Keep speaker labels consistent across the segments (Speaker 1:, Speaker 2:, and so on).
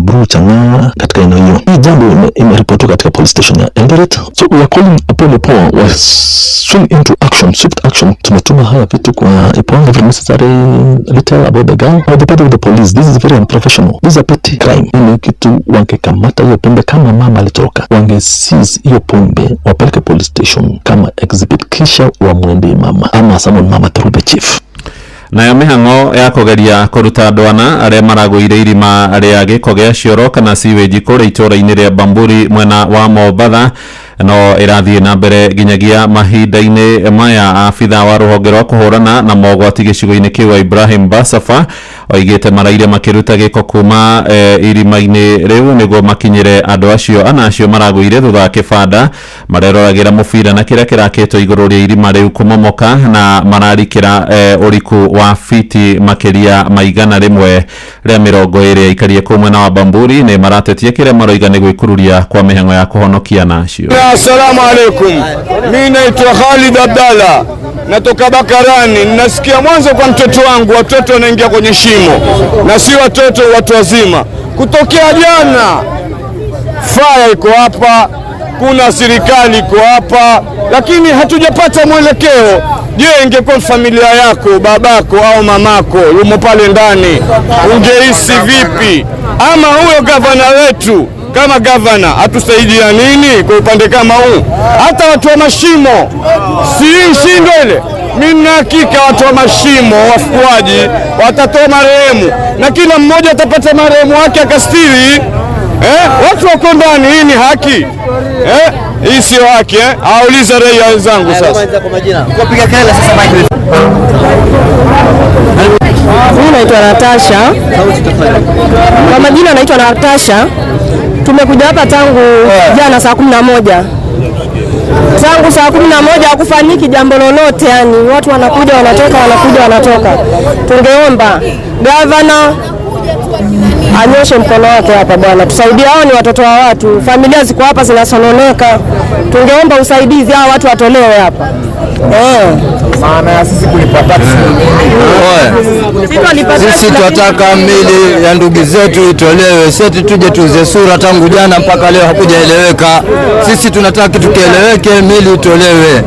Speaker 1: Kibru, Chang'aa katika eneo hiyo. Hii jambo imeripotiwa katika police station ya Eldoret. So we are calling upon the poor was swing into action, swift action. Tumetuma haya vitu kwa Ipon, if necessary little about the guy or the part of the police. This is very unprofessional. This is a petty crime. Ini kitu wangekamata hiyo pombe kama mama alitoroka, wangeseize hiyo pombe wapeleke police station kama exhibit, kisha wamwende mama ama summon mama to the chief.
Speaker 2: Nayo mihango ya kugeria kuruta ndwana aria maragwire irima aria giko gia cioro kana sewage kuri itura-ini ria Bamburi mwena wa Mombatha no irathie na mbere ginyagia mahinda-ini maya. Afitha wa ruhonge rwa kuhurana na mogwati gicigo-ini kiu Ibrahim Basafa oigite maraire makiruta giko kuma irima-ini riu niguo makinyire andu acio anacio maragwire thutha wa kibanda mareroragira mubira na kiria kirakitwo iguru ria irima riu kumomoka na mararikira uriku wa fiti makiria maigana rimwe ria 20 ikarie ku mwena wa Bamburi ni maratetie kiria maroiga ni gwikururia kwa mihango ya kuhonokia nacio.
Speaker 3: Assalamu alaikum. Mimi naitwa Khalid Abdalla. Natoka Bakarani. Nasikia mwanzo kwa mtoto wangu watoto wanaingia kwenye shimo. Na si watoto, watu wazima. Kutokea jana fire iko hapa, kuna serikali iko hapa, lakini hatujapata mwelekeo. Je, ingekuwa familia yako, babako au mamako yumo pale ndani, ungehisi vipi? Ama huyo gavana wetu kama gavana atusaidia nini kwa upande kama huu? Hata watu wa mashimo si ndele. Mimi na hakika watu wa mashimo wafuaji watatoa marehemu na kila mmoja atapata marehemu wake akastiri. Watu wako ndani, hii ni haki? Hii sio haki. Auliza raia wenzangu sasa.
Speaker 4: Kupiga kelele sasa mike. Mimi naitwa Natasha. Kwa majina naitwa Natasha. Tumekuja hapa tangu jana saa 11. Tangu saa 11 hakufanyiki jambo lolote, yani watu wanakuja wanatoka, wanakuja wanatoka. Tungeomba gavana anyoshe mkono wake hapa bwana, tusaidie. Hao ni watoto wa watu, familia ziko hapa zinasononeka. Tungeomba usaidizi, hao watu watolewe hapa.
Speaker 3: Maana sisi kulipa taksi.
Speaker 5: Sisi tunataka mili ya ndugu zetu itolewe. Sisi tuje tuze sura tangu jana mpaka leo hakujaeleweka. Sisi tunataka kitu kieleweke, mili itolewe.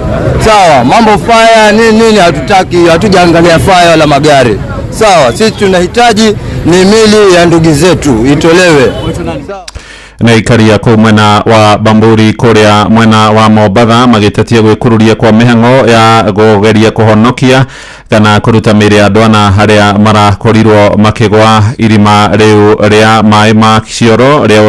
Speaker 5: Sawa, mambo fire nini hatutaki, hatujaangalia fire wala magari. Sawa, sisi tunahitaji ni mili ya ndugu zetu itolewe.
Speaker 2: Na ikaria ku mwena wa Bamburi kuria mwena wa Mombatha magitetie gwikururia kwa mihango ya gugeria kuhonokia kana kuruta miri andwana haria marakorirwo makigwa irima riu ria mai ma cioro ria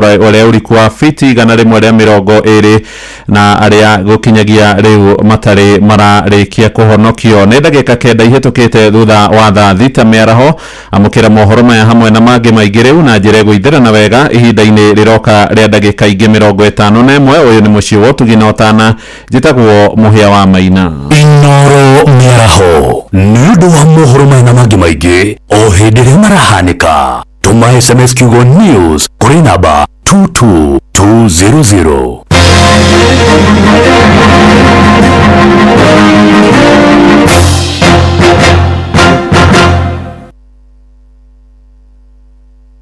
Speaker 2: uriku wa fiti gana rimwe ria 20 na aria gukinyagia riu matari mararikia kuhonokio. Ni ndagika 9 ihetukite thutha wa thaa 6 miaraho amukira mohoro maya hamwe na mangi maingi riu na njire guithira na wega ihinda-ini riroka ria ndagika ingi 51. Uyu ni mucii wa Tugina Otana, njitagwo Muhia wa Maina.
Speaker 6: Inoro miaraho nundu wa mohoro maya na mangi maingi o hindi ria marahanika. Tuma SMS kiugo news kuri namba 22200.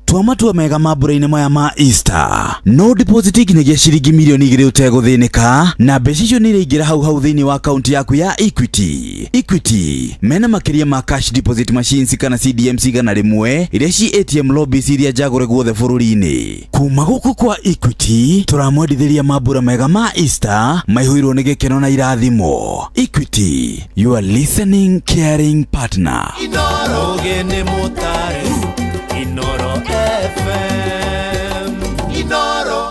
Speaker 7: Tuamatua mega mabura-ini maya ma Easter. No deposit ikinyagia ciringi milioni 2 uteguthinika na mbeca icio ni iraingira hau thiini wa akaunti yaku ya Equity. Equity mena makiria ma cash deposit machines kana CDMC gana rimwe iria ci ATM lobbies iria jagore guothe bururi-ini. Kuma guku kwa Equity turamwendithiria mabura mega ma Easter maihuirwo ni gikeno na irathimo. Equity, your listening caring partner.
Speaker 8: Inoro gene motare Inoro FM Inoro.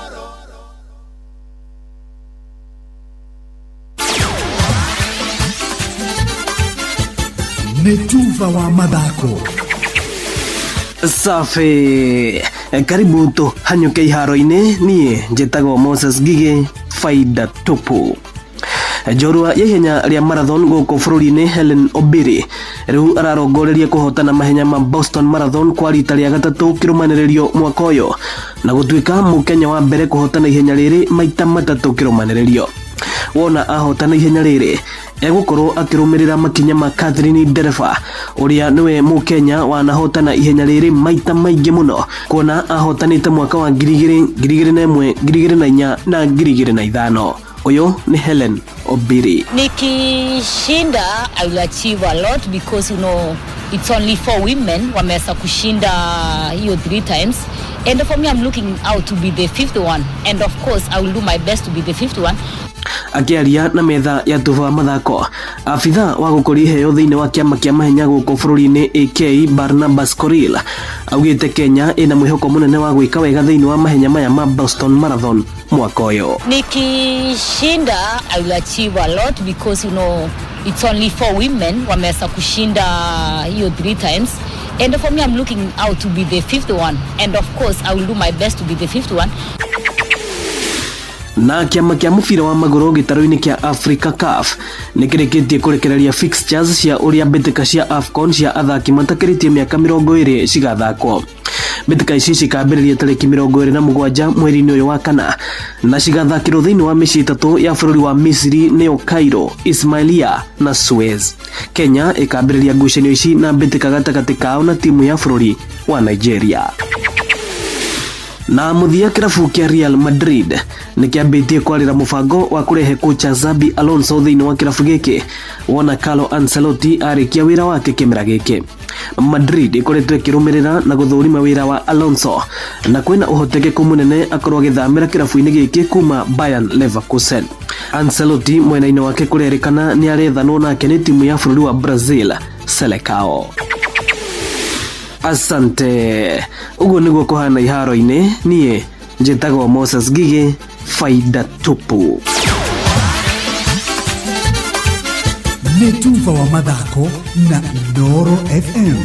Speaker 9: Metuva wa madako
Speaker 10: safi. Karibu tu hanyuke iharo-ini. Nie njitagwo Moses Gige faida tupu. Jorua yehenya ria marathon guku bururi-ini Helen Obiri riu ararongoreria kuhotana mahenya ma Boston Marathon kwa rita ria gatatu kirumaniririo mwaka uyu na gutuika mukenya wa mbere kuhotana ihenya riri maita matatu kirumaniririo. Wona ahotana ihenya riri egukorwo akirumirira makinya ma Catherine Ndereba uria niwe Mukenya wanahotana ihenya riri maita maingi muno kuona ahotanite mwaka wa 2001, 2004 na 2005. Uyo ni Hellen Obiri.
Speaker 9: Nikishinda I will achieve a lot because it's only 4 women wameweza kushinda hiyo 3 times, and for me I'm looking out to be the 5th one, and of course I will do my best to be the 5th one.
Speaker 10: Akiaria na metha ya tuva mathako, afitha wa gukuri heo thiini wa kiama kia mahenya guku bururi-ini AK Barnabas Korir augite Kenya ina mwihoko munene wa gwika wega thiini wa mahenya maya ma Boston Marathon mwaka uyu.
Speaker 9: Nikishinda I will achieve a lot because it's only 4 women wameweza kushinda hiyo 3 times, and for me I'm looking out to be the 5th one, and of course I will do my best to be the 5th one. Na kiama kia mubira wa maguru gitaro-ini kia Africa CAF nikirikitie kurekereria fixtures cia uria mbitika cia AFCON cia athaki matakiritie miaka 20 cigathakwo. Mbitika ici cikambiriria tariki 27 mweri-ini uyu wa kana na cigathakirwo thiini wa micii 3 ya bururi wa Misiri nio Cairo, Ismailia na Suez. Kenya ikambiriria ngucanio ici na mbitika gatagati kao na timu ya bururi wa Nigeria. Na muthia kirabu kia Real Madrid nikiambitie kwarira mubango wa kurehe kocha Xabi Alonso thiini wa kirabu giki wona Carlo Ancelotti arikia wira wake kimera giki. Madrid ikoretwo ikirumirira na guthurima wira wa Alonso na kwina uhotekeku munene akorwo agithamira kirabu-ini giki kuma Bayern Leverkusen. Ancelotti mwena-ini wake kurerikana ni arethanwo nake ni timu ya bururi wa Brazil Selecao. Asante. Uguo niguo kuhana iharo-ini. Nie njitagwo Moses Gige, Faida Tupu.
Speaker 11: Netuva wa mathako na Inooro FM.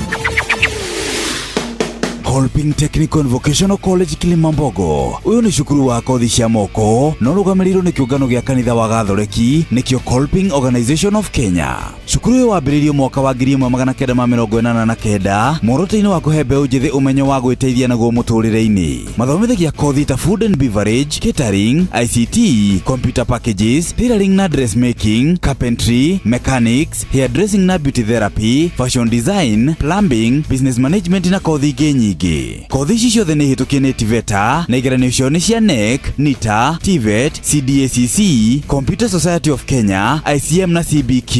Speaker 11: Kolping Technical and Vocational College Kilimambogo. Uyu ni cukuru wa kothi cia moko no rugamirirwo ni kiungano gia kanitha wa Gathoreki nikio Kolping Organization of Kenya. Cukuru uyu wambiririo mwaka wa 1989 muoroto-ini wa kuhe mbeũ njithi umenyo wa gwiteithia naguo muturire-ini. Mathomithagia kothi ta food and beverage, catering, ICT, computer packages, tailoring na dressmaking, carpentry, mechanics, hairdressing na beauty therapy, fashion design, plumbing, business management na kothi ingĩ nyingĩ. Kothi ici ciothe nĩ hĩtũkie nĩ TVETA na igeranio cio nĩ cia NEC, NITA, TVET, CDACC, Computer Society of Kenya, ICM na CBQ.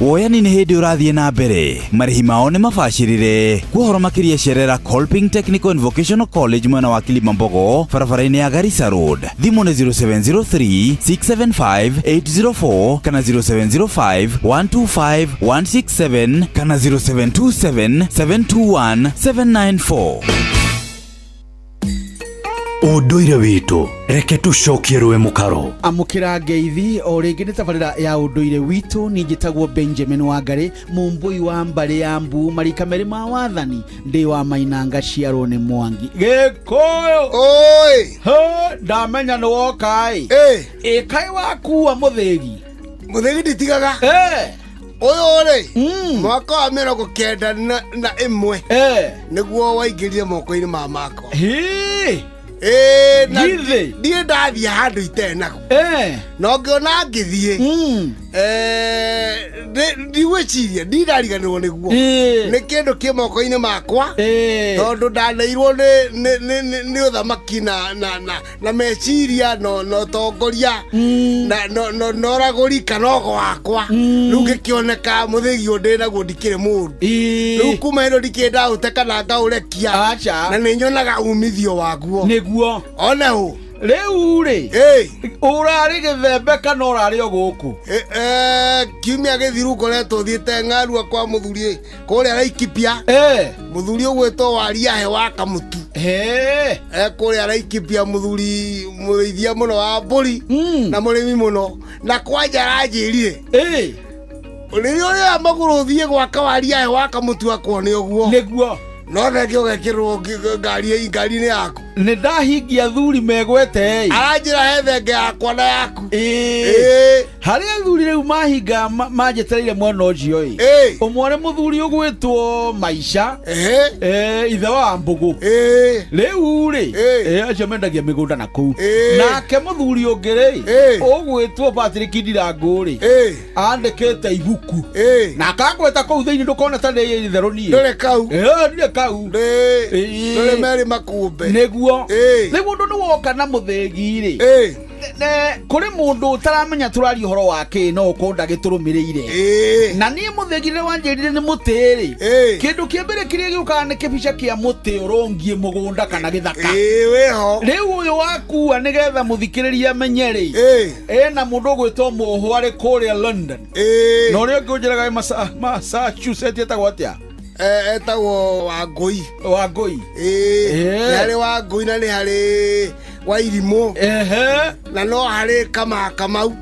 Speaker 11: Woyani nĩ hĩndĩ ũrathiĩ na mbere. Marĩhi mao nĩ mabacĩrĩre. Kuohoro makĩria cerera Kolping Technical and Vocational College mwena wa Kilimambogo, barabara-inĩ ya Garissa Road. Thimũ nĩ 0703 675 804 kana 0705 125 167 kana 0727 721 794.
Speaker 6: Unduire witu reke tucokie rwe mukaro
Speaker 12: amukira ngeithi o ringi ni tabarira ya unduire witu ni njitagwo Benjamin Wangari mumbui wa mbari ya Mbu marika meri ma wathani ndi wa Mainanga ciarwo ni Mwangi Gikuyu
Speaker 13: oi
Speaker 12: ha ndamenya ni wokai kai wakuwa muthegi
Speaker 13: nditigaga Oyo mwaka wa 1991 niguo waingĩrire moko-inĩ ma makwa na ndiĩ ndathiĩ handũ itenago no ngĩona ngĩthiĩ ndigwĩciria ndirariganĩrwo nĩguo nĩ kĩndũ kĩ moko-inĩ makwa tondũ ndaneirwo nĩ ũthamaki na meciria na ũtongoria na ũragũri kanogo wakwa rĩu ngĩkĩoneka mũthĩgi ũyũ ndĩnaguo ndikĩrĩ mũndũ rĩu kuma ĩno ndikĩrĩ ndaũte kana ngaũrekia na nĩ nyonaga umithio waguo
Speaker 12: nĩguo
Speaker 13: ona hũ
Speaker 12: rĩu rĩ ũrarĩ gĩthembe kana ũrarĩ o gũkũ
Speaker 13: kiumia gĩthiru ngoretwo thiĩte ng'arua kwa mũthuri kũrĩa Laikipia mũthuri ũgwĩtwo Wariahe wa Kamutu kũrĩa Laikipia mũthuri mũrĩithia mũno wa mbũri na mũrĩmi mũno na kwanja aranjĩrire rĩrĩa ũrĩa magũrũ thiĩ gwaka Wariahe wa Kamutu akwo nĩ ũguo
Speaker 12: nĩguo
Speaker 13: no thengio gekĩrwo ngari-inĩ yaku
Speaker 12: Nĩ ndahingia thuri megwete
Speaker 13: aranjĩra he thenge yakwa na yaku.
Speaker 12: Harĩa thuri rĩu mahinga manjetereire mwena ũcio ũmwe nĩ mũthuri ũgwĩtwo Maisha ithe wa Mbũgũ rĩu rĩ acio mendagia mĩgũnda na kũu. Nake mũthuri ũngĩ rĩ ũgwĩtwo Patrick Ndirangũ rĩ andĩkĩte ibuku na akangweta kũu thĩinĩ ndũkona ta nĩ itherũ niĩ
Speaker 13: ndũrĩ kau
Speaker 12: ndũrĩ kau
Speaker 13: ndũrĩ merĩ makumbe
Speaker 12: nĩguo rĩu mũndũ nĩ woka na mũthĩgi rĩ kũrĩ mũndũ ũtaramenya tũraria ũhoro wake no ũkũnda gĩtũrũmĩrĩire na niĩ mũthĩgi rĩrĩa wanjĩrire nĩ mũtĩ rĩ kĩndũ kĩa mbere kĩrĩa gĩũkaga nĩ kĩbica kĩa mũtĩ ũrongie mũgũnda kana gĩthaka rĩu ũyũ wakua nĩgetha mũthikĩrĩria amenye rĩ ena mũndũ ũgwĩtwo Mũhũ arĩ kũrĩa London na ũrĩa ũngĩ ũnjĩraga Massachusetts etagwo atĩa
Speaker 13: etagwo Wangũi nĩ harĩ Wangũi na nĩ harĩ Wairimũ na no harĩ Kamau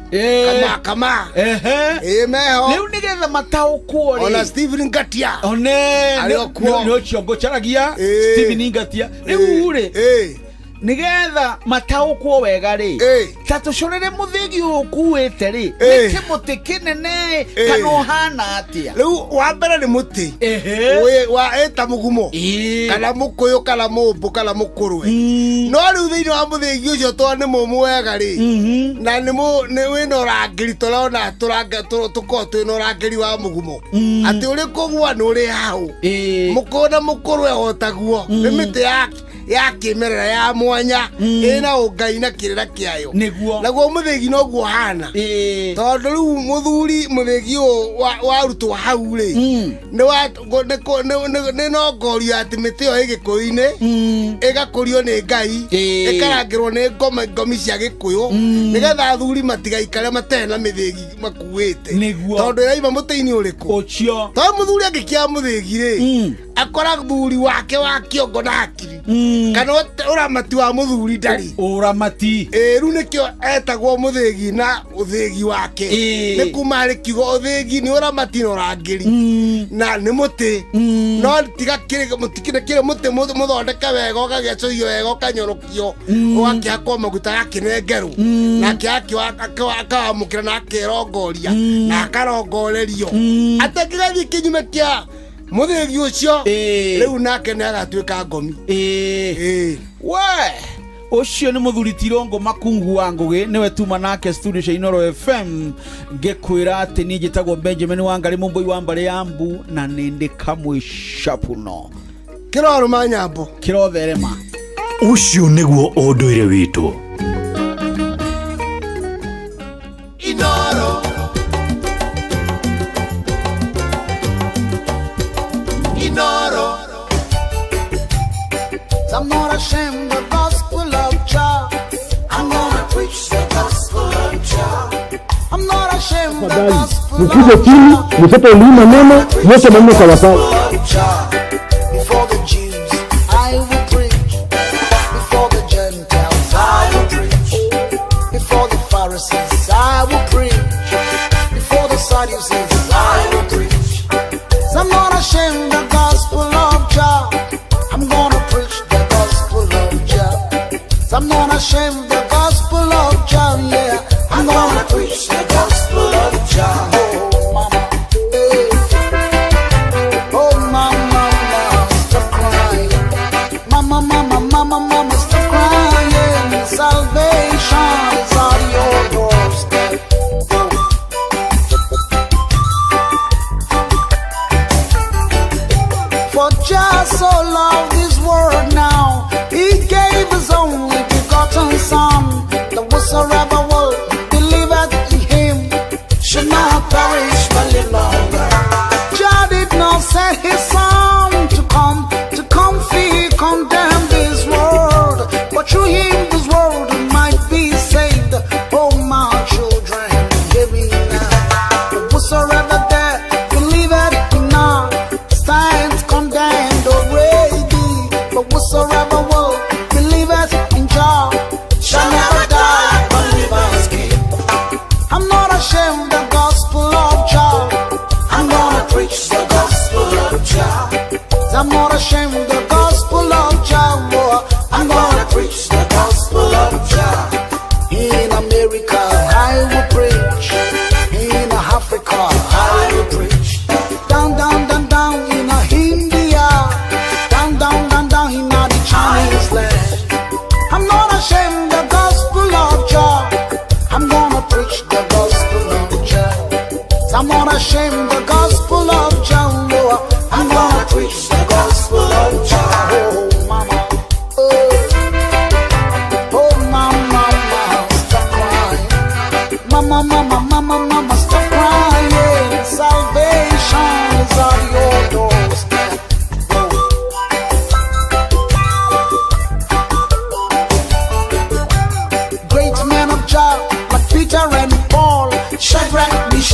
Speaker 13: meho
Speaker 12: rĩu nĩgetha mataũkwo rĩ
Speaker 13: ona Stephen Ngatia
Speaker 12: nĩ ũcio ngũcaragia Stephen Ngatia rĩu rĩ nĩgetha mataũkwo wega rĩ ta tũcorere mũthĩgi ũkuĩte rĩ nĩ kĩmũtĩ kĩnene kana ũhana atĩa
Speaker 13: rĩu wa mbere nĩ mũtĩ eta mũgumo kana mũkũyũ kana mũmbũ kana mũkũrwe no rĩu thĩinĩ wa mũthĩgi ũcio tondũ nĩ mũmũ wega rĩ na wĩna ũrangĩri tũrona tũkorwo twĩna ũrangĩri wa mũgumo atĩ ũrĩ kũgwa nĩ ũrĩ hau mũkũyũ na mũkũrwe hotaguo nĩ mĩtĩ ya kĩmerera ya mwanya ina ũngai na kĩrĩra kĩayo naguo mũthĩgi noguo hana tondũ rĩu mũthĩgi warutwo hau rĩ nĩ nongorio atĩ mĩtĩ ĩyo ĩgĩkũyũ-inĩ ĩgakũrio nĩ Ngai ĩkarangĩrwo nĩ ngomi cia Gĩkũyũ nĩgetha athuri matigaikare matarĩ na mĩthĩgi makuĩte tondũ ĩraima mũtĩ-inĩ ũrĩkũ tondũ mũthuri angĩkĩa mũthĩgi rĩ akora thuri wake wa kĩongo na hakiri kana ũramati wa mũthuri ndarĩ
Speaker 12: ũramati
Speaker 13: rĩu nĩkĩo etagwo mũthĩgi na ũthĩgi wake nĩ kuma harĩ kiugo ũthĩgi nĩ ũramati na ũrangĩri na nĩ mũtĩ no tiga kĩrĩ mũtĩ mũthondeke wega ũgagĩacũhio wega ũkanyorokio ũgakĩhakwo maguta gakĩnengerwo nake akawamũkĩra na akerongoria na akarongorerio atangĩgathiĩ kĩnyume kĩa mũthĩgi ũcio rĩu nake nĩ agatuĩka ngomi
Speaker 12: ũcio nĩ mũthuri Tirongũ Makungu wa Ngũgĩ nĩwe tuma nake studio cia Inooro FM ngĩkwĩra atĩ niĩ njĩtagwo Benjamin Wangari Mũmbũi wa Mbarĩ ya Mbu na nĩndĩ kamwe capuno
Speaker 13: kĩrorũma nyambo
Speaker 12: kĩrotherema
Speaker 6: ũcio nĩguo ũndũire witũ
Speaker 8: Inooro I'm not ashamed of the gospel of Jah. I'm gonna preach the gospel of Jah. I'm not ashamed of the gospel of Jah.
Speaker 14: Mtoto lima neno yote maneno sawa sawa.
Speaker 8: Before the Jews I will preach. Before the Gentiles I will preach. Before the Pharisees I will preach. Before the Sadducees I will preach. So I'm not ashamed of the gospel of Jah. I'm gonna preach the gospel of Jah. So I'm not ashamed of the gospel of Jah, yeah. I'm gonna preach the gospel of Jah. Oh mama, hey. Oh mama, stop crying. Mama, stop crying. Salvation is on your doorstep. For Jah so loved this world now, He gave His only begotten Son,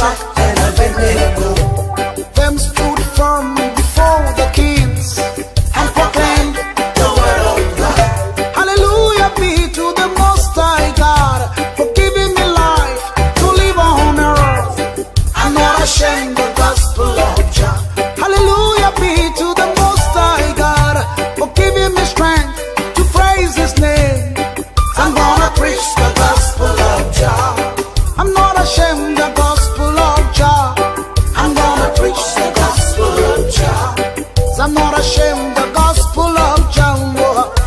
Speaker 8: back and Abednego. Them stood firm before the kings and proclaimed the word of God. Hallelujah be to the Most High God for giving me life to live on earth. I'm not ashamed of the gospel of Jah. Hallelujah be to the Most High God for giving me strength to praise His name. I'm gonna preach the gospel of Jah. I'm not ashamed of the gospel of Jah. I'm gonna preach the gospel of Jah. I'm not ashamed of the gospel of Jah.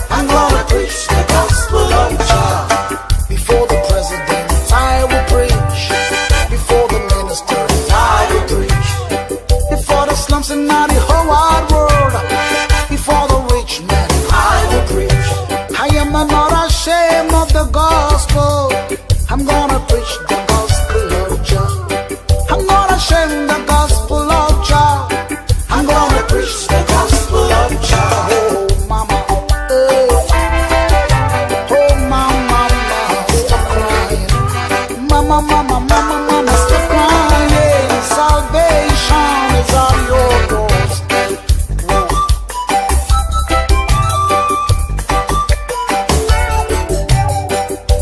Speaker 8: I'm gonna preach the gospel of Jah. Before the president, I will preach. Before the ministers, I will preach. Before the slums and the whole wide world. Before the rich man, I will preach. I am not ashamed of the gospel. I'm gonna preach the gospel of Jah. I'm not ashamed of the gospel of Jah. I'm gonna preach the gospel of Jah. Oh mama, oh mama, stop crying. Mama, mama, mama, mama, stop crying. Salvation is on your doorstep.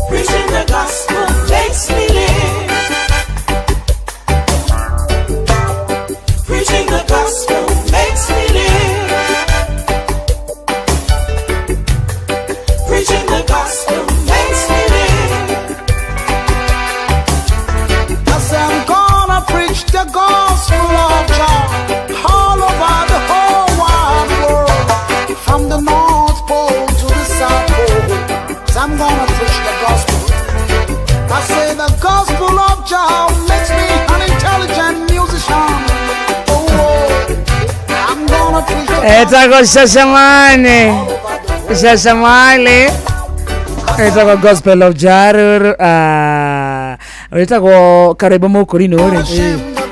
Speaker 15: Preaching the gospel makes me live. Preaching the gospel makes me live. Preaching the gospel makes me live.
Speaker 8: Cause I'm gonna preach the gospel of Jah all over the whole wide world, from the North Pole to the South Pole. So I'm gonna preach the gospel. I say the gospel of Jah makes me an intelligent musician. Oh, I'm gonna preach the
Speaker 16: Etako Shashamane etako gospel of Jarur etako Karibu Mukurino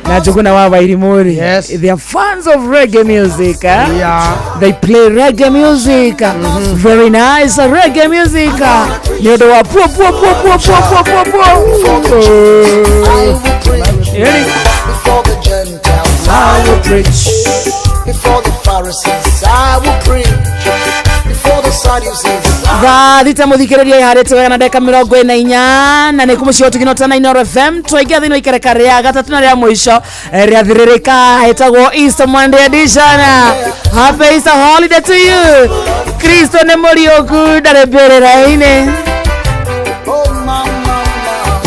Speaker 16: na Juguna Wawa Irimori. Yes. They are fans of reggae music. Yeah. They play reggae music. Very nice reggae music. You know what?
Speaker 8: I will preach before the Gentiles. I will preach before the Pharisees. I will preach before the Sadducees.
Speaker 16: Thita muthikiriria iharite wega na ndeka 44 na nikumucio tukinotana Inooro FM twaingia thino ikereka ria gatatu na ria mwisho ria thiririka hetagwo Easter Monday edition. Happy Easter holiday to you. Kristo ne murioku ndareberera-ini.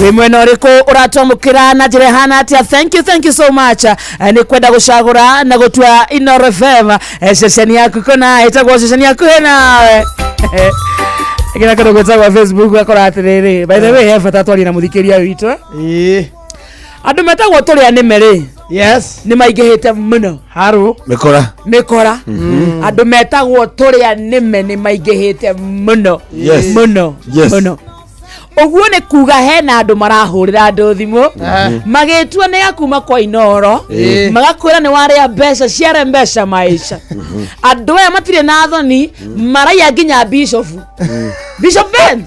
Speaker 16: Wimwena uriko uratomukira na njira hana atia. Thank you so much. Ni kwenda gucagura na gutua Inooro FM session yaku kuna etagwo session yaku nawe. Kira kono gutagwa Facebook akora atiriri. By the way he bata twari na muthikiria witu. Andu metagwo turi animere. Yes. Ni maingihite muno. Haru. Mikora. Andu metagwo turi anime ni maingihite muno.
Speaker 13: Yes.
Speaker 16: Muno. Oguo ne kuga hena andu marahurira andu thimu magetua ne akuma kwa Inooro magakwira ne waria mbeca ciare mbeca maisha andu aya matire na thoni maraya nginya bishop Ben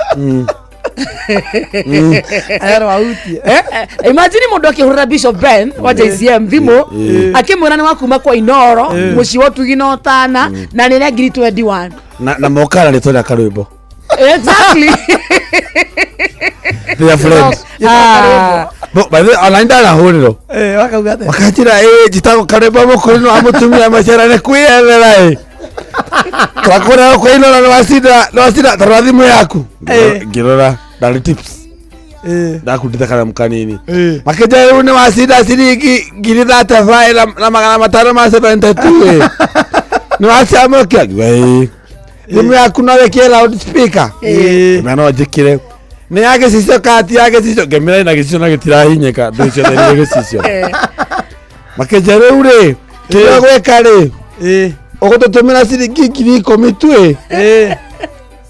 Speaker 16: ayaro auti imagine mundu akihurira Bishop Ben wa JCM thimu akimwira ne wakuma kwa Inooro muci wotugina otana na nire ngiri 21
Speaker 13: na mokara ni tola karwimbo.
Speaker 16: Exactly.
Speaker 13: They are friends. But by the online dala holero. Wakauga. Wakatira jitako kareba mokorino amutumia machara ne kuyelela Wakora kwa ino na wasida taradhimu yaku. Girora dali tips. Ndakutita kana mkanini. Makeja une wasida siriki girida tafaila na magana matano maseba ntatu. Ni wasama kya. Nimu yaku na wekela loudspeaker. Mwana wajikire. Ni yake sisio kati yake sisio gemera na kisio na kitirahinyeka ndocho ndio sisio. Makejere ure kiyo gwekare ogototomera siriki kiriko mitwe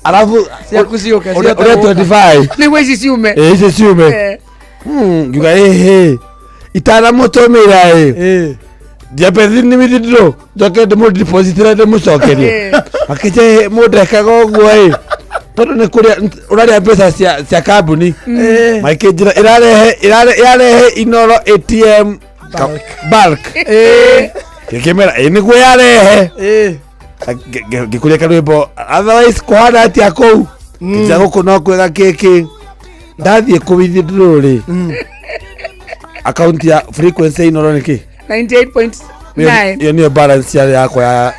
Speaker 13: alafu
Speaker 16: siakusioka
Speaker 13: ore 25
Speaker 16: ni wezi siume
Speaker 13: siume yuga itana motomera dia perdi ni midro joke de mo depositera de musokeri makeje mo deka go gwe
Speaker 17: tondu ni kuria uraria mbeca cia kambuni maikijira irarehe Inoro ATM bulk gikimera niguo yarehe gikuria karwimbo otherwise kuhana atia kou nja guku no kwega kiki ndathie ku withdraw ri account ya frequency Inoro niki
Speaker 16: 98.9
Speaker 17: hiyo ni balance yako ya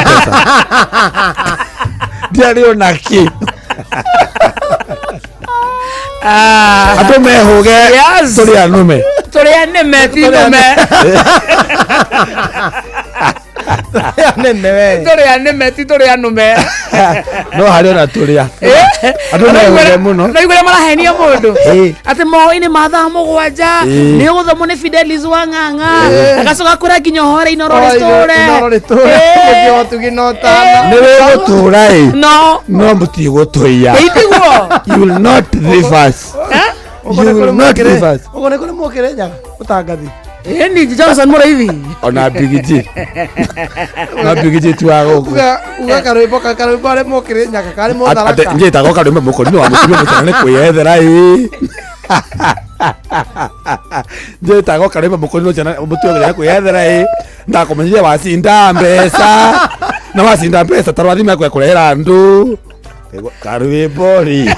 Speaker 17: pesa diario naki atume huge turi anume
Speaker 16: tinume turi anume
Speaker 17: no hari ona turia atume huge muno
Speaker 16: no igure marahenia mundu ati moini mathaa mugwanja ni guthomo ni Fidelis Wang'ang'a agacoka kura nginya hore Inoro restore
Speaker 17: ni we gutura no muti gutuia you will not reverse
Speaker 18: uko ne kule mokere nyaga utangathi
Speaker 16: ni Johnson Muraithi
Speaker 17: ona bigiji na bigiji tu ago
Speaker 18: uga karwimbo ale mokere nyaga kale mo daraka
Speaker 17: ate nje tago karwimbo mukorino wa mutumia mutane kwiyethera nje tago karwimbo mukorino cyane mutumia kwiyethera ndakomenyire wasinda mbeca na wasinda mbeca tarwathima kwa kurehera ndu karwimbo ri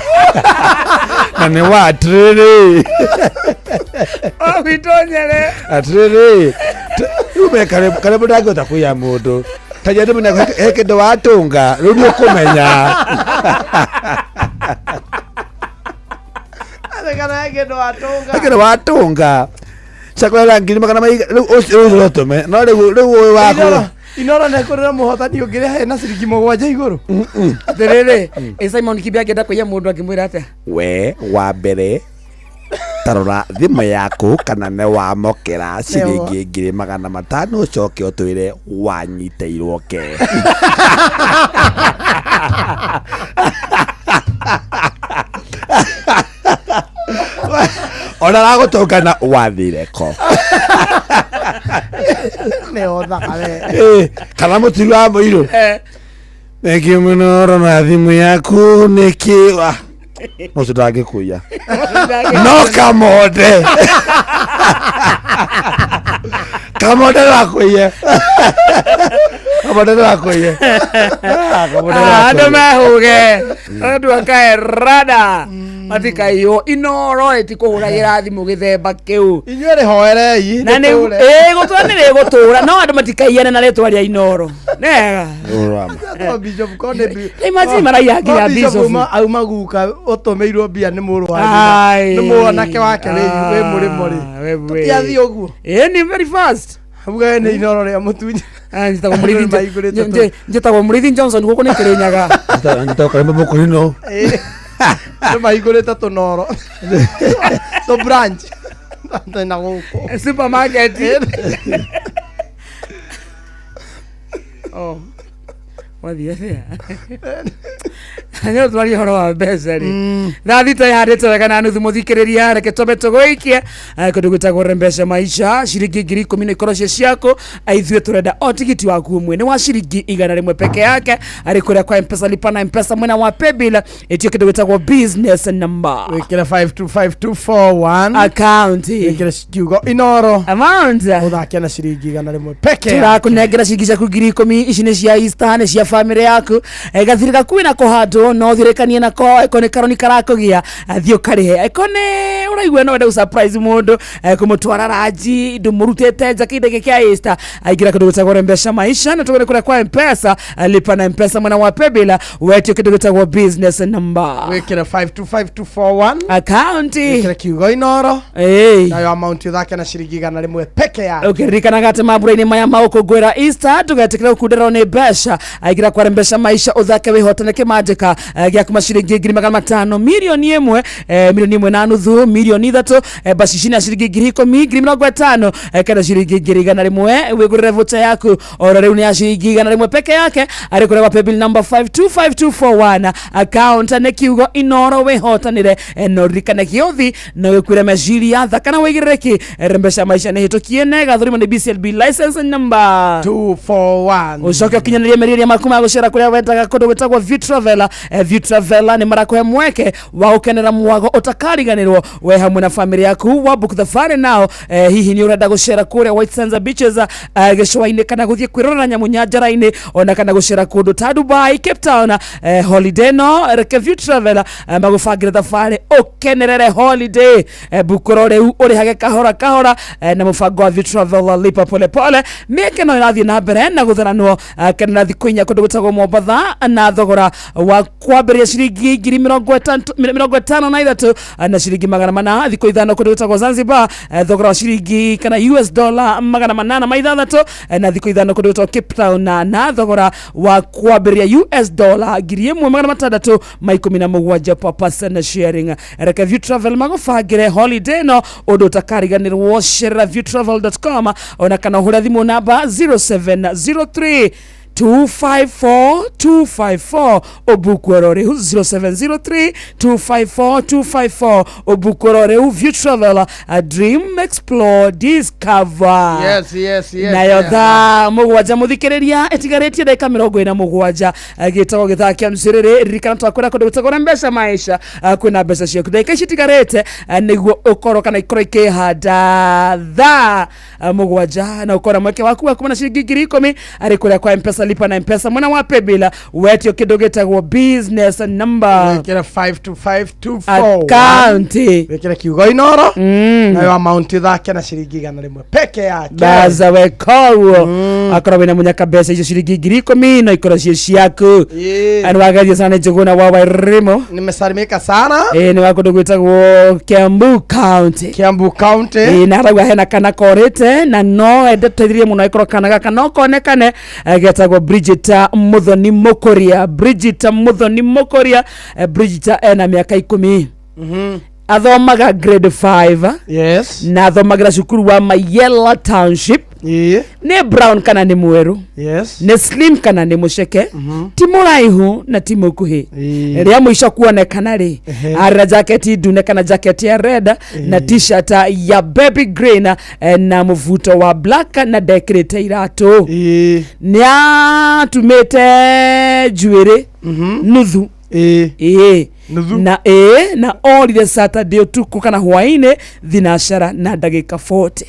Speaker 17: nane wa atrere
Speaker 16: bitonyere
Speaker 17: atrere ume kare budago takuya mundu tajade muna hekedo watunga rudi ukumenya
Speaker 18: kana hekedo
Speaker 17: watunga chakwela ngiri makana mai urotume no riu wako
Speaker 18: Inoro ne kurira muhotani ungire hena ciringi 7 iguru
Speaker 16: atiriri Simon Kibia ngenda kuya mundu akimwira atia
Speaker 17: we wa mbere tarora thimu yaku kana ne wamokera ciringi 500 ucoke utwire wanyiteirwo ke ona ragutungana wathireko
Speaker 18: ne othakare
Speaker 17: kana mutiru wa muiru niki muno na thimu yaku niki no cidange kuya no kamode rakuye
Speaker 16: ando mehuge andu akae rada matikaio Inoro etikuhuragira thimu githemba kiu
Speaker 18: inyuere hoerei
Speaker 16: na ni gutwanire gutura no andu matikaiane na retwa ria Inoro nega
Speaker 18: Bishop Konde
Speaker 16: imagine maraiyagira Bishop
Speaker 18: auma guka utumeirwo bia ni muru wa ni mwanake wake we muri muri tiathi uguo
Speaker 16: ni very fast
Speaker 18: abuga ni Inoro ria mutunyi
Speaker 16: njitagwo Murithi Johnson guku ni Kirinyaga
Speaker 17: njitagwo Karemba Mukurino
Speaker 18: maigurite tunoro so branch na guku
Speaker 16: supermarket wathie thea anyo twari horo wa mbeca ri thita yarite wega na nuthu muthikiriria reke tobe tugoikie kundu gutagwo mbeca maisha ciringi 10,000 ikoroshe ciako aithue turenda o tigiti waku mwene wa ciringi 100 peke yake ari kuria kwa M-Pesa lipa na M-Pesa mwena wa paybill etio kindu gutagwo business number
Speaker 18: wikira 525241
Speaker 16: account
Speaker 18: wikira kiugo Inoro
Speaker 16: amount
Speaker 18: uthakia na ciringi 100 peke
Speaker 16: turakunengera ciringi ciaku 10,000 ici ni cia Easter ni cia family yaku gathirika kwina kuhando no thirekanie nako ikone karoni karakugia thio karihe ikone uraigwe no wenda surprise mundu kumutwara raji ndumurutete jakide kia Easter aigira kindu gutagwo mbeca maisha na tugere kura kwa M-Pesa lipa na M-Pesa mwana wa paybill wetio kindu gutagwo business number
Speaker 18: wikira 525241
Speaker 16: account
Speaker 18: wikira kiugo Inoro na yo amount yake na ciringi 100 peke yake
Speaker 16: ukirikana gate mabura-ini maya maukungwira Easter tugetikira ukundira ni mbeca aigira kwa mbeca maisha uthake wihotane kimandika gya kuma ciringi 500 milioni 1 milioni 1 na nuthu milioni 3 basi cina ciringi 10,000 50 kana ciringi 100 wigurire vocha yaku ora riu ni ya ciringi 100 peke yake ari kure wa paybill number 525241 account ne kiugo Inoro wihotanire no rikane kiothi no wikwire mejiria thakana wigiriki mbeca maisha ni hitukie nega thurima ni BCLB license number
Speaker 18: 241
Speaker 16: ucoke kinyaniria meriria maku magucera kuria wendaga kundu gwitagwo View Travel. View Travel ni marakuhe mweke wa ukenera mwago utakariganirwo we hamwe na family yaku. Wa book the fare now. Hihi ni urenda gucera kuria White Sands Beaches gicwa-ini kana guthie kwirora nyamu nyanjara-ini ona kana gucera kundu ta Dubai, Cape Town. Holiday no reke View Travel magubangira thabari ukenerere holiday. Bukoro riu urihage kahora kahora na mubango wa View Travel lipa pole pole. Meke no irathie na mbere na gutharanwo kana thiku inya kundu gutagwo Mombatha na thogora wa kwambiria ciringi 53 na ciringi 400 thiku ithano kundu gutagwo Zanzibar. Thogora wa ciringi kana US dollar 806 na thiku ithano kundu gutagwo Cape Town na thogora wa kwambiria US dollar 1617 per person sharing. Reke View Travel magufagire holiday no undu utakariganirwo. Share viewtravel.com ona kana hura thimu namba 0703 254 obukorore 0703 254 obukorore View Travel. A dream explore discover.
Speaker 18: Yes.
Speaker 16: Nayo tha mugwanja muthikiriria etigaretie ndeka 47 gitagwo githakia mciriri ririkana twakwira kundu gutagwo mbeca maisha kwina mbeca ciaku ndeka citigarete niguo ukoro kana ikoro ikihanda tha mugwanja na ukora mweke waku wa kumana ciringi 10,000 ari kuria kwa M-Pesa lipa na M-Pesa mwana wa pebila wetio kindo gitagwo business number
Speaker 18: wekera 52524
Speaker 16: account
Speaker 18: wekera kiugo inoro nayo amount thake na ciringi 100 peke yake
Speaker 16: baza we call akora wina munyaka besa icio ciringi 10,000 na ikora ciaku ani wagathia sana njuguna wa Wairimo
Speaker 18: nimesalimika sana
Speaker 16: ni wakundu gwitagwo Kiambu County na ragwa hena kana korete na no ende twithirie muno ikoro kana gaka no konekane getagwo Bridget Muthoni Mukoria. Bridget ena miaka 10 athomaga grade 5
Speaker 18: yes
Speaker 16: na athomagira cukuru wa Mayela Township. Ni brown kana ni mweru
Speaker 18: yes
Speaker 16: ni slim kana ni muceke ti muraihu na ti mukuhi ria muico kuonekana ri ara jacket ndune kana jacket ya red na t-shirt ya baby green na muvuto wa black na decorate iratu ni atumete juere nuthu na all Saturday utuku kana hwaine thinashara na ndagika 40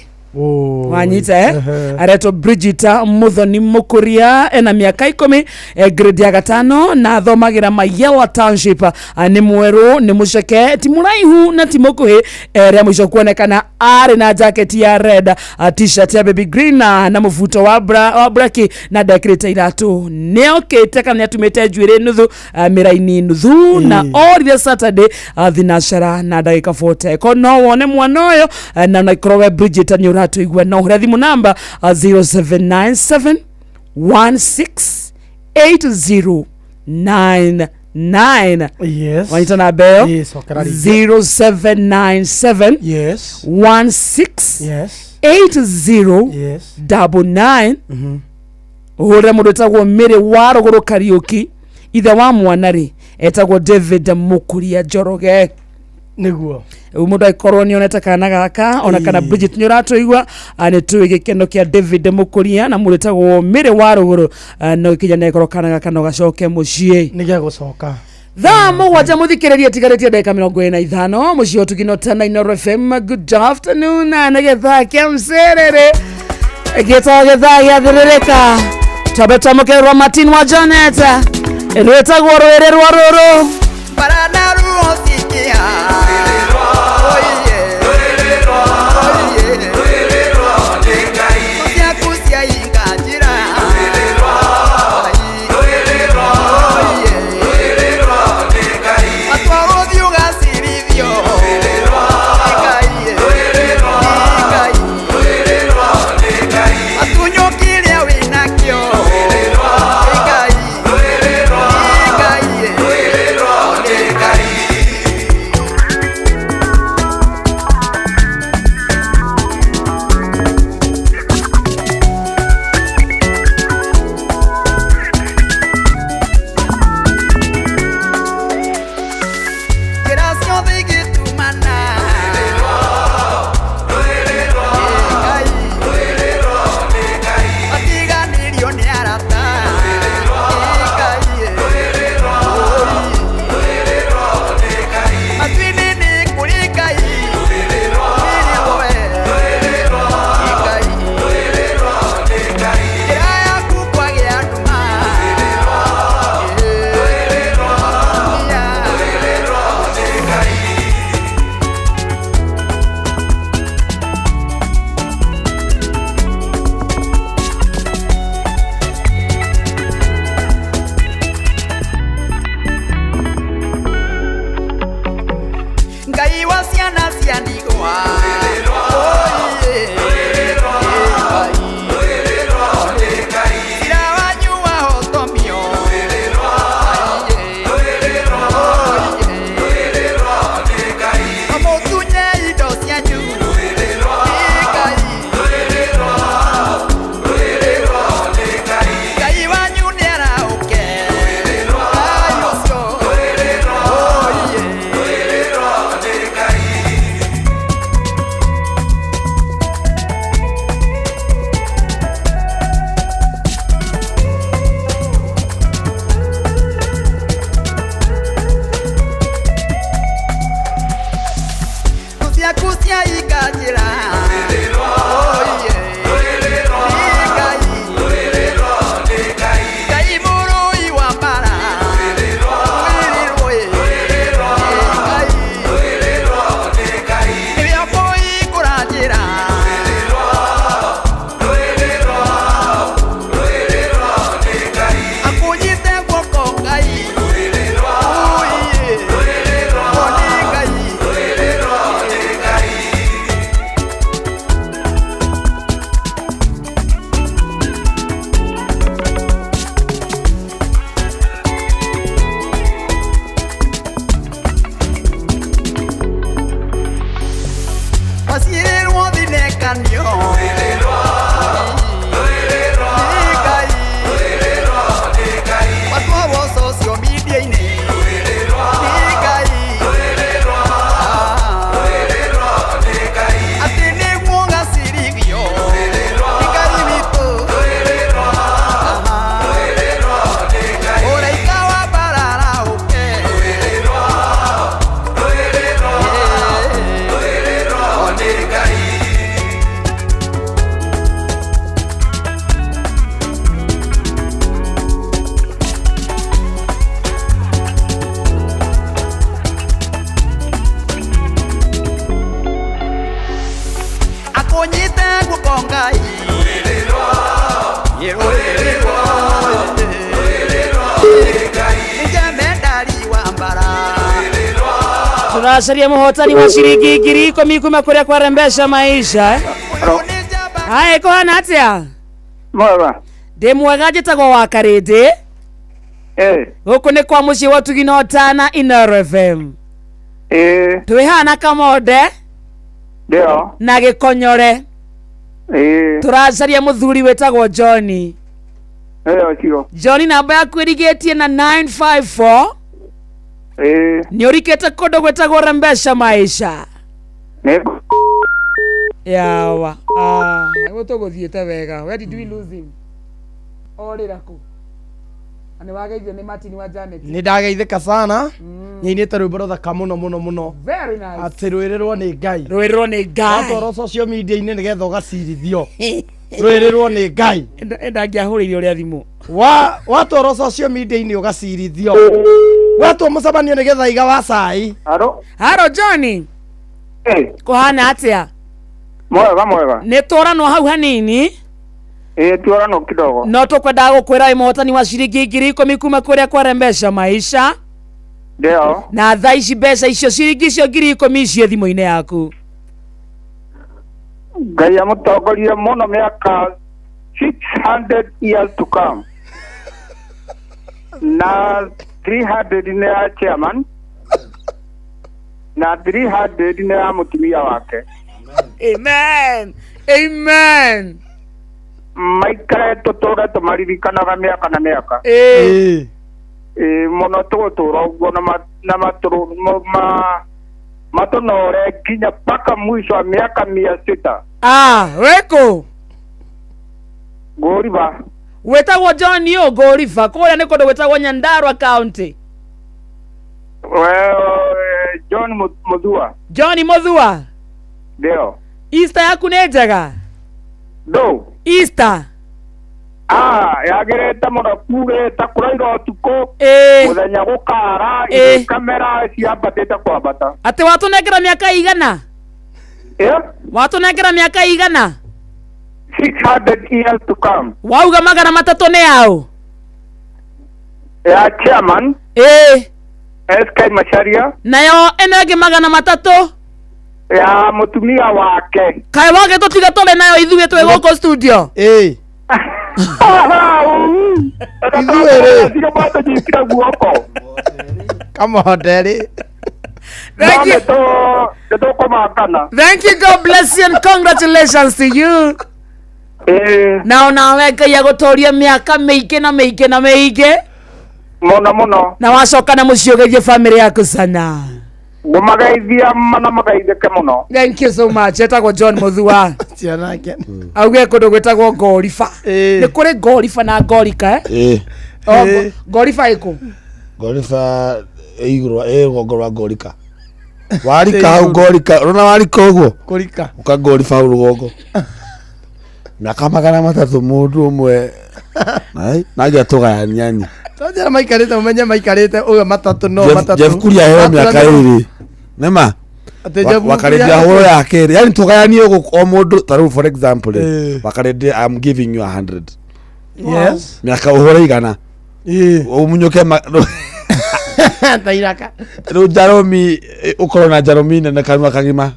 Speaker 16: wanyita areto Bridget Muthoni Mukoria ena miaka 10 grade ya 5 na athomagira Mayela Township. Ni mweru ni muceke ti muraihu na ti mukuhi ria mwico kuonekana ari na jacket ya red t-shirt ya baby green na muvuto wa black na decorate iratu neokete kana atumete juire nuthu miraini nuthu na all Saturday thinashara na ndagika 40 kono wone mwana uyo na naikrowe Bridget nyura tuigwa na uhura thimu namba 0797 168099
Speaker 18: yes
Speaker 16: wanita na beo
Speaker 18: yes
Speaker 16: 0797
Speaker 18: yes
Speaker 16: 16
Speaker 18: yes
Speaker 16: 80
Speaker 18: yes
Speaker 16: 99 uhura mundu etagwo Mary Waruguru Kariuki ithe wa mwanari etagwo David Mukuria Njoroge
Speaker 18: niguo
Speaker 16: mundu aikorwo ni oneta kana gaka ona kana Bridget nyuratuigwa ani tuwe gikeno kia David Mukuria na muretagwo Mary Waruguru no kijana ikorwo kana gaka no gacoke mucie
Speaker 18: nige gucoka
Speaker 16: tha mugwanja muthikiriria tigaretie ndeka 45 mucio tuginotana Inooro FM. Good afternoon na getha kia mserere geta getha ya thiririka tabeta mukerwa Martin wa Janet eretagwo rwere rwaruru
Speaker 15: barana ruo sikia Ngai wa ciana cia ndigwa Ira wanyu wahotomio Amotunye indo cianyu Ngai wanyu nĩarauke Kucia ikajira Ngai mũrũi wa mbara Nĩrĩo kũhingũra njĩra Akũnyite guoko Ngai Wasirĩrwo thinekanio Watwarwo social media-inĩ Atĩ nĩguo gacirithio Ngai witũ Ũraika wa mbara arauke Akũnyite guoko Ngai Nĩjemendari wa mbara
Speaker 16: Turacaria muhotani wa ciringi 10,000 kuma kuria kwarembesha maisha Hai kuhana atia
Speaker 19: Mwega
Speaker 16: Ndi mwega njitagwo wa Karindi Guku nĩ kwa muciĩ wa Tugino Tana Inooro FM Twihana Kamode
Speaker 19: Ndio
Speaker 16: na Gĩkonyore Turacaria muthuri wetagwo Johnny
Speaker 19: Kio
Speaker 16: Johnny namba yaku ĩrigĩtie na 954 Nĩ ũrikĩte kũndũ gwĩtagwo Rembesha Maisha Yawa Nĩguo tũgũthiĩte wega Where did we lose him Orĩra kũ Ani wageithio nĩ Martin wa Janet
Speaker 18: Nĩ ndageithĩka sana Nyainĩte rwĩmbo rũthaka mũno mũno mũno
Speaker 16: Very nice
Speaker 18: Atĩ rwĩrĩrwo nĩ Ngai
Speaker 16: Rwĩrĩrwo nĩ Ngai
Speaker 18: Watwarwo social media-inĩ nĩgetha ũgacirithio Rwĩrĩrwo nĩ Ngai
Speaker 16: Ndangĩahũrĩire ũrĩa thimũ
Speaker 18: Watwarwo social media-inĩ ũgacirithio Watwo mũcemanio nĩgetha iga wa cai
Speaker 16: Haro Johnny Kũhana atĩa
Speaker 19: Mwega mwega
Speaker 16: Nĩ tũranwo hau hanini
Speaker 19: Tũranwo kidogo
Speaker 16: No tũkwendaga gũkwĩra wĩ mũhotani wa ciringi 10,000 kuma kũrĩa kwa Rembesha Maisha
Speaker 19: Ndio
Speaker 16: Na thaa ici mbeca icio ciringi icio 10,000 icio thimũ-inĩ yaku
Speaker 19: Ngai amũtongorie mũno mĩaka 600 years to come na 300 nĩ ya chairman na 300 nĩ ya mũtumia wake
Speaker 16: Amen Amen
Speaker 19: Maikare tũtũre tũmaririkanaga mĩaka na mĩaka mũno tũgũtũra ũguo na matũnore nginya mpaka mwisho wa miaka 600
Speaker 16: weko
Speaker 19: Goriva
Speaker 16: wetagwo John yo Goriva kũrĩa nĩ kũndũ gwĩtagwo Nyandarua County
Speaker 19: John Muthua
Speaker 16: John Muthua
Speaker 19: ndio
Speaker 16: Easter yaku nĩ njega Easter
Speaker 19: yagerete mũno kurĩte kũraira ũtukũ mũthenya gũkara kamera ciambatĩte kwambata
Speaker 16: atĩ watũnengera mĩaka igana watũnengera mĩaka igana
Speaker 19: 600 years to come
Speaker 16: wauga 300 nĩ yaũ
Speaker 19: ya chairman SK Macharia.
Speaker 16: Nayo ĩno ĩngĩ 300
Speaker 19: Ya mutumia wake.
Speaker 16: Kaĩ wake tũtiga tũrĩ nayo ithuĩ twĩ gũkũ studio.
Speaker 19: Ithuĩ rĩ bado jikira guoko.
Speaker 18: Come on daddy.
Speaker 16: Thank you. Thank you, God bless you and congratulations to you. Na weka ya gũtũria mĩaka mĩingĩ na mĩingĩ na mĩingĩ.
Speaker 19: Mũno.
Speaker 16: Na wacoka na mũciogerie family yaku sana.
Speaker 19: Ngũmageithia mana magaithĩke mũno.
Speaker 16: Thank you so much. Etagwo John Muthua.
Speaker 18: Cianake.
Speaker 16: Auge kũndũ gwĩtagwo Ngoriba. Nĩ kũrĩ Ngoriba na Ngorika Ngoriba ĩkũ?
Speaker 17: Ngoriba igũrũ rũgongo rwa Ngorika. Warika hau Ngorika, urona warika ũguo?
Speaker 18: Ngorika.
Speaker 17: Uka Ngoriba hau rũgongo. Miaka 300 mũndũ ũmwe. Nagia tũgayania ni.
Speaker 18: Tonjera maikarĩte umenye maikarĩte ũyũ matatũ no matatũ.
Speaker 17: Jeff Kuria heo miaka 2. Nema. Wakaredia horo yake. Yani tugayanie o mũndũ taru for example. Wakaredia I'm giving you 100.
Speaker 18: Yes.
Speaker 17: Miaka uhoro igana. Umunyuke
Speaker 18: Tairaka.
Speaker 17: Rĩu Jaromi ukorwo na Jaromi nene kanua kagima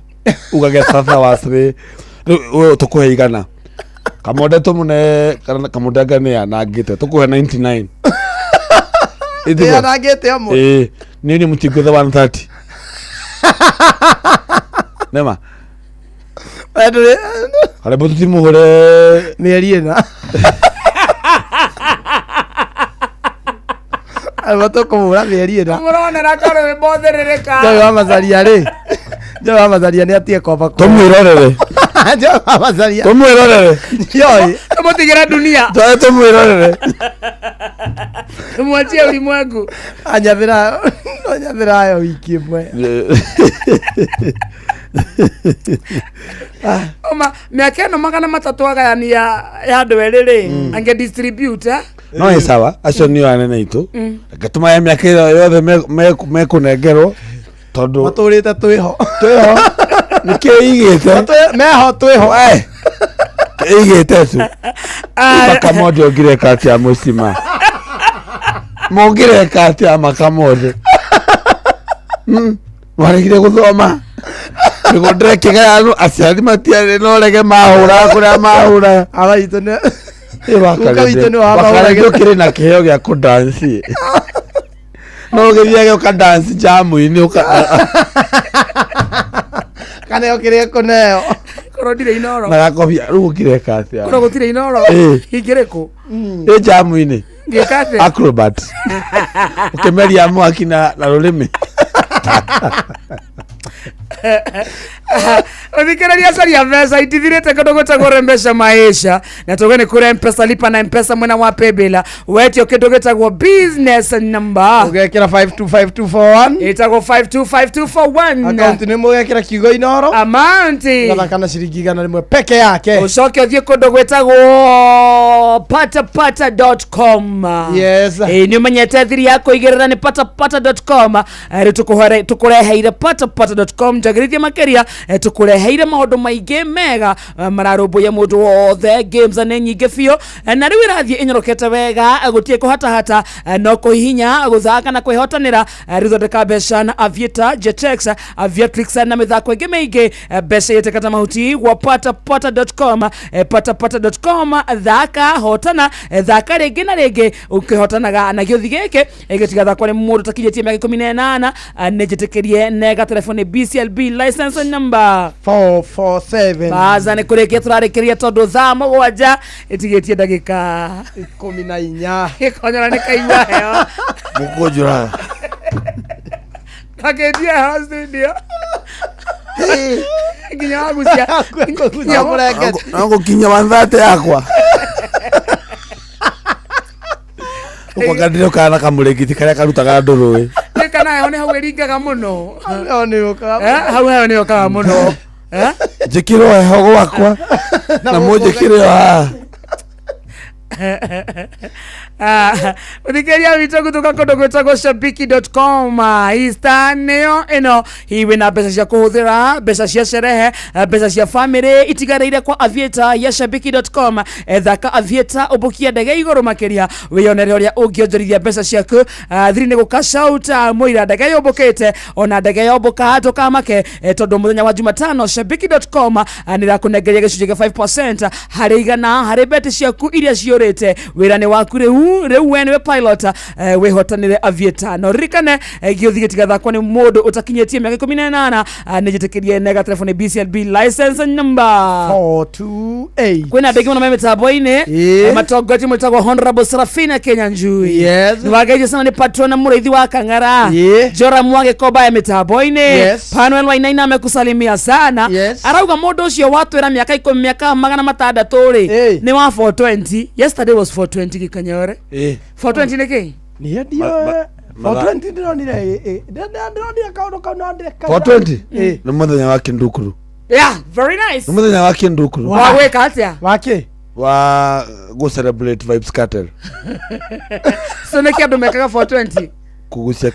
Speaker 17: ugagetha sasa wasre. Rĩu tukuhe igana. Kamonde tumune kana kamonde ngane ya nangite tukuhe 99.
Speaker 18: Ya nangite amwe.
Speaker 17: Nini mutiguthe 130. Nema.
Speaker 18: Adore.
Speaker 17: Ale botu timuhore
Speaker 18: mĩeri ĩna. Albato kumura mĩeri ĩna.
Speaker 16: Mũronera karĩ mbotherereka.
Speaker 18: Ndio amazaria rĩ. Ndio amazaria nĩ atie koba.
Speaker 17: Tumwirorere.
Speaker 18: Ndio amazaria.
Speaker 17: Tumwirorere.
Speaker 18: Yoi.
Speaker 16: Tumutigĩre dunia.
Speaker 17: Tumwirorere.
Speaker 16: Tumwachie ulimwengu.
Speaker 18: Anyathira yo wiki ĩmwe.
Speaker 16: Oma miaka ĩno 300 agayania ya andũ erĩ rĩ ange distribute
Speaker 17: no ĩ sawa acio nĩ anene itu gatuma ya miaka yothe mekunengerwo tondu
Speaker 18: matũrĩte twĩho
Speaker 17: nĩkĩo igĩte
Speaker 18: meho twĩho
Speaker 17: igĩte tu Makamode ogireka atia mũcima mogireka atia Makamode waregire gũthoma Nigondre kigayano aciari matiare no rege mahura kuria mahura
Speaker 18: abaito ne
Speaker 17: wakale no kire na kiheo gya ku dance no githia gyo ka dance jamu ini uka
Speaker 18: kana yo kire ko neo
Speaker 16: korodire inoro
Speaker 17: na gakobia rugo kire kasi
Speaker 16: koro gutire inoro higireko
Speaker 17: jamu ini
Speaker 16: ngekate
Speaker 17: acrobat ukemeria mwaki na rurimi
Speaker 16: Odikeraria saria mesa itithirite kodo gutagwo Mpesa maisha na togene kure Mpesa lipa na Mpesa mwena wa Pebela wetio kido gitagwo business number
Speaker 18: ugekira 525241
Speaker 16: itagwo 525241
Speaker 18: account ni mugekira kigo inoro
Speaker 16: amount
Speaker 18: kana kana shiringi igana rimwe peke yake
Speaker 16: ucoke uthie kodo gwetagwo patapata.com
Speaker 18: yes
Speaker 16: ni umenyete thiri yako igerera ni patapata.com tukureheire patapata.com jagirithia makeria tukureheire maundu maingi mega mararumbuya mundu wothe games ane nyingi bio na riu irathie inyorokete wega gutie kuhatahata no kuhihinya guthaka na kwihotanira rithondeka mbeca na Aviator Jetex Aviatrix na mithako ingi maingi mbeca yetekata mahuti wa patapata.com patapata.com thaka hotana thaka ringi na ringi ukihotanaga na giothi giki igitigatha kwa mundu takijetie miaka 18 nejitekerie nega telefone BCLB license number
Speaker 18: 447
Speaker 16: baza ne kurekia turarekeria tondu thaa mugwanja itigetie ndagika
Speaker 18: 14
Speaker 16: ikonyora ne kaigua heo
Speaker 17: mukujura
Speaker 16: kagedia hasu ndio kinya wagusia
Speaker 17: nango kinya wanzate yakwa uko kadiro kana kamuregiti kare karutaga ndurui
Speaker 16: kana hone hau eringaga muno
Speaker 18: hone yoka
Speaker 16: hau hone yoka muno
Speaker 17: jikiro heho gwakwa na moje kireo
Speaker 16: Uthikeria witũ gũtũka kũndũ gwĩtagwo shabiki.com. Easter nĩyo ĩno hiwe na mbeca cia kũhũthĩra, mbeca cia sherehe, mbeca cia family itigarĩire kwa aviator ya shabiki.com. Thaka aviator ũbukia ndege igũrũ makĩria wĩyonere ũrĩa ũngĩonjorithia mbeca ciaku. Thiri nĩ gũkashauta mũira ndege yũmbũkĩte ona ndege yũmbũka tũkamake tondũ mũthenya wa Jumatano shabiki.com nĩrakũnengeria gĩcunjĩ gĩa 5% harĩ igana harĩ beti ciaku iria ciũrĩte. Wĩra nĩ waku rĩu we nĩwe pilot wĩhotanĩre aviator. No ririkane gĩũthi gĩtigathakwo nĩ mũndũ ũtakinyĩtie mĩaka 18 nĩjĩtĩkĩrie nega telefoni BCLB license number
Speaker 18: 428.
Speaker 16: kwĩna andũ aingĩ mũno me mĩtambo-inĩ matongoti mwĩtagwo Honorable Serafina Kenya Njui. Nĩwageithio sana nĩ patrona mũrĩithi wa Kang'ara. Jora Mwangi Koba ya mĩtambo-inĩ. Panuel Wainaina amekusalimia sana. Arauga mũndũ ũcio watwĩra mĩaka 10 mĩaka 600 rĩ nĩ wa 420. Yesterday was 420 gikanyore. 420 nĩ kĩ?
Speaker 18: Nĩ ndio 420 ndĩronire ndĩronire kaũndũ kau no ndĩreka
Speaker 17: 420 nĩ mũthenya wa Kindukuru.
Speaker 16: Yeah, very nice.
Speaker 17: Nĩ mũthenya wa Kindukuru.
Speaker 16: Wa gwĩka atĩa?
Speaker 18: Wa kĩ?
Speaker 17: Wa go celebrate vibes cartel.
Speaker 16: So nĩ kĩ andũ mekaga 420?
Speaker 17: Kugucia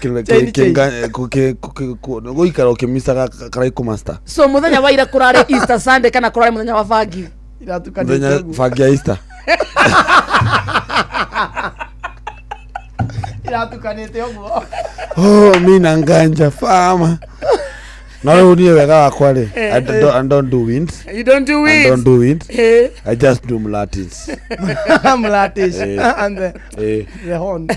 Speaker 17: gũikara ũkĩmisaga karaiko master.
Speaker 16: So mũthenya wa ira kũrarĩ Easter Sunday kana kũrarĩ mũthenya wa bangi?
Speaker 17: Mũthenya bangi ya Easter.
Speaker 18: Iratukanĩte ũguo.
Speaker 17: Oh, mina nganja fama. No rĩu niĩ wega wakwa rĩ. I don't do wins.
Speaker 16: You don't do wins?
Speaker 17: I don't do wins. I just do mulatis.
Speaker 18: Mulatis. And the horn.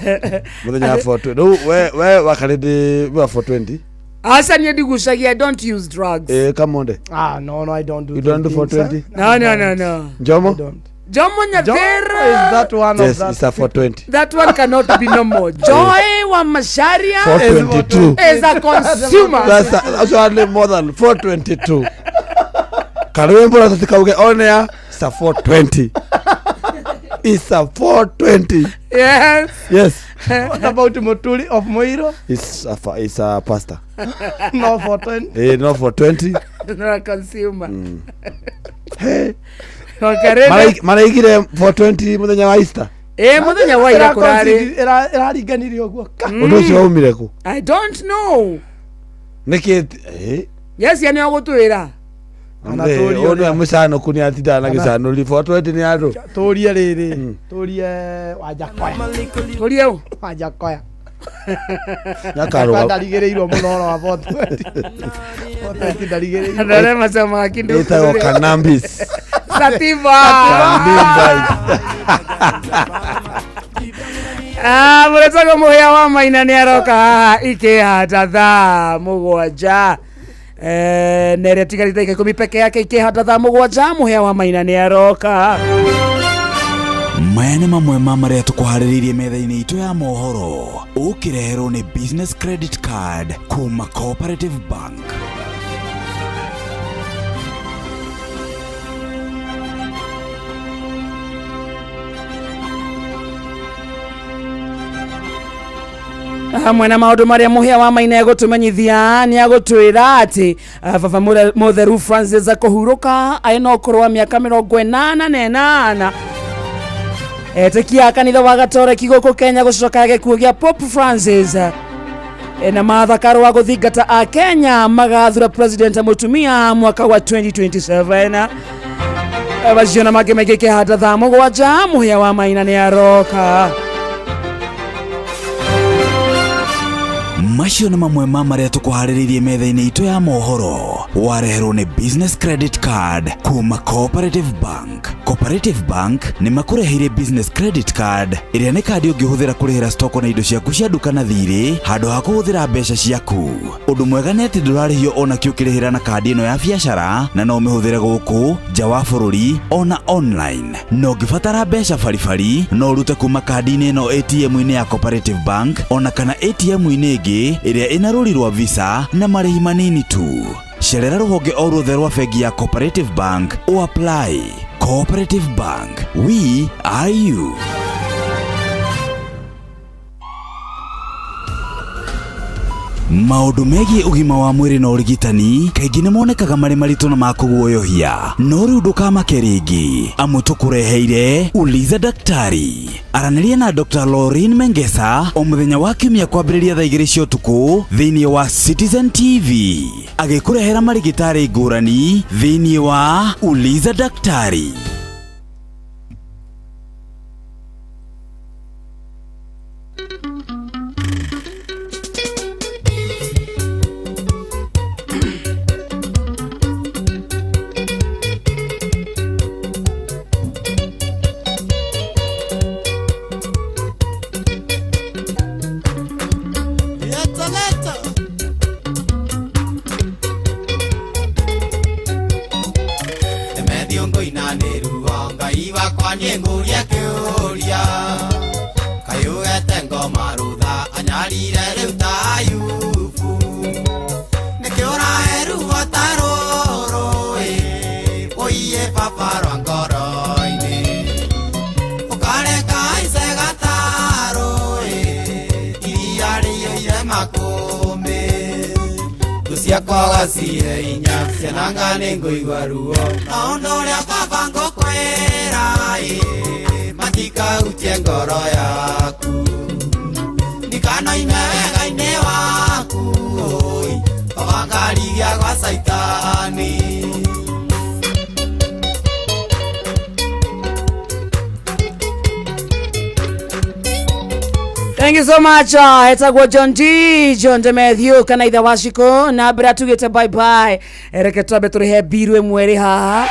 Speaker 17: Mũthenya wa 420. Rĩu we wakarĩndĩ wa 420.
Speaker 16: Asa niĩ ndigucagia, I don't use drugs.
Speaker 17: Come on.
Speaker 18: No, I don't do.
Speaker 17: You don't do 420?
Speaker 16: No.
Speaker 17: Jomo?
Speaker 16: Jomo Nyavera.
Speaker 18: Is that one
Speaker 17: yes,
Speaker 18: of that?
Speaker 17: Yes, it's a 420.
Speaker 16: That one cannot be no more. Joy wa Masharia
Speaker 17: 422
Speaker 16: is a consumer.
Speaker 17: That's actually more than 422. Karwembo ratikauge onea it's a 420. It's a 420.
Speaker 16: Yes.
Speaker 18: What about Motuli of Moiro?
Speaker 17: It's a pasta.
Speaker 18: No 420.
Speaker 17: No 420.
Speaker 16: Not a consumer.
Speaker 17: Hey. Maraigire 420 mũthenya wa Easter.
Speaker 16: Mũthenya wa ira kũrarĩ.
Speaker 18: Ĩraringanire ũguo.
Speaker 17: Ũndũ ũcio waumire kũ?
Speaker 16: I don't know.
Speaker 17: Nĩkĩ
Speaker 16: yes yani ogũtwĩra.
Speaker 17: Ona mũcano kuni atinda na gĩcano ri 420 nĩ andũ.
Speaker 18: Tũrie rĩrĩ. Tũrie Wanjakoya.
Speaker 16: Tũrie ũ?
Speaker 18: Wanjakoya.
Speaker 17: Nyakaruga.
Speaker 18: Ndarigĩrĩirwo mũno wa 420. 420 ndarigĩrĩirwo.
Speaker 16: Ndare macama kindu.
Speaker 17: Ĩtagwo cannabis.
Speaker 16: Sativa. Mũretago mũhĩa wa Maina nĩ aroka ikĩhata thaa mũgwanja. Nere tigarite ikũmi peke yake ikĩhata thaa mũgwanja. Mũhĩa wa Maina nĩ aroka.
Speaker 7: Maya nĩ mamwe ma marĩa tũkũharĩrĩirie metha-inĩ itũ ya mohoro. Ũkĩreherwo nĩ business credit card kuma Cooperative Bank.
Speaker 16: Hamwe na maũndũ marĩa mũhĩa wa Maina egũtũmenyithia nĩ agũtwĩra atĩ baba mũtheru Francis akũhurũka aina ũkũrũ wa mĩaka 88. Etĩkia kanitha wa Gatoreki gũkũ Kenya gũcoka gĩkuũ gĩa Pope Francis. Na mathakaro wa gũthingata a Kenya magathura president mũtumia mwaka wa 2027. Bacio na mangĩ maingĩ kĩhata thaa mũgwanja. Mũhĩa wa Maina nĩ aroka.
Speaker 7: Macio nĩ mamwe ma marĩa tũkũharĩrĩirie metha-inĩ itũ ya mohoro. Wareherwo nĩ business credit card kuma Cooperative Bank. Cooperative Bank nĩ makũreheire business credit card ĩrĩa nĩ kandi ũngĩhũthĩra kũrĩhĩra stoko na indo ciaku cia duka na thirĩ handũ ha kũhũthĩra mbeca ciaku. Ũndũ mwega nĩ atĩ ndũrarĩhio ona kĩ ũkĩrĩhĩra na kandi ĩno ya biacara na no ũmĩhũthĩre gũkũ nja wa bũrũri ona online. No ũngĩbatara mbeca baribari no ũrute kuma kandi-inĩ ĩno ATM-inĩ ya Cooperative Bank ona kana ATM-inĩ ĩngĩ ĩrĩa ĩna rũri rwa visa na marĩhi manini tu. Cerera rũhonge o ruothe rwa bengi ya Cooperative Bank o apply. Cooperative Bank, we are you. maundu megie ugima wa mwiri na urigitani kaingĩ nĩmonekaga marĩ maritũ na makũguoyohia, no rĩu ndũkamake rĩngĩ, amu tũkũreheire Uliza Daktari. Aranĩria na Dr. Lauren Mengesa o mũthenya wa kiumia kwambĩrĩria thaa 2 cia ũtukũ thĩinĩ wa Citizen TV, agĩkũrehera marigitari ngũrani thĩinĩ wa Uliza Daktari.
Speaker 16: Thank you so much. Etagwo John D. John de Matthew kana itha washiko na bra tugete bye bye. Ereke twabe turihe biru emweri haha.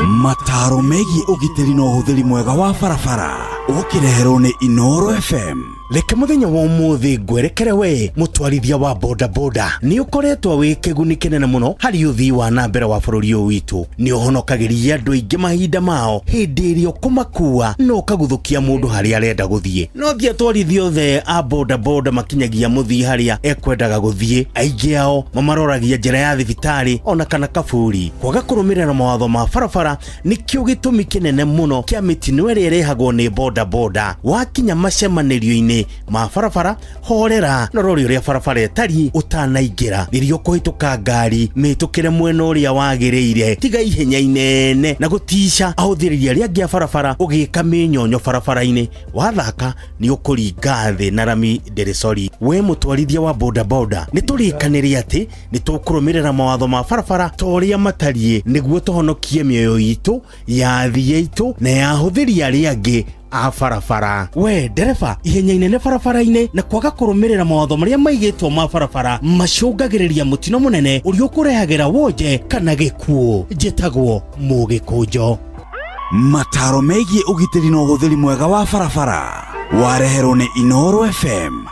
Speaker 7: Mataro megie ũgitĩri na ũhũthĩri mwega wa barabara ũkireherwo nĩ Inoro FM.
Speaker 20: Reke muthenya wa ũmũthĩ ngwerekere we mũtwarithia wa boda boda nĩ ũkoretwo wĩ kĩguni kĩnene mũno harĩ ũthii wa na mbere wa bũrũri ũyũ witũ. Nĩ ũhonokagĩria andũ aingĩ mahinda mao hĩndĩ ĩrĩa ũkũmakua na ũkagũthũkia mũndũ harĩa arenda gũthiĩ. No thi atwarithia othe a boda boda makinyagia mũthii harĩa ekwendaga gũthiĩ. Aingĩ ao mamaroragia njĩra ya thibitarĩ ona kana kaburi. Kwaga kũrũmĩrĩra mawatho ma barabara nĩkĩo gĩtũmi kĩnene mũno kĩa mĩtino ĩrĩa ĩrehagwo nĩ boda boda. Wakinya macemanĩrio-inĩ ma barabara horera na rori ũrĩa barabara ĩtari ũtanaingĩra. Rĩrĩa ũkũhĩtũka ngari mĩtũkĩre mwena ũrĩa wagĩrĩire, tiga ihenya inene na gũticia ahũthĩrĩri arĩa angĩ a barabara ũgĩka mĩnyonyo barabara-inĩ. Wathaka nĩ ũkũringa thĩ na rami nderesori. We mũtwarithia wa boda boda nĩ tũrĩkanĩre atĩ nĩ tũkũrũmĩrĩra mawatho ma barabara ta ũrĩa matariĩ nĩguo tũhonokie mĩoyo itũ, ya athii aitũ na ya ahũthĩri arĩa angĩ a barabara. We ndereba, ihenya inene barabara-inĩ na kwaga kũrũmĩrĩra mawatho marĩa maigĩtwo ma barabara macũngagĩrĩria mũtino mũnene ũrĩa ũkũrehagĩra wonje kana gĩkuũ. Njĩtagwo Mũgĩkũnjo.
Speaker 7: Mataro megie ũgitĩri na ũhũthĩri mwega wa barabara wareherwo nĩ Inoro FM.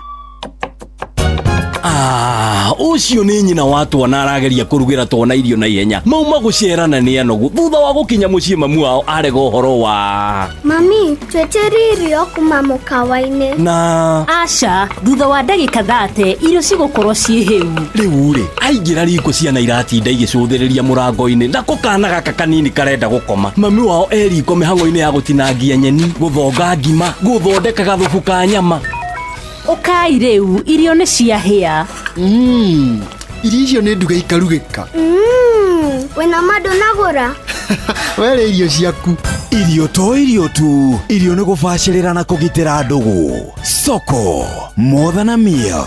Speaker 21: Ucio nĩ nyina wa twana arageria kũrugĩra twana irio na ihenya. Mauma gũcerana nĩ anogu. Thutha wa gũkinya mũciĩ mamu wao arega ũhoro wa
Speaker 22: mami, tweterie irio kuma mũkawa-inĩ.
Speaker 21: Na
Speaker 23: aca, thutha wa ndagĩka 30 irio cigũkorwo ciĩ hĩu.
Speaker 21: Rĩu rĩ, aingĩra riko ciana iratinda igĩcũthĩrĩria mũrango-inĩ na kana gaka kanini karenda gũkoma. Mami wao eriko mĩhang'o-inĩ ya gũtinangia nyeni, gũthonga ngima, gũthondeka gathubu ka nyama.
Speaker 23: Ukai rĩu, irio nĩ ciahĩa.
Speaker 24: Irio icio nĩ nduga ikarugĩka.
Speaker 22: Wĩna mandũ nagũra.
Speaker 24: Were irio ciaku.
Speaker 7: Irio to irio tu, irio nĩ gũbacĩrĩra na kũgitĩra ndũgũ. Soko, more than a meal.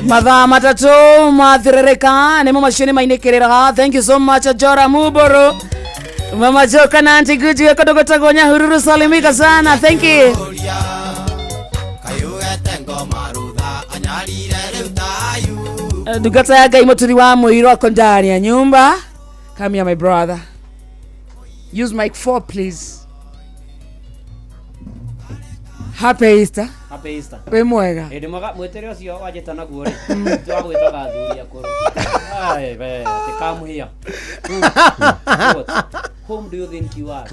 Speaker 16: Mathaa matatu mathiririka nimo mashini mainikirira. Thank you so much Jora Muboro. Mama Joka na Auntie Guji kodogotagwo Nyahururu salimika sana. Thank you. Dugata ya Ngai muturi wa muiro ako ndani ya nyumba. Come here my brother. Use mic 4 please. Happy Easter.
Speaker 25: Happy Easter.
Speaker 16: We mwega.
Speaker 25: Ende mwaga mwetere ucio wajeta naguo ri. Twa gwita gathuri akuru. Ai be, te come here. Whom do you think you are?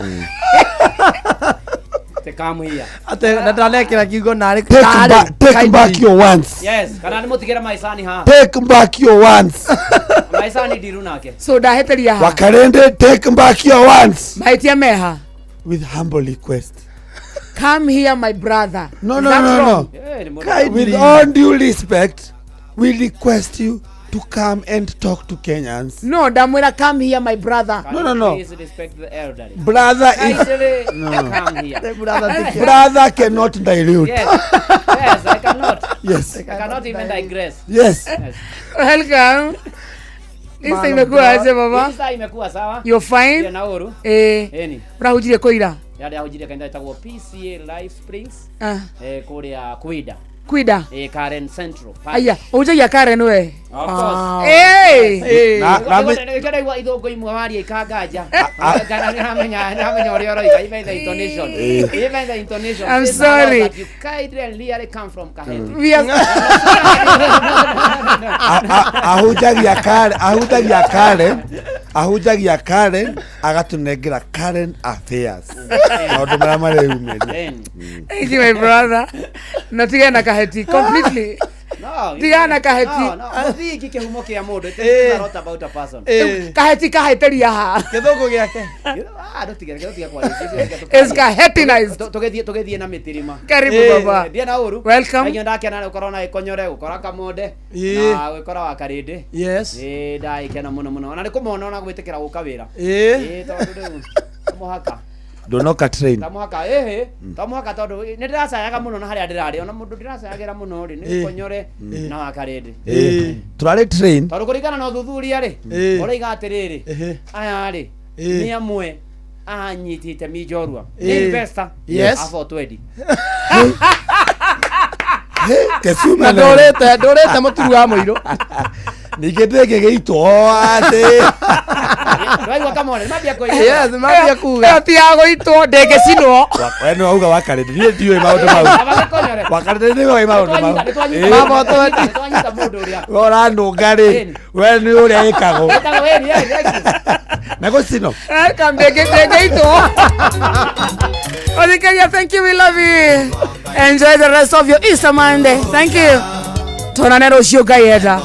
Speaker 25: Te come here.
Speaker 18: Ate ndalekera kiugo nari.
Speaker 17: Take back your once.
Speaker 25: Yes, kana ni mutigera maisani ha.
Speaker 17: Take back your once.
Speaker 25: Aisa ni diru nake.
Speaker 16: So ndaheteria ha.
Speaker 17: Wakarende take back your words.
Speaker 16: Maitia meha.
Speaker 17: With humble request.
Speaker 16: Come here, my brother.
Speaker 17: No. With all due respect, we request you to come and talk to Kenyans.
Speaker 16: No, Damwera, come here, my brother.
Speaker 17: No.
Speaker 25: Please respect the elderly.
Speaker 17: Brother is
Speaker 25: Come here.
Speaker 17: Brother cannot dilute.
Speaker 25: Yes, I cannot.
Speaker 17: Yes.
Speaker 25: I cannot even digress.
Speaker 17: Yes.
Speaker 16: Welcome. Insta imekuwa aje baba?
Speaker 25: Insta imekuwa sawa.
Speaker 16: You're fine?
Speaker 25: Nauru.
Speaker 16: Eni. Urahujire koira?
Speaker 25: Yale ahujire kaenda itagwo PCA Life Springs. Kuria Kwida.
Speaker 16: Kwida?
Speaker 25: Karen Central.
Speaker 16: Aya, ujagia Karen we.
Speaker 25: Of course. Na idongo imwe wari ikangaja. Ngamenya ori oro even the intonation. Even the intonation.
Speaker 16: I'm sorry.
Speaker 25: You kindly come from Kaheti.
Speaker 16: We are
Speaker 17: ahujagia Karen agatunengera Karen affairs. Maundu maria mari umeri.
Speaker 16: Thank you, my brother. Natigana Kaheti completely.
Speaker 25: No.
Speaker 16: Tigana Kaheti.
Speaker 25: No. Muthi kike humo kia mundu. It is not about a person.
Speaker 16: Kaheti kaheteria ha.
Speaker 25: Kithugu giake. Ndotiga kwa.
Speaker 16: Is Kaheti nice.
Speaker 25: Tugethie na mitirima.
Speaker 16: Karibu baba.
Speaker 25: Dia na uru.
Speaker 16: Welcome.
Speaker 25: Ayo ndakena na ukorona ikonyore ukora kamonde. Na ukora wa karinde.
Speaker 18: Yes.
Speaker 25: Dai kena muno. Ona ndikumona ona gwitikira guka wira. Tondu riu. Muhaka.
Speaker 17: Donoka train.
Speaker 25: Tamuhaka tondu ni ndiracayaga muno na haria ndirari ona mundu ndiracayagira muno ri ni konyore na wa karinde.
Speaker 17: Turari train.
Speaker 25: Tondu kurigana na uthuthuria ri. Uriga atiriri. Aya ri. Ni amwe anyitite mijorua. Investor.
Speaker 18: Yes.
Speaker 25: Afo 20.
Speaker 17: Kesuma
Speaker 18: ndorete muturu wa muiro.
Speaker 17: Niketeke geito ate.
Speaker 25: Raiwa kamone mabia ko.
Speaker 18: Yes, mabia kuga.
Speaker 16: Ati ago ito ndege sino.
Speaker 17: Wenu auga wakarinde. Ni ndiyo maundu mau. Wakarinde ni wa maundu mau.
Speaker 18: Mama toti.
Speaker 25: Twanyita mundu uria.
Speaker 17: Ora ndungari. We ni uria ikago. Nago sino.
Speaker 16: Welcome ndege ito. Odikaya, thank you, we love you. Enjoy the rest of your Easter Monday. Thank you. Tonane rocio gaeda.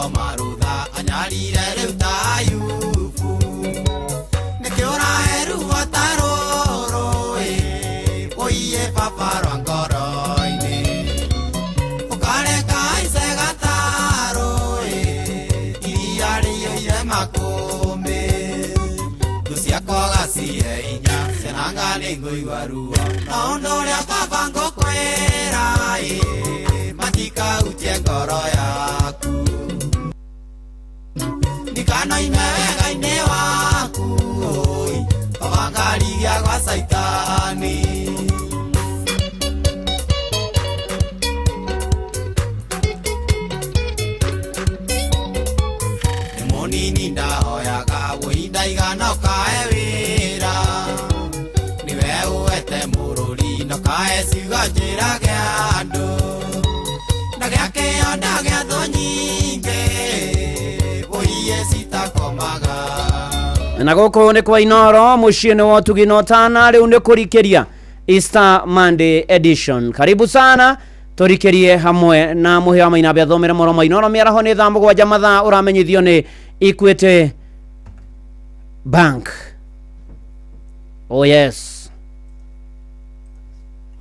Speaker 25: Na goko ne kwa inoro mushine watu ginotana leo ne kurikeria Easter Monday edition. Karibu sana turikerie hamwe na muhia maina bya thomera moro inoro miaraho ni thambo gwa jamatha uramenyithio ni Equity Bank. Oh yes.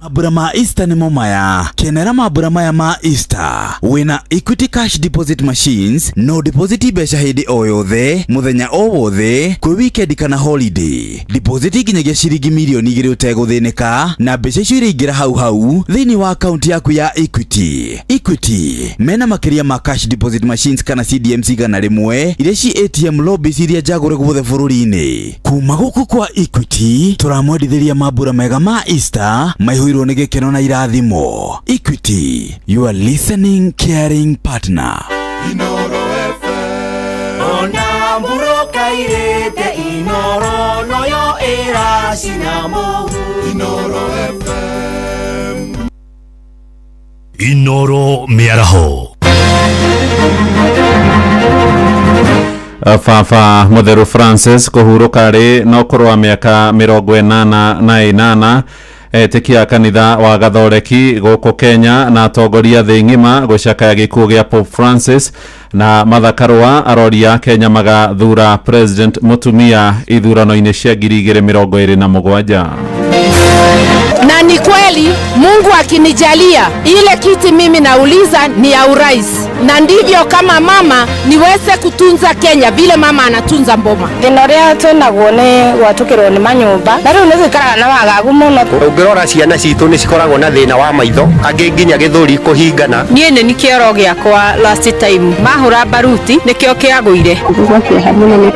Speaker 7: Mabura ma Easter ni momaya. Kenera mabura maya ma Easter. Wina Equity Cash Deposit Machines. No deposit besha hidi oyothe. Muthenya o wothe. Kwe weekend kana holiday. Deposit ginyagia shiringi milioni 2 uteguthinika. Na besha icio iringira hau thini wa account yaku ya Equity. Equity mena makiria ma cash deposit machines kana CDMC kana rimwe. Iria ci ATM lobbies iria jagore guothe bururi-ini. Kuma guku kwa Equity turamwendithiria mabura mega ma Easter. Maihurwo ni gikeno na irathimo. Equity, you are listening caring partner.
Speaker 15: Inoro FM. Ona mburoka irete inoro noyo era sinamo. Inoro FM.
Speaker 6: Inoro miaraho.
Speaker 1: Fafa Mutheru Francis kuhuruka ri no kurwa miaka 88 tekia kanitha wa gathoreki goko Kenya na atongoria thĩ ng'ima gucakaya gĩkuũ gĩa Pope Francis na Martha Karua aroria Kenya magathura president mutumia ithurano-inĩ cia 2027.
Speaker 2: Na ni kweli Mungu akinijalia ile kiti mimi nauliza ni ya urais, na ndivyo kama mama niweze kutunza Kenya vile mama anatunza mboma.
Speaker 3: Kenoria twena guone watukirwo ni manyumba na riu nizikaraga na wagagu muno.
Speaker 4: Ungirora ciana citu ni cikoragwo na thina wa maitho, angi nginya githuri kuhingana.
Speaker 3: Nie ni kioro giakwa last time mahura baruti nikio kiagũire. Ngugwa kĩeha mũno nĩ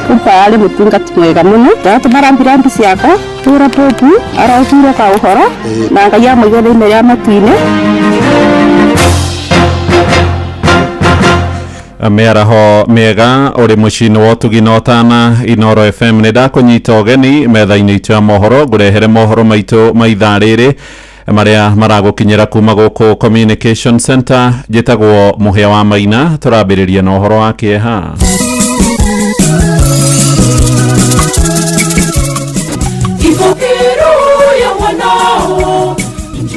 Speaker 3: Pope arĩ mũtungati mwega mũno. Ndatũmara mbirambi ciakwa tura Pope arautire ka ũhoro na Ngai amũige thĩinĩ rĩa matu-inĩ.
Speaker 1: Mĩaraho mĩega ũrĩ mũciĩ-inĩ wa ũtugi na ũtana Inooro FM nĩ ndakunyita ũgeni metha-inĩ itũ ya mohoro ngũrehere mohoro maitũ ma ithaa rĩrĩ marĩa maragũkinyĩra kuma gũkũ Communication Center. Njĩtagwo Mũhĩa wa Maina, tũrambĩrĩria na ũhoro wa kĩeha.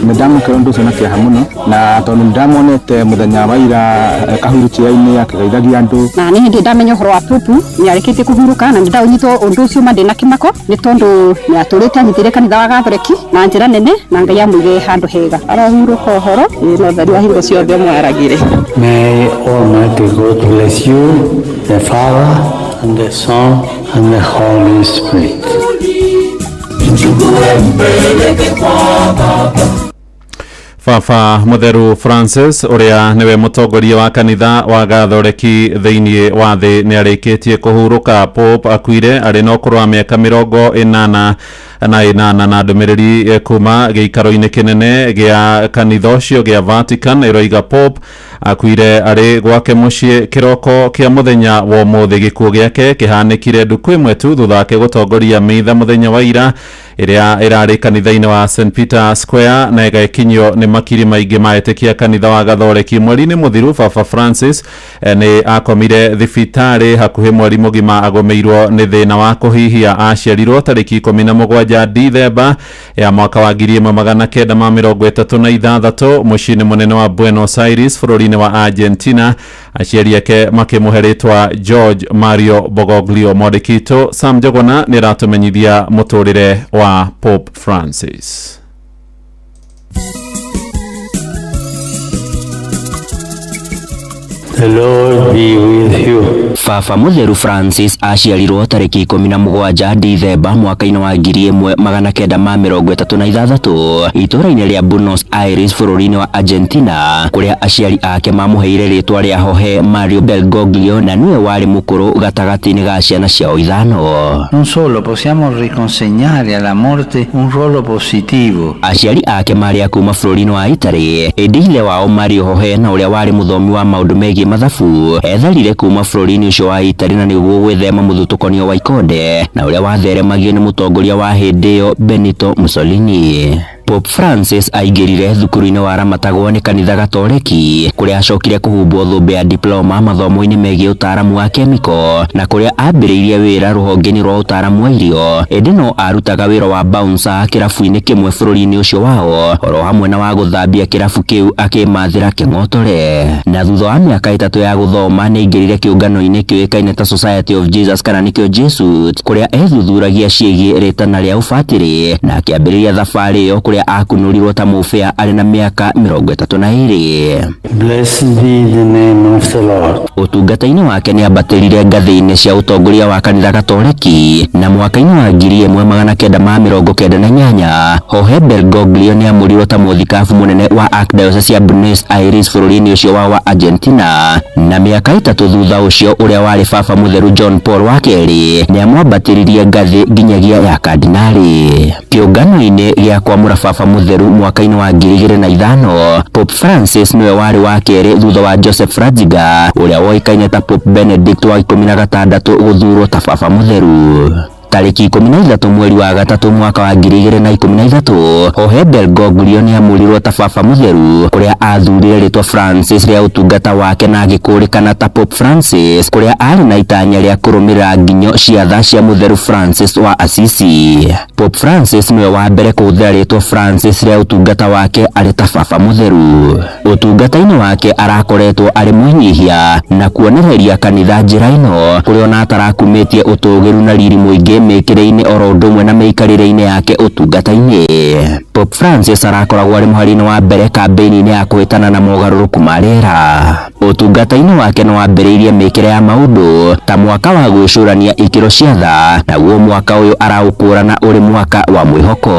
Speaker 5: Ndamũkĩra ũndũ ũcio na kĩeha mũno, na tondũ ndamonete mũthenya wa ira kahurũkia-inĩ akĩgeithagia andũ.
Speaker 3: Na niĩ ndĩ ndamenya ũhoro wa Pope nĩarĩkĩtie kũhurũka na ndĩranyitwo ũndũ ũcio ma ndĩna kĩmako nĩ tondũ nĩatũrĩte anyitĩire kanitha wa Gathoreki na njĩra nene na Ngai amũige handũ hega. Arahurũka ũhoro na ũtheri wa hingo ciothe mũaragĩre.
Speaker 26: May Almighty God bless you, the Father and the Son and the Holy Spirit.
Speaker 1: Baba Mutheru Francis ũrĩa nĩwe mũtongoria wa kanitha wa Gathoreki thĩinĩ wa thĩ nĩarĩkĩtie kũhurũka. Pope akuire arĩ na ũkũrũ wa mĩaka 88 na ndũmĩrĩri kuma gĩikaro-inĩ kĩnene gĩa kanitha ũcio gĩa Vatican ĩroiga Pope akuire arĩ gwake mũciĩ kĩroko kĩa mũthenya wa ũmũthĩ. Gĩkuũ gĩake kĩhanĩkire ndukũ ĩmwe tu thutha wake gũtongoria mitha mũthenya wa ira ĩrĩa ĩrarĩ kanitha-inĩ wa St Peter Square na ĩgaikinyio nĩ makiri maingĩ ma etĩkia kanitha wa Gathoreki. Mweri-inĩ mũthiru Papa Francis nĩ akomire thibitarĩ hakuhĩ mweri mũgima agomeirwo nĩ thĩna wa kũhihia. Aciarirwo tarĩki 17 Dithemba ya mwaka wa 1936 mũciĩ-inĩ mũnene wa Buenos Aires bũrũri-inĩ wa Argentina. Aciari ake makĩmũhe rĩtwa George Mario Bergoglio. Mwandĩki Sam Njogona nĩ aratũmenyithia mũtũrĩre wa Pope Francis.
Speaker 26: The Lord be with you.
Speaker 27: Baba Mutheru Francis aciarirwo tarĩki 17 Dithemba mwaka-inĩ wa 1936 itũũra-inĩ rĩa Buenos Aires bũrũri-inĩ wa Argentina, kũrĩa aciari ake mamũheire rĩtwa rĩa Jorge Mario Bergoglio na niwe warĩ mũkũrũ gatagatĩ-inĩ ga ciana ciao ithano.
Speaker 26: Non solo possiamo riconsegnare alla morte un ruolo positivo.
Speaker 27: Aciari ake marĩ a kuma bũrũri-inĩ wa Italy, ĩndĩ ithe wao Mario Jorge na ũrĩa warĩ mũthomi wa maũndũ megiĩ mathabu etharire kuma bũrũri-inĩ ũcio wa Italy na nĩguo gwĩthema mũthutũkanio wa ikonde na ũrĩa watheremagio nĩ mũtongoria wa hĩndĩ ĩyo Benito Mussolini. Pope Francis aingĩrire thukuru-inĩ wa ramatagwo nĩ kanitha Gatoreki, kũrĩa acokire kũhumbwo thũmbĩ ya diploma mathomo-inĩ megiĩ ũtaaramu wa kemiko na kũrĩa ambĩrĩirie wĩra rũhonge-inĩ rwa ũtaaramu wa irio. Ĩndĩ no arutaga wĩra wa bouncer kĩrabu-inĩ kĩmwe bũrũri-inĩ ũcio wao, oro hamwe na wa gũthambia kĩrabu kĩu akĩmathĩra kĩng'otore. Na thutha wa mĩaka 3 ya gũthoma nĩ aingĩrire kĩũngano-inĩ kĩũĩkaine ta Society of Jesus kana nĩkĩo Jesus, kũrĩa ethuthuragia ciĩgiĩ rĩtana rĩa ũbatĩrĩ na akĩambĩrĩria thabarĩ ĩyo kũrĩa akunurirwo ta mũbĩa arĩ na mĩaka 32.
Speaker 26: Blessed be the name of the Lord.
Speaker 27: Ũtungata-inĩ wake nĩ ambatĩrire ngathĩ-inĩ cia ũtongoria wa kanitha Gatoreki na mwaka-inĩ wa 1998 Jorge Bergoglio nĩ amũrirwo ta mũthikabu mũnene wa Archdiocese ya Buenos Aires bũrũri-inĩ ũcio wa Argentina, na mĩaka 3 thutha ũcio ũrĩa warĩ Baba Mutheru John Paul wa kerĩ nĩ amwambatĩririe ngathĩ nginyagia ya kardinali. Kĩũngano-inĩ gĩa kwamũra Baba Mutheru mwaka-inĩ wa 2005 Pope Francis niwe warĩ wa kerĩ thutha wa Joseph Ratzinger ũrĩa woĩkaine ta Pope Benedict wa 16 gũthurwo ta Baba Mutheru. tariki 13 mweri wa gatatu mwaka wa 2013 Jorge Bergoglio ni amurirwo ta baba mutheru kuria athurire ritwa Francis ria utungata wake na agikũrĩkana ta Pope Francis kuria ari na itanya ria kurumirira nginyo ciatha cia mutheru Francis wa Assisi. Pope Francis niwe wa mbere kuthira ritwa Francis ria utungata wake ari ta baba mutheru. Utungata-ini wake arakoretwo ari munyihia na kuonereria kanitha njira ino kuria ona atarakumitie utugiru na riri muingi mikire-ini oro ndumwe na meikarire-ini yake utungata-ini. Pope Francis arakoragwo ari muhari-ini wa mbere kambeni-ini ya kuhitana na mogaruruku ma riera. Utungata-ini wake no wambiriirie mikire ya maundu ta mwaka wa gwicurania ikiro cia tha, naguo mwaka uyu araukũrana uri mwaka wa mwihoko.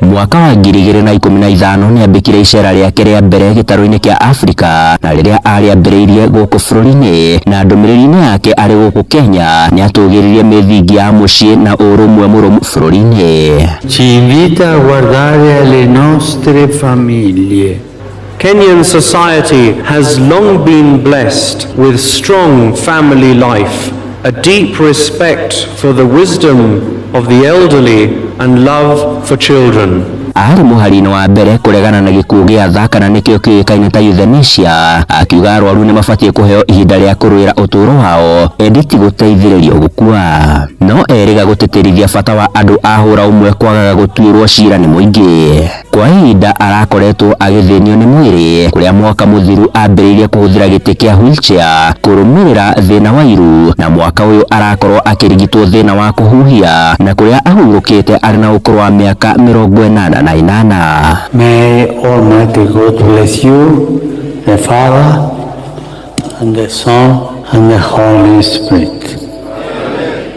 Speaker 27: Mwaka wa 2015 ni ambikire icera riake ria mbere gitaru-ini kia Afrika na riria ariambiriirie guku bururi-ini na ndumiriri-ini yake ari guku Kenya ni atugiririe mithingi ya mucii na urumwe murumu bururi-ini.
Speaker 26: Ci invita a guardare alle nostre famiglie.
Speaker 8: Kenyan society has long been blessed with strong family life, a deep respect for the wisdom of the elderly and love for children.
Speaker 27: Ari muhari-ini wa mbere kuregana na gikuo gia tha kana nikio kiukaine ta euthanasia, akiuga arwaru ni mabatie kuheo ihinda ria kuruira uturo wao enditi guteithiririo gukua. No eriga guteterithia bata wa andu ahura umwe kwagaga gutuirwo cira ni muingi. Kwa ihinda arakoretwo agithinio ni mwiri kuria mwaka muthiru ambiriirie kuhuthira giti kia wheelchair kurumirira thina wa iru, na mwaka uyu arakorwo akirigitwo thina wa kuhuhia na kuria ahurukite ari na ukuru wa miaka 88.
Speaker 26: May Almighty God bless you, the Father, and the Son, and the Holy Spirit.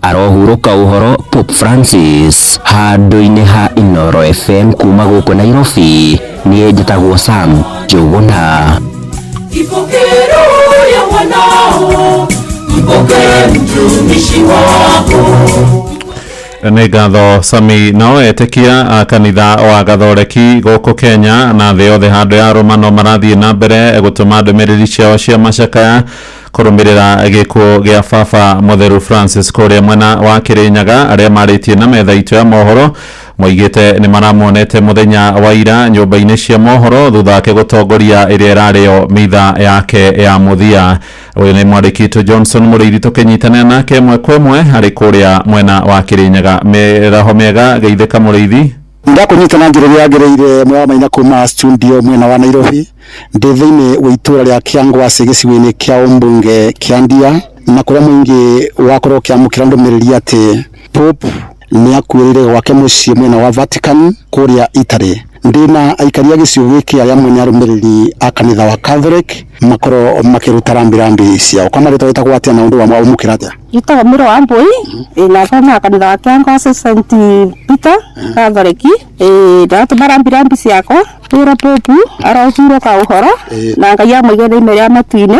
Speaker 27: Arohuruka uhoro Pope Francis handu-ini ha Inoro FM kuma guku Nairobi. Niĩ njĩtagwo Sam Njuguna.
Speaker 15: Ipokero ya mwanao, mpokee mtumishi wako.
Speaker 1: Nĩ ngatho Sami nao etĩkia kanitha wa gathoreki gũkũ Kenya na thĩ yothe handũ ya rũmano marathiĩ na mbere gũtũma ndũmĩrĩri ciao cia macakaya kũrũmĩrĩra gĩkuũ gĩa baba mutheru Francis kũrĩa mwena wa Kĩrĩnyaga. Arĩa marĩtie na metha itũ ya mohoro moigĩte nĩ maramuonete muthenya wa ira nyũmba-inĩ cia mohoro thutha wake gũtongoria ĩrĩa ĩrarĩo mitha yake ya mũthia. Ũyũ nĩ mwandĩki Johnson Mũrĩithi tũkĩnyitanĩra nake ĩmwe kwa ĩmwe harĩ kũrĩa mwena wa Kĩrĩnyaga. Mĩraho mĩega Geithĩka Mũrĩithi.
Speaker 9: Ndakunyitana njĩra ĩrĩa yagĩrĩire mwe wa Maina kuma studio mwena wa Nairobi ndĩ thĩinĩ wa itũra rĩa Kĩangwacĩ gĩcigo-inĩ kĩa ũmbunge kĩa Ndia, na kũrĩa mũingĩ wakorwo ũkĩamũkĩra ndũmĩrĩri atĩ Pope nĩ akuĩrĩire gwake mũciĩ mwena wa Vatican kũrĩa Italy. Ndina aikaria gĩcigo gĩkĩ arĩa mwene arũmĩrĩri a kanitha wa Catholic makorwo makĩruta rambirambi ciao. Kwa marĩtwa wĩtagwo atĩa na ũndũ wa mwamũkĩra atĩa?
Speaker 3: Yitagwo Mũro wa Mbũi na thoma kanitha wa Kĩangwacĩ St Peter Catholic. Ndatũma rambirambi ciakwa twĩra Pope arothurwo ka ũhoro na Ngai amũige thĩinĩ rĩa matu-inĩ.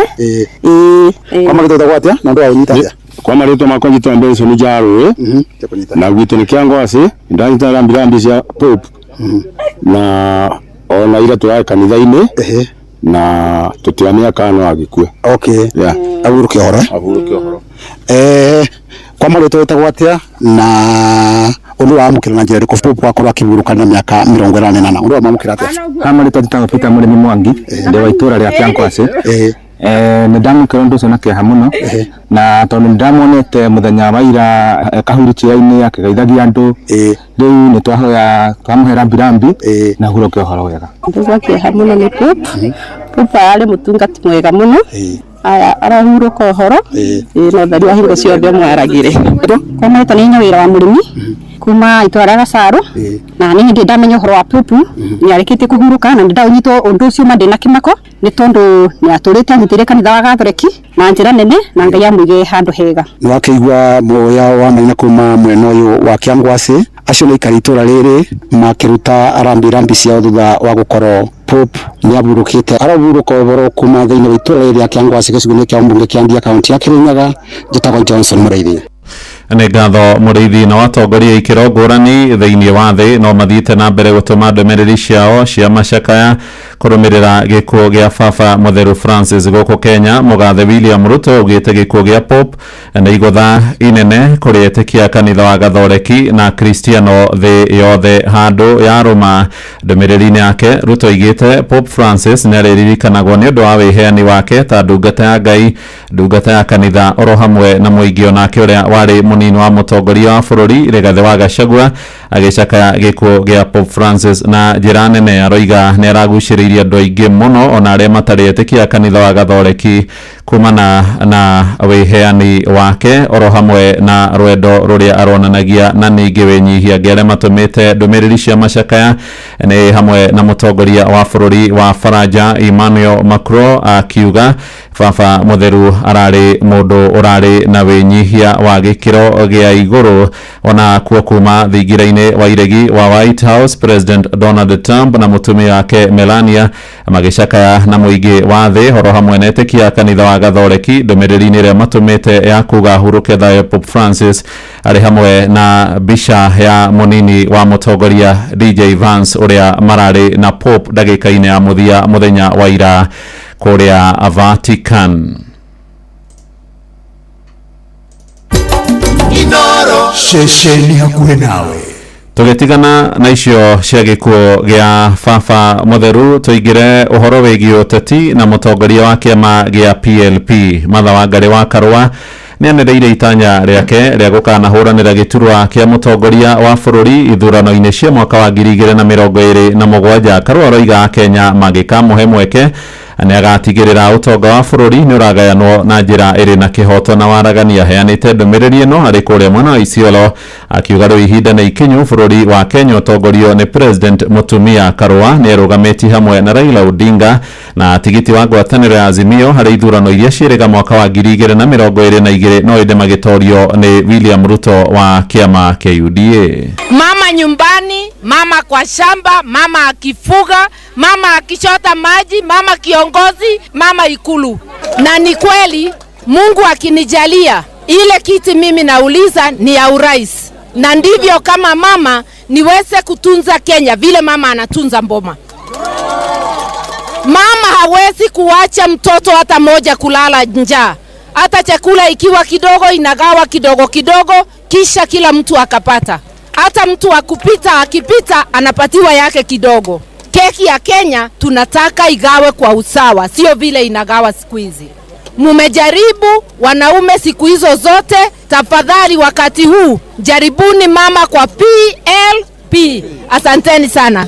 Speaker 9: Kwa marĩtwa wĩtagwo atĩa na ũndũ wa ũnyita atĩa?
Speaker 10: Kwa marĩtwa makwa njĩtwo Benson Njaru na gwitũ nĩ Kĩangwacĩ ndanyita rambirambi cia Pope na ona ira twa kanitha-inĩ na tũtiamenya kana no agĩkue.
Speaker 9: Okay, ahurũke ũhoro. Kwa marĩtwa wĩtagwo atĩa na ũndũ wa amũkĩra na njĩra ĩrĩkũ Pope wakorwo akĩhurũka na mĩaka 88? Ũndũ wa amũkĩra atĩa?
Speaker 5: Ha marĩtwa njĩtagwo Peter Mũrĩmi Mwangi ndĩ wa itũra rĩa Kĩangwacĩ. Nĩ ndamũkĩra ũndũ ũcio na kĩeha mũno na tondũ nĩ ndamuonete mũthenya wa ira kahurũkia-inĩ akĩgeithagia andũ. Rĩu nĩ twamũhe rambirambi na ahurũke ũhoro wega.
Speaker 3: Ndĩgwa kĩeha mũno nĩ Pope. Pope arĩ mũtungati mwega mũno, arahurũka ũhoro na ũtheri wa hingo ciothe mwaragĩre. Kwa marĩtwa nĩ Nyawĩra wa Mũrĩmi kuma itwara Gacaru na niĩ ndĩ ndamenya ũhoro wa Pope nĩ arĩkĩtie kũhurũka na ndĩndanyitwo ũndũ ũcio ma ndĩna kĩmako nĩ tondũ nĩ atũrĩte anyitĩrĩire kanitha wa Gatholeki na njĩra nene na Ngai amũige handũ hega.
Speaker 9: Nĩ wakĩigua moya wa Maina kuma mwena ũyũ wa Kĩangwacĩ acio nĩ aikari itũra rĩrĩ makĩruta rambirambi ciao thutha wa gũkorwo Pope nĩ ahurũkĩte. Arahurũka ũhoro kuma thĩinĩ wa itũra rĩrĩ rĩa Kĩangwacĩ gĩcigo-inĩ kĩa ũmbunge kĩa Ndia kaunti ya Kĩrĩnyaga. Njĩtagwo Johnson Mũrĩithi.
Speaker 1: nĩ ngatho mũrĩithi na watongoria ikĩro ngũrani thĩinĩ wa thĩ no mathiĩte na mbere gũtũma ndũmĩrĩri ciao cia macakaya kũrũmĩrĩra gĩkuũ gĩa baba mũtheru Francis gũkũ Kenya. Mũgathe William Ruto augĩte gĩkuũ gĩa Pope nĩ igũtha inene kũrĩ etĩkia kanitha wa Gathoreki na Kristiano thĩ yothe handũ ya Roma. Ndũmĩrĩri-inĩ yake Ruto augĩte Pope Francis nĩ arĩririkanagwo nĩ ũndũ wa wĩheani wake ta ndungata ya Ngai, ndungata ya kanitha oro hamwe na mũingĩ onake ũrĩa warĩ mũnini wa mũtongoria wa bũrũri Rigathĩ wa Gachagua agĩcakaya gĩkuũ gĩa Pope Francis na njĩra nene. Aroiga nĩ aragucĩrĩirie andũ aingĩ mũno ona arĩa matarĩ etĩkia kanitha wa Gathoreki kumana na wĩheani wake oro hamwe na rwendo rũrĩa aronanagia na ningĩ wĩnyihia arĩa matũmĩte ndũmĩrĩri cia macakaya nĩ hamwe na mũtongoria wa bũrũri wa Faraja Emmanuel Macron akiuga baba mũtheru ararĩ mũndũ ũrarĩ na wĩnyihia wa gĩkĩro gĩa igũrũ. Ona kuo kuma thingira-inĩ wa iregi wa White House, President Donald Trump na mũtumia wake Melania magĩcakaya na mũingĩ wa thĩ oro hamwe na etĩkia kanitha wa Gathoreki. Ndũmĩrĩri-inĩ ĩrĩa matũmĩte ya kuga huruke thayũ Pope Francis arĩ hamwe na mbica ya mũnini wa mũtongoria DJ Vance ũrĩa mararĩ na Pope ndagĩka-inĩ ya mũthia mũthenya wa ira kũrĩa Vatican.
Speaker 7: Shesheni hakuhĩ nawe.
Speaker 1: Tũgĩtigana na icio cia gĩkuũ gĩa baba mũtheru tũingĩre ũhoro wĩgiĩ ũteti na mũtongoria wa kĩama gĩa PLP Martha Wangari wa Karũa nĩ anĩrĩire itanya rĩake rĩa gũkanahũranĩra gĩturwa kĩa mũtongoria wa bũrũri ithurano-inĩ cia mwaka wa 2027. Karũa aroiga Kenya mangĩkamũhe mweke nĩ agatigĩrĩra ũtonga wa bũrũri nĩ ũragayanwo na njĩra ĩrĩ na kĩhoto na waragania. Aheanĩte ndũmĩrĩri ĩno arĩ kũrĩa mwena wa Isiolo akiuga rĩu ihinda nĩ ikinyu bũrũri wa Kenya ũtongorio nĩ President Mũtumia. Karũa nĩ arũgamĩti hamwe na Raila Odinga na tigiti wa ngwatanĩro ya Azimio harĩ ithurano iria ciĩrĩga mwaka wa 2022 no ĩndĩ magĩtorio nĩ William Ruto wa kĩama kĩa UDA.
Speaker 2: Mama nyumbani, mama kwa shamba, mama akifuga, mama akichota maji, mama kiongozi, mama ikulu. Na ni kweli Mungu akinijalia ile kiti mimi nauliza ni ya urais, na ndivyo kama mama niweze kutunza Kenya vile mama anatunza Mboma. Mama hawezi kuacha mtoto hata moja kulala njaa. Hata chakula ikiwa kidogo inagawa kidogo kidogo kisha kila mtu akapata. Hata mtu akipita anapatiwa yake kidogo. Keki ya Kenya tunataka igawe kwa usawa, sio vile inagawa siku hizi. Mumejaribu wanaume siku hizo zote, tafadhali wakati huu jaribuni mama kwa PLP. Asanteni sana.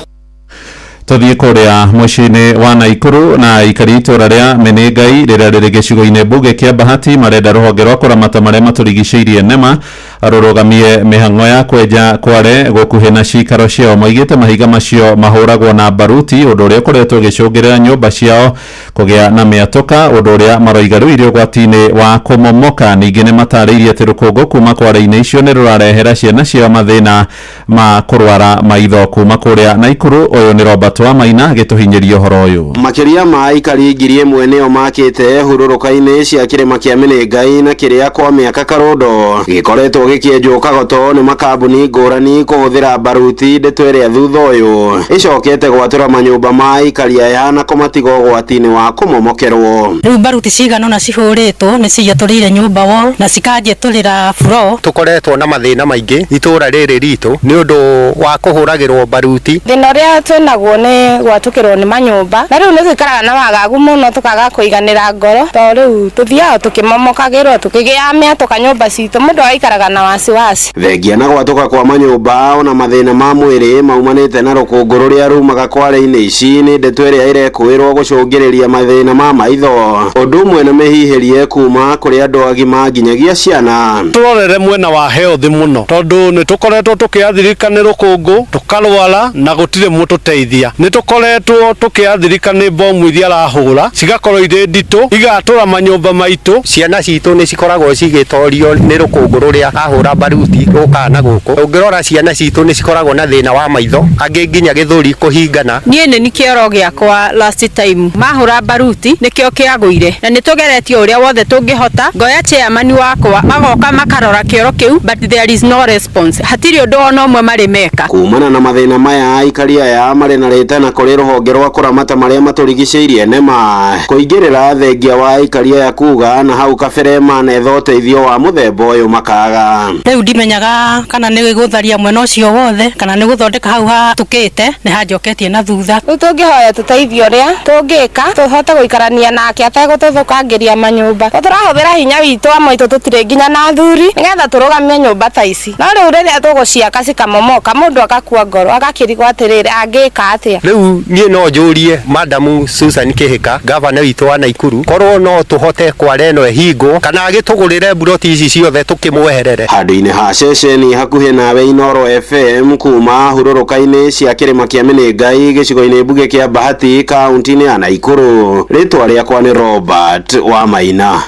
Speaker 1: Tũthiĩ kũrĩa mũciĩ-inĩ wa Naikuru na aikari itũra rĩa Menengai rĩrĩa rĩrĩ gĩcigo-inĩ mbunge kĩa Bahati marenda rũhonge rwa kũramata marĩa matũrigicĩirie NEMA rũrũgamie mĩhang'o ya kwenja kware gũkuhĩ na cikaro ciao. Moigĩte mahiga macio mahũragwo na baruti, ũndũ ũrĩa ũkoretwo ũgĩcũngĩrĩra nyũmba ciao kũgĩa na mĩatũka, ũndũ ũrĩa maroiga rĩu irĩ ũgwati-inĩ wa kũmomoka. Ningĩ nĩ matarĩirie atĩ rũkũngũ kuma kware-inĩ icio nĩ rũrarehera ciana ciao mathĩna ma kũrwara maitho. Kuma kũrĩa Naikuru, ũyũ nĩ Robert wa Maina gĩtũhinyĩria ũhoro ũyũ.
Speaker 11: Makĩria ma aikari 1000 nĩo makĩte hurũrũka-inĩ cia kĩrĩma kĩa Menengai na kĩrĩa kwa mĩaka karondo gĩkoretwo gĩkĩenjwo kagoto nĩ makambuni ngũrani kũhũthĩra baruti. Ndeto ĩrĩa thutha ũyũ ĩcokete gwatũra manyũmba ma aikari aya na kũmatiga ũgwati-inĩ wa kũmomokerwo.
Speaker 12: Rĩu baruti cigana na cihũrĩtwo nĩ ciatũrĩire nyũmba wall na cikanjĩtũrĩra floor.
Speaker 4: Tũkoretwo na mathĩna maingĩ itũra rĩrĩ ritũ nĩ ũndũ wa kũhũragĩrwo baruti.
Speaker 13: Thĩna ũrĩa twĩnaguo nĩ gwatũkĩrwo nĩ manyũmba, na rĩu nĩ tũikaraga na wagagu mũno tũkaga kũiganĩra ngoro, to rĩu tũthiaga tũkĩmomokagĩrwo tũkĩgĩa mĩatũka nyũmba citũ, mũndũ agaikaraga na wasiwasi.
Speaker 11: Thengia na gwatũka kwa manyũmba ona mathĩna ma mwĩrĩ maumanĩte na rũkũngũ rũrĩa rumaga kware-inĩ ici nĩ ndeto ĩrĩa ĩrekũĩrwo gũcũngĩrĩria mathĩna ma maitho, ũndũ ũmwe na mĩhihĩrie kuma kũrĩ andũ agima nginyagia ciana.
Speaker 14: Tũrorere mwena wa health mũno, tondũ nĩ tũkoretwo tũkĩathirika nĩ rũkũngũ tũkarwara na gũtirĩ mũtũteithia. Nĩ tũkoretwo tũkĩathirika nĩ bomu iria arahũra cigakorwo irĩ nditũ igatũra manyũmba maitũ.
Speaker 4: Ciana citũ nĩ cikoragwo cigĩtorio nĩ rũkũngũ rũrĩa marahũra baruti gũka na gũkũ ũngĩrora ciana citũ nĩ cikoragwo na thĩna wa maitho angĩ nginya gĩthũri kũhingana.
Speaker 3: Niĩ nĩ kĩoro gĩakwa last time mahũra baruti nĩkĩo kĩagũire na nĩ tũgeretie ũrĩa wothe tũngĩhota ngoya chairman wakwa magoka makarora kĩoro kĩu but there is no response hatirĩ ũndũ ona ũmwe marĩ meka.
Speaker 11: Kumana na mathĩna maya aikari aya marĩ na rĩtana kũrĩ rũhonge rwa kũramata marĩa matũrigicĩirie nema kũingĩrĩra thengia wa aikari aya kuga na hau kabere manetha ũteithio wa mũthemba ũyũ makaga.
Speaker 12: Rĩu ndimenyaga kana nĩ gũtharia mwena ũcio wothe kana nĩ gũthondeka hau hatukĩte nĩ hanjoketie na thutha.
Speaker 13: Rĩu tũngĩhoya tũteithio ũrĩa tũngĩka tũhote gũikarania nake ategũtũthũkangĩria manyũmba. Tũrahũthĩra hinya witũ wa maitũ tũtirĩ nginya na thuri nĩgetha tũrũgamie nyũmba ta ici. No rĩu rĩrĩa tũgũciaka cikamomoka mũndũ akakua ngoro agakĩrigwo atĩrĩrĩ angĩka atĩa.
Speaker 4: Rĩu niĩ no njũrie Madamu Susan Kĩhĩka gavana witũ wa Naikuru korwo no tũhote kwara ĩno ĩhingwo kana agĩtũgũrĩre mburoti ici ciothe tũkĩmweherere.
Speaker 11: Handũ-inĩ ha ceceni hakuhĩ nawe Inoro FM kuma hurũrũka-inĩ cia kĩrĩma kĩa Mĩnĩngai gĩcigo-inĩ mbuge kĩa Bahati kaunti-inĩ ya Naikuru. Rĩtwa rĩakwa nĩ Robert wa Maina.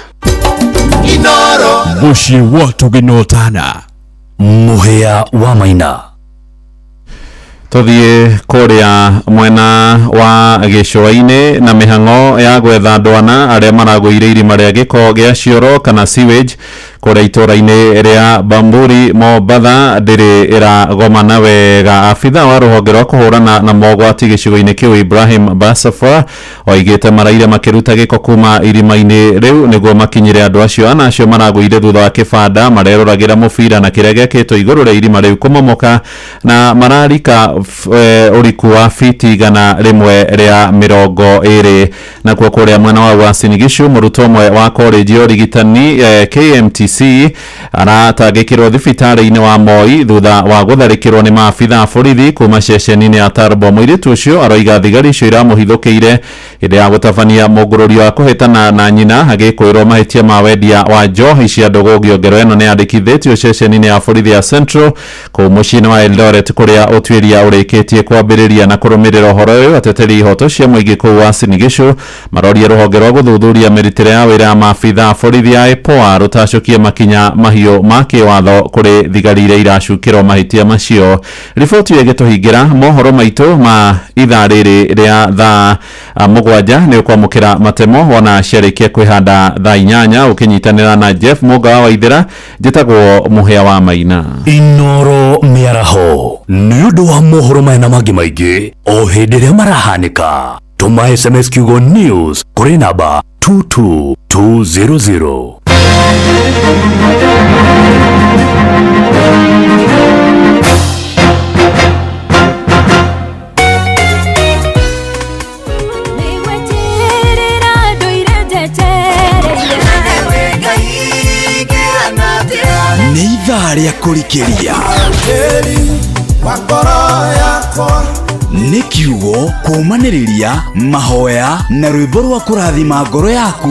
Speaker 6: Inoro mũciĩ wa tũgĩnotana mũhĩa wa Maina.
Speaker 1: Tuthie kũrĩa mwena wa gĩcũa-inĩ na mĩhang'o ya gwetha ndwana arĩa maragũire irima rĩa gĩko gĩa cioro kana sewage kũrĩa itũra-inĩ rĩa Bamburi Mombatha ndĩrĩ ĩragomana wega. Abitha wa rũhonge rwa kũhũrana na mogwati gĩcigo-inĩ kĩu Ibrahim Basafa oigĩte maraire makĩruta gĩko kuma irima-inĩ rĩu nĩguo makinyire andũ acio ana acio maragũire thutha wa kĩbanda mareroragĩra mũbira na kĩrĩa gĩakĩtwo igũrũ rĩa irima rĩu kũmomoka na mararika ũriku wa fiti 120 nakuo kũrĩa mwena wa Uasin Gishu mũrutwo ũmwe wa college ya ũrigitani KMTC aratangĩkĩrwo thibitarĩ-inĩ wa Moi thutha wa gũtharĩkĩrwo nĩ maabitha a borithi kuma ceceni-inĩ ya Tarbo. Mũirĩtu ũcio aroiga thigari icio iramũhithũkĩire hĩndĩ ya gũtabania mũngũrũrio wa kũhĩtana na nyina agĩkwĩrwo mahĩtia ma wendia wa njohi cia ndũgũ. Ngero ĩno nĩ yandĩkithĩtio ceceni-inĩ ya borithi ya Central kũu mũciĩ-inĩ wa Eldoret kũrĩa ũtuĩria ũrĩkĩtie kwambĩrĩria na kũrũmĩrĩra ũhoro ũyũ. Ateteri ihoto cia mũingĩ kũu Uasin Gishu maroria rũhonge rwa gũthuthuria mĩrutĩre ya wĩra ya maabitha a borithi ya IPOA rũtacokie makinya mahiũ ma kĩwatho kũrĩ thigari iria iracukĩrwo mahĩtia macio. Riboti ĩyo ĩgĩtũhingĩra mohoro maitũ ma ithaa rĩrĩ rĩa thaa 7 nĩ ũkwamũkĩra matemo wona ciarĩkia kwĩhanda thaa 8 ũkĩnyitanĩra na Jeff Mũnga wa Waithĩra. Njĩtagwo Mũhĩa wa Maina.
Speaker 6: Inoro mĩaraho nĩ ũndũ wa mohoro maya na mangĩ maingĩ o hĩndĩ ĩrĩa marahanĩka. Tũma SMS kiugo news kũrĩ namba 22200.
Speaker 7: Nĩ ithaa rĩa kũrikĩria nĩ kiugo kũmanĩrĩria mahoya na rwĩmbo rwa kũrathima ngoro yaku.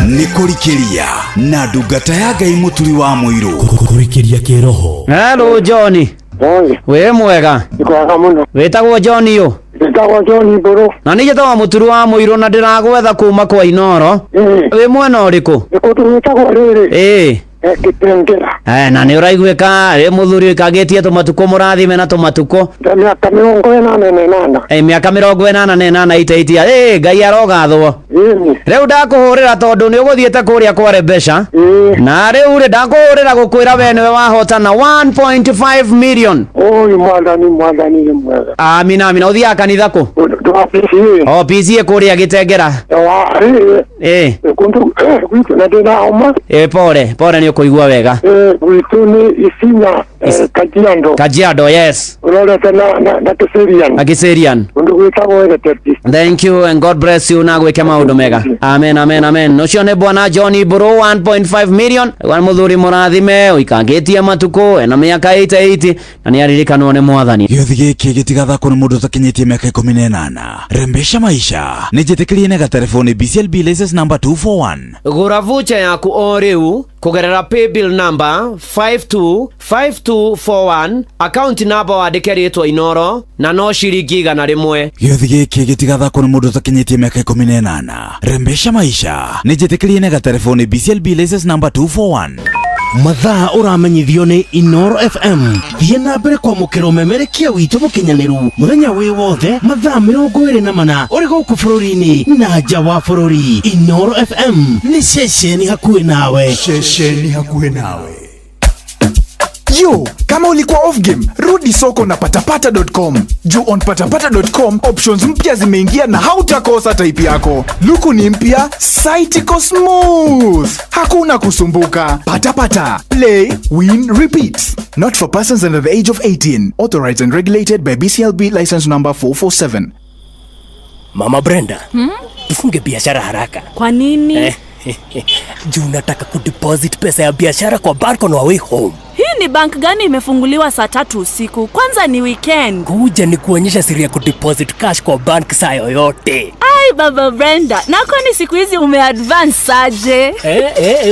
Speaker 7: Nĩ kũrikĩria na ndungata ya Ngai mũturi wa mũirũ.
Speaker 6: Kũrikĩria kĩroho.
Speaker 25: Hello Johnny. Wĩ mwega?
Speaker 18: Nĩkwega mũno.
Speaker 25: Wĩtagwo Johnny ũ?
Speaker 18: Wĩtagwo Johnny Mbũrũ.
Speaker 25: Na nĩ njĩtagwo mũturi wa mũirũ na ndĩragwetha kuma kwa Inoro. Wĩ mwena ũrĩkũ?
Speaker 18: Nĩkũtũgĩtagwo rĩrĩ. Kĩpengera.
Speaker 25: Na nĩ ũraiguĩka mũthuri kagĩtie tũmatukũ mũrathime na tũmatukũ.
Speaker 18: Mĩaka 88.
Speaker 25: Mĩaka 88 itaitia. Ngai arogathwo. Rĩu ndakũhũrĩra tondũ nĩ ũgũthiĩte kũrĩa kwa Rebesha. Na rĩu ndakũhũrĩra gũkwĩra we nĩwe wahotana 1.5 million.
Speaker 18: Mwathani nĩ mwega.
Speaker 25: Amina ũthiaga kanitha kũ? PCA kũrĩa Gĩtengera.
Speaker 18: Gwitũ na ndĩna homa.
Speaker 25: Pore nĩ ũkũigua wega.
Speaker 18: Gwitũ nĩ Isinya
Speaker 25: Kajiado, yes.
Speaker 18: Urorete na
Speaker 25: Kiserian.
Speaker 18: Undu gwĩtagwo Ereteti.
Speaker 25: Thank you and God bless you na gwĩke maũndũ mega. Amen. Ũcio nĩ bwana Johnny Mbũrũ 1.5 million. Wa mũthuri mũrathime ũikangĩtie matukũ ena mĩaka 88 na nĩ aririkanwo nĩ Mwathani.
Speaker 7: Gĩothi gĩkĩ gĩtigathakwo nĩ mũndũ ũtakinyĩtie mĩaka 18. Rembesha maisha nĩ njĩtĩkĩrie na gatelefoni BCLB license number 241.
Speaker 25: Gũra voucher yaku o rĩu kugerera paybill number 525241 account number wandĩke rĩtwa Inoro na no ciringi 100.
Speaker 7: Gĩothi gĩkĩ gĩtigathakwo gĩtigathakwo nĩ mũndũ ũtakinyĩtie mĩaka 18. Rembesha maisha nĩ njĩtĩkĩrie nega telefoni BCLB license number 241.
Speaker 17: mathaa uramenyithio ni Inoro FM. Thiĩ na mbere kwamũkĩra ũmemerekia witũ mũkinyanĩru mũthenya wĩ wothe mathaa 24 ũrĩ gũkũ bũrũri-inĩ na nja wa bũrũri. Inoro FM nĩ ceceni hakuhĩ nawe.
Speaker 19: Ceceni hakuhĩ nawe. Yo, kama ulikuwa off game, rudi soko na patapata.com. Juu on patapata.com, options mpya zimeingia na hautakosa type yako. Luku ni mpya, site iko smooth. Hakuna kusumbuka. Patapata. Play, win, repeat. Not for persons under the age of 18. Authorized and regulated by BCLB license number 447.
Speaker 17: Mama Brenda, tufunge biashara haraka.
Speaker 20: Kwa nini?
Speaker 17: Juu nataka kudeposit pesa ya biashara kwa bank on our way home.
Speaker 20: Hii ni bank gani imefunguliwa saa 3 usiku? Kwanza ni weekend.
Speaker 17: Kuja ni kuonyesha siri ya kudeposit cash kwa bank saa yoyote.
Speaker 20: Ai baba Brenda, na kwani siku hizi umeadvance aje?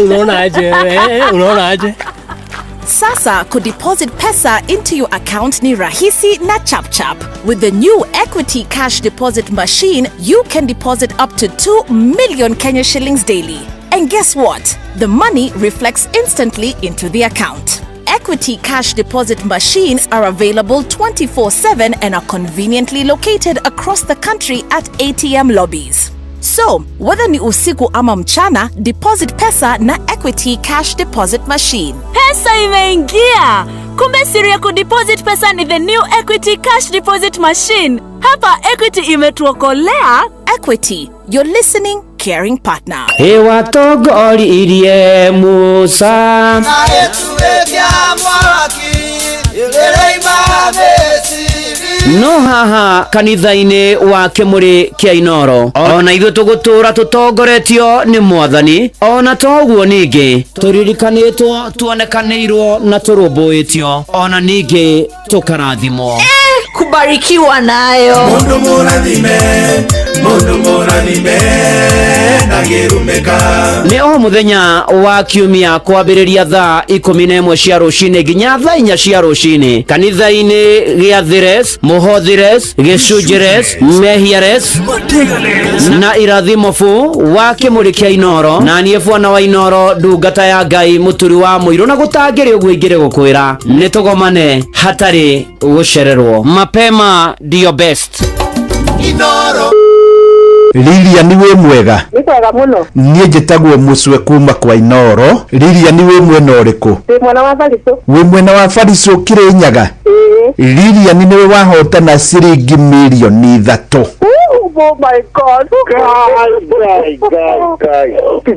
Speaker 17: Unaona aje? Unaona aje?
Speaker 21: Sasa kudeposit pesa into your account ni rahisi na chapchap. With the new Equity Cash Deposit Machine, you can deposit up to 2 million Kenya shillings daily. And guess what? The money reflects instantly into the account. Equity Cash Deposit Machines are available 24/7 and are conveniently located across the country at ATM lobbies. So, whether ni usiku ama mchana, deposit pesa na Equity Cash Deposit Machine.
Speaker 20: Pesa imeingia! Kumbe siri ya kudeposit pesa ni the new Equity Cash Deposit Machine. Hapa Equity imetuokolea.
Speaker 21: Equity, your listening, caring partner.
Speaker 25: Hewa togori irie Musa. No haha kanitha-inĩ wa Kĩmũrĩ kĩa Inoro ona ithuĩ tũgũtũra tũtongoretio nĩ Mwathani, ona toguo ningĩ tũririkanĩtwo, tuonekanĩirwo na tũrũmbũĩtio, ona ningĩ tũkarathimwo.
Speaker 20: Kubarikiwa nayo.
Speaker 15: Mundu mũrathime na gĩrumĩka.
Speaker 25: Nĩ o mũthenya wa kiumia kwambĩrĩria thaa 11 cia rũcinĩ nginya thaa 4 cia rũcinĩ kanitha-inĩ gĩa Thires, Mũhothires, Gĩcunjĩres, Mehiares na Irathimofu wa Kĩmũrĩ kĩa Inoro, na niĩ bwana wa Inoro, ndungata ya Ngai mũturi wa mũirũ, na gũtangĩrĩ ũguo ingĩrĩ gũkwĩra nĩ tũgomane hatarĩ gũcererwo. Mapema ndio best.
Speaker 15: Inoro
Speaker 22: Lilian wĩ mwega?
Speaker 3: Nĩ kwega mũno.
Speaker 22: Niĩ njĩtagwo Mũcwe kuma kwa Inoro. Lilian wĩ mwena ũrĩkũ?
Speaker 3: Ndĩ mwena wa Barico.
Speaker 22: Wĩ mwena wa Barico Kĩrĩnyaga? Lilian nĩwe wahotana ciringi milioni 3.
Speaker 3: Oh my God.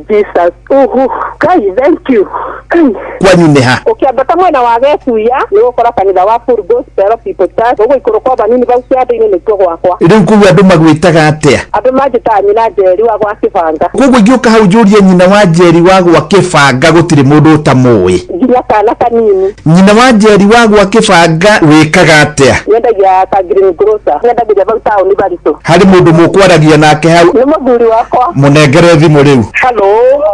Speaker 3: Jesus. Kai, thank you.
Speaker 22: Kwanyu nĩ ha?
Speaker 3: Ũkĩambata mwena wa Getuya nĩ gũkora kanitha wa Full Gospel People Church. Ũguo ikũrũ kwa banini bau ciande-inĩ nĩkuo gwakwa.
Speaker 22: Rĩu kũu andũ magwĩtaga atĩa?
Speaker 3: Andũ manjĩtaga nyina Njeri wa gwa Kĩbanga.
Speaker 22: Koguo ingĩũka hau njũrie nyina wa Njeri wa gwa Kĩbanga gũtirĩ mũndũ ũtamũĩ.
Speaker 3: Nginya kana kanini.
Speaker 22: Nyina wa Njeri wa gwa Kĩbanga wĩkaga atĩa?
Speaker 3: Nyendagia ka green grocer. Nyendagia bau taũni Barico.
Speaker 22: Harĩ mũndũ mũkwaragia nake hau?
Speaker 3: Nĩ mũthuri wakwa.
Speaker 22: Mũnengere thimũ rĩu.
Speaker 3: Hello.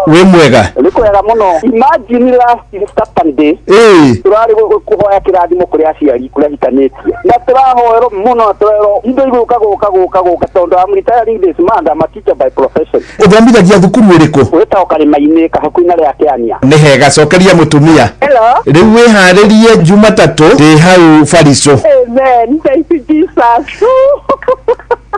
Speaker 22: Wĩ mwega?
Speaker 3: Nĩ kwega mũno. Imagine last Saturday. Turarĩ kũhoya kĩrathimo kũrĩ aciari kũrĩa hitanĩtie. Na tũrahoerwo mũno, tũrerwo indo igũka tondũ I'm retiring this month. I'm a teacher by profession.
Speaker 22: Ũthomithagia thukuru ĩrĩkũ?
Speaker 3: Gwĩtagwo Karĩma-inĩ hakuhĩ na rĩa Kĩania.
Speaker 22: Nĩ hega, cokeria mũtumia.
Speaker 3: Hello.
Speaker 22: Rĩu wĩharĩrie Jumatatũ ndĩ hau Barico.
Speaker 3: Amen. Thank you Jesus.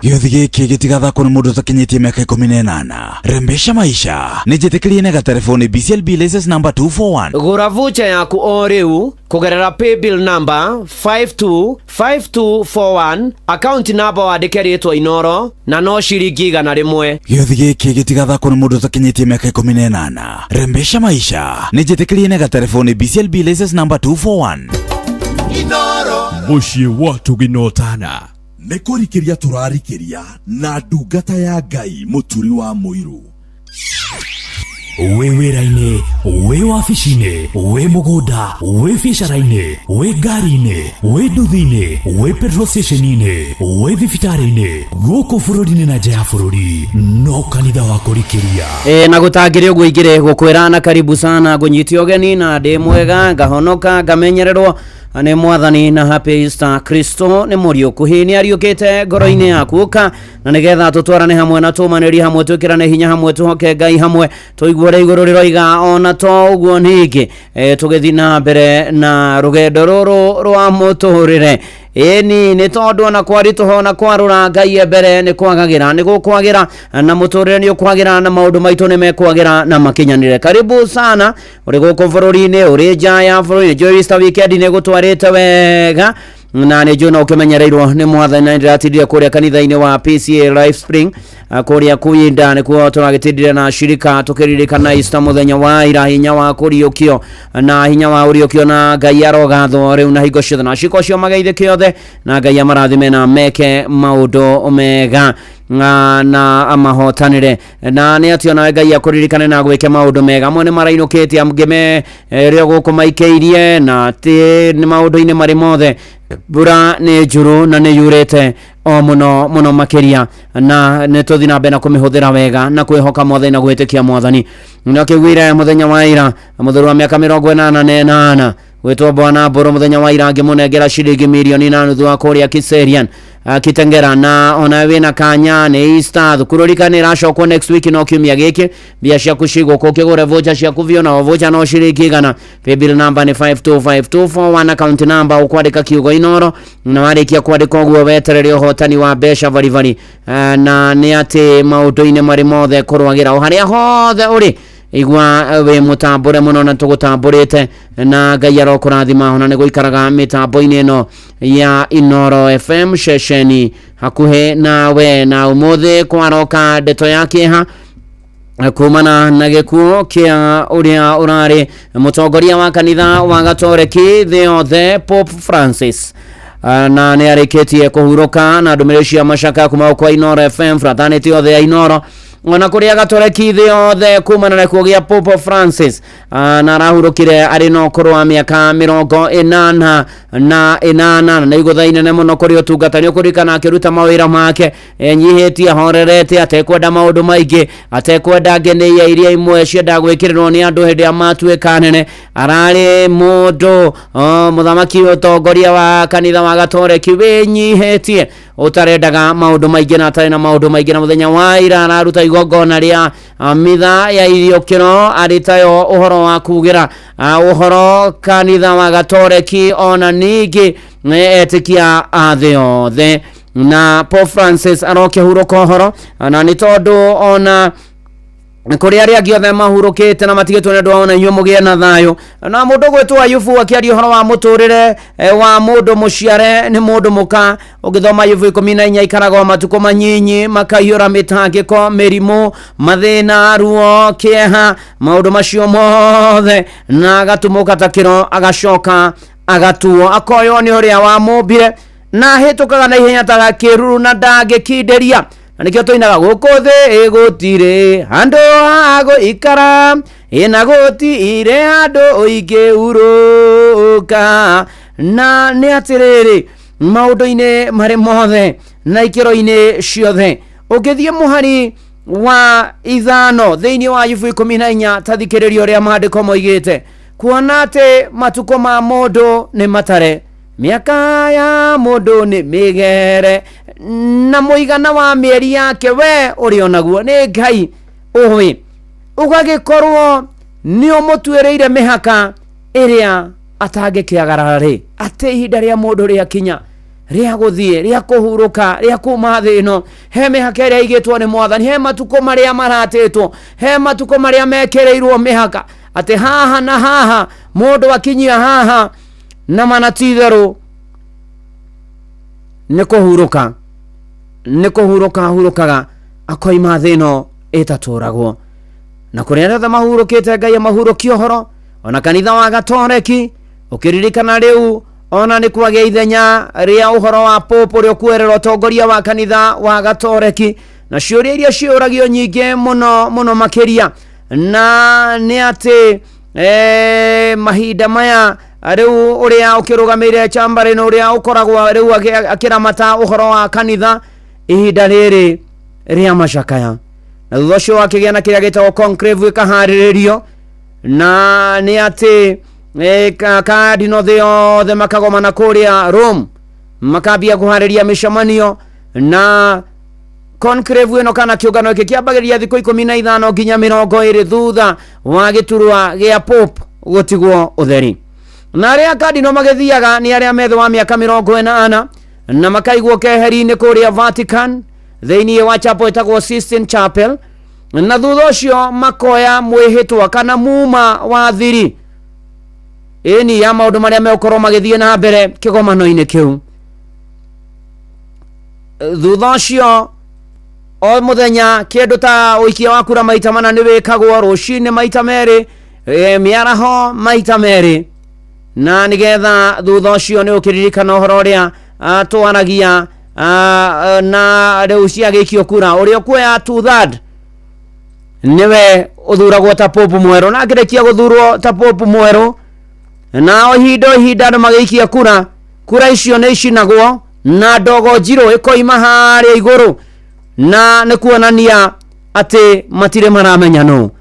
Speaker 7: Gĩothi gĩkĩ gĩtigathakwo nĩ mũndũ ũtakinyĩtie mĩaka 18. Rembesha maisha nĩ njĩtĩkĩrie nega telefoni BCLB license number 241.
Speaker 25: Gũra voucher yaku o rĩu kũgerera paybill number 525241, account number wandĩke rĩtwa Inoro na no ciringi 100.
Speaker 7: Gĩothi gĩkĩ gĩtigathakwo nĩ mũndũ ũtakinyĩtie mĩaka 18. Rembesha maisha nĩ njĩtĩkĩrie nega telefoni BCLB license number 241.
Speaker 15: Inoro
Speaker 23: Mũciĩ wa Tũginotana nĩ kũrikĩria tũrarikĩria na ndungata ya Ngai mũturi wa mũirũ.
Speaker 6: Wĩ wĩra-inĩ, wĩ wabici-inĩ, wĩ mũgũnda, wĩ biacara-inĩ, wĩ ngari-inĩ, wĩ nduthi-inĩ, wĩ petrol station-inĩ, wĩ thibitarĩ-inĩ, gũkũ bũrũri-inĩ na nja ya bũrũri, no kanitha wa kũrikĩria.
Speaker 25: Na gũtangĩrĩ ũguo ingĩrĩ gũkwĩra na karibu sana ngũnyitio ũgeni na ndĩ mwega ngahonoka ngamenyererwo nĩ mwathani na happy Easter Kristo nĩ mũriũ kuhi nĩ ariũkĩte ngoro-inĩ yaku ka na nĩgetha tũtwarane hamwe na tũmanĩri hamwe twĩkĩrane hinya hamwe tũhoke Ngai hamwe tũiguore igũrũ rĩroiga ona to ũguo ningĩ tũgĩthiĩ na mbere na rũgendo rũrũ rwa mũtũrĩre eni nĩ tondũ ona kwaritũha na kwarũra Ngai mbere nĩ kwagagĩra nĩ gũkwagĩra na mũtũrĩre nĩ ũkwagĩra na maũndũ maitũ nĩ mekwagĩra na makinyanĩre. Karibu sana ũrĩ gũkũ bũrũri-inĩ ũrĩ nja ya bũrũri. Joy Easter weekend nĩ gũtwarĩte wega na nĩ njũna ũkĩmenyereirwo nĩ mwathani na ndĩratindire kũrĩa kanitha-inĩ wa PCA Life Spring kũrĩa kũinda nĩkuo tũragĩtindire na shirika tũkĩririkana Easter mũthenya wa ira hinya wa kũriũkio na hinya wa ũriũkio na Ngai arogatho rĩu na hingo ciothe na ciko cio mageithĩke othe na Ngai amarathime na meke maũndũ mega na amahotanire na nĩ atĩ ona Ngai akũririkane na gwĩke maũndũ mega amwe nĩ marainũkĩte amgĩme rĩo gũkũ maikĩirie na nĩ maũndũ-inĩ marĩ mothe mbura nĩ njũru na nĩ yurĩte o mũno mũno makĩria na nĩ tũthiĩ na mbere na kũmĩhũthĩra wega na kwĩhoka mwathani na gwĩtĩkia mwathani. Nĩ akĩgwire mũthenya wa ira mũthuri wa mĩaka 88 gwĩtwo Bwana Mbũrũ mũthenya wa ira ngĩmũnengera ciringi mirioni 8 wa kũrĩa Kiserian Kitengera na ona wĩna kanya nĩ Easter thukuru rika nĩ racokwo next week no kiumia gĩkĩ mbia ciaku cigũkũ kĩgũre voucher ciaku vio na voucher no ciringi igana. Paybill number nĩ 525241 account number ũkwandĩka kiugo Inoro na warĩkia kwandĩka ũguo weterere ũhotani wa mbeca varivari na nĩ atĩ maũndũ-inĩ marĩ mothe kũrwagĩra o harĩa hothe ũrĩ igwa we mutambure muno na tugutambũrĩte na Ngai arokũrathima ona nĩ gũikaraga mĩtambo-inĩ ĩno ya Inoro FM ceceni hakuhĩ nawe na ũmũthĩ kwaroka ndeto ya kĩeha kumana na gĩkuũ kĩa ũrĩa ũrarĩ mũtongoria wa kanitha wa Gatoreki thĩ yothe Pope Francis na nĩ arĩkĩtie kũhurũka na ndũmĩrĩri cia macaka kuma kwa Inoro FM fraternity yothe ya Inoro ona kũrĩa Gatoreki thĩ yothe kumana na gĩkuũ gĩa Pope Francis na arahurũkire arĩ na ũkũrũ wa mĩaka 88 na igũthainene mũno kũrĩ ũtungata nĩ ũkũririkana akĩruta mawĩra make enyihĩtie ahorerete atekwenda maũndũ maingĩ atekwenda ngenĩia iria imwe cienda gwĩkĩrĩrwo nĩ andũ hĩndĩ ya matuĩka nene. Ararĩ mũndũ mũthamaki ũtongoria wa kanitha wa Gatoreki wĩnyihĩtie ũtarendaga maũndũ maingĩ na atarĩ na maũndũ maingĩ na mũthenya wa ira araruta igongona rĩa mitha ya iriũkĩro arĩ tayo ũhoro wa kugĩra ũhoro kanitha wa Gatoreki ona ningĩ etĩkia a thĩ yothe na Pope Francis arokĩhurũka ũhoro na nĩ tondũ ona kũrĩa arĩa angĩ othe mahurũkĩte na matigĩtwo nĩ andũ ona inyuĩ mũgĩe na thayũ na mũndũ gwĩtwo Ayubu akĩaria ũhoro wa mũtũrĩre wa mũndũ mũciare nĩ mũndũ mũka ũgĩthoma Ayubu 14 ikaraga matukũ manyinyi makaiyũra mĩtangĩko mĩrimũ mathĩna ruo kĩeha maũndũ macio mothe na agatũmũka ta kĩro agacoka agatuo akoywo nĩ ũrĩa wamũmbire na hĩtũkaga na ihenya ta gakĩruru na ndangĩkindĩria na nĩkĩo tũinaga gũkũ thĩ gũtirĩ handũ ha gũikara ĩna gũtirĩ handũ ingĩhurũka na nĩ atĩrĩrĩ maũndũ-inĩ marĩ mothe na ikĩro-inĩ ciothe ũngĩthiĩ mũhari wa ithano thĩinĩ wa Ayubu 14 tathikĩrĩrio ũrĩa maandĩko moigĩte kuona atĩ matukũ ma mũndũ nĩ matare miaka ya mũndũ nĩ mĩgere na mũigana wa mĩeri yake we ũrĩ onaguo nĩ Ngai ũĩ ũgagĩkorwo nĩ ũmũtuĩrĩire mĩhaka ĩrĩa atangĩkĩagarara rĩ atĩ ihinda rĩa mũndũ rĩakinya rĩa gũthiĩ rĩa kũhurũka rĩa kuma thĩ ĩno he mĩhaka ĩrĩa igĩtwo nĩ mwathani he matukũ marĩa maratĩtwo he matukũ marĩa mekĩrĩirwo mĩhaka atĩ haha na haha mũndũ akinyia haha na manatitherũ nĩ kũhurũka hurũkaga akoima thĩ ĩno ĩtatũragwo na kũrĩa othe mahurũkĩte Ngai amahurũkie ũhoro ona kanitha wa Gatoreki ũkĩririkana rĩu ona nĩ kwagĩa ithenya rĩa ũhoro wa Pope ũrĩa ũkuerera ũtongoria wa kanitha wa Gatoreki na ciũria iria ciũragio nyingĩ mũno makĩria na nĩ atĩ mahinda maya rĩu ũrĩa ũkĩrũgamĩrĩire Chamberlain ũrĩa ũkoragwo rĩu akĩramata ũhoro wa kanitha ihinda rĩrĩ rĩa macakaya na thutha ũcio wakĩgĩa na kĩrĩa gĩtagwo conclave ĩkaharĩrĩrio na nĩ atĩ Cardinal the makagomana kuria Rome makambia kuhariria mishamanio na conclave ino kana kiungano iki kiambagiria thikũ 15 nginya 20 thutha wa giturwa gia Pope gutigwo utheri. Na aria Cardinal magithiaga ni aria metho wa miaka 40 na makaigwo keheri-ini kuria Vatican thiini wa chapel etagwo Sistine Chapel, na thutha ucio makoya mwihitwa kana muma wa thiri eni ya maundu maria mekorwo magithie na mbere kigomano-ini kiu. Thutha ucio o muthenya kindu ta uikia wa kura maita mana ni wikagwo rucini maita meri, miaraho maita meri, na nigetha thutha ucio ni ukiririkana uhoro uria twaragia na riu ciagikio kura uria kuoya 2/3 niwe uthuragwo ta Pope mweru, na akirekia guthurwo ta Pope mweru na ihinda andu magiikia kura icio ni icinagwo na ndogo njiro ikoima haria iguru, na ni kuonania ati matire maramenya no,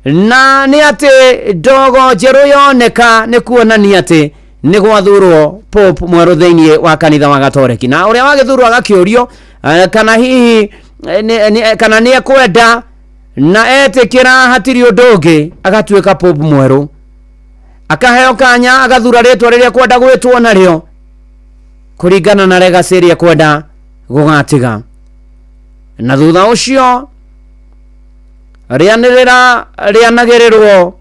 Speaker 25: na ni ati ndogo njeru yoneka ni kuonania ati ni gwathurwo Pope mweru thiini wa kanitha wa Gatoreki, na uria wagithurwo agakiorio kana hihi kana ni ekwenda na etikira hatiri undugi agatuika Pope mweru, akaheo kanya agathura ritwa riria kwenda gwitwo nario kuringana na legacy iria kwenda gugatiga. Na thutha ucio rianagirirwo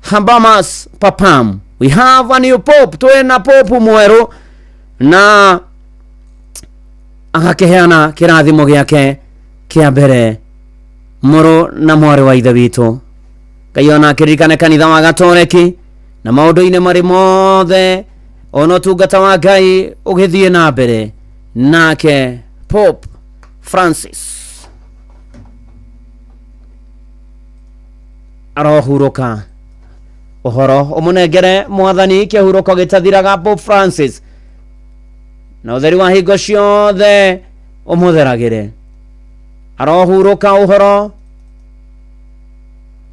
Speaker 25: Habamas Papam, we have a new Pope, twina Pope mweru, na agakeheana kirathimo giake kia mbere muru na mwari wa ithe witu kaiona akiririkane kanitha wa Gatoreki na maundu-ini mari mothe ono tungata wa Ngai ugithie na mbere nake Pope Francis arohuruka uhoro umunengere mwathani kihuruko gitathiraga Pope Francis na utheri wa hingo ciothe umutheragire arohuruka uhoro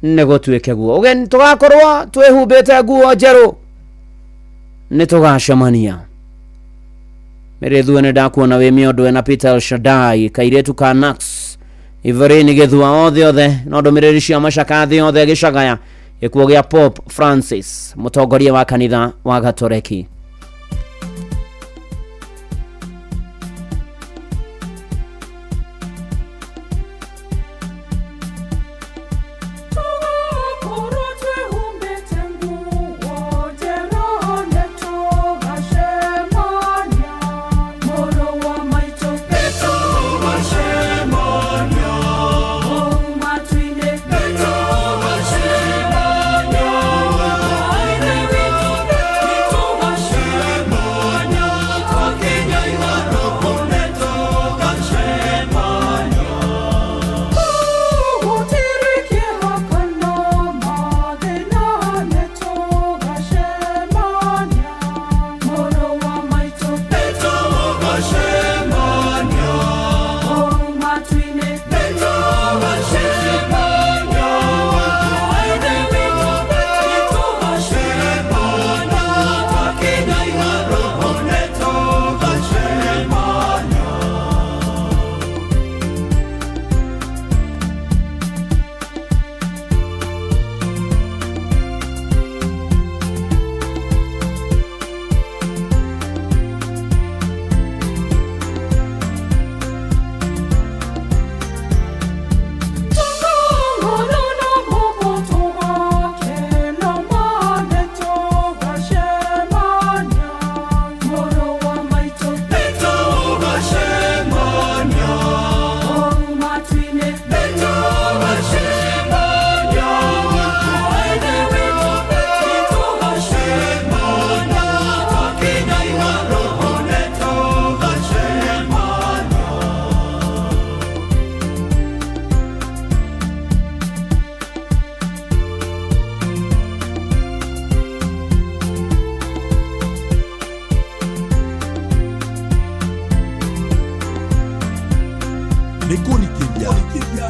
Speaker 25: negotuike guo ugen tugakorwo twihumbite nguo njeru ni tugacemania merethu ne ndakuona we miondo na Peter El Shaddai kairetu ka Nax Ivereni gethua othe no ndomereri cia macakathi othe gicagaya gikuo gia Pope Francis mutongoria wa kanitha wa Gatoreki.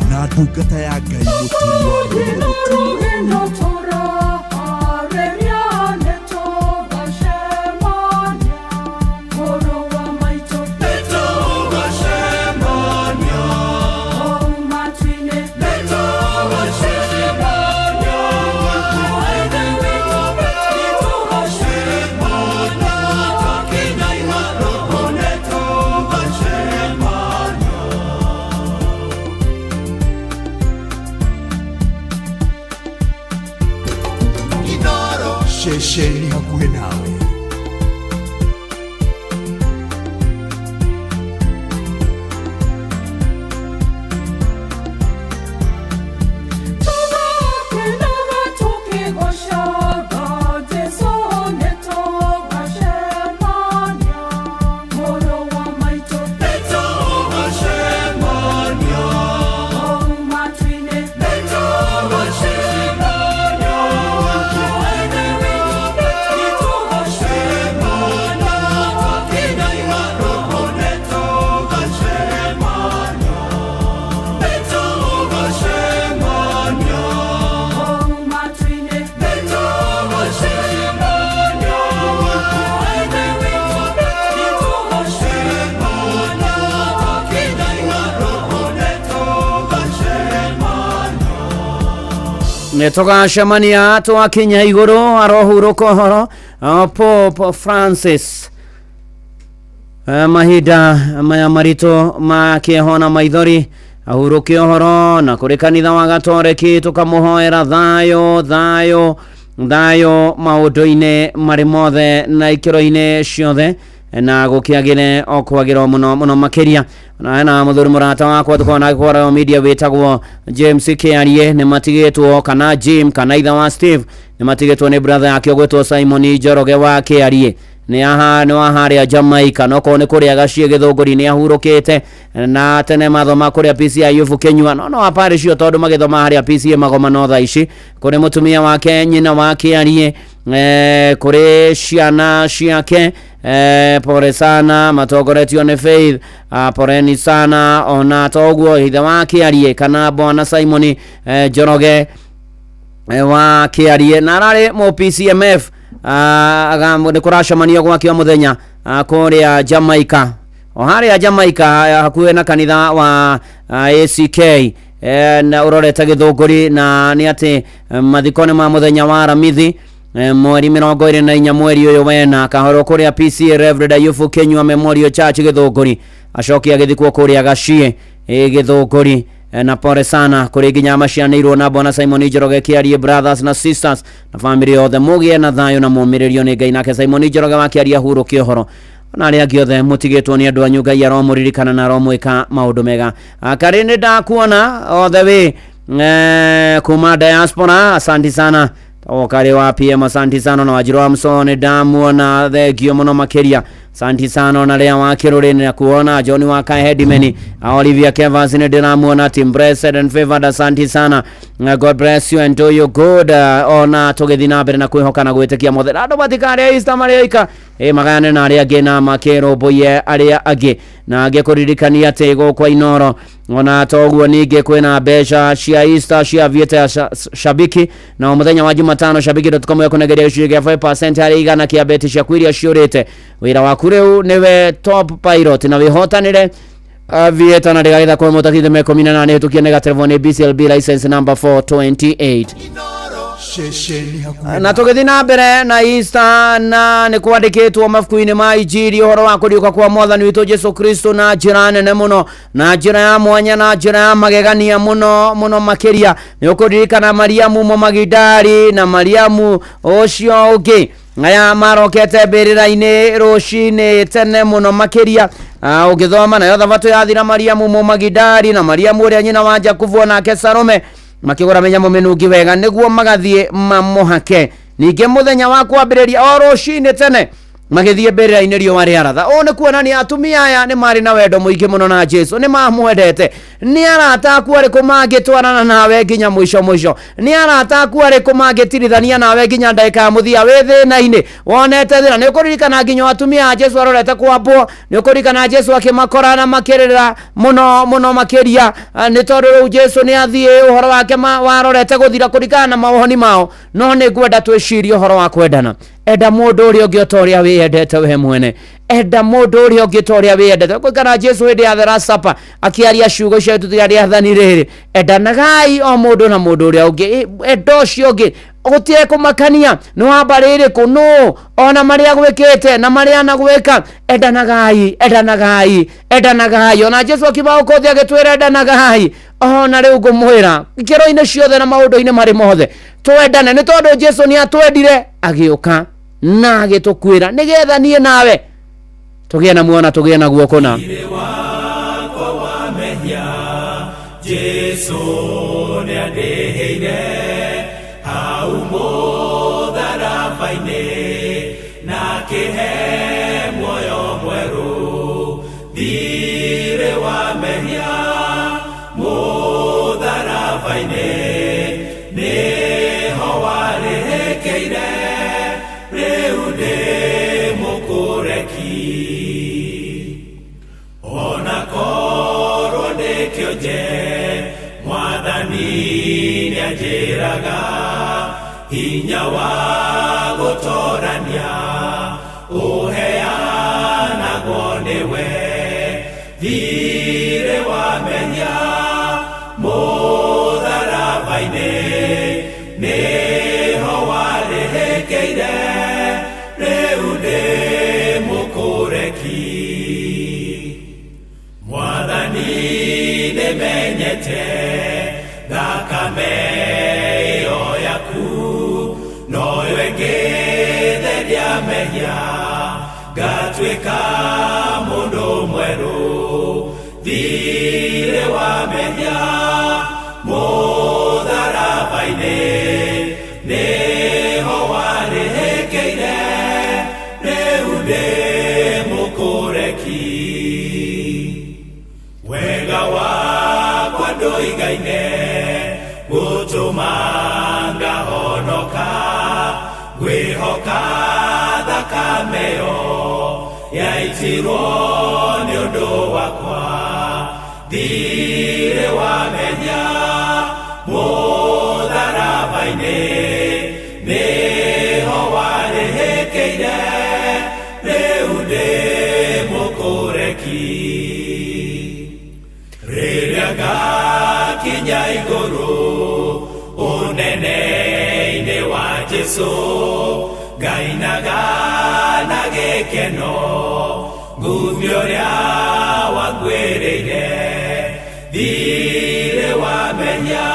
Speaker 23: na ndungata ya Ngai muturwa
Speaker 25: tugacemania twakinya iguru arohuruka horo Pope Francis mahinda maya marito makihona maithori ahuruke horo na kuri kanitha wa Gatoreki tukamuhoera thayo maundu-ine mari mothe na ikiro-ine ciothe na gukiagire okwagira muno makiria na muthuri murata wakwa tukona kwa media wetagwo James Kiarie ne matigitwo kana Jim kana itha wa Steve ne matigitwo ne brother yake ogwetwo Simon Njoroge wa Kiarie ni haria Jamaica no kone kuria gacie githunguri ni ahurukite na tene mathoma kuria PCA yufu Kenyua no apare cio tondu magithoma haria PCA magoma no tha ici kuri mutumia wake nyina wa Kiarie kuri ciana ciake pore sana matogoretio ne Faith poreni sana ona toguo hitha wa Kiarie kana bwana Simon Njoroge wa Kiarie na rari mo PCMF ni kuracemania gwakia muthenya kuria Jamaica o haria Jamaica hakuhe na kanitha wa ACK na urorete githunguri na ni ati mathikone ma muthenya wa Aramithi mweri 24 mweri uyu wena kahoro kuria PCA Reverend Ayufu Kenyua Memorial Church githunguri acokia githikwo kuria Gacie githunguri na pore sana kuri ginyama cianirwo na bwana Simon Njoroge Kiarie brothers na sisters na family yothe mugie na thayo na mumiririo ni Ngai nake Simon Njoroge wa Kiarie huro kihoro na aria giothe mutigitwo ni andu anyu Ngai aromuririkana na aromwika maundu mega akarinde ndakuona all the way kuma diaspora asante sana okare wa PM asante sana na wajiro wa Msone damu na thegio muno makiria asante sana na lea wa Kiruri na kuona John wa Kahedimeni Olivia Kevas ni dinamuona team blessed and favored asante sana God bless you and do you good ona tugethina mbere na kwihoka na gwitikia mothe ando batikare Easter Mariaika magane na aria gena makero boye aria age na age kuririkania tego kwa Inoro ona toguo ninge kwina besha cia Easter cia vieta shabiki na muthenya wa Jumatano shabiki.com yakunegeria gicunjĩ 5% hari igana kia beti cia kwiria ciurite wira waku riu niwe top pilot na wihotanire vieta na ndigaitha kwa mutakithe me 18 hitukie nega telefone BCLB license number 428 na tugithina mbere na Easter na ni kwandikitwo mafuku-ini ma Injili horo wa kuriuka kwa Mwathani witu Jesu Kristo na njira nene muno na njira ya mwanya na njira ya magegania muno makiria ni ukuririkana Mariamu mo Magidali na Mariamu ocio ungi aya marokete mbirira-ini rucini tene muno makiria ugithoma nayo thabato yathira Mariamu mo Magidali na Mariamu uria nyina wa Jakubu nake Salome makigora menyamo menungi wega niguo magathie mamohake ninge muthenya wa kwambiriria o rucini tene magithie mbirira-ini riũa rĩaratha one kuonania atumia aya ni mari na wendo muingi muno na Jesu ni mamwendete ni arata aku ariku mangitwarana nawe nginya mwisho ni arata aku ariku mangitirithania nawe nginya ndaika muthia wi thina-ini wonete thina ni ukuririkana nginya atumia a Jesu arorete kwambwo ni ukuririkana Jesu akimakora na makirira muno makiria ni tondu riu Jesu ni athie uhoro wake warorete guthira kurikana na mawoni mao no ni ngwenda twicirie uhoro wa kwendana enda mundu uri ungi otoria wiyendete we mwene enda mundu uri ungi otoria wiyendete kana Jesu hindi ya Last Supper akiaria ciugo cia tutiaria thani riri enda nagai o mundu na mundu uri ungi enda ucio ungi gutie kumakania no ambarire kuno ona maria gwikite na maria na gwika enda nagai ona Jesu akibao kothi agitwira enda nagai ona riu ngumwira ikiro-ini ciothe na maundu-ini mari mothe twendane ni tondu Jesu ni atwendire agiuka na agitukwira nigetha nie nawe tugie na muona tugie na guoko na
Speaker 15: Jesu ni adeheire au mutharabai-ini na kihe muoyo mweru thire wa mehia mutharabai-ini niho warihekeire riu ndi mukureki ona korwo ndikionje Mwathani nianjiraga hinya wa gutorania uheanagwo niwe thire wa mehia mutharabai-ini Mwathani nĩmenyete thakame ĩyo yaku noyo ĩngĩtheria mehia ngatuĩka mũndũ mwerũ thirĩ wa mehia mũtharaba-inĩ nĩho warĩhĩkĩire rĩu ndĩ mũkũreki wega wakwa ndũigaine gũtũma ngahonoka ngwĩhoka thakame ĩyo yaitirwo nĩ ũndũ wakwa thirĩ wa mehia mũtharaba-inĩ nĩho warĩhĩkĩire rĩu ndĩ mũkũreki rĩrĩa ngakinya igũrũ ũnene-inĩ wa Jesũ ngainaga na gĩkeno nguthi ũrĩa wangwĩrĩire thirĩ wa mehia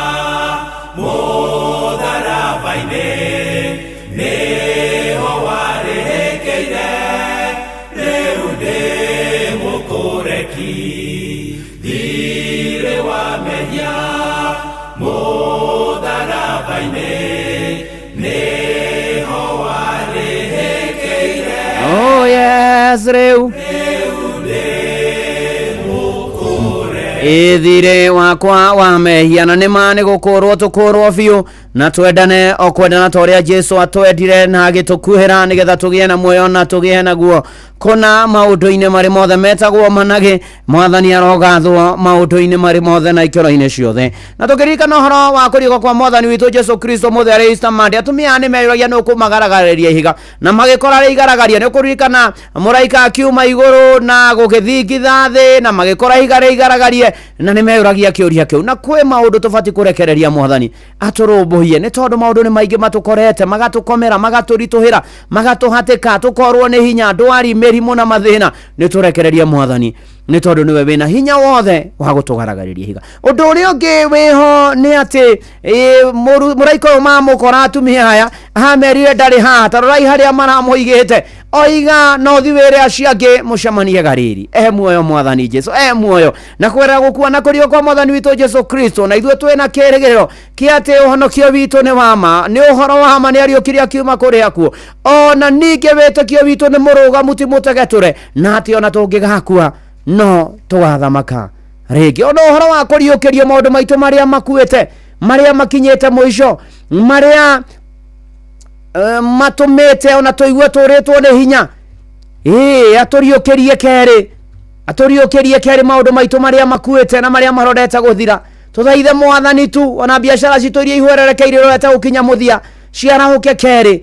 Speaker 15: mũtharaba-inĩ nĩho warĩhĩkĩire rĩu ndĩ mũkũreki thirĩ wa mehia mũtharaba-inĩ nĩho warĩhĩkĩire
Speaker 25: oh yes rĩu ithire wakwa wa mehia na nĩma nĩgũkũrwo tũkũrwo biũ na twendane o kwendana ta ũrĩa Jesũ atwendire na agĩtũkuhĩra nĩgetha tũgĩe na muoyo na tũgĩe naguo kũna maũndũ-inĩ marĩ mothe metagwo manage Mwathani arogathwo maũndũ-inĩ marĩ mothe na ikĩro-inĩ ciothe na tũkĩririkana ũhoro wa kũriũka kwa Mwathani witũ Jesũ Kristo mũthĩ arĩ Easter Monday atumia nĩ meyũragia nĩ ũkũmagaragariria ihiga na magĩkora rĩ igaragaria nĩ ũkũririkana mũraika akiuma igũrũ na gũgĩthingitha thĩ na magĩkora ihiga rĩ igaragarie na nĩ meyũragia kĩũria kĩu na kwĩ maũndũ tũbatiĩ kũrekereria Mwathani atũrũmbũiye nĩ tondũ maũndũ nĩ maingĩ matũkorete magatũkomera magatũritũhĩra magatũhatĩka tũkorwo nĩ hinya ndwari mĩrimũ na mathĩna nĩ tũrekereria Mwathani nĩ tondũ nĩwe wĩna hinya wothe wa gũtũgaragariria higa ũndũ ũrĩa ũngĩ wĩho nĩ atĩ mũraika ũyũ mamũkora atumia aya amerire ndarĩ haha tarorai harĩa maramũigĩte oiga no thi wĩre acio angĩ mũcemanie garĩri muoyo Mwathani Jesũ muoyo na kwenda gũkua na kũriũka kwa Mwathani witũ Jesũ Kristo na ithuĩ twĩna kĩĩrĩgĩrĩro kĩa atĩ ũhonokio witũ nĩ wama nĩ ũhoro wa ma nĩ ariũkire akiuma kũrĩ akuo ona ningĩ wĩtĩkio witũ nĩ mũrũgamu ti mũtegetũre na atĩ ona tũngĩgakua no tũgathamaka rĩngĩ ona ũhoro wa kũriũkĩrio maũndũ maitũ marĩa makuĩte marĩa makinyĩte mũico marĩa matũmĩte ona tũigue tũrĩtwo nĩ hinya atũriũkĩrie kerĩ maũndũ maitũ marĩa makuĩte na marĩa marorete gũthira tũthaithe Mwathani tu ona biacara citũ iria ihwererekeire rorete gũkinya mũthia ciarahũke kerĩ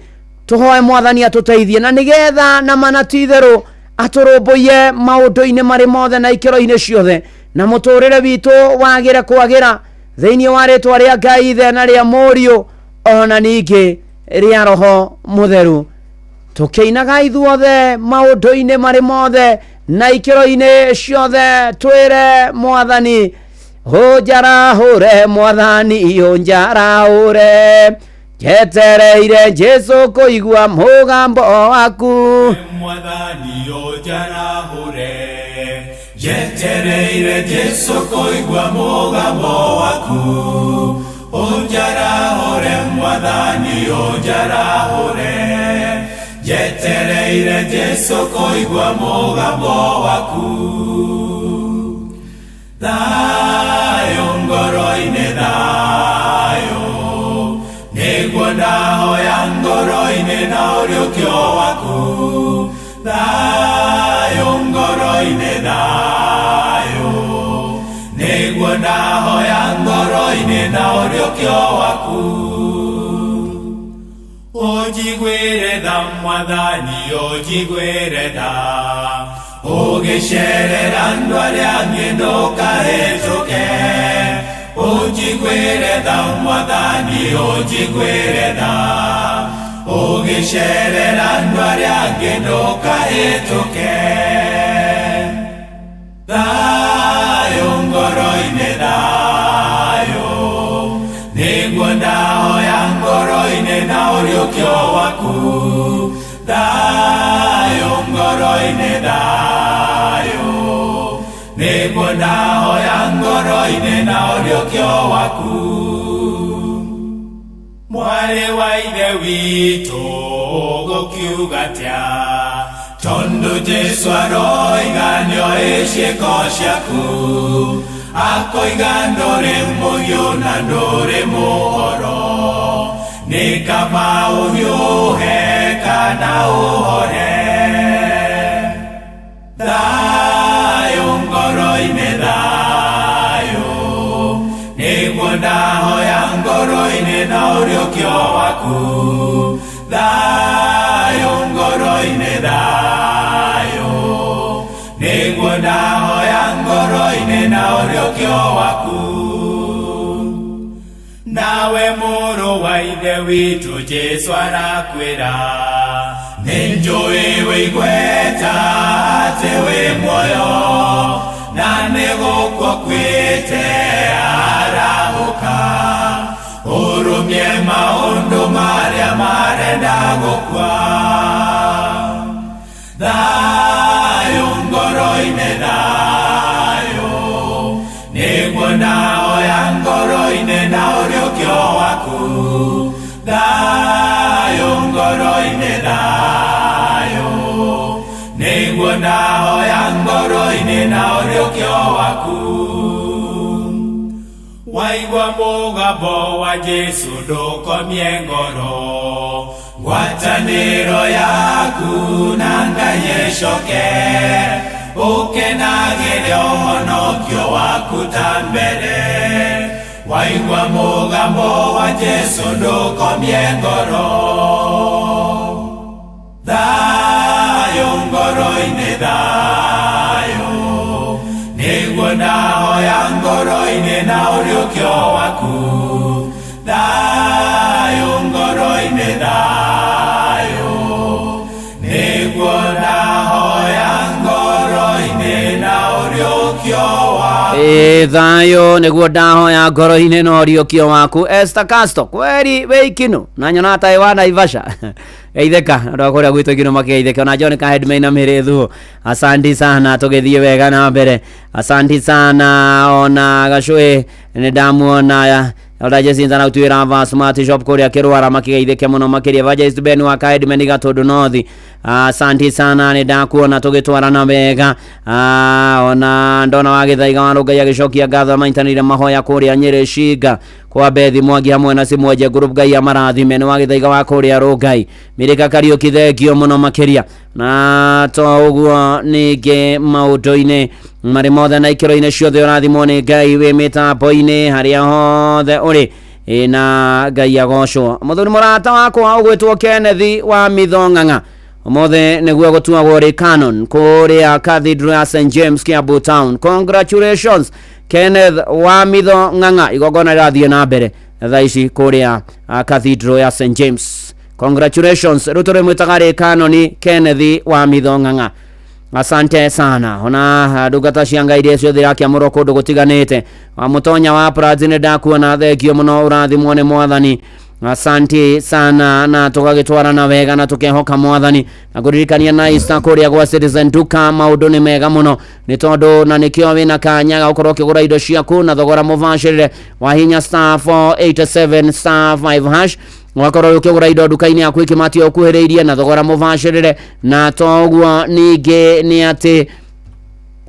Speaker 25: tũhoe Mwathani atũteithie na nĩgetha na manatitherũ atũrũmbũiye maũndũ-inĩ marĩ mothe na ikĩro-inĩ ciothe na mũtũrĩre witũ wagĩre kwagĩra thĩinĩ wa rĩtwa rĩa Ngai Ithe na rĩa Mũriũ ona ningĩ rĩa Roho Mũtheru tũkĩinaga ithuothe maũndũ-inĩ marĩ mothe na ikĩro-inĩ ciothe twĩre Mwathani ũnjarahũre Mwathani ũnjarahũre njetereire Jesũ kũigua mũgambo waku
Speaker 15: Mwathani ũnjarahũre njetereire Jesũ kũigua mũgambo waku ũnjarahũre Mwathani ũnjarahũre njetereire Jesũ kũigua mũgambo waku thayũ ngoro-inĩ thayũ nĩguo ndahoya ngoro-inĩ na ũriũkio waku thayũ ngoro-inĩ thayũ nĩguo ndahoya ngoro-inĩ na ũriũkio waku ũnjiguĩre tha Mwathani ũnjiguĩre tha ũgĩcerera andũ arĩa angĩ ndũkahĩtũke ũnjiguĩre tha Mwathani ũnjiguĩre tha ũgĩcerera andũ arĩa angĩ ndũkahĩtũke
Speaker 5: Dayo ngoroine dayo Niguo ndahoya ngoroine na ũrĩũkio waku Mwarĩ wa ithe witũ gũkiuga atĩa Tondu Jesu aroiga nĩoĩ ciĩko ciaku Akoiga ndũrĩ mũhiũ na ndũrĩ mũhoro Nĩ kaba ũhiũhe kana ũhore Thayũ ngoro-inĩ thayũ Nĩguo ndahoya ngoro-inĩ na ũrĩũkio waku Thayũ ngoro-inĩ thayũ Nĩguo ndahoya ngoro-inĩ na ũrĩũkio waku Nawe mũrũ wa ithe witũ Jesu arakwĩra Nĩnjũĩ wĩigweta atĩ wĩ muoyo Na nĩgũkwo kwĩte arahũka Ũrũmie maũndũ marĩa marenda gũkua Thayũ ngoro-inĩ thayũ Nĩguo ndahoya ngoro-inĩ na ũrĩũkio waku Thayũ ngoro-inĩ thayũ Nĩguo ndahoya ngoro-inĩ na ũrĩũkio waku Waigua mũgambo wa Jesu ndũkomie ngoro Ngwatanĩro yaku na Ngai ĩcoke Ũkenagĩre ũhonokio waku ta mbere Waigua mũgambo wa Jesu ndũkomie ngoro Thayũ ngoro-inĩ thayũ Nĩguo ndahoya ngoro-inĩ na ũrĩũkio waku Thayũ ngoro-inĩ thayũ Nĩguo ndahoya ngoro-inĩ na ũrĩũkio waku
Speaker 25: Thayũ nĩguo ndahoya ngoro-inĩ na ũrĩũkio waku Esther Casto kweri weikino na nyona ta wa Naivasha Geitheka andũ akũrĩa gwitũ ikino makeitheka na John Kahedmain na Mĩrĩthu asanti sana tũgĩthiĩ wega na mbere asanti sana ona Gacũĩ nĩ ndamuona Elda Jacinta na utwira va Smart Shop kũrĩa Kĩrwara makĩgeithĩke mũno makĩria Evangelist Ben wa Kahedmain Gatũndũ North asanti sana nĩ ndakuona tũgĩtwarana wega ona ndona wa Gĩthaiga wa Rũngai agĩcokia ngatho maintanĩire mahoya kũrĩa Nyĩrĩ Shinga kwa Bethi Mwangi hamwe na Simwenje group Ngai amarathime nĩ wa Gĩthaiga wa kũrĩa Rũngai Mĩrĩka Kariũki thengio mũno makĩria na to ũguo ningĩ maũndũ-inĩ marĩ mothe na ikĩro-inĩ ciothe ũrathimwo nĩ Ngai wĩ mĩtambo-inĩ harĩa hothe ũrĩ na Ngai agocwo mũthuri mũrata wakwa ũgwĩtwo Kenneth wa Mithong'ang'a ũmũthĩ nĩguo gũtuagwo rĩ canon kũrĩa Cathedral ya St James Kiambu Town congratulations Kenneth wa Mithong'ang'a igongona rĩrathiĩ na mbere thaa ici kũrĩa Cathedral ya St James congratulations rĩu tũrĩmwĩtaga rĩ canon Kenneth wa Mithong'ang'a asante sana ona ndungata cia Ngai iria ciothe irakiamũrwo kũndũ gũtiganĩte mũtonya wa Prazi nĩ ndakuona thengio mũno ũrathimwo nĩ Mwathani asante sana na tũgagĩtwarana wega na tũkehoka Mwathani na kũririkania na Easter kũrĩa gwa Citizen Duka maũndũ nĩ mega mũno nĩ tondũ na nĩkĩo wĩna kanya ga gũkorwo ũkĩgũra indo ciaku na thogora mũbacĩrĩre wa hinya star 487 star 5 hash wakorwo ũkĩgũra indo nduka-inĩ yaku ikimatio ũkuhĩrĩirie na thogora mũbacĩrĩre na toguo ningĩ nĩ atĩ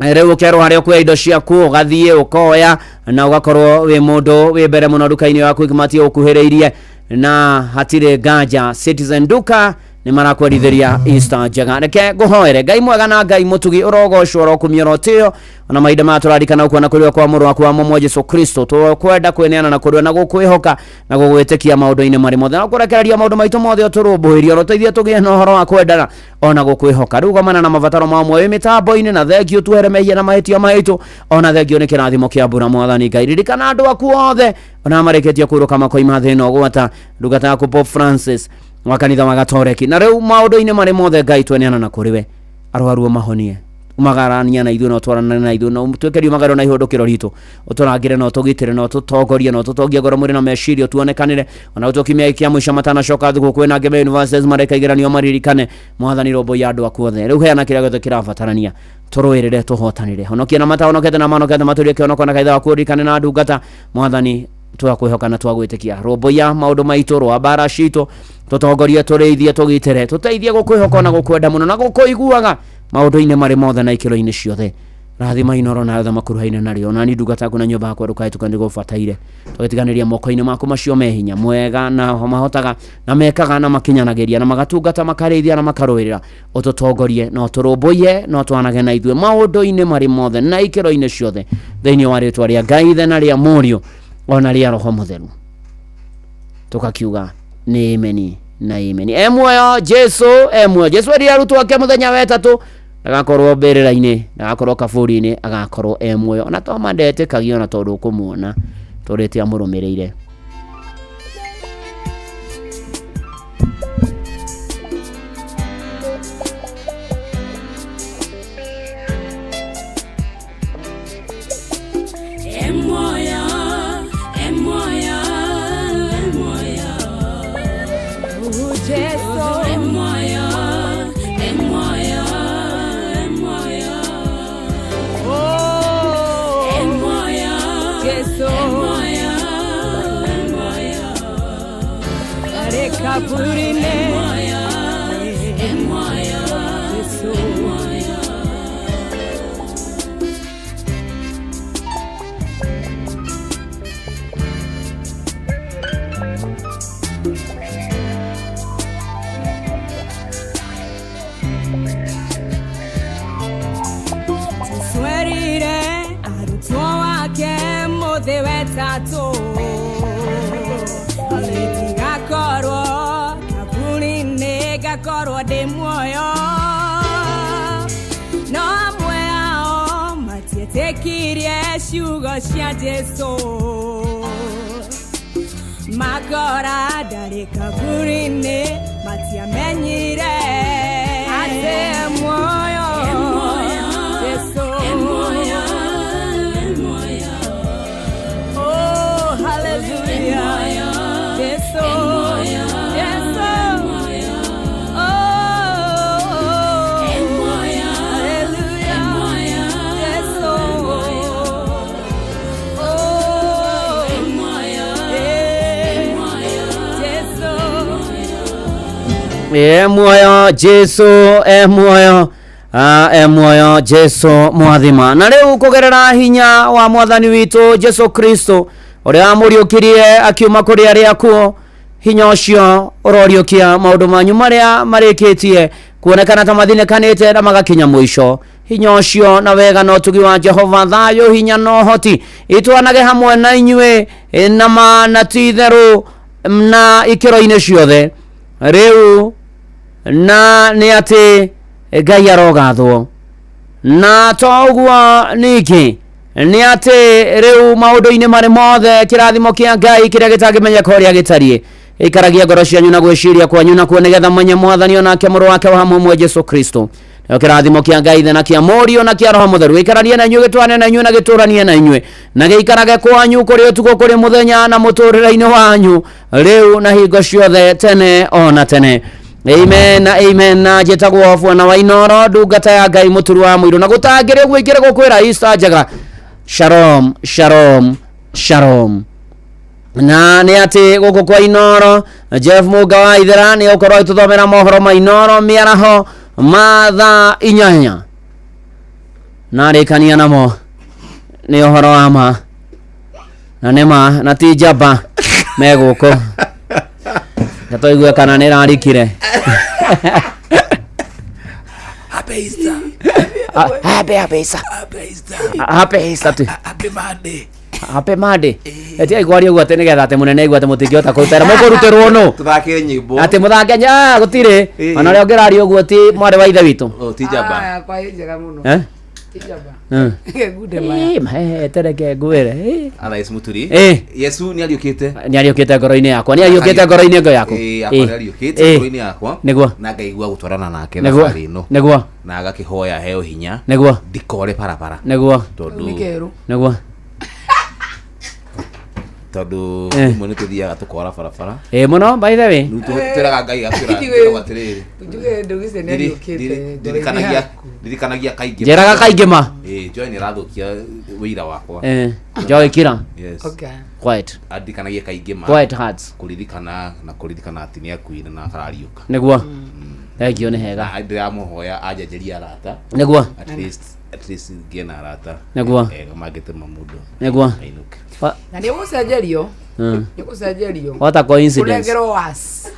Speaker 25: rĩu ũkerwo harĩa ũkuoya indo ciaku ũgathiĩ ũkoya na ũgakorwo wĩ mũndũ wĩ mbere mũno nduka-inĩ yaku ikimatio ũkuhĩrĩirie na hatirĩ nganja Citizen Duka nĩ marakwendithĩria Easter njega reke ngũhoere Ngai mwega na Ngai mũtugi ũrogocwo ũrokumia rotĩo ona mahinda maya tũrarikana ũkuona kũrĩo kwa mũrũ waku wa mũmwe Jesũ Kristo tũkwenda kwĩneana na kũrĩo na gũkwĩhoka na gũgwĩtĩkia maũndũ-inĩ marĩ mothe na kũrekereria maũndũ maitũ mothe ũtũrũmbũirie ona ũteithie tũgĩe na ũhoro wa kwendana ona gũkwĩhoka rĩu gomana na mabataro mamwe wĩ mĩtambo-inĩ na thengio tuhere mehia na mahĩtia maitũ ona thengio nĩ kĩrathimo kĩa mbura Mwathani Ngai ririkana andũ aku othe ona marĩkĩtie kũrũka makoima thĩna ũgwata ndungata yaku Pope Francis wa kanitha wa Gatoreki na rĩu maũndũ-inĩ marĩ mothe Ngai tweneana na kũrĩwe arwaru mahonie magarania na ithuĩ no twarana na ithuĩ no twĩkerio magaro na ihũndũkĩro ritũ ũtũrangĩre no tũgitĩre no tũtongorie no tũtongie ngoro mwĩrĩ na meciria tuonekanĩre ona ũtũkimia kia mũico matanacoka thukũ kwĩna ngeme universities mareka igeranio maririkane mwathani robo ya andũ aku othe rĩu heana kĩrĩa gĩothe kĩrabatarania tũrũĩrĩre tũhotanĩre honokia na matahonokete na manokete matũrie kĩonoko na kaitha wa kũririkane na ndungata mwathani twakwĩhoka na twagwĩtĩkia robo ya maũndũ maitũ rwa mbara citũ tũtongorie tũrĩithie tũgitĩre tũteithie gũkwĩhoka na gũkwenda mũno na gũkũiguaga maũndũ-inĩ marĩ mothe na ikĩro-inĩ ciothe rathima inoro na yothe makuruhaine narĩo na ni ndungata yaku na nyũmba yakwa ndũkahĩtũkanie gũbataire tũgĩtiganĩria moko-inĩ maku macio me hinya mwega na mahotaga na mekaga na makinyanagĩria na magatungata makarĩithia na makarũĩrĩra ũtũtongorie no tũrũmbũiye no twanage na ithuĩ maũndũ-inĩ marĩ mothe na ikĩro-inĩ ciothe thĩinĩ wa rĩtwa rĩa Ngai ithe na rĩa Mũriũ ona rĩa Roho Mũtheru tukakiuga nĩ ameni na ameni muoyo Jesu rĩrĩa arutwo ake mũthenya wetatũ agakorwo mbĩrĩra-inĩ agakorwo kaburi-inĩ agakorwo muoyo ona to mandetĩkagia ona tondũ ũkũmuona tũrĩte amũrũmĩrĩire
Speaker 8: Korwo ndĩ muoyo no amwe ao matietĩkirie ciugo cia Jesu makora ndarĩ kaburi-inĩ matiamenyire atĩ muoyo Jesu oh hallelujah Jesu
Speaker 25: muoyo Jesu muoyo Jesu mwathima na rĩu kũgerera hinya wa mwathani witũ Jesu Kristo ũrĩa amũriũkirie akiuma kũrĩ arĩa akuũ hinya ũcio ũroriũkia maũndũ manyu marĩa marĩkĩtie kuonekana ta mathinĩkanĩte na magakinya mũico hinya ũcio na wega na ũtugi wa Jehova thayũ hinya na ũhoti itwanage hamwe na inyuĩ na ti itherũ na ikĩro-inĩ ciothe rĩu na nĩ atĩ Ngai arogathwo na to ũguo ningĩ nĩ atĩ rĩu maũndũ-inĩ marĩ mothe kĩrathimo kĩa Ngai kĩrĩa gĩtangĩmenyeka ũrĩa gĩtariĩ ikaragia ngoro cianyu na gwĩciria kwanyu na kuonegetha mwenye mwathani onake mũrũ wake wa hamwe Jesu Kristo na kĩrathimo kĩa Ngai na kĩa Mũriũ na kĩa Roho Mũtheru gĩikaranie na inyuĩ gĩtwarane na inyuĩ na gĩtũranie na inyuĩ na gĩikarage kwanyu kũrĩ ũtukũ kũrĩ mũthenya na mũtũrĩre-inĩ wanyu rĩu na hingo ciothe tene ona tene amen na amen na njĩtagwo Bwana wa Inoro ndungata ya Ngai mũturu wa mũirũ na gũtangĩrĩ gwĩkĩre gũkwĩra Easter njega shalom shalom shalom na nĩ atĩ gũkũ kwa Inoro Jeff Mũnga wa Ithera nĩ ũkorwo agĩtũthomera mohoro ma Inoro mĩaraho mathaa 8 na rĩkania namo nĩ ũhoro wa ma na nĩma na ti njamba me gũkũ Gatoigue kana nĩ rarikire
Speaker 23: Happy Easter.
Speaker 25: Happy Easter tu. Happy Monday. Eti aigwari uguo ati nigetha ati munene aigua ati mutingihota kurutera mukurutĩrwo no
Speaker 9: tuthake nyimbo
Speaker 25: ati muthake gutire ona ria ngirari uguo ti mwari wa ithe witu
Speaker 9: ti njamba
Speaker 8: kwa njega muno
Speaker 25: tereke ngwire
Speaker 2: Alois Muturi
Speaker 25: Eh.
Speaker 2: Yesu ni aliokite
Speaker 25: ngoro-ini yakwa ni ariukite ngoro-ini yakwa
Speaker 2: akwa ni aliokite ngoro-ini yakwa
Speaker 25: niguo
Speaker 2: na ngaigua gutwarana nake
Speaker 25: Niguo.
Speaker 2: thabari ino
Speaker 25: Niguo.
Speaker 2: na agakihoya heo hinya
Speaker 25: Niguo.
Speaker 2: ndikore parapara
Speaker 25: Niguo.
Speaker 2: tondu
Speaker 25: niguo
Speaker 2: tondu mwe ni tuthiaga tukora barabara
Speaker 25: muno by the way
Speaker 2: turaga ngai akwira atiriri
Speaker 9: Njuge ndugise ni ariukite
Speaker 2: ndirikanagia kaingi
Speaker 25: njeraga kaingi ma
Speaker 2: Joy ni rathukia wira wakwa
Speaker 25: Joy kira
Speaker 2: yes
Speaker 9: okay
Speaker 25: quiet
Speaker 2: andikanagia kaingi ma
Speaker 25: quiet hearts
Speaker 2: kuririkana ati ni akuire na akarariuka
Speaker 25: niguo thengio ni hega
Speaker 2: ndiramuhoya ajanjeria arata
Speaker 25: niguo
Speaker 2: at least ngena arata
Speaker 25: niguo
Speaker 2: magitema mundu
Speaker 25: niguo
Speaker 9: na ni gucenjerio ni gucenjerio
Speaker 25: what a coincidence
Speaker 9: kunengero was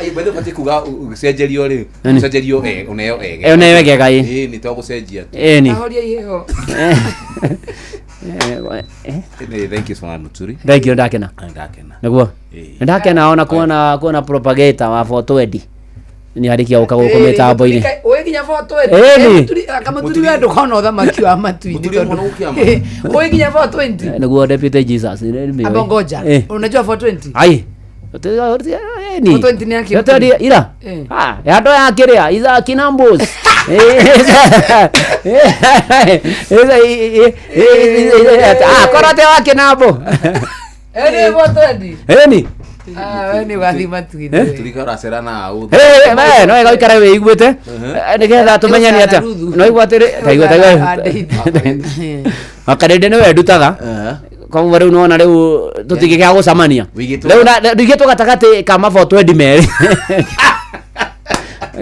Speaker 2: ai bado pati kuga ucenjerio ri ucenjerio uneo
Speaker 25: uneo wegega
Speaker 2: ni to gucenjia
Speaker 25: ni
Speaker 9: ahoria iheo
Speaker 2: thank you so much Muturi
Speaker 25: thank you ndakena niguo ndakena ona kuona propagator wa photo edi ni harikia ukago kometa boine
Speaker 9: oe kinya photo edi Muturi wendo kona uthamaki wa matui oe kinya photo 20
Speaker 25: niguo deputy Jesus
Speaker 9: abongoja unajua photo 20
Speaker 25: ai ni
Speaker 9: photo 20 ni yake
Speaker 25: yote ira yado ya kiria iza kinambos korate wake nabo
Speaker 9: photo edi
Speaker 25: ni
Speaker 9: ni gathima tuine
Speaker 2: turikara serana au
Speaker 25: no igaikara we igwete nigetha tumenye ni ata no igwatire taigwa akarende no edutaga kwa riu nona riu tutigikea gucamania riu ndige tugatagati kama photo edi meri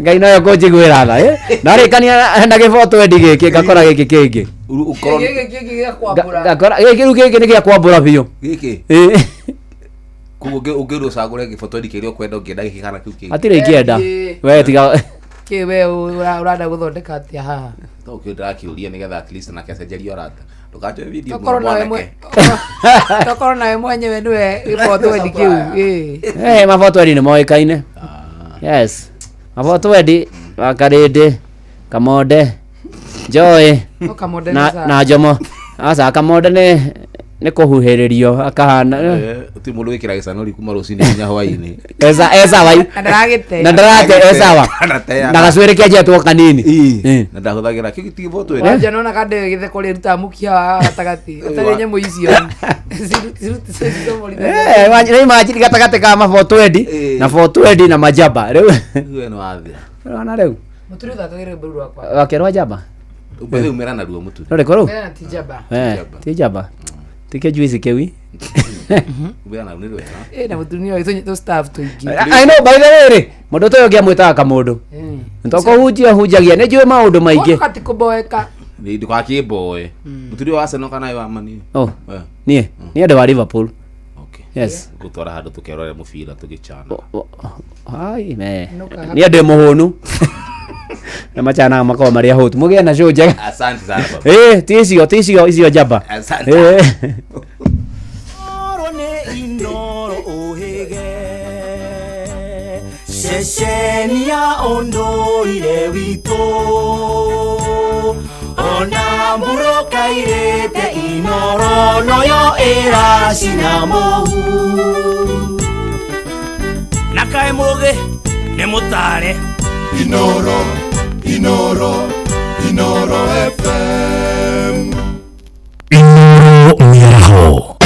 Speaker 25: ngai no yakojigwira tha na rikania na giphoto edi giki gakora giki kingi
Speaker 9: giki gya kwambura
Speaker 25: gakora giki ni gya kwambura biyo
Speaker 2: giki kugo ugero sagure gifoto edi kirio kwenda ngienda gikana kiu kingi
Speaker 25: atire ikienda we tiga
Speaker 9: kiwe urada guthondeka atia haha
Speaker 2: to kienda kiuria nigetha at least na kesenjerio arata tukaje video
Speaker 9: tokoro nawe mwenyewe niwe photo edi kiu
Speaker 25: maphoto edi ni moikaine yes maphoto edi wakarinde Kamonde Joy na Jomo asa Kamonde ni kuhuhiririo akahana
Speaker 2: ti mundu wikira gicanori kuma rucini nya hwaini
Speaker 25: esa wai na ndarate esa wa na gaswere kia jetwo kanini
Speaker 2: na ndahuthagira kiti photo edi
Speaker 9: wanja nona kande githeko riruta mukia atagati atari nyemu icio
Speaker 25: wanja imagine gatagati ka maphoto edi na photo edi na majaba riu
Speaker 2: no athira
Speaker 25: ona riu
Speaker 9: Muturi thatagire mburu wakwa
Speaker 25: wakerwa jaba
Speaker 2: ubele umerana ruo Muturi
Speaker 25: no rekoro
Speaker 9: tijaba
Speaker 25: tijaba tike juice kewi
Speaker 2: ubele na nirwe
Speaker 9: na Muturi ni oizo to staff to igi
Speaker 25: I know by the way mundu to yogia mwita kamundu ntoko hujagia ne jwe maundu maingi
Speaker 9: kati kuboeka
Speaker 2: ni ndika kiboe Muturi wa Arsenal kana wa mani
Speaker 25: nie ni ande wa Liverpool
Speaker 2: yes gutwara handu tukerore mubira tugichana
Speaker 25: ai me ni ande muhunu na machana makao maria hotu mugia na show njega
Speaker 2: asante sana baba
Speaker 25: tisio jaba
Speaker 2: asante
Speaker 15: inoro ohege sheshenia ondoire wito ona muroka irete inoro noyo era sinamohu nakae muge ne mutare Inoro FM
Speaker 6: Inoro Miaraho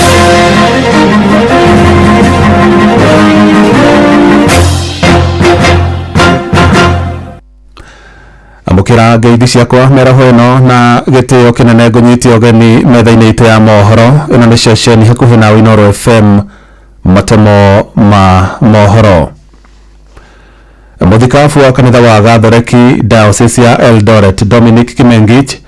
Speaker 1: amukira ngeithi ciakwa meraho ino na gitio kinene ngunyitio geni metha-ini itu ya mohoro ino ni ceceni hakuhi na Inoro FM matemo ma mohoro muthikabu wa kanitha wa Gathoreki Diocese ya Eldoret Dominic Kimengich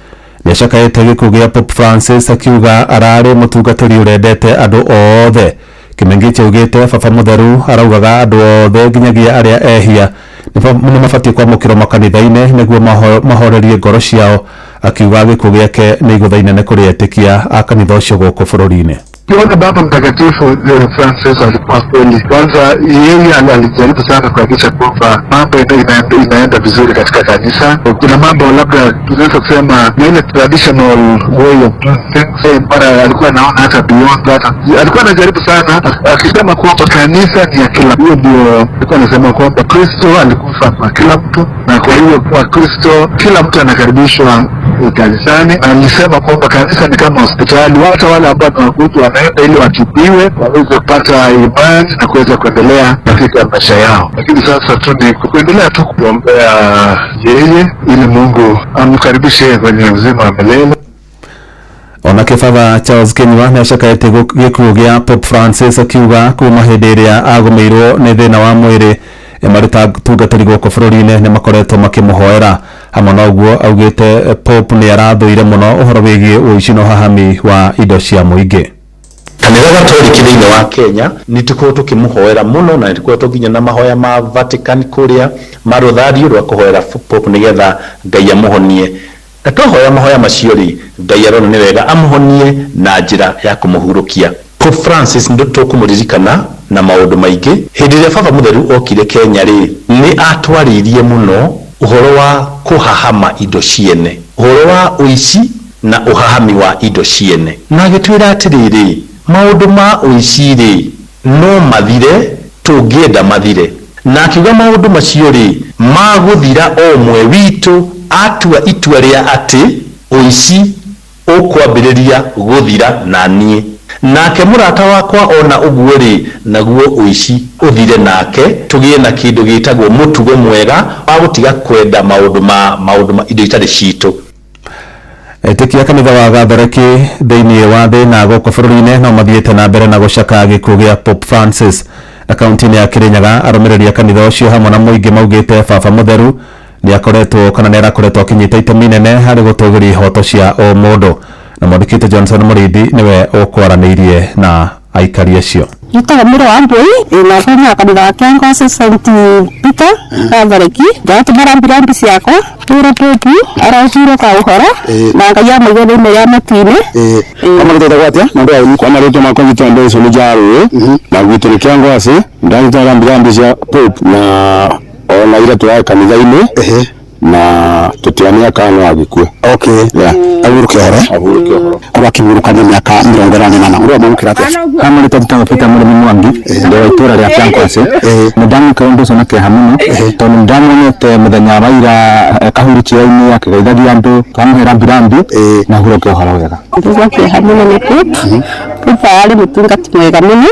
Speaker 1: niacakaite gikuo gia Pope Francis akiuga arari mutungatiri urendete andu othe. Kimengich augite baba mutheru araugaga andu othe nginyagia aria ehia ni mabatie kwamukirwo makanitha-ini niguo mahorerie ngoro ciao akiuga gikuo giake ni igutha inene kuri etikia a kanitha ucio guku bururi-ini.
Speaker 10: Kiona Baba Mtakatifu Francis alikuwa kweli, kwanza yeye alijaribu sana kuhakikisha kwamba mambo inaenda vizuri katika kanisa. Kuna mambo labda tunaweza kusema ni ile traditional way of doing things, mara alikuwa anaona hata beyond that. Alikuwa anajaribu sana akisema kwamba kanisa ni ya kila mtu. Hiyo ndio alikuwa anasema kwamba Kristo alikufa kwa kila mtu, na kwa hiyo kwa Kristo kila mtu anakaribishwa kanisani. Alisema kwamba kanisa ni kama hospitali, hata wale ambao wanakuja wanaenda ili watibiwe waweze kupata imani na kuweza kuendelea katika maisha yao. Lakini sasa tu ni kuendelea tu kuombea yeye ili Mungu amkaribishe kwenye uzima wa milele.
Speaker 1: Onake Father Charles Kinyua nĩacakaĩte gĩkuũ gĩa Pope Francis akiuga kuma hĩndĩ ĩrĩa agũmĩirwo nĩ thĩna wa mwĩrĩ marĩ tungatĩri gũkũ bũrũri-inĩ nĩ makoretwo makĩmũhoera. Hamwe na ũguo augĩte Pope nĩ arathũire mũno ũhoro wĩgiĩ ũici na ũhahami wa indo cia mũingĩ.
Speaker 12: Kanitha Gatoliki thĩinĩ wa Kenya nĩ tũkorwo tũkĩmũhoera mũno, na nĩ tũkorwo nginya na mahoya ma Vatican kũrĩa marũthario rwa kũhoera Pope nĩgetha Ngai amũhonie. Na twahoya mahoya macio rĩ, Ngai arona nĩ wega amũhonie na njĩra ya kũmũhurũkia. Pope Francis nĩ tũkũmũririkana na maũndũ maingĩ. Hĩndĩ ĩrĩa Baba Mũtheru okire Kenya rĩ, nĩ atwarĩirie mũno ũhoro wa kũhahama indo ciene, ũhoro wa ũici na ũhahami wa indo ciene, na agĩtwĩra atĩrĩrĩ, maũndũ ma ũici rĩ no mathire tũngĩenda mathire, na akiuga maũndũ macio rĩ magũthira o ũmwe witũ atua itua rĩa atĩ ũici ũkwambĩrĩria gũthira na niĩ, nake mũrata wakwa ona ũguo rĩ naguo ũici ũthire nake, tũgĩe na kĩndũ gĩtagwo mũtugo mwega wa gũtiga kwenda maũndũ ma indo itarĩ citũ.
Speaker 1: Etĩkia kanitha wa Gatholeki thĩinĩ wa thĩ na gũkũ bũrũri-inĩ no mathiĩte na mbere na gũcaka gĩkuũ gĩa Pope Francis. Akaunti-inĩ ya Kĩrĩnyaga arũmĩrĩri a kanitha ũcio hamwe na mũingĩ maugĩte Baba Mũtheru nĩ akoretwo kana nĩ arakoretwo akĩnyita itemi inene harĩ gũtũgĩria ihoto cia o mũndũ. Na mwandĩkĩte Johnson Mũrĩithi nĩwe ũkwaranĩirie na aikari acio.
Speaker 3: Nitaga Mũro wa Mbui na kama kanitha wa Kĩongo St Peter Gatholeki ndatũmara mbirambi ciakwa tũra Pope aracirwo ka ũhoro na Ngai amũige thĩinĩ ya matu-inĩ.
Speaker 14: Kama gĩtete gwatia mũndũ wa kwa marĩtwa makwa gĩtwa ndĩ ũcio nĩ Njarũĩ na gwitũ nĩ Kĩongo ndagĩtwara mbirambi cia Pope na ona ira twa kanitha-inĩ na tutiania kana agikue. Okay, yeah. Aburuke horo abakimurukanye myaka 48 uri amukira ati kama ni tatu Peter muri mwangi ndio itura rya Kyankwase mudamu kaundo sona ke hamuno to mudamu nete muthenya baira kahurikira-ini akigeithagia andu kamuhera mbirambi na huroke horo wega
Speaker 3: ndio ke hamuno ni Pope ari mutungati mwega muno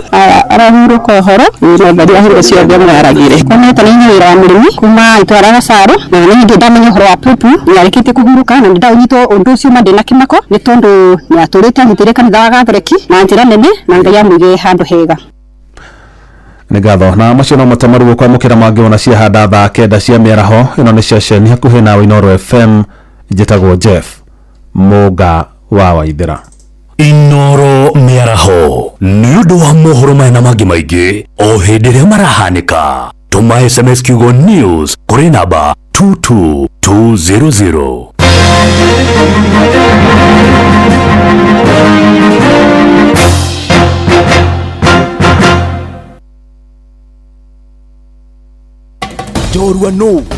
Speaker 3: arahuruka horo na bari ahiro cio ndio mwaragire kama tani wira wa murimi kuma itwara Gacaru na ni ndamenya horo wa Pope yarikite kuhuruka na ndanyito undu ucio mandina kimako ni tondu ni aturite agitire kanitha wa Gatholeki na njira nene na Ngai amwige handu hega.
Speaker 1: Nĩ ngatho na macio no matamaru kwamũkĩra mangĩona cia handa thaa 9 cia mĩaraho. Ĩno nĩ ceceni hakuhĩ na Inooro FM, njĩtagwo Jeff Mũnga wa Waithĩra.
Speaker 6: Inooro mĩaraho nĩ ũndũ wa mohoro maya na mangĩ maingĩ o hĩndĩ ĩrĩa marahanĩka. Tũma SMS kiugo news kũrĩ namba 22200.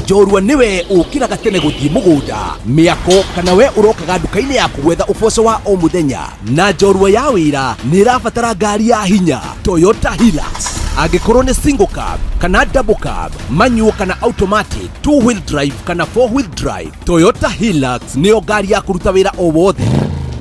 Speaker 16: Njorua niwe ukiraga tene guthii mugunda miako kana we urokaga nduka-inĩ yaku gwetha uboco wa o muthenya na njorua ya wira ni irabatara ngari ya hinya Toyota Hilux. Angĩkorwo nĩ single cab kana double cab, manual kana automatic, two wheel drive kana four wheel drive, Toyota Hilux nĩyo ngari ya kũruta wĩra o wothe.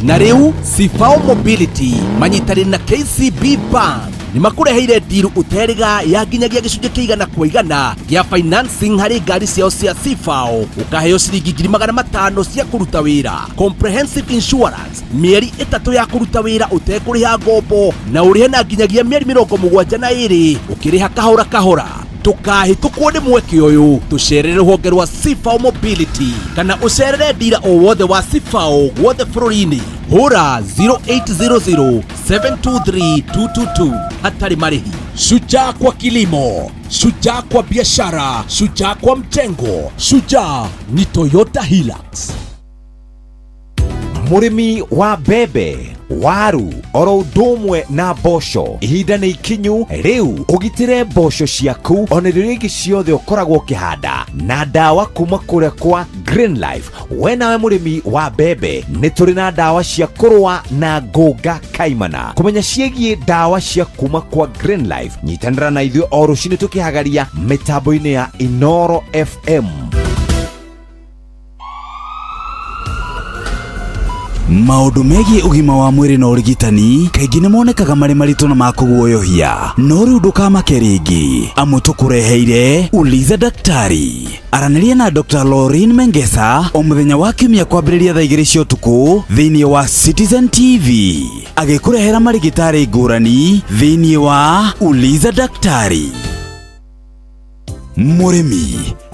Speaker 16: Na rĩu Sifao Mobility manyitanĩire na KCB Bank ni makureheire deal uteriga ya nginyagia gicunjĩ kĩigana kwa igana gĩa financing harĩ ngari ciao cia Sifao. Ukaheo ciringi 500 cia kũruta wĩra, comprehensive insurance, mĩeri 3 ya kũruta wĩra ũtekũrĩha ngombo na ũrĩhe na nginyagia mĩeri 72 ũkĩrĩha kahora kahora. Tukahĩtũkwo nĩ mweke ũyũ, tũcerere rũhonge rwa Sifao Mobility kana ũcerere dira o wothe wa Sifao gwothe bũrũri-inĩ. Hũra 0800 723 222 hatarĩ marĩhi. Shujaa kwa kilimo, shujaa kwa biashara, shujaa kwa mjengo, shujaa ni Toyota Hilux.
Speaker 4: Murimi wa mbembe, waru, oro ũndũmwe na mboco. Ihinda nĩ ikinyu rĩu ũgitĩre mboco ciaku ona irio ingĩ ciothe ũkoragwo ũkĩhanda na ndawa kuma kũrĩa kwa Green Life. We nawe mũrĩmi wa mbembe, nĩ tũrĩ na ndawa cia kũrũa na ngũnga kaimana. Kũmenya ciĩgiĩ ndawa cia kuma kwa Green Life, nyitanĩra na ithuĩ o rũciinĩ tũkĩhagaria mĩtambo-inĩ ya Inoro FM.
Speaker 7: Maũndũ megiĩ ũgima wa mwĩrĩ na ũrigitani kaingĩ nĩ monekaga marĩ maritũ na makũguoyohia, no rĩu ndũkamake rĩngĩ, amu tũkũreheire Uliza Daktari. Aranĩria na Dr. Lauren Mengesa o mũthenya wa Kiumia kwambĩrĩria thaa 2 cia ũtukũ thĩinĩ wa Citizen TV, agĩkũrehera marigitari ngũrani thĩinĩ wa Uliza Daktari. Mũrĩmi,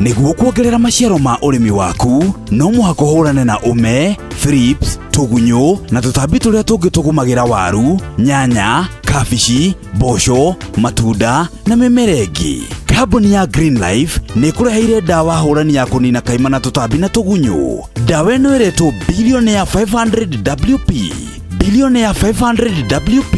Speaker 7: nĩguo kuongerera maciaro ma ũrĩmi waku, no mũhaka ũhũrane na ũme, thrips, tũgunyũ na tũtambi tũrĩa tũngĩ tũgũmagĩra waru, nyanya, kabici, mboco, matunda na mĩmera ĩngĩ. Kambuni ya Green Life nĩ ĩkũreheire ndawa hũrani ya kũnina kaima na tũtambi na tũgunyũ. Ndawa ĩno ĩretwo Billionaire 500 WP. Billionaire 500 WP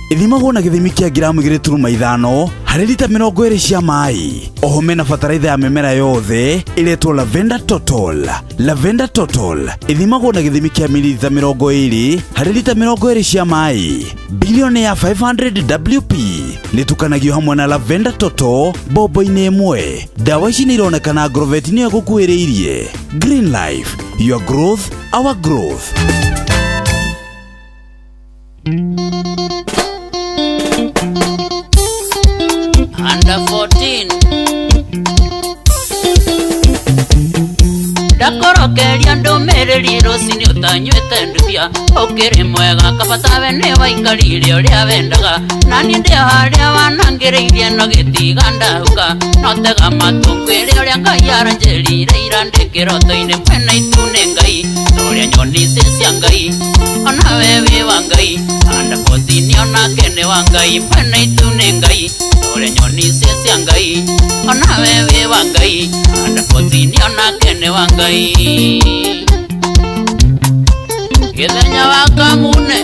Speaker 7: ithimagwo na gĩthimi kĩa gramu 2.5 harĩ lita 20 cia maĩ. Oho mena bataraitha ya mĩmera yothe ĩretwo Lavender Total. Lavender Total ithimagwo na gĩthimi kĩa mililita 20 harĩ lita 20 cia maĩ. Billionaire 500 WP nĩtukanagio hamwe na Lavender Total bobo-inĩ ĩmwe. Ndawa ici nĩ ironekana Agrovet nĩyo gũkuĩrĩirie. Green Life, your growth, our growth.
Speaker 11: Under 14 ndakorokeria ndũmĩrĩri rũcinĩ ũtanyuĩte nduya ũkĩrĩ mwega kabatawe nĩ waikarire ũrĩa wendaga na nĩ ndĩ harĩa wanangĩrĩirie no gĩtiga ndahuka notega matũngwĩre ũrĩa Ngai aranjĩrire ira ndĩ kĩroto-inĩ mwena itu nĩ Ngai ũrĩa nyoni cia Ngai ona we wĩ wa Ngai Under 14 onake nĩ wa Ngai mwena itu nĩ Ngai ũrĩa nyoni cia Ngai ona we wĩ wa Ngai Under 14 onake nĩ wa Ngai gĩthenya wa kamune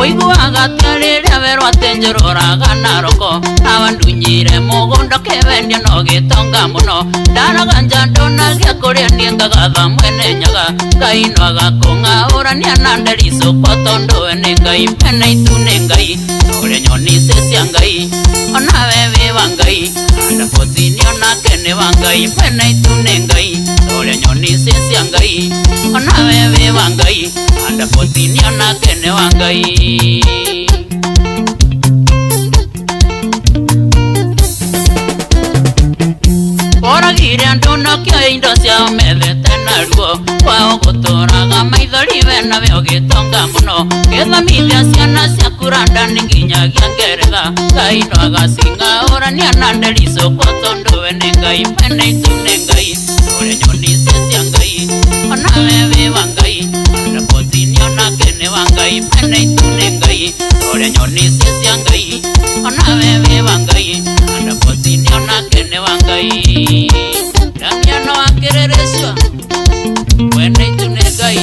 Speaker 11: ũiguaga atĩa rĩrĩa werwo atĩ njũrũraga Naroko na wandunyire mũgũnda kĩwendia no gĩtonga mũno ndaraga nja ndonagia kũrĩa niĩ ngagatha mwene nyaga Ngai no agakũng'aũrania na ndericũkwo tondũ we nĩ Ngai mwena itu nĩ Ngai ũrĩa nyoni cia Ngai ona we wĩ wa Ngai Under 14 onake nĩ wa Ngai mwena itu nĩ Ngai ũrĩa nyoni cia Ngai ona we wĩ wa Ngai Under 14 onake nĩ wa Ngai oragire andũ nokio indo ciao methete na ruo kwao gũtũraga maithori we nawe ũgĩtonga mũno gĩthamithia ciana ciaku London nginyagia Ngeretha Ngai no agacing'aũrania na ndericũkwo tondũ we nĩ Ngai mwena itu nĩ Ngai ũrĩa nyoni cia Ngai ona we wĩ wa Ngai Under 14 onake nĩ wa Ngai mwena itu nĩ Ngai ũrĩa nyoni cia Ngai ona we wĩ wa Ngai Under 14 onake nĩ wa Ngai Damiano akĩrĩrĩcua mwena itu nĩ Ngai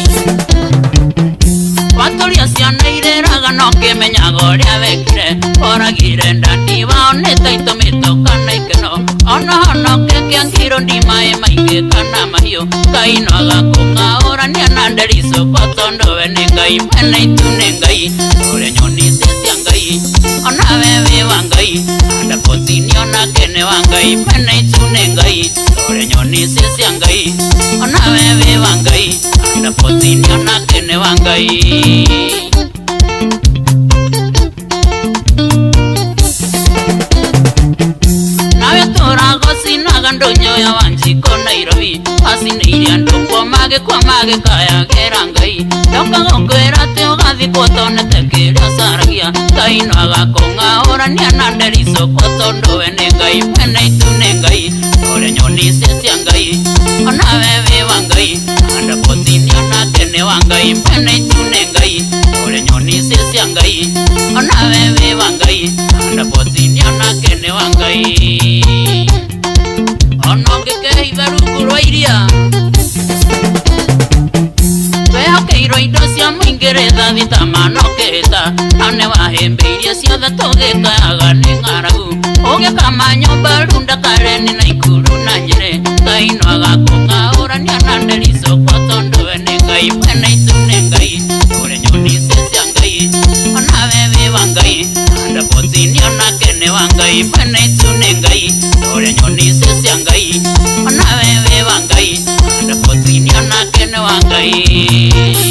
Speaker 11: watũria ciana irĩraga no kĩmenyaga ũrĩa wekire oragire ndandi wao nĩ ta itũmĩtwo kana ikeno ona honoke kĩangiro ndimaĩ maingĩ kana mahiũ Ngai no agakũng'aũrania na ndericũkwo tondũ we nĩ Ngai mwena itu nĩ Ngai ũrĩa nyoni cia Ngai ona we wĩ wa Ngai Under 14 onake nĩ wa Ngai mwena itu nĩ Ngai ũrĩa nyoni cia Ngai ona we wĩ wa Ngai Under 14 onake nĩ wa Ngai nawe tũragocinaga ndũnyoya Wanjikũ Nairobi acinĩire andũ kwa magĩkayagĩra Ngai ndoka gũkwĩra atĩ ũgathikwo tonete kĩrĩa ũcaragia Ngai no agakũng'aũrania na ndericũkwo tondũ we nĩ Ngai mwena itu nĩ Ngai ũrĩa nyoni cia Ngai ona we wĩ wa Ngai Under 14 onake nĩ wa Ngai mwena itu nĩ Ngai ũrĩa nyoni cia Ngai ona we wĩ wa Ngai Under 14 onake nĩ wa Ngai ona ũngĩkĩhitha rungu rwa iria Kiretha thitamano kita Nane wahembeirie ciothe tũgĩkayaga nĩ ng'aragu Ũgĩkama nyũmba runda kareni na ikuru na Nyĩrĩ Ngai no agakũng'aũrania na nderico kwa tondũ we nĩ Ngai mwene itu nĩ Ngai Ũrĩ nyoni cia Ngai Onawe wĩ wa Ngai Anda potini onake nĩ wa Ngai mwene itu nĩ Ngai Ũrĩ nyoni cia Ngai Onawe wĩ wa Ngai Anda potini onake nĩ wa Ngai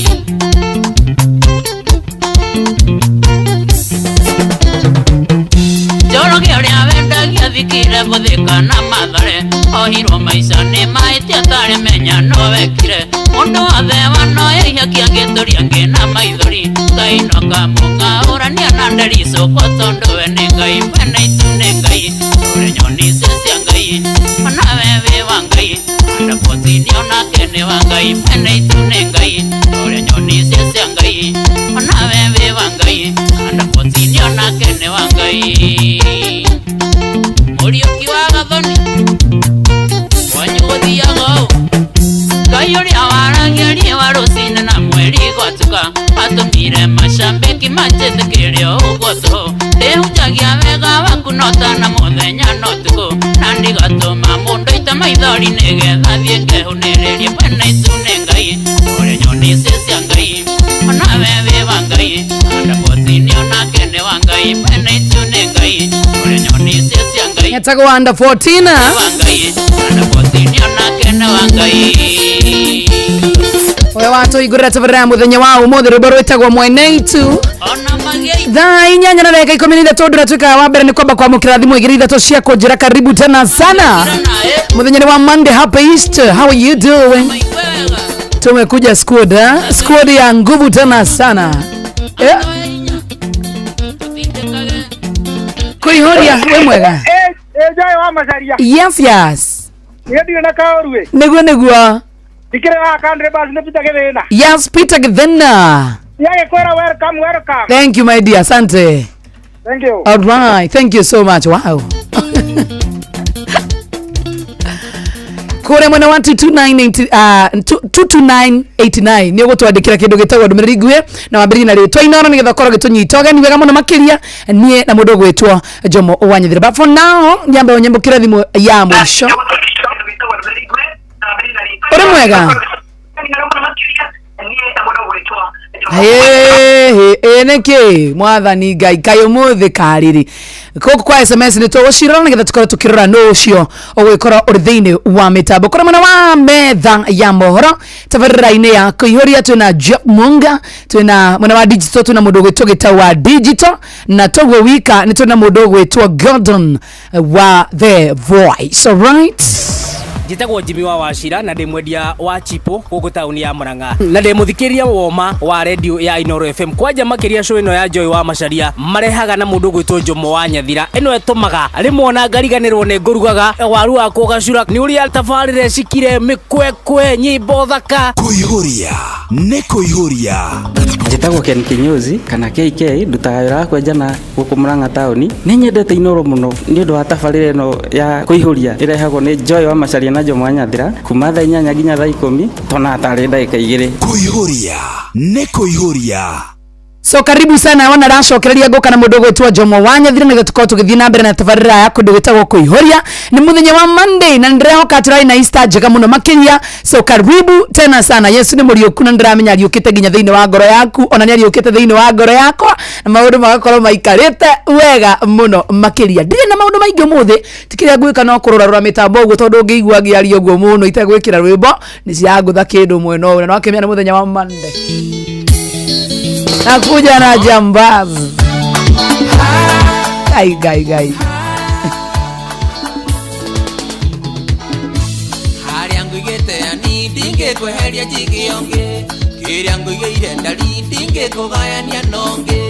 Speaker 11: Joroge ũrĩa wendagia thikire gũthĩka na mathare Ohirwo maica nĩ mahĩtia tarĩ menya no wekire Mũndũ wothe wanoya ihakia ngĩtũria ngĩna maithori Ngai no akamũng'aũrania na nderico kwa tondũ we nĩ Ngai mwene itu nĩ Ngai Ũrĩ nyoni cia Ngai Onawe wĩ wa Ngai Anda potini onake nĩ wa Ngai mwene itu nĩ Ngai Ũrĩ nyoni cia Ngai Onawe wĩ wa Ngai Anda potini onake nĩ wa Ngai Mũriũki wa Gathoni Wanyu gũthiaga ũũ Ngai ũrĩa waragia riũa rũcinĩ na mweri gwatuka Atũmire macambĩki manjĩtĩkĩre ũguo tũhũ Ndĩhunjagia wega waku no tana mũthenya no tukũ Na ndigatũma mũndũ aite maithori nĩgetha thiĩ ngehũnĩrĩrie mwene itu nĩ Ngai Ũrĩ nyoni cia Ngai Onawe wĩ wa Ngai Anda potini onake nĩ wa Ngai mwene itu nĩ Ngai Ũrĩ nyoni cia Ngai
Speaker 9: Yetagwo under 14
Speaker 11: Anda potini onake nĩ wa Ngai
Speaker 9: Oya watu igurira tabarira muthenya wa umuthi rwimbo rwitagwo mwene itu Thaa inyanya na dakika 13 tunatuika wa mbere ni kwamba kwamũkĩra thimũ igĩrĩ ithatũ cia kũnjĩra karibu tena sana Muthenya ni wa Monday, happy Easter, how are you doing? Tumekuja squad ya nguvu tena sana Kuihoria we mwega
Speaker 13: Joy wa Macharia
Speaker 9: Yes
Speaker 13: Ndio na kaorwe
Speaker 9: Niguo
Speaker 13: Dikire wa kandre bas ne Peter Githena
Speaker 9: Yes Peter Githena
Speaker 13: Yake kwera welcome
Speaker 9: Thank you my dear asante
Speaker 13: Thank you
Speaker 9: All right thank you so much wow Kore mwana 22989 ni gutwandikira kindu gitagwo ndumiriri nguhe na wambiri na ritwa inoro nigetha korwo gitunyitoga ni wega muno makiria nie na mundu gwitwo Jomo Wanyithira but for now nyambe onyembukira thimu ya mwisho Uri mwega Neke mwathani Ngai kayo muthi kariri Koko kwa SMS ni tũgũcirora nĩgetha tũkorwo tũkĩrora no ũcio ũgũkorwo ũrĩ thĩinĩ wa mĩtambo kũrĩ mwena wa metha ya mohoro tabarĩra-inĩ ya kũihũria twĩna Job Munga twĩna mwena wa digital twĩna mũndũ ũgwĩtwo gĩtaũ wa digital na toguo wika nĩ twĩna mũndũ ũgwĩtwo Gordon wa The Voice alright
Speaker 17: Njitagwo Jimmy wa Wachira na ndi mwendia wa chipo gũkũ tauni ya Murang'a na ndi mũthikĩria woma wa radio ya Inoro FM kwanja makiria show ino ya Joy wa Macharia marehaga na mũndũ gwĩtwo Jomo Wanyathira ĩno ĩtũmaga rĩmwe ona ngariganĩrwo nĩ ngũrugaga waru wa kũgacura nĩ ũrĩa tabarĩre cikire mĩkwekwe nyimbo thaka
Speaker 6: Kũihũria nĩ kũihũria
Speaker 18: Njitagwo Ken Kinyozi kana KK ndutaga wĩra wa kwenjana gũkũ Murang'a tauni nĩ nyendete Inoro mũno nĩ ũndũ wa tabarĩre ĩno ya kũihũria ĩrehagwo nĩ Joy wa Macharia na Jomo Wanyathira kuma thaa 8 nginya thaa 10 tona tarĩ ndagĩka 2
Speaker 6: Kũihũria nĩ kũihũria
Speaker 9: So karibu sana wana racokereria ngoka na mundu gwitwa Jomo Wanyathira nĩgetha tukorwo tũgĩthiĩ na mbere na tabarĩra ya kũndũ gwĩtagwo kũihũria nĩ mũthenya wa Monday na ndĩrehoka tũrarĩ na Easter njega mũno makĩria so karibu tena sana Yesu nĩ mũriũku na ndĩramenya ariũkĩte nginya thĩinĩ wa ngoro yaku ona nĩ ariũkĩte thĩinĩ wa ngoro yakwa na maũndũ magakorwo maikarĩte wega mũno makĩria ndirĩ na maũndũ maingĩ ũmũthĩ tikĩrĩa ngwĩka no kũrora mĩtambo ũguo tondũ ngĩigua ngĩaria ũguo mũno itegwĩkĩra rwĩmbo nĩ ciagũtha kĩndũ mwena ũyũ na wakĩmenya nĩ mũthenya wa Monday Nakuja na jambazi Gai
Speaker 5: Harĩa ngũigĩte ani ndingĩkweheria njigĩonge kĩrĩa ngũigĩire ndari ndingĩkũgayania nonge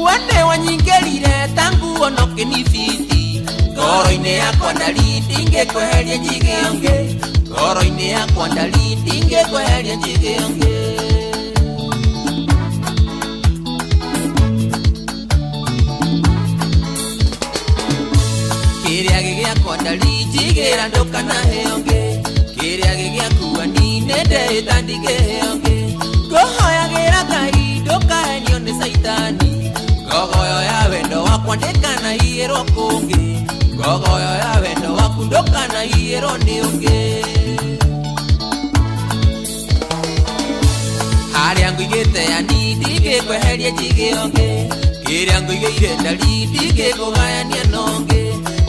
Speaker 5: wende wanyingĩrire tangu onoke ni fiti ngoro-inĩ yakwa ndari ndingĩkweheria njigĩonge ngoro-inĩ yakwa ndari ndingĩkweheria njigĩonge Kĩrĩa gĩgĩakwa ndari njigĩra ndũkanaheo-ngĩ kĩrĩa gĩgĩakua ni nĩndĩta ndigĩheo-ngĩ ngũhoyagĩra Ngai maritani gogoyo ya wendo wakwandika na hiero kungi gogoyo ya wendo wakundoka na hiero niungi Harĩa ngũigĩte yani ndingĩkweheria njigĩonge kĩrĩa ngũigĩire ndari ndingĩkũgayania nongĩ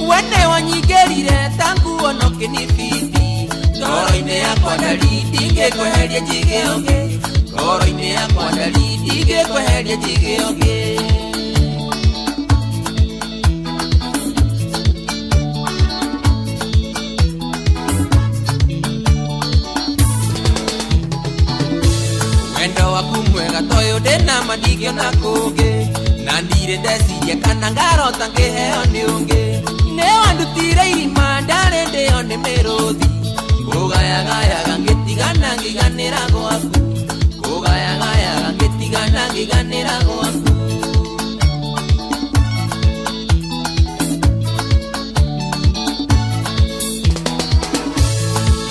Speaker 5: wene wanyingĩrire ta nguo no kĩnibiti ngoro-inĩ yakwa ndari ndingĩkweheria njigĩonge ngoro-inĩ yakwa ndari ndingĩkweheria njigĩonge wendo waku mwega toyo ndĩna mandigio na kũngĩ na ndirĩ ndeciria kana ngarota ngĩheo nĩ ũngĩ nĩ wandutire irima ndarĩ ndĩo nĩ mĩrũthi kũgayagayaga ngĩtigana ngĩganĩra gwaku kũgayagayaga ngĩtigana ngĩganĩra gwaku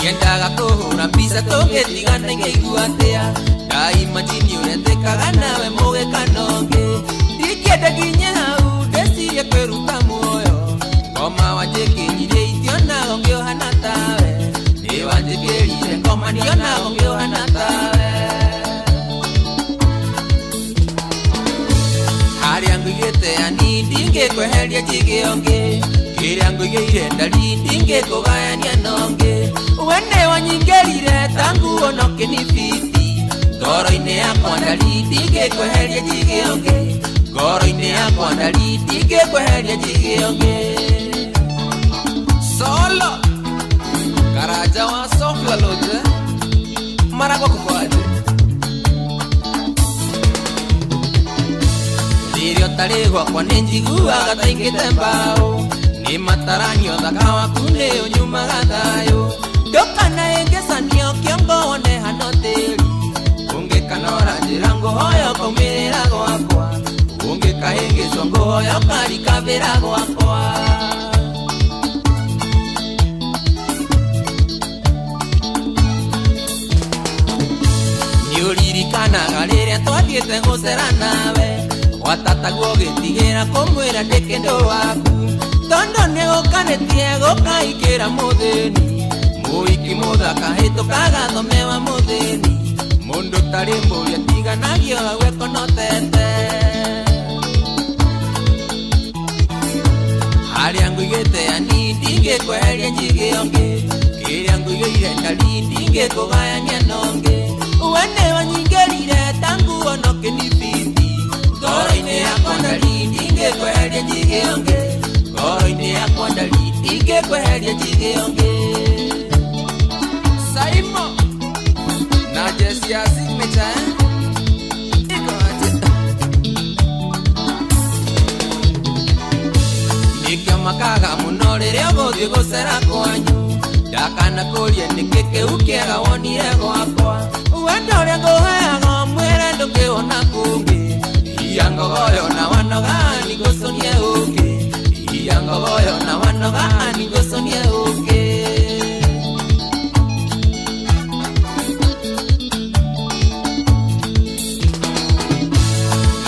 Speaker 5: yendaga kũhũra mbica tũngĩtigana ingĩigua atĩa ndaimagini ũretĩkaga nawe mũgĩkanongĩ ndingĩenda nginye hau ndĩcirie kwĩruta muoyo ngoma wanjĩkĩrire itionago ngĩũhana tawe nĩ wanjĩkĩrire ngoma ndionago ngĩũhana tawe harĩa ngũigĩte yani ndingĩkweheria njigĩonge kĩrĩa ngũigĩire ndari ndingĩkũgayania nongĩ wene wanyingĩrire ta nguo no kĩnibiti ngoro-inĩ yakwa ndari ndingĩkweheria njigĩonge ngoro-inĩ yakwa ndari ndingĩkweheria njigĩonge solo Karaja wa Sofla loje maragwa kukwaje Lirio tari gwakwa nĩnjiguaga ta ingĩte mbaũ nĩ mataranio thaka waku nĩ ũnyumaga thayũ ndũkanaĩngĩcanio kĩongo wone hano tĩri ũngĩkanora njĩra ngũhoya ũkaumĩrĩra gwakwa ũngĩkahĩngĩcwo ngũhoya ũkarikabĩra gwakwa nĩũririkanaga rĩrĩa twathiĩte gũcera nawe watataguo gĩtigĩra kũmwĩra ndĩ kĩndũ waku tondũ nĩgũkanĩtie gũkaingĩra mũthĩni mũiki mũthaka hĩtũkaga thomewa mũthĩni mũndũ tarĩ mbũria tiganagio gwekonotete harĩa ngũigĩte yani ndingĩkweheria njigĩonge kĩrĩa ngũigĩire ndari ndingĩkũgayania nongĩ wene wanyingĩrire ta nguo no kĩnibiti ngoro-inĩ yakwa ndari ndingĩkweheria njigĩonge ngoro-inĩ yakwa ndari ndingĩkweheria njigĩonge Saimo na jesi ya signature Nikio makaga mũno rĩrĩa ũgũthiĩ gũcera kwanyu ndakanakũrie nĩkĩ kĩu kĩega wonire gwakwa wendo ũrĩa ngũheaga mwĩre ndũngĩona kũngĩ iya ngogoyo na wanoga nĩngũconie ũngĩ iya ngogoyo na wanoga nĩngũconie ũngĩ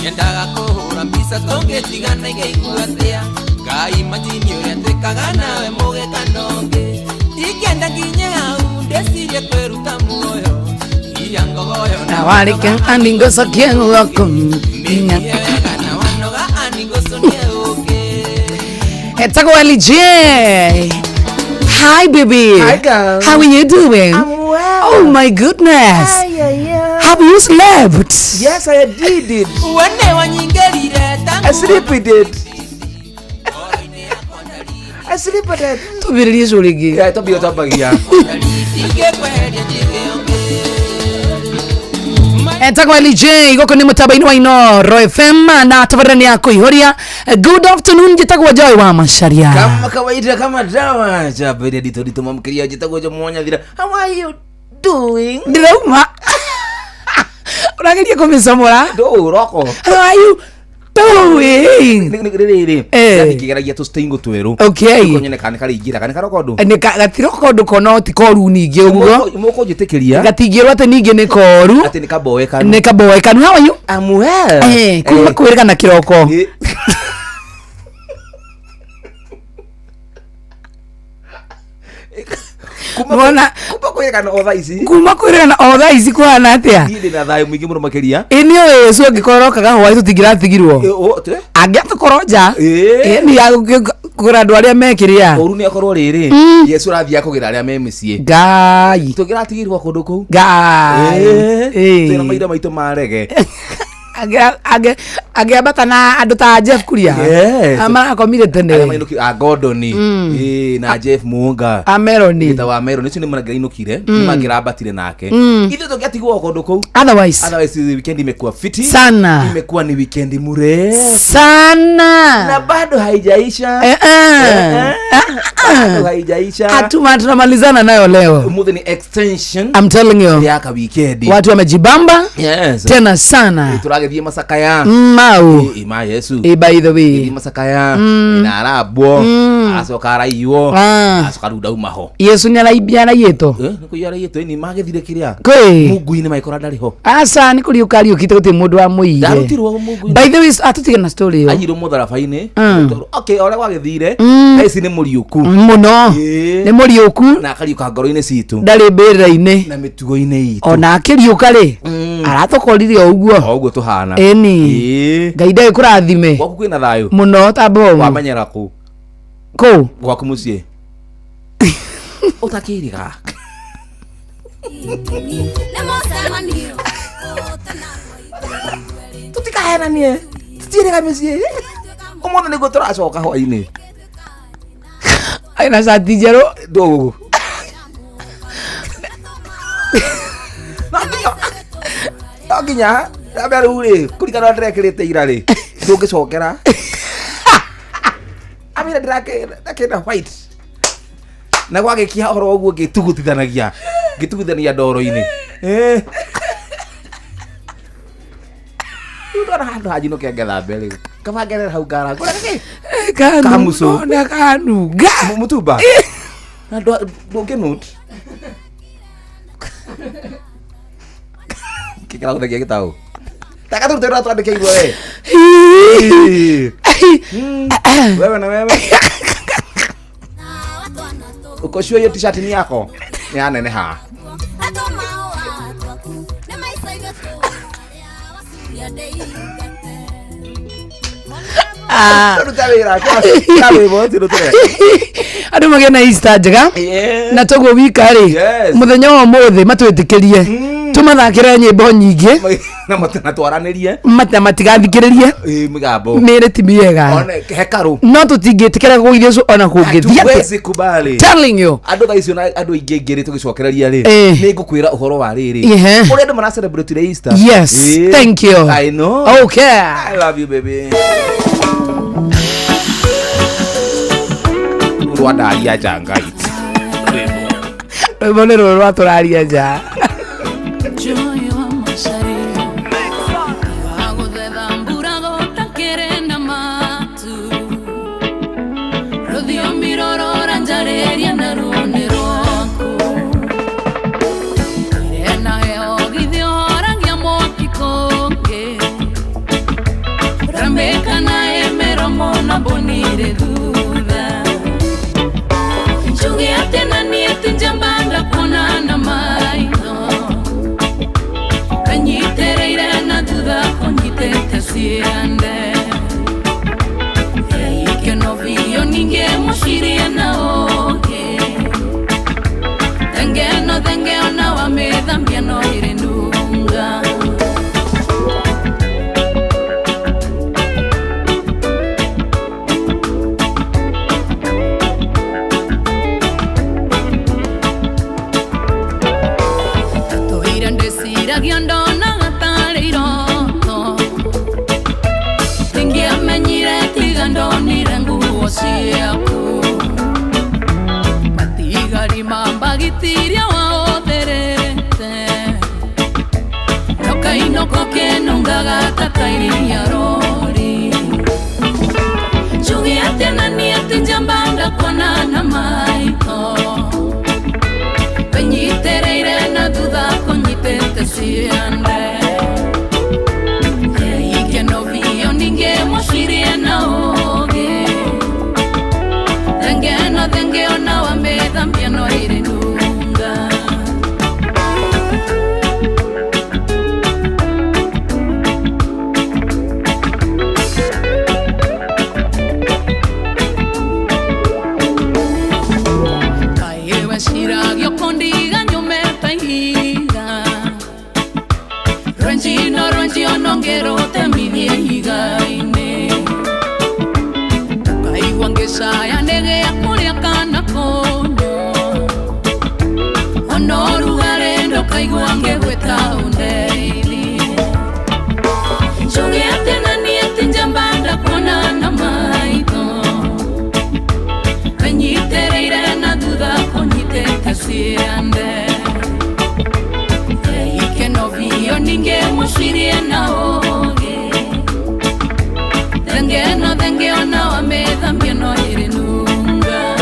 Speaker 5: yendaga kũhũra mbica tũngĩtigana ingĩigua atĩa Ngai majini ũrĩa twĩkaga nawe mũgĩkanongĩ ingĩenda nginye hau ndĩcirie kwĩruta muoyo iya ngogoyo
Speaker 9: na warĩke anĩngũcokie guoko
Speaker 5: na wanoga anĩngũconie ũngĩ
Speaker 9: etagwo LJ. Hi baby.
Speaker 8: Hi girl.
Speaker 9: How are you doing?
Speaker 8: I'm well.
Speaker 9: Oh my goodness. Have you slept?
Speaker 8: Yes, I did it.
Speaker 5: wene wanyingĩrire ta
Speaker 8: I sleep with it. I sleep with it.
Speaker 9: Tũbĩrĩrie cũ rĩngĩ.
Speaker 2: Yeah, tũbĩrĩrie twambagia.
Speaker 5: ndingĩkweheria njigĩonge
Speaker 9: etagwo LJ gũkũ nĩ mũtambo-inĩ wa Inooro FM na tabarĩra ya kũihũria. Good afternoon, njĩtagwo Joy wa Macharia.
Speaker 2: Kama kawaida kama dawa jabere dito mamkiria jitagwo jo mwanya thira. How are you doing?
Speaker 9: Ndĩrauma. Ũrageria kũmĩcomora.
Speaker 2: Ndũ roko.
Speaker 9: How are you
Speaker 2: riri ngikigeragia tu stingo tweru konyene kana kari ingira kana karokondo
Speaker 9: ni gatirokondo kono ti koru ningi uguo
Speaker 2: muko njitikiria
Speaker 9: gatingirwa ati ningi ni koru
Speaker 2: ati ni kaboeka
Speaker 9: how are you?
Speaker 2: I'm well
Speaker 9: kuma kwirika na kiroko
Speaker 2: kuma kwirika na
Speaker 9: otha ici kuhana atia
Speaker 2: ndi na thayo mwingi muno makiria
Speaker 9: ini Yesu ngikorokaga hwa tutigiratigirwo angiatukoroja ni ya kugura andu aria mekiria
Speaker 2: oru ni akorwo riri Yesu rathia kugira aria me mucie
Speaker 9: ngai
Speaker 2: tugiratigirwo kundu ku
Speaker 9: ngai
Speaker 2: tena maida maito marege
Speaker 9: agiambata na andu ta Jeff Kuria amarakomire tene
Speaker 2: Gordoni na Jeff Muunga
Speaker 9: Ameroni
Speaker 2: ita wa Ameroni cio ni mangirainukire ni mangirambatire nake ithe tugiatigwo kundu ku
Speaker 9: otherwise
Speaker 2: weekend imekuwa fiti
Speaker 9: sana
Speaker 2: imekuwa ni weekend mrefu
Speaker 9: sana
Speaker 2: na bado haijaisha haijaisha
Speaker 9: hatuma tunamalizana nayo leo
Speaker 2: mudhi ni extension
Speaker 9: I'm telling you
Speaker 2: ya ka weekend
Speaker 9: watu wamejibamba tena sana
Speaker 2: turagethie masakaya
Speaker 9: mau
Speaker 2: ima Yesu
Speaker 9: by the way
Speaker 2: masakaya na arabwo asoka araiywo asoka ruda maho
Speaker 9: Yesu ni araibia yeto
Speaker 2: niko yara yeto ni magethire kiria
Speaker 9: kwe
Speaker 2: Mungu ni maikora ndari ho
Speaker 9: asa ni kuri ukari ukite guti mundu wa muiye
Speaker 2: ndarutirwo Mungu
Speaker 9: by the way atutige na story yo
Speaker 2: ayiro mutharabaini okay ora gwagethire esi ni muriuku
Speaker 9: muno ni muriuku
Speaker 2: na akariuka ngoro-ini citu
Speaker 9: ndari mbira-ini
Speaker 2: na mitugo-ini itu
Speaker 9: ona akiriuka ri aratokorire uguo
Speaker 2: tuhana
Speaker 9: eni ngai ndai kurathime
Speaker 2: gwaku kwina thayo
Speaker 9: muno tambo
Speaker 2: wamenyera ku gwaku mucie utakiriga tutikahenanie tutiriga mucie umuthi niguo turacoka hwa-ini
Speaker 9: aina cati njeru
Speaker 2: ndugu nginya ndambe riu ri kurikana ndirekirite ira ri ndungicokera amira ndirakenda white na gwagikia horo uguo ngitugutithanagia ndoro-ini ndona handu hajino kengetha mbere kabangerera hau ngara kamuso
Speaker 9: na kanunga
Speaker 2: mutumba na ndunginut kikira kutegia gitau taka tu tera twandike igwe wewe na wewe ukoshua hiyo t-shirt ni yako ni anene ha
Speaker 9: andu magena Easter njega na toguo wika ri muthenya wa muthi matwitikirie tumathakire nyimbo nyingi
Speaker 2: na matwaranirie
Speaker 9: matigathikiririe
Speaker 2: migambo
Speaker 9: mire ti miega
Speaker 2: hekaru
Speaker 9: no tutingitikira guithia su ona kungithia
Speaker 2: tuwezi kubali
Speaker 9: telling you
Speaker 2: andu thaicio na andu ingi ngiri tugicokereria ri ni ngukwira uhoro wa riri uri andu mara celebrate Easter
Speaker 9: yes thank you
Speaker 2: I know
Speaker 9: okay
Speaker 2: I love you baby Rwanda ya janga it
Speaker 9: bonero rwaturaria ja
Speaker 19: Inoko que nunca gata tairia rori kuonana maitho penyitereire na thutha kunyitete ciande ikeno vio ninge mushirie na oge thenge ona wamethambia no iri nunga shiragio kondiga nyume pahiga Ronjino nongero temidie higaine Kaiwangesaya nege ya kuria kana konyo Honoru garendo kaiguange weta undeili Njoge atena nieti njambanda kona na maito Penyitereire na duda konyitete siande Ikeno vio ninge mushirie na oge Denge ona wamethambia no iri nunga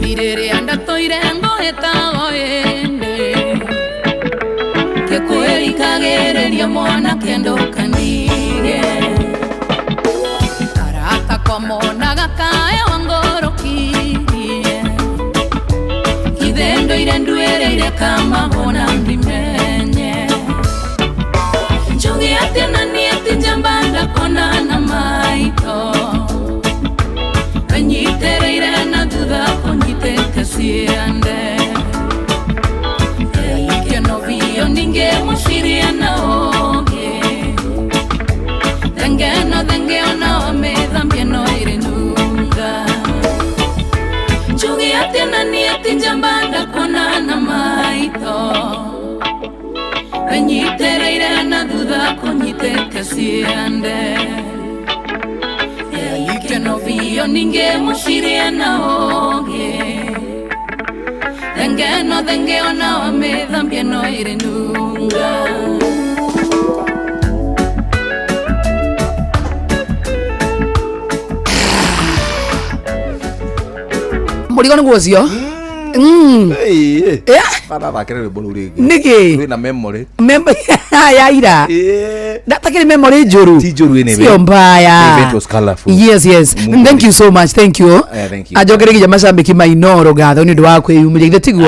Speaker 19: Irere anda toirengo etago ende Kekueri kagereria mwana kendo kanige Karaka kwa mona gakae wangoro kirie Kidendo irenduereire kama hona ndimenye Njogi atena nieti njambanda kona na maito Penyitereire na duda konyitete siande Ikeno vio ninge mushirie na oge Denge ona wamethambia no iri nunga Njugi atena nieti njambanda kona na maito Penyitereire na duda konyitete siande Ikeno vio ninge mushirie na oge Denge ona wamethambia no iri nunga
Speaker 9: Murigo niguo ucio
Speaker 2: Bana bakere boluri
Speaker 9: niki
Speaker 2: na memory
Speaker 9: ya ira ndatakiri memory njuru
Speaker 2: ti njuru ene
Speaker 9: sio mbaya
Speaker 2: event was colorful
Speaker 9: yes thank you so much thank you ajogere gija macambiki mainoro gatho ni ndu wa kwiyumiria tigwo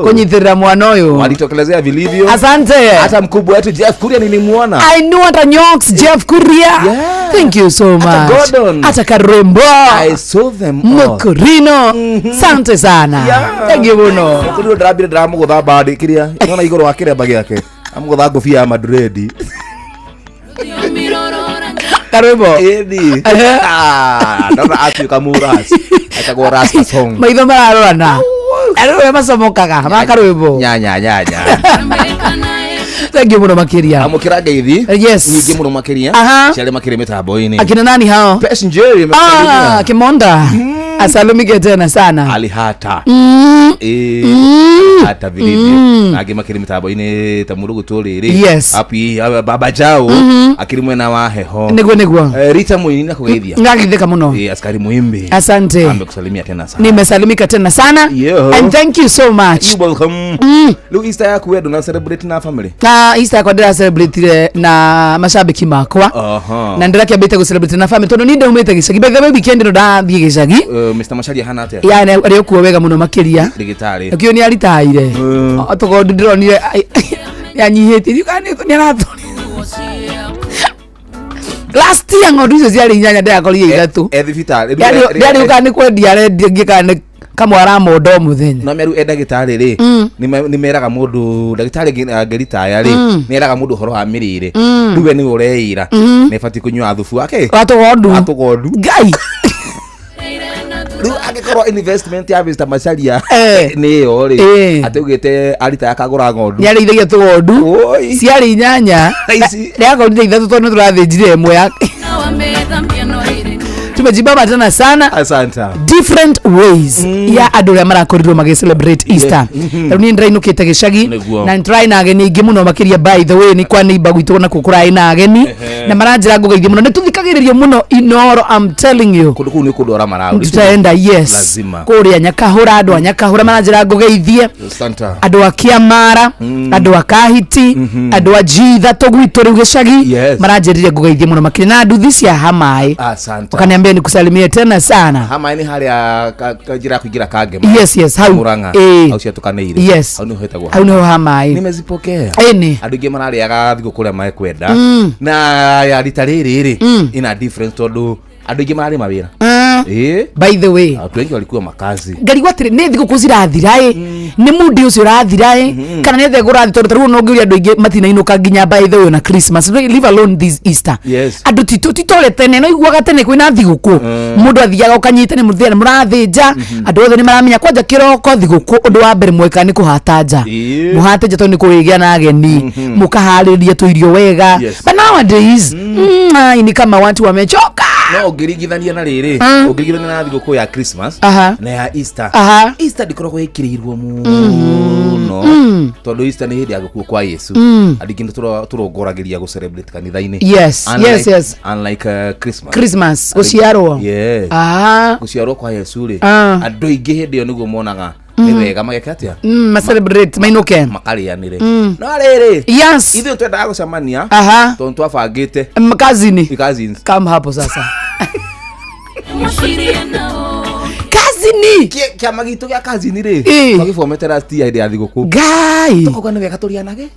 Speaker 9: kunyithirira mwana uyu
Speaker 2: walitokelezea vilivyo
Speaker 9: asante
Speaker 2: hata mkubwa wetu Jeff Kuria nilimuona
Speaker 9: I know hata Nyox Jeff Kuria thank you so much hata Karembo
Speaker 2: I saw them all
Speaker 9: Mokorino asante sana thank you muno
Speaker 2: kurio drabire dramu guthamba ndikiria ngona igoro akire bagi yake amugutha ngofia ya Madrid
Speaker 9: Karembo
Speaker 2: edi ndona atu kamuras atagwo rasta song
Speaker 9: maitho mararorana arore macomokaga makarwimbo
Speaker 2: nya
Speaker 9: thank you muno makiria
Speaker 2: amukira ngeithi
Speaker 9: yes
Speaker 2: nyingi muno makiria ciale makire mitambo-ini
Speaker 9: akina nani hao
Speaker 2: passenger
Speaker 9: Kimonda asalumike tena sana
Speaker 2: alihata hata vilivyo agi makire mitambo-ini ta murugu turiri api baba jao akiri mwena wa heho
Speaker 9: niguo
Speaker 2: Rita Muini na kugeithia
Speaker 9: ngagitheka muno
Speaker 2: askari muimbi
Speaker 9: asante
Speaker 2: amekusalimia tena sana
Speaker 9: nimesalimika tena sana and thank you so much
Speaker 2: you welcome lu Easter yako wewe na celebrate na family
Speaker 9: Easter yako ndira celebrate na mashabiki makwa na ndira kiambite ku celebrate na family tondu ni ndaumite gicagi bethe weekend ndo ndathie gicagi
Speaker 2: Mr. Masharia hana atia
Speaker 9: ya ari kuo wega muno makiria
Speaker 2: digitali
Speaker 9: akio ni aritaire atogondu ndironire yanyihite ni aratoni last year ng'ondu icio ciarĩ inyanya ndĩrakorire ithatu ndĩarĩ ũkani kwendia arendia ngĩkane kamwara mondo mũthenya
Speaker 2: no meru ndagĩtarĩ rĩ nĩ meraga mũndũ ndagĩtarĩ angĩritaya rĩ nĩ eraga mũndũ ũhoro wa mĩrĩre rĩu we nĩ ũreira nĩ bati kũnyua thubu wake atũgondu ngai rĩu angĩkorwo investment ya Mr. Masharia nĩ yo rĩ atĩ ugĩte arita yakagũra ng'ondu
Speaker 9: nĩ arĩithagia tũgondu ciarĩ inyanya nĩ akorire ithatũ tondũ tũrathĩnjire ĩmwe yake tumejibamba tena sana.
Speaker 2: Asante.
Speaker 9: Different ways ya andå arä a marakorirwo magä celebrate Easter. Rĩu niĩ ndĩrainũkĩte gĩcagi na nĩtũrarĩ na ageni aingĩ mũno makĩria, by the way, nĩ kwa neighbor gwitũ na kũkũrarĩ na ageni na maranjĩra ngũgeithie mũno, nĩtũthikagĩrĩrio mũno Inoro, I'm telling you.
Speaker 2: Kũndũ kũu nĩ kũndũ ara maraũ
Speaker 9: tutaenda, yes,
Speaker 2: lazima
Speaker 9: kũrĩa Nyakahũra, andũ a Nyakahũra maranjĩra ngũgeithie, andũ a Kĩamara, andũ a Kahiti, andũ a Jitha tũgwitũ rĩu gĩcagi maranjĩrire ngũgeithie mũno makĩria na nduthi cia Hamaĩ.
Speaker 2: Asante.
Speaker 9: Wakaniambia nikusalimie tena sana.
Speaker 2: Hamaĩ nĩ harĩa njĩra kũingĩra Kangema.
Speaker 9: Yes, hau
Speaker 2: Murang'a au ciatukanĩire.
Speaker 9: Yes,
Speaker 2: hau nĩ hetagwo
Speaker 9: hau nĩho Hamaĩ.
Speaker 2: Nimezipokea.
Speaker 9: Ĩni
Speaker 2: andũ aingĩ mararĩaga thigũkũ kũrĩa mekwenda na ya rita rĩrĩ ina difference tondũ andũ aingĩ mararĩ mawĩra.
Speaker 9: By the way,
Speaker 2: watu wengi walikuwa makazi.
Speaker 9: Ngarigwa atĩrĩ nĩ thigũkũ cirathira nĩ mundi ũcio ũrathira kana nĩ thegũ ũrathi tondũ tarĩu no ngĩũria andũ aingĩ matinainũka nginya by the way na Christmas, leave alone this Easter. Andũ titore tene no iguaga tene kwĩna thigũkũ mũndũ athiaga ũkanyitane mũthia mũrathĩnja andũ othe nĩ maramenya kwanja kĩroko thigũkũ ũndũ wa mbere mweka nĩ kũhata nja mũhate nja tondũ nĩ kũrĩgĩa na ageni mũkaharĩria tũirio wega, but nowadays ni kama watu wamechoka.
Speaker 2: No ũngĩringithania na rĩrĩ ũngĩringithania na thigũkũ ya Christmas na ya Easter. Easter ndikoragwo ĩkĩrĩirwo mũno tondũ Easter nĩ hĩndĩ ya gũkua kwa Yesu, andũ aingĩ tũrongoragĩria gũ celebrate kanitha-inĩ.
Speaker 9: Yes.
Speaker 2: Unlike
Speaker 9: Christmas gũciarwo
Speaker 2: gũciarwo kwa Yesu rĩ, andũ aingĩ hĩndĩ ĩyo nĩguo monaga nĩ wega mageka atĩa
Speaker 9: ma celebrate mainũke
Speaker 2: makarĩanĩre. No rĩrĩ ithuĩ twendaga gũcemania tondũ twabangĩte cousins
Speaker 9: kama hapo sasa kazini
Speaker 2: kĩama gitũ gĩa kazini rĩ twagĩbomete last year hĩndĩ ya thigũkũ
Speaker 9: ngai
Speaker 2: tũkauga nĩ wega tũrĩanage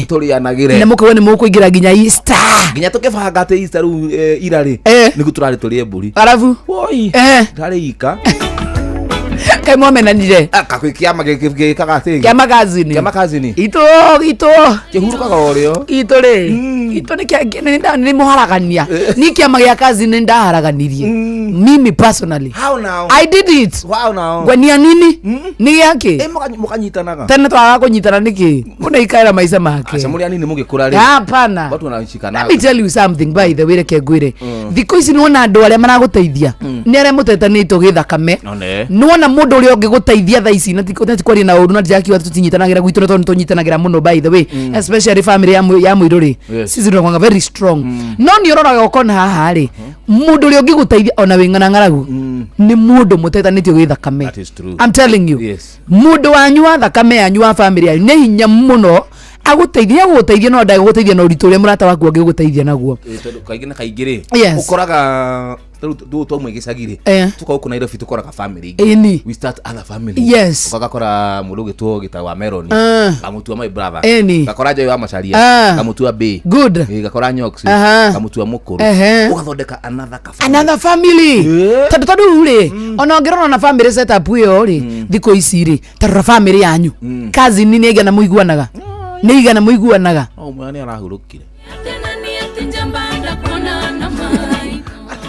Speaker 2: tũrĩanagĩre
Speaker 9: na mũkauga nĩ mũkũingĩra nginya Easter
Speaker 2: nginya tũkĩbanga atĩ Easter rĩu ira rĩ nĩguo tũrarĩ tũrĩe mbũri
Speaker 9: arabu
Speaker 2: woi ndarĩ ika
Speaker 9: kai momenanire
Speaker 2: akakwĩ kĩama gĩkaga atĩ
Speaker 9: kĩama kazini ito
Speaker 2: kĩhurukaga orĩo
Speaker 9: ito nĩ mũharagania ni kĩama gĩa kazini ndaharaganirie mimi personally.
Speaker 2: How now?
Speaker 9: I did it.
Speaker 2: Wow now.
Speaker 9: Gwenia nini ni yake
Speaker 2: mukanyitanaga
Speaker 9: tena twaga kunyitana niki mbona ikaira maisha make
Speaker 2: acha muri anini mugikura ri
Speaker 9: hapana
Speaker 2: watu wanashikana.
Speaker 9: Let me tell you something by the way reke ngwire thiko ici nona andu aria maraguteithia ni aria mutetanitwo githakame nona mundu uria ungiguteithia tha ici na tikwari na uru na jaki watu tinyitanagira gwitu na tondu tunyitanagira muno by the way especially family ya muiruri sisi ndio kwanga very strong no ni uroraga ukona haha ri mundu uria ungiguteithia ona wingana ngaragu ni mundu mutetanitwo githakame. I'm telling you mundu wanyu wa thakame yanyu wa family yanyu ni hinya muno aguteithia no ndagũteithia na ũritũ ũrĩa mũrata waku angĩgũteithia naguo
Speaker 2: tondu kaingĩ na kaingĩ ri ukoraga tu mwe gicagire tukauko Nairobi tukoraga family we start other family ukagakora mũndũ gĩtwo gĩtagwa Melon kamutua my brother gakora Joy wa Macharia kamutua B gakora Nyox kamutua Mũkũrũ ugathondeka another family tondu ri ona ngĩrona na family setup ĩyo ri thikũ ici ri tarora family yanyu cousin ni igana mũiguanaga ni igana mũiguanaga mwana arahurũkire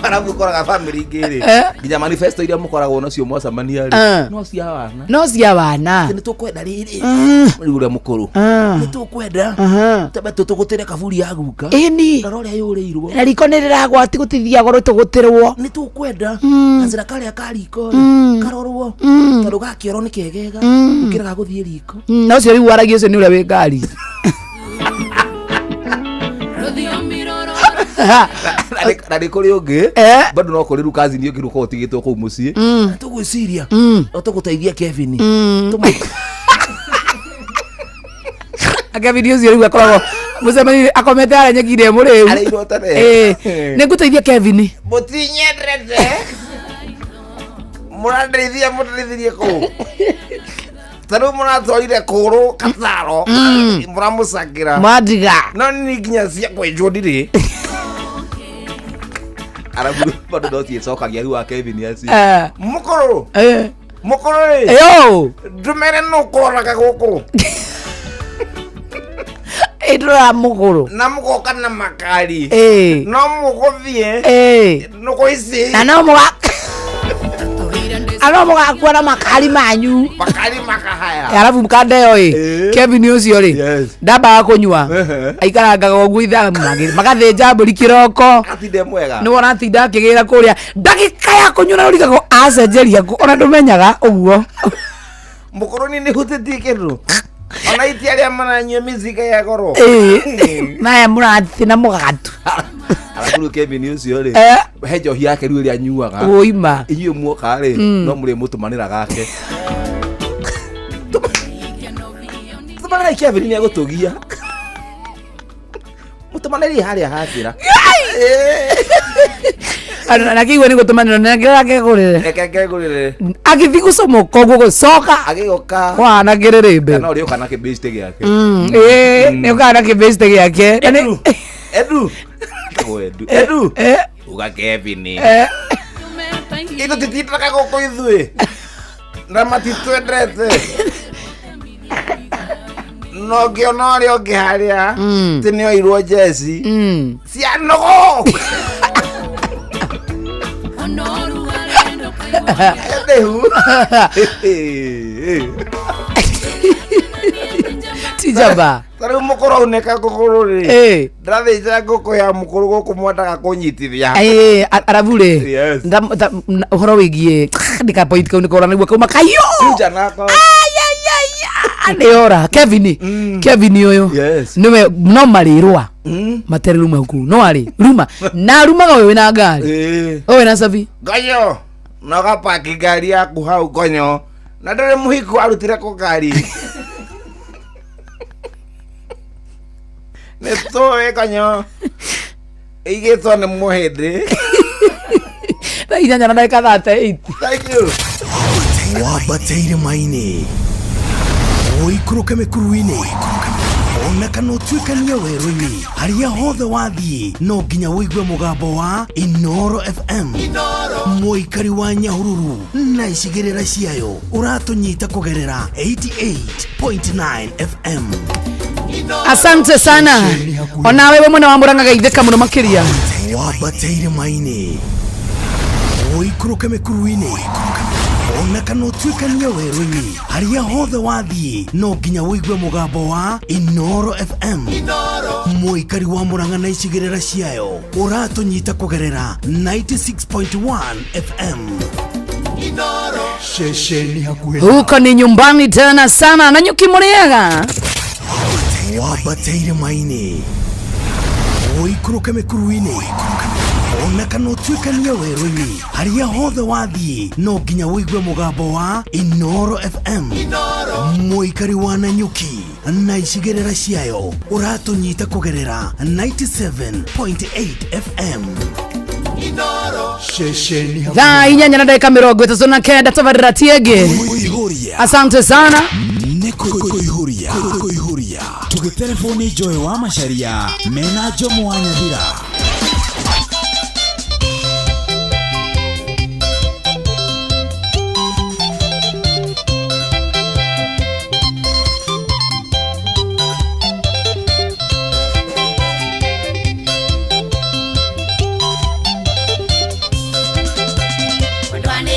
Speaker 2: arabu koraga family ngiri nginya manifesto iria mukoragwo nacio mwacamania ri no cia wana ni tukwenda riri uri mukuru ni tukwenda tabe tutugutire kaburi ya guka ni roria yurirwo na riko ni riragwati gutithia goro tugutirwo ni tukwenda azira kale akariko karorwo tondu gakioro ni kegega ukiraga guthie riko no cio riu aragio cio ni uria wi ngari na ni kuri ungi bado no kuri rukazi ni ngiruka utigitwo ku mucii tugwiciria tuguteithia Kevin aga video cio riu akoragwo mucemani akomete ara nyekire muriu ari irotane ni nguteithia Kevin mutinyendrete murandeithia ku taro muratwarire kuru Katharo muramucagira madiga no ni nginya cia kwenjwo ndiri arabu bado dotie cokagia riu wa Kevin asi Mũkũrũ Mũkũrũ yo ndumere no koraga guku idra Mũkũrũ na mugoka na makari no muguthie no kuisi na no muga
Speaker 9: ano mugakua na makali manyu
Speaker 2: makali makahaya
Speaker 9: alafu mkandeo Kevin ucio ri ndamba kunyua aikaranga gogu itha magathenja mburi kiroko
Speaker 2: atinde mwega
Speaker 9: ni wona atinda akigira kuria ndagika ya kunyua na rikago acenjeria ona ndumenyaga uguo
Speaker 2: mukoroni ni huteti kindu ona itiaria mananyua mizika ya goro
Speaker 9: na murati na mugatu
Speaker 2: Arakuru Kevin ucio ri hejo hiake riu ri anyuaga
Speaker 9: oima
Speaker 2: inyuo muoka ri no muri mutumanira gake tumanira Kevin ni agutugia mutumaniri haria hasira
Speaker 9: ana kiwe ni gutumanira na ngiragegurire
Speaker 2: ekegurire
Speaker 9: agithi gucomoka uguo gucoka
Speaker 2: agigoka
Speaker 9: wana girerembe
Speaker 2: kana uri ukana kibiste giake
Speaker 9: ni ukana kibiste giake
Speaker 2: Edu uga Kevin ito tititaka goko ithui na matitwendete no kiona ri okiharia tinio irwo jesi cia nogo
Speaker 9: tijaba
Speaker 2: tari mukoro uneka kokoro ri ndathija goko ya mukoro goko mwandaga kunyitithia
Speaker 9: arabure uhoro wigie ndika point kau nikora niguo kauma kayo
Speaker 2: kuja nako
Speaker 9: ora Kevin uyu niwe no marirwa matere ruma huku no ari ruma na rumaga wewe na ngari wewe na sabi
Speaker 2: gonyo no gapaki ngari yaku hau gonyo na ndere muhiku arutire ko ngari Neto gonyo igeto ne muhede
Speaker 9: na inyanya na ndaka 38
Speaker 2: thank you
Speaker 16: wabateire maini oikuruke mekuruini ona kana utuikania werũ-inĩ harĩa hothe wathiĩ no nginya wĩigue mũgambo wa Inoro FM mũikari wa Nyahururu na icigĩrĩra ciayo ũratũnyita kũgerera 88.9 FM.
Speaker 9: Asante sana ona wewe mwana wa Murang'a geithĩka mũno makĩria
Speaker 16: wabateire maini oikuruke mekuruini ona kana utuikania werũ-inĩ harĩa hothe wathiĩ no nginya wĩigue mũgambo wa Inoro FM mũikari wa Murang'a na icigĩrĩra ciayo ũratũnyita kũgerera 96.1 FM. Shesheni hakuhĩ
Speaker 9: huko ni nyumbani tena sana na nyuki muriega
Speaker 16: wabateire maini oikuruke mekuruini ona kana utuikania werũ-inĩ harĩa hothe wathiĩ no nginya wĩigue mũgambo wa Inoro FM mũikari wa Nanyuki na icigĩrĩra ciayo ũratũnyita kũgerera 97.8 FM.
Speaker 9: thaa inyanya na ndagĩka 39 tabarĩra tienge asante sana
Speaker 7: kuihuria tugitelefoni Joy wa Macharia mena Jomo wa Nyathira
Speaker 19: Ndwani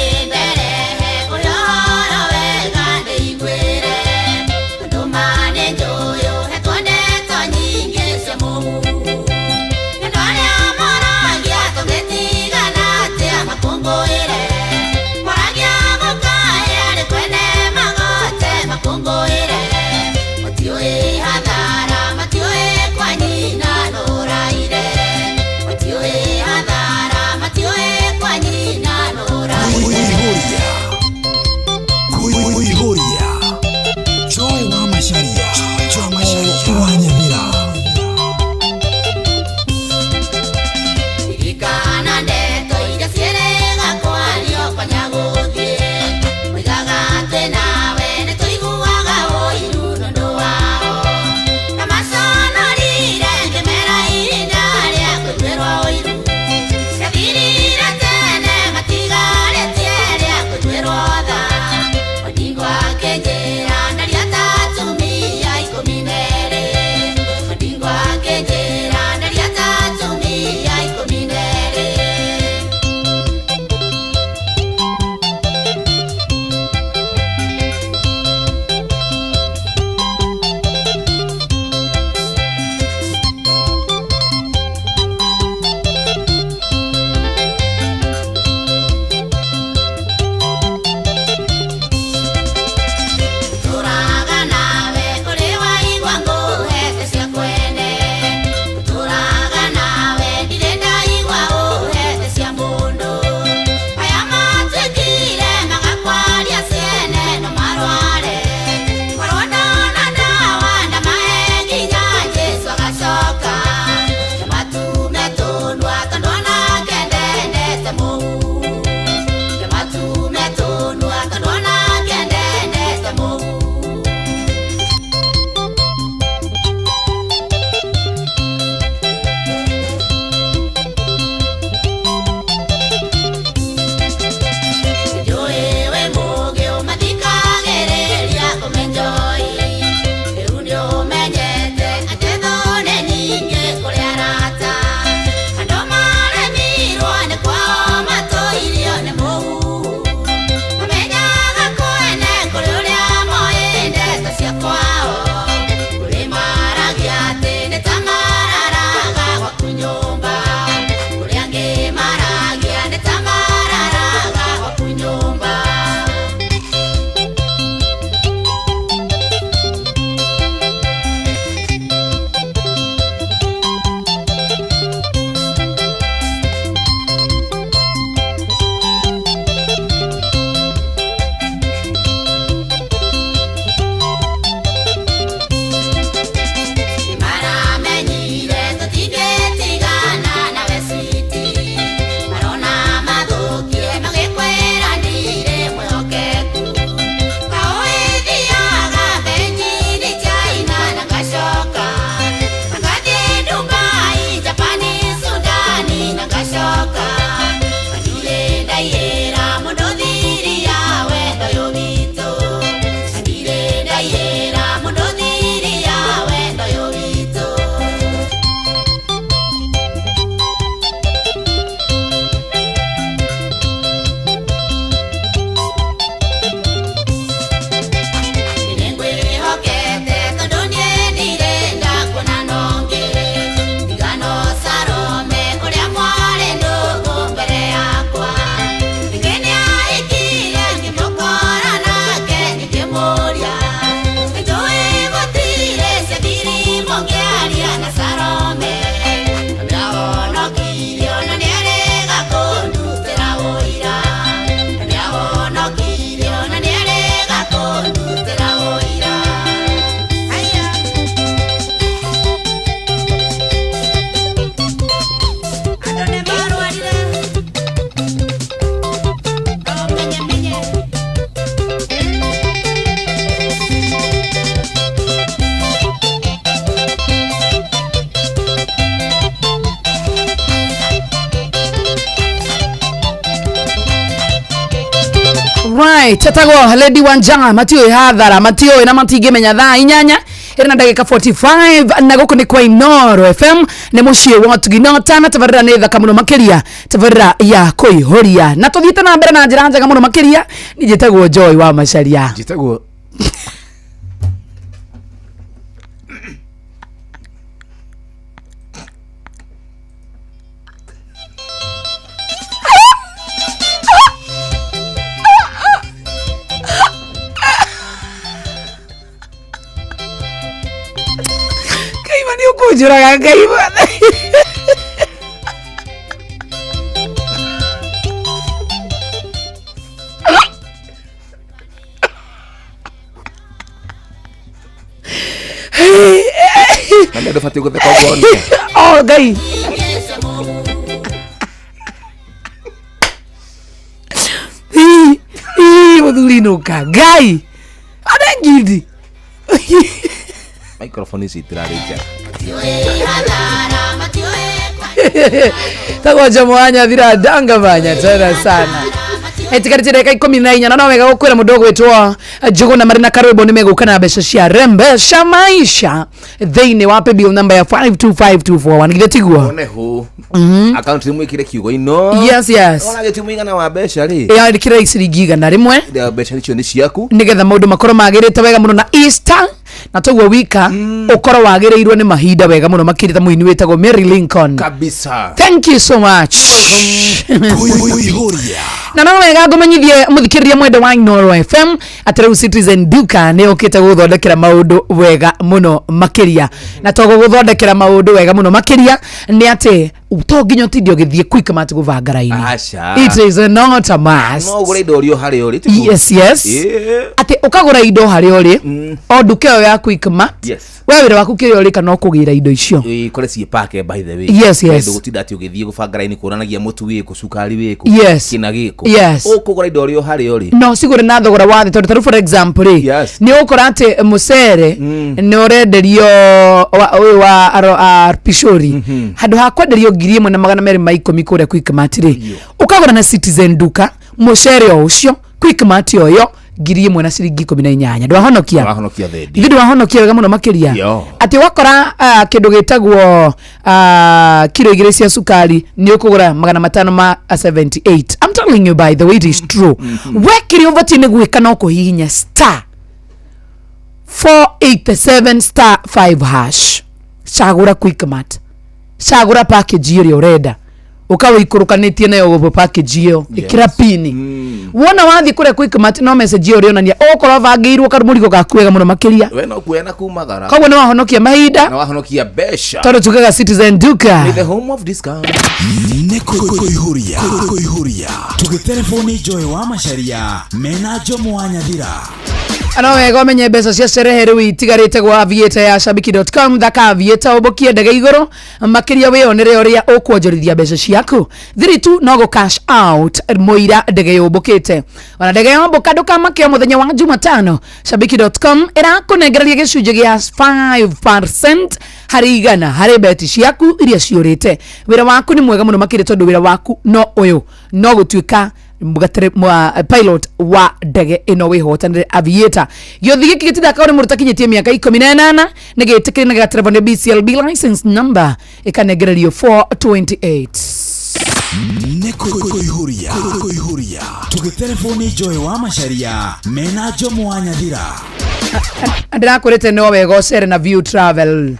Speaker 9: right, tatago Lady Wanjanga matio hadhara matio na matige menya thaa inyanya ina ndagika 45 na goko ni kwa Inoro FM ne mushie watu ginota na tabarra ne thaka muno makeria tabarra ya kuihoria na tuthite na mbere na njira njega muno makeria ni jitagwo Joy wa Macharia
Speaker 2: jitagwo
Speaker 9: kujura kaiba
Speaker 2: Nanda do fatigo de kogon.
Speaker 9: Oh gai. Wadulino ka gai. Adengidi.
Speaker 2: Microphone is itirareja.
Speaker 9: Tago Jomoanya thira danga banya tena sana. Etikarite kai 14 na wega gukwira mudogo wetwa Jogona Marina Karobo nimeguka na besha cia rembesha maisha theine wape bill number ya 525241 ngithetigwa
Speaker 2: one ho account rimwe kire kiugo ino
Speaker 9: yes
Speaker 2: ona getimu igana wa besha ri
Speaker 9: ya kira isiringiga na rimwe
Speaker 2: ya besha nicio ni ciaku
Speaker 9: nigetha maundu makoro magirite wega muno na Easter na togwo wika ukoro wagireirwo ni mahinda wega muno makirita muini wetagwo Mary Lincoln
Speaker 2: kabisa.
Speaker 9: Thank you so much. Na wega ngomenyithie muthikiriria mwendo wa Inoro FM atere Citizen Duka ne okite guthondekera maundu wega muno makiria na togo guthondekera maundu wega muno makiria ni ate utoginyo tidio githie quick mat guvangara-ini. It is not a must.
Speaker 2: No gure indo rio hari ori
Speaker 9: yes ate ukagura indo hari ori o duke ya quick mat
Speaker 2: yes
Speaker 9: wewe waku kire ori kana kugira indo icio
Speaker 2: kore ci pack by the way
Speaker 9: yes
Speaker 2: ndo gutinda ati ugithie guvangara-ini kuranagia mutu wiko sukari wiko kina giko ukugura indo rio hari ori
Speaker 9: no sigure na thogora wa thi tondu for example ni ukora ati mucere ni urenderio wa pishori handu ha kwenderio 1,210 kuria quick mat ri ukagura na Citizen Duka mucere ucio quick mat oyo 1,18 ndwahonokia thedi ndwahonokia wega muno makiria ati wakora kindu gitagwo kilo 2 cia sukari ni ukugura 578. I'm telling you by the way it is true. Wekiri ovati ne gwika no kuhihinya star 487 star 5 hash chagura quick mat chagura package iyo urenda ukawa ikurukanĩtie nayo gobo package iyo ikira pini wona wathi kure quick mat no message iyo rionania okorwo vangĩirwo karumurigo gakwega muno makiria
Speaker 2: we no kuena kumagara
Speaker 9: kogwo ni wahonokia mahinda
Speaker 2: na wahonokia besha
Speaker 9: tondu tukaga Citizen Duka
Speaker 2: the home of discount
Speaker 7: ne kuihuria tugitelefoni Joy wa Macharia mena Jomoanya thira
Speaker 9: ana wega menye mbeca cia cerehe riu itigarite gwa aviator ya shabiki.com thaka aviator obokie ndege iguru makiria wionere uria ukwonjorithia mbeca ciaku thiri tu no go cash out moira ndege yobokite ona ndege yomboka ndukamakio muthenya wa Jumatano shabiki.com irakunengereria gicunjĩ gĩa 5% hari igana hari beti ciaku iria ciurite wira waku ni mwega muno makire tondu wira waku no uyu no gutuika mugatere pilot wa ndege ino wihotanire aviator giothi giki gitithaka uri muruta kinyitie miaka 18 nigitikire na gaterefone BCLB license number ikanegererio 428
Speaker 7: ne kuihuria tugitelefoni Joy wa Macharia mena Jomoanya thira
Speaker 9: ndirakurite no wega ucere na View Travel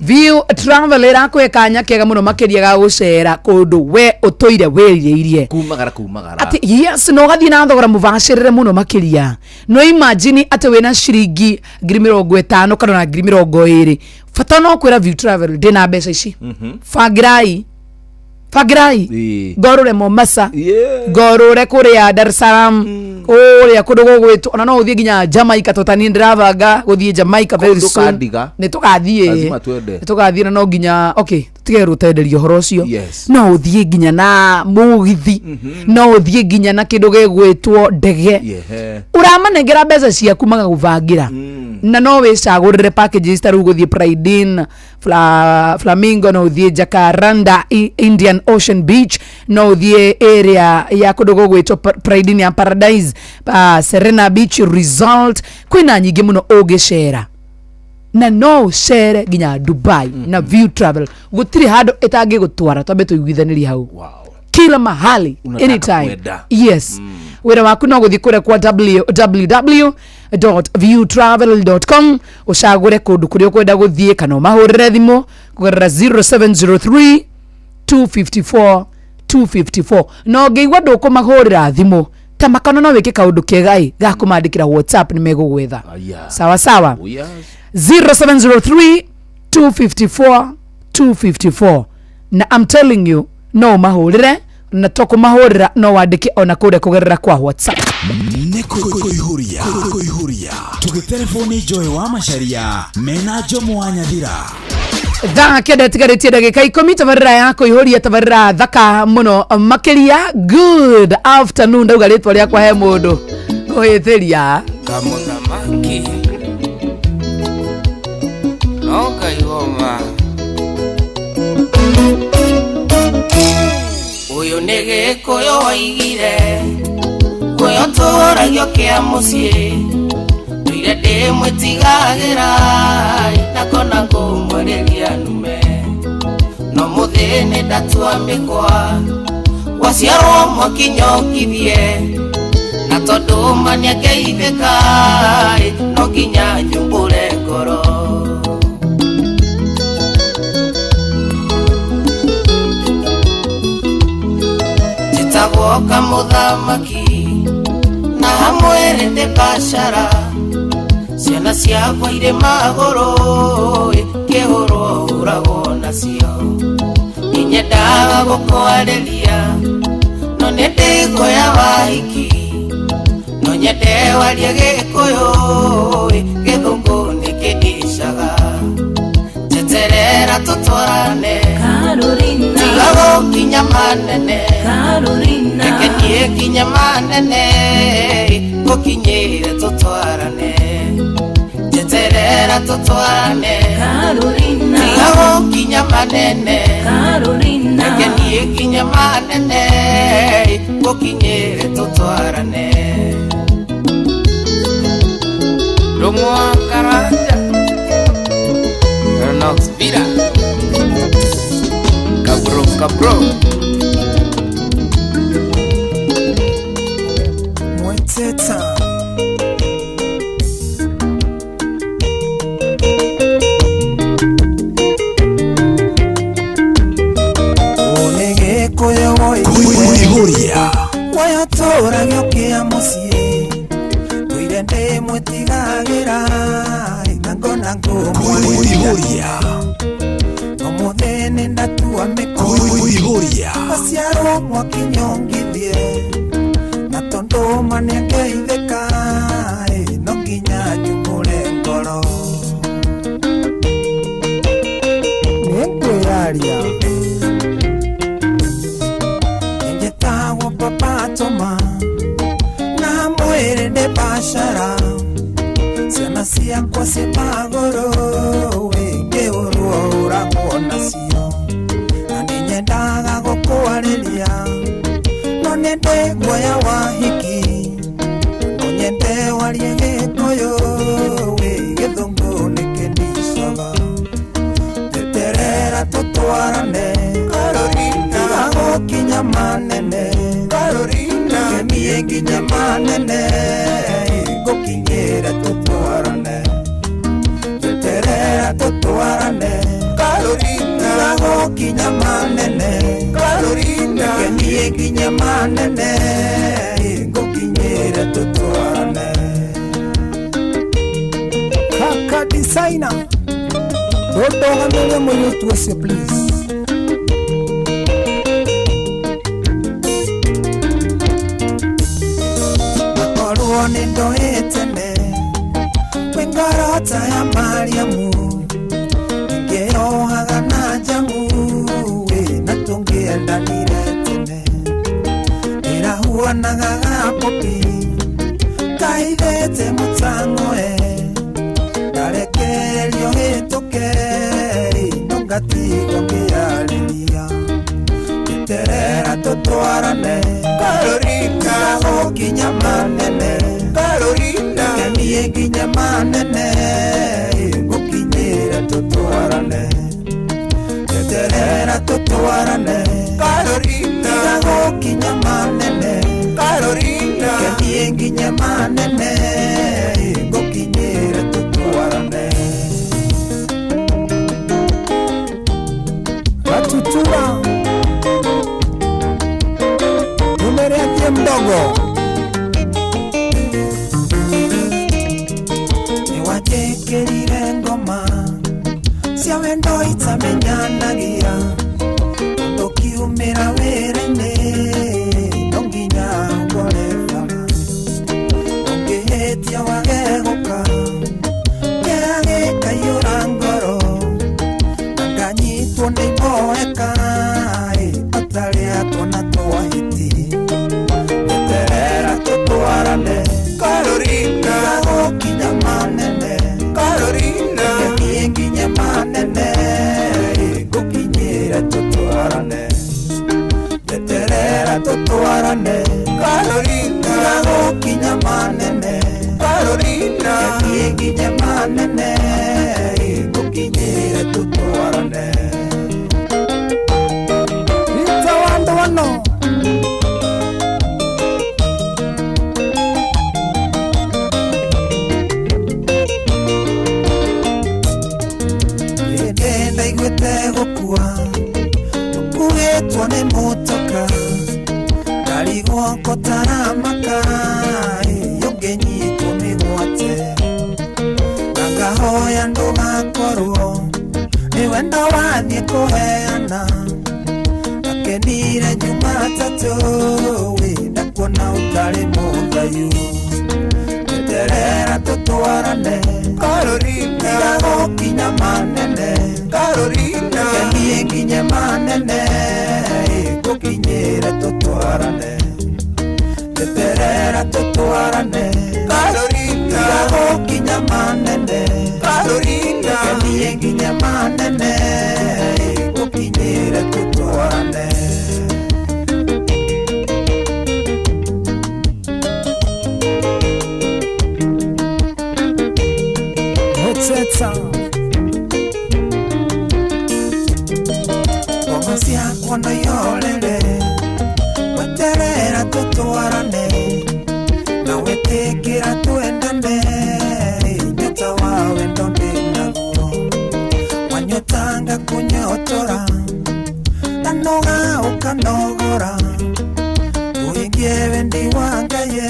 Speaker 9: View Travel irakwekanya kega muno makiria ga gucera kundu we utoire wiriirie
Speaker 2: kumagara
Speaker 9: ati yes no gathi na thogora mubashirire muno makiria no imagine ati we na shiringi 50 kana na 20 fata no kwira View Travel ndina mbeca ici Fagirai gorore Mombasa gorore kuria Dar es Salaam oria kudogo gwetu ona no uthie ginya Jamaica totani ndiravanga guthie Jamaica very soon ni tugathie
Speaker 2: lazima twende
Speaker 9: tugathie no ginya okay tigeru tenderio horo cio no uthie ginya na mugithi no uthie ginya na kindu gegwetwo ndege uramanengera mbeca ciaku magaguvangira na no wicagurire packages taru guthie Pride Inn Flamingo no uthie Jacaranda Indian Ocean Beach no uthie area ya kudogo gwito Pride in Paradise, Serena Beach Resort, kwina nyingi muno ugicera na no share ginya Dubai na View Travel gutiri hado etangi gutwara twambe tuiguithanirie hau. Kila mahali anytime. Yes. Wira waku no guthi kure kwa www.viewtravel.com ushagure kundu kuria kwenda guthie kana mahurire thimo kugerera 0703 254 254 no ngeigwa nduko mahurira thimo ta makano no wike kaundu kegai ga kumandikira WhatsApp ni megugwetha. Sawa sawa. 0703 254 254 na I'm telling you no mahurire na toko mahurira no wandike ona kure kugerera kwa WhatsApp.
Speaker 7: Kuihuria tugitelefoni Joy wa Macharia mena Jomo wa Nyathira
Speaker 9: Tha kenda tigaretie ndagika 10 tabarira yako ihuria tabarira thaka muno makiria. Good afternoon ndauga ritwa riakwa he mundu kuhitheria
Speaker 5: kamuthamaki no kaigoma uyu ni gikuyu waigire uyu turagio kia mucii tuire ndi mwitigagira nakona ngumwereria nume no muthini ndatuambikwa waciarwo mwakinyokithie na tondu mania ngeithika no nginya nyumbure ngoro njitagwo kamuthamaki na hamwere ndi bashara ciana ciakwa irĩ magũrũ kĩhũrwo ũragwo nacio nĩnyendaga gũkwarĩria no nĩ ndĩkũya wahiki no nyende warie gĩkũyũ gĩthũngũ nĩ kĩndicaga njeterera tũtwarane tiga gũkinya manene reke niĩ kinya manene gũkinyĩre tũtwarane njeterera tũtwarane tiga gũkinya manene reke niĩ kinya manene gũkinyĩre tũtwarane Romo Karanja Nox Vira Cabro
Speaker 20: Mweteta Onege kuihuria wayatoragio kia mucii tuire ndi mwitigagira ngona ngumwereria omuthini ndatua mikuihuria waciarwo mwakinyongithie na tondu mania ngeithika no nginya nyumbure ngoro ningwiaria njetagwo papatoma na mwere ndi bashara ciana ciakwa ci magũrũ ngĩhũrwo ũragwo nacio na nĩnyendaga gũkwarĩria no nĩ ndĩguoya wahiki no nyende warie gĩkũyũ gĩthũngũ nĩ kĩndicaga njeterera tũtwarane tiga gũkinya manene kenie nginya manene gũkinyĩre tũtwarane njeterera tũtwarane tiga gũkinya manene kenie nginya manene gũkinyĩre tũtwarane kaka designer ndũndoganĩre mũirĩtu ũcio please nakorwo nĩ ndoĩtene kwĩ ngorota ya Mariamu ngĩyohaga na njamu na tũngĩendanire tene ndĩrahuanaga gapopi kaithĩte mũtang'oe ndarekererio hĩtũke no ngatigwo ngĩarĩria njeterera tutwarane Carolina gokinya manene Carolina nie ginya manene gokinyira tutwarane teterera tutwarane Carolina gokinya manene Carolina nie ginya manene gokinyira tutwarane Ratutura Numereatie mdogo Niwajekerire ngoma Cia wendo itamenyanagia Undu kiumira wira-ini Nonginya ngore bara Ungihitia wageguka Kea gikaiyura ngoro Nganyitwo nĩ iboeka Atari atwana twahiti Teterera tutwarane Carolina gokinya manene Carolina nie nginya manene gokinyira tutwarane Teterera tutwarane Carolina gokinya manene Carolina nie nginya manene gokinyira tutwarane Nitawando wano Ndenda igwete gukua Ukugetwo nĩ mũtoka Ndarigwo kotaramaka Yũngĩnyitwo mĩgwate Na ngahoya ndũgakorwo Nĩ wendo wathiĩ kũheana Ndakenire Jumatatũ Ndakuona ũtarĩ mũthayu Teterera tutwarane Carolina gokinya manene Carolina kenie nginya manene gokinyira tutwarane Teterera tutwarane Carolina gokinya manene Carolina kenie nginya manene gokinyira tutwarane Teta Ngoma ciakwa no iorere Weterera tutwarane Na wĩtĩkĩra twendane Nyota wa wendo ndĩnaguo Wanyotanga kunyotora Na noga ũkanogora Ũingĩ wendi wa Ngai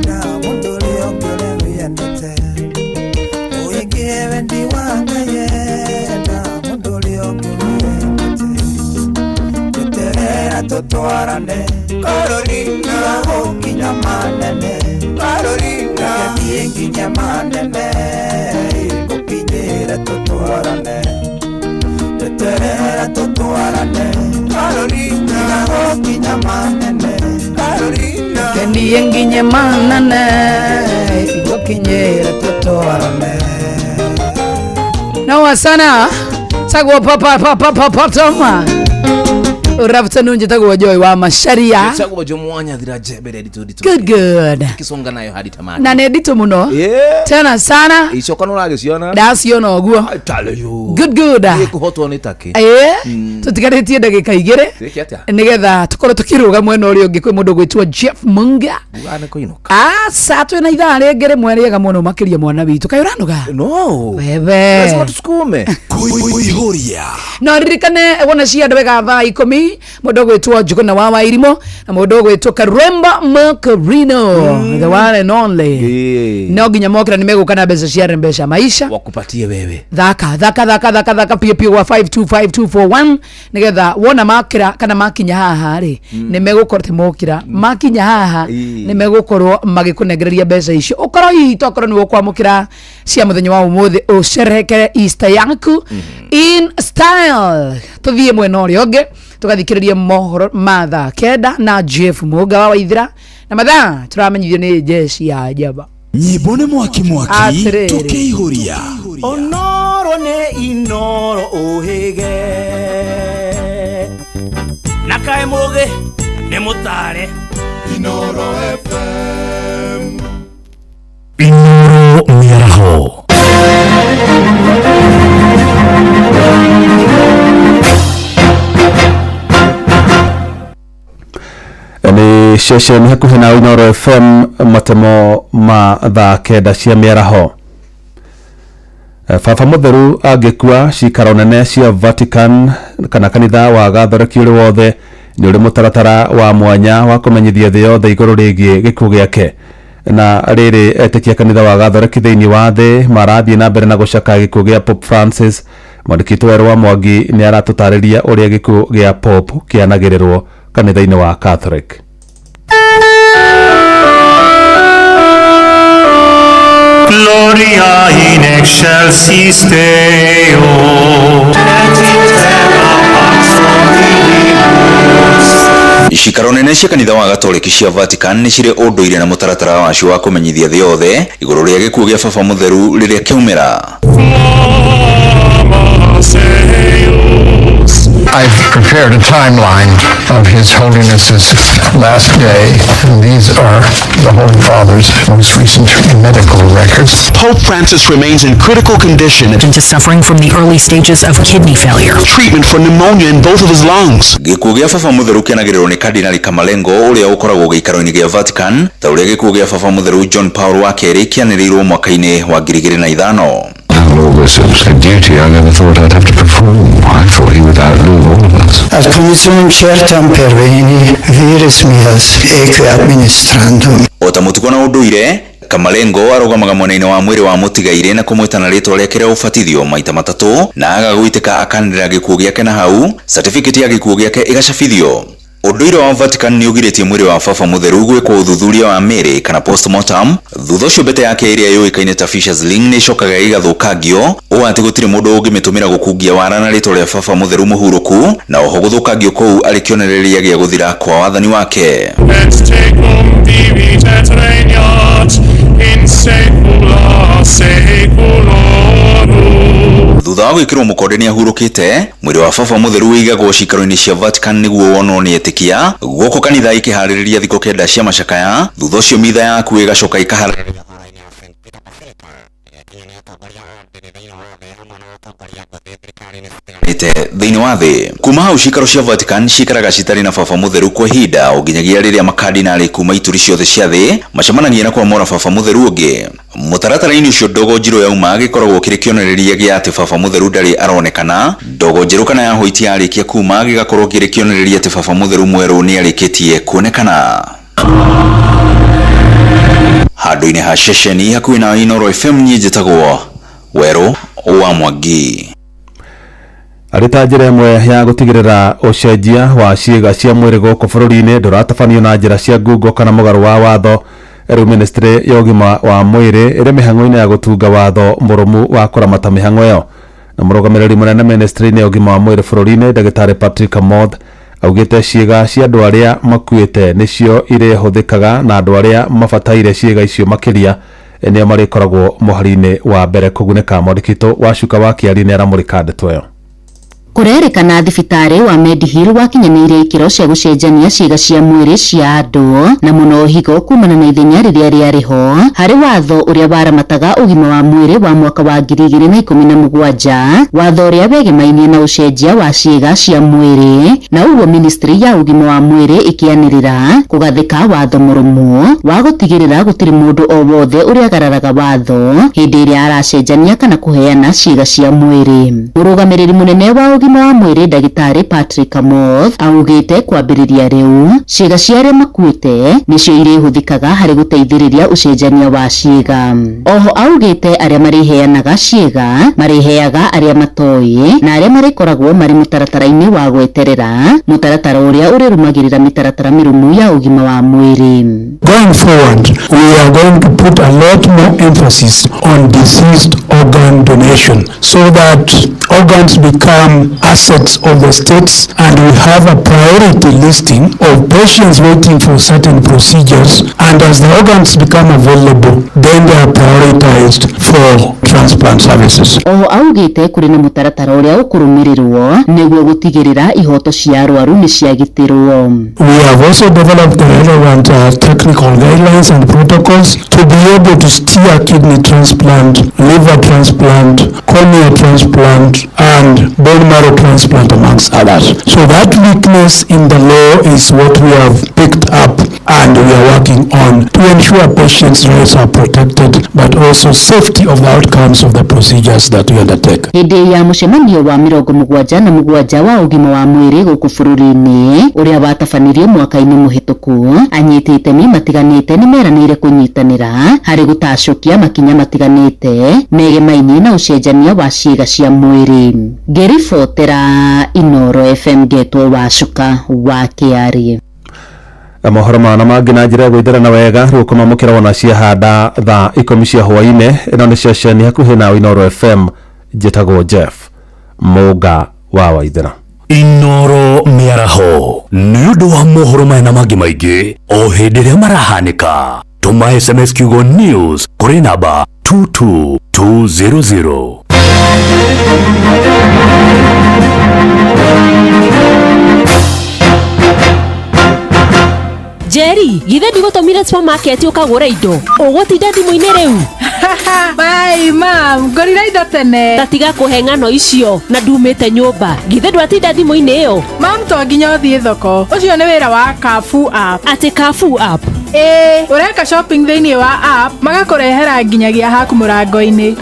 Speaker 20: na mũndũ ũrĩa ũngĩ ũrĩa wĩendete Wendi wanga yenda mundu ũrĩa ũngĩ Teterera tutwarane Carolina gokinya manene Carolina nie nginya manene gokinyira tutwarane Teterera tutwarane Carolina gokinya manene Carolina nie nginya manene gokinyira tutwarane
Speaker 9: No sana sagwa papa toma Urafta nunje tagwa Joy wa Masharia
Speaker 2: Sagwa jomwanya dhira jebere dito
Speaker 9: Good
Speaker 2: Kisonga nayo hadi tamati
Speaker 9: Na nedito muno Tena sana
Speaker 2: Ishoka nulage siona
Speaker 9: Siona ogua Good
Speaker 2: Kuhoto nitake
Speaker 9: Tutikaretie ndagika igere Nigetha tukoro tukiruga mwena uri ungi kwi mundu gwitwa Jeff Munga
Speaker 2: Ugane kuinuka
Speaker 9: Sa twina ithaa ringere mweriega muno makiria mwana witu kayuranuga
Speaker 2: No
Speaker 9: Wewe
Speaker 2: Lazima tusukume
Speaker 6: Kuihuria
Speaker 9: No ririkane wona cia ndwega thaa 10 mundu gwitwa Njuguna wa Wairimo na mundu gwitwa Karemba Macarino the one and only no ginya mokira nimeguka na mbeca cia Rembesha Maisha
Speaker 2: wakupatie wewe
Speaker 9: thaka pio wa 525241 nigetha wona makira kana makinya haha ri nimegukorte mokira makinya haha nimegukorwo magikunengereria mbeca icio ukoro itokoro ni wokwamukira cia muthenya wa umuthi usherehekere Easter yanku in style tuthie mwena urio ngi tugathikiriria mohoro mathaa kenda na Jeff Munga wa Waithira na mathaa turamenyithio ni jeshi ya ajaba
Speaker 6: nyimbo ni mwaki tukiihuria
Speaker 20: onoro ne inoro ohege
Speaker 6: na kae muge nĩ mũtare
Speaker 15: Inooro FM.
Speaker 6: Inooro Mĩaraho.
Speaker 1: Ni ceceni hakuhĩ na Inooro FM, matemo ma thaa kenda cia mĩaraho. Baba Mũtheru angĩkua ciikaro nene cia Vatican kana kanitha wa Gathoreki ũrĩ wothe nĩ ũrĩ mũtaratara wa mwanya wa kũmenyithia thĩ yothe igũrũ rĩgiĩ gĩkuũ gĩake, na rĩrĩ etĩkia kanitha wa Gathoreki thĩinĩ wa thĩ marathiĩ na mbere na gũcaka gĩkuũ gĩa Pope Francis. Mwandĩki Werũ wa Mwangi nĩ aratũtarĩria ũrĩa gĩkuũ gĩa Pope kĩanagĩrĩrwo kanitha-inĩ wa Catholic.
Speaker 21: Gloria in excelsis Deo.
Speaker 22: Icikaro nene cia kanitha wa Gatoleki cia Vatican nĩ cirĩ ũndũire na mũtaratara wacio wa kũmenyithia thĩ yothe igũrũ rĩa gĩkuũ gĩa Baba Mũtheru rĩrĩa kĩaumĩra.
Speaker 10: I've prepared a timeline of His Holiness's last day, and these are the Holy Father's most recent medical records.
Speaker 23: Pope Francis remains in critical condition into suffering from the early stages of kidney failure. Treatment for pneumonia in both of his lungs.
Speaker 22: Gĩkuũ gĩa Baba Mũtheru kĩanagĩrĩrwo nĩ Kardinali Kamalengo ũrĩa ũkoragwo gĩikaro-inĩ gĩa Vatican, ta ũrĩa gĩkuũ gĩa Baba Mũtheru John Paul wa kerĩ kĩanĩrĩirwo mwaka-inĩ wa 2005.
Speaker 10: All this is a duty I never thought I'd have to perform. I thought he would outlive all of us.
Speaker 24: Ad commissum certam perveni vires mias eque administrandum.
Speaker 22: Ota mũtugo na ũndũire, Kamalengo arũgamaga mwena-inĩ wa mwĩrĩ wa mũtigairĩ na kũmwĩtana rĩtwa rĩake rĩa ũbatithio maita matatũ na agagũitĩka akanĩrĩra gĩkuũ gĩake na hau certificate ya gĩkuũ gĩake ĩgacabithio. Ũndũire wa Vatican nĩ ũgirĩtie mwĩrĩ wa Baba Mũtheru gwĩkwo ũthuthuria wa mĩĩrĩ kana postmortem. Thutha ũcio mbete yake ĩrĩa yũĩkaine ta Fisher's Ring nĩ ĩcokaga ĩgathũkangio ũũ atĩ gũtirĩ mũndũ ũngĩmĩtũmĩra gũkungia wara na rĩtwa rĩa Baba Mũtheru mũhurũku, na oho gũthũkangio kũu arĩ kĩonereria gĩa gũthira kwa wathani wake. Thutha wa gwĩkĩrwo mũkonde nĩ ahurũkĩte, mwĩrĩ wa Baba Mũtheru wĩigagwo cikaro-inĩ cia Vatican nĩguo wonwo nĩ etĩkia, gũkũ kanitha ikĩharĩrĩria thikũ kenda cia macakaya. Thutha ũcio mitha yaku ĩgacoka ĩkaharĩrĩria thĩinĩ wa thĩ. Kuma hau cikaro cia Vatican cikaraga citarĩ na Baba Mũtheru kwa ihinda o nginyagia rĩrĩa makardinali kuma ituri ciothe cia thĩ macemanagia na kwamũra Baba Mũtheru ũngĩ. Mũtaratara-inĩ ũcio Ndogo Njirũ yauma gĩkoragwo kĩrĩ kĩonereria gĩa atĩ Baba Mũtheru ndarĩ aronekana. Ndogo Njirũ kana ya Hwaiti yarĩkia kuma gĩgakorwo kĩrĩ kĩonereria atĩ Baba Mũtheru mwerũ nĩ arĩkĩtie kuonekana. Handũ-inĩ ha ceceni hakuhĩ na Inooro FM niĩ njĩtagwo Werũ wa Mwangi.
Speaker 1: Arĩ ta njĩra ĩmwe ya gũtigĩrĩra ũcenjia wa ciĩga cia mwĩrĩ gũkũ bũrũri-inĩ ndũratabanio na njĩra cia ngungo kana mũgarũ wa watho, rĩu ministry ya ũgima wa mwĩrĩ ĩrĩ mĩhang'o-inĩ ya gũtunga watho mũrũmu wa kũramata mĩhang'o ĩyo. Na mũrũgamĩrĩri mũnene ministry-inĩ ya ũgima wa mwĩrĩ bũrũri-inĩ Ndagĩtarĩ Patrick Amoth augĩte ciĩga cia andũ arĩa makuĩte nĩcio irĩhũthĩkaga na andũ arĩa mabataire ciĩga icio makĩria nĩo marĩkoragwo mũhari-inĩ wa mbere kũgunĩka. Mwandĩki wa Cuka wa Kĩari nĩ aramũrĩka ndeto ĩyo.
Speaker 25: Kũrerĩkana thibitarĩ wa Medihill wakinyanĩirie ikĩro cia gũcenjania ciĩga cia mwĩrĩ cia andũ na mũno higo kumana na ithenya rĩrĩa rĩarĩho harĩ watho ũrĩa waramataga ũgima wa mwĩrĩ wa mwaka wa 2017, watho ũrĩa wegemainie na ũcenjia wa ciĩga cia mwĩrĩ, na ũguo ministry ya ũgima wa mwĩrĩ ĩkĩanĩrĩra kũgathĩka watho mũrũmu wa gũtigĩrĩra gũtirĩ mũndũ o wothe ũrĩa agararaga watho hĩndĩ ĩrĩa aracenjania kana kũheana ciĩga cia mwĩrĩ. Mũrũgamĩrĩri mũnene wa ũgima wa mwĩrĩ Ndagĩtarĩ Patrick Amoth augĩte kwambĩrĩria rĩu ciĩga cia arĩa makuĩte nĩcio irĩhũthĩkaga harĩ gũteithĩrĩria ũcenjania wa ciĩga. Oho augĩte arĩa marĩheanaga ciĩga marĩheaga arĩa matoĩ na arĩa marĩkoragwo marĩ mũtaratara-inĩ wa gweterera, mũtaratara ũrĩa ũrĩrũmagĩrĩra mĩtaratara mĩrũmu ya ũgima wa mwĩrĩ.
Speaker 10: Going forward, we are going to put a lot more emphasis on deceased organ donation so that organs become
Speaker 3: assets of the states, and we have a priority listing of patients waiting for certain procedures, and as the organs become available, then they are prioritized for transplant services.
Speaker 25: Augite kuri na mutaratara uria ukurumirirwo niguo gutigirira ihoto cia arwaru ni ciagitirwo.
Speaker 3: We have also developed the relevant technical guidelines and protocols to be able to steer kidney transplant, liver transplant, cornea transplant, and bone marrow transplant, amongst others. So that weakness in the law is what we have picked up, and we are working on to ensure patients' rights are protected, but also safety of the outcomes of the procedures that we undertake.
Speaker 25: Hindi ya mucemanio wa 77 wa ugima wa mwiri guku bururi-ini uria watabanirio mwaka-ini muhituku, anyiti itemi matiganite ni meranire kunyitanira hari gutacukia makinya matiganite megemaini na ucenjania wa ciĩga cia mwiri. Ngĩribotera Inooro FM Getwo Wacuka wa Kiarie.
Speaker 4: Mohoro mana mangĩ na njĩra gwĩthera wega rũkoma mũkĩra wona ciahanda thaa 10 cia hwaĩ-inĩ. Ĩno nĩ ceceni hakuhĩ na Inooro FM. Njĩtagwo Jeff Mũnga wa Waithĩra.
Speaker 6: Inooro mĩaraho nĩ ũndũ wa mohoro maya na mangĩ maingĩ o hĩndĩ ĩrĩa marahanĩka. Tũma SMS kiugo news kũrĩ namba 22200.
Speaker 11: Jerry, githe ndigotomire supermarket ukagura indo. Ugutinda thimu-inĩ rĩu.
Speaker 9: Bye mam, ngorira indo tene.
Speaker 11: Tatiga kuheng'ano icio na ndumĩte nyũmba. Githe ndwatinda thimu-inĩ ĩyo.
Speaker 9: Mam, to nginya ũthiĩ thoko. Ũcio nĩ wĩra wa Carrefour app.
Speaker 11: Ati Carrefour app?
Speaker 9: Ureka shopping thĩinĩ wa app magakũrehera nginyagia haku mũrango-inĩ.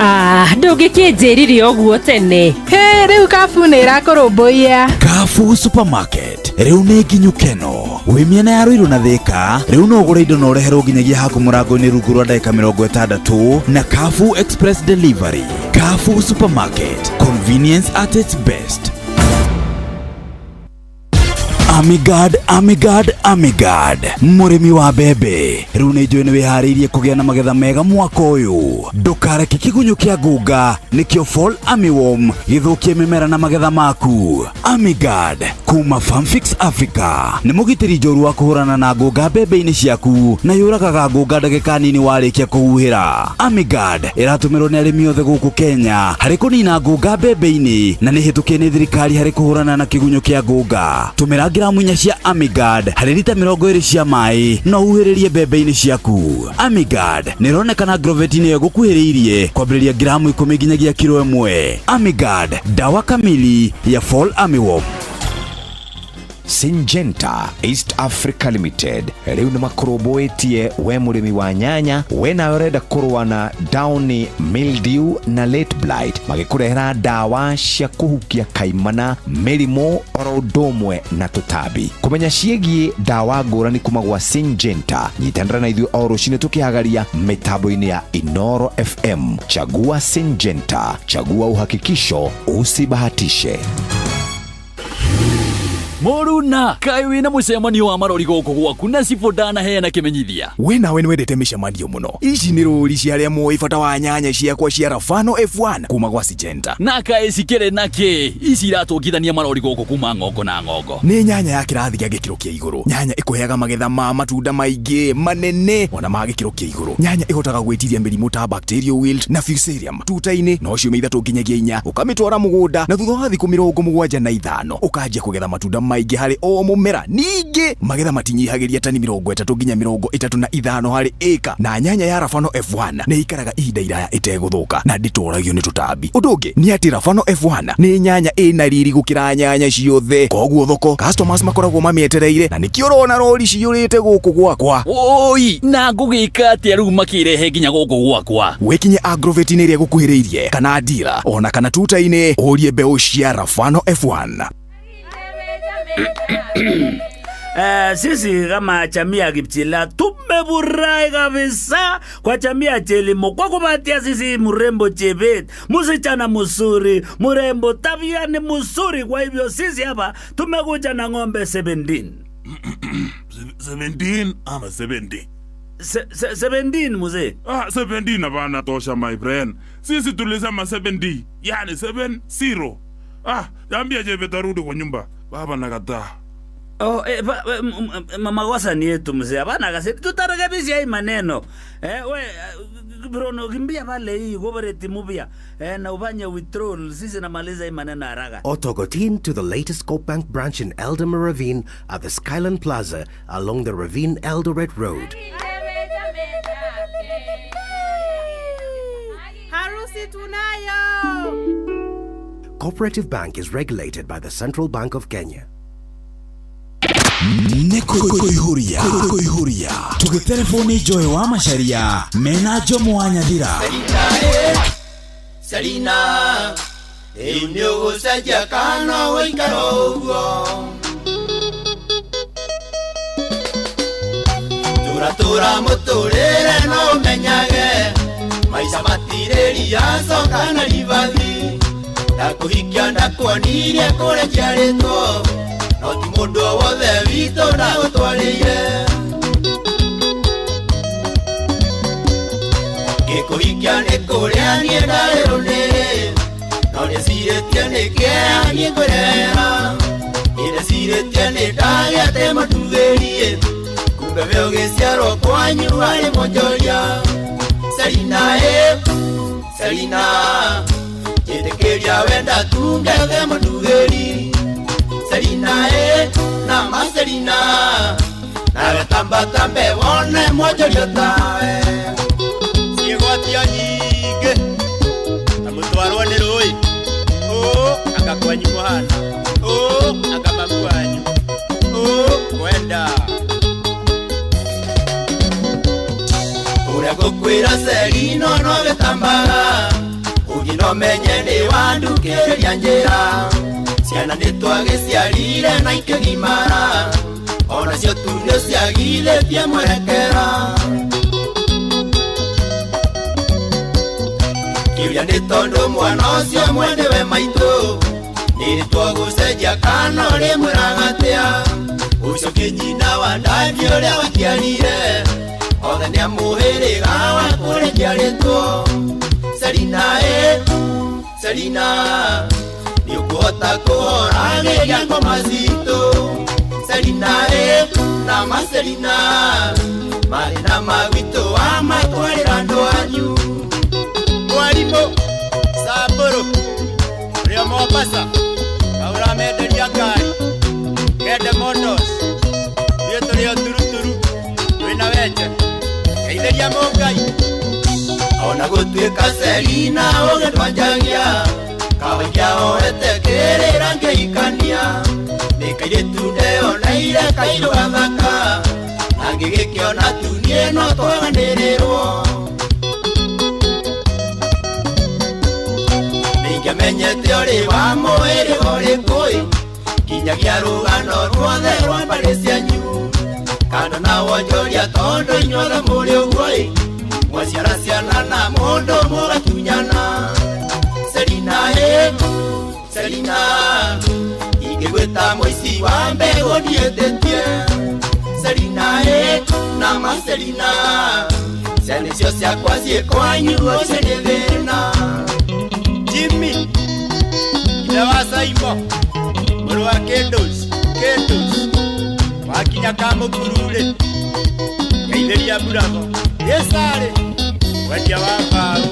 Speaker 11: Ndũngĩkĩnjĩrire ũguo tene.
Speaker 9: Rĩu Carrefour nĩ ĩrakũrũmbũiya.
Speaker 7: Carrefour Supermarket rĩu nĩ nginyũkeno. Wĩ mĩena ya Ruiru na Thika rĩu no ũgũre indo na ũreherwo nginyagia haku mũrango-inĩ rungu rwa ndagĩka 60 na Carrefour Express Delivery. Carrefour Supermarket, convenience at its best. Amigad murimi wa bebe riu ni njui ni wihariirie kugia na magetha mega mwaka uyu. Ndukareke kigunyu kia ngunga nikio fall armyworm githukie mimera na magetha maku. Amigad kuma Farmfix Africa ni mugitiri njoru wa kuhurana na ngunga bebe-ini ciaku na yuragaga ngunga ndagika nini warikia kuhuhira. Amigad iratumirwo ni arimi othe guku Kenya hari kunina ngunga bebe-ini na ni hitukie ni thirikari hari kuhurana na kigunyu kia ngunga. Tumira gramu inya cia Amigad hari lita 20 cia mai no uhuhiririe bebe-ini ciaku. Amigad nironekana Agrovet-ini egukuhiriirie kwambĩrĩria gramu 10 nginyagia kilo 1. Amigad, dawa kamili ya fall armyworm.
Speaker 12: Syngenta East Africa Limited riu ni makurũmbũĩtie we mũrĩmi wa nyanya we nawe ũrenda kũrũa na downy mildew na late blight magĩkũrehera ndawa cia kũhukia kaimana mĩrimũ oro ũndũ ũmwe na tũtambi. Kũmenya ciĩgiĩ ndawa ngũrani kuma gwa Syngenta nyitanĩra na ithuĩ o rũcinĩ tũkĩhagaria mĩtambo-inĩ ya Inooro FM. Chagua Syngenta, chagua uhakikisho, usibahatishe.
Speaker 6: Moruna, kai wina mucemanio wa marori goko gwaku na cibodana heana kimenyithia.
Speaker 16: We nawe niwendete micemanio muno. Ici ni rũri cia arĩa moĩ bata wa nyanya ciakwa cia Rafano F1 kuma gwa Syngenta.
Speaker 6: Na kai cikere nake ici iratũngithania marori goko kuma ng'ongo na ng'ongo.
Speaker 16: Nĩ nyanya ya kĩrathi gĩa gĩkĩro kĩa igũrũ. Nyanya ĩkũheaga magetha ma matunda maingĩ manene ona ma gĩkĩro kĩa igũrũ. Nyanya ĩhotaga gwĩtiria mĩrimũ ta bacterial wilt na fusarium tuta-inĩ no ciumia 3 nginyagia 4 ũkamĩtwara mũgũnda na thutha wa thikũ 75 ũkanjia kũgetha matunda maingĩ harĩ o mũmera. Ningĩ magetha matinyihagiria tani 30 nginya 35 harĩ ĩka, na nyanya ya Rafano F1 nĩ ikaraga ihinda iraya ĩtegũthũka na ndĩtoragio nĩ tũtambi. Ũndũ ũngĩ nĩ atĩ Rafano F1 nĩ nyanya ĩna riri gũkĩra nyanya ciothe, koguo thoko customers makoragwo mamĩetereire na nĩkĩo ũrona rori ciyũrĩte gũkũ gwakwa.
Speaker 6: Oi, na ngũgĩka atĩa rĩu makĩrehe nginya gũkũ gwakwa?
Speaker 16: Wĩkinye Agrovet-inĩ ĩrĩa gũkuhĩrĩirie kana dealer ona kana tuta-inĩ ũrie mbeũ cia Rafano F1.
Speaker 14: Sisi kama jamii ya Kipchila tumefurahi kabisa kwa jamii ya Chelimo kwa kupatia sisi mrembo Chebet, msichana mzuri, mrembo, tabia ni mzuri. Kwa hivyo sisi hapa tumekuja na ng'ombe 17.
Speaker 26: 17 ama 70?
Speaker 14: 17 mzee.
Speaker 26: 17 hapana tosha my friend. Sisi tulisema 70, yani 70.
Speaker 8: Jambia Chebet arudi kwa nyumba. Baba nakataa.
Speaker 14: Makosa ni yetu mzee. Hapana kasi tutarekebisha hii maneno. Bruno kimbia pale hii gobere timu pia. Na ufanye withdrawal sisi namaliza hii maneno haraka.
Speaker 13: Otogotin to the latest Copebank branch in Eldama Ravine at the Skyland Plaza along the Ravine Eldoret Road.
Speaker 17: Harusi tunayo.
Speaker 13: Cooperative Bank is regulated by the Central Bank of Kenya.
Speaker 7: Kuihuria tugitelefoni Joy wa Macharia mena Jomo wa Nyathira
Speaker 5: Selina Eunyogo saja kana waikarogo Tura muturire no menyage maisha matireri yaso kana rivathi Ndakuhikia ndakwanirie kure kiarito No ti mundu wothe wito na gutwarire Gikuhikia ni kuria nie ndarerunire No ndeciretie nikia nie ngurera Ndeciretie ni ndagiate matugerie Kumbe we ugiciarwo kwanyu ari monjoria Selina Jitikiria wenda tungethe matugeri Selina na Marcelina Nawe tambe wone mojorio tawe Siegwatia nyinge Na mutwarwo ni rui Anga kwanyu muhana Anga mamu wanyu Kwenda Uria gukwira Selina no getambaga Ugino menye ni wandukiria njira Ciana nitwagiciarire na ikigimara Ona cio tu ndio ciagithitie mwerekera Kiuria ni tondu mwana ucio mwendewe maitu Niri twagucenjia kana uri mwiragatia Ucio kinyina wa ndani uria wakiarire Othe ni amuhiriga wa kurekia ritwo Selina Ni ukuhota kuhora geria ngoma zito Selina na Marcelina Marina magwito wa matwarira ndo anyu Mwarimu Saburo Rio Mombasa Aura menderia ngari Kende Mondos Rieto rio turuturu Wina weche Keitheria Mungai Ona gutuika Selina ugitwanjagia Kawagia oetekirira ngeikania Nikairitu ndeoneire kairu gathaka Na ngigikiona tu nie no twaganirirwo Ningemenyete uri wa mwiri urikui Nginyagia rugano ruothe rwa mbari cianyu Kando na wonjoria tondu inyuothe muri uguo Mwaciara ciana na mundu mugatunyana Selina Ingigwita muici wa mbegu ndietetie Selina na Marcelina Ciana icio ciakwa ciĩ kwanyu ucio nĩ thĩna Jimmy Ithe wa Saimo Mũrũ wa Kĩndũci Wakinya Kamũkuru-rĩ Geithĩria Burago Yesarĩ Wendia wa mbaũ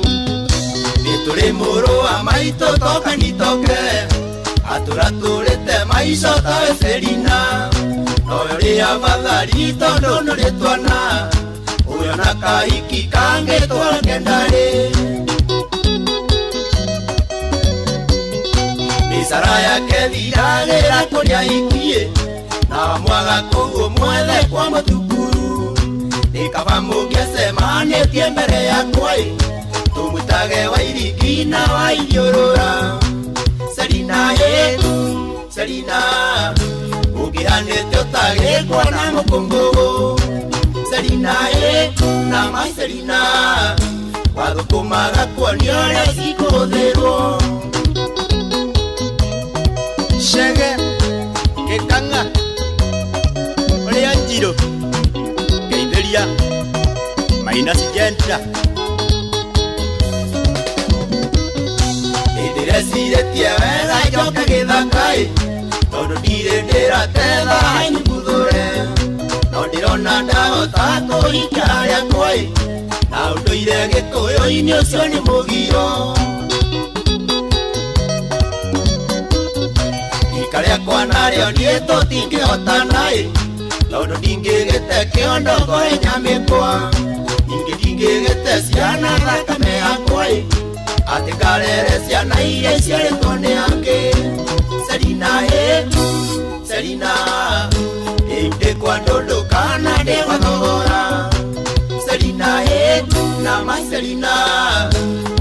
Speaker 5: Nituri mũrũ wa maitũ toka nitoke Atũratũrĩte maica tawe Selina Nowe ũrĩ abathari tondũ nũrĩ twana Ũyũ na kahiki kangĩ twake ndarĩ Mĩcara yake thiragĩra kũrĩa ikiĩ Na mwaga kũguo mwethe kwa mũtukuru Nikaba mũngĩcemanĩtie mbere yakwa Tumutage wa iriki na wa iliorora Selina Ugiranete otage kwa na mukongo Selina na Marcelina Wathukumaga kwa niore cikũhũthĩrwo Shege Gĩkang'a Ũrĩa Njirũ Geithĩria Maina Sijenta Ndireciretie wega njoke gĩthaka-ĩ tondũ ndirĩ ndĩratetha nyuguthũre no ndĩrona ndahota kũhika rĩakwa-ĩ na ũndũire gĩkũyũ-inĩ ũcio nĩ mũgiro ika rĩakwa narĩo niĩ tũtingĩhotana-ĩ tondũ ndingĩgĩte kĩondo ngoe nyamĩkwa ningĩ ndingĩgĩte ciana thakame yakwa-ĩ atĩ ngarere ciana iria iciarĩtwo nĩ angĩ Selina-ĩ Selina ndĩkwa ndũndũka na ndĩgwathogora Selina-ĩ na Selina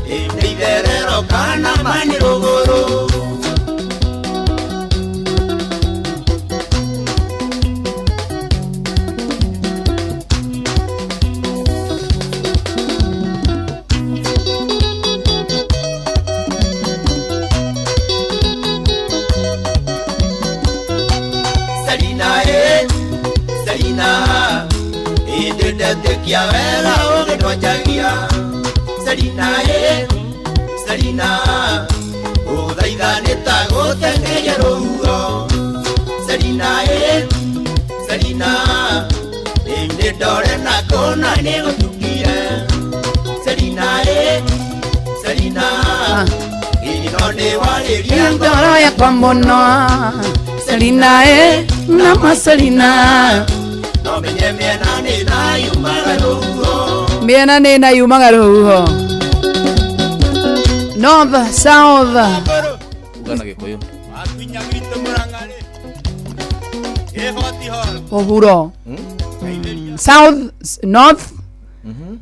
Speaker 5: ndĩitherero kana mani rũgũrũ Tekia wega ũgĩtwanjagia Selina-ĩ Selina ũthaithanĩ ta gũtengeria rũhuho Selina-ĩ Selina nĩ ndore na kũna nĩ gũtukire Selina-ĩ Selina ino nĩ warĩria ngoro yakwa mũno Selina-ĩ na Selina no menye miena nina yumaga rũhuho north south
Speaker 1: ugana gĩkũyũ
Speaker 9: ũhuro south north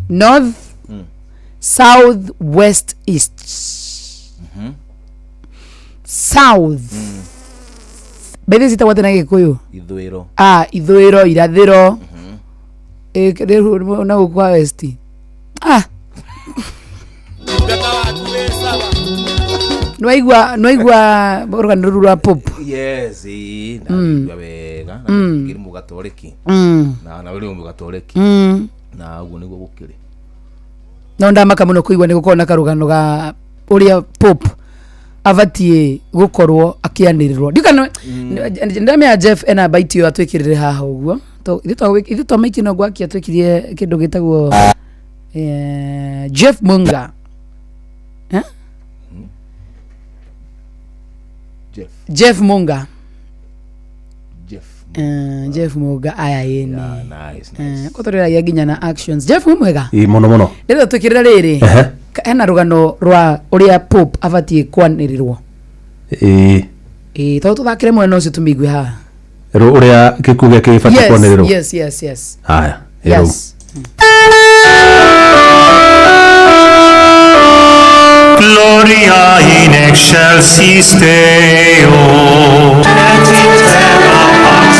Speaker 9: north south west east south bethe sita wate na gĩkũyũ
Speaker 1: ithũĩro
Speaker 9: ithũĩro irathĩro na gũkwa west nwaigua rũgano rũu rwa pop
Speaker 1: yes ndaigua wega ngiri mũgatoreki na ũrĩ mũgatoreki na ũguo nĩguo gũkĩrĩ
Speaker 9: no ndamaka mũno kũigua nĩ gũkorwo na karũgano ga ũrĩa pop abatie gũkorwo akĩanĩrĩrwo ndikana ndamenya Jeff ena baiti yo atwĩkĩrĩre haha ũguo ithu twameiki no gwaki atwĩkirie kĩndũ gĩtagwo Jeff Munga Jeff Munga Jeff Munga aya yeni kũtũrĩragia nginya na actions Jeff mwega
Speaker 4: mũno mũno
Speaker 9: rĩrĩa twĩkĩrĩra rĩrĩ hena rũgano rwa ũrĩa pop abatie kwanĩrĩrwo tondũ tũthakĩre mwena ũcio tũmĩigue haha
Speaker 4: ũrĩa gĩkuũ gĩake gĩbatie kwanĩrĩrwo
Speaker 9: yes
Speaker 4: haya
Speaker 9: yes
Speaker 21: Gloria in excelsis Deo et in terra pax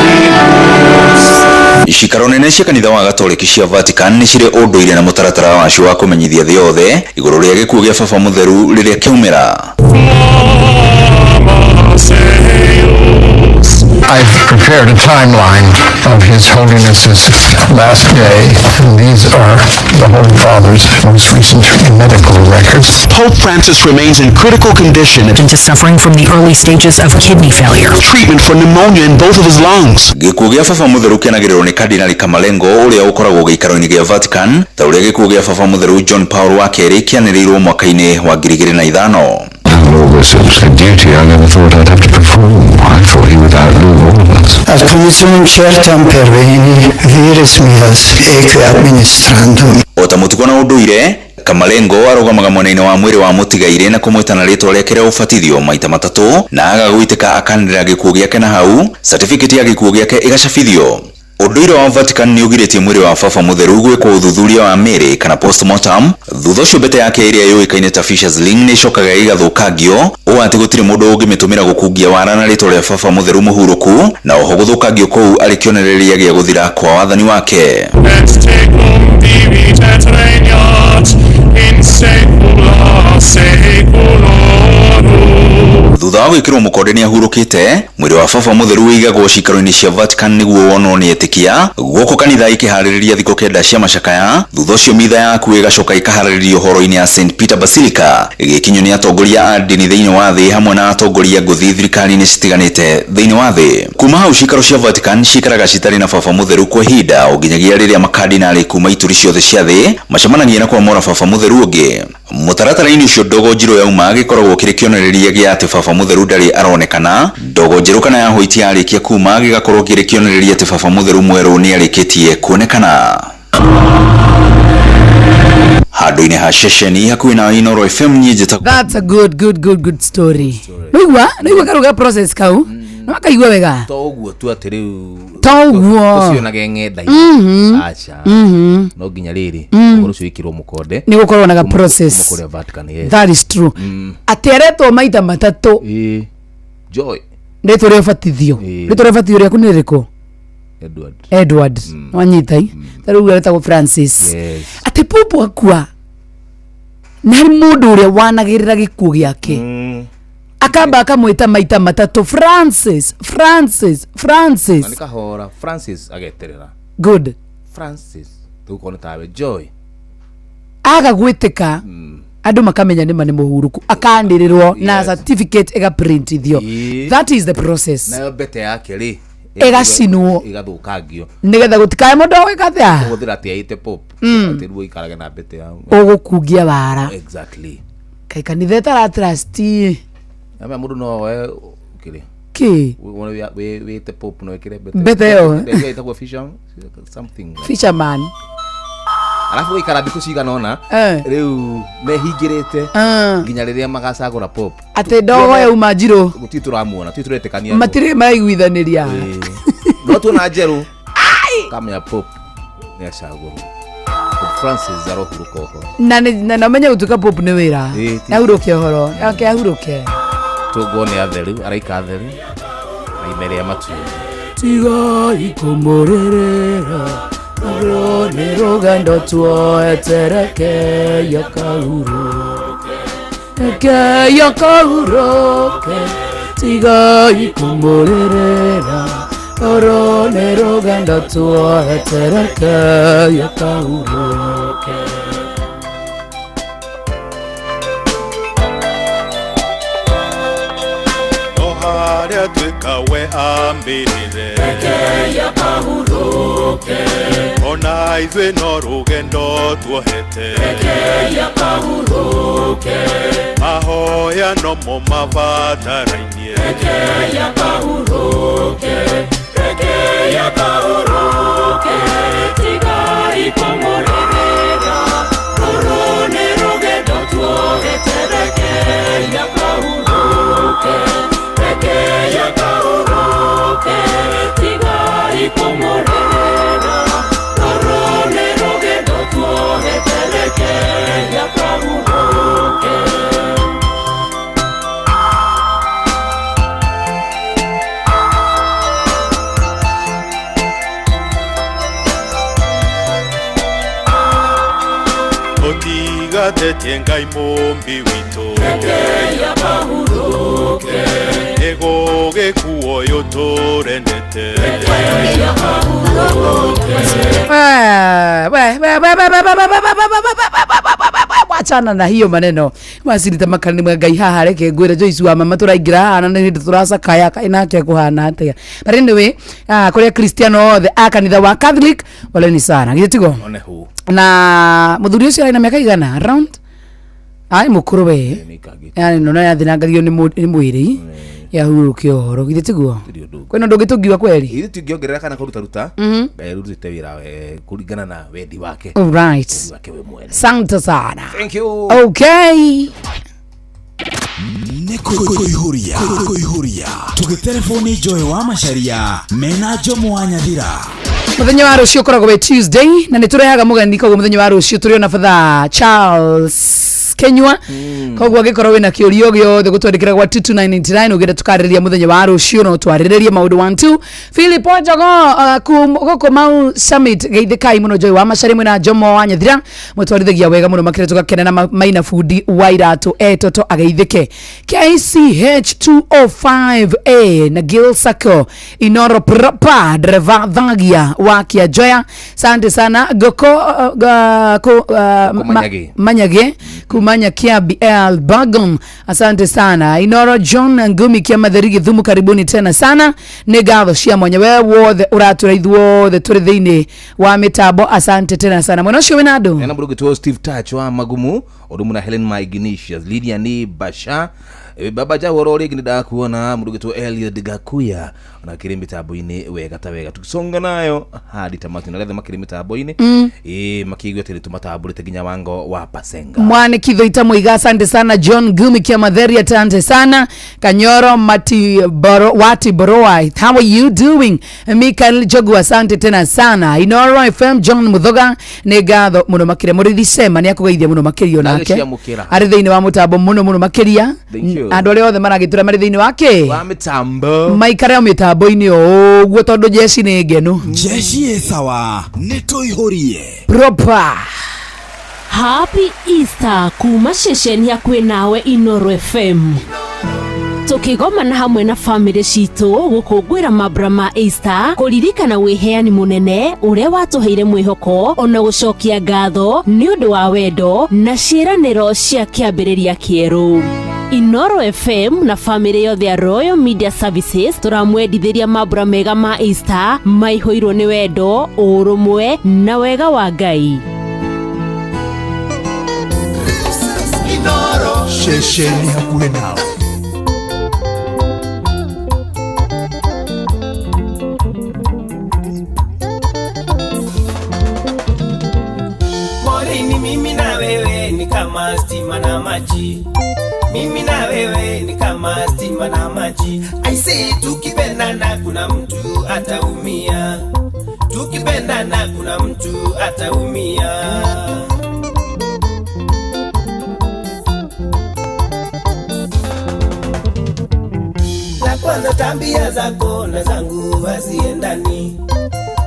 Speaker 21: omnibus.
Speaker 22: Icikaro nene cia kanitha wa Gatoleki cia Vatican nĩ cirĩ ũndũire na mũtaratara wacio wa kũmenyithia thĩ yothe igũrũ rĩa gĩkuũ gĩa baba mũtheru rĩrĩa kĩaumĩra.
Speaker 24: I've prepared a timeline of His Holiness's last day, and these are the Holy Father's most recent medical records.
Speaker 23: Pope Francis remains in critical condition
Speaker 6: into suffering from the early stages of kidney failure.
Speaker 23: Treatment for pneumonia in both of his lungs.
Speaker 22: Gĩkuũ gĩa baba mũtheru kĩanagĩrĩrwo nĩ Kardinali Kamalengo ũrĩa ũkoragwo gĩikaro-inĩ gĩa Vatican ta ũrĩa gĩkuũ gĩa baba mũtheru John Paul wa kerĩ kĩanĩrĩirwo mwaka-inĩ wa 2005.
Speaker 24: This is a duty I never thought I'd have to perform. I thought he would outlive all of us. Ad commissum certam perveni vires meas eque administrandum.
Speaker 22: Ota mũtugo na ũndũire Kamalengo arũgamaga mwena-inĩ wa mwĩrĩ wa mũtigaire na kũmwĩtana rĩtwa rĩake rĩa ũbatithio maita matatũ na agagũitĩka akanĩrĩra gĩkuũ gĩake na hau certificate ya gĩkuũ gĩake ĩgacabithio. Ũndũire wa Vatican nĩ ũgirĩtie mwĩrĩ wa baba mũtheru gwĩkwo ũthuthuria wa mĩĩrĩ kana postmortem. Thutha ũcio mbete yake ĩrĩa yũĩkaine ta Fisher's Ring nĩ ĩcokaga ĩgathũkangio ũũ atĩ gũtirĩ mũndũ ũngĩmĩtũmĩra gũkungia wara na rĩtwa rĩa baba mũtheru mũhurũku na oho gũthũkangio kũu arĩ kĩonereria gĩa gũthira kwa wathani wake.
Speaker 21: in secula seculorum.
Speaker 22: Thutha wa gwikirwo mukonde ni ahurukite, mwiri wa baba mutheru wigagwo cikaro-ini cia Vatican niguo wonwo ni etikia guku kanitha ikihaririria thikũ kenda cia macakaya. Thutha ucio mitha yaku igacoka ikahariririo horo-ini ya St Peter Basilica igikinywo ni atongoria a ndini thiini wa thi hamwe na atongoria nguthi thirikari-ini citiganite thiini wa thi. Kuma hau cikaro cia Vatican cikaraga citari na baba mutheru kwa ihinda o nginyagia riria makardinali kuma ituri ciothe cia thi macemanagia na kwamũra baba mutheru ungi. Mũtaratara-ini ucio Ndogo Njirũ yauma gikoragwo kiri kionereria gia ati baba mutheru ndari aronekana. Ndogo Njirũ kana yahoiti yarikia kuma gigakorwo kiri kionereria ati baba mutheru mweru ni arikitie kuonekana. Handu-ini ha ceceni hakuhi na Inooro FM nyinjita.
Speaker 9: That's a good story. Nĩigua karuga process kau. No akaigua wega.
Speaker 2: Toguo tu atiriu.
Speaker 9: Toguo.
Speaker 2: Ucio na ng'enda-ini. Acha. No nginya riri. Ucio ikirwo mukonde.
Speaker 9: Ni gukorwo na process.
Speaker 2: Mukonde Vatican, yes.
Speaker 9: That is true. Ateretwo maita matatu.
Speaker 2: Joy.
Speaker 9: Ndetwo rĩa batithio. Ndetwo rĩa batithio rĩaku nĩ rĩkũ? Edward. Wanyitai. Tarĩu aretagwo Francis. Ati popo akua. Na mũndũ ũrĩa wanagĩrĩra gĩkuũ gĩake. Akamba akamwĩta maita matatu Francis.
Speaker 2: Nikahora Francis ageterera.
Speaker 9: Good.
Speaker 2: Francis. Tukone tawe Joy.
Speaker 9: Aga gwĩtĩka. Andũ makamenya nĩ mane mũhuruku. Akandirirwo na certificate ega printithio. That is the process.
Speaker 2: Na bete yake ri.
Speaker 9: Egacinwo.
Speaker 2: Igathũkangio.
Speaker 9: Nigetha gũtikae mũndũ wĩkathia.
Speaker 2: Ũhũthĩra atiaite pop. Atiruo ikarage na bete yao.
Speaker 9: Ũgũkungia wara.
Speaker 2: Exactly.
Speaker 9: Kai kanitha tara trustee.
Speaker 2: Ama mundu no we kile.
Speaker 9: Ki?
Speaker 2: We te pop no kile bete.
Speaker 9: Bete yo.
Speaker 2: Itakuwa something.
Speaker 9: Fisherman.
Speaker 2: Alafu ikara biku ciganona. Riu mehingirite. Nginya riria magacagura pop.
Speaker 9: Ate Ndogo ya uma Njirũ.
Speaker 2: Tituramuona, tituretekania.
Speaker 9: Matire maiguithaniria.
Speaker 2: No tuona Njeru. Kamya pop. Ni acagura. Francis arohuruka ho.
Speaker 9: Na menya gutuka pop ni wira. Yahuruke horo. Yake yahuruke.
Speaker 2: Tugone atheru, araika atheru. Aimere ya matu.
Speaker 9: Tiga ikomorerera. Rone rogando tuo etereke yakahuruke. Eke yakahuruke. Tiga ikomorerera. Rone rogando tuo etereke yakahuruke.
Speaker 21: Oharia twika we ambirire. Eke yakahuruke. Ona ithuĩ no rũgendo tuohete. Eke yakahuruke. Mahoya no mo mabatarainie. Eke yakahuruke. Eke yakahuruke. Tiga ikomorerera. Rũrũ nĩ rũgendo tuohete. Eke yakahuruke. Eke yakahuruke. Tiga ikomorerera. Rũrũ nĩ rũgendo tuohete. Eke yakahuruke. Utigatetie Ngai mũmbi witũ. Eke yakahuruke. Egũgĩkuo ũyũ tũrendete. Eke yakahuruke.
Speaker 9: Wachana na hiyo maneno. Masirita makanini mwa Ngai haha reke ngwĩre Joyce wa mama tũraingĩra haha na nĩ tũracakaya inake kuhana atĩa. But anyway, kũrĩa Kristiano othe a kanitha wa Catholic wale ni sana. Gĩtigo.
Speaker 2: Onehu.
Speaker 9: Na mũthuri ũcio arĩ na mĩaka igana around ai mũkũrũ we. Yani nona yathinangario nĩ mwĩrĩ. Yahuruke horo gĩtiguo. Kwĩna ndũ ngĩtũngiwa kweri.
Speaker 2: Ithu tungiongerera kana kũruta. Ngai rutite wĩra kũringana na wendi wake.
Speaker 9: All right. Asante sana.
Speaker 2: Thank you.
Speaker 9: Okay.
Speaker 7: Kuihuria tugitelefoni Joy wa Macharia mena Jomo wa Nyathira.
Speaker 9: Muthenya wa rũciũ ũkoragwo we Tuesday na nĩ tũrehaga mũgeni koguo muthenya wa rũciũ tũrĩ na Father Charles Alex Kenywa kogwa gikorwo wina kiurio giothe gutwandikira kwa 2299 ugire tukariria muthenya wa rucio no twarirerie maundu 12 Philip Ojogo Komau Summit geithikai muno Joy wa Macari mwina Jomo wa Nyathira mutwarithagia wega muno makire tugakena na maina fundi wa iratu etoto ageithike KCH 205A na Gil Sako Inoro Propa Dreva Dhagia wa Kiajoya. Asante sana Goko Manyage kumanya kia BL Bagon. Asante sana Inoro John Ngumi kia Madherigi Thumu, karibuni tena sana. Negatho cia mwenyewe wothe uraturaithwo the turi thiini wa mitabo. Asante tena sana mwana ucio wina andu
Speaker 2: na murugi tu Steve Touch wa Magumu odumuna Helen Maignatius Lydia ni Basha baba ja worori ginda kuona murugi tu Eliud Gakuya na kirimi taboini wega ta wega tukisonga nayo hadi tamati na lethe makirimi taboini makigwe tele tumatabule teginya wango wa Pasenga
Speaker 9: mwane kidho itamuiga. Asante sana John Gumi kia Madheri, asante sana Kanyoro Wati Boroi, how are you doing? Mikael Jogu, asante tena sana Inoro FM John Muthoga negatho muno makire murithi sema ni akugeithia muno makirio nake ari thiini wa mutabo muno makiria andu ari othe maragitura mari thiini wake
Speaker 2: wa mitambo
Speaker 9: maikare mitambo-ini oguo tondu jeshi ni ngenu
Speaker 7: jeshi esawa nituihurie
Speaker 9: proper.
Speaker 11: Happy Easter kuma shesheni ya kwenawe Inoro FM. Tukigomana hamwe na family citu gukungwira mabra ma Easter kuririkana wiheani munene uria watuheire mwihoko ona gucokia ngatho ni undu wa wendo na ciiraniro cia kiambiriria kieru. Inoro FM na family yothe ya Royal Media Services turamwendithiria mabura mega ma Easter maihoirwo ni wendo, urumwe na wega wa Ngai.
Speaker 16: Inoro shesheni hakuhe nawe.
Speaker 5: Morini mimi na wewe ni kama stima na maji. Mimi na wewe ni kama stima na maji. I say tukipendana kuna mtu ataumia. Tukipendana kuna mtu ataumia. La kwanza tabia zako na zangu haziendani.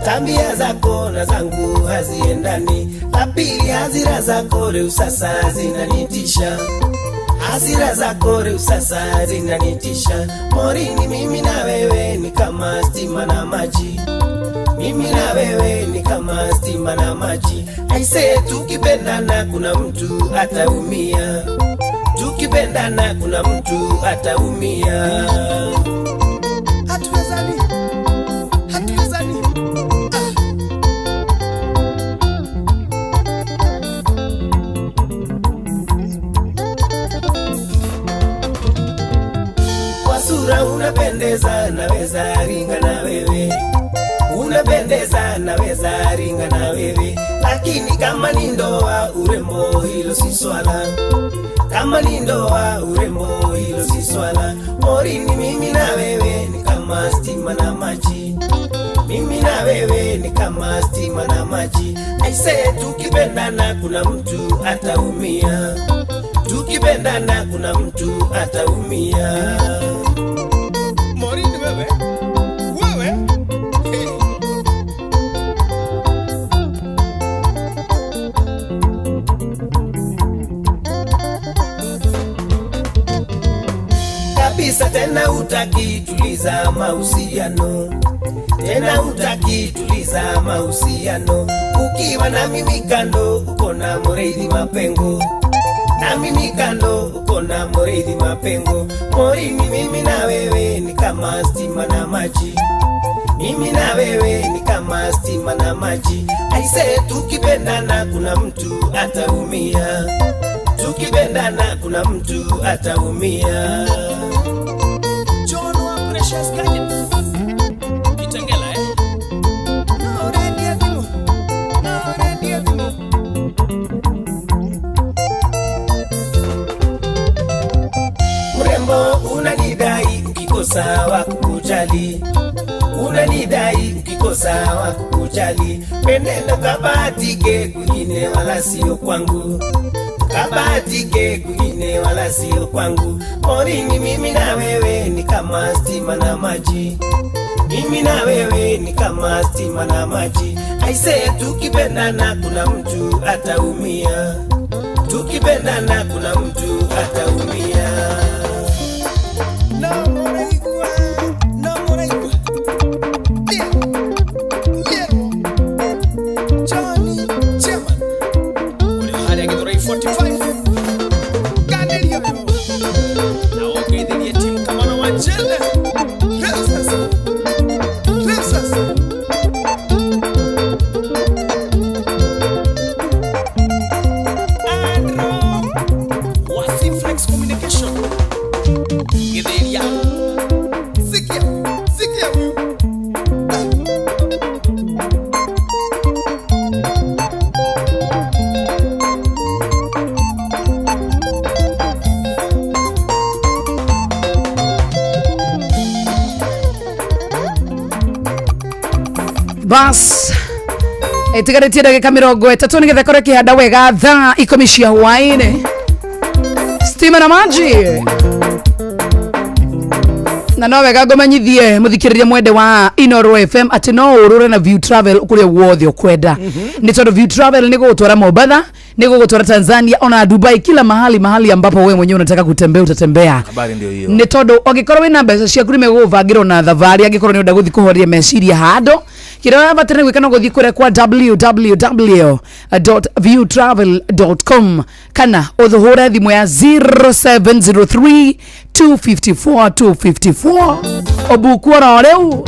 Speaker 5: Tabia zako na zangu haziendani. La pili hasira zako leo sasa zinanitisha. Hasira zako leo sasa zinanitisha. Morini mimi na wewe ni kama stima na maji. Mimi na wewe ni kama stima na maji. I say tukipendana kuna mtu ataumia. Tukipendana kuna mtu ataumia. Hatuwezani. Hatuwezani. Kwa sura unapendeza naweza ringa na wewe. Unapendeza naweza ringa na wewe. Lakini kama ni ndoa urembo hilo si swala. Kama ni ndoa urembo hilo si swala. Morini mimi na wewe ni kama stima na maji. Mimi na wewe ni kama stima na maji. I say tukipendana kuna mtu ataumia. Tukipendana kuna mtu ataumia. Morini wewe. Wewe. Kabisa tena utaki tuliza mahusiano. Tena utaki tuliza mahusiano. Ukiwa na mimi kando uko na Moreithi Mapengo. Na mimi kando uko na Moreithi Mapengo. Morini mimi na wewe ni kama stima na maji. Mimi na wewe ni kama stima na maji. I say tukipendana kuna mtu ataumia. Tukipendana kuna mtu ataumia. John wa Precious Garden Kitengela No ready thimo. No ready thimo. Urembo unanidai ukikosa wa kukujali. Unanidai ukikosa wa kukujali. Pendendo kabatike kwingine wala sio kwangu.
Speaker 10: kabati ke kwingine wala sio kwangu. Porini mimi na wewe ni kama stima na maji, mimi na wewe ni kama stima na maji. Aise, tukipendana kuna mtu ataumia, tukipendana kuna mtu ataumia.
Speaker 9: Bas itigarĩtie ndagĩka 30 nĩgetha korwo kĩhanda wega thaa 10 cia hwaĩ-inĩ. Stima na maji na no wega ngũmenyithie mũthikĩrĩria mwende wa Inoro FM atĩ no ũrũre na View Travel kũrĩa guothe ũkwenda. Nĩ tondũ View Travel nĩ gũgũtwara Mombasa, ni gũgũtwara Tanzania, ona Dubai, kila mahali ambapo wewe mwenyewe unataka kutembea utatembea.
Speaker 2: Habari ndio hiyo.
Speaker 9: Ni tondu ogikorwo wina mbeca ciaku ni megũgũbangĩrwo na thabarĩ, angĩkorwo ni ũnda gũthi kũhoria meciria handũ kĩrĩa batare gwĩka no gũthi kũrĩa kwa www.viewtravel.com kana ũthũhũre thimũ ya 0703 254 254 obukuora rĩu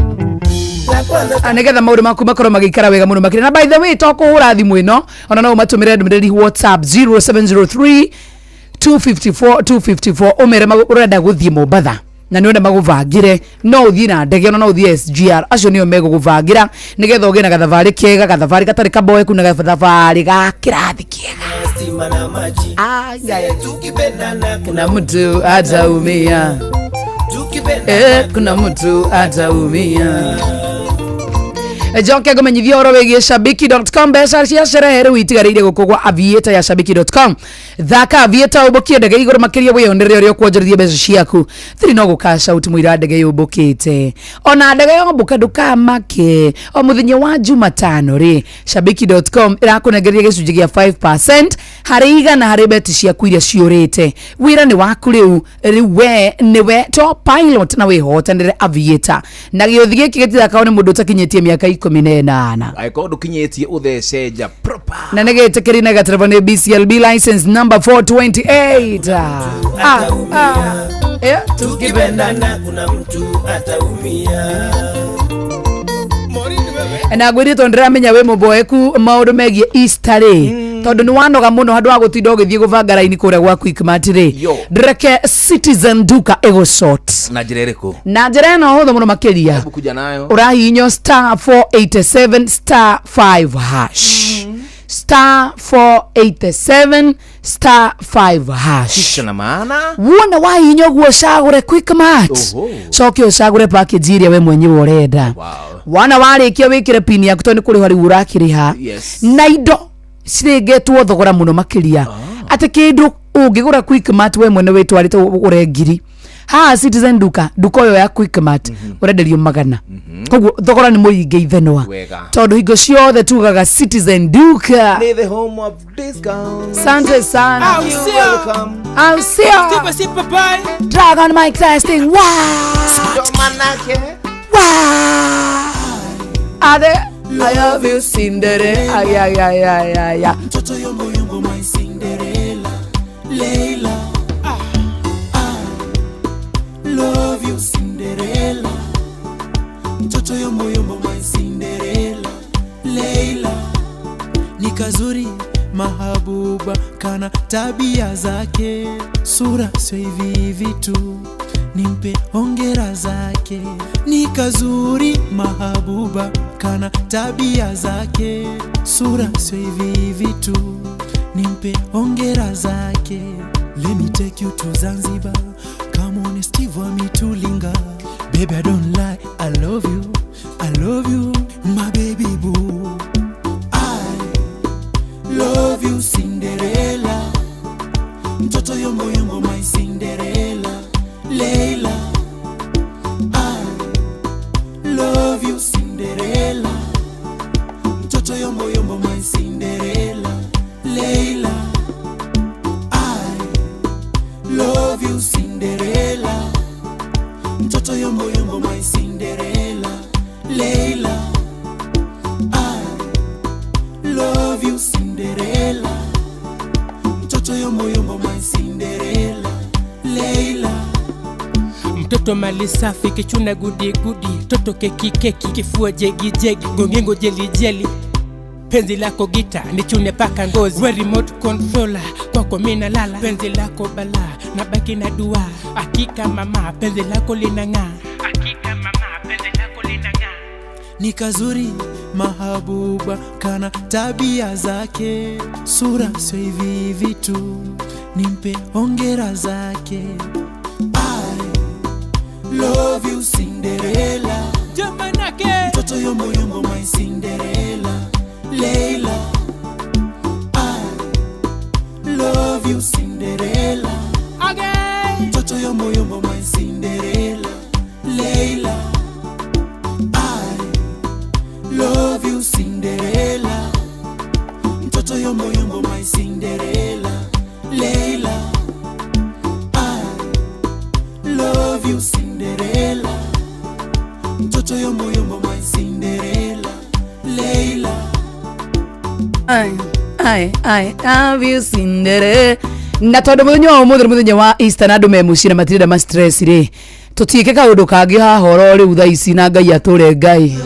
Speaker 9: anegeza maũndũ maku makorwo magĩikara wega mũno makĩria. Na by the way, to kũhũra thimũ ĩno ona no ũmatũmĩre ndũmĩrĩri WhatsApp 0703 254 254 ũmere ũrenda gũthiĩ Mombasa na nĩ ũrenda magũbangĩre, no ũthiĩ na ndege no ũthiĩ SGR, acio nĩo megũgũbangĩra nĩgetha ũgĩe na gathabarĩ kega, gathabarĩ gatarĩ kaboeku na gathabarĩ ga kĩrathi kĩega.
Speaker 10: Stima na maji, tukipendana
Speaker 9: kuna mtu ataumia, kuna mtu ataumia. Joke ngomenyithia oro wegie shabiki.com besa cia sherehe rĩu itigarĩire gũkũgwa aviator ya shabiki.com. Thaka aviator ũbũkie ndege igũrũ makĩria wĩyonere ũrĩa ũkwonjorithia mbeca ciaku. Thiri no gũkaca ũtimũira ndege yũmbũkĩte, ona ndege yũmbũka ndũkamake. O mũthenya wa Jumatano rĩ shabiki.com ĩrakũnengeria gĩcunjĩ gĩa 5% harĩ igana harĩ beti ciaku iria ciũrĩte. Wĩra nĩ waku rĩu we nĩwe top pilot na wĩhotanĩre aviator, na gĩũthi gĩkĩ gĩtithakaga nĩ mũndũ ũtakinyĩtie mĩaka 18.
Speaker 2: Aiko ndukinyĩtie utheceja proper
Speaker 9: na negetekeri na gatereva ne BCLB license number 428.
Speaker 10: Tukipendana kuna mtu ataumia.
Speaker 9: Na gwĩrĩtwo ndĩramenya we mũboeku maũndũ megie Easter tondu ni wanoga muno handu wa gutinda ũgĩthiĩ gũbanga raini kũrĩa gwa Quickmart rĩ ndreke Citizen Duka ego short
Speaker 2: na njĩra ĩrĩkũ?
Speaker 9: Na njĩra ĩno hũthũ mũno makĩria,
Speaker 2: kuja nayo
Speaker 9: ũrahihinyo *487 *5 hash *487 *5
Speaker 2: kisha na maana
Speaker 9: wona wahihinyo guo cagũre Quickmart coke ũcagũre package iria we mwenyewe ũrenda. Wana warĩkia wĩkĩre pin yaku tondũ kũrĩ hari ũrakĩrĩha na indo cirengetwo thogora muno makĩria atĩ kĩndũ ũngĩgũra Quickmart we mwene wĩtwarĩte ũgũre ngiri, ha Citizen Duka ũyũ ya Quickmart ũrenderio 100. Koguo thogora nĩ mũingĩ ithenwa tondũ hingo ciothe tugaga Citizen Duka
Speaker 2: the home of discounts.
Speaker 9: Sante sana. I'll see you.
Speaker 5: Super bye.
Speaker 9: Dragon mic testing. Wow. Ade, I love you Cinderella. Ay.
Speaker 5: Mtoto yombo my Cinderella. Leila. Love you Cinderella. Mtoto yombo my Cinderella. Leila. Ni kazuri mahabuba kana tabia zake, sura sio hivi vitu, nimpe hongera zake. Ni kazuri mahabuba kana tabia zake, sura sio hivi vitu, nimpe hongera zake. Let me take you to Zanzibar, come on Steve wa mitulinga. Baby I don't lie, I love you my baby boo. I love you Cinderella.
Speaker 3: toto mali safi kichuna gudi gudi, toto keki keki kifua jegi jegi, gongengo jeli jeli, penzi lako gita nichune paka ngozi, we remote controller kwako mina lala, penzi lako bala na baki na dua, hakika mama penzi lako linang'aa, hakika mama penzi lako linang'aa,
Speaker 15: ni kazuri mahabuba kana tabia zake, sura sio hivi vitu, nimpe hongera zake. I love you Cinderella,
Speaker 3: jamanake
Speaker 15: mtoto yombo yombo my Cinderella, Leila. I love you Cinderella,
Speaker 3: again
Speaker 15: mtoto yombo yombo my Cinderella, Leila. Love you Cinderella, mtoto yombo yombo my Cinderella, Leila. I love you Cinderella, mtoto yombo yombo my Cinderella, Leila.
Speaker 9: I love you Cinderella. Na tondu muthenya wa Easter na andu memucira matirida ma stress ri, tutiike kaundu kangi ha horo ri utha ici na Ngai ature Ngai.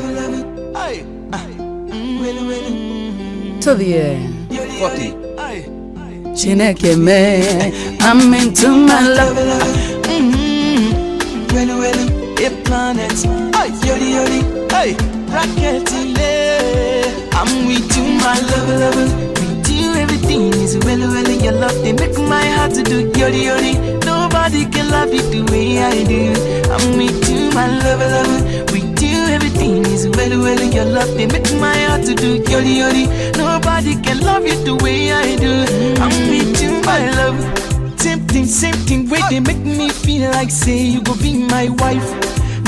Speaker 9: To the end.
Speaker 2: 40.
Speaker 9: Chineke me, I'm into my love.
Speaker 15: Well, planets, yodi yodi, hey, rocket I'm with you, my love. With you, everything is well. Your love, they make my heart to do yodi yodi. Nobody can love you the way I do. I'm with you, my love. With you, everything is well. Your love, they make my heart to do yodi yodi. Nobody can love you the way I do. I'm with you, my love. Same thing, way they make me feel like say you go be my wife.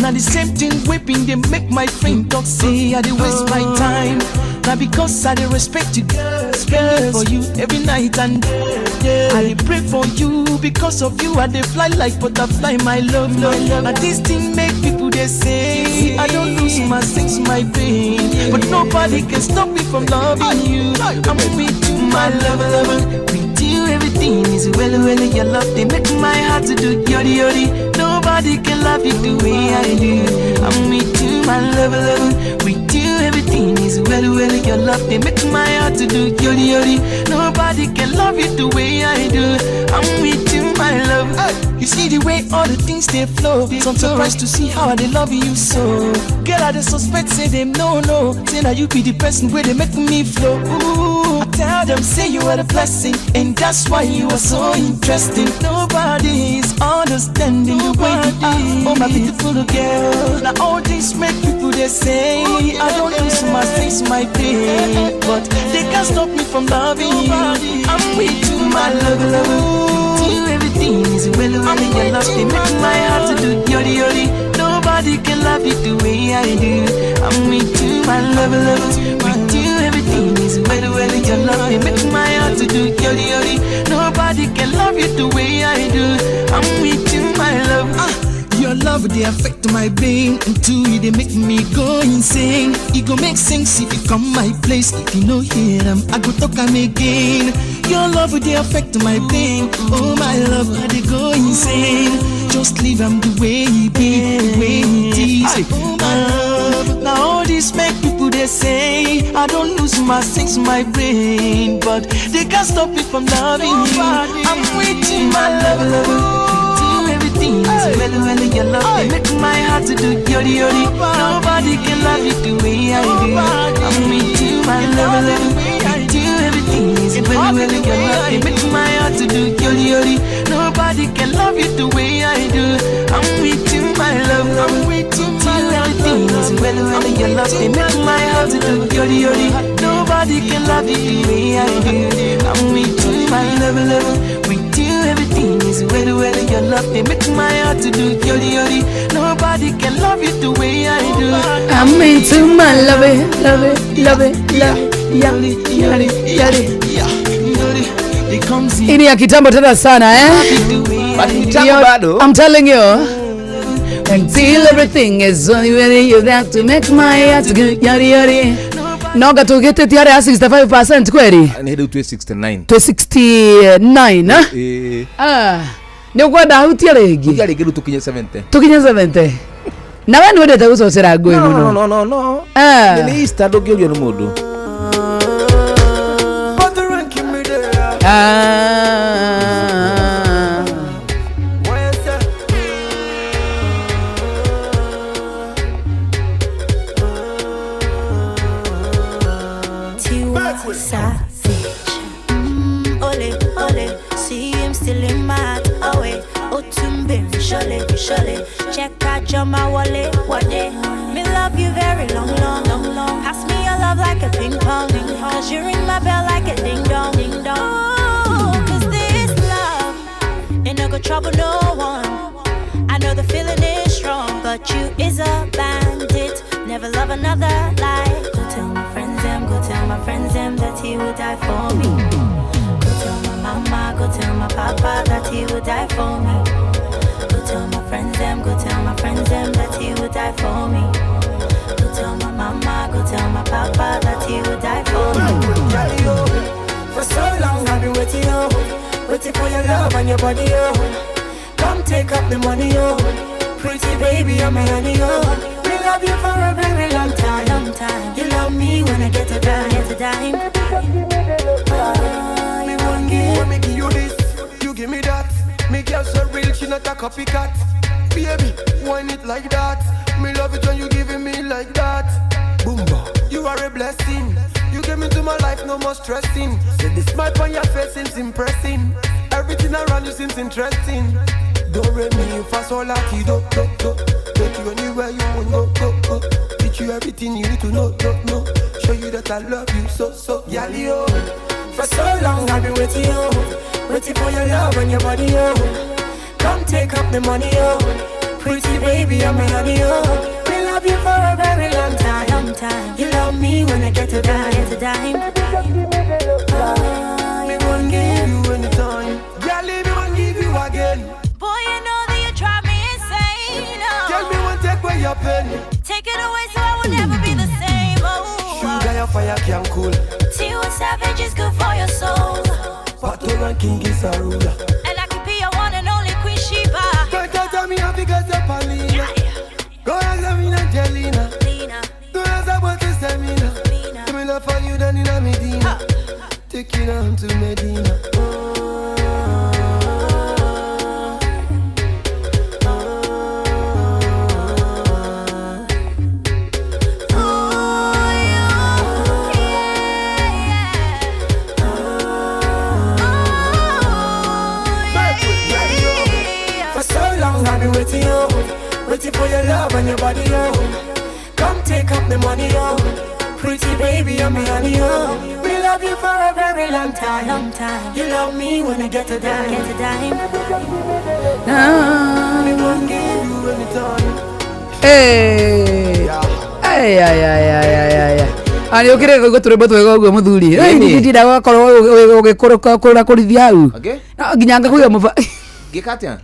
Speaker 15: Now the same thing whipping they make my friend talk say I dey waste my time. Now because I dey respect you, spend for you every night and day. I dey pray for you because of you I dey fly like butterfly, my love. And this thing make people they say I don't lose my sense, my pain, but nobody can stop me from loving you. I'm with you, my love. With you everything is well. Your love they make my heart to do yodi yodi. Nobody can love you the way I do. I'm with you, my love. With you everything is well. Your love they make my heart to do yodi yodi. Nobody can love you the way I do. I'm with you, my love. You see the way all the things they flow. So I'm surprised to see how they love you so. Girl, I just suspect say them no. Say now you be the person where they make me flow. Ooh, I tell them say you are the blessing, and that's why you are so interesting. Nobody is understanding the way you are. Oh my beautiful girl. Now all these make people they say I don't lose my face, my pain, but they can't stop me from loving you. I'm with you, my love. Everything is well. Your love they make my heart to do yodi yodi. Nobody can love you the way I do. I'm with you, my love. With you everything is well. Your love they make my heart to do yodi yodi. Nobody can love you the way I do. I'm with you, my love. Your love they affect my brain, and two they make me go insane. It go make sense if you come my place. If you know hear them, I go talk am again. Your love they affect my brain. Oh my love, how they go insane. Just leave them the way he be, the way he is. Oh my love. Now all these make people they say I don't lose my sense, my brain, but they can't stop me from loving you. I'm with you, my love. Everything is well. Your love they make my heart to do yodi yodi. Nobody can love you the way I do. I'm with you, my love. With you everything is well. Your love they make my heart to do yodi yodi. Nobody can love you the way I do. I'm with you, my love. I'm with you, my love. Everything is well. Your love they make my heart to do yodi yodi. Nobody can love you the way I do. I'm with you, my love. With you everything is well. Your love they make my heart to do yodi yodi. Nobody can love you the way I do.
Speaker 9: I'm into my love it. Ini ya kitambo tena sana I'm telling you. Until everything is only when you have to make my heart to go yodi yodi. Noga tugete tiare 65% kweli?
Speaker 2: Ni hadi 69.
Speaker 9: 69 Ni ukwenda hutia rĩngĩ.
Speaker 2: Hutia rĩngĩ tukinye 70.
Speaker 9: Tukinye 70. Na wewe nĩwendete gũcocera ngũĩ mũno.
Speaker 2: No. Ni Easter ndũngĩũrio nĩ mũndũ.
Speaker 12: Surely, check out your my wallet, what day? Me love you very long. Pass me your love like a ping pong. Cause you ring my bell like a ding dong. Oh, cause this love ain't no good trouble no one. I know the feeling is strong, but you is a bandit. Never love another like. Go tell my friends them that he would die for me. Go tell my mama, go tell my papa that he would die for me. Go tell my friends them that he would die for me. Go tell my mama, go tell my papa that he would die for me.
Speaker 10: For so long I've been waiting, waiting for your love and your body, Come take up the money, Pretty baby, I'm a honey, We love you for a very long time.
Speaker 12: You love me when I get a dime.
Speaker 10: Me one give, me give you this, you give me that. Me girl so real, she not a copycat. Baby, whine it like that. Me love it when you giving me like that. Boomba, you are a blessing. You came into my life, no more stressing. Say the smile on your face seems impressing. Everything around you seems interesting. Don't rate me for so lucky, do. Take you anywhere you want, go. Teach you everything you need to know. Show you that I love you so, yalio. For so long I've been waiting, waiting for your love and your body, Come take up the money, Pretty baby, I'm a honey, We love you for a very long time.
Speaker 12: You love me when I get a dime.
Speaker 10: Me won't give you anytime. Girl, me won't give you again.
Speaker 12: Boy, you know that you drive me insane.
Speaker 10: Tell me one take away your pen.
Speaker 12: Take it away so I will never be the same.
Speaker 10: Sugar, your fire can cool.
Speaker 12: Tea with savage is good for your soul.
Speaker 10: Battle ranking is a ruler.
Speaker 12: And I could be your one and only Queen Sheba.
Speaker 10: Don't tell me happy cause you're Paulina. Go ask me Angelina. Do as I want to say me now. Give me love for you then in a Medina. Take you down to Medina. Waiting for your love and your body, Come take up the money, Pretty baby, I'm a honey, We love you for a very long time. You love me when I get a dime. We won't give you any time.
Speaker 9: Ani ukire go turembo twego gwe muthuri. Ni ndira gwakorwo ugikura kurithia hau. Nginya ngakuya muva.
Speaker 2: Gikatia.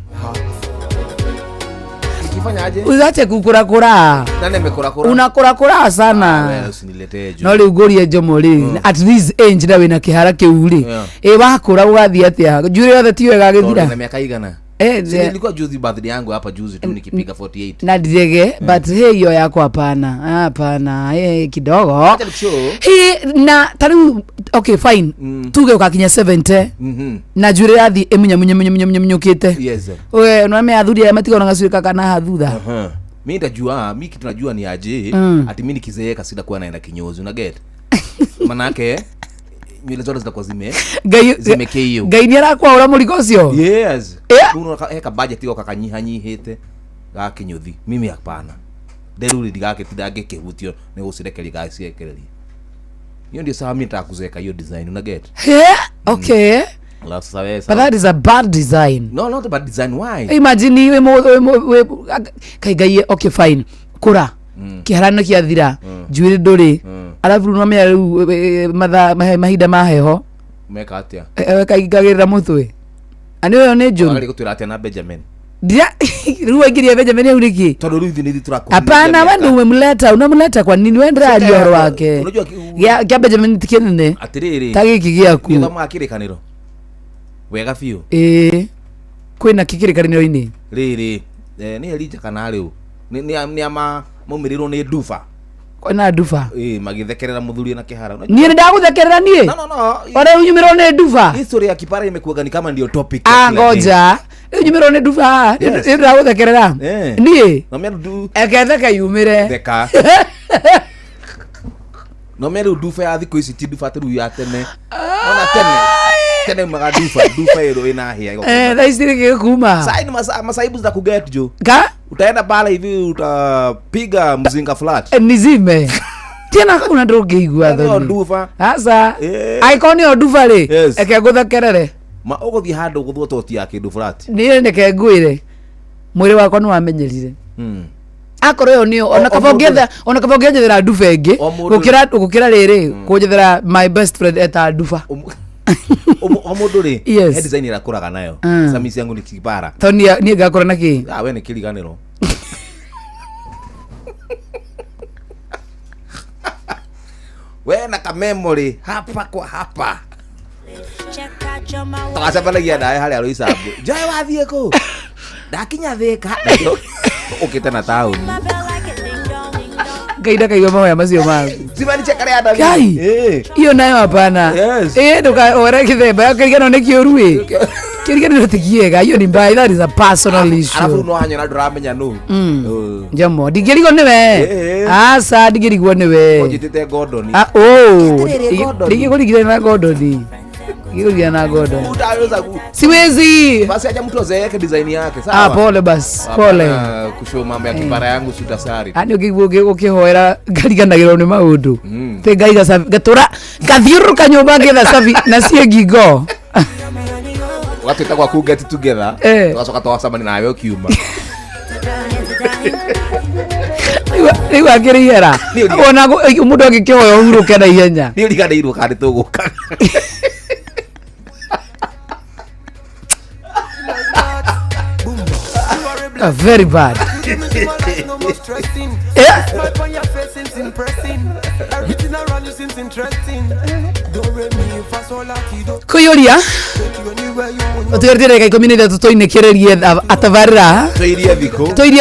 Speaker 2: Kifanyaje?
Speaker 9: Uzache kukura.
Speaker 2: Nani amekura?
Speaker 9: Unakura sana.
Speaker 2: Wewe usiniletee jo.
Speaker 9: No ri ugorie jomo ri. At this age na wina kihara kiuri. Wakura ugathia atia. Jure yothe ti wega githira.
Speaker 2: Na miaka igana. Nilikuwa juzi birthday yangu hapa juzi tu nikipiga 48.
Speaker 9: Na direge but hiyo yako hapana kidogo. Na taru okay fine. Tuge ukakinya 70. Na jure yathi emunyukite.
Speaker 2: Yes.
Speaker 9: We uname athuri ya matigo ngasuika kana hathutha.
Speaker 2: Mimi ndajua, mimi kitu najua ni aje ati mimi nikizeeka sida kuwa naenda kinyozi una get. Manake nywele zote zitakuwa zimekeo.
Speaker 9: Ngai ni arakwa ura murigo ucio.
Speaker 2: Yes. Uno eka budget iko kakanyihanyihite ga kinyothi. Mimi hapana. Deruri digake tidage kehutio ne usirekeli gasi ekeleli. Hiyo ndio sawa mimi nitakuzeeka hiyo design una get.
Speaker 9: Okay.
Speaker 2: But
Speaker 9: that is a bad design.
Speaker 2: No, not a bad design. Why?
Speaker 9: Imagine we kaigai okay fine. Kura. Kiharano kiathira. Juire nduri. Alafu no me mahinda maheho.
Speaker 2: Meka atia.
Speaker 9: Kaigagirira muthwe. Ani we ne John.
Speaker 2: Ngali gutwira atia na Benjamin.
Speaker 9: Dia ruwa ingiria Benjamin uriki.
Speaker 2: Todo ruthi ni turaku.
Speaker 9: Hapana wewe unamleta kwa nini wewe ndio alio wake? Unajua ya Benjamin tikenene.
Speaker 2: Atiriri.
Speaker 9: Tagiki giaku.
Speaker 2: Ndio makire kaniro. Wega fiu.
Speaker 9: kwina kikirikaniro-ini
Speaker 2: riri ni Elija kana riu ni ama maumirirwo ni nduba
Speaker 9: kwina nduba
Speaker 2: magithekerera muthuri na kihara
Speaker 9: nie ndaguthekerera nie
Speaker 2: no
Speaker 9: ora unyumirwo ni nduba
Speaker 2: history ya kipara imekuwa ni kama ndio topic
Speaker 9: ngoja unyumirwo ni nduba ndaguthekerera nie
Speaker 2: no me ndu
Speaker 9: eketheka yumire
Speaker 2: theka no me nduba ya thiko ici ti nduba tu ya tene ona tene dufa ero ina hia
Speaker 9: thaiciri gikuma
Speaker 2: saini masaibu za kuget jo utaenda pale hivi utapiga mzinga flat
Speaker 9: nizime tena kuna ndungiigua
Speaker 2: thoni ndufa
Speaker 9: asa aikoni ndufa ri eke guthekerere
Speaker 2: ma uguthi handu guthwototi ya kindu flat
Speaker 9: ni ndeke nguire mwiri wakwa ni wamenyerire akoro yo nio ona kaba ngethera ndufa ingi gukira riri kunjethera my best friend eta ndufa
Speaker 2: omundu ri head designer akuraga nayo samisi yangu ni kipara
Speaker 9: tonia ni ngakora naki
Speaker 2: we ni kiriganiro we na ka memory hapa kwa hapa takacapanagia nawe harĩa rũicabu njoe wathiĩ kũ ndakinya thĩka ũkĩte na taũni
Speaker 9: ngaida kaigua mahoya macio maku
Speaker 2: Kai
Speaker 9: iyo nayo hapana ndukaore gĩthemba kĩrigano nĩ kĩũru kĩrigano ti kĩega iyo ni mbaya, that is a personal issue.
Speaker 2: Alafu no hanyona nduramenya nu
Speaker 9: njamo ndigĩrigwo nĩwe aca ndigĩrigwo nĩwe
Speaker 2: ũnjĩtĩte Gordon
Speaker 9: ndigĩkũrigire na Gordon Gilgia na Gordon. Siwezi.
Speaker 2: Basi acha mtu azeeke design yake, sawa?
Speaker 9: Pole basi, pole.
Speaker 2: Kushow mambo ya kipara yangu sutasari.
Speaker 9: Ani ukihoera gariganagirwo ni maundu. Te gaiga safi gatura gathiuruka nyumba ngetha safi na sie gigo.
Speaker 2: Watu takwa ku get together. Tukacoka twacamani nawe ukiuma.
Speaker 9: Riu akirihera. Ona mundu agikioya uhuruke na ihenya.
Speaker 2: Ni uriganirwo kandi tuguka.
Speaker 9: Very bad. Kuyoria otugerire kai community tutoinekererie atavarra toirie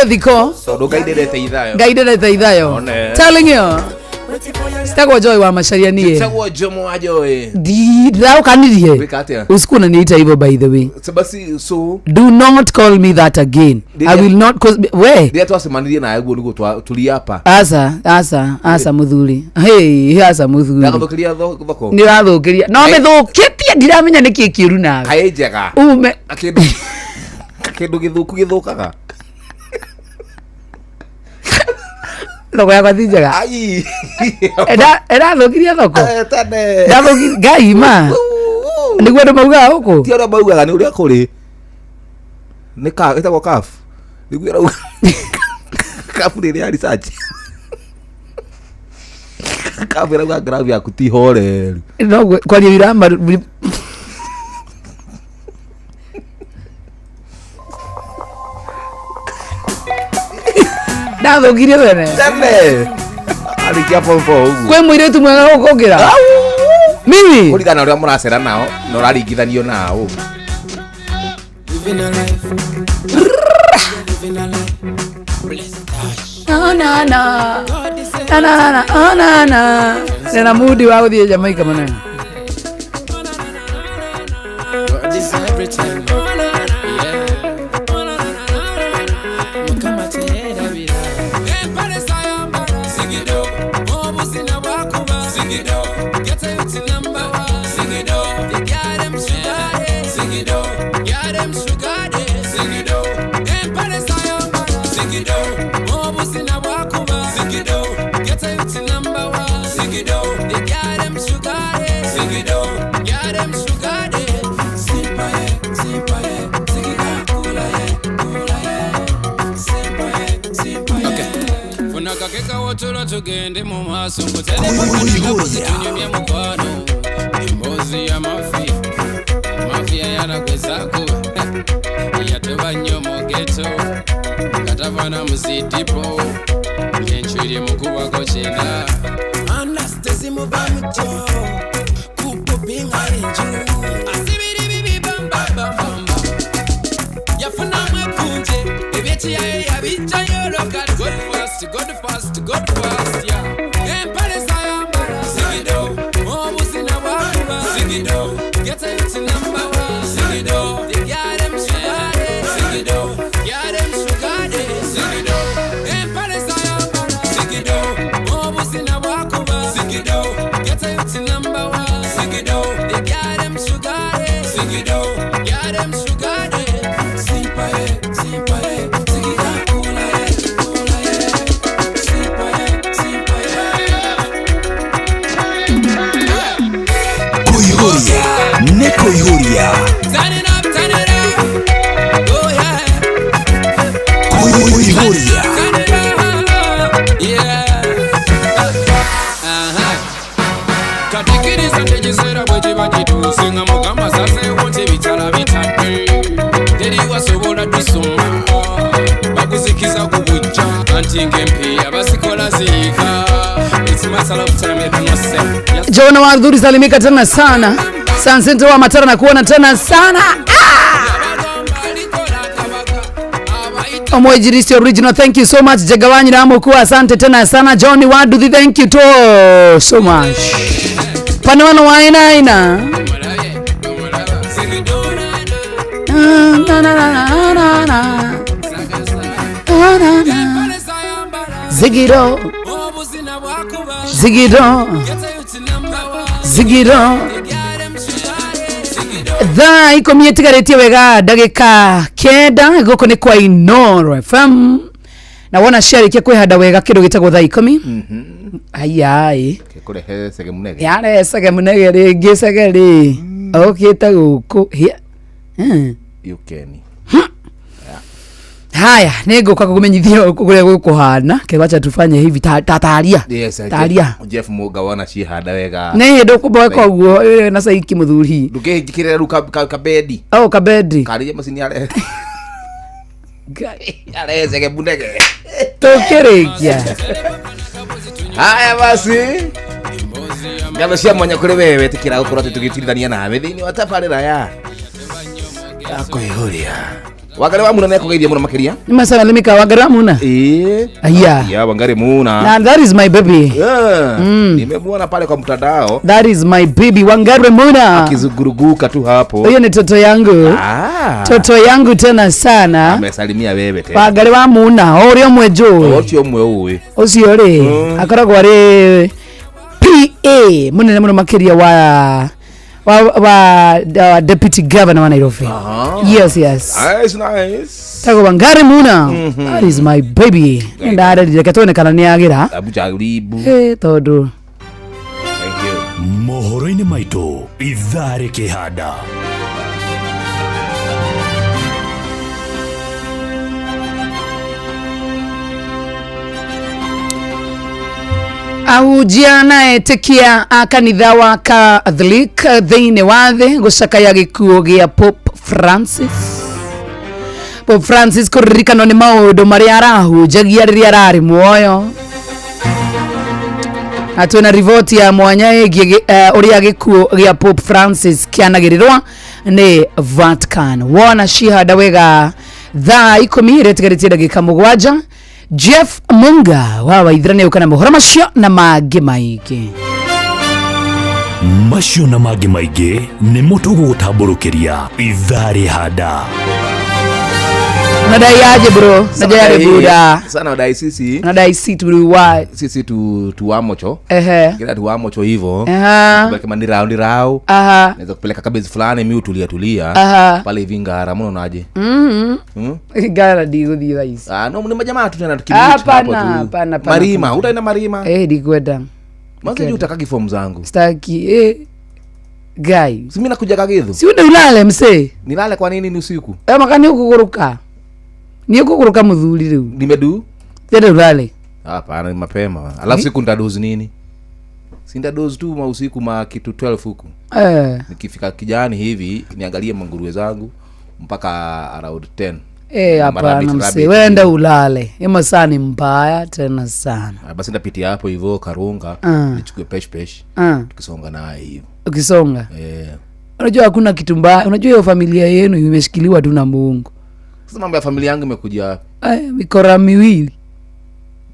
Speaker 9: thiko
Speaker 2: tondu ngaiderete ithayo
Speaker 9: telling you Sitagwa Joy wa Macharia nie.
Speaker 2: Sitagwa Jomo wa Joy.
Speaker 9: Dirao kanirie. Usiku na niita hivyo by the way.
Speaker 2: Sabasi so
Speaker 9: do not call me that again. I will not cause we.
Speaker 2: Ndia twasemanirie na yaguo niguo tuli hapa.
Speaker 9: Asa muthuri. Hey, asa muthuri.
Speaker 2: Ndakathukiria thoko.
Speaker 9: Ni rathukiria. No methukitie ndiramenya niki kiuru nawe.
Speaker 2: Ai njega.
Speaker 9: Ume.
Speaker 2: Kindu githukaga.
Speaker 9: Thoko yakwa ti njega.
Speaker 2: Ai.
Speaker 9: Era thukiria thoko.
Speaker 2: Tane.
Speaker 9: Ndathukiria ngai ma. Niguo ndu mauga huko.
Speaker 2: Ti ora mauga ni uria kuri. Ni ka itagwo kaf. Niguo rauga. Kaf ni ya research. Kaf rauga graph ya kuti hore.
Speaker 9: No kwa ni rama ndathukirie wene
Speaker 2: tene alikia pompo ugu
Speaker 9: kwe mwiretu mwega gukongira mimi
Speaker 2: kurigana uria muracera nao no raringithanio nao
Speaker 9: nena mudi wa guthie Jamaica manene
Speaker 8: tugende mu maso kutenyumye mukwano embozi ya mafia yaragwezako yateba nnyo mu geto katavana muzitipo ngenchwirye mukubako kyenda anastesi mubamuto kupopinga enju asibiri bibi bambabamba
Speaker 7: Kuihuria. Nekuihuria. Kuihuria.
Speaker 8: Katikiriza ndejizera bweje bagitusinga mugamba sase wonte bitala bitadde teri wasobola tusoma bakuzikiza kubujja anti ngempe abasikola zika it's matter of time you can say
Speaker 9: Jona wa Adhuri salimika tena sana. Sansente wa Matara na kuona tena sana. Omwejirisi original, thank you so much. Jagawanyi na amoku, asante tena sana. Johnny Waduthi, thank you to so much. Panwano wa ina Zigiro Zigiro Zigiro Tha ikomi etigaretie wega ndagika kenda goko ni kwa Inoro FM na wona share ke kwihanda wega kindu gitagwo tha ikomi ayai
Speaker 2: kure he sege munege
Speaker 9: yare sege munege ringi sege ri okita guku
Speaker 2: yukeni
Speaker 9: haya niguka kumenyithia kugure gukuhana kewacha tufanye hivi tataria taria
Speaker 2: Jeff Muga wana cihanda wega
Speaker 9: ne ndo kuboe kwa guo na saiki muthuri
Speaker 2: ndukihikire ruka kabedi
Speaker 9: kabedi
Speaker 2: kari macini yare yare sege munege
Speaker 9: tokerikia
Speaker 2: haya basi ngalo cia mwanya kuri wewe tikira gukorwo tugitirithania nawe thini wa tabarira ya Kuihuria Wangari wa Muna nekugeithia muno makiria
Speaker 9: ni masana limika Wangari wa Muna aya
Speaker 2: ya Wangari Muna
Speaker 9: na that is my baby
Speaker 2: nimemuona pale kwa mtandao
Speaker 9: that is my baby Wangari Muna
Speaker 2: akizuguruguka tu hapo
Speaker 9: huyo ni toto yangu toto yangu tena sana
Speaker 2: amesalimia wewe tena
Speaker 9: Wangari wa Muna orio mwejo
Speaker 2: ocio mwe uwe
Speaker 9: ocio ri akoragwo ari PA munene muno makiria wa deputy governor wa Nairobi. Yes.
Speaker 2: Nice.
Speaker 9: Tago Wangari Muna. That is my baby. And I did ketone kana ni agira.
Speaker 2: Abuja ribu.
Speaker 9: Todo.
Speaker 2: Thank you.
Speaker 6: Mohoro-ini maitu ithare kihanda.
Speaker 9: Ahujiana etikia akanitha wa Catholic thiini wa thi gucakaya gikuo gia Pope Francis. Pope Francis kuririkano ni maundu maria arahujagia riria arari muoyo. Atuna rivoti ya mwanya igi uria gikuo gia Pope Francis kianagirirwa ni Vatican. Wona cihanda wega thaa 10 retigarite ndagika 7. Jeff Munga wa waithirane ukana mohoro macio na mangĩ maingĩ
Speaker 6: macio na mangĩ maingĩ nĩ mũtugo gũtamborũkĩria ithare handa
Speaker 9: nadai aje bro najari buda
Speaker 2: sana nadai sisi
Speaker 9: nadai
Speaker 2: sisi tuwamocho kila tuwamocho hivyo kubaki mandirao naweza kupeleka kabezi fulani mimi tulia pale hivi Ngara mbona unaje
Speaker 9: Ngara digo hizi
Speaker 2: no ni majamaa tu tena tukimiti hapo tu
Speaker 9: hapana
Speaker 2: Marima utaenda Marima
Speaker 9: dikwenda
Speaker 2: mwanzo juu utakaki form zangu
Speaker 9: staki guy
Speaker 2: si mimi nakuja Kagithu
Speaker 9: si unde ulale mse
Speaker 2: nilale kwa nini ni usiku
Speaker 9: makani ukuguruka ni ukuguruka muthuri riu
Speaker 2: nimedu
Speaker 9: tende ulale
Speaker 2: hapana mapema alafu siku ndadozi nini sinda dozi tu usiku kitu 12 huku nikifika kijani hivi niangalie manguruwe zangu mpaka around 10
Speaker 9: hapana mse wenda ulale masani mbaya tena sana
Speaker 2: basi ndapitia hapo hivyo Karunga nichukue pesh tukisonga naye hivyo
Speaker 9: ukisonga unajua hakuna kitu mbaya unajua hiyo familia yenu imeshikiliwa tu na Mungu
Speaker 2: sasa mambo ya familia yangu imekuja
Speaker 9: mikora miwili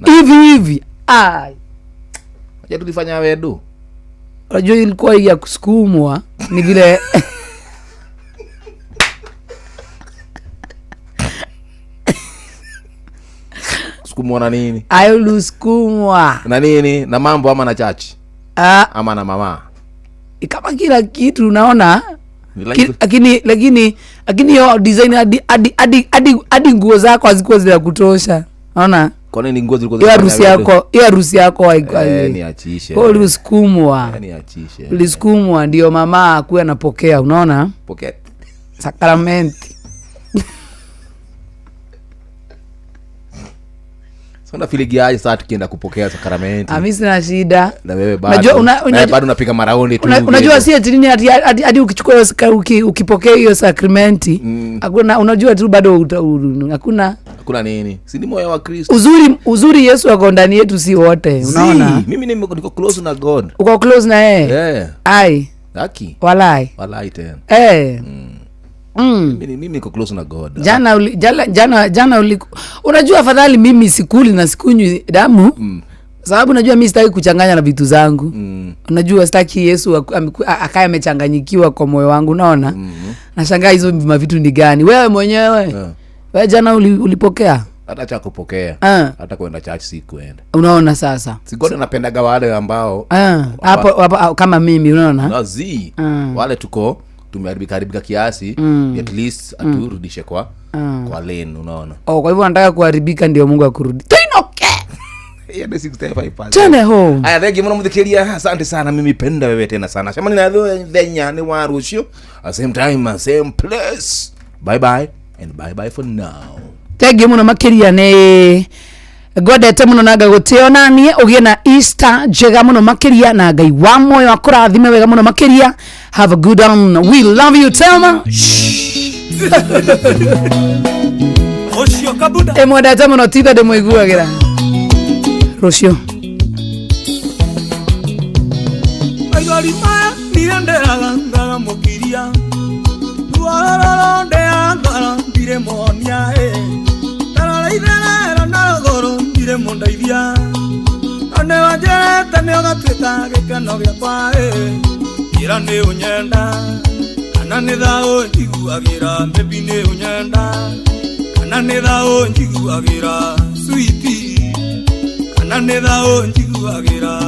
Speaker 9: hivi
Speaker 2: aje tulifanya wedo
Speaker 9: unajua ilikuwa ya kusukumwa ni vile
Speaker 2: sukumwa na nini
Speaker 9: ayo sukumwa
Speaker 2: na nini na mambo ama na chachi ama na mama
Speaker 9: kama kila kitu unaona lakini yo design hadi nguo zako hazikuwa zile kutosha unaona
Speaker 2: Kwa nini nguo zilikuwa
Speaker 9: hiyo harusi yako haikwaje?
Speaker 2: Niachishe.
Speaker 9: Wewe ulisukumwa.
Speaker 2: Niachishe.
Speaker 9: Ulisukumwa ndio mama akuwe anapokea, unaona?
Speaker 2: Pokea
Speaker 9: sakramenti.
Speaker 2: Sasa filigi aje sasa tukienda kupokea sakramenti.
Speaker 9: Mimi sina shida.
Speaker 2: Na wewe bado. Unajua bado unapika maraoni tu.
Speaker 9: Unajua si ati nini hadi ukichukua ukipokea hiyo sakramenti, hakuna unajua tu bado hakuna
Speaker 2: nini. Si ni moyo wa Kristo.
Speaker 9: Uzuri Yesu ako ndani yetu si wote, unaona?
Speaker 2: Mimi niko close na God.
Speaker 9: Uko close na yeye? Ai.
Speaker 2: Haki.
Speaker 9: Walai
Speaker 2: tena. Mimi niko close na God.
Speaker 9: Jana unajua afadhali mimi sikuli na sikunywi damu. Sababu unajua mimi sitaki kuchanganya na vitu zangu. Unajua sitaki Yesu akaye amechanganyikiwa kwa moyo wangu, unaona? Nashangaa hizo vitu ni gani? Wewe mwenyewe. Wewe jana ulipokea?
Speaker 2: Hata cha kupokea. Hata kwenda church sikuenda.
Speaker 9: Unaona sasa?
Speaker 2: Sigode napendaga wale ambao
Speaker 9: hapo kama mimi, unaona?
Speaker 2: Nazi. Wale tuko tumeharibika kiasi, at least aturudishe kwa lane, unaona?
Speaker 9: Kwa hivyo nataka kuharibika ndio Mungu akurudi. Toinoke.
Speaker 2: Yeah, the 65%.
Speaker 9: Tene home.
Speaker 2: Aya, thank you mudhikiria. Asante sana, mimi penda wewe tena sana. Shamani na thenya ni warushio. Same time, same place. Bye bye and bye bye for now.
Speaker 9: Thank you muno makiria ne godete muno naga guteo nanie ugie na Easter jega muno makiria na Ngai wa moyo akurathime wega muno makiria. Have a good one. We love you Telma.
Speaker 14: Rocio kabuda.
Speaker 9: Emodete muno titha de muiguagira. Rocio.
Speaker 14: Aigalima nirenderaga ngaga mukiria. Duaroro de angara dire monia Tararaidera na goro dire mondaivia. Ane wajere tane ogatweta gekano gyakwa Ira ne unyenda Kana ne thao njiguagira Baby ne unyenda Kana ne thao njiguagira Sweetie Kana ne thao njiguagira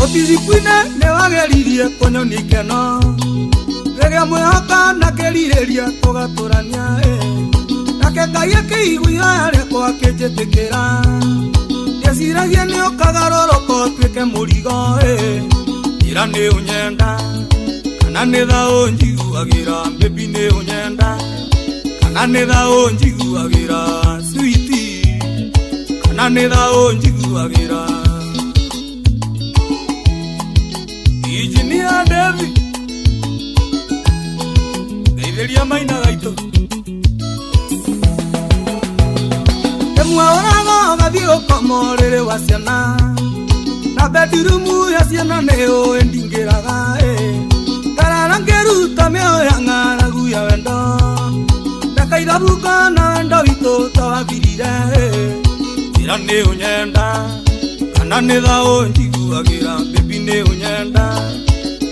Speaker 14: Otizikuine ne wageririe konyo nikeno Rega mwehaka na kerireria togaturania Nake Ngai akĩiguia rekwa akĩnjĩtĩkĩra Ndeciragia nĩ ũkagarũrũka ũtuĩke mũrigo Ira nĩ ũnyenda Kana nĩ thaũ njiguagĩra Baby nĩ ũnyenda Kana nĩ thaũ njiguagĩra Sweetie Kana nĩ thaũ njiguagĩra Engineer David Neitheria maina gaito Emwa orago gathio komorere wa ciana Na bedroom ya ciana neo endingiraga Karara ngeruta mioya ng'aragu ya wendo Ndakaithabuka na wendo witũ twawambirire Ira nĩ ũnyenda Kana nĩ thaũ njiguagĩra Baby nĩ ũnyenda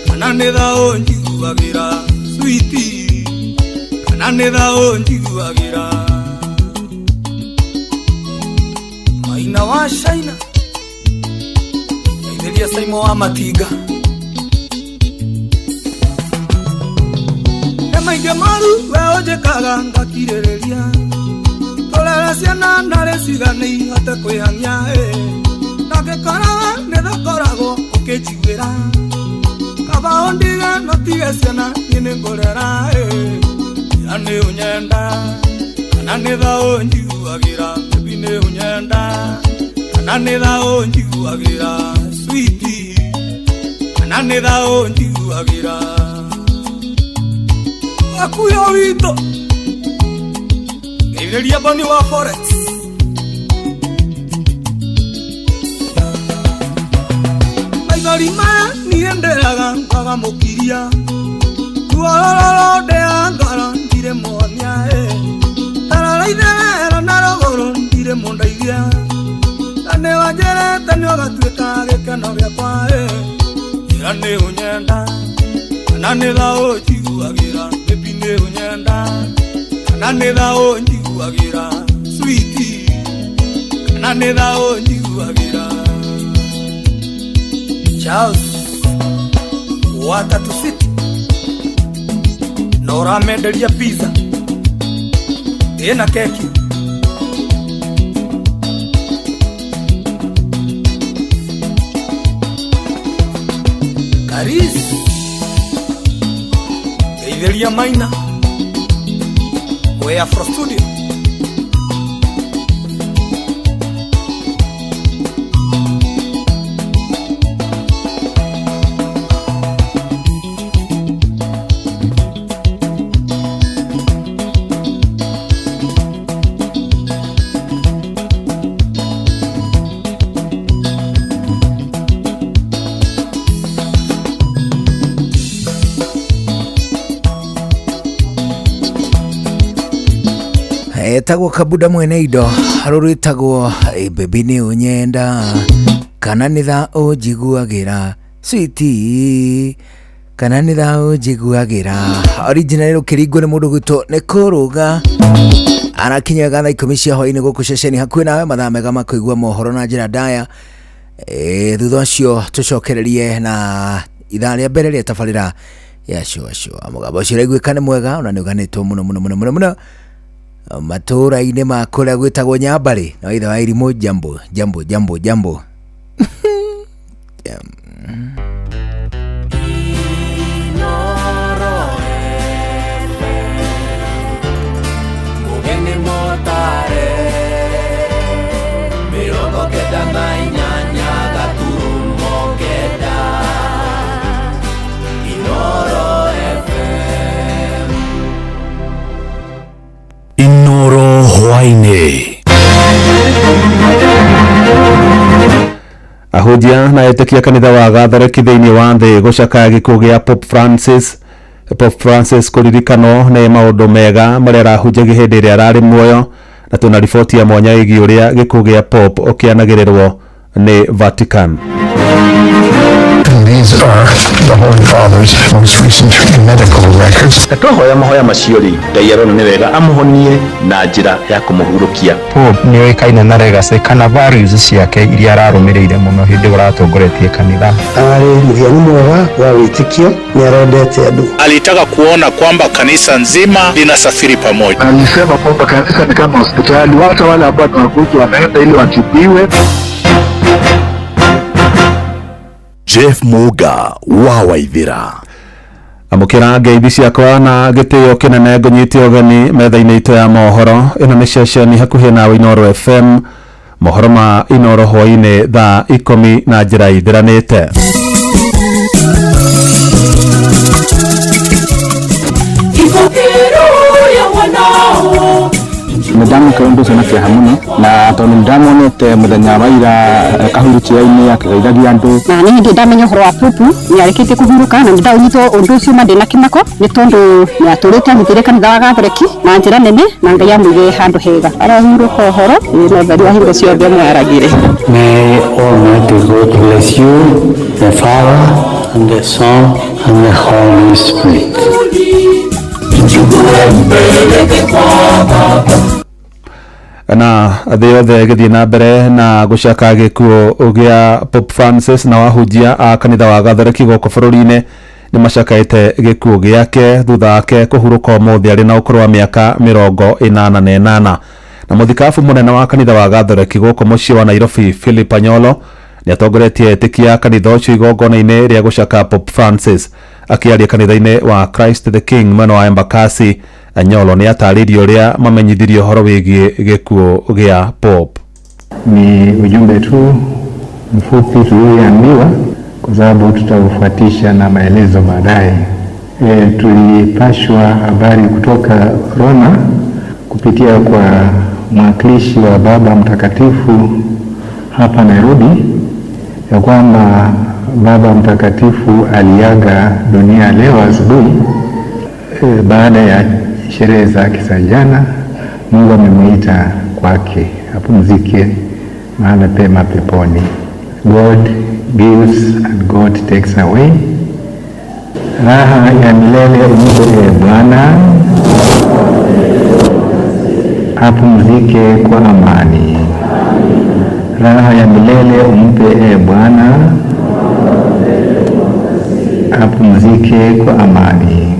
Speaker 14: Kana nĩ thaũ njiguagĩra Sweetie Kana nĩ thaũ njiguagĩra Maina wa Shaina Neitheria Saimo wa Matinga Maingĩ maru we ũnjĩkaga ngakirĩrĩria Tũrere ciana narĩ cigane ihote kwĩhang'ia Nangĩkoraga nĩthakoragwo ũkĩnjiguĩra Kaba ondiga no tige ciana niĩ nĩngũrera Ira nĩ ũnyenda Kana nĩ thaũ njiguagĩra Baby nĩ ũnyenda Kana nĩ thaũ njiguagĩra Sweetie Kana nĩ thaũ njiguagĩra Akuyo wito Neitheria Boni wa Forex Maigorima nienderaga ngaga mukiria Duaroro de angara ndire monia Tararaidera na rogoro ndire mondaivia Tane wajere tane ogatuĩka gĩkeno gĩakwa Ira nĩ ũnyenda Kana nĩ thaũ njiguagĩra Baby nĩ ũnyenda Kana nĩ thaũ njiguagĩra Sweetie Kana nĩ thaũ njiguagĩra Charles Watatu City Nora menderia pizza ina keki Karis Geitheria Maina We Afro Studio
Speaker 17: etagwo Kabuda mwene indo rũrĩtagwo baby nĩ ũnyenda kana nĩ tha ũnjiguagĩra sweetie kana nĩ tha ũnjiguagĩra original rũkĩringwo nĩ mũndũ gwĩtwo nĩ Kũrũga arakinya thaa 10 cia hwaĩ-inĩ gũkũ ceceni hakuhĩ nawe mathaa mega ma kũigua mohoro na njĩra ndaya thutha ũcio tũcokererie na ithaa rĩa mbere rĩa tabarĩra ya Shua mũgambo ũcio ũraiguĩka nĩ mwega ona nĩ ũganĩtwo mũno matũra-inĩ ma kũrĩa gwĩtagwo Nyambarĩ na ithe wa Irimũ jambo
Speaker 5: Mugeni motare Mirongo kenda na inyanya gaturumo kenda Inoro FM
Speaker 6: Inoro hwainĩ
Speaker 4: ahunjia na etekia kanitha wa Gatholeki thĩinĩ wa thĩ gũcakaya gĩkuũ gĩa Pope Francis kũririkano nĩ maũndũ mega marĩa arahunjagia hĩndĩ ĩrĩa ararĩ muoyo na tuna riboti ya mwanya ĩgiĩ ũrĩa gĩkuũ gĩa Pope ũkĩanagĩrĩrwo nĩ Vatican.
Speaker 23: These are the Holy Father's most recent medical records.
Speaker 18: Twahoya mahoya macio ri Ngai arona nĩ wega amuhonie na njĩra ya kũmũhurũkia.
Speaker 19: Pope nĩ oĩkaine na legacy kana values ciake iria ararũmĩrĩire mũno hĩndĩ ũratongoretie kanitha.
Speaker 24: Arĩ mũhiano mwega wa wĩtĩkio, nĩ arendete andũ.
Speaker 20: Alitaka kuona kwamba kanisa nzima linasafiri pamoja.
Speaker 23: Alisema kwamba kanisa ni kama hospitali, watu wale ambao ni wagonjwa wanaenda ili watibiwe.
Speaker 6: Jeff Muga wa Waithira
Speaker 4: amukira ngeithi ciakwa na gĩtĩo kĩnene ngũnyitie ũgeni metha-inĩ itũ ya mohoro ĩno nĩ ceceni hakuhĩ nawe Inoro FM mohoro ma Inoro hwainĩ thaa 10 na njĩra ithiranĩte.
Speaker 25: Nĩdamu kaundu sana kĩeha mũno na tondũ ndamonete mũthenya wa ira kahurũkia-inĩ akĩgeithagia andũ
Speaker 26: na niĩ ndĩ ndamenya ũhoro wa Pope nĩarĩkĩtie kũhurũka na nĩndaunyitwo ũndũ ũcio mandĩ na kĩmako nĩ tondũ nĩatũrĩte anyitĩire kanitha wa Gatholeki na njĩra nene na Ngai amũige handũ hega arahurũka ũhoro na ũtheri wa hingo ciothe mwaragĩre.
Speaker 24: May Almighty God bless you, the Father and the Son and the Holy Spirit.
Speaker 4: Na thĩ yothe gĩthiĩ na mbere na gũcaka gĩkuũ gĩa Pope Francis na wahunjia a kanitha wa Gatholeki gũkũ bũrũri-inĩ nĩ macakaĩte gĩkuũ gĩake thutha wake kũhurũka ũmũthĩ arĩ na ũkũrũ wa mĩaka 88 na mũthikabu mũnene wa kanitha wa Gatholeki gũkũ mũciĩ wa Nairobi Philip Anyolo nĩ atongoretie etĩkia kanitha ũcio igongona-inĩ rĩa gũcaka Pope Francis akĩaria kanitha-inĩ wa Christ the King mwena wa Embakasi. Anyolo nĩ atarĩirie ũrĩa mamenyithirio ũhoro wĩgiĩ gĩkuũ gĩa Pope.
Speaker 27: Ni ujumbe tu mfupi tulioambiwa kwa sababu tutaufuatisha na maelezo baadaye. Tulipashwa habari kutoka Roma kupitia kwa mwakilishi wa Baba Mtakatifu hapa Nairobi ya kwamba Baba Mtakatifu aliaga dunia leo asubuhi baada ya sherehe zake za jana. Mungu amemuita kwake apumzike mahala pema peponi. God gives and God takes away. Raha ya milele umpe Bwana, apumzike kwa amani. Raha ya milele umpe Bwana, apumzike kwa amani.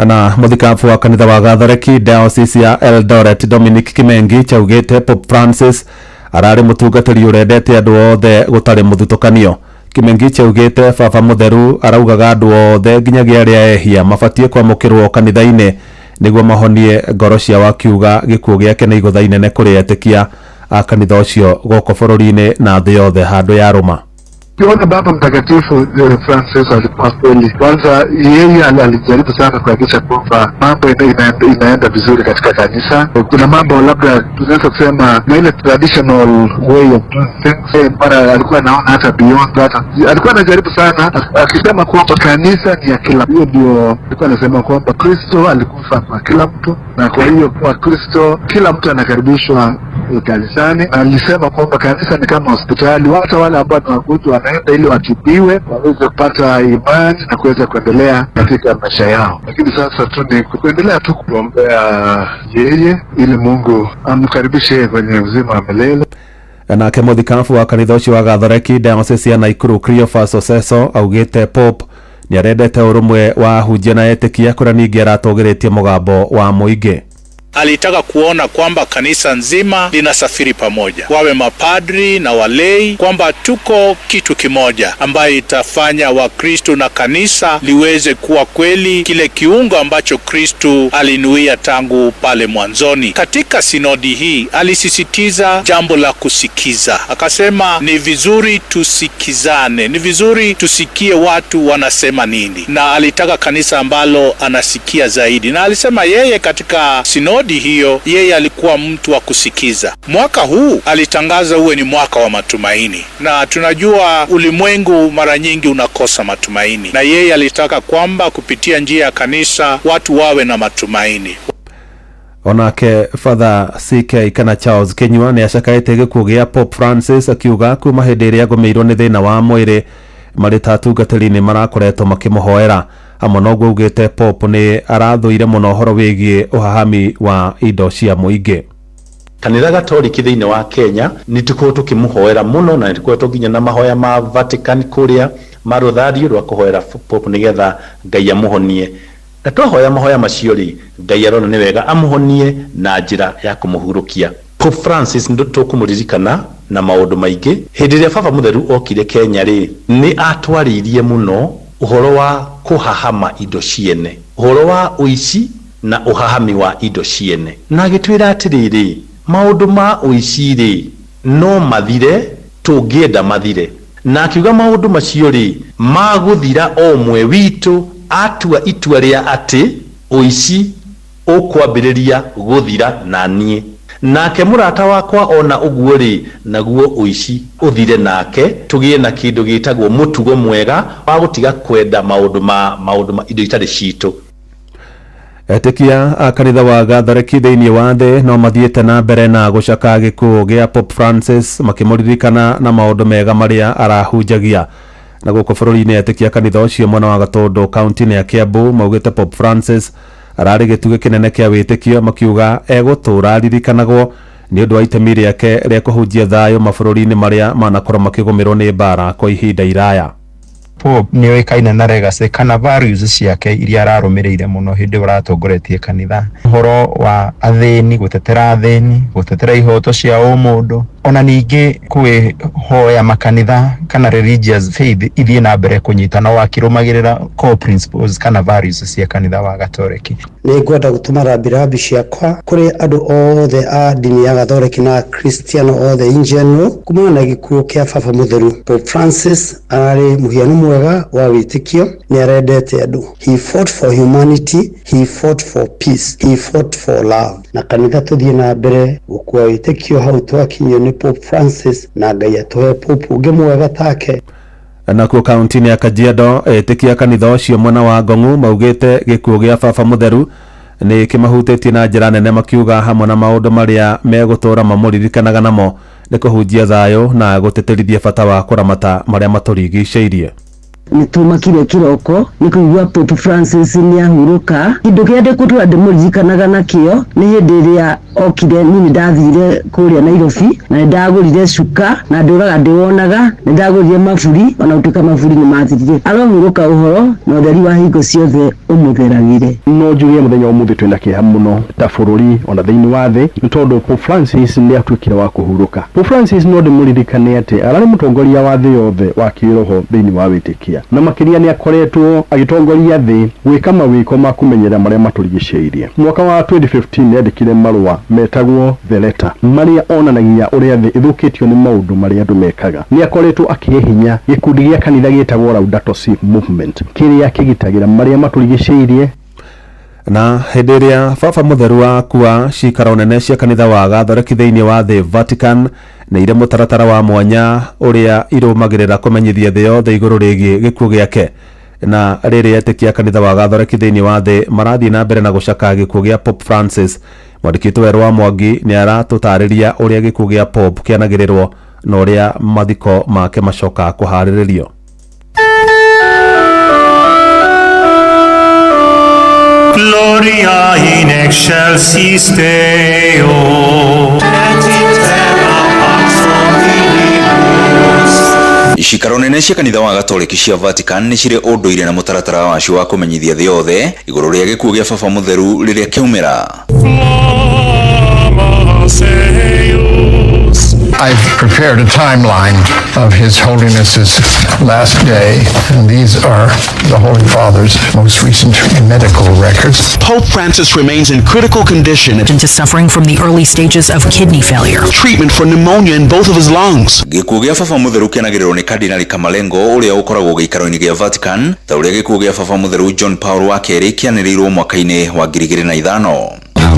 Speaker 4: Na muthikabu wa kanitha wa Gathoreki Diocese ya Eldoret Dominic Kimengi chaugite Pope Francis arari mutungatiri urendete andu othe gutari muthutukanio. Kimengi chaugite baba mutheru araugaga andu othe nginyagia aria ehia mabatie kwamukirwo kanitha-ini niguo mahonie ngoro cia wakiuga gikuo giake ni igutha inene kuri etikia a kanitha ucio goko bururi-ini na thi yothe handu ya ruma.
Speaker 1: Kiona Baba Mtakatifu Francis alikuwa kweli, kwanza yeye alijaribu sana kuhakikisha kwamba mambo inaenda vizuri katika kanisa. Kuna mambo labda tunaweza kusema na ile traditional way of doing things, mara alikuwa anaona hata beyond that. Alikuwa anajaribu sana akisema kwamba kanisa ni ya kila mtu. Ndio alikuwa anasema kwamba Kristo alikufa kwa kila mtu, na kwa hiyo kwa Kristo kila mtu anakaribishwa kanisani. Alisema kwamba kanisa ni kama hospitali, hata wale ambao ni wagonjwa wanaenda ili watibiwe waweze kupata imani na kuweza kuendelea katika maisha yao. Lakini sasa tu ni kuendelea tu kuombea yeye ili Mungu amkaribishe kwenye uzima wa milele.
Speaker 4: Nake muthikabu wa kanitha ucio wa Gathoreki Diocese ya Naikuru Cleophas Oseso augite Pope ni arendete urumwe wa hunjia na etikia kuria ningi aratogiritie mugambo wa muingi.
Speaker 20: Alitaka kuona kwamba kanisa nzima linasafiri pamoja, wawe mapadri na walei, kwamba tuko kitu kimoja ambayo itafanya Wakristo na kanisa liweze kuwa kweli kile kiungo ambacho Kristo alinuia tangu pale mwanzoni. Katika sinodi hii alisisitiza jambo la kusikiza. Akasema ni vizuri tusikizane, ni vizuri tusikie watu wanasema nini, na alitaka kanisa ambalo anasikia zaidi. Na alisema yeye katika sinodi hiyo yeye alikuwa mtu wa kusikiza. Mwaka huu alitangaza uwe ni mwaka wa matumaini, na tunajua ulimwengu mara nyingi unakosa matumaini, na yeye alitaka kwamba kupitia njia ya kanisa watu wawe na matumaini.
Speaker 4: Onake Father CK kana Charles Kenyua ni acakaite gikuo gia Pope Francis akiuga kuma hindi iria agomeirwo ni thina wa mwiri marita atungatiri-ini marakoretwo makimuhoera. Hamwe noguo ugite Pope ni arathuire muno uhoro wigie uhahami wa indo cia muingi.
Speaker 18: Kanitha Gatoliki thiini wa Kenya nituko tukimuhoera muno na nituko tuginya na mahoya ma Vatican kuria maruthario rwa kuhoera Pope nigetha Ngai amuhonie. Na twahoya mahoya macio ri Ngai arona ni wega amuhonie na njira ya kumuhurukia. Pope Francis ndo tukumuririkana na maundu maingi. Hindi ria baba mutheru okire Kenya ri ni atwaririe muno uhoro wa kuhahama indo ciene, uhoro wa uici na uhahami wa indo ciene, na agitwira atiriri maundu ma uici ri no mathire tungienda mathire, na akiuga maundu macio ri maguthira omwe witu atua itua ria ati uici ukwambiriria guthira na nie. Nake murata wakwa ona uguo ri naguo uici uthire nake tugie na kindu gitagwo mutugo mwega wa gutiga kwenda maundu ma indo itari citu.
Speaker 4: Etikia a kanitha wa Gathoreki thiini wa thi no mathiete na mbere na gucaka gikuo gia Pope Francis makimuririkana na maundu mega maria arahunjagia. Na guko bururi-ini etikia kanitha ucio mwena wa Gatundu kaunti-ini ya Kiambu maugite Pope Francis arari gituge kinene kia witikio makiuga egutura ririkanagwo ni undu wa itemi riake ria kuhunjia thayo mabururi-ini maria manakorwo makigomerwo ni mbara kwa ihinda iraya.
Speaker 19: Pope ni oikaine na legacy kana values ciake iria ararumirire muno hindi uratongoretie kanitha. Uhoro wa athini, gutetera athini, gutetera ihoto cia umundu, ona ningi kwihoya makanitha kana religious faith ithie na mbere kunyitana wakirumagirira core principles kana values cia kanitha wa Gatoleki.
Speaker 3: Ni ngwenda gutuma rambirambi ciakwa kuri andu othe a dini ya Gatoleki na Kristiano othe in general kumana na gikuo kia baba mutheru. Pope Francis arari muhiano mwega wa witikio, ni arendete andu. He fought for humanity, he fought for peace, he fought for love. Na kanitha tuthie na mbere gukua witikio hau twakinyio ni Pope Francis na Ngai atuhe Pope ungi mwega take.
Speaker 4: Nakuo kaunti-ini ya Kajiado etikia kanitha ucio mwena wa Ngong'u maugite gikuo gia baba mutheru ni kimahutitie na njira nene makiuga hamwe na maundu maria megutura mamuririkanaga namo ni kuhunjia thayo na guteterithia bata wa kuramata maria maturigiceirie.
Speaker 11: nitumakire kiroko nikuigua Pope Francis ni ahuruka kindu kiende kutura ndimuririkanaga nakio ni hindi iria okire nini ndathire kuria Nairobi na ndagurire cuka na nduraga ndiwonaga ndagurire maburi ona utuka maburi ni mathirire arohuruka uhoro na utheri wa hingo ciothe umutheragire
Speaker 12: no njuge muthenya umuthi twina kiha muno ta bururi ona thiini wa thi ntondu Pope Francis ni atwikire wa kuhuruka. Pope Francis no ndimuririkane ati arari mutongoria wa thi yothe wa kiroho thiini wa witikia na makiria ni akoretwo agitongoria thi gwika mawiko ma kumenyera maria maturigiceirie. Mwaka wa 2015 yandikire marua metagwo The Letter maria onanagia uria thi ithukitio ni maundu maria andu mekaga. Ni akoretwo akihinya gikundi gia kanitha gitagwo Laudato Si Movement kiria kigitagira maria maturigiceirie.
Speaker 4: Na hĩndĩ ĩrĩa baba mũtheru wa kuwa cikaro nene cia kanitha wa Gathoreki thĩinĩ wa the Vatican na ire mũtaratara wa mwanya ũrĩa irũmagĩrĩra kũmenyithia thĩ yothe igũrũ rĩgiĩ gĩkuũ gĩake, na rĩrĩ etĩkia kanitha wa Gathoreki thĩinĩ wa thĩ marathiĩ na mbere na gũcaka gĩkuũ gĩa Pope Francis. Mwandĩki Werũ wa Mwangi nĩ aratũtarĩria ũrĩa gĩkuũ gĩa Pope kĩanagĩrĩrwo na ũrĩa mathiko make macoka kũharĩrĩrio.
Speaker 13: Gloria in excelsis Deo, et in terra pax omnibus.
Speaker 15: Icikaro nene cia kanitha wa Gatoleki cia Vatican nĩ cirĩ ũndũire na mũtaratara wacio wa kũmenyithia thĩ yothe igũrũ rĩa gĩkuũ gĩa baba mũtheru rĩrĩa kĩaumĩra.
Speaker 16: I've prepared a timeline of His Holiness's last day, and these are the Holy Father's most recent medical records.
Speaker 23: Pope Francis remains in critical condition
Speaker 21: into suffering from the early stages of kidney failure.
Speaker 23: Treatment for pneumonia in both of his lungs.
Speaker 15: Gĩkuũ gĩa baba mũtheru kĩanagĩrĩrwo nĩ Kardinali Kamalengo ũrĩa ũkoragwo gĩikaro-inĩ gĩa Vatican, ta ũrĩa gĩkuũ gĩa baba mũtheru John Paul wa kerĩ kĩanĩrĩirwo mwaka-inĩ wa 2005.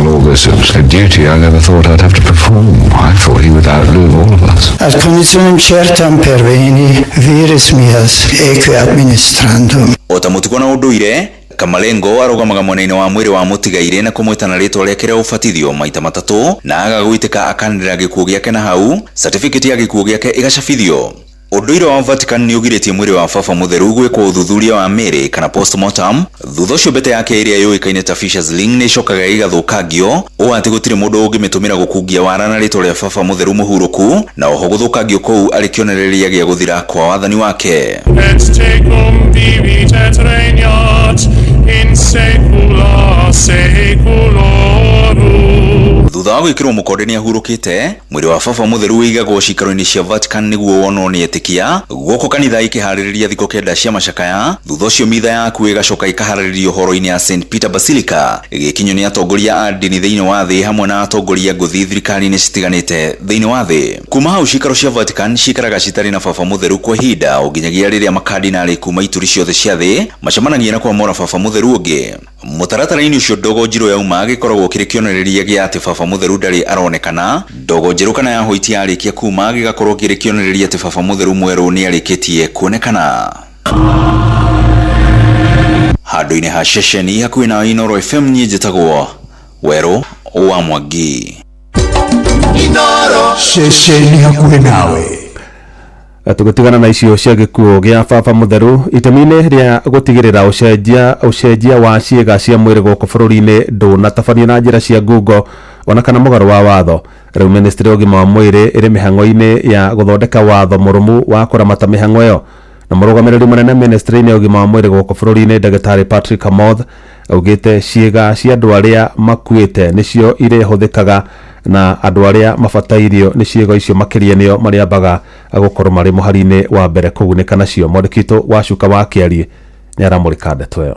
Speaker 24: All this was a duty I never thought I'd have to perform. I thought he would outlive all of us. Ad commissionem certam perveni, vires mias eque administrandum.
Speaker 15: Ota mũtugo na ũndũire, Kamalengo arugamaga mwena-inĩ wa mwĩrĩ wa mũtigaire na kũmwĩtana rĩtwa rĩake rĩa ũbatithio maita matatũ na agagũitĩka akanĩrĩra gĩkuũ gĩake na hau certificate ya gĩkuũ gĩake ĩgacabithio. Ũndũire wa Vatican nĩ ũgirĩtie mwĩrĩ wa baba mũtheru gwĩkwo ũthuthuria wa mĩĩrĩ kana postmortem. Thutha ũcio mbete yake ĩrĩa yũĩkaine ta Fisher's Ring nĩ ĩcokaga ĩgathũkangio ũũ atĩ gũtirĩ mũndũ ũngĩmĩtũmĩra gũkungia wara na rĩtwa rĩa baba mũtheru mũhurũku, na oho gũthũkangio kũu arĩ kĩonereria gĩa gũthira kwa wathani wake. Thutha wa gwĩkĩrwo mũkonde nĩ ahurũkĩte, mwĩrĩ wa baba mũtheru wĩigagwo cikaro-inĩ cia Vatican nĩguo wonwo nĩ etĩkia. Gũkũ kanitha ikĩharĩrĩria thikũ kenda cia macakaya, thutha ũcio mitha yaku ĩgacoka ĩkaharĩrĩrio horo-inĩ ya St Peter Basilica, ĩgĩkinywo nĩ atongoria a ndini thĩinĩ wa thĩ hamwe na atongoria ngũthi thirikari-inĩ citiganĩte thĩinĩ wa thĩ. Kuma hau cikaro cia Vatican cikaraga citarĩ na baba mũtheru kwa ihinda o nginyagia rĩrĩa makardinali kuma ituri ciothe cia thĩ macemanagia na kwamũra baba mũtheru ũngĩ. Mũtaratara-inĩ ũcio Ndogo Njirũ yauma gĩkoragwo kĩrĩ kĩonereria gĩa atĩ baba mũtheru ndarĩ aronekana. Ndogo Njirũ kana ya Hũiti yarĩkia kuma gĩgakorwo kĩrĩ kĩonereria atĩ baba mũtheru mwerũ nĩ arĩkĩtie kuonekana. Handũ-inĩ ha ceceni hakuhĩ na Inooro FM niĩ njĩtagwo Werũ wa Mwangi.
Speaker 24: Inooro ceceni hakuhĩ nawe.
Speaker 4: Tũgĩtigana na icio cia gĩkuũ gĩa baba mũtheru itemi-inĩ rĩa gũtigĩrĩra ũcenjia wa ciĩga cia mwĩrĩ gũkũ bũrũri-inĩ ndũnatabanio na njĩra cia ngungo ona kana mũgarũ wa watho. Rĩu ministry ya ũgima wa mwĩrĩ ĩrĩ mĩhang'o-inĩ ya gũthondeka watho mũrũmu wa kũramata mĩhang'o ĩyo, na mũrũgamĩrĩri mũnene ministry-inĩ ya ũgima wa mwĩrĩ gũkũ bũrũri-inĩ Ndagĩtarĩ Patrick Amoth augĩte ciĩga cia andũ arĩa makuĩte nĩcio irĩhũthĩkaga na andũ arĩa mabatairio nĩ ciĩga icio makĩria nĩo marĩambaga gũkorwo marĩ mũhari-inĩ wa mbere kũgunĩka nacio. Mwandĩki wa Cuka wa Kĩari nĩ aramũrĩka ndeto ĩyo.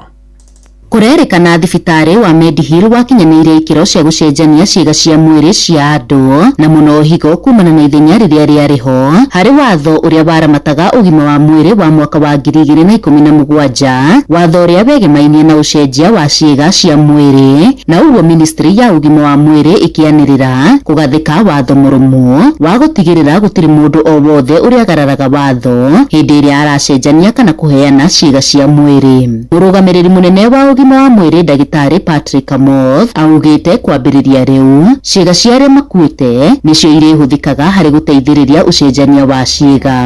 Speaker 22: Kurerikana thibitarĩ wa Medihill wakinyanĩire ikĩro cia gũcenjania ciĩga cia mwĩrĩ cia andũ na mũno higo kumana na ithenya rĩrĩa rĩarĩho harĩ watho ũrĩa waramataga ũgima wa mwĩrĩ wa mwaka wa 2017, watho ũrĩa wegemainie na ũcenjia wa ciĩga cia mwĩrĩ, na ũguo ministry ya ũgima wa mwĩrĩ ĩkĩanĩrĩra kũgathĩka watho mũrũmu wa gũtigĩrĩra gũtirĩ mũndũ o wothe ũrĩa agararaga watho hĩndĩ ĩrĩa aracenjania kana kũheana ciĩga cia mwĩrĩ. Mũrũgamĩrĩri mũnene wa ũgima ũgima wa mwĩrĩ ndagĩtarĩ Patrick Amoth augĩte kwambĩrĩria rĩu ciĩga cia arĩa makuĩte nĩcio irĩhũthĩkaga harĩ gũteithĩrĩria ũcenjania wa ciĩga.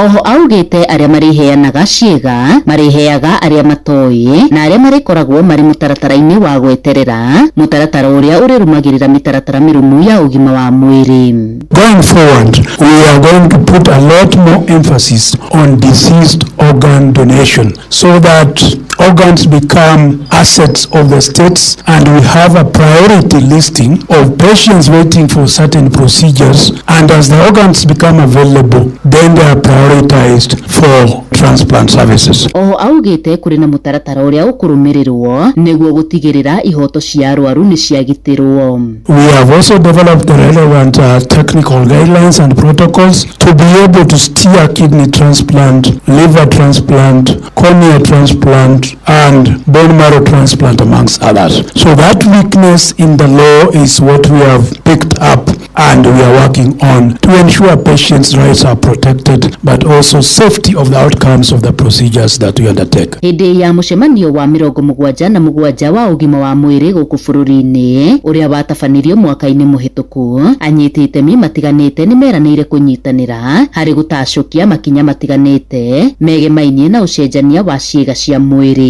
Speaker 22: Oho augĩte arĩa marĩheanaga ciĩga marĩheaga arĩa matoĩ na arĩa marĩkoragwo marĩ mũtaratara-inĩ wa gweterera, mũtaratara ũrĩa ũrĩrũmagĩrĩra mĩtaratara mĩrũmu ya ũgima wa mwĩrĩ.
Speaker 2: Going forward, we are going to put a lot more emphasis on deceased organ donation so that organs become assets of the states, and we have a priority listing of patients waiting for certain procedures, and as the organs become available, then they are prioritized for transplant services.
Speaker 22: Oho augĩte kũrĩ na mũtaratara ũrĩa ũkũrũmĩrĩrwo nĩguo gũtigĩrĩra ihoto cia arwaru nĩ ciagitĩrwo.
Speaker 2: We have also developed the relevant technical guidelines and protocols to be able to steer kidney transplant, liver transplant, cornea transplant, and bone marrow transplant, amongst others. So that weakness in the law is what we have picked up, and we are working on to ensure patients' rights are protected, but also safety of the outcomes of the procedures that we undertake.
Speaker 22: Hĩndĩ ya mũcemanio wa 77 wa ũgima wa mwĩrĩ gũkũ bũrũri-inĩ ũrĩa watabanirio mwaka-inĩ mũhĩtũku, anyiti itemi matiganĩte nĩ meranĩire kũnyitanĩra harĩ gũtacũkia makinya matiganĩte megemainie na ũcenjania wa ciĩga cia mwĩrĩ.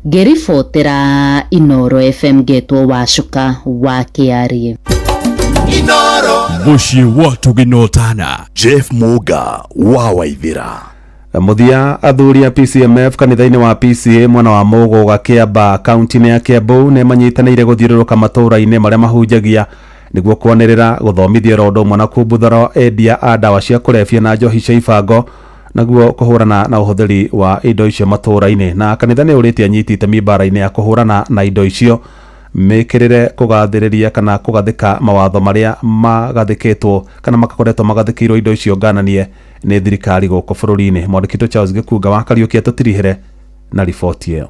Speaker 22: Ngĩribotera Inoro FM Getwo Wacuka wa Kĩarĩ.
Speaker 6: Muciĩ watu ginotana Jeff Muga wa Waithira.
Speaker 4: Muthia athuri a PCMF kanitha-inĩ wa PCA mwana wa Mũgũga Kĩamba kaunti-inĩ ya Kiambu nĩ manyitanĩire gũthiũrũrũka matũũra-inĩ marĩa mahunjagia nĩguo kwanĩrĩra gũthomithia rondo mwana kũmbuthara endia a ndawa cia kũrebia na njohi cia ibango naguo kũhũrana na ũhũthĩri wa indo icio matũũra-inĩ. Na kanitha nĩ ũrĩtie anyiti itemi mbara-inĩ ya kũhũrana na indo icio mĩkĩrĩre kũgathĩrĩria kana kũgathĩka mawatho marĩa magathĩkĩtwo kana makakoretwo magathĩkĩirwo indo icio ngananie nĩ thirikari gũkũ bũrũri-inĩ. Mwandĩki Charles Gĩkunga wa Kariũki atũtirihĩre na riboti ĩyo.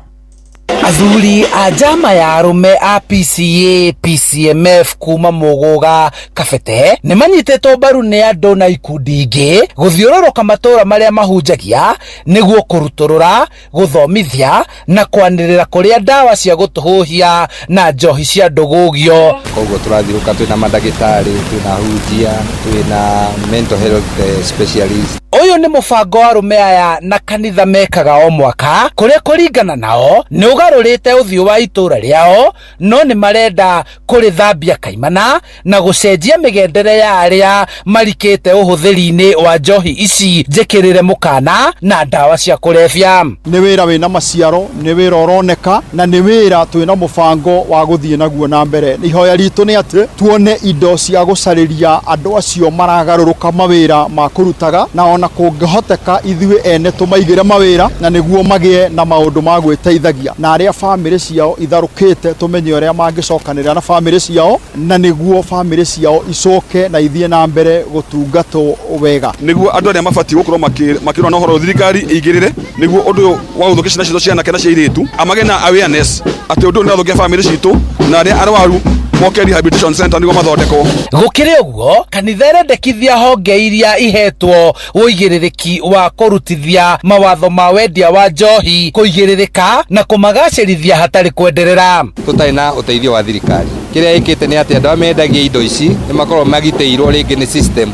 Speaker 7: Athuri a jama ya arume a PCA PCMF kuma Mũgũga Kabete nĩ manyitĩtwo mbaru nĩ andũ na ikundi ingĩ gũthiũrũrũka matũũra marĩa mahunjagia nĩguo kũrutũrũra, gũthomithia na kwanĩrĩra kũrĩa ndawa cia gũtũhũhia na njohi cia ndũgũgio.
Speaker 8: Koguo tũrathiũrũka twĩna mandagĩtarĩ, twĩna hunjia, twĩna mental health specialist.
Speaker 7: Ũyũ nĩ mũbango wa arume aya na kanitha mekaga o mwaka kũrĩa kũringana nao nĩ ũgarũrĩte ũthiũ wa itũũra rĩao, no nĩ marenda kũrĩthambia kaimana na gũcenjia mĩgendere ya arĩa marikĩte ũhũthĩri-inĩ wa njohi ici njĩkĩrĩre mũkana na ndawa cia kũrebia.
Speaker 9: Nĩ wĩra wĩna maciaro, nĩ wĩra ũroneka na nĩ wĩra twĩna mũbango wa gũthiĩ naguo na mbere. Ihoya ritũ nĩ atĩ tuone indo cia gũcarĩria andũ acio maragarũrũka mawĩra ma kũrutaga na ona kũngĩhoteka ithuĩ ene tũmaigĩre mawĩra na nĩguo magĩe na maũndũ ma gwĩteithagia na arĩa bamĩrĩ ciao itharũkĩte tũmenye ũrĩa mangĩcokanĩrĩra na bamĩrĩ ciao na nĩguo bamĩrĩ ciao icoke na ithiĩ na mbere gũtungatwo wega.
Speaker 10: Nĩguo andũ arĩa mabatiĩ gũkorwo makĩrora na ũhoro thirikari igĩrĩre nĩguo ũndũ wa gũthũkia ciana citũ ciana kana cia airĩtu amagĩe na awareness atĩ ũndũ nĩ ũthũkia bamĩrĩ citũ na arĩa arwaru moke rehabilitation center nĩguo mathondekwo.
Speaker 7: Gũkĩrĩ ũguo kanitha ĩrendekithia honge iria ihetwo ũigĩrĩrĩki wa kũrutithia mawatho ma wendia wa njohi kũigĩrĩrĩka na kũmagacĩrithia hatarĩ kwenderera.
Speaker 8: Tũtarĩ na ũteithio wa thirikari. Kĩrĩa ĩkĩte nĩ atĩ andũ mendagia indo ici nĩ makorwo magitĩirwo rĩngĩ nĩ system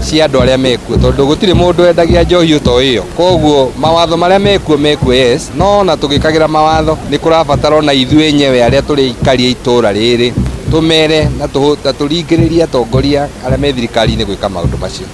Speaker 8: cia andũ arĩa mekuo tondũ gũtirĩ mũndũ wendagia njohi to ĩyo. Koguo mawatho marĩa mekuo yes, no na tũgĩkagĩra mawatho nĩ kũrabatara na ithuĩ enyewe arĩa tũrĩ ikaria itũũra rĩrĩ tumere na tũringĩrĩria atongoria arĩa me thirikari-inĩ gwĩka maũndũ macio.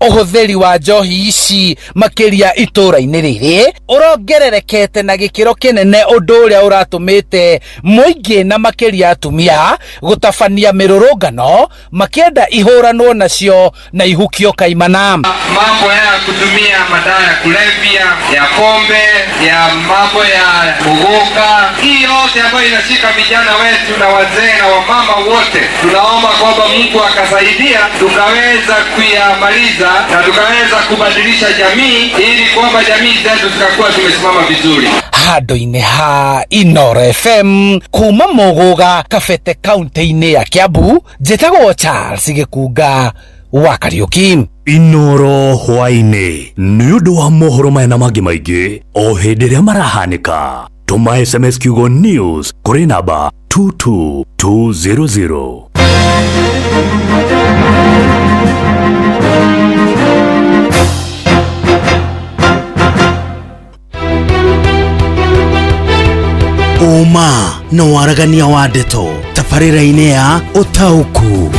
Speaker 7: Ũhũthĩri wa njohi ici makĩria itũũra-inĩ rĩrĩ ũrongererekete na gĩkĩro kĩnene, ũndũ ũrĩa ũratũmĩte mũingĩ na makĩria atumia gũtabania mĩrũrũngano makĩenda ihũranwo nacio na ihukio kaimana.
Speaker 14: Mambo ya kutumia madawa ya kulevya, ya pombe, ya mambo ya kuvuka, hii yote ambayo inashika vijana wetu na wazee na wamama wote, tunaomba kwamba Mungu akasaidia tukaweza kuyamaliza na tukaweza kubadilisha jamii ili kwamba jamii zetu zikakuwa tumesimama vizuri.
Speaker 7: Handũ-inĩ ha Inoro FM kuma Mũgũga Kabete kaunti-inĩ ya Kiambu, njĩtagwo Charles Gĩkunga wa Kariũki.
Speaker 6: Inoro hwainĩ nĩ ũndũ wa mohoro maya na mangĩ maingĩ o hĩndĩ ĩrĩa marahanĩka Tuma SMS kiugo news kuri namba 22200.
Speaker 1: Uma na waragania wa ndeto tabarĩra-inĩ ya ũtaũku.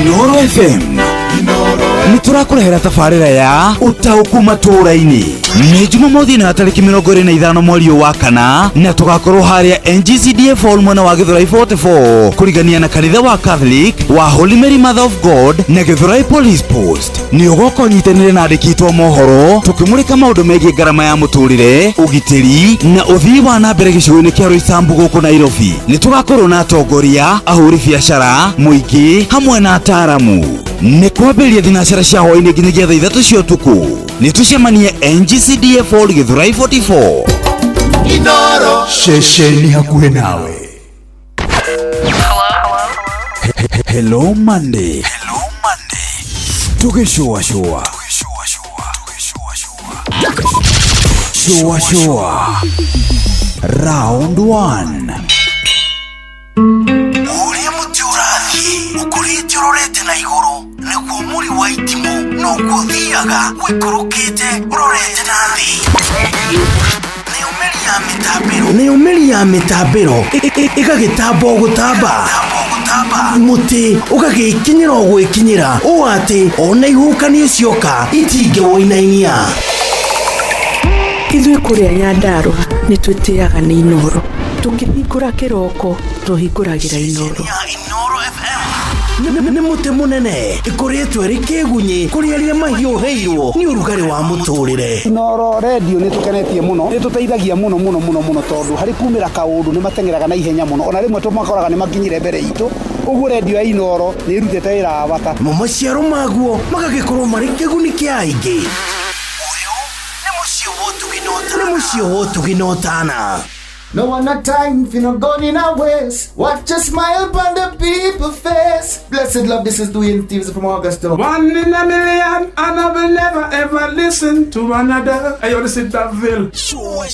Speaker 1: Inoro FM nĩtũrakũrehera tabarĩra ya ũtaũku matũũra-inĩ. Nĩ Jumamothi na tarĩki 25 mweri wa kana na tũgakorwo harĩa NGCDF Hall mwena wa Gĩthũrai 44 kũrigania na kanitha wa Catholic wa Holy Mary Mother of God na Gĩthũrai Police Post. Nĩ ũgoka ũnyitanĩre na andĩki a mohoro tũkĩmũrĩka maũndũ megiĩ ngarama ya mũtũrĩre, ũgitĩri na ũthii wa na mbere gĩcigo-inĩ kĩa Roysambu gũkũ Nairobi. Nĩ tũgakorwo na atongoria, ahũri biacara, mũingĩ hamwe na ataaramu. Nĩ kwambĩrĩria thinacara cia hwaĩ-inĩ nginyagia thaa 3 cia ũtukũ. Nĩ tũcemanie NGCDF Hall Gĩthũrai 44. Inoro ceceni hakuhĩ nawe. Hello Monday. Tugishua shua. Round 1. Uria mutiurathi ukurite urorete na iguru niguo muri wa itimu no guthiaga wikurukite urorete na thi. Nĩ umeri ya mitambiro ĩgagĩtamba gũtamba muti ũgagĩkinyĩra gwĩkinyĩra ũũ atĩ ona ihukanio cioka itingĩwoinainia.
Speaker 5: Ithuĩ kũrĩa Nyandarua nĩ twĩtĩaga nĩ Inoro, tũkĩhingũra kĩroko tũhingũragĩra Inoro.
Speaker 1: Nĩ mũtĩ mũnene ĩkoretwo ĩrĩ kĩgunyi kũrĩ arĩa mahiũhĩirwo nĩ ũrugarĩ wa mũtũrĩre.
Speaker 17: Inoro radio nĩ tũkenetie mũno, nĩ tũteithagia mũno tondũ harĩ kumĩra kaũndũ nĩ matengeraga na ihenya mũno, ona rĩmwe tũmakoraga nĩ makinyire mbere itũ. Ũguo radio ya Inoro nĩ ĩrutĩte wĩra wa bata.
Speaker 1: Maciaro maguo magagĩkorwo marĩ kĩguni kĩa aingĩ. Nĩ mũciĩ wo tũginotana.
Speaker 20: No one a time for no gun in our ways. Watch a smile upon the people's face. Blessed love, this is Dwayne Stevens from Augusta.
Speaker 2: 1 in a million, and I will never ever listen to another. I only sit that Ville.
Speaker 1: Sure.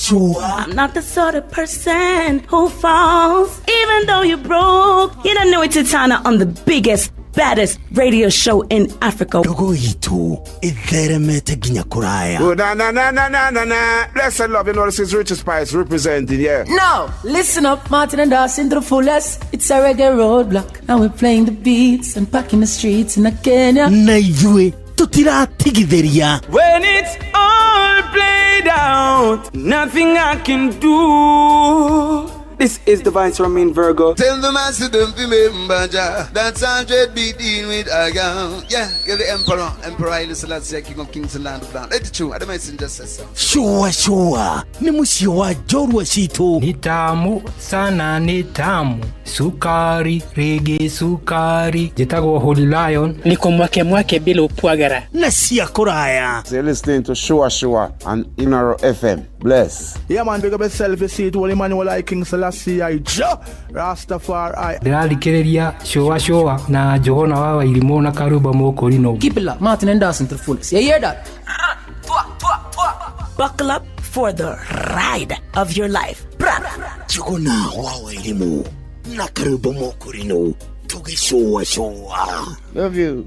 Speaker 25: I'm not the sort of person who falls. Even though you broke, you don't know it's Tana on the biggest, baddest radio show in Africa.
Speaker 1: Dogo itu itheremete ginya kuraya.
Speaker 26: Oh, na. Blessed love, you know this is Richard Spice representing, yeah.
Speaker 27: Now, listen up, Martin and Dawson to the fullest. It's a reggae roadblock. Now we're playing the beats and packing the streets in Kenya.
Speaker 1: Naijue, tutiratigithĩria.
Speaker 28: When it's all played out, nothing I can do. This is Divine Sermon Virgo.
Speaker 29: Tell the master don't remember that's 100 BD with Aga. Yeah, get the Emperor Haile Selassie, King of Kings and Land of Down. It's true, I don't mention just so.
Speaker 1: Sure. Ni musio wa Jorwa Shito.
Speaker 30: Ni tamu sana, ni tamu. Sukari, reggae sukari. Jitago Holy Lion.
Speaker 31: Niko mwake bila upwagara.
Speaker 1: Na siya kuraya.
Speaker 29: So you're listening to Shua on Inoro FM. Bless.
Speaker 9: Yeah man, big up yourself, you see it, Holy Emmanuel I King Selassie I Rastafari.
Speaker 30: Ndĩrarikĩrĩria Shua na Johona wa Wairimu na Karuba Mokorino.
Speaker 27: Keep it locked, Martin and Dawson to the fullest. You hear that?
Speaker 25: Buckle up for the ride of your life.
Speaker 1: Johona wa Wairimu na Karuba Mokorino. Tuge Shua.
Speaker 29: Love you.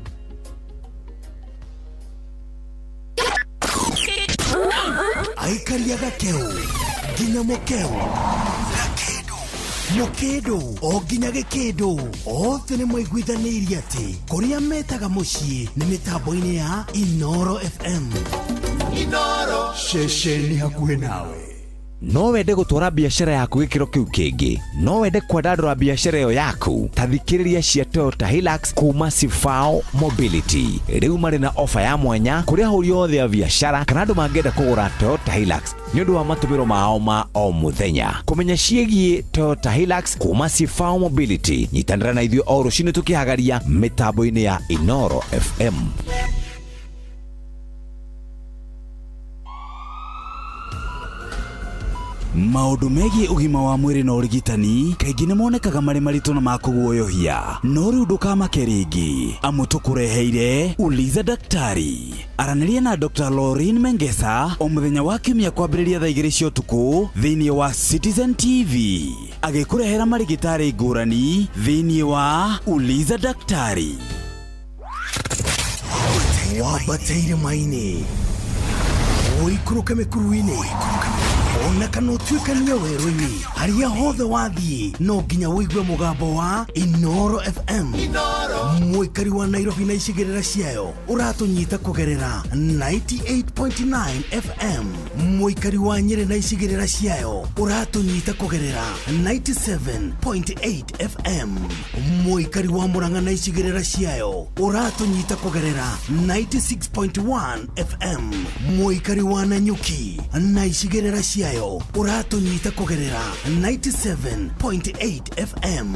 Speaker 1: Aikariaga keu ginya mokeu mukedo o ginya gĩkĩndũ othe nĩ mwaiguithanĩirie atĩ kũrĩa metaga mũciĩ nĩ mĩtambo-inĩ ya Inoro FM. Inoro ceceni hakuhĩ nawe.
Speaker 32: No wende gũtwara biacara yaku gĩkĩro kĩu kĩngĩ, no wende kwandandũra biacara ĩyo yaku, ta thikĩrĩria cia Toyota Hilux kuma Sifao Mobility. Rĩu marĩ na ofa ya mwanya kũrĩ ahũri othe a biacara kana andũ mangĩenda kũgũra Toyota Hilux nĩ ũndũ wa matũmĩro mao ma o mũthenya. Kũmenya ciĩgiĩ Toyota Hilux kuma Sifao Mobility, nyitanĩra na ithuĩ o rũciinĩ tũkĩhagaria mĩtambo-inĩ ya Inoro FM.
Speaker 1: maundu megie ugima wa mwiri na urigitani kaingĩ nĩ monekaga marĩ maritũ na makũguoyohia, no rĩu ndũkamake rĩngĩ, amu tũkũreheire Uliza Daktari. Aranĩria na Dr. Lauren Mengesa o mũthenya wa kiumia kwambĩrĩria thaa 2 cia ũtukũ thĩinĩ wa Citizen TV, agĩkũrehera marigitari ngũrani thĩinĩ wa Uliza Daktari.
Speaker 3: Wabateire maini oikũrũke mĩkuru-inĩ ona kana ũtuĩkanie werũ-inĩ, harĩa hothe wathiĩ no nginya wĩigue mũgambo wa Inoro FM. Mũikari wa Nairobi na icigĩrĩra ciayo ũratũnyita kũgerera 98.9 FM. Mũikari wa Nyĩrĩ na icigĩrĩra ciayo ũratũnyita kũgerera 97.8 FM. Mũikari wa Murang'a na icigĩrĩra ciayo ũratũnyita kũgerera 96.1 FM. Mũikari wa Nanyuki na icigĩrĩra ciayo uratunyita kugerera 97.8 FM.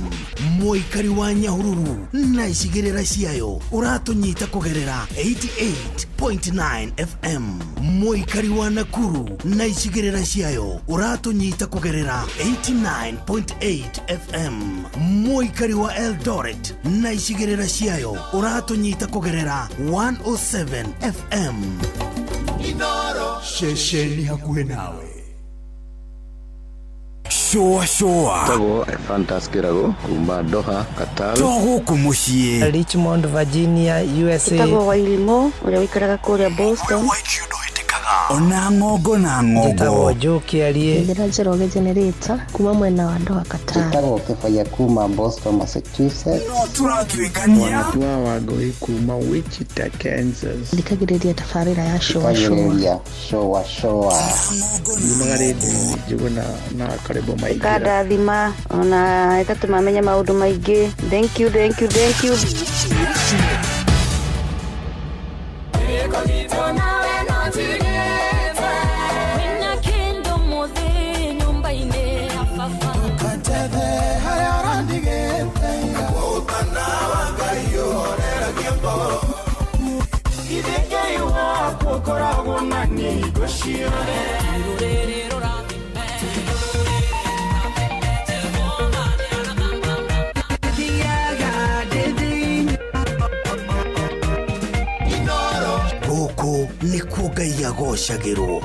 Speaker 3: Mũikari wa Nyahururu na icigĩrĩra ciayo uratunyita kugerera 88.9 FM. Mũikari wa Nakuru na icigĩrĩra ciayo uratunyita kugerera 89.8 FM. Mũikari wa Eldoret na icigĩrĩra ciayo uratunyita kugerera 107 FM. Inoro shesheni hakuhe nawe.
Speaker 1: Shoa
Speaker 11: Tago Fantaskirago Kumba Doha Qatar
Speaker 1: Togo kumushie
Speaker 31: Richmond Virginia USA
Speaker 12: Tago Wailimo ule wikaraga kule Boston
Speaker 1: ona ngogo na ngogo
Speaker 31: Tago Joki alie
Speaker 12: Ndira Jeroge Generator kuma mwena wa Doha Qatar
Speaker 11: Tago Kefaya Kuma Boston Massachusetts
Speaker 1: Turakikania
Speaker 13: Tua Wagoi Kuma Wichita Kansas
Speaker 12: Ndikagiriria tafarira ya showa
Speaker 13: Magaridi Juguna na karibu maigi
Speaker 12: Kada dhima ona etatu mamenya maundu maigi. Thank you
Speaker 3: Gũkũ nĩkuo Ngai agocagĩrwo.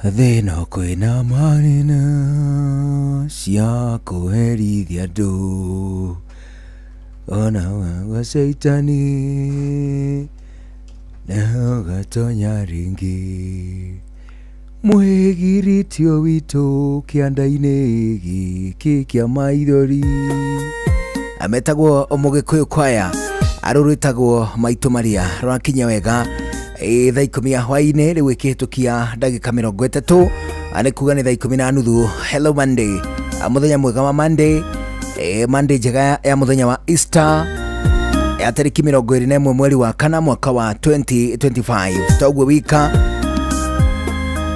Speaker 4: thĩno kwĩna manina cia kũherithia andũ ona wa Saitani na gatonya ringi mwĩgiritio witũ kĩanda-inĩ gĩkĩ kĩa maithori. Ametagwo Omũgĩkũyũ kwaya, arũrĩtagwo Maitũ Maria. Rwakinya wega thaa 10 hwainĩ rĩu ĩkĩhĩtũkia ndagĩka 30 nĩ kuga nĩ thaa 10:30. Hello Monday, mũthenya mwega wa Monday, Monday njega ya mũthenya wa Easter ya tarĩki 21 mweri wa kana mwaka wa 2025. Toguo wika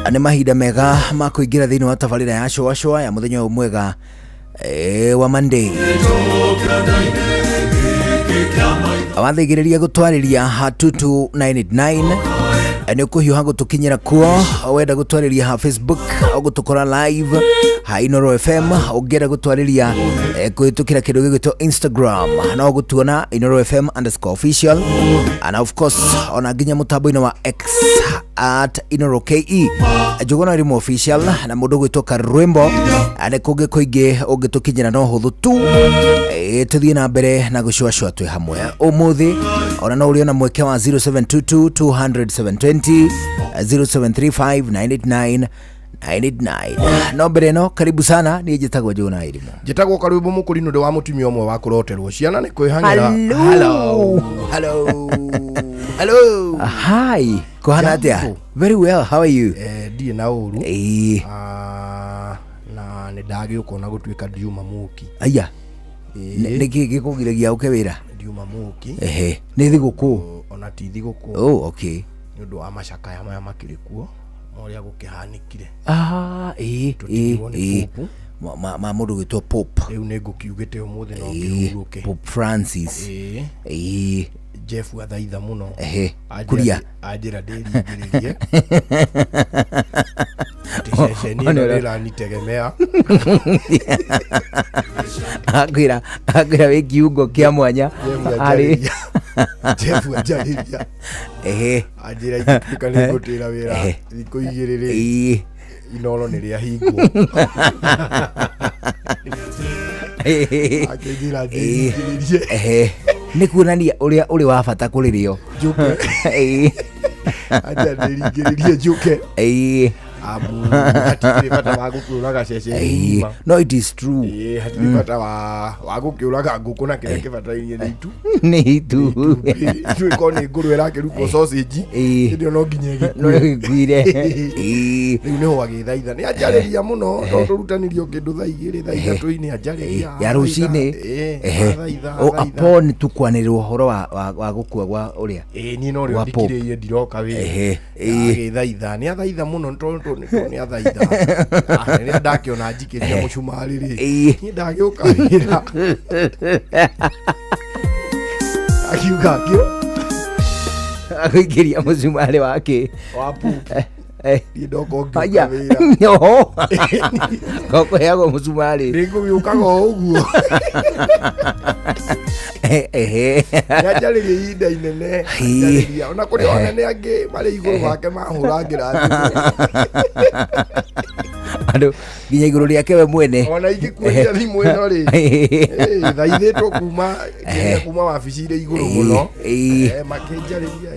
Speaker 4: nĩ mahinda mega ma kũingĩra thĩinĩ wa tabarĩra ya Showa ya mũthenya mwega wa Monday. Awathigĩrĩria gũtwarĩria 22989 nĩ ũkũhiũha gũtũkinyĩra kuo. Wenda gũtwarĩria ha Facebook gũtũkora live ha Inoro FM, ũngĩenda gũtwarĩria kũhĩtũkĩra kĩndũ gĩgwĩtwo Instagram no gũtuona Inoro FM _official, and of course ona nginya mũtambo-inĩ wa X at Inoro KE Njũgũna Irima official, na mũndũ gwĩtwo Karwembo nĩ kũngĩ kũingĩ ũngĩtũkinyĩra no hũthũ tu. Tũthiĩ na mbere na gũcũacũa twĩ hamwe ũmũthĩ. Ona no ũrĩ na mweke wa 0722 200 0735 989. No mbere no karibu sana, niĩ njĩtagwo Njũgũna Irima.
Speaker 8: Njĩtagwo Karwembo mũkũri nũndũ wa mũtumia ũmwe wa kũroterwo ciana nĩ kwĩhang'ĩra. Hello.
Speaker 4: Hi. Kuhana atia? Very well. How are you?
Speaker 8: Ndiĩ na ũru. Na nĩ ndagĩũka na gũtuĩka Ndiuma Mũki.
Speaker 4: Aya. Nĩkĩ gĩkũgiragia ũke wĩra?
Speaker 8: Ndiuma Mũki.
Speaker 4: Nĩ thigũkũ?
Speaker 8: Ona ti thigũkũ.
Speaker 4: Oh, okay.
Speaker 8: Nĩ ũndũ wa macakaya maya makĩrĩ kuo ũrĩa gũkĩhanĩkire.
Speaker 4: Ma mũndũ gwĩtwo Pope.
Speaker 8: Rĩu nĩ ngũkiugĩte ũmũthĩ no ngĩhurũke.
Speaker 4: Pope Francis.
Speaker 8: Jeff athaitha mũno.
Speaker 4: Kuria
Speaker 8: anjĩra ndĩringĩrĩrie. Ceceni ĩno ĩranitegemea.
Speaker 4: Akwĩra wĩ kiungo kĩa mwanya.
Speaker 8: Jeff anjarĩria. Anjĩra ituĩka nĩ ngũtĩra wĩra thikũ 2 Inoro nĩ rĩahingwo. Akĩnjĩra ndĩringĩrĩrie.
Speaker 4: Nĩ kuonania ũrĩa ũrĩ wa bata kũrĩ rĩo.
Speaker 8: Njũke. Acha ndĩringĩrĩrie njũke. Hatirĩ bata wa gũkĩũraga ceceni.
Speaker 4: No, it is true.
Speaker 8: Hatirĩ bata wa gũkĩũraga ngũkũ na kĩrĩa kĩbataire nĩ itu.
Speaker 4: Nĩ itu.
Speaker 8: Ithuĩ korwo nĩ ngũrwe ĩrakĩrutwo sausage hĩndĩ no nginya
Speaker 4: ĩgĩkuire.
Speaker 8: Rĩu nĩho agĩthaitha nĩ anjarĩria mũno tondũ tũrutanĩrio kĩndũ thaa 2 thaa 3 anjarĩria
Speaker 4: ya rũcinĩ. Upon tukwanĩrĩrwo ũhoro wa gũkua gwa ũrĩa.
Speaker 8: Niĩ no rĩo ndikirĩire ndiroka wĩra. Agĩthaitha nĩ athaitha mũno tondũ nĩ athaitha. Rĩrĩa ndakĩona njikĩria mũcumarĩ rĩ niĩ ndagĩũka wĩra. Akiuga kĩo
Speaker 4: agĩikĩria mũcumarĩ wake
Speaker 8: wapu. Niĩ ndoka
Speaker 4: aya gũkũheagwo mũcumarĩ.
Speaker 8: Nĩ ngũgĩũkaga o ũguo. Nĩanjarĩria ihinda inene. Ona kũrĩ anene angĩ marĩ igũrũ wake mahũrangĩra
Speaker 4: andũ nginya igũrũ rĩake we mwene.
Speaker 8: Ona ingĩkuonia thimũ ĩno rĩ thaithĩtwo kuma wabici irĩ igũrũ mũno. Makĩnjarĩria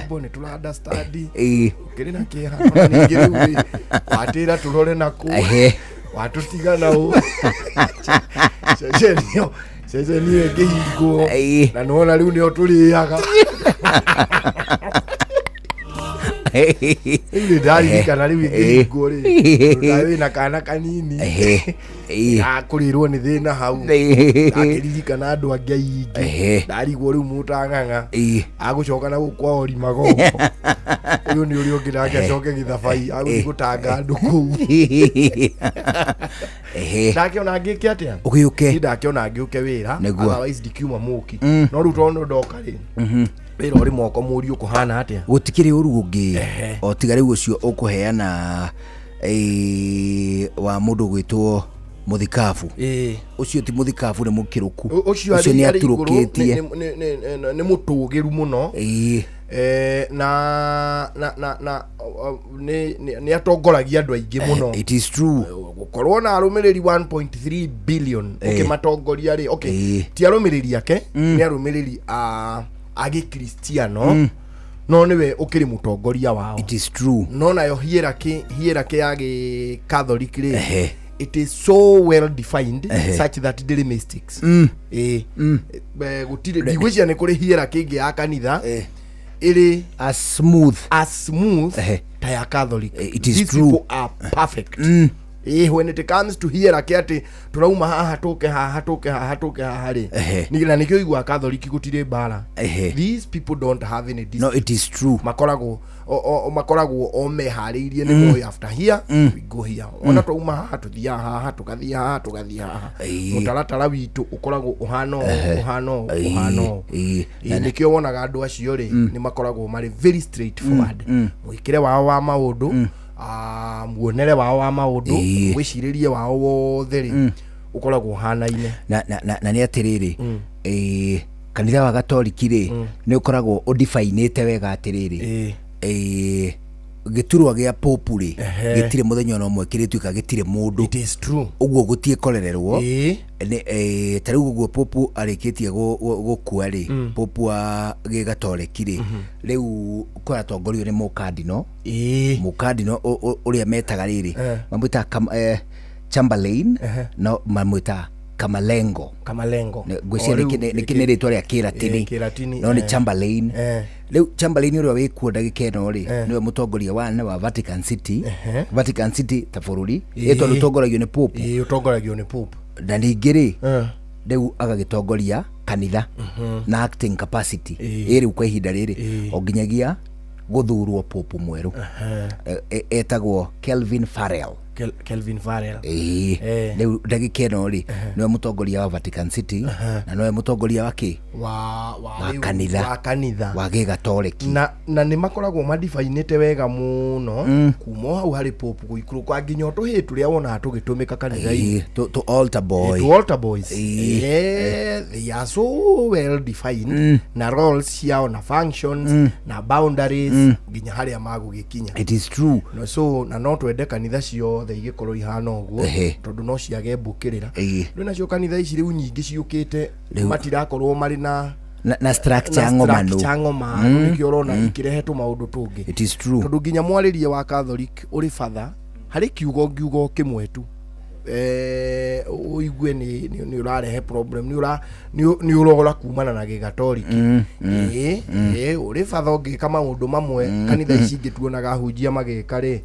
Speaker 8: nĩ tũra understand ũkĩrĩ na kĩeha. Ona ningĩ rĩu watĩra tũrore nakũ watũtiga naũ. Ceceni ĩyo ĩkĩhingwo na nĩwona rĩu nĩo tũrĩaga. Rĩu nĩ ndaririkana rĩu ĩkĩhingwo rĩ wĩna kana kanini kũrĩrwo nĩ thĩna hau. Ndakĩririkana andũ angĩ aingĩ ndarigwo rĩu mũtang'ang'a agũcoka na gũkwa orimago. Ũyũ nĩ ũrĩa ũngĩ nake acoke gĩthabai agũthiĩ gũtanga andũ kũu. Ndakĩona ngĩke atĩa
Speaker 4: ũgĩũke.
Speaker 8: Ndakĩona ngĩũke wĩra otherwise ndikiuma Mũki. No rĩu tondũ ndoka rĩ wĩra ũrĩ moko mũriũ kũhana atĩa.
Speaker 4: Gũtikĩrĩ ũru ũngĩ o tiga rĩu ũcio ũkũheana wa mũndũ gwĩtwo Mũthikabu. Ũcio ti Mũthikabu nĩ mũkĩrũku.
Speaker 8: Ũcio nĩ aturũkĩtie. Nĩ mũtũgĩru mũno. ni atongoragia andu aingi muno.
Speaker 4: It is true.
Speaker 8: Gukorwo na arumiriri 1.3 billion ukimatongoria ri ti arumiriri ake ni arumiriri a Gikristiano no niwe ukiri mutongoria wao.
Speaker 4: It is true.
Speaker 8: No nayo hierarchy ya Catholic ri it is so well defined such that there mystics gutire digwija ni kuri hierarchy ingi ya kanitha iri
Speaker 4: as smooth
Speaker 8: ta ya Catholic.
Speaker 4: It is
Speaker 8: These
Speaker 4: true.
Speaker 8: people are perfect. When it comes to hierarchy ati turauma haha tuke haha ri nigina nikyo igwa Catholic gutire bara. These people don't have any
Speaker 4: no, it is true.
Speaker 8: makoragwo o mehariirie ni moyo after here we go here ona turauma haha tuthia haha tugathia haha mutaratara witu ukoragwo uhano nikyo wonaga andu acio ri ni makoragwo mari very straightforward mwikire wao wa maundu muonere wao wa maundu wiciririe wao wothe ri ukoragwo hanaine
Speaker 4: na ni atiriri kanitha wa Gatoliki ri ni ukoragwo udifainite wega atiriri giturwa gia popu ri gitire muthenya no mwe kirituika gitire mundu.
Speaker 8: It is true.
Speaker 4: Uguo gutie korererwo tariu uguo popu arikitie gukua ri popu wa Gatoliki ri riu kora tongorio ni mukadino uria metaga riri mamwita Chamberlain no mamwita Kamalengo gwicire ni ritwa ria Kilatini no ni Chamberlain. Leo Chamberlain uria wikuo ndagika ino ri niwe mutongoria wa Vatican City. Vatican City ta bururi etwa rutongoragio ni popu
Speaker 8: utongoragio ni popu
Speaker 4: na ningiri riu agagitongoria kanitha na acting capacity iri kwa ihinda riri o nginyagia guthurwo popu mweru etagwo Kelvin Farrell. Leo ndagika ino ri niwe mutongoria wa Vatican City na niwe mutongoria wa kanitha wa Gatoliki
Speaker 8: na ni makoragwo madifainite wega muno kuma hau hari popu guikuru kwa nginya tuhitu ria wona tugitumika kanitha
Speaker 4: to altar boys
Speaker 8: they are so well defined na roles yao na functions na boundaries nginya haria magugikinya.
Speaker 4: It is true.
Speaker 8: No so na no twende kanitha cio igikorwo ihana uguo tondu no ciage mbukirira ndu nacio kanitha ici riu nyingi ciukite matirakorwo mari na
Speaker 4: structure ngomanu
Speaker 8: nikio urona ikirehetwo maundu tungi.
Speaker 4: It is true.
Speaker 8: Tondu nginya mwaririe wa Catholic uri father hari kiugo kimwe tu uigue ni urarehe problem ni urogora kumana na Gatoliki uri father ngika maundu mamwe kanitha ici ngituonaga hunjia magekare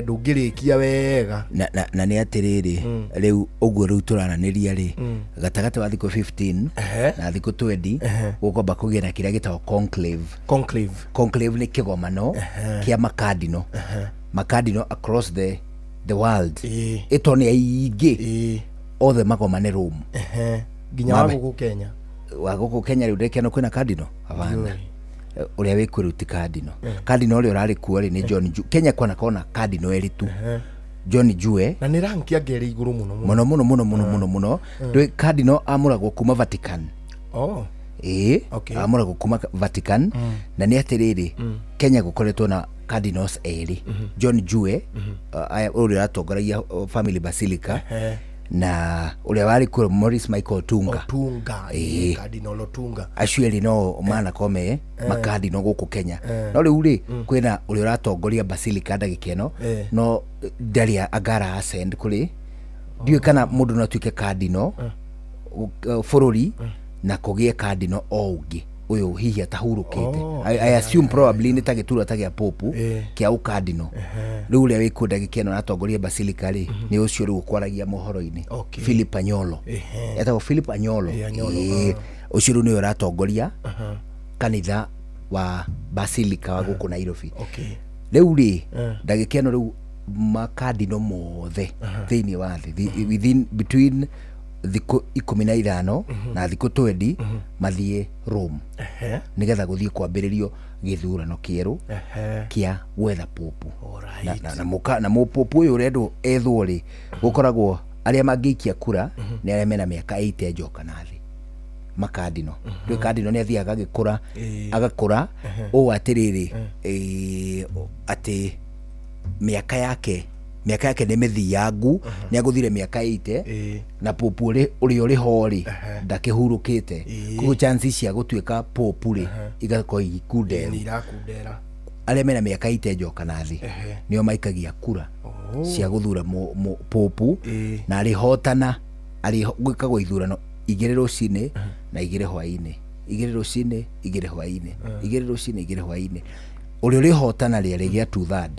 Speaker 8: ndungirikia wega
Speaker 4: na ni atiriri riu uguo riu turananiria ri gatagati wa thiko 15 na thiko 20 gukomba kugira kiria gitao conclave ni kigomano kia makadino across the world itoni aingi othe magomane Rome
Speaker 8: nginya
Speaker 4: wa guku Kenya riu ndekeno kwina cardinal avana uria wikuruti cardinal uria urari kuo ri ni John Kenya kona cardinal eritu John Jue
Speaker 8: na ni rank ya ngeri iguru
Speaker 4: muno ndwe cardinal amuragwo kuma Vatican amuragwo kuma Vatican na ni atiriri Kenya gukoretwo na cardinals eri John Jue uria atongoragia family basilica na uria wari kuo Morris Michael Otunga
Speaker 8: cardinal Otunga
Speaker 4: acieri no mana kome makardinal guku Kenya no riu ri kwina uria uratongoria basilica ndagikeno no daria agara ascend kuri ndiwe kana mundu no tuike cardinal bururi na kugie cardinal ougi uyu hihi atahurukite. I assume probably ni tagitura tagia popu kia cardinal riu ria wikuo ndagikeno atongoria basilica ri ni ucio riu kwaragia mohoro-ini Philip Anyolo etagwo Philip Anyolo ucio riu ni uratongoria kanitha wa basilica wa guku Nairobi riu ri ndagikeno riu makardinal mothe thiini wa thi within between thiko 15 na thiko 20 mathie Rome nigetha guthie kwambiririo githurano kieru kia wetha popu na popu uyu urendo ethwo ri gukoragwo aria mangiikia kura ni aria mena miaka 80 njoka na thi makadino rä kadino nä athiaga agakåra å atä atä mĩaka yake nä mä thiangu nä agå thire mĩaka 80 na popu å rä å rä ho rä ndakä hurå kä te koguo chances cia gå tuä ka popu rä igakorwo igikundera arĩa mena mĩaka 80 njoka na thĩ nĩo maikagia kura cia gũthura popu na arĩ hotana gwĩkagwo ithurano 2 rũcinĩ na 2 hwaĩ-inĩ 2 rũcinĩ 2 hwaĩ-inĩ 2 rũcinĩ 2 hwaĩ-inĩ ũrĩa ũrĩ hotana rĩarĩ gĩa 2/3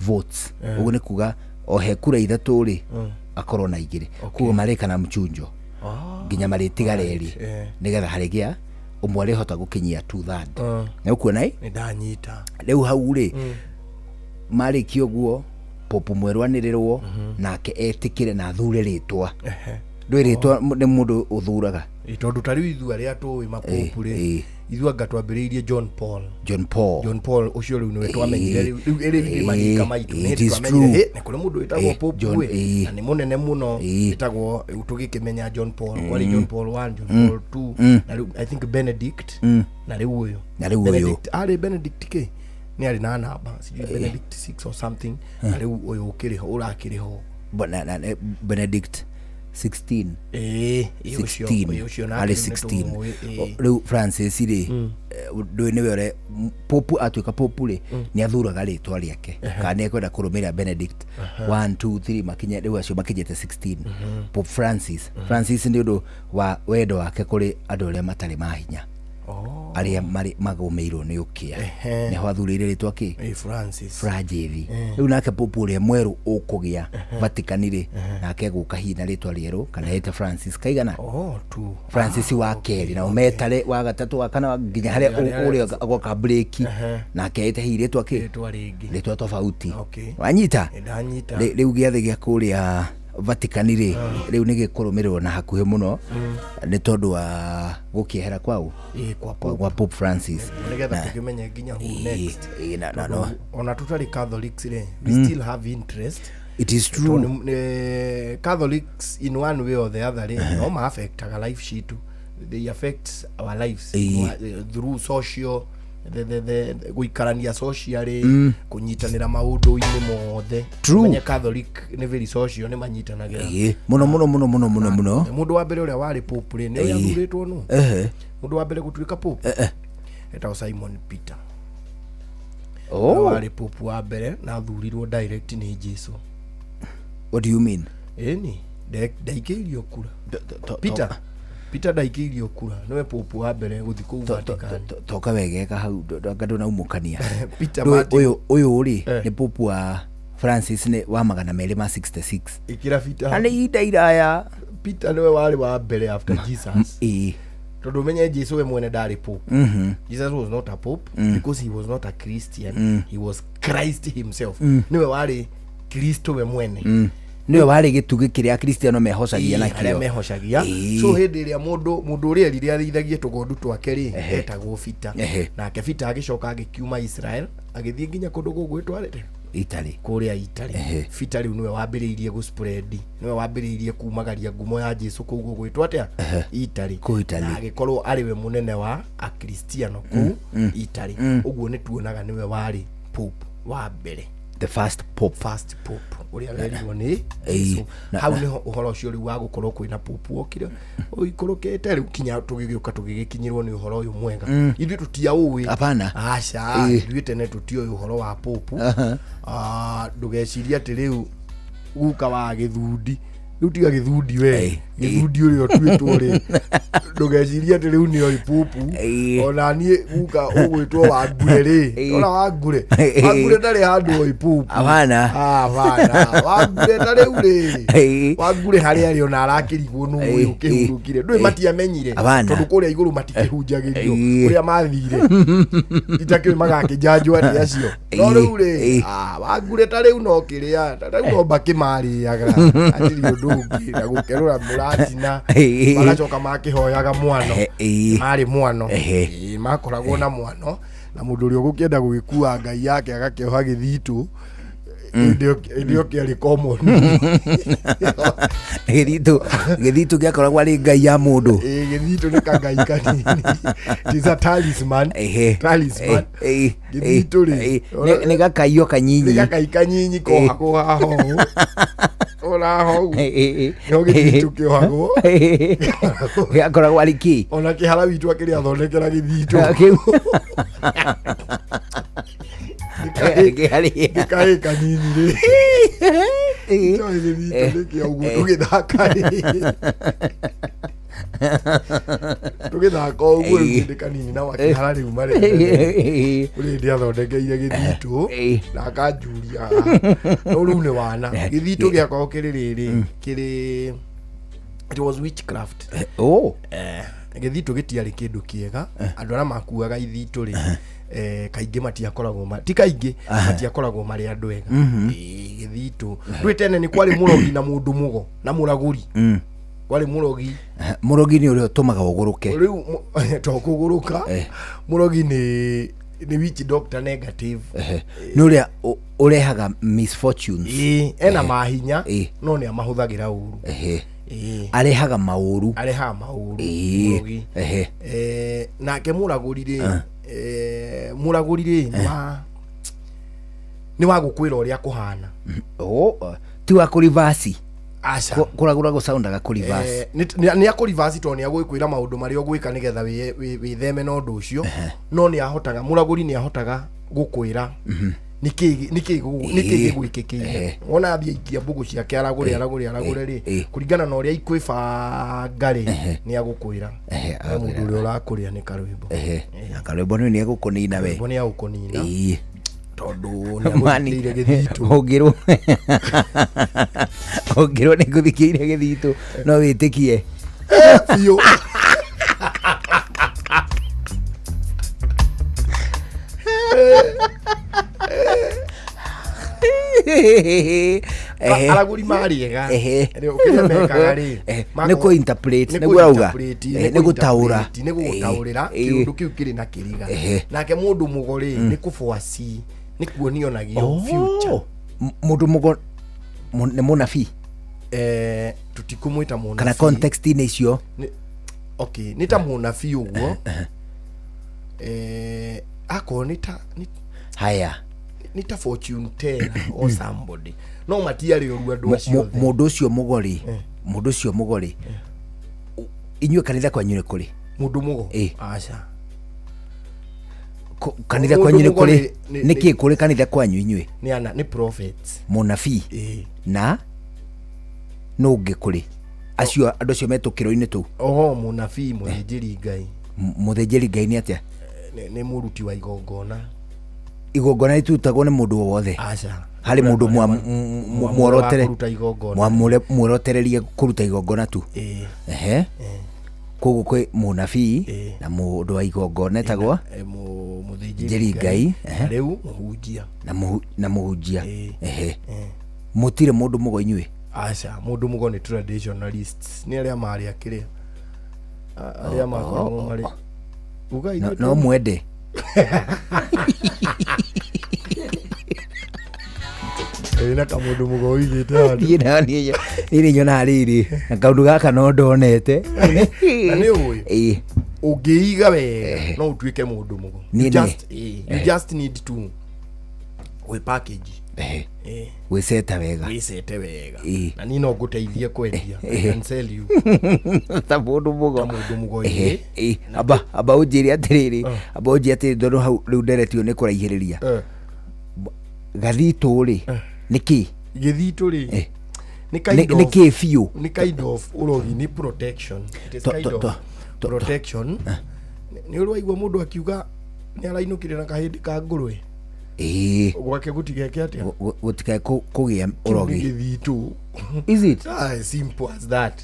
Speaker 4: votes ũguo nĩ kuga o he kura 3 rĩ akorwo na 2 koguo marĩka na mchunjo nginya marĩtigara erĩ nĩgetha harĩ gĩa ũmwe arĩhota gũkinyia 2/3 na ũkuona nĩ ndanyita rĩu hau rĩ marĩkia ũguo popu mwerũ anĩrĩrwo nake etĩkĩre na athure rĩtwa ndwĩ rĩtwa nĩ mũndũ ũthuraga
Speaker 8: tondũ ta rĩu ithu arĩa tũĩ mapopu rĩ ithu anga twambĩrĩirie John Paul ũcio rĩu nĩwe twamenyire rĩu ĩrĩ mahinda maitũ nĩ twamenyire nĩ kũrĩ mũndũ wĩtagwo popu na nĩ mũnene mũno wĩtagwo tũgĩkĩmenya John Paul kwarĩ John Paul 1 John Paul 2 na rĩu I think Benedict na rĩu ũyũ arĩ Benedict kĩ nĩ arĩ na namba Benedict 6 or something na rĩu ũyũ ũkĩrĩ ho ũrakĩrĩ ho
Speaker 4: Benedict 16 arĩ 16 rĩu Francis rĩ ndũĩ nĩwe ũrĩa popu atuĩka popu rĩ nĩ athuraga rĩtwa rĩake kana nĩ ekwenda kũrũmĩrĩra Benedict 1 2 3 makinya rĩu acio makinyĩte 16 Pope Francis nĩ ũndũ wa wendo wake kũrĩ andũ arĩa matarĩ mahinya arĩa magũmĩirwo nĩ ũkĩa nĩho athurĩire rĩtwa kĩ Francis rĩu nake popu ũrĩa mwerũ ũkũgĩa Vatican rĩ nake gũka hina rĩtwa rĩerũ kana eta Francis kaigana Francis wa kerĩ na ũmetare wa gatatũ wa kana nginya harĩa ũrĩa agoka break nake eta hi rĩtwa kĩ rĩtwa tofauti wanyita rĩu gĩathĩ gĩa kũrĩa Vatican rĩ rĩu nĩ gĩkũrũmĩrĩrwo na hakuhĩ mũno nĩ tondũ wa gũkĩehera kwao kwa Pope Francis
Speaker 8: nĩgetha tũkĩmenye nginya who next ona tũtarĩ Catholics rĩ we still have interest.
Speaker 4: It is true.
Speaker 8: Catholics in one way or the other no ma affect our life sheet. They affect our lives through social the guikarania socially kunyitanira maundu-ini mothe. Menya Catholic ni very social ni manyitanagira
Speaker 4: muno
Speaker 8: mundu wa mbere uria wari pope ri ni yathuritwo no mundu wa mbere gutuika pope eta Simon Peter wari pope wa mbere na athurirwo direct ni Jesu.
Speaker 4: What do you mean?
Speaker 8: Ni ndaikirio kura Peter ndaikirio kura niwe pope wa mbere guthi ku Vatican
Speaker 4: toka wegeka hau ngando na umukania
Speaker 8: Peter
Speaker 4: uyu uri ni pope wa Francis ni wa 266
Speaker 8: ikira Peter
Speaker 4: ani iraya
Speaker 8: Peter niwe wari wa mbere after Jesus tondu menye Jesus we mwene ndari pope Jesus was not a pope because he was not a Christian he was Christ himself niwe wari Kristo we mwene
Speaker 4: niwe wari gitugi kiria Kristiano mehocagia nakio
Speaker 8: so hindi iria mundu uria riria arithagie tugondu twake ri etagwo Peter nake Peter agicoka agikiuma Israel agithie nginya kundu gugwitwarire
Speaker 4: Italy
Speaker 8: kuria Italy Peter riu niwe wambiriirie gu spread niwe wambiriirie kumagaria ngumo ya Jesu kuu gugwitwa atia Italy na agikorwo ariwe munene wa a Kristiano kuu Italy uguo ni tuonaga niwe wari pope wa mbere
Speaker 4: the first pope
Speaker 8: uria werirwo ni Jesu hau niho uhoro ucio riu wa gukorwo kwina pope okire uikurukite riu kinya tugigiuka tugigikinyirwo ni uhoro uyu mwega ithu tutia uwi
Speaker 4: apana
Speaker 8: aca ithu tene tutio uhoro wa pope ndugeciria ati riu guka wa githundi riu tiga githundi we githundi urio twitwo ri ndugeciria ati riu ni ori pope ona nie guka ugwitwo Wangure ri ona Wangure ndari handu oi pope
Speaker 4: apana
Speaker 8: Wangure ndari uri Wangure hari ari ona arakirigwo no uyu kihurukire ndui matiamenyire tondu kuria iguru matikihunjagirio uria mathire itakiwe magakijanjwa ati acio no riu ri Wangure tari uno kiria tari no bakimariaga atiri ndungi na gukerura muratina magacoka makihoyaga mwano mari mwano makoragwo na mwano na mundu uria gukienda gugikua ngai yake agakehoa githitu ndio kiari common
Speaker 4: githito giakoragwo ari ngai ya mundu
Speaker 8: githito ni kangai kanini is a talisman githito ri
Speaker 4: ni gakaio kanyinyi
Speaker 8: ni gakai kanyinyi ko haho ora ho no githito kiohago
Speaker 4: giakoragwo ari ki
Speaker 8: ona kihara witu akiri athondekera githito Kai kanini ri no githito ki augo tugithaka ri tugithaka uguo ndi kanini na wakihara ri umare uri ndi athondekeire githito na akanjuria no riu ni wana githito giakwa kiri it was witchcraft githito gitiari kindu kiega andu ara makuaga ithito ri kaingi matiakoragwo ti kaingi matiakoragwo mari andu ega githito rwitene ni kwari murogi na mundu mugo na muraguri kwari
Speaker 4: murogi ni urio tumaga uguruke
Speaker 8: riu to kuguruka murogi ni witch doctor negative
Speaker 4: ni uria urehaga misfortunes
Speaker 8: ena mahinya no ni amahuthagira uru
Speaker 4: arehaga mauru
Speaker 8: murogi nake muragurire ni wa gukwira uria kuhana
Speaker 4: ti wa kurivasi kuragura go soundaga kurivasi
Speaker 8: ni akurivasi to ni agwikwira maundu mari ogwika nigetha witheme no ndu ucio no ni ahotaga muraguri ni ahotaga gukwira niki gwikikire wona thia ikia mbugu ciake aragure ri kuringana na uria ikwibanga ri ni agukwira mundu uria urakuria ni karwimbo
Speaker 4: ni agukunina we
Speaker 8: ni agukunina tondu
Speaker 4: ni amutire githito ogiro ni guthikire githito no witikie
Speaker 8: biu araguri mariega ukiremekaga ri
Speaker 4: ni ku interpret ni guauga ni gutaura
Speaker 8: ni gutaurira kindu kiu kiri na kiriga nake mundu mugori ni kufuasi ni kuonionagio future
Speaker 4: mundu mugo ni munafi
Speaker 8: tutikumwita munafi
Speaker 4: kana context ni cio
Speaker 8: okay nita munafi uguo ako nita
Speaker 4: haya
Speaker 8: nita fortune teller or somebody no matiari oru andu acio
Speaker 4: mundu ucio mugori inyue kanitha kwa nyure kuri
Speaker 8: mundu mugo acha
Speaker 4: kanitha kwa nyure kuri niki kuri kanitha kwa inyue
Speaker 8: ni prophets
Speaker 4: munafi na no ngi kuri acio andu acio metukiro-ini tu
Speaker 8: munafi muthijiri
Speaker 4: ngai ni atia
Speaker 8: ni muruti wa
Speaker 4: igongona itutagwo ni mundu wothe hari mundu muorotererie kuruta igongona tu koguo kwi munabii na mundu wa igongona etagwo muthijiri ngai
Speaker 8: riu muhunjia
Speaker 4: na muhunjia mutire mundu mugo inyue
Speaker 8: mundu mugo ni traditionalists ni aria mari akiria aria makoragwo mari
Speaker 4: no mwende
Speaker 8: ina kamundu mugo wigite
Speaker 4: andu ni nyona riri na kaundu gaka no ndonete
Speaker 8: na ni uyu ungiiga wega no utuike mundu mugo you just need to we package
Speaker 4: wiseta wega
Speaker 8: na ni no nguteithie kwendia I can sell you
Speaker 4: ta mundu mugo aba ujiri atiriri aba ujiri atiriri ndono hau riu nderetio ni kuraihiriria gathito ri niki
Speaker 8: githito ri
Speaker 4: niki fiu
Speaker 8: ni kind of urogi ni protection it is kind of protection ni urwaigwa mundu akiuga ni arainukire na kahindi ka ngurwe gwake gutigeke atia
Speaker 4: gutikae kugia urogi
Speaker 8: githito
Speaker 4: is it
Speaker 8: as simple as that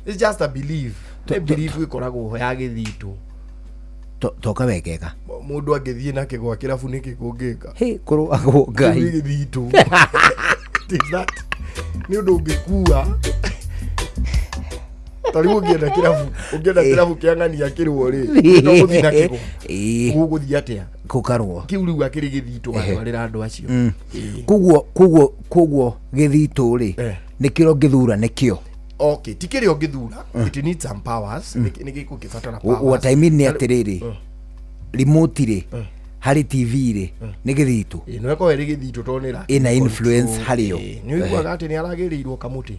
Speaker 8: it's just a belief a belief ikoragwo ya githito
Speaker 4: toka wekeka
Speaker 8: mundu angithie nake gwa kirabu niki kungika
Speaker 4: kuru agwo ngai
Speaker 8: githito that ni undu ungikua tari ungienda kirabu kiang'ania kirwo ri no guthina kigo guguthia atia
Speaker 4: kukarwo
Speaker 8: kiu riu akiri githito arwarira andu acio
Speaker 4: kuguo githito ri nikiro ngithura nikio
Speaker 8: okay tikiri ngithura it needs some powers nikiko kifatana powers
Speaker 4: what I mean ni atiriri remote ri hari TV ri ni githito
Speaker 8: no ko eri githito tonera
Speaker 4: ina influence hari yo
Speaker 8: ni wiguaga ati ni aragirirwo kamuti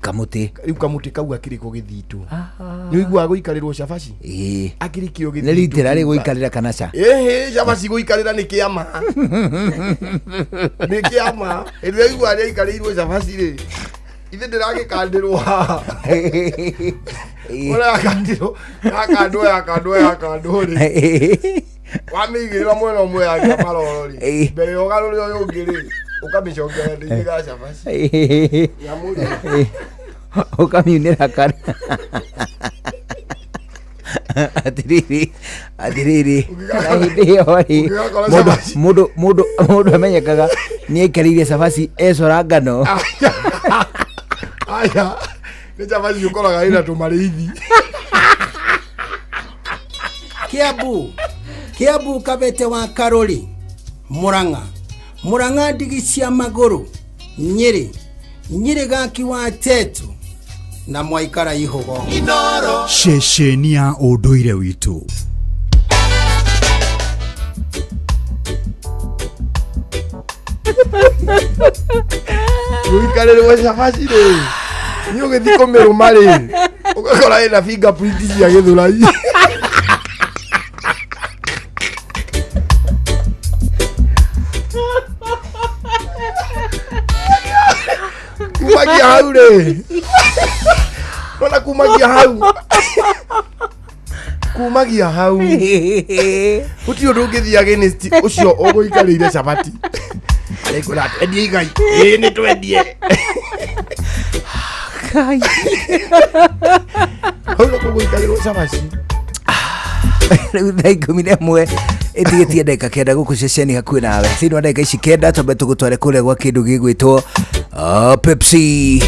Speaker 4: kamuti
Speaker 8: riu kamuti kau akiri ko githito ni wiguaga guikarirwo shafashi akiri kio githito
Speaker 4: ni literally guikarira kanasha
Speaker 8: shafashi guikarira ni kiama ni kiama eri wiguaga ikarirwo shafashi ri ithe ndirage kandirwo ora kandirwo akandwo ri wamigira mwena umwe ya maroro ri mbere yogaruri oyo ngiri ukamichongera ndiga shafashi ya muri
Speaker 4: ukamiunira kana atiriri mudu amenyekaga ni ikarire shafashi esorangano
Speaker 8: aya ni shafashi ukoraga ina tumarithi
Speaker 6: Kiambu Kabete wa Karori, Murang'a ndigi cia maguru, Nyeri gaki wa Tetu na Mwaikara Ihogo.
Speaker 3: Ceceni ya ũndũire witũ.
Speaker 8: Guikarĩrwo shafashi rĩ ni ũgĩthi kũmĩrũma rĩ ũgakora ĩna fingerprint cia gĩthũrai kumagia hau rĩ ona kumagia hau uti ũndũ ũngĩthi against ũcio ũgũikarĩire shabati arĩkũra endie igai nĩ twendie kai hau ũgũikarĩrwo shabashi
Speaker 4: rĩu thaa 11 ĩtigĩtie ndagĩka kenda gũkũ ceceni hakuhĩ nawe thĩinĩ wa ndagĩka ici kenda twambe tũgũtware kũrĩa gwa kĩndũ gĩgwĩtwo Pepsi.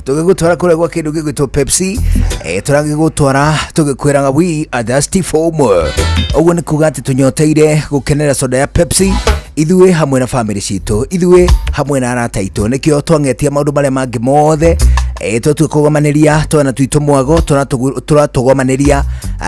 Speaker 4: Tugigutwara kure gwa kindu gigwitwo Pepsi turagigutwara tugikwiraga we are thirsty for more. Uguo ni kuga ati tunyoteire gukenera soda ya Pepsi ithuĩ hamwe na family citũ, ithuĩ hamwe na arata aitũ, nikio twangetia maundu maria mangi mothe tukugomanĩria twana twitũ mwago turatũgomanĩria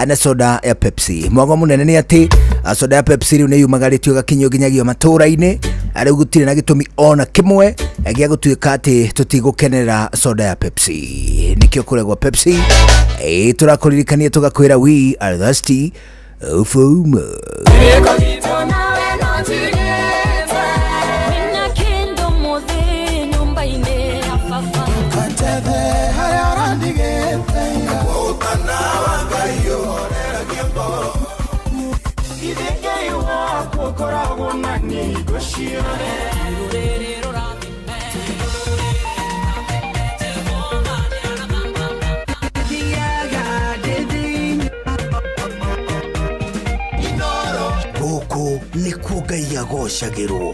Speaker 4: na soda ya Pepsi. Mwago munene ni ati soda ya Pepsi riu ni yumagarĩtio gakinyo nginyagio matũra-inĩ, ariũ gũtirĩ na gĩtũmi ona kĩmwe gĩa gũtuĩka atĩ tũtigũkenera soda ya Pepsi. Nikio kuregwa Pepsi tũrakũririkania tũgakwĩra we are thirsty for more.
Speaker 3: Gũkũ nĩkuo Ngai agocagĩrwo.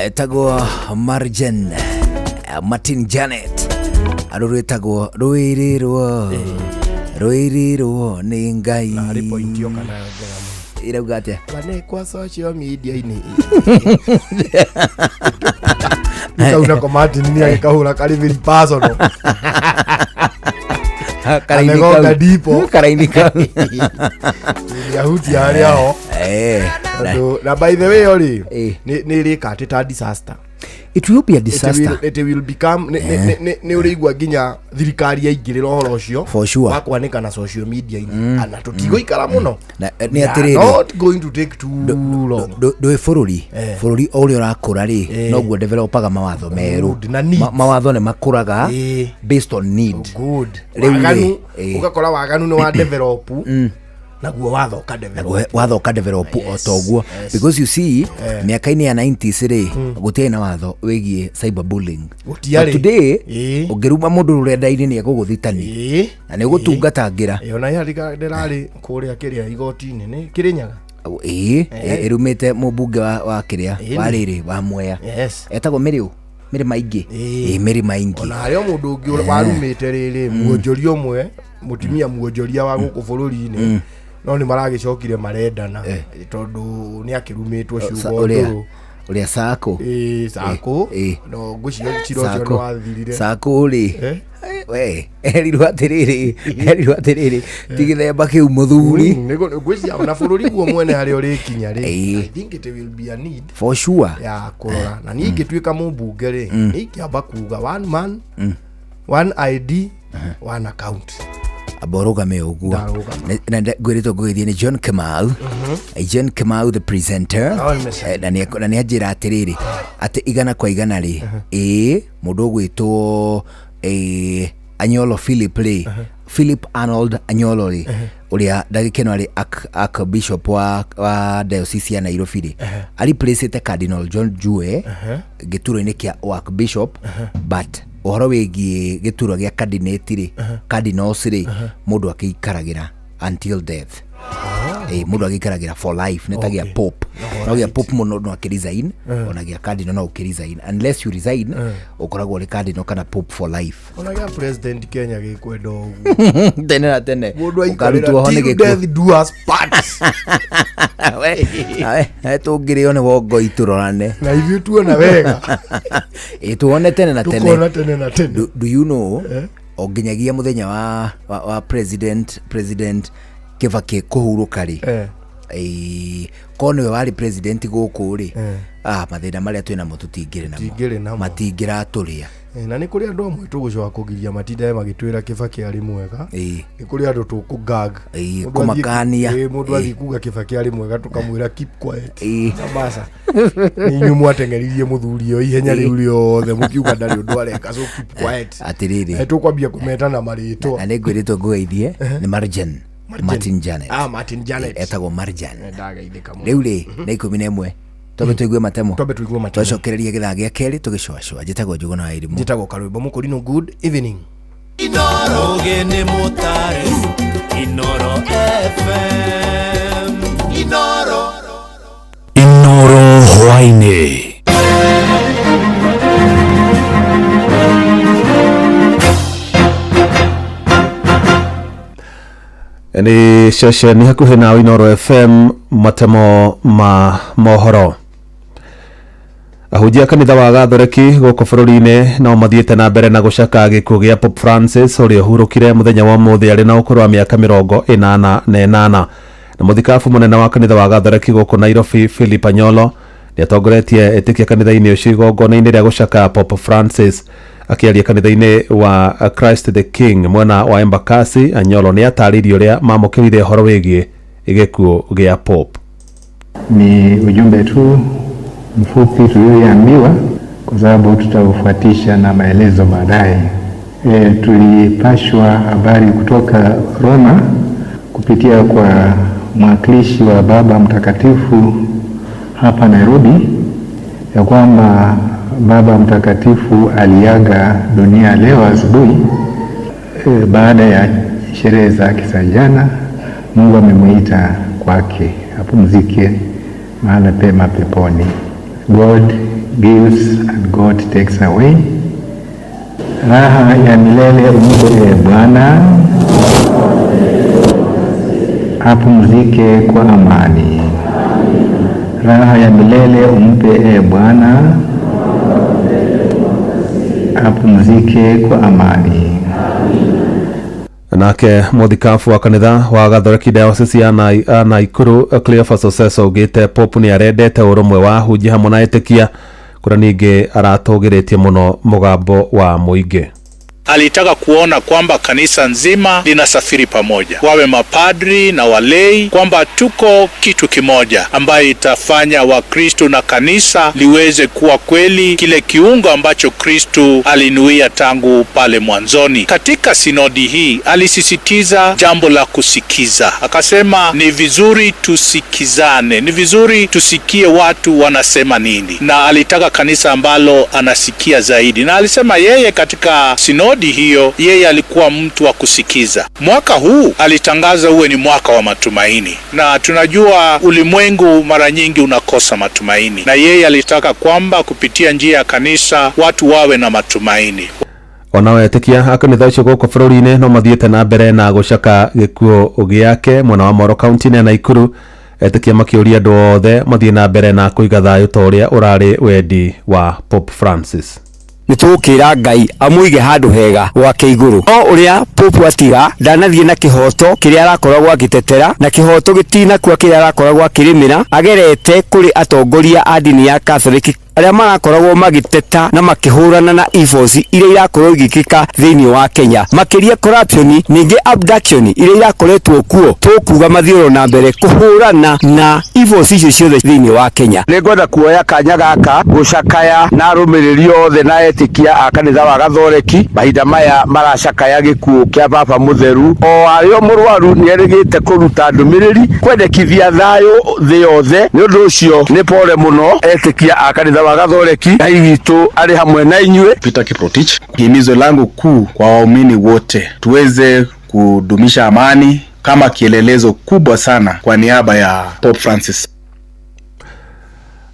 Speaker 4: etagwo Marjan Martin Janet arurwetagwo rũĩrĩrwo nĩ Ngai
Speaker 8: na ripo intio kana
Speaker 4: irauga atia
Speaker 8: bane kwa social media ini nikauna kwa Martin ni akahura kari very personal karainga dipo
Speaker 4: karainga
Speaker 8: yahuti yale hao na by the way ori ni rika teta disaster.
Speaker 4: It will be a disaster.
Speaker 8: It will become ne urigwa ginya thirikari yaingirira horo ucio
Speaker 4: for sure
Speaker 8: wakwanika na social media ana tutigo ikara muno
Speaker 4: ni atiriri
Speaker 8: not going to take too long
Speaker 4: do fururi ori urakura ri no guo developaga mawatho meru mawatho ne makuraga based on need
Speaker 8: good waganu ugakora waganu ni wa develop naguo watho ka develop otoguo
Speaker 4: because you see miaka-ini ya 90s ri gutiai na watho wigie cyberbullying but today ungiruma mundu rurenda-ini ni eguguthitani na ni gutungatangira
Speaker 8: ona yarika ndirari kuria kiria igoti-ini ni Kirinyaga
Speaker 4: irumite mubunge wa kiria wa riri wa Mwea etagwo Miri Maingi Miri Maingi
Speaker 8: ona ayo mundu ungi warumite riri muonjoria umwe mutimia muonjoria wa guku bururi-ini no ni maragicokire marendana tondu ni akirumitwo ciugo nduru
Speaker 4: uria Sako
Speaker 8: no ngucio cirocio no wathirire
Speaker 4: Sako uri we erirwo atiriri tigithemba kiu muthuri
Speaker 8: nigo ngwiciria na bururi guo mwene hari uri kinya ri I think it will be a need
Speaker 4: for sure
Speaker 8: ya kurora na ni ingituika mubunge ri ni kiamba kuga one man one ID one account
Speaker 4: aborogame uguo na ngwirito gwithie ni John Kamau John Kamau the presenter na ni ajira atiriri ati igana kwa igana ri mundu gwitwo Anyolo Philip Arnold Anyolo ri uria ndagikeno ari Archbishop wa diocese ya Nairobi ri ali placete Cardinal John Jue gituro-ini kia Archbishop but ohoro wigie gituro gia cardinate ri cardinals ri mundu akiikaragira until death mundu agikaragira for life netagia pope no gia pope muno no akiresign ona gia cardinal no ukiresign unless you resign ukoragwo ri cardinal kana pope for life
Speaker 8: ona gia president Kenya gikwenda ugu
Speaker 4: tene ukarutwo hone
Speaker 8: giku death do us part
Speaker 4: we tungire one wongo iturorane
Speaker 8: na ithu tuona wega
Speaker 4: tuone tene na tene
Speaker 8: tuona tene na tene
Speaker 4: do you know onginyagia muthenya wa president Kibaki kuhuruka ri kono we wari president guku ri mathina maria twina mututingire namo matingira turia
Speaker 8: na ni kuri andu amwe tugucoka kugiria matindae magitwira Kibaki ari mwega ni kuri andu tukugag
Speaker 4: kumakania
Speaker 8: mundu athi kuga Kibaki ari mwega tukamwira keep quiet basa ni nyumu atengeririe muthuri o ihenya riu riothe mukiuga ndari undu areka so keep quiet
Speaker 4: atiriri
Speaker 8: tukwambia kumetana maritwa
Speaker 4: na ni ngwirito ngweithie ni Marjan Martin Janet
Speaker 8: Martin Janet
Speaker 4: etagwo Marjan riu ri na 11 tobe tuigue matemo twacokereria githaa gia keri tugicwacwa njitagwo Njuguna wa Irimu
Speaker 8: njitagwo Karwimbo Mukurino good evening
Speaker 5: Inoro gene motare Inoro FM Inoro hwaine
Speaker 7: ni shoshe hakuhi na Inoro FM matemo ma mohoro ahujia kanitha wa Gathoreki guku bururi-ini no mathiete na mbere na gucaka gikuo gia Pope Francis uria hurukire muthenya wa muthi ari na ukuru wa miaka 88 na muthikabu munene wa kanitha wa Gathoreki guku Nairobi Philip Anyolo ni atongoretie etikia kanitha-ini ucio igongona-ini ria gucaka Pope Francis akiaria kanitha-ini wa Christ the King mwena wa Embakasi. Anyolo ni ataririe uria mamukirire horo wigie gikuo gia Pope.
Speaker 10: Ni ujumbe tu mfupi tulioambiwa kwa sababu tutaufuatisha na maelezo baadaye. Tulipashwa habari kutoka Roma kupitia kwa mwakilishi wa Baba Mtakatifu hapa Nairobi ya kwamba Baba Mtakatifu aliaga dunia leo asubuhi baada ya sherehe zake za jana. Mungu amemuita kwake apumzike mahala pema peponi. God gives and God takes away. Raha ya milele umpe Bwana, apumzike kwa amani. Raha ya milele umpe Bwana, apumzike kwa amani.
Speaker 7: Nake muthikabu wa kanitha wa Gathoreki Diocese ya Naikuru Cleophas Oseso augite Pope ni arendete urumwe wa hunjia hamwe na etikia kura ningi aratugiritie muno mugambo wa muingi.
Speaker 2: Alitaka kuona kwamba kanisa nzima linasafiri pamoja, wawe mapadri na walei, kwamba tuko kitu kimoja ambayo itafanya Wakristo na kanisa liweze kuwa kweli kile kiungo ambacho Kristo alinuia tangu pale mwanzoni. Katika sinodi hii alisisitiza jambo la kusikiza. Akasema ni vizuri tusikizane, ni vizuri tusikie watu wanasema nini, na alitaka kanisa ambalo anasikia zaidi. Na alisema yeye katika sinodi hiyo yeye alikuwa mtu wa kusikiza. Mwaka huu alitangaza uwe ni mwaka wa matumaini, na tunajua ulimwengu mara nyingi unakosa matumaini, na yeye alitaka kwamba kupitia njia ya kanisa watu wawe na matumaini.
Speaker 7: Wanaoetikia akanitha ucio guku bururi-ini no mathiete na mbere na gucaka gikuo giake mwena wa Moro County na Naikuru. Etikia makiuria andu othe mathie na mbere na kuiga thayu ta uria urari wendi wa Pope Francis.
Speaker 14: Nitukira Ngai amuige handu hega gwake iguru. O uria Pope atiga ndanathie na kihoto kiria arakoragwo agitetera, na kihoto gitina kwa kiria arakoragwo akirimira, agerete kuri atongoria a dini ya Catholic aria marakoragwo magiteta na makihurana na evils iria irakorwo igikika thiini wa Kenya, makiria corruption ningi abduction iria irakoretwo kuo. Tukuga mathioro na mbere kuhurana na evils icio ciothe thiini wa Kenya.
Speaker 15: Ningwenda kuoya kanya gaka gucakaya na arumiriri othe na etikia a kanitha wa Gathoreki mahinda maya maracakaya gikuo kia Baba Mutheru. O ario murwaru ni erigite kuruta ndumiriri kwendekithia thayu thi yothe. Ni undu ucio ni pole muno etikia a kanitha wa Gathoreki na hitu ali hamwe na inywe.
Speaker 16: Peter Kiprotich, himizo langu kuu kwa waumini wote tuweze kudumisha amani kama kielelezo kubwa sana kwa niaba ya Pope Francis.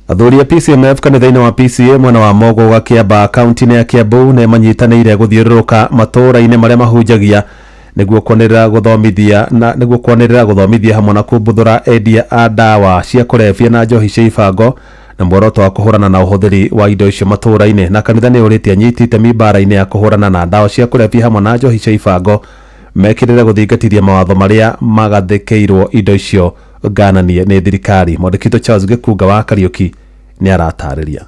Speaker 7: Athuri ya PCMF kanitha-ini wa PCA mwena wa Mogo wa Kiamba kaunti ya Kiambu ne manyitanĩire guthiũrũrũka matũũra-inĩ marĩa mahunjagia nĩguo kuonĩrĩra gũthomithia hamwe na kũmbuthũra endia a ndawa cia kũrebia na njohi cia ibango na muoroto wa kuhurana na ũhũthĩri wa indo icio matũũra-inĩ. Na kanitha nĩ ũrĩtie anyiti itemi mbara-inĩ ya kuhurana na ndawa cia kũrebia hamwe na njohi cia ibango mekĩrĩre gũthingatithia mawatho marĩa magathĩkĩirwo indo icio gananie nĩ thirikari. Mwandĩki Charles Gĩkunga wa Kariuki nĩ aratarĩria.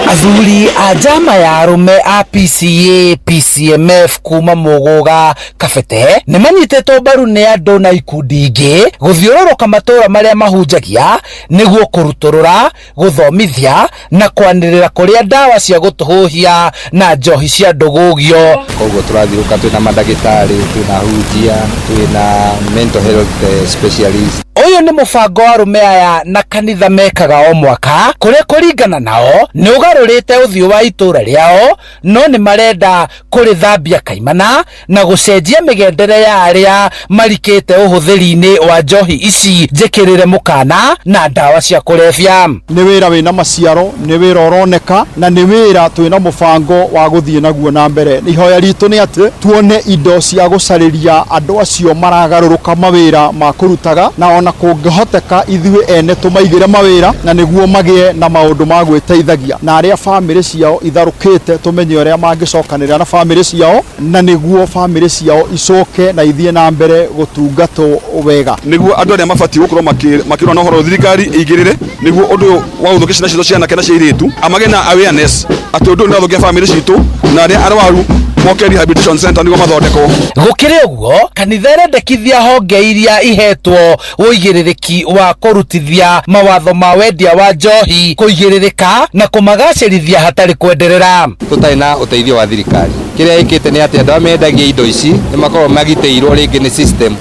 Speaker 17: Athuri a jama ya arume a PCA PCMF kuma Muguga Kabete nĩ manyitetwo mbaru nĩ andũ na ikundi ingĩ gũthiũrũrũka matũũra marĩa mahunjagia nĩguo kũrutũrũra, gũthomithia na kwanĩrĩra kũrĩa ndawa cia gũtũhũhia na njohi cia ndũgũgio.
Speaker 18: Koguo tũrathiũrũka twĩna mandagĩtarĩ, twĩna hunjia, twĩna mental health specialist.
Speaker 17: Uyu ni mubango wa arume aya na kanitha mekaga o mwaka kuria kuringana nao ni ugarurite uthiu wa itura riao, no ni marenda kurithambia kaimana na gucenjia migendere ya aria marikite uhuthiri-ini wa njohi ici njikirire mukana na ndawa cia kurebia.
Speaker 9: Ni wira wina maciaro, ni wira uroneka na ni wira twina mubango wa guthie naguo na mbere. Ihoya ritu ni ati tuone indo cia gucariria andu acio maragaruruka mawira ma kurutaga na ona kungihoteka ithuĩ ene tumaigire mawira na niguo magie na maundu ma gwĩteithagia na aria family ciao itharukite tumenye uria mangicokanĩrĩra na family ciao na niguo family ciao icoke na ithie na mbere gutungatwo wega,
Speaker 19: niguo andu aria mabati gukorwo makirwo na horo thirikari igirire niguo undu wa uthukisha na ciito ciana kana cia iritu amage na awareness ati undu ndathukia family citu na aria arwaru moke rehabilitation center niguo mathondekwo.
Speaker 17: Gukiri uguo kanitha irendekithia honge iria ihetwo uigĩrĩrĩki wa kurutithia mawatho ma wendia wa njohi kuigĩrĩrĩka na kumagacĩrithia hatarĩ kwenderera.
Speaker 18: Tutarĩ na uteithio wa thirikari, kiria ikite ni ati andu amendagia indo ici ni makorwo magitĩirwo ringi ni system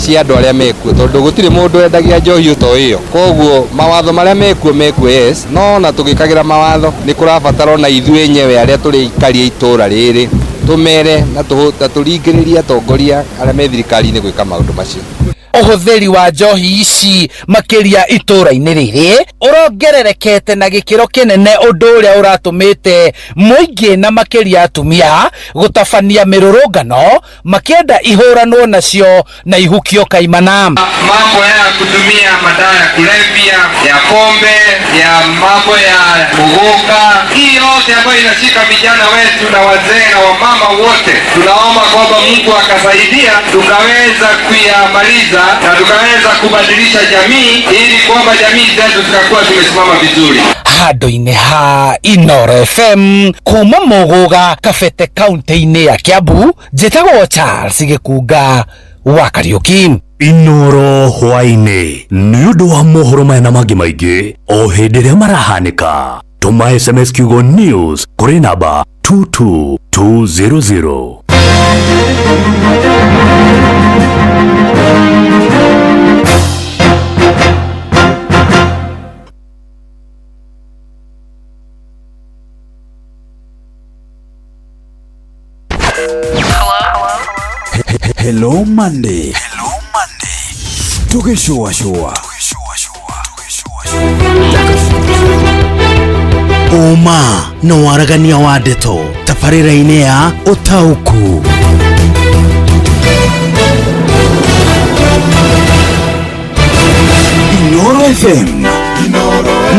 Speaker 18: cia andu aria mekuo, tondu gutire mundu endagia njohi to iyo. Koguo mawatho maria mekuo yes, no na tugikagira mawatho ni kurabatara na ithuĩ enyewe aria turi ikaria itura riri tumere na turingĩrĩria atongoria aria me thirikari-inĩ gwĩka maundu macio.
Speaker 17: uhuthiri wa njohi ici makiria itura-ini riri urongererekete na gikiro kinene, undu uria uratumite muingi na makiria atumia gutabania mirurungano makienda ihuranwo nacio na ihukio kaimana.
Speaker 20: Mambo ya kutumia madawa ya kulevya, ya pombe, ya mambo ya muguka, hii yote ambayo inashika vijana wetu na wazee na wamama wote, tunaomba kwamba Mungu akasaidia tukaweza kuyamaliza na tukaweza kubadilisha jamii, ili kwamba jamii zetu zitakuwa tumesimama vizuri.
Speaker 17: Handu-ini ha Inoro FM kuma Muguga Kabete kaunti-ini ya Kiambu, njitagwo Charles Gikunga wa Kariuki.
Speaker 5: Inoro hwaini ni undu wa mohoro maya na mangi maingi o hindi ria marahanika. Tuma SMS kiugo news kuri namba 22200.
Speaker 1: Hello Monday. Tukishua.
Speaker 3: Uma no waragania wa ndeto tabarĩra-inĩ ya ũtaũku.
Speaker 1: Inoro FM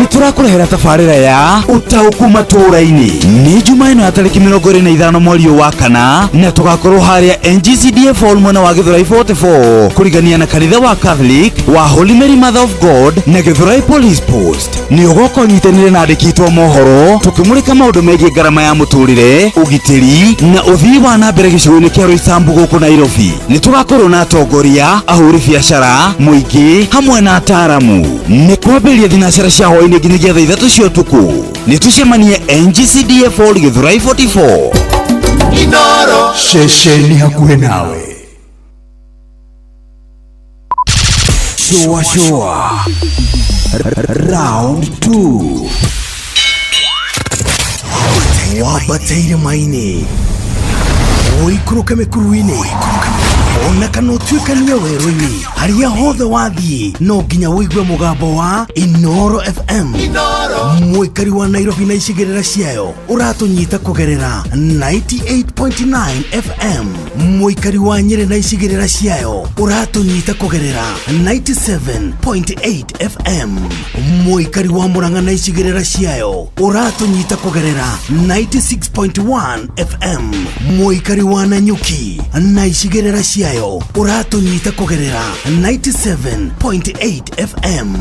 Speaker 1: niturakurehera tabarĩra ya ũtaũku matũra-inĩ nĩ Jumaino ya tarĩki 25 mweri wa kana, na tugakorwo harĩa NGCDF Hall mwena wa Githurai 44 kurigania na kanitha wa Catholic wa Holy Mary Mother of God na Githurai Police Post. Nĩ ũgoka ũnyitanĩre na andĩkĩtwo mohoro tukĩmũrĩka maũndũ megiĩ ngarama ya mũtũrĩre, ũgitĩri na ũthii wa na mbere gĩcigo-inĩ kĩa Roysambu gũkũ Nairobi. Nĩ tugakorwo na atongoria, ahũri biacara, mũingĩ hamwe na ataaramu. Nĩ kwambĩrĩria thinacara cia hwaĩ-inĩ nginyagia thaa 3 cia ũtukũ. Nĩ tucemanie NGCDF Hall Githurai 44.
Speaker 3: Inoro
Speaker 1: Shesheni hakuhĩ nawe. Shoa Round 2.
Speaker 3: Wabateire maini oikũrũke mĩkuru-inĩ ona kana ũtuĩkanie werũ-inĩ, harĩa hothe wathiĩ no nginya wĩigue mũgambo wa Inoro FM. Mũikari wa Nairobi na icigĩrĩra ciayo ũratũnyita kũgerera 98.9 FM. Mũikari wa Nyeri na icigĩrĩra ciayo ũratũnyita kũgerera 97.8 FM. Mũikari wa Murang'a na icigĩrĩra ciayo ũratũnyita kũgerera 96.1 FM. Mũikari wa Nanyuki na icigĩrĩra ciayo ũratũnyita kũgerera 97.8 FM.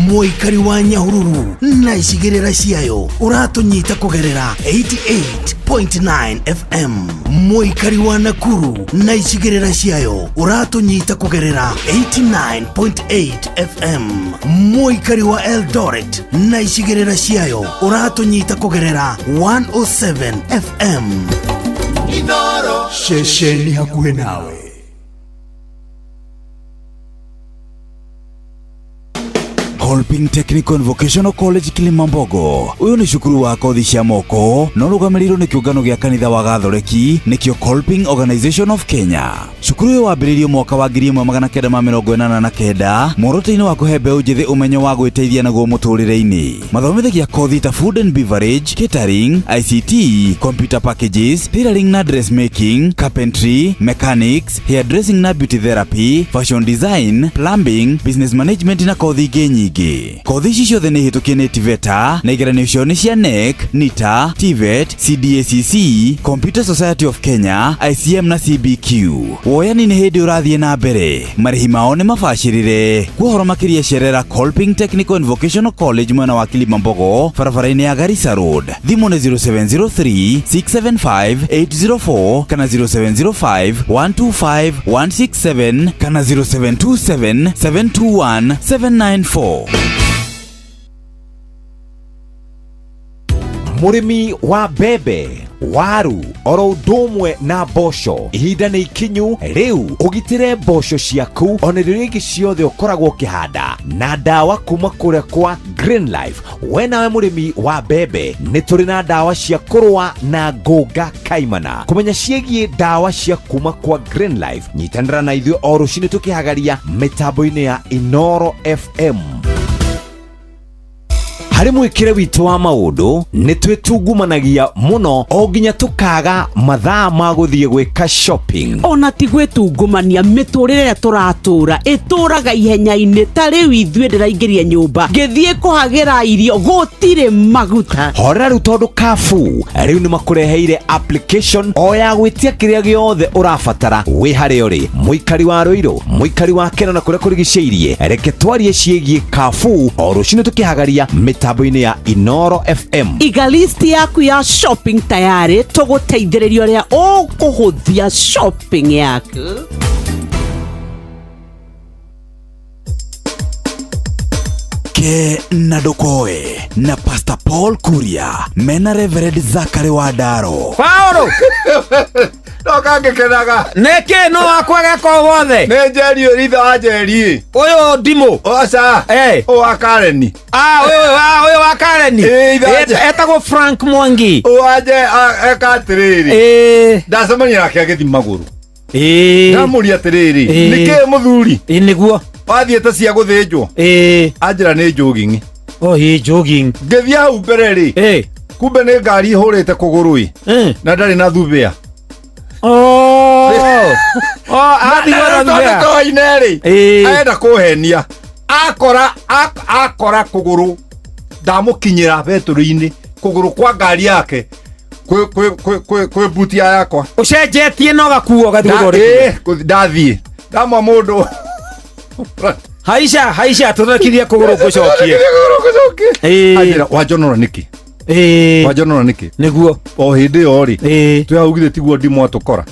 Speaker 3: Mũikari wa Nyahururu na icigĩrĩra ciayo ũratũnyita kũgerera 88.9 FM. Mũikari wa Nakuru na icigĩrĩra ciayo ũratũnyita kũgerera 89.8 FM. Mũikari wa Eldoret na icigĩrĩra ciayo ũratũnyita kũgerera 107 FM. Inoro
Speaker 1: Shesheni hakuhĩ nawe. Kolping Technical and Vocational College Kilimambogo. Uyu ni cukuru wa kothi cia moko no rũgamĩrĩirwo nĩ kĩũngano gĩa kanitha wa Gathoreki nĩkĩo Kolping Organization of Kenya. Cukuru ũyũ wambĩrĩirio mwaka wa 1989 muoroto-inĩ wa kũhe mbeũ njĩthĩ ũmenyo wa gwĩteithia naguo mũtũrĩre-inĩ. Mathomithagia kothi ta food and beverage, catering, ICT, computer packages, tailoring na dressmaking, carpentry, mechanics, hairdressing na beauty therapy, fashion design, plumbing, business management na kothi ingĩ nyingĩ. Kothi ici ciothe nĩ hĩtũkie nĩ TVETA na igeranio cio nĩ cia NEC, NITA, TVET, CDACC, Computer Society of Kenya, ICM na CBQ. Woyani nĩ hĩndĩ ũrathiĩ na mbere. Marĩhi mao nĩ mabacĩrĩre. Kuohoro makĩria cerera Kolping Technical and Vocational College mwena wa Kilimambogo, barabara-inĩ ya Garissa Road. Thimũ nĩ 0703 675 804 kana 0705 125 167 kana 0727 721 794.
Speaker 21: murimi wa mbembe, waru, oro ũndũ na mboco. Ihinda nĩ ikinyu, rĩu ũgitĩre mboco ciaku ona irio ingĩ ciothe ũkoragwo ũkĩhanda na ndawa kuma kũrĩa kwa Greenlife. We nawe mũrĩmi wa mbembe, nĩ tũrĩ na ndawa cia kũrũa na ngũnga kaimana. Kũmenya ciĩgiĩ ndawa cia kuma kwa Greenlife, nyitanĩra na ithuĩ o rũciinĩ tũkĩhagaria mĩtambo-inĩ ya Inoro FM. Harĩ mwĩkĩre witũ wa maũndũ nĩ twĩtungumanagia mũno o nginya tũkaga mathaa ma gũthiĩ gwĩka shopping.
Speaker 22: Ona ti gwĩtungumania, mĩtũrĩre tũratũra ĩtũraga ihenya-inĩ. Ta rĩu ithuĩ ndĩraingĩria nyũmba ngĩthiĩ kũhagĩra irio gũtirĩ maguta.
Speaker 21: Horera rĩu tondũ Carrefour rĩu nĩ makũreheire application o ya gwĩtia kĩrĩa gĩothe ũrabatara wĩ harĩa ũrĩ. Mũikari wa Rũirũ, mũikari wa Keno na kũrĩa kũrigicĩirie, reke twarie ciĩgiĩ Carrefour o rũciinĩ tũkĩhagaria mĩtambo-inĩ ya Inoro FM.
Speaker 22: Iga list yaku ya shopping tayari, tũgũteithĩrĩria ũrĩa ũkũhũthia shopping yaku.
Speaker 1: Ke na Ndokoe na Pastor Paul Kuria mena Reverend Zachary Wadaro.
Speaker 23: Paulo
Speaker 8: Ndoka ngekenaga
Speaker 23: neke no akwage ko wothe
Speaker 8: ne jeri ritha wa jeri
Speaker 23: uyo ndimo
Speaker 8: osa o akareni
Speaker 23: uyo wa Kareni etagwo Frank Mwangi
Speaker 8: waje ekatiriri ndacemania nake agithi maguru ndamuria atiriri nike muthuri
Speaker 23: niguo
Speaker 8: wathiete cia guthinjwo anjira ni jogging
Speaker 23: jogging
Speaker 8: ngithia hau mbere ri kumbe ni ngari ihurite kuguru na ndari na thubia aenda kuhenia akora kuguru ndamukinyira beturu-ini kuguru kwa ngari yake kwe butia yakwa
Speaker 23: ucenjetie no gakuo gathugurore
Speaker 8: ndathie ndamwa mundu
Speaker 23: haisha tuthakithia kuguru gucokie
Speaker 8: ajira wajonora niki wajonora niki
Speaker 23: niguo
Speaker 8: o hindi yo ri twaugire tiguo ndimo atukora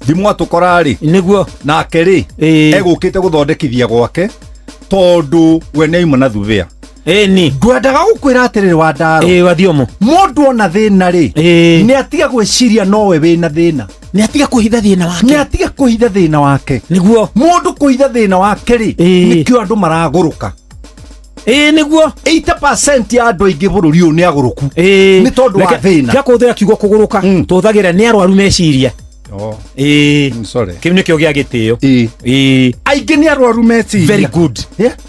Speaker 8: ndimo atukora ri
Speaker 23: niguo
Speaker 8: nake ri egukite guthondekithia gwake tondu we nĩ ima na thuvia
Speaker 23: ni
Speaker 8: ngwendaga gukwira atiriri Wadaro
Speaker 23: wathiomo
Speaker 8: mundu ona thina ri ni atiga gwiciria nowe wina thina
Speaker 23: ni atiga kuhitha thina wake
Speaker 8: ni atiga kuhitha thina wake
Speaker 23: niguo
Speaker 8: mundu kuhitha thina wake ri nikio andu maraguruka
Speaker 23: niguo
Speaker 8: 80% ya andu aingi bururi uyu ni aguruku ni tondu wa thina
Speaker 23: kia kuthira kiugo kuguruka tuthagira ni arwaru meciria
Speaker 8: sorry
Speaker 23: kiu nikio gia gitio
Speaker 8: aingi ni arwaru meciria
Speaker 23: very good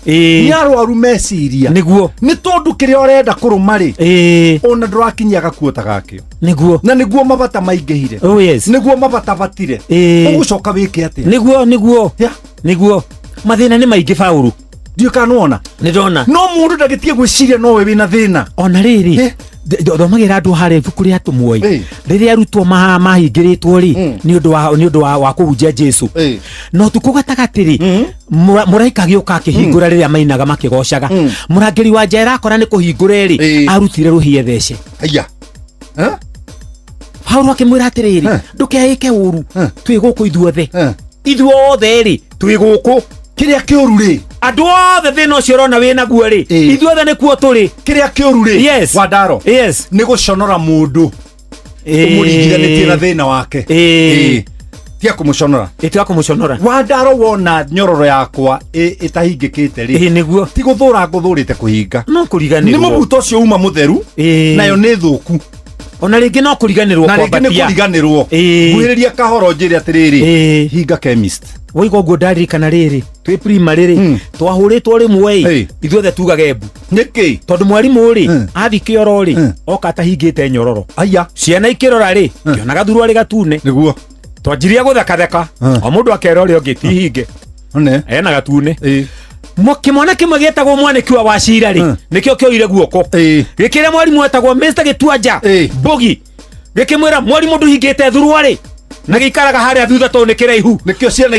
Speaker 8: ni arwaru meciria
Speaker 23: niguo
Speaker 8: ni tondu kiria urenda kuruma ri ona ndurakinyia gakuota gakio
Speaker 23: niguo
Speaker 8: na niguo mabata maingihire niguo mabata batire ugucoka wike atia
Speaker 23: niguo mathina ni maingi Paulo
Speaker 8: ndio kanuona
Speaker 23: ni ndona
Speaker 8: no mundu ndagitie gwiciria nowe wina thina
Speaker 23: ona riri thomagira andu hare ibuku ria tumuoi riria arutwo mahingiritwo ri ni undu wa kuhunjia Jesu no tuko gatagatiri muraika gioka akihingura riria mainaga makigoshaga murangiri wa njera akora ni kuhingura ri arutire ruhie thece
Speaker 8: aya
Speaker 23: Paulo akimwira atiriri ndukeike uru twi guku ithuothe ri twi guku
Speaker 8: kiria kiuru ri
Speaker 23: andu othe thina ucio urona wina guo ri ithuothe ni kuo turi
Speaker 8: kiria kiuru ri Wadaro ni guconora mundu umurigithanitie na thina wake tia kumuconora
Speaker 23: tia kumuconora
Speaker 8: Wadaro wona nyororo yakwa itahingikite ri
Speaker 23: niguo
Speaker 8: ti guthura nguthurite kuhinga
Speaker 23: no kuriganirwo
Speaker 8: ni mubuto ucio uma mutheru nayo ni thuku
Speaker 23: ona ringi no kuriganirwo
Speaker 8: kwa batia na ringi ni kuriganirwo guhiriria kahoro njiri atiriri hinga chemist
Speaker 23: woigo ngo ndarikana riri twi primary ri twahuritwo rimwe ithuothe tugaga ebu
Speaker 8: niki
Speaker 23: tondu mwarimu ri athi kioro ri oka tahingite nyororo
Speaker 8: aya
Speaker 23: ciana ikirora ri kionaga thuru ari gatune
Speaker 8: niguo
Speaker 23: twanjiria guthakatheka o mundu akera uri ongi tihinge ena gatune mwana kimwe getagwo mwaniki wa Wachira ri nikio kioire guoko gikire mwarimu etagwo Mr Gitwanja Bogi gikimwira mwarimu nduhingite thuru ari na gikaraga haria thutha to nikire ihu
Speaker 8: nikio ciana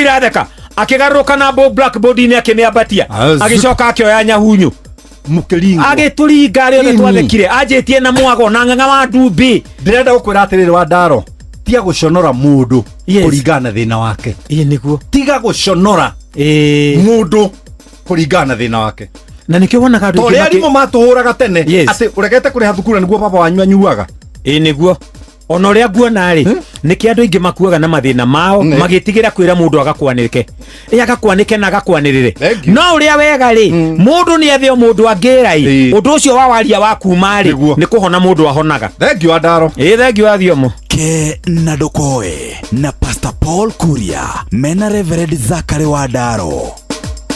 Speaker 8: iratheka
Speaker 23: akigaruka na blackboard ni akimiambatia agicoka akioya nyahunyu
Speaker 8: mukiringo
Speaker 23: agituringa ri othe twathekire anjitie na mwago na nganga wa ndumbi
Speaker 8: ndirenda gukwira atiriri Wadaro tia guconora mundu kuringana thina wake
Speaker 23: niguo
Speaker 8: tiga guconora mundu kuringana thina wake
Speaker 23: na nikio wona ka
Speaker 7: to ri arimu matuhuraga tene ati uregete kuriha thukuru niguo baba wanyu anyuaga
Speaker 23: niguo ona uria nguona ri niki andu ingi makuaga na mathina mao magitigira kwira mundu agakwanike agakwanike na agakwanirire no uria wega ri mundu ni athio mundu angirai undu ucio wa waria wa kuma ri ni kuhona mundu ahonaga
Speaker 7: thengio andaro
Speaker 23: thengio athiomo
Speaker 1: ke na ndokoe na Pastor Paul Kuria mena Reverend Zachary Wadaro.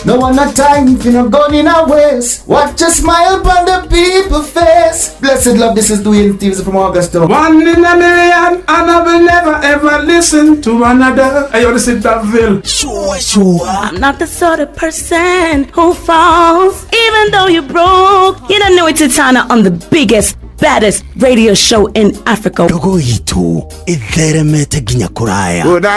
Speaker 11: No one a time if you not gone in our ways. Watch a smile upon the people's face. Blessed love, this is Dwayne Stevens from Augusta.
Speaker 12: One in a million, and I will never ever listen to another. I only sit that Bill.
Speaker 1: Sure.
Speaker 13: I'm not the sort of person who falls. Even though you broke, you don't know it's Tana on the biggest, baddest radio show in Africa.
Speaker 3: Dogo hitu itheremete ginya kuraya.
Speaker 24: Oh, na.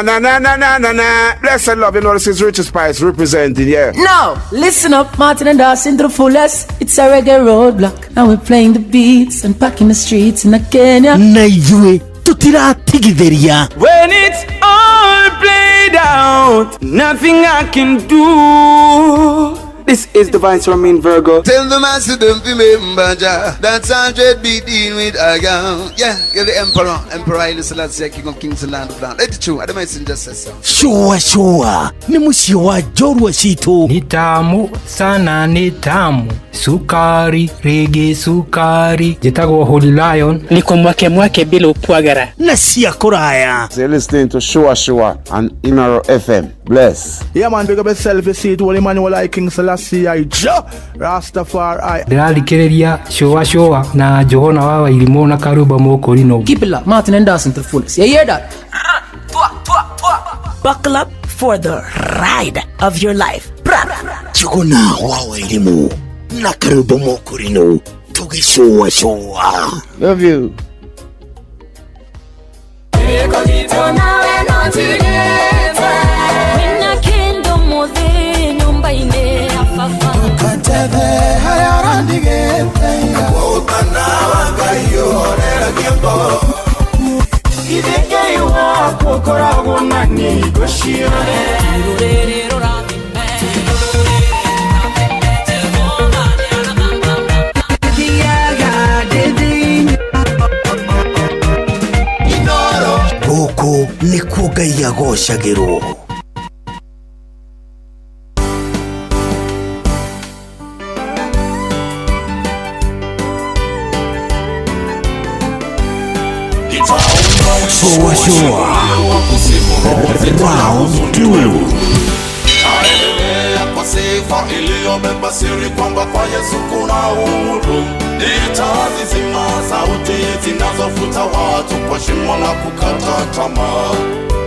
Speaker 24: Blessed love, you know this is Richard Spice representing, yeah.
Speaker 25: No, listen up, Martin and Dawson to the fullest. It's a reggae roadblock. Now we're playing the beats and packing the streets in Kenya.
Speaker 3: Na ijue tutiratigithiria.
Speaker 12: When it's all played out, nothing I can do. This is Divine Sermon Virgo.
Speaker 26: Tell the master don't remember that's 100 BD with Agam. Yeah, get the Emperor Haile Selassie, King of Kings and Land of Land. Let it true, the messenger says so.
Speaker 3: Sure. Ni musio wa jorwa shitu.
Speaker 12: Ni tamu sana ni tamu. Sukari, reggae sukari. Jitagwa Holy Lion.
Speaker 22: Niko mwake bila upwagara.
Speaker 3: Na siya kuraya.
Speaker 26: So you're listening to Shua on Inaro FM. Bless.
Speaker 9: Yeah man, big up yourself, you see it, Holy Emmanuel I King Selassie I Rastafari.
Speaker 12: Ndĩrarikĩrĩria Shua na Johana wa Irimũ na Karuba Mokorino.
Speaker 25: Keep it locked, Martin and Dawson to the fullest. You hear that?
Speaker 13: Buckle up for the ride of your life.
Speaker 3: Johana wa Irimũ na Karuba Mokorino. Tugi Shua.
Speaker 26: Love you.
Speaker 3: Goko ni kugai agoshagirwo. Shua. Round 2.
Speaker 27: Kwa sifa iliyobeba siri kwamba kwa Yesu kuna uhuru. Nitazizima sauti zinazofuta watu kwa shimo la kukata tamaa.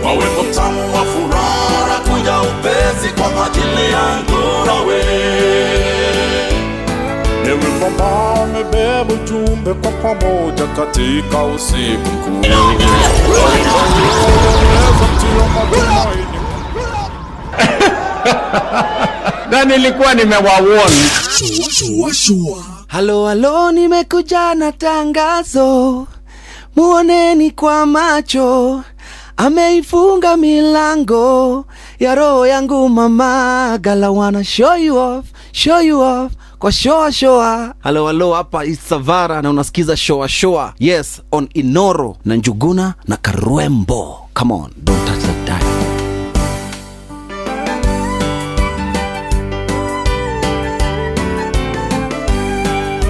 Speaker 27: Kwa wimbo mtamu wa furaha kuja upesi kwa ajili yangu nawe. Ni wimbo ambao umebeba ujumbe kwa pamoja katika usiku mkuu.
Speaker 23: Na nilikuwa nimewawarn.
Speaker 3: Shua.
Speaker 28: Halo, nimekuja na tangazo. Muoneni kwa macho. Ameifunga milango ya roho yangu mama. Gala wanna show you off. Kwa shoa. Halo, hapa is Savara na unasikiza shoa. Yes, on Inoro na Njuguna na Karwembo. Come on, don't touch that dial.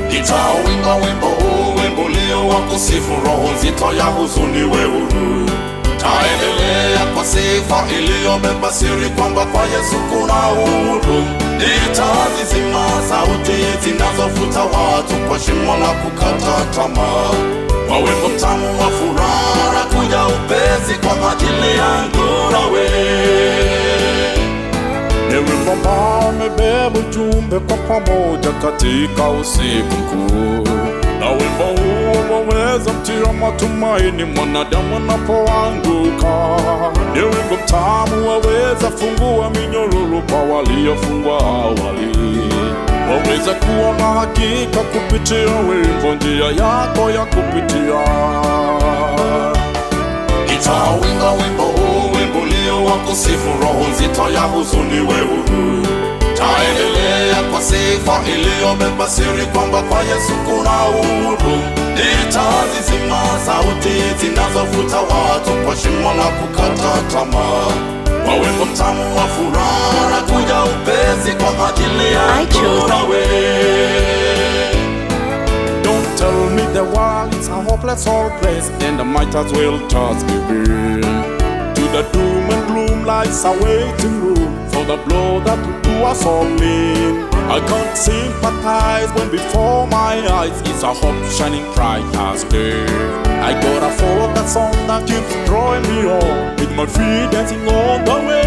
Speaker 27: Nitauimba wimbo huu, wimbo leo wa kusifu, roho nzito ya huzuni we huru. Taendelea kwa sifa iliyobeba siri kwamba kwa Yesu kuna uhuru. Nitazizima sauti zinazofuta watu kwa shimo la kukata tamaa. Kwa wimbo mtamu wa furaha kuja upesi kwa ajili yangu nawe. Ni wimbo ambao umebeba ujumbe kwa pamoja katika usiku mkuu. Na wimbo huo waweza mtia matumaini mwanadamu anapoanguka. Ni wimbo mtamu waweza fungua minyororo kwa waliofungwa awali. Waweza kuwa na hakika kupitia wimbo njia yako ya kupitia. Nitauimba wimbo huu, wimbo leo wa kusifu, roho nzito ya huzuni we huru. Taendelea kwa sifa iliyobeba siri kwamba kwa Yesu kuna uhuru. Nitazizima sauti zinazovuta watu kwa shimo la kukata tamaa. Kwa wimbo mtamu wa furaha na kuja upesi kwa ajili yako nawe. Don't tell me the world is a hopeless whole place, then I might as well just give in to the doom and gloom lies a waiting room for the blow that will do us all in. I can't sympathize when before my eyes is a hope shining bright as day. I gotta follow that song that keeps drawing me on, with my feet dancing on the way.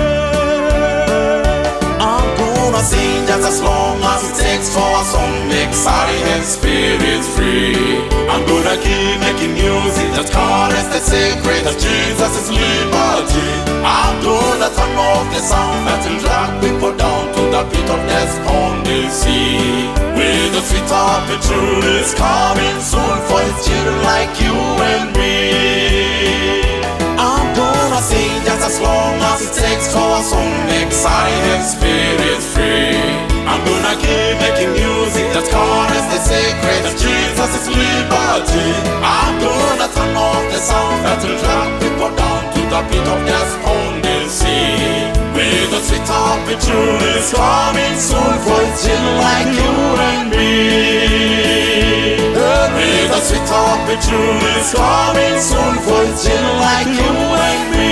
Speaker 27: I'm gonna sing just as long as it takes for a song make sorry and spirits free. I'm gonna keep making music that carries the secret of Jesus' liberty. I'm gonna turn off the sound that will drag people down to the pit of death on the sea. With the sweet of the truth is coming soon for his children like you and me. I'm gonna sing just as long as it takes for a song make sorry and spirits free. I'm gonna keep making music that carries the secret of Jesus' liberty. I'm gonna turn off the sound that will drag people down to the pit of death on the sea. With the sweet of the truth is coming soon for his children like you and me. With the sweet of the truth is coming soon for his children like you and me.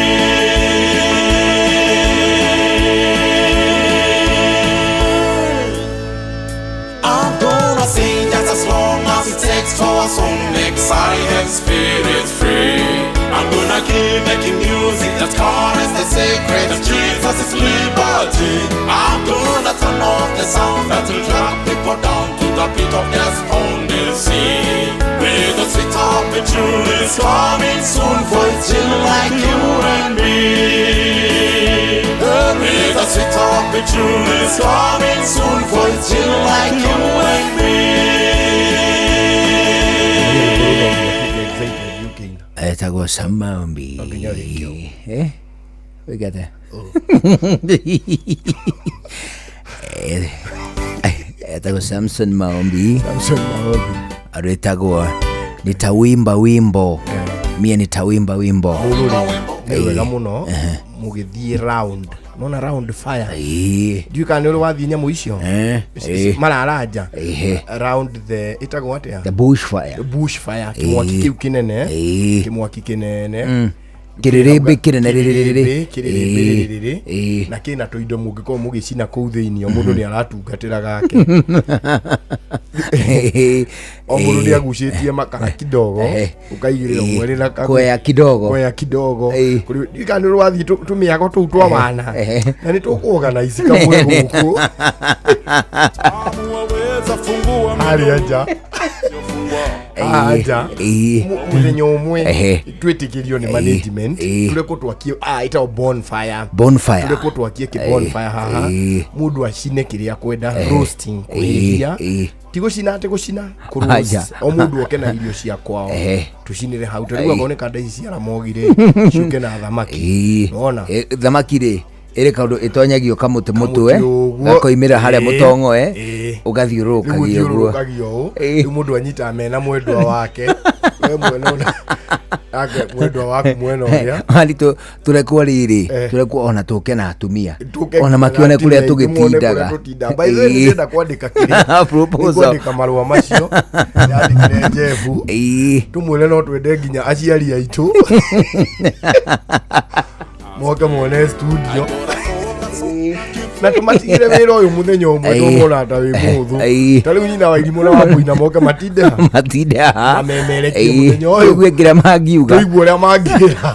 Speaker 27: I'm gonna sing just as long as it takes for a song make sorry and spirits free. I'm gonna keep making music that carries the secret of Jesus' liberty. I'm gonna turn off the sound that will drag people down to the pit of death on the sea. With the sweet of the truth is coming soon for his children like you and me. With the sweet of the truth is coming soon for his children like you and me.
Speaker 2: Etagwo Samambi. We got that. Etagwo Samson Maombi. Aretagwo nitawimba wimbo. Mie nitawimba wimbo.
Speaker 8: Wega muno mugithie round. Nona round fire. Do you can know what the name icio? Mararaja. Around the itago what ya?
Speaker 2: The bushfire.
Speaker 8: The bushfire. Kimwaki kiu kinene. Kimwaki kinene.
Speaker 2: Kirebe kinene.
Speaker 8: Na kina toindo mugiko mugicina kuu thiini mundu ni aratungatira gake. O mundu ni agucitie makara kidogo ukaigirira mwere na
Speaker 2: kwea kidogo.
Speaker 8: Kwea kidogo. Kuri kana rwathi tumiago tu twa wana. Na ni tukuorganize kamwe guku. Hali aja. Aja. Muthenya umwe twitikirio ni management tureko twakio ita bonfire. Tureko twakie ki bonfire haha. Mundu acine kiria kwenda roasting kuhiria. Tigocina ate gocina kurusi. O mundu okena irio cia kwao. Tucinire hau tariwa koneka ndai ciara mogire cuke na thamaki. Unaona?
Speaker 2: Thamaki ri ere kaundu itonyagio kamuti mutwe gakoimira haria mutongo ugathiurukagia guo
Speaker 8: mundu anyita mena mwendwa wake we mwena una ake mwendwa waku mwena uria
Speaker 2: ali turekwo riri turekwo ona tuke na atumia ona makione kuria tugitindaga
Speaker 8: by the way ndenda kwandika kiri proposal kwandika marua macio yandikire Jefu tumwele no twende nginya aciari aitu moka mwone studio na tumatigire wira uyu muthenya umwe tumona ta wi muthu tariu nyina wa irimu na wakuina moka matinde amemereki muthenya uyu
Speaker 2: gwikira mangiuga
Speaker 8: tuigua uria mangira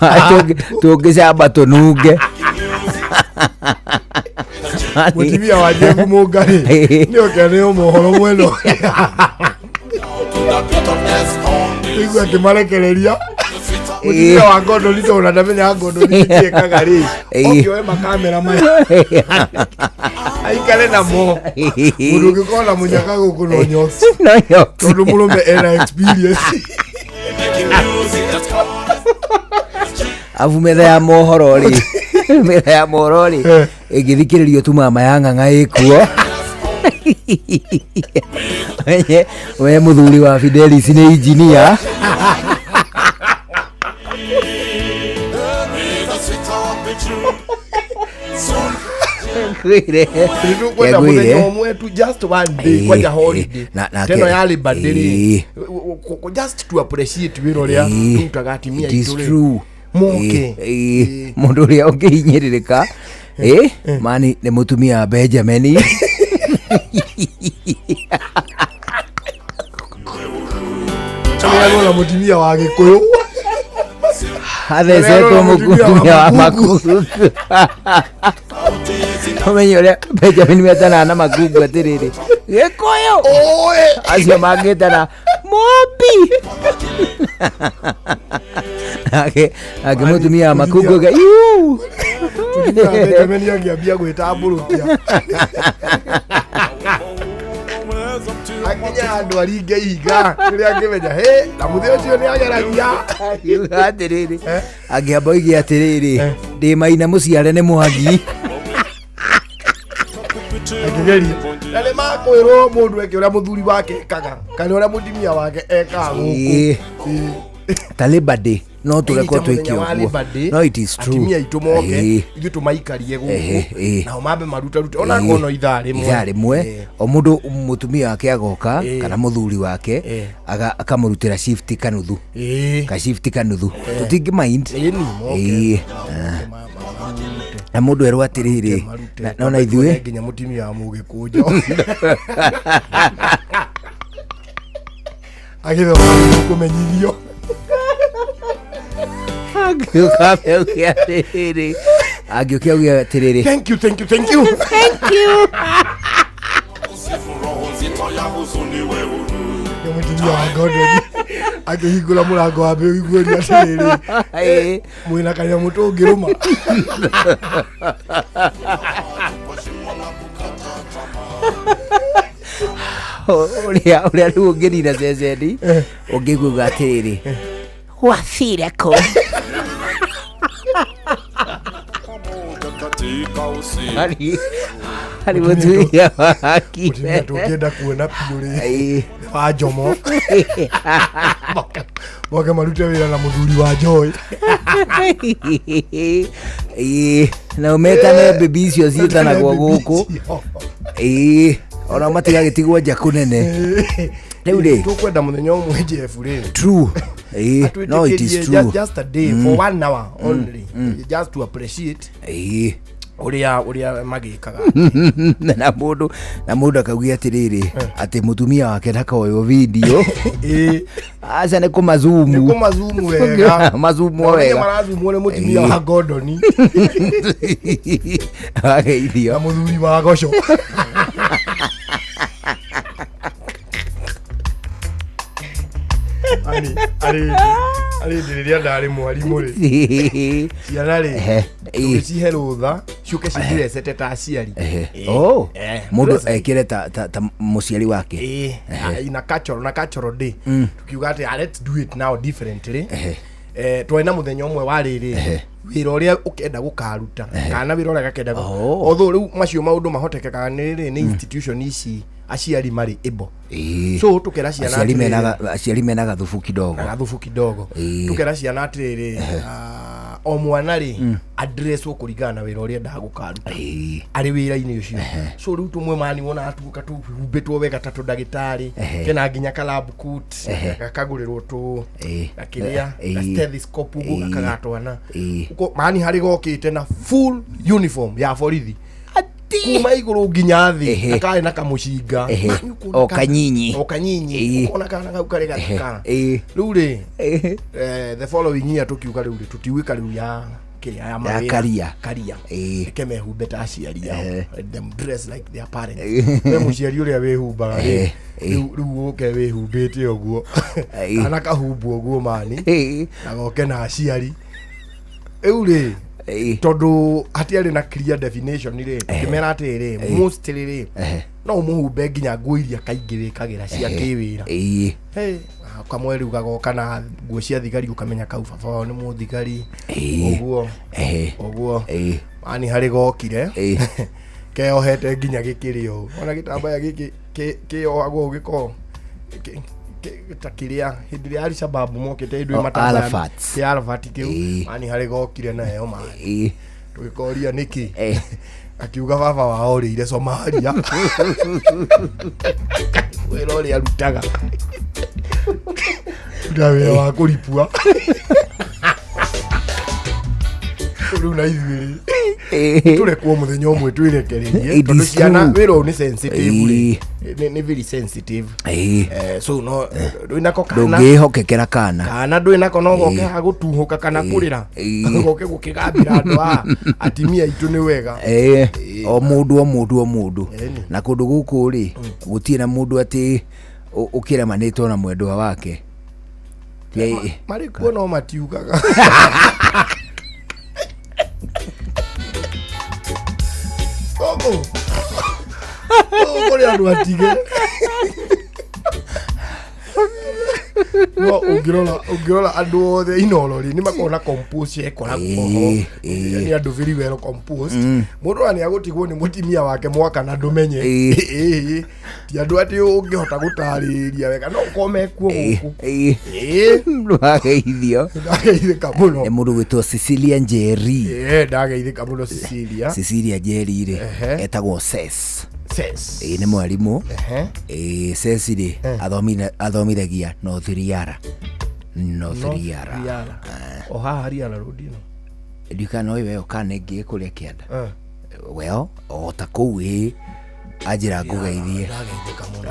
Speaker 2: tungicamba tununge
Speaker 8: mutimia wa Jefu mungari ni okene umuhoro mweno tuigua kimarekereria Mutia wa ngondo lito unadamenya ngondo litie kagari. Okioe makamera maya. Aikale na mo. Murugi kona munyaka gukuno nyosi. Tondu murume era experience.
Speaker 2: Avu metha ya mohorori. Metha ya mohorori. igithikiririo tu mama ya ng'ang'a ikuo we muthuri wa Fidelis ni engineer
Speaker 8: kwenda muthenya umwe tu just one day kwaja holiday teno yali badiri just to appreciate wiro ria tutagatimia
Speaker 2: itule moke mundu ria ungihinyiririka mani ni mutumia Benjamin
Speaker 8: Chama la mutumia wa Gikuyu
Speaker 2: athesetwo mutumia wa Makuku Omenyore Benjamin metana na Makuku atiriri Gikuyu acio mangitana Mobi ake mutumia wa Makuku ga yu
Speaker 8: Benjamin yangiambia gwitamburukia akinya andu aringe iga riria ngimenya na muthia ucio ni ageragia
Speaker 2: atiriri angiamba igi atiriri ndi maina muciare ni Mwangi
Speaker 8: akigeria na ni makwirwo mundu eke uria muthuri wake ekaga kana uria mutumia wake ekaga guku
Speaker 2: talibade no tureko twikio no it is true
Speaker 8: atimia itumoke ithu tumaikarie guku na omambe maruta ruta ona kono ithari
Speaker 2: mwe o mundu mutumia wake agoka kana muthuri wake akamurutira shift kanuthu ka shift kanuthu tutingi mind na mundu erwa atiriri na ithuĩ
Speaker 8: nginya mutumia wa Mugikuyu agithoma kumenyithio
Speaker 2: agiokia atiriri
Speaker 8: thank you mutumia wa Godwin akihingura murango wa mbeu igweri atiriri mwina kanya mutungiruma
Speaker 2: uria riu ngirira ceceni ungiguga atiriri wathire ko hari mutumia waki
Speaker 8: tukienda kuona piuri wa Jomo moke marute wira na muthuri wa Joy
Speaker 2: na umetane bibi icio cietanagwo guku ona matigagitigwo nja kunene riu ri
Speaker 8: tukwenda muthenya umwe Jeff ri
Speaker 2: true no it is true
Speaker 8: just a day for 1 hour only just to appreciate uria magikaga
Speaker 2: na mundu akaugia atiriri ati mutumia wake ndakaoyo video aca ni kumazumu
Speaker 8: wega
Speaker 2: mazumu wega
Speaker 8: marazumu ni mutumia wa Gordon
Speaker 2: ageithio
Speaker 8: na muthuri wa Gosho ari ndiria ndari mwarimu ri ciana ri tucihe rutha ciuke cidirecete ta aciari
Speaker 2: mundu ekire ta muciari wake
Speaker 8: ina cultural day tukiuga ati let's do it now differently twena muthenya umwe wa riri wira uria ukenda gukaruta kana wira uria gakenda although riu macio maundu mahotekekaga ni institution ici aciari mari ebo so tukera ciana
Speaker 2: aciari menaga thufu kidogo
Speaker 8: tukera ciana atiriri o mwana ri address ukuringana na wira uria ndagukaruta ari wira-ini ucio so riu tumwe mani wona atuka tu humbitwo wega tatu ndagitari kena nginya kalab coat gakagurirwo tu gakiria stethoscope ugu gakagatwana uko mani hari gokite na full uniform ya borithi kuma iguru nginya thi akae na kamucinga
Speaker 2: o kanyinyi
Speaker 8: ona kana gau kare gatika riu ri the following year tukiuga riu tutiwika riu ya kiria ya mawira karia kemehumbeta aciari yao them dress like their parents we muciari uria wehumbaga riu uke wehumbete oguo kana kahumbu oguo mani na goke na aciari ri tondu hatiari na clear definition ri kimera atiri mostly ri no muhumbe nginya nguo iria kaingĩ wĩkagĩra cia kĩwĩra kamwe riu gagoka na nguo cia thigari ukamenya kau baba wao ni muthigari oguo ani hari gokire keohete nginya gikirio ona gitambaya giki kioagwo giko takiria hindi ya Al-Shabaab mokete ndwe matambaya ke Arafat kiu ani hari gokire na heo mai tugikoria niki akiuga baba wao rire Somalia wero ri arutaga ndawe wa kuripua runa ithiri tule kwa muthenya umwe twirekererie tondu ciana wero ni sensitive ni very sensitive so no ndwina ko kana
Speaker 2: ndungihokekera kana
Speaker 8: ndwina ko no goke agutuhuka kana kurira goke gukigambira andu atimia itu ni wega
Speaker 2: o mundu na kundu guku ri gutina mundu ati ukira manito na mwendwa wake
Speaker 8: mari kuona matiukaga kore andu atige no ungirola andu othe inorori ni makona compose ekora kuho ni andu very well composed mundu ani agutigwo ni mutimia wake mwaka na ndumenye ti andu ati ungihota gutariria wega no kome kuo guku
Speaker 2: ndageithio
Speaker 8: muno
Speaker 2: ni mundu gwitwo Cecilia Njeri
Speaker 8: ndageithika muno
Speaker 2: Cecilia Njeri ri etagwo Ses ni mwalimu Ses ri athomithagia Northriara
Speaker 8: oha Riara rodino
Speaker 2: ndikana wewe ukanengie kuria kianda well ota kuwi ajira ngugeithie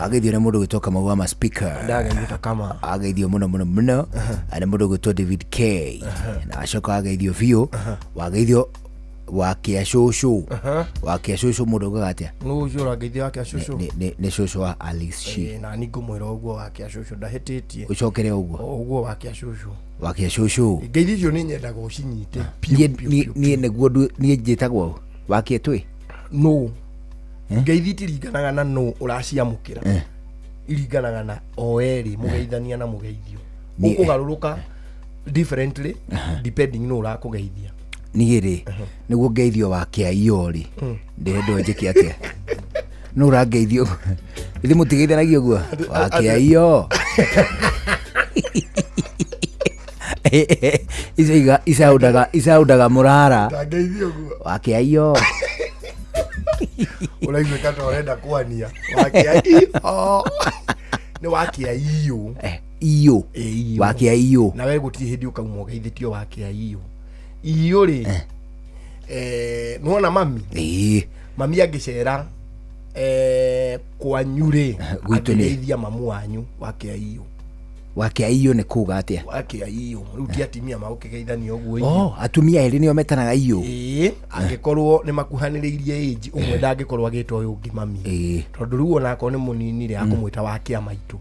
Speaker 2: ageithio ni mundu gwitwo Kamau ama speaker
Speaker 8: ndageithio kama
Speaker 2: ageithio muno ani mundu gwitwo David K na acoka ageithio vio wageithio wakia shushu mundu gagatia
Speaker 8: no jura geithio wakia shushu
Speaker 2: ni shushu wa Alice Shi
Speaker 8: na ningo mwira uguo wakia shushu ndahetitie
Speaker 2: ucokere uguo wakia shushu
Speaker 8: geithio ni nyenda gucinyite
Speaker 2: ni neguo ni njitagwo wakia twi
Speaker 8: no ngeithi ringanaga na no uraciamukira iringanaga na oeri mugeithania na mugeithio ukugaruruka differently depending no urakugeithia
Speaker 2: nigiri niguo ngeithio wakia iori ndendo njiki atia no urangeithio ithi mutigeithanagia guo wakia iyo isaudaga murara
Speaker 8: ngeithio guo
Speaker 2: wakia iyo
Speaker 8: uraigwe kata urenda kwania wakia ni wakia iyo
Speaker 2: wakia iyo
Speaker 8: na wewe gutie hindi ukaumwo geithitio wakia iyo ri nuona mami agicera kwa nyure ageithia mamu wanyu
Speaker 2: wakia iyo ni kuga atia
Speaker 8: wakia iyo ruti atimia magukigeithania uguo
Speaker 2: atumia eri nio metanaga iyo
Speaker 8: angikorwo ni makuhaniriirie age umwe ndangikorwo agitwo uyu ungi mami tondu riu ona ko ni munini ri akumwita wakia maitu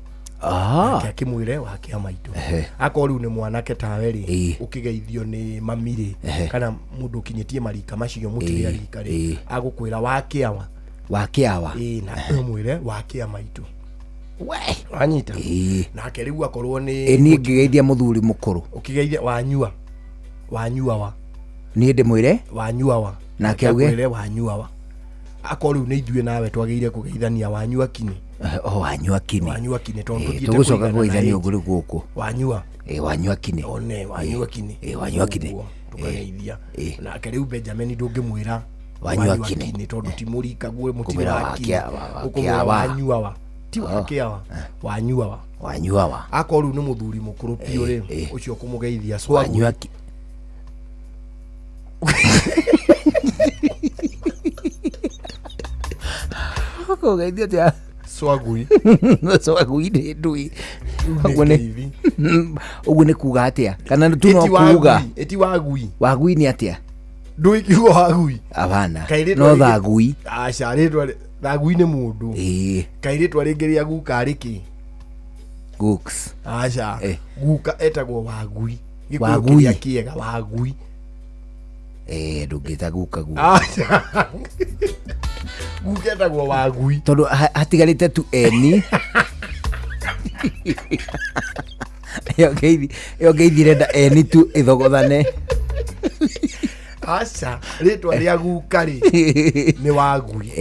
Speaker 8: akimwire wakia maitu akori ni mwanake tawe ri ukigeithio ni mami ri kana mundu kinyitie marika macio mutire rika ri agukwira wakiawa na umwire wakia maitu we anyita na keriu akorwo ni
Speaker 2: ni ngigeithia muthuri mukuru
Speaker 8: ukigeithia wanyua
Speaker 2: ni ndi mwire
Speaker 8: wanyua
Speaker 2: na keuge
Speaker 8: wanyua akorwo ni ithue nawe twageire kugeithania wanyua kine
Speaker 2: wanyua kine
Speaker 8: tondu
Speaker 2: tugucoka kugeithania uguru guku
Speaker 8: wanyua
Speaker 2: kine
Speaker 8: wanyua kine tukageithia na keriu Benjamin ndungimwira
Speaker 2: wanyua kine
Speaker 8: tondu timurika guo mutimira wakia wanyua ti wakiawa wanyua akoru ni muthuri mukuru pio ri ucio kumugeithia
Speaker 2: wanyua kugeithia tia swagui ni ndui ugu ni kuga atia kana tu no kuga
Speaker 8: eti
Speaker 2: wagui ni atia
Speaker 8: ndui kiugo wagui
Speaker 2: abana no thagui
Speaker 8: acaritwa thagui ni mundu kairitwa ringiria guka riki
Speaker 2: gooks
Speaker 8: aca guka etagwo wagui gikuria kiega wagui
Speaker 2: ndungita guka
Speaker 8: guka etagwo wagui
Speaker 2: tondu hatigarite tu eni yo geithire nda eni tu ithogothane
Speaker 8: Asa ritwa ria guka ri ni wagui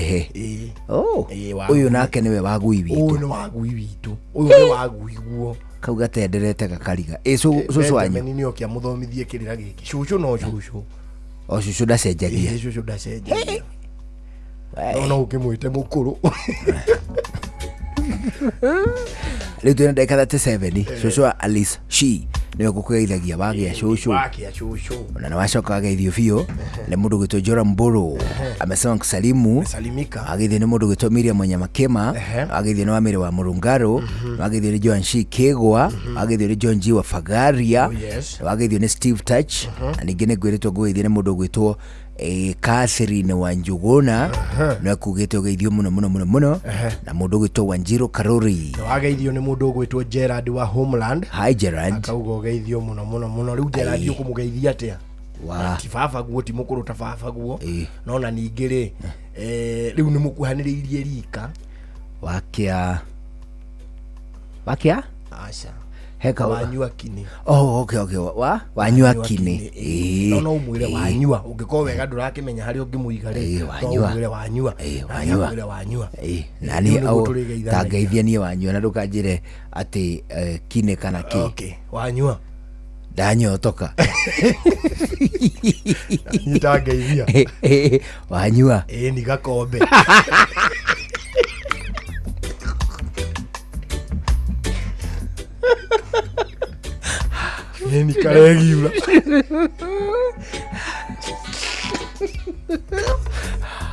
Speaker 2: uyu nake niwe wagui witu
Speaker 8: uyu ni wagui witu uyu ni wagui guo
Speaker 2: kauga tenderete gakariga cucu wanyu
Speaker 8: ni okia muthomithie kirira giki cucu no cucu
Speaker 2: o cucu ndacenjagia
Speaker 8: cucu ndacenjagia no ukimwite mukuru
Speaker 2: riu twina ndagika 37 cucu Alice she niwe gukugeithagia wagia cucu na nawacoka wageithio biũ nĩ mũndũ gwĩtwo Joram Mburu amesema kusalimu ageithio nĩ mũndũ gwĩtwo Miriam Wanyamakema ageithio nĩ Wamĩrĩ wa Mũrũngarũ ageithio nĩ Joan C Kĩgwa ageithio nĩ John G wa Fagaria ageithio nĩ Steve Touch na ningĩ nĩ ngwĩrĩtwo ngũgeithio nĩ mũndũ gwĩtwo Catherine wa Njuguna no kugite ugeithio muno na mundu gwitwo Wanjiru Karori
Speaker 8: wageithio ni mundu gwitwo Gerard wa Homeland.
Speaker 2: Hi Gerard.
Speaker 8: Akauga ugeithio muno riu Gerard ukumugeithia atia wa tifava guo ti mukuru tafava guo no na ningi ri riu ni mukuhaniriirie rika
Speaker 2: wakia
Speaker 8: acha
Speaker 2: heka
Speaker 8: wanyua kini
Speaker 2: okay wanyua kini
Speaker 8: no umwire wanyua ungiko wega ndurakimenya hari ungimuiga ri wanyua
Speaker 2: nani au tangeithia nie wanyua na ndukanjire ati kine kana ki
Speaker 8: okay wanyua
Speaker 2: ndanyotoka
Speaker 8: nitageithia
Speaker 2: wanyua
Speaker 8: ni gakombe ni karegiura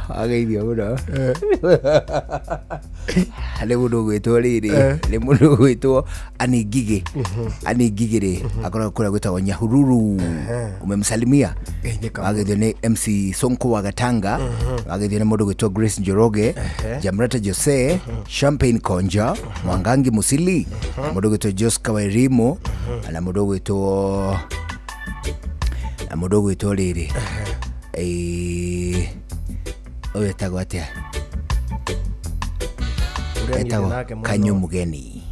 Speaker 2: ageithio muno nĩ mũndũ gwĩtwo rĩrĩ nĩ mũndũ gwĩtwo Aningigi rĩ akoragwo kũrĩa gwĩtagwo Nyahururu umemsalimia ageithio nĩ MC Sonko wa Gatanga ageithio nĩ mũndũ gwĩtwo Grace Njoroge Jamrata Jose Champagne Konja Mwangangi Musili mũndũ gwĩtwo Jos Kawairimo na mũndũ gwĩtwo rĩrĩ oyo etagwo atia etagwo Kanyu Mugeni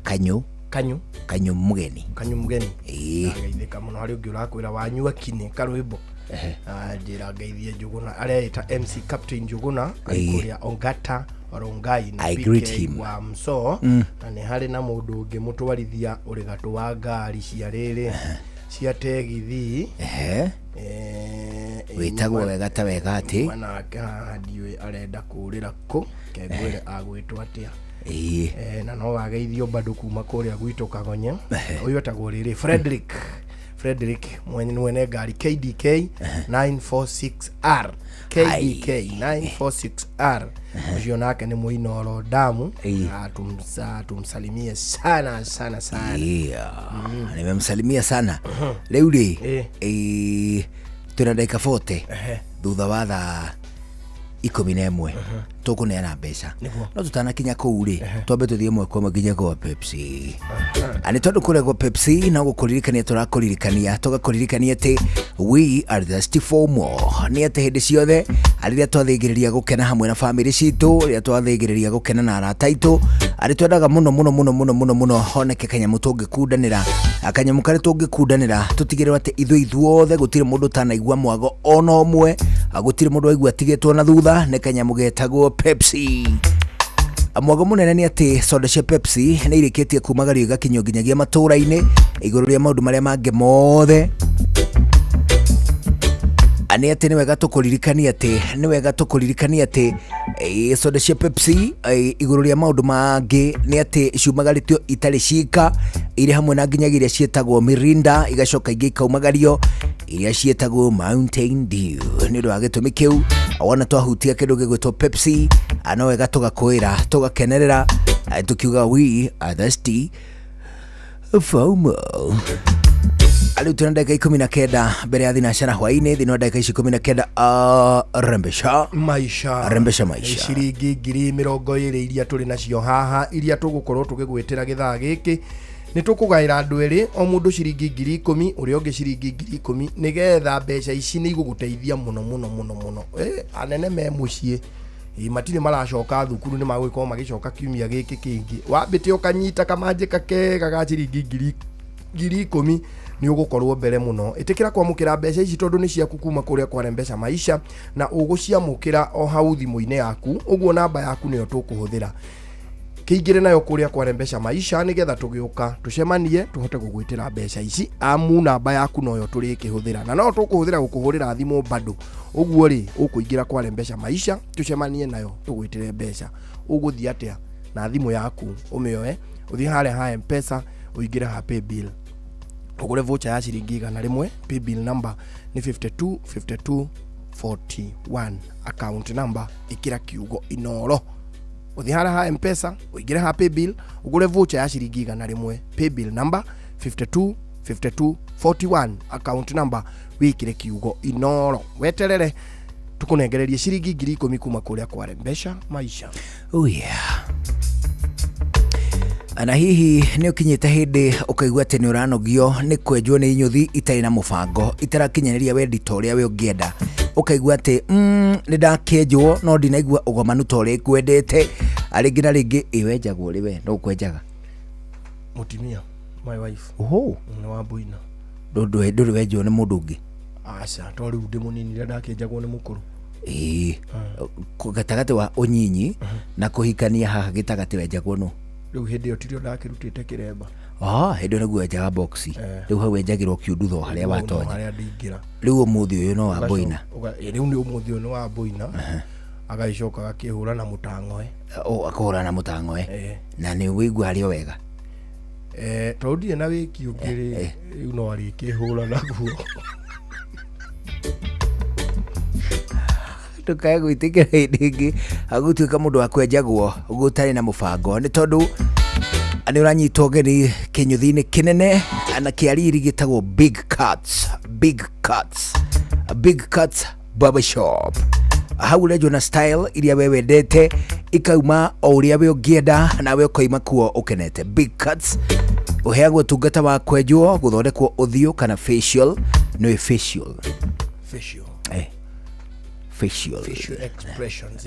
Speaker 2: Kanyu Mugeni
Speaker 8: ageithika muno hari ungi urakwira wanyua kine karwimbo njira ngeithie Njuguna areita MC Captain Njuguna kuria Ongata Orongai na PK wa Mso na ni hari na mundu ungi mutwarithia uri gatu wa ngari cia riri cia tegithi
Speaker 2: witagwo wega ta wega ati
Speaker 8: mwana ndiwe arenda kurira ku kengwire agwitwo atia na no wageithio bado kuma kuria gwito Kagonye uyu atagwo riri Frederick mwene ngari KDK 946R KDK 946R ucio nake ni muinoro damu tumsalimie sana
Speaker 2: nimemsalimia sana riu ri tuna dakika 40 thutha wa thaa 11 tukuneana mbeca no tutanakinya kuu ri twambe tuthie mwekwo nginya kwa Pepsi ani tondu kuregwo Pepsi na gukuririkania turakuririkania tugakuririkania ati we are thirsty for more ni ati hindi ciothe ariria twathigiriria gukena hamwe na family citu riria twathigiriria gukena na arata itu ari twendaga muno honeke kanyamu tungikundanira akanyamu kari tungikundanira tutigirwe ati ithuothe gutire mundu tanaigua mwago ona omwe gutire mundu aigua tigitwo na thutha ne kanyamu getagwo Pepsi amwago munene ni ati soda cia Pepsi ni irikitie kumagario igakinyo nginyagia matura-ini iguru ria maundu maria mange mothe ani ati ni wega tukuririkania ati soda cia Pepsi iguru ria maundu mangi ni ati ciumagaritio itari cika iri hamwe na nginyagia iria cietagwo Mirinda igacoka ingi kaumagario iria cietagwo Mountain Dew ni ndo agitumi kiu wana twahutia kindu gigwitwo Pepsi ano wega tugakwira tugakenerera tukiuga we are thirsty for more. Aliu tuna dakika 19 mbere ya thinacara hwaini thina dakika 19 rembesha maisha
Speaker 8: ciringi 20,000 iria turi nacio haha iria tugukorwo tugigwitira githaa giki ni tukugaira andu eri o mundu ciringi 10,000 uria ungi ciringi 10,000 nigetha mbeca ici ni iguguteithia muno anene me mucie matire maracoka thukuru ni magwiko magicoka kiumia giki kingi wambite ukanyita kamanje kakega ga ciringi 10,000 ni ugukorwo mbere muno itikira kwamukira mbeca ici tondu ni ciaku kuma kuria kwa Mpesa Maisha na uguciamukira o hau thimu-ini yaku uguo namba yaku niyo tukuhuthira kiingire nayo kuria kwa Mpesa Maisha nigetha tugiuka tucemanie tuhote gugwitira mbeca ici amu namba yaku noyo turi kihuthira na no tukuhuthira gukuhurira thimu bado uguo ri ukuingira kwa Mpesa Maisha tucemanie nayo tugwitire mbeca uguthia atia na thimu yaku umioe uthi hale ha Mpesa uingire ha Paybill ugure voucher ya ciringi 100 Paybill number ni 525241 account number ikira kiugo inoro uthi hale ha Mpesa uingire ha Paybill ugure voucher ya ciringi 100 Paybill number 525241 account number wikire kiugo inoro weterere tukunengererie ciringi 10,000 kuma kuria kwa Mpesa Maisha.
Speaker 2: Oh yeah. Ana hihi ni ukinyite hindi ukaigua ati ni uranogio ni kwenjwo ni inyuthi itari na mubango itarakinyanĩria wendi ta ũrĩa we ũngĩenda ukaigua ati ni ndakenjwo no ndinaigua ugomanu ta ũrĩa kwendete arĩngĩ na rĩngĩ iwenjagwo rĩ we no kwenjaga
Speaker 8: mutimia my wife
Speaker 2: ni
Speaker 8: wa Mbuina
Speaker 2: ndũrĩ wenjwo nĩ mũndũ ũngĩ
Speaker 8: aca to rĩu ndĩ mũnini rĩrĩa ndakenjagwo nĩ mũkũrũ
Speaker 2: gatagatĩ wa ũnyinyi na kũhikania haha gĩtagatĩ wenjagwo no
Speaker 8: riu hindi yo tirio ndakirutite kiremba
Speaker 2: hindi naguo wenjaga boxi riu hau wenjagirwo kiundutho haria watonya
Speaker 8: haria ndingira
Speaker 2: riu umuthi uyu no wa Mbuina
Speaker 8: riu ni umuthi uyu no wa Mbuina agaicoka gakihura na mutangoe
Speaker 2: akahura na mutangoe na ni wigua hario wega
Speaker 8: tondie na wiki ungiri riu no ari kihura naguo
Speaker 2: tukae gwitikira hindi ingi agutuika mundu wa kwenjagwo gutari na mubango ni tondu ani uranyitwo ngeni kinyuthi-ini kinene na kiariri gitagwo Big Cuts Barbershop hau urenjwo na style iria we wendete ikauma o uria we ungienda nawe ukoima kuo ukenete. Big Cuts uheagwo tungata wa kwenjwo guthondekwo uthio kana facial no facial
Speaker 8: expressions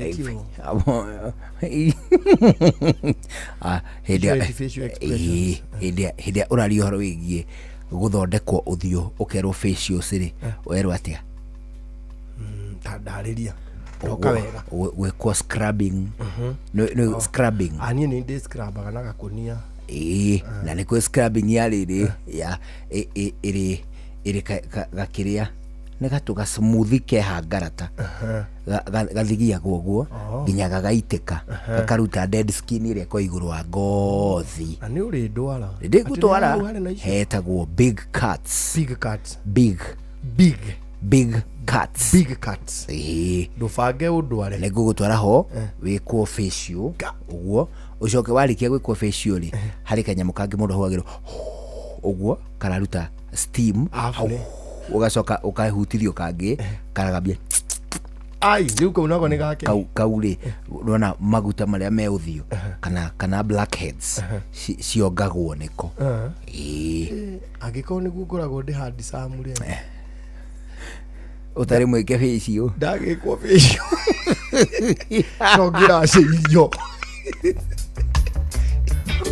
Speaker 2: hindi urario horo wigie guthondekwo uthio ukerwo facial ciri werwo atia
Speaker 8: tandariria toka wega
Speaker 2: gwikwo scrubbing no scrubbing
Speaker 8: ani ni ndi scrubbaga na gakunia
Speaker 2: na ni kwe scrubbing ya riri ya iri gakiria nä gatå ga smoothie ke hangarata gathigia guoguo nginya gagaitä ka gakaruta dead skin ä rä a kwa igå rå wa ngothi
Speaker 8: nä å rä ndwara
Speaker 2: ndä gå twara hetagwo Big Cuts
Speaker 8: ndåbange å ndware
Speaker 2: nä ngå gå twara ho wä kwo facial uguo å coke warä gwä kwo facial rä harä kanyamå kangä må ndå håagä rwo å guo kararuta steam ugacoka ukahutithio kangi karagambia
Speaker 8: riu kau nako ni gake
Speaker 2: kau ri urona maguta maria me uthio kana blackheads ciongagwo niko
Speaker 8: agiko ni gukoragwo ndi hard sam ri
Speaker 2: utari mwike facial
Speaker 8: ndagikwo facial no ngira cirio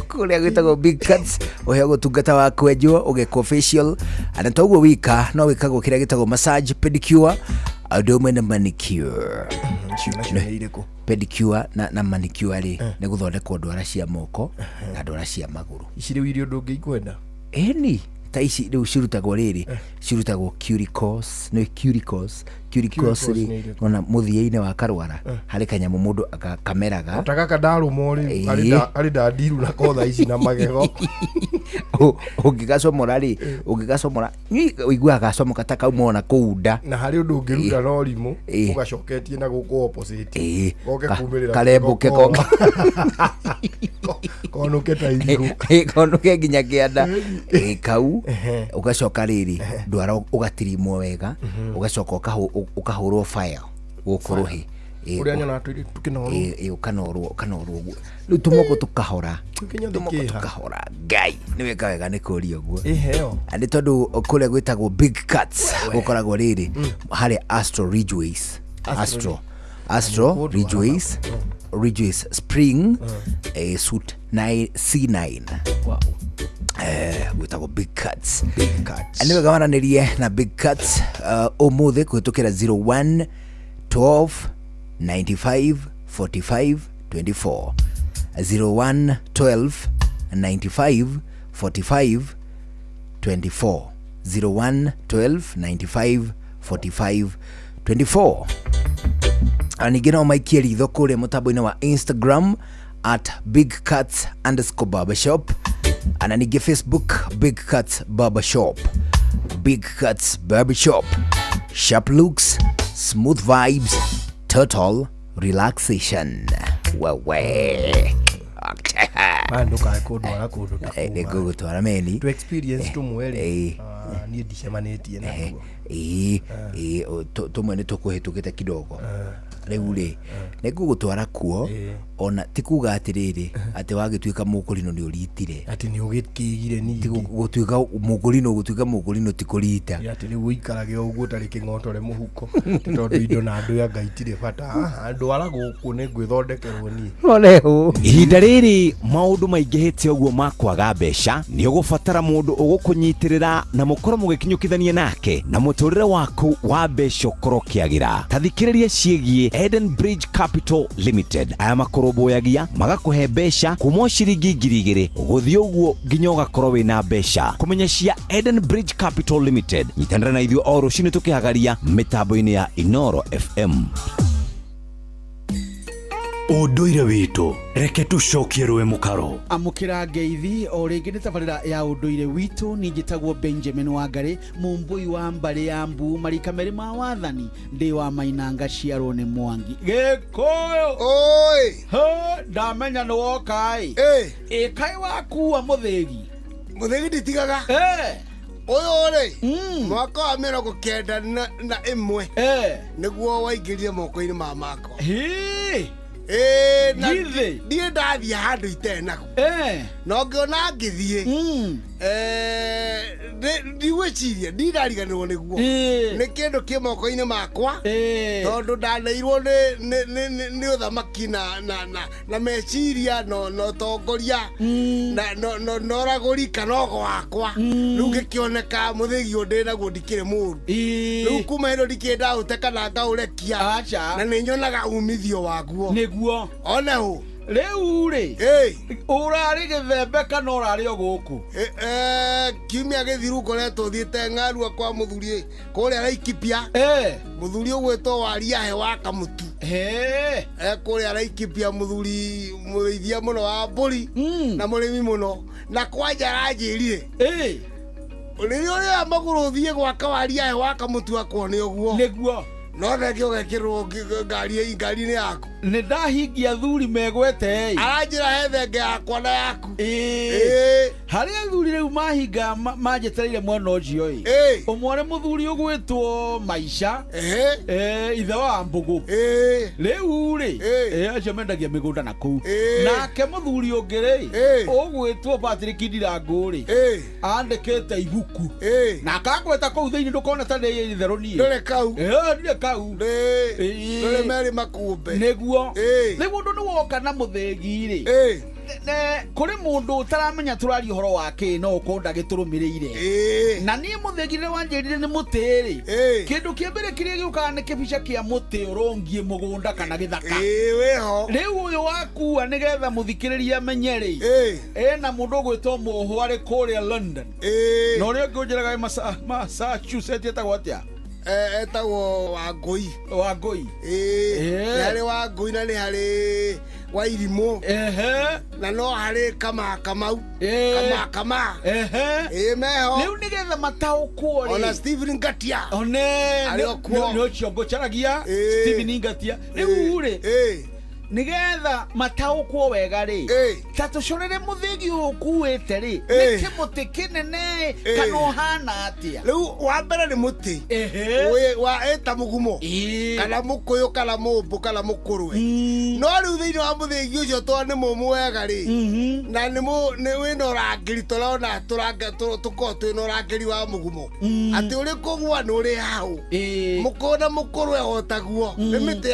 Speaker 2: kuria gwitagwo Big Cuts uheagwo tungata wa kwenjwo ugekwo facial ana toguo wika no wikagwo kiria gitagwo massage pedicure audomwe na manicure pedicure na manicure ri ni guthondekwo ndwara cia moko na ndwara cia maguru
Speaker 8: iciri wirio ndungi ikwenda
Speaker 2: eni ta ici riu cirutagwo riri cirutagwo cuticles ri ona muthia-ini wa karwara hari kanyamu mundu akakameraga
Speaker 8: utagaka ndarumo ri ari ndandiru na kotha ici na magego
Speaker 2: ungigacomora ri ungigacomora uiguaga gacomoka ta kaumona kuunda
Speaker 8: na hari undu ungiruta no rimu ugacoketie na guku opposite goke kumirira
Speaker 2: karembuke
Speaker 8: konuke ta irigu
Speaker 2: konuke nginya kianda kau ugacoka riri ndwara ugatirimwo wega ugacoka ukahurwo fire gukuruhi
Speaker 8: uria nyona tukinorwo
Speaker 2: ukanorwo riu tumoko tukahora ngai ni weka wega ni kuria guo ani tondu kuria gwitagwo Big Cuts gukoragwo riri hari Astro Ridgeways Astro, Rejoice Spring, suit C9.
Speaker 8: Wow.
Speaker 2: Gwitagwo Big Cuts. Aniwe gawananirie na Big Cuts umuthi kuhitukira 01 12 95 45 24 01 12 95 45 24 01 12 95 45 24. Aningĩ no maikie ritho kũrĩa mũtambo-inĩ wa Instagram at bigcuts_barbershop, ana ningĩ Facebook Big Cuts Barbershop. Big Cuts Barbershop, sharp looks, smooth vibes, total relaxation. Wewe
Speaker 8: Mando ka kudwara kundu ta
Speaker 2: ne gugutwara meni
Speaker 8: to experience tumwele ni dishamaneti na
Speaker 2: tumwe ni tukuhitukite kidogo riu ri ne gugutwara kuo ona tikuga atiriri ati wagituika mukurino ni uritire
Speaker 8: ati ni ugikigire ni
Speaker 2: gutuika mukurino tikurita
Speaker 8: ati ni uikarage uguo tari king'otore muhuko tondu indo na andu ya ngaitire bata andu araguku ni gwithondekerwo ni
Speaker 2: oneho
Speaker 21: ihinda riri maundu maingihite uguo makwaga mbeca ni ugubatara mundu ugukunyitirira na mukoro mugikinyukithania nake na muturire waku wa mbeca ukoro kiagira. Tathikiriria ciegie Eden Bridge Capital Limited. Aya makoroboyagia magakuhe mbeca kuma ciringi 2,000 guthii uguo nginya ugakorwo wina mbeca. Kumenya cia Eden Bridge Capital Limited nyitanira na ithuĩ o rucini tukihagaria mitambo-ini ya Inoro FM.
Speaker 5: Unduire witu reke tucokie rwe mukaro.
Speaker 22: Amukira ngeithi o ringi ni tabarira ya unduire witu ningitagwo Benjamin Wangari mumbui wa mbari ya Mbu marika meri ma wathani ndi wa Mainanga ciarwo ni Mwangi Gikuyu.
Speaker 8: Oi
Speaker 22: ha ndamenya no wokai kai wakuwa muthegi
Speaker 8: nditigaga uyu ri mwaka wa 1991 niguo waingirire moko-ini ma makwa na ndiye ndathie handu itenaku no ngiona ngithie ndigwiciria ndinariganirwo niguo ni kindu ki moko-ini makwa tondu ndaneirwo ni uthamaki na meciria no tongoria na uraguri kana ogo wakwa riu ngikioneka muthigio ndinaguo ndikiri mundu riu kuma hino ndikinda uteka na ngaurekia na ninyonaga umithio waguo
Speaker 22: niguo
Speaker 8: onehu
Speaker 22: riu ri urari githembe kana urari oguku
Speaker 8: kiumia githiru ngoretwo thiite ng'arua kwa muthuri kuria Laikipia muthuri ugwitwo Wariahe wa Kamutu kuria Laikipia muthuri murithia muno wa mburi na murimi muno na kwanja ranjirire ririo ria maguru thie gwaka Wariahe wa Kamutu akwone uguo
Speaker 22: niguo
Speaker 8: no thengio gekirwo ngari-ini yaku
Speaker 22: ni ndahingia thuri megwete
Speaker 8: aranjira he thenge yakwa na yaku
Speaker 22: haria thuri riu mahinga manjetereire mwena ucio umwe muthuri ugwitwo Maisha ithe wa Mbugu riu ri acio mendagia migunda na kuu nake muthuri ungi ri ugwitwo Patrick Ndirangu ri andikite ibuku na akangweta kuu thiini ndukona ta ndi itherũ nie
Speaker 8: ndire kau ndire meri makumbe
Speaker 22: niguo riu mundu ni woka na muthegi ri kuri mundu utaramenya turari horo wake no ukunda giturumirire na ni muthegire wanjirire ni mutiri kindu kiambere kiria giukaga ni kibica kia muti urongie mugunda kana githaka
Speaker 8: weho
Speaker 22: riu uyu wakuwa nigetha muthikiriria amenyeri na mundu gwitwo muhu ari kuria London no ri ngujiraga Massachusetts etagwo atia
Speaker 8: etagwo Wangui nĩ harĩ Wangui na nĩ harĩ Wairimu na no harĩ Kamau meho
Speaker 22: rĩu nĩgetha mataũkwo rĩ
Speaker 8: ona Stephen Ngatia
Speaker 22: nĩ ũcio ngũcaragia Stephen Ngatia rĩu rĩ nigetha mataũkwo wega ri ta tucorere muthigi ukuite ri ni kimuti kinene kana uhana atia
Speaker 8: riu wa mbere ni muti wa eta mugumo kana mukuyu kana mumbu kana mukurwe no riu thiini wa muthigi ucio twa ni mumu wega ri na ni wina urangiri turona tuko twina urangiri wa mugumo ati uri kugwa ni uri hau mukona mukurwe otaguo ni miti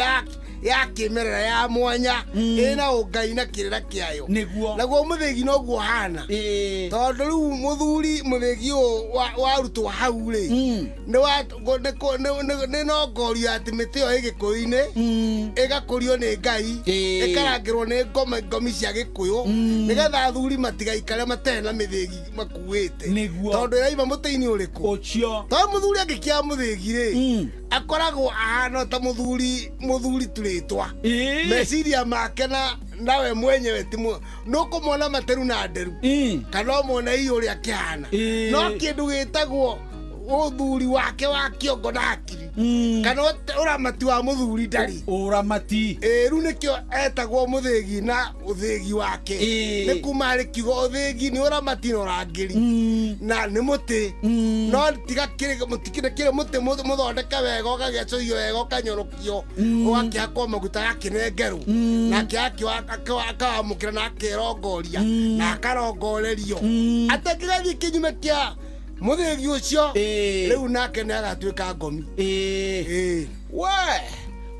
Speaker 8: ya kimerera ya mwanya ina ugai na kirira kiayo naguo muthigi noguo hana tondu riu muthigi wa rutwa hau ri ni wa ni nongorio ati mitio igikuyu-ini igakurio ni ngai ikarangirwo ni ngomi cia gikuyu nigetha athuri matigaikare matena mithigi makuite tondu iraima muti-ini uriku ucio tondu muthuri angikia muthigi ri akoragwo ahana ta muthuri turitwa meciria make nawe mwenyewe timu nukumona materu na nderu kana umone iyo ria kihana no kindu gitagwo uthuri wake wa kiongo na akiri kana uramati wa muthuri ndari uramati riu nikio etagwo muthigi na uthigi wake ni kuma ri kiugo uthigi ni uramati na urangiri na ni muti no tiga kire muti muthondeka wega ugagecorio wega ukanyorokio ugakihakwo maguta gakinengeru na kiakio akawamukira na akirongoria na akarongorerio atekigathi kinyume kia muthigi ucio riu nake ni agatuika ngomi
Speaker 22: we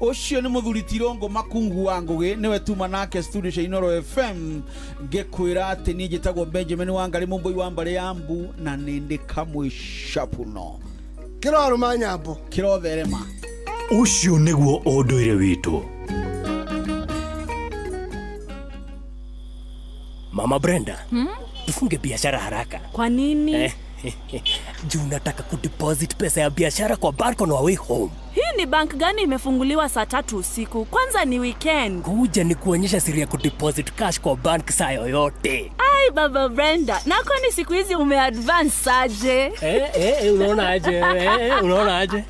Speaker 22: ucio ni muthuri Tirongo Makungu wa Ngugi niwe tuma nake studio cia Inoro FM ngikwira ati ni njitagwo Benjamin Wangari Mumbui wa Mbare ya Mbu na nindi kamwe shapuno
Speaker 8: kiroruma nyambo
Speaker 22: kirotherema
Speaker 5: ucio niguo unduire witu.
Speaker 4: Mama Brenda, tufunge biashara haraka.
Speaker 6: Kwa nini?
Speaker 4: Juu nataka kudeposit pesa ya biashara kwa bank on our way home.
Speaker 6: Hii ni bank gani imefunguliwa saa 3 usiku? Kwanza ni weekend.
Speaker 4: Kuja ni kuonyesha siri ya kudeposit cash kwa bank saa yoyote.
Speaker 6: Ai Baba Brenda, nako ni siku hizi umeadvance aje?
Speaker 4: Unaona aje?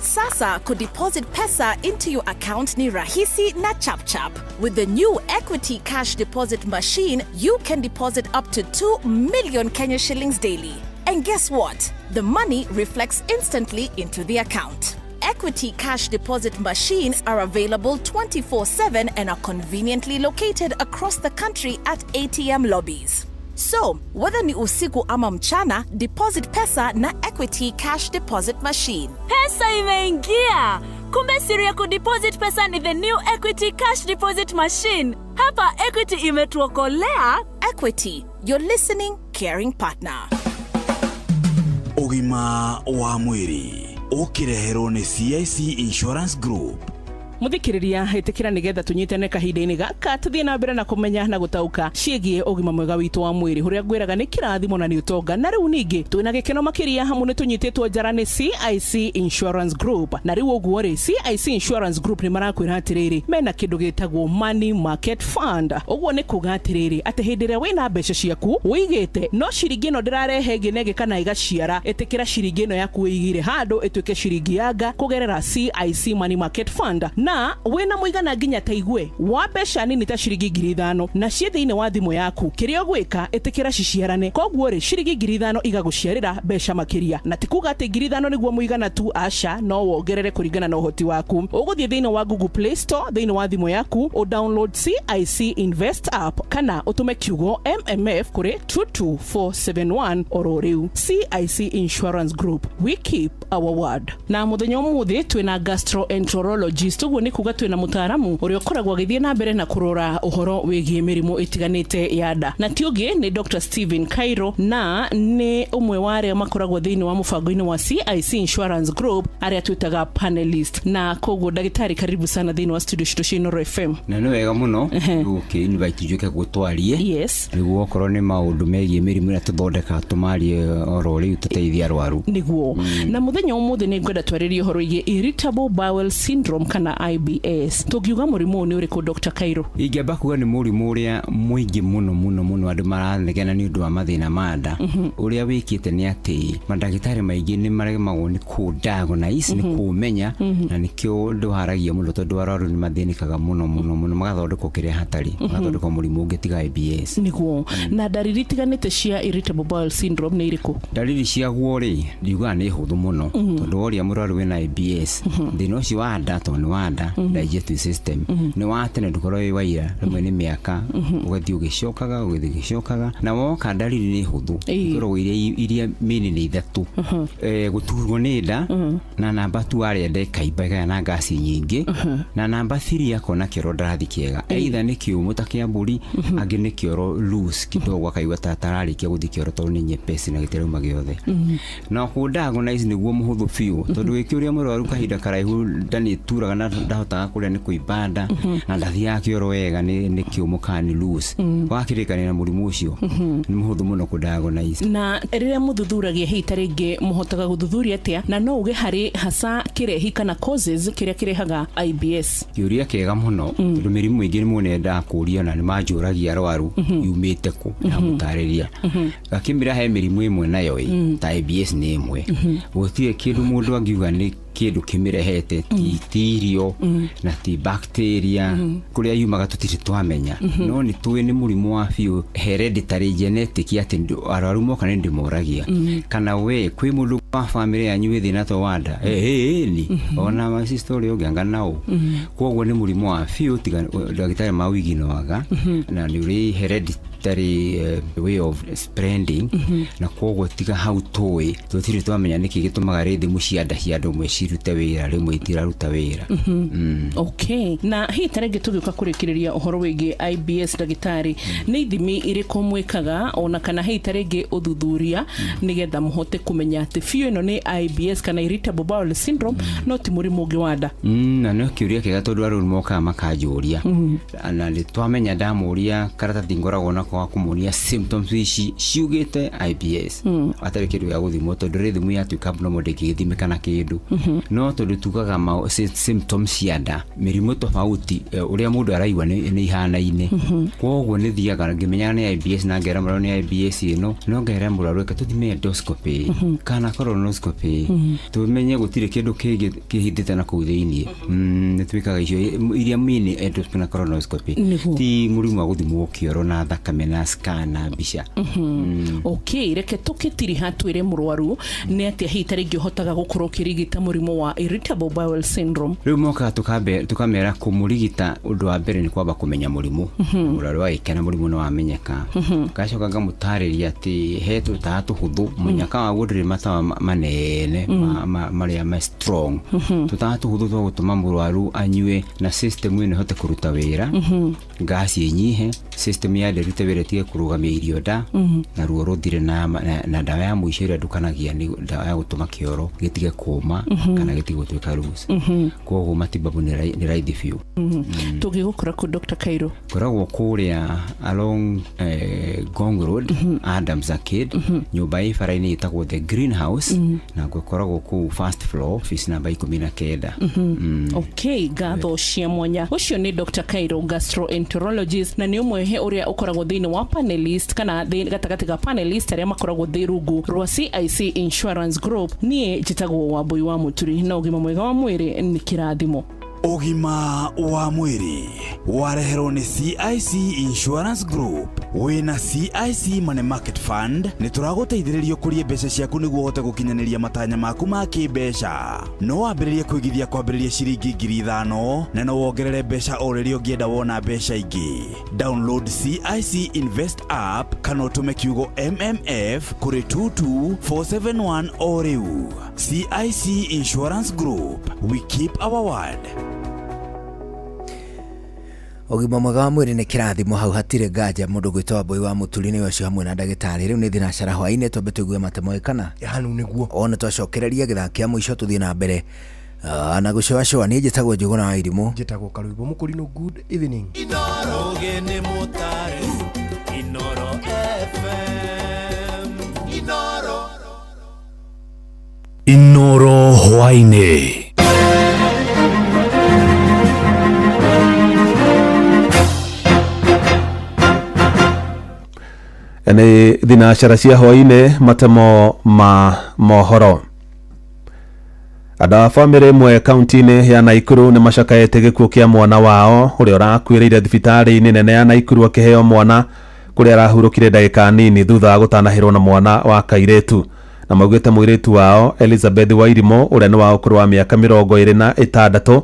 Speaker 10: Sasa kudeposit pesa into your account ni rahisi na chap. With the new Equity Cash Deposit Machine, you can deposit up to 2 million Kenya shillings daily. And guess what? The money reflects instantly into the account. Equity Cash Deposit Machines are available 24/7 and are conveniently located across the country at ATM lobbies. So, whether ni usiku ama mchana, deposit pesa na Equity Cash Deposit Machine.
Speaker 6: Pesa imeingia! Kumbe siri ya kudeposit pesa ni the new Equity Cash Deposit Machine. Hapa Equity imetuokolea.
Speaker 10: Equity, your listening, caring partner.
Speaker 1: Ugima wa mwiri ukireherwo ni CIC Insurance Group.
Speaker 14: Muthikiriria hitikira nigetha tunyitane kahinda-ini gaka tuthie na mbere na kumenya na gutauka ciegie ugima mwega witu wa mwiri huria ngwiraga ni kirathimo na ni utonga na riu ningi twina gikeno makiria hamwe ni tunyititwo njara ni CIC Insurance Group na riu uguo ri CIC Insurance Group ni marakwira atiriri mena kindu gitagwo Money Market Fund. Uguo ni kuga atiriri ati hindiria wina mbeca ciaku wigite no ciringi no ndirarehe nginege kana igaciara itikira ciringi no yaku wigire handu ituike ciringi yanga kugerera CIC Money Market Fund na wena muigana nginya taigwe wa mbeca nini ta ciringi 5,000 na cie thiini wa thimu yaku kirio gwika itikira ciciarane koguo ri ciringi 5,000 igaguciarira mbeca makiria na tikuga ati 5,000 niguo muigana tu asha no wongerere kuringana na uhoti waku. Uguthie thiini wa Google Play Store thiini wa thimu yaku o download CIC Invest app kana utume kiugo MMF kuri 22471 oro riu. CIC Insurance Group, we keep our word. Na muthenya umuthi twina gastroenterologist uguo ni kuga twina mutaaramu uria ukoragwo agithie na mbere na kurora uhoro wigie mirimu itiganite ya nda na tiugi ni Dr. Steven Kairo na ni umwe wa aria makoragwo thiini wa mubango-ini wa CIC Insurance Group aria twitaga panelist. Na koguo ndagitari karibu sana thiini wa studio citu cia Inoro FM.
Speaker 15: Na ni wega muno invite juke gutwarie
Speaker 14: yes
Speaker 15: niguo okorwo ni maundu megie mirimu ria tuthondeka tumarie oro riu tuteithia arwaru niguo
Speaker 14: na muthenya umuthi ni ngwenda twaririe uhoro wigie irritable bowel syndrome kana IBS. Tugiuga murimu ni uriku Dr. Kairo?
Speaker 15: Ingeba kuga ni murimu uria muingi muno andu marathegena ni undu wa mathina manda uria wikite ni ati mandagitari maingi ni maremagwo ni kudiagnose ni kumenya na nikio nduharagia muno tondu arwaru ni mathinikaga muno magathondekwo kiria hatari magathondekwo murimu ungi tiga IBS
Speaker 14: niguo. Na dariri tiganite cia irritable bowel syndrome ni iriku?
Speaker 15: Dariri cia guo ri ndiuga ni huthu muno tondu uria murwaru wina IBS thina ucio wa nda to ni wa nda digestive system ni watene ndukoro waira rimwe ni miaka ugathi ugicokaga na woka ndariri ni huthu ndukoro iria mini ni ithatu guturwo ni nda na namba 2 ari ndeka ibaga na gasi nyingi na namba 3 akona kiro ndathi kiega either ni kiumu ta kia mburi angi ni kioro loose kidogo akaigua tatarari kia guthi kioro to ni nyepesi na giteruma giothe na kudiagonize niguo muhuthu biu tondu wikiuria murwaru kahinda karaihu ndani turaga na ndahotaga kuria ni kuibanda na ndathi ya kioro wega ni kiumu kani loose wakirikana na murimu ucio ni muhuthu muno kudiagonize
Speaker 14: na riria muthuthuragia hita ringi muhotaga guthuthuria atia na no uge hari hasa kirehi kana causes kiria kirehaga IBS
Speaker 15: kiuria kega muno tondu mirimu ingi ni munenda kuria na ni manjuragia arwaru yumite ku na mutariria gakimira he mirimu imwe nayo ta IBS ni imwe gutie kindu mundu angiuga ni kindu kimirehete ti irio na ti bacteria kuria yumaga tutiri twamenya no ni tuwe ni murimu wa biu hereditary genetic ati arwaru moka ni ndimoragia kana we kwi mundu wa family yanyu withi na to wanda ni ona ma story oganga nao kwogo ni murimu wa biu tiga ndagitari mawigino waga na ni uri hereditary way of spreading na kwogo tiga how toy tutiri twamenya niki gitumaga rithi mucianda hiando mwecirute wira rimwe itiraruta wira
Speaker 14: okay na hi tarege tugiuka kurikiriria uhoro wigi IBS dagitari ni ithimi iriko mwikaga ona kana hi tarege uthuthuria nigetha muhote kumenya ati fiu ino ni IBS kana irritable bowel syndrome no ti murimu ungi wa nda
Speaker 15: na no kiuria kega tondu aru moka makajuria na ni twamenya ndamuria karata thingoragwo na kwa kumuria symptoms ici ciugite IBS atari kindu ya guthimwo tondu rithimu ya tuika no ndikithimika na kindu no tondu tugaga symptoms ya nda mirimu tofauti uria mundu araigwa ni ihana-ine kwoguo ni thiaga ngimenya ni IBS na ngera muraro ni IBS ino no ngera muraro ka tuthime endoscopy kana colonoscopy tumenye gutire kindu kihindite na kuu thiini ni twikaga icio iria mini endoscopy na colonoscopy ti murimu wa guthimwo kioro na thakame na scan na mbica
Speaker 14: okay reke tukitiri hatwire murwaru ni atia hitari ngihotaga gukorwo kirigita murimu wa irritable bowel syndrome
Speaker 15: riu moka tukamera kumurigita undu wa mbere ni kwamba kumenya murimu murwaru wa ikena murimu no wamenyeka gacoka ngamutariria ati he tutatu huthu munyaka wa gudiri mata manene maria ma strong tutatu huthu twa gutuma murwaru anyue na system ino hote kuruta wira gasi inyihe system ya rute wira tie kurugamia irio nda na ruo ruthire na dawa ya muico ira ndukanagia ni dawa ya gutuma kioro gitige kuma kana gitige gutwika loose kwoguo matibabu ni raithi fiu
Speaker 14: tugigukora ku Dr. Kairo
Speaker 15: koragwo kuria along Gong Road Adams Arcade nyumba ifaraini itagwo the greenhouse na gukoragwo ku first floor office number 19
Speaker 14: okay gatho cia mwanya ucio ni Dr. Kairo gastroenterologist na ni umwehe uria ukoragwo thiini wa panelist kana gatagati ga panelist aria makoragwo thirungu rwa CIC Insurance Group nie jitagwo Wambui wa Muturi na ugima mwega wa mwiri ni kirathimo
Speaker 1: Ugima wa mwiri wareherwo ni CIC Insurance Group. Wina CIC Money Market Fund ni turaguteithiririo kuria mbeca ciaku niguo uhote gukinyaniria matanya maku ma kimbeca. No wambiririe kwigithia kwambiriria ciringi 5,000 na no wongerere mbeca o riria ungienda wona mbeca ingi. Download CIC Invest app kana utume kiugo MMF kuri 22471 o riu. CIC Insurance Group, we keep our word.
Speaker 2: Ugima mwega wa mwiri ni kirathimo hau hatire nganja mundu gwitwa Wambui wa Muturi ni wacio hamwe na ndagitari riu ni thinacara hwaine twambe tuigue matemo kana
Speaker 8: hanu niguo
Speaker 2: ona twacokereria githakia muico tuthie na mbere na gucoa ni njitagwo Njuguna wa Irimu
Speaker 8: njitagwo Karuibo Mukurino. Good evening.
Speaker 3: Inoro gene motare Inoro FM
Speaker 5: Inoro hwaine
Speaker 7: ni thinacara cia hwaine matemo ma mohoro. Ada family mwe kaunti-ini ya Naikuru ni macakaete gikuo kia mwana wao uria urakuirire thibitari-ini nene ya Naikuru akiheo mwana kuria arahurukire ndagika nini thutha wa gutanahirwo na mwana wa kairetu na maugite muiretu wao Elizabeth Wairimo uria ni wa ukuru wa miaka 26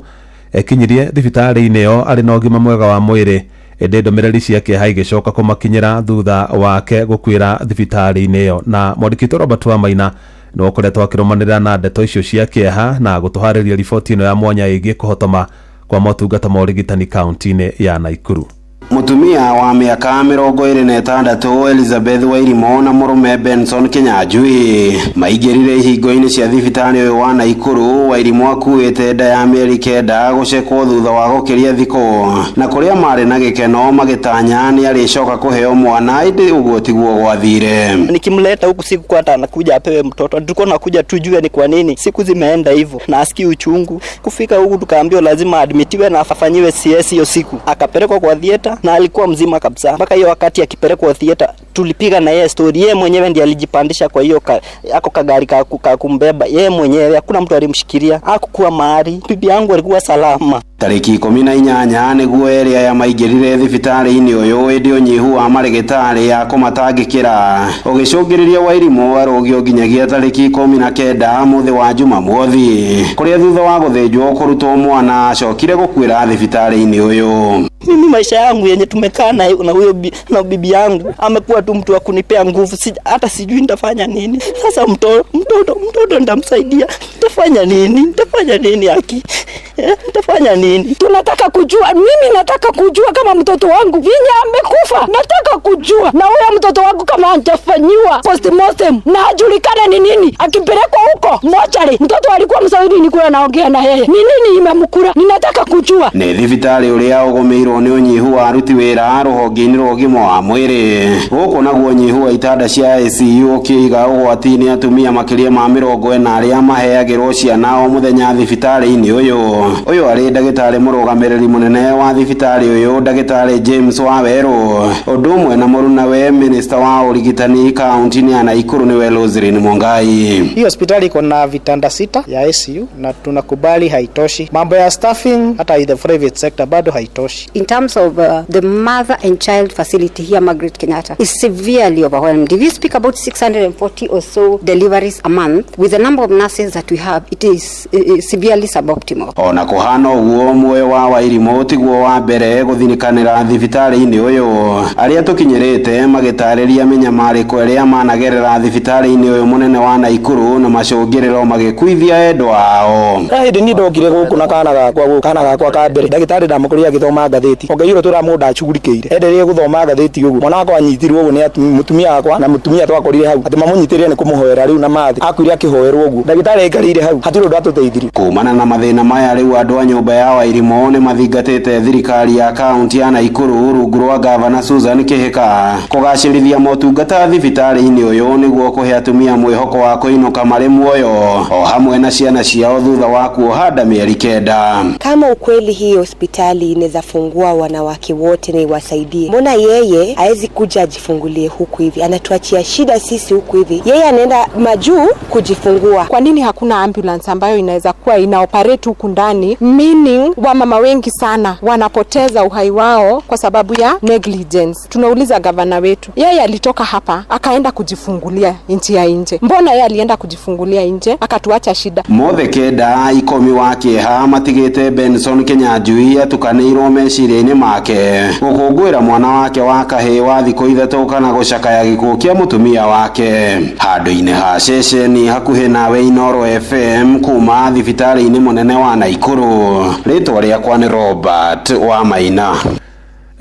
Speaker 7: ekinyirie thibitarĩ-inĩ ĩyo arĩ na ũgima mwega wa mwĩrĩ, ĩndĩ ndũmĩrĩri ciake haigicoka kũmakinyĩra thutha wake gũkuĩra thibitarĩ-inĩ ĩyo. Na mwandĩki Robert Wamaina nĩ ũkoretwo akĩrũmanĩrĩra na ndeto icio cia kĩeha na gũtũharĩria riboti ĩno ya mwanya ĩgiĩ kũhotoma kwa motungata ma ũrigitani kaunti-inĩ ya Naikuru.
Speaker 9: Mutumia wa miaka 26 Elizabeth Wairimu na murume Benson Kinyanjui maigirire ihingo-inĩ cia thibitarĩ ũyũ wa Naikuru. Wairimu akuĩte nda ya mĩeri 9 gũcekwo thutha wa gũkĩria thikũ, na kũrĩa marĩ na gĩkeno magĩtanya nĩ arĩcoka kũheo mwana, ĩndĩ ũguo tiguo gwathire.
Speaker 11: Nikimleta huku siku kwa anakuja apewe mtoto, tulikuwa nakuja tujue ni kwa nini siku zimeenda hivyo, na asikii uchungu. Kufika huku tukaambiwa lazima admitiwe na afanyiwe CS hiyo siku, akapelekwa kwa theater na alikuwa mzima kabisa. Mpaka hiyo wakati akipelekwa theater tulipiga na yeye story, yeye mwenyewe ndiye alijipandisha kwa hiyo ako kagari kumbeba yeye mwenyewe, hakuna mtu alimshikilia, hakukuwa mahali. Bibi yangu alikuwa salama.
Speaker 9: Tariki 18 nĩguo area ya maigĩrire thibitarĩ-inĩ ũyũ, ĩndĩ ũnyihu wa marĩgĩtarĩ ya kũmatangĩkĩra ũgĩcũngĩrĩria Wairimu arũgio nginyagia tariki 19 mũthĩ wa Jumamothi, kũrĩa thutha wa gũthĩnjwo kũrutwo mwana acokire gũkuĩra thibitarĩ-inĩ ũyũ.
Speaker 11: Mimi maisha yangu yenye tumekaa na huyo na bibi yangu amekuwa tu mtu wa kunipea nguvu, hata sijui nitafanya nini sasa. Mtoto ndamsaidia, nitafanya nini haki, nitafanya nini?
Speaker 16: Tunataka kujua, mimi nataka kujua kama mtoto wangu vinye amekufa, nataka kujua, na huyo mtoto wangu kama hajafanyiwa postmortem na ajulikane ni nini, akipelekwa huko mochari. Mtoto alikuwa msaidi, ni kula naongea na yeye, ni nini imemkura, ninataka kujua.
Speaker 9: Nĩ thibitarĩ ũrĩa ũgũmĩirwo nĩ ũnyihu wa aruti wĩra rũhonge-inĩ rwa ũgima wa mwĩrĩ, gũkũ naguo ũnyihu wa itanda cia ICU ũkĩiga ũgwati-inĩ atumia makĩria ma 40 arĩa maheagĩrwo ciana o mũthenya thibitarĩ-inĩ ũyũ arĩ ndagĩtarĩ mũrũgamĩrĩri mũnene wa thibitarĩ ũyũ, ndagĩtarĩ James Waweru, ũndũ ũmwe na mũrunawe minister wa ũrigitani kaunti-inĩ ya Naikuru nĩwe Roselyn Mungai.
Speaker 17: Hii hospitali iko na vitanda 6 ya ICU na tunakubali haitoshi. Mambo ya staffing hata in the private sector bado haitoshi.
Speaker 18: In terms of the mother and child facility here, Margaret Kenyatta is severely overwhelmed. If you speak about 640 or so deliveries a month, with the number of nurses that we have, it is severely suboptimal.
Speaker 9: Ona kuhana uguo muoyo wa Wairimu tiguo wa mbere guthinikanira thibitarĩ-inĩ ũyũ, arĩa tũkinyĩrĩte magĩtarĩria mĩnyamarĩko ĩrĩa managerera thibitarĩ-inĩ ũyũ mũnene wa Naikuru na macũngĩrĩro magĩkuithia endwa ao.
Speaker 17: Hĩndĩ ni ndokire gũkũ na kana gakwa ka mbere, ndagĩtarĩ ndamũkũria agĩthoma ngathĩti, ongeirwo tũramũnda acugurikĩire, endelee gũthoma ngathĩti ũguo. Mwana wakwa anyitirwo ũguo nĩ mũtumia wakwa na mũtumia twakorire hau, atĩ mamũnyitĩrĩre nĩ kũmũhoera rĩu na mathi akuire akĩhoerwo ũguo, ndagĩtarĩ aikarĩire hau, hatirĩ ũndũ atũteithirie. Kumana
Speaker 9: na mathĩna maya rĩu andũ a nyũmba ya Wairimu nĩ mathingatĩte thirikari ya kaunti ya Naikuru rungu rwa gavana Susan Kihika kũgacĩrithia motungata thibitarĩ-inĩ ũyũ nĩguo kũhe atumia mwĩhoko wa kũinũka marĩ muoyo o hamwe na ciana ciao thutha wa kuoha nda mĩeri 9.
Speaker 19: Kama ukweli hii hospitali inaweza fungua wanawake wote na iwasaidie, mbona yeye haezi kuja ajifungulie huku hivi, anatuachia shida sisi huku hivi, yeye anaenda majuu kujifungua?
Speaker 20: Kwa nini hakuna ambulance ambayo inaweza kuwa inaoperate huku ndani, meaning wamama wengi sana wanapoteza uhai wao kwa sababu ya negligence. Tunauliza gavana wetu, yeye alitoka hapa akaenda kujifungulia nchi ya nje, mbona yeye alienda kujifungulia nje akatuacha shida?
Speaker 9: Mothe kenda ikomi wa kĩeha matigĩte Benson Kinyanjui atukanĩirwo meciria-inĩ make gũkũngũĩra mwana wake wa kahĩĩ wa thikũ 3 kana gũcakaya gĩkuũ kĩa mũtumia wake. Handũ-inĩ ha ceceni hakuhĩ nawe Inoro FM kuma thibitarĩ-inĩ mũnene wa Naikuru, rĩtwa rĩakwa nĩ Robert Wamaina.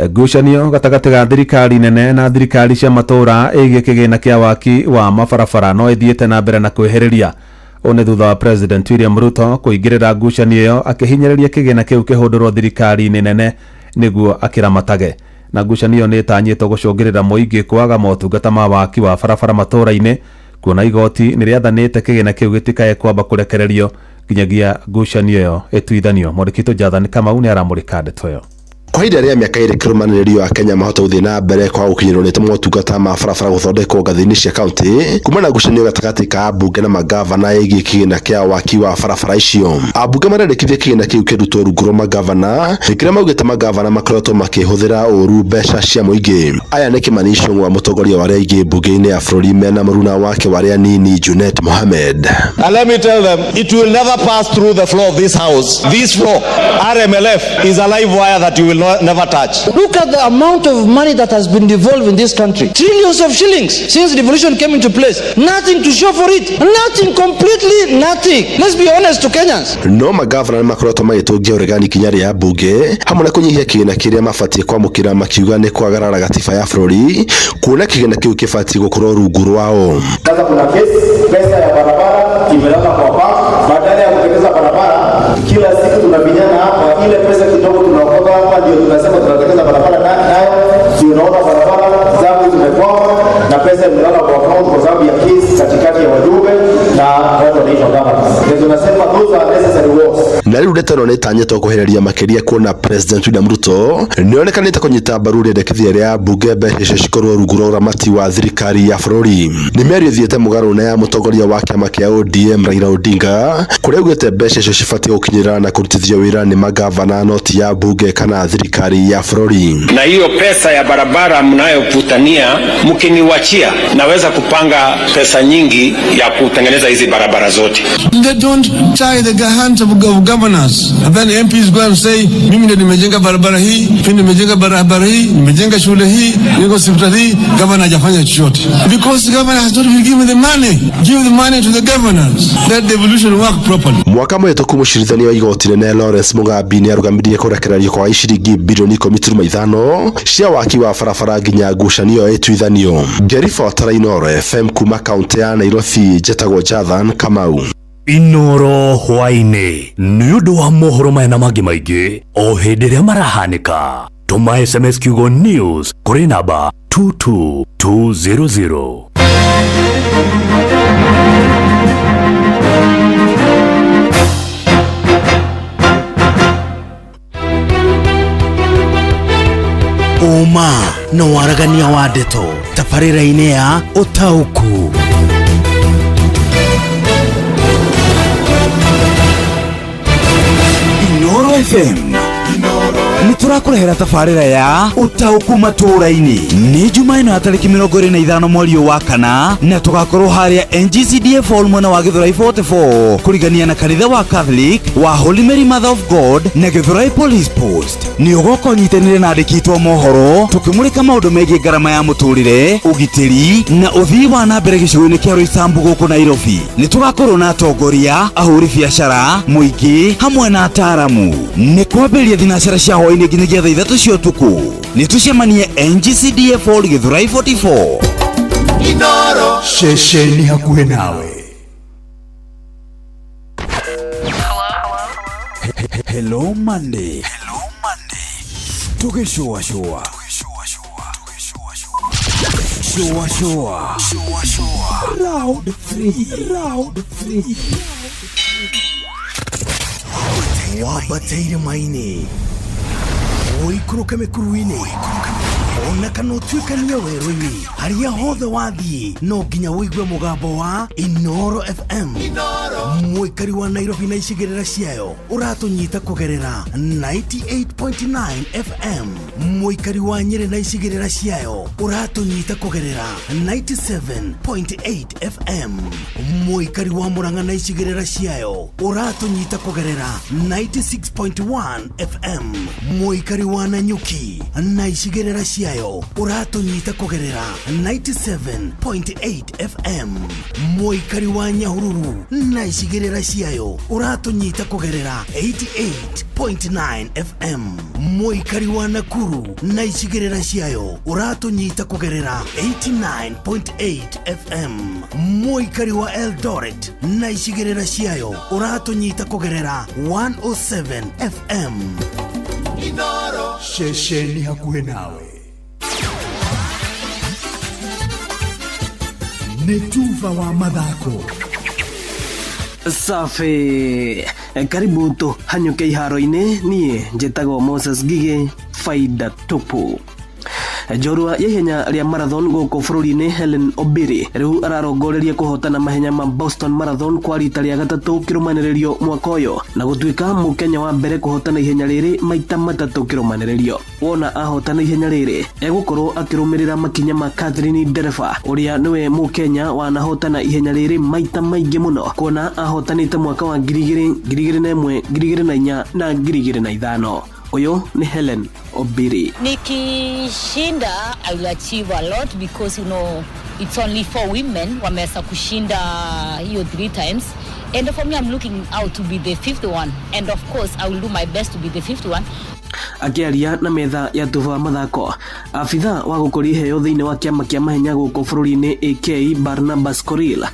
Speaker 7: Ngucanio gatagatĩ ga thirikari nene na thirikari cia matũra ĩgiĩ kĩgĩna kĩa waki wa mabarabara no ĩthiĩte na mbere na kwĩhĩrĩria. One thutha wa President William Ruto kũingĩrĩra ngucanio ĩyo akĩhinyĩrĩria kĩgĩna kĩu kĩhũndũrwo thirikari-inĩ nene nĩguo akĩramatage. Na ngucanio nĩ ĩtanyĩtwo gũcũngĩrĩra mũingĩ kwaga motungata ma waki wa barabara matũra-inĩ, kuona igoti nĩ rĩathanĩte kĩgĩna kĩu gĩtikae kwamba kũrekererio nginyagia ngucanio ĩyo ĩtuithanio. Mwandĩki Jonathan Kamau nĩ aramũrĩka ndeto ĩyo.
Speaker 12: kwa ihinda rĩa mĩaka ĩrĩ kĩrũmanĩrĩrio wa Kenya mahota gũthiĩ na mbere kwa gũkinyĩrwo nĩ motungata ma barabara gũthondekwo ngathĩ-inĩ cia kaunti kumana na ngucanio gatagatĩ ka ambunge na magavana ĩgiĩ kĩgĩna kĩa waki wa barabara icio. Ambunge marendekithia kĩgĩna kĩu kĩrutwo rungu rwa magavana gĩkĩrĩa maugĩte magavana makoretwo makĩhũthĩra ũru mbeca cia mũingĩ. Aya nĩ Kimani Ichung'wa mũtongoria wa arĩa aingĩ mbunge-inĩ ya bũrũri mena mũruna wake wa arĩa nini Junet Mohamed.
Speaker 13: And let me tell them, it will never pass through the floor of this house. This floor, RMLF, is a live wire that you will never touch.
Speaker 23: Look at the amount of money that has been devolved in this country. Trillions of shillings since devolution came into place. Nothing to show for it. Nothing, completely nothing. Let's be honest to Kenyans.
Speaker 12: No magavana nĩ makoretwo magĩtũngia ũregani kinya rĩa mbunge hamwe na kũnyihia kĩgĩna kĩrĩa mabatiĩ kwamũkĩra makiuga nĩ kwagarara gatiba ya bũrũri kuona kĩgĩna kĩu kĩbatiĩ gũkorwo rungu rwao.
Speaker 24: Sasa kuna pesa ya barabara kimelala kwa bank, badala ya kutengeneza barabara kila siku tunabinyana hapa, ile pesa kidogo tunaokoka hapa ndio tunasema tunatengeneza barabara nayo, tunaona barabara zangu zimekwama na pesa imelala kwa account kwa sababu ya kesi katikati ya wajumbe na watu wanaitwa governors. Ndio tunasema those are necessary works.
Speaker 12: Na rĩu ndeto nĩ ĩtanyĩtwo kũhereria makĩria kuona President William Ruto nĩonekanĩte kũnyita mbaru rĩendekithia rĩa mbunge mbeca icio cikorwo rungu rwa ũramati wa thirikari ya bũrũri. Nĩ mĩario ĩthiĩte mũgarũ na ya mũtongoria wa kĩama kĩa ODM Raila Odinga kũrĩa augĩte mbeca icio cibatiĩ gũkinyĩra na kũrutithio wĩra nĩ magavana noti ya mbunge kana thirikari ya bũrũri.
Speaker 25: Na hiyo pesa ya barabara mnayoputania mkiniwachia naweza kupanga pesa nyingi ya kutengeneza hizi barabara zote.
Speaker 26: They don't tie the hands of governors. And then MPs go and say, mimi ndio nimejenga barabara hii, mimi nimejenga barabara hii, nimejenga shule hii, niko hospitali hii, governor hajafanya chochote. Because the governor has not been given the money. Give the money to the governors. Let devolution work properly.
Speaker 12: Mwaka mũhĩtũku mũcirithania wa igoti inene Lawrence Mugambi nĩ arũgamirie kũrekererio kwa ciringi bilioni 10.5 cia waki wa barabara nginya ngucanio ĩtuithanio. Ngĩribotera Inoro FM kuma kaunti ya Nairobi, njĩtagwo Jathan Kamau.
Speaker 5: Inoro hwainĩ nĩ ũndũ wa mohoro maya na mangĩ maingĩ o hĩndĩ ĩrĩa marahanĩka. Tũma SMS kiugo news kũrĩ namba 22200.
Speaker 3: Uma na waragania wa ndeto tabarĩra-inĩ ya ũtaũku. Inoro FM nĩ tũrakũrehera tabarĩra ya ũtaũku matũũra-inĩ. Nĩ Jumaa ĩno ya tarĩki 25 mweri wa kana na tũgakorwo harĩa NGCDF Hall mwena wa Gĩthũrai 44 kũrigania na kanitha wa Catholic wa Holy Mary Mother of God na Gĩthũrai Police Post. Nĩ ũgoka ũnyitanĩre na andĩki a mohoro tũkĩmũrĩka maũndũ megiĩ ngarama ya mũtũrĩre, ũgitĩri na ũthii wa na mbere gĩcigo-inĩ kĩa Roysambu gũkũ Nairobi. Nĩ tũgakorwo na atongoria, ahũri biacara, mũingĩ hamwe na ataaramu. Nĩ kwambĩrĩria thinacara cia hwaĩ-inĩ nginyagia thaa 3 cia ũtukũ. Nĩ tũcemanie NGCDF Hall Gĩthũrai 44. Inoro ceceni hakuhĩ nawe. Hello Monday. Tugishua shua. Round 3. Wabateire maini. Oikũrũke mĩkuru-inĩ ona kana ũtuĩkanie werũ-inĩ harĩa hothe wathiĩ no nginya wĩigue mũgambo wa Inoro FM. Mũikari wa Nairobi na icigĩrĩra ciayo ũratũnyita kũgerera 98.9 FM. Mũikari wa Nyĩrĩ na icigĩrĩra ciayo ũratũnyita kũgerera 97.8 FM. Mũikari wa Murang'a na icigĩrĩra ciayo ũratũnyita kũgerera 96.1 FM. Mũikari wa Nanyuki na icigĩrĩra ciayo ũratũnyita kũgerera 97.8 FM. Mũikari wa Nyahururu na icigĩrĩra ciayo ũratũnyita kũgerera 88.9 FM. Mũikari wa Nakuru na icigĩrĩra ciayo ũratũnyita kũgerera 89.8 FM. Mũikari wa Eldoret na icigĩrĩra ciayo ũratũnyita kũgerera 107 FM. Inoro ceceni hakuhĩ nawe. Nĩ Tuva wa mathako.
Speaker 23: Safi, karibu tu hanyuke iharo-inĩ. Niĩ njĩtagwo Moses Gigi
Speaker 4: faida tupu. Njorua ya ihenya ria marathon guku bururi-ini Helen Obiri riu ararongoreria kuhotana mahenya ma Boston Marathon kwa rita ria gatatu kirumaniririo mwaka uyu na gutuika mukenya wa mbere kuhotana ihenya riri maita matatu kirumaniririo. Wona ahotana ihenya riri egukorwo akirumirira makinya ma Catherine Ndereba uria niwe mukenya wanahotana ihenya riri maita maingi muno, kuona ahotanite mwaka wa 2001, 2004 na 2005. Oyo ni Helen Obiri.
Speaker 6: Nikishinda I will achieve a lot because it's only 4 women wameweza kushinda hiyo 3 times, and for me I'm looking out to be the 5th one, and of course I will do my best to be the 5th one.
Speaker 4: Akiaria na metha ya tuva mathako, afitha wa gukuri heo thiini wa kiama kia mahenya guku bururi-ini AK Barnabas Koril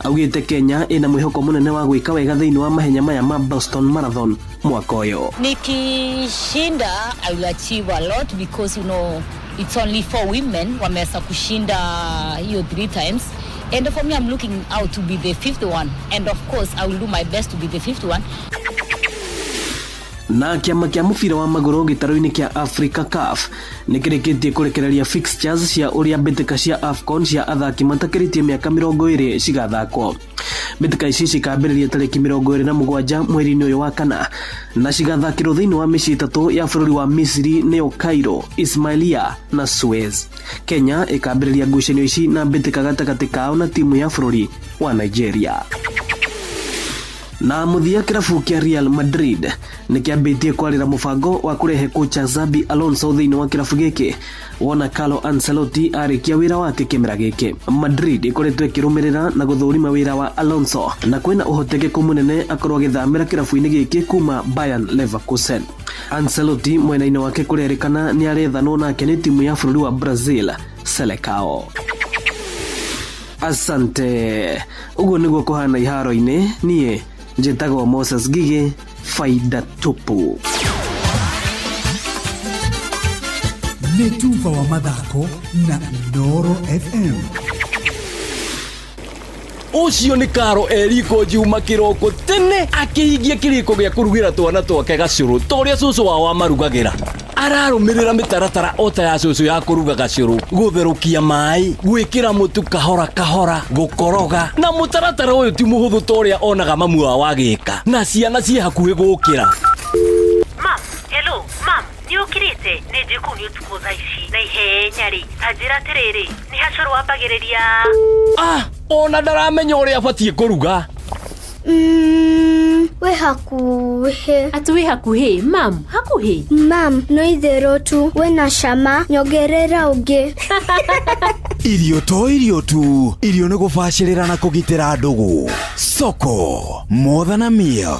Speaker 4: augite Kenya ina mwihoko munene wa gwika wega thiini wa mahenya maya ma Boston Marathon mwaka uyu.
Speaker 6: Nikishinda I will achieve a lot because it's only 4 women wameweza kushinda hiyo 3 times, and for me I'm looking out to be the 5th one, and of course I will do my best to be the 5th one.
Speaker 4: Na kiama kia mubira wa maguru gitaro-ini kia Africa CAF nikirikitie kurekereria fixtures cia uria mbitika cia AFCON cia athaki matakiritie miaka 20 cigathakwo. Mbitika ici cikambiriria tariki 27 mweri-ini uyu wa kana na cigathakirwo thiini wa micii 3 ya bururi wa Misiri nio Cairo, Ismailia na Suez. Kenya ikambiriria ngucanio ici na mbitika gatagati kao na timu ya bururi wa Nigeria. Na muthia kirabu kia Real Madrid nikiambitie kwarira mubango wa kurehe kocha Xabi Alonso thiini wa kirabu giki wona Carlo Ancelotti arikia wira wake kimera giki. Madrid ikoretwo ikirumirira na guthurima wira wa Alonso na kwina uhotekeku munene akorwo githamira kirabu-ini giki kuma Bayern Leverkusen. Ancelotti mwena-ini wake kurerikana ni arethanwo nake ni timu ya bururi wa Brazil Selecao. Asante. Uguo niguo kuhana iharo-ini. Nie njitagwo Moses Gigi, faida tupu.
Speaker 3: Nĩ tuva wa mathako na Inooro FM.
Speaker 10: Ucio ni Karo Eriko Juma kiroko tene akihigia kiriko gya kurugira twana twake gacuru toria cucu wa marugagira. Ararumirira mitaratara ota ya cucu ya kuruga gacuru, gutherukia mai, gwikira mutu kahora kahora, gukoroga na mutaratara uyu ti muhuthu toria onaga mamu wa wagika na ciana cie hakuhi gukira.
Speaker 15: Mam, hello, mam, ni ukirite ni njikuni utuko thaici na ihenya ri ajira tiriri ni hacuru wambagiriria.
Speaker 10: Ona ndaramenya uria abatie kuruga.
Speaker 21: We hakuhe.
Speaker 22: Ati we hakuhe, mam, hakuhe.
Speaker 21: Mam, no itherũ tu, we na cama, nyongerera ungi.
Speaker 1: Irio to irio tu, irio nĩ gũbacĩrĩra na kũgitĩra ndũgũ. Soko, more than a meal.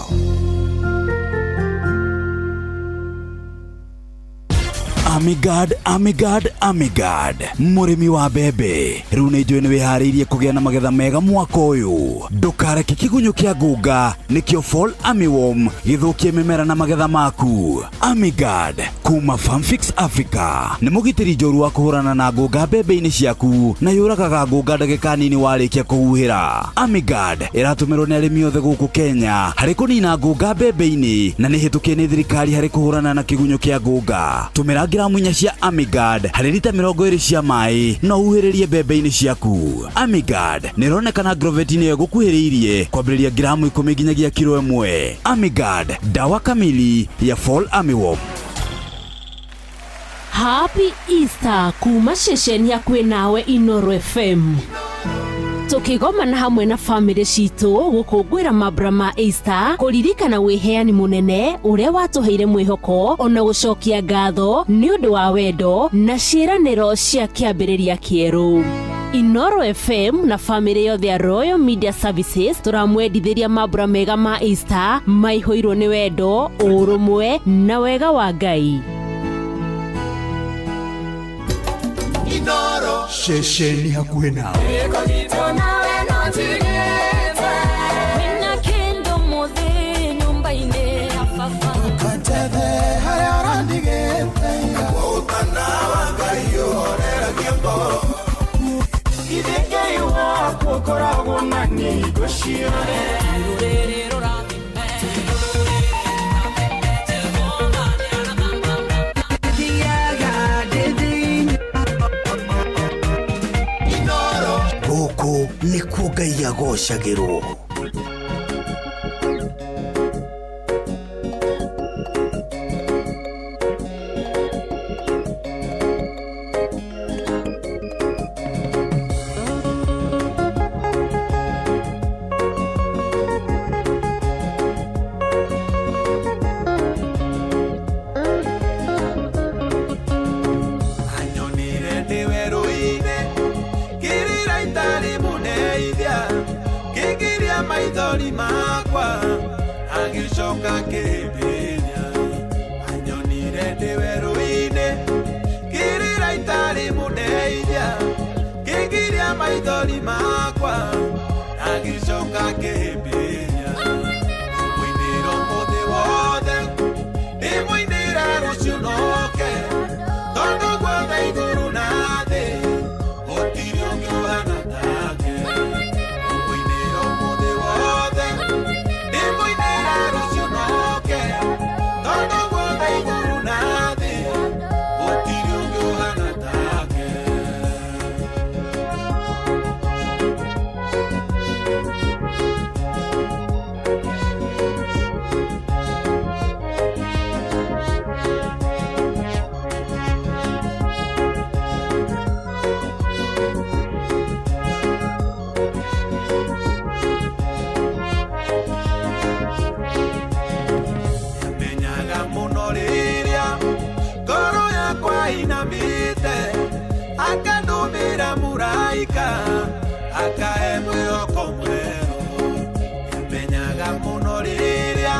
Speaker 1: Amigad murimi wa mbembe riu ni njui ni wihariirie kugia na magetha mega mwaka uyu. Ndukareke kigunyu kia ngunga nikio fall armyworm githukie mimera na magetha maku. Amigad kuma Farmfix Africa ni mugitiri njoru wa kuhurana na ngunga mbembe-ini ciaku na yuragaga ngunga ndagika nini warikia kuhuhira. Amigad iratumirwo ni arimi othe guku Kenya hari kunina ngunga mbembe-ini na ni hitukie ni thirikari hari kuhurana na kigunyu kia ngunga. Tumira gramu 4 cia Amigad hari lita 20 cia mai no uhiririe mbembe-ini ciaku. Amigad nironekana Agrovet-ini egukuhiriirie kwambiriria gramu 10 nginyagia kilo 1. Amigad, dawa kamili ya fall armyworm.
Speaker 22: Happy Easter kuma ceceni yakuĩ nawe Inooro FM. Tukigomana hamwe na family citu gukungwira mambura ma Easter, kuririkana wiheani munene uria watuheire mwihoko ona gucokia ngatho ni undu wa wendo na ciiraniro cia kiambiriria kieru. Inooro FM na family yothe ya Royal Media Services turamwendithiria mambura mega ma Easter maihoirwo ni wendo, urumwe na wega wa Ngai.
Speaker 3: Inooro ceceni hakuhĩ nawe. Ngai agocagĩrwo.
Speaker 2: Maithori makwa agicoka kĩhĩmbĩria anyonire ndĩ werũ-inĩ kĩrĩra itarĩ mũndeithia kĩngiria maithori makwa agicoka kĩhĩmbĩria mũinĩro mũthĩ wothe ndĩmũinĩra rũciũ noke tondũ guothe igũrũ na thĩ gũtirĩ ũngĩ ũhana take. Akandumira muraika akahe mwĩhoko mwerũ menyaga mũno rĩrĩa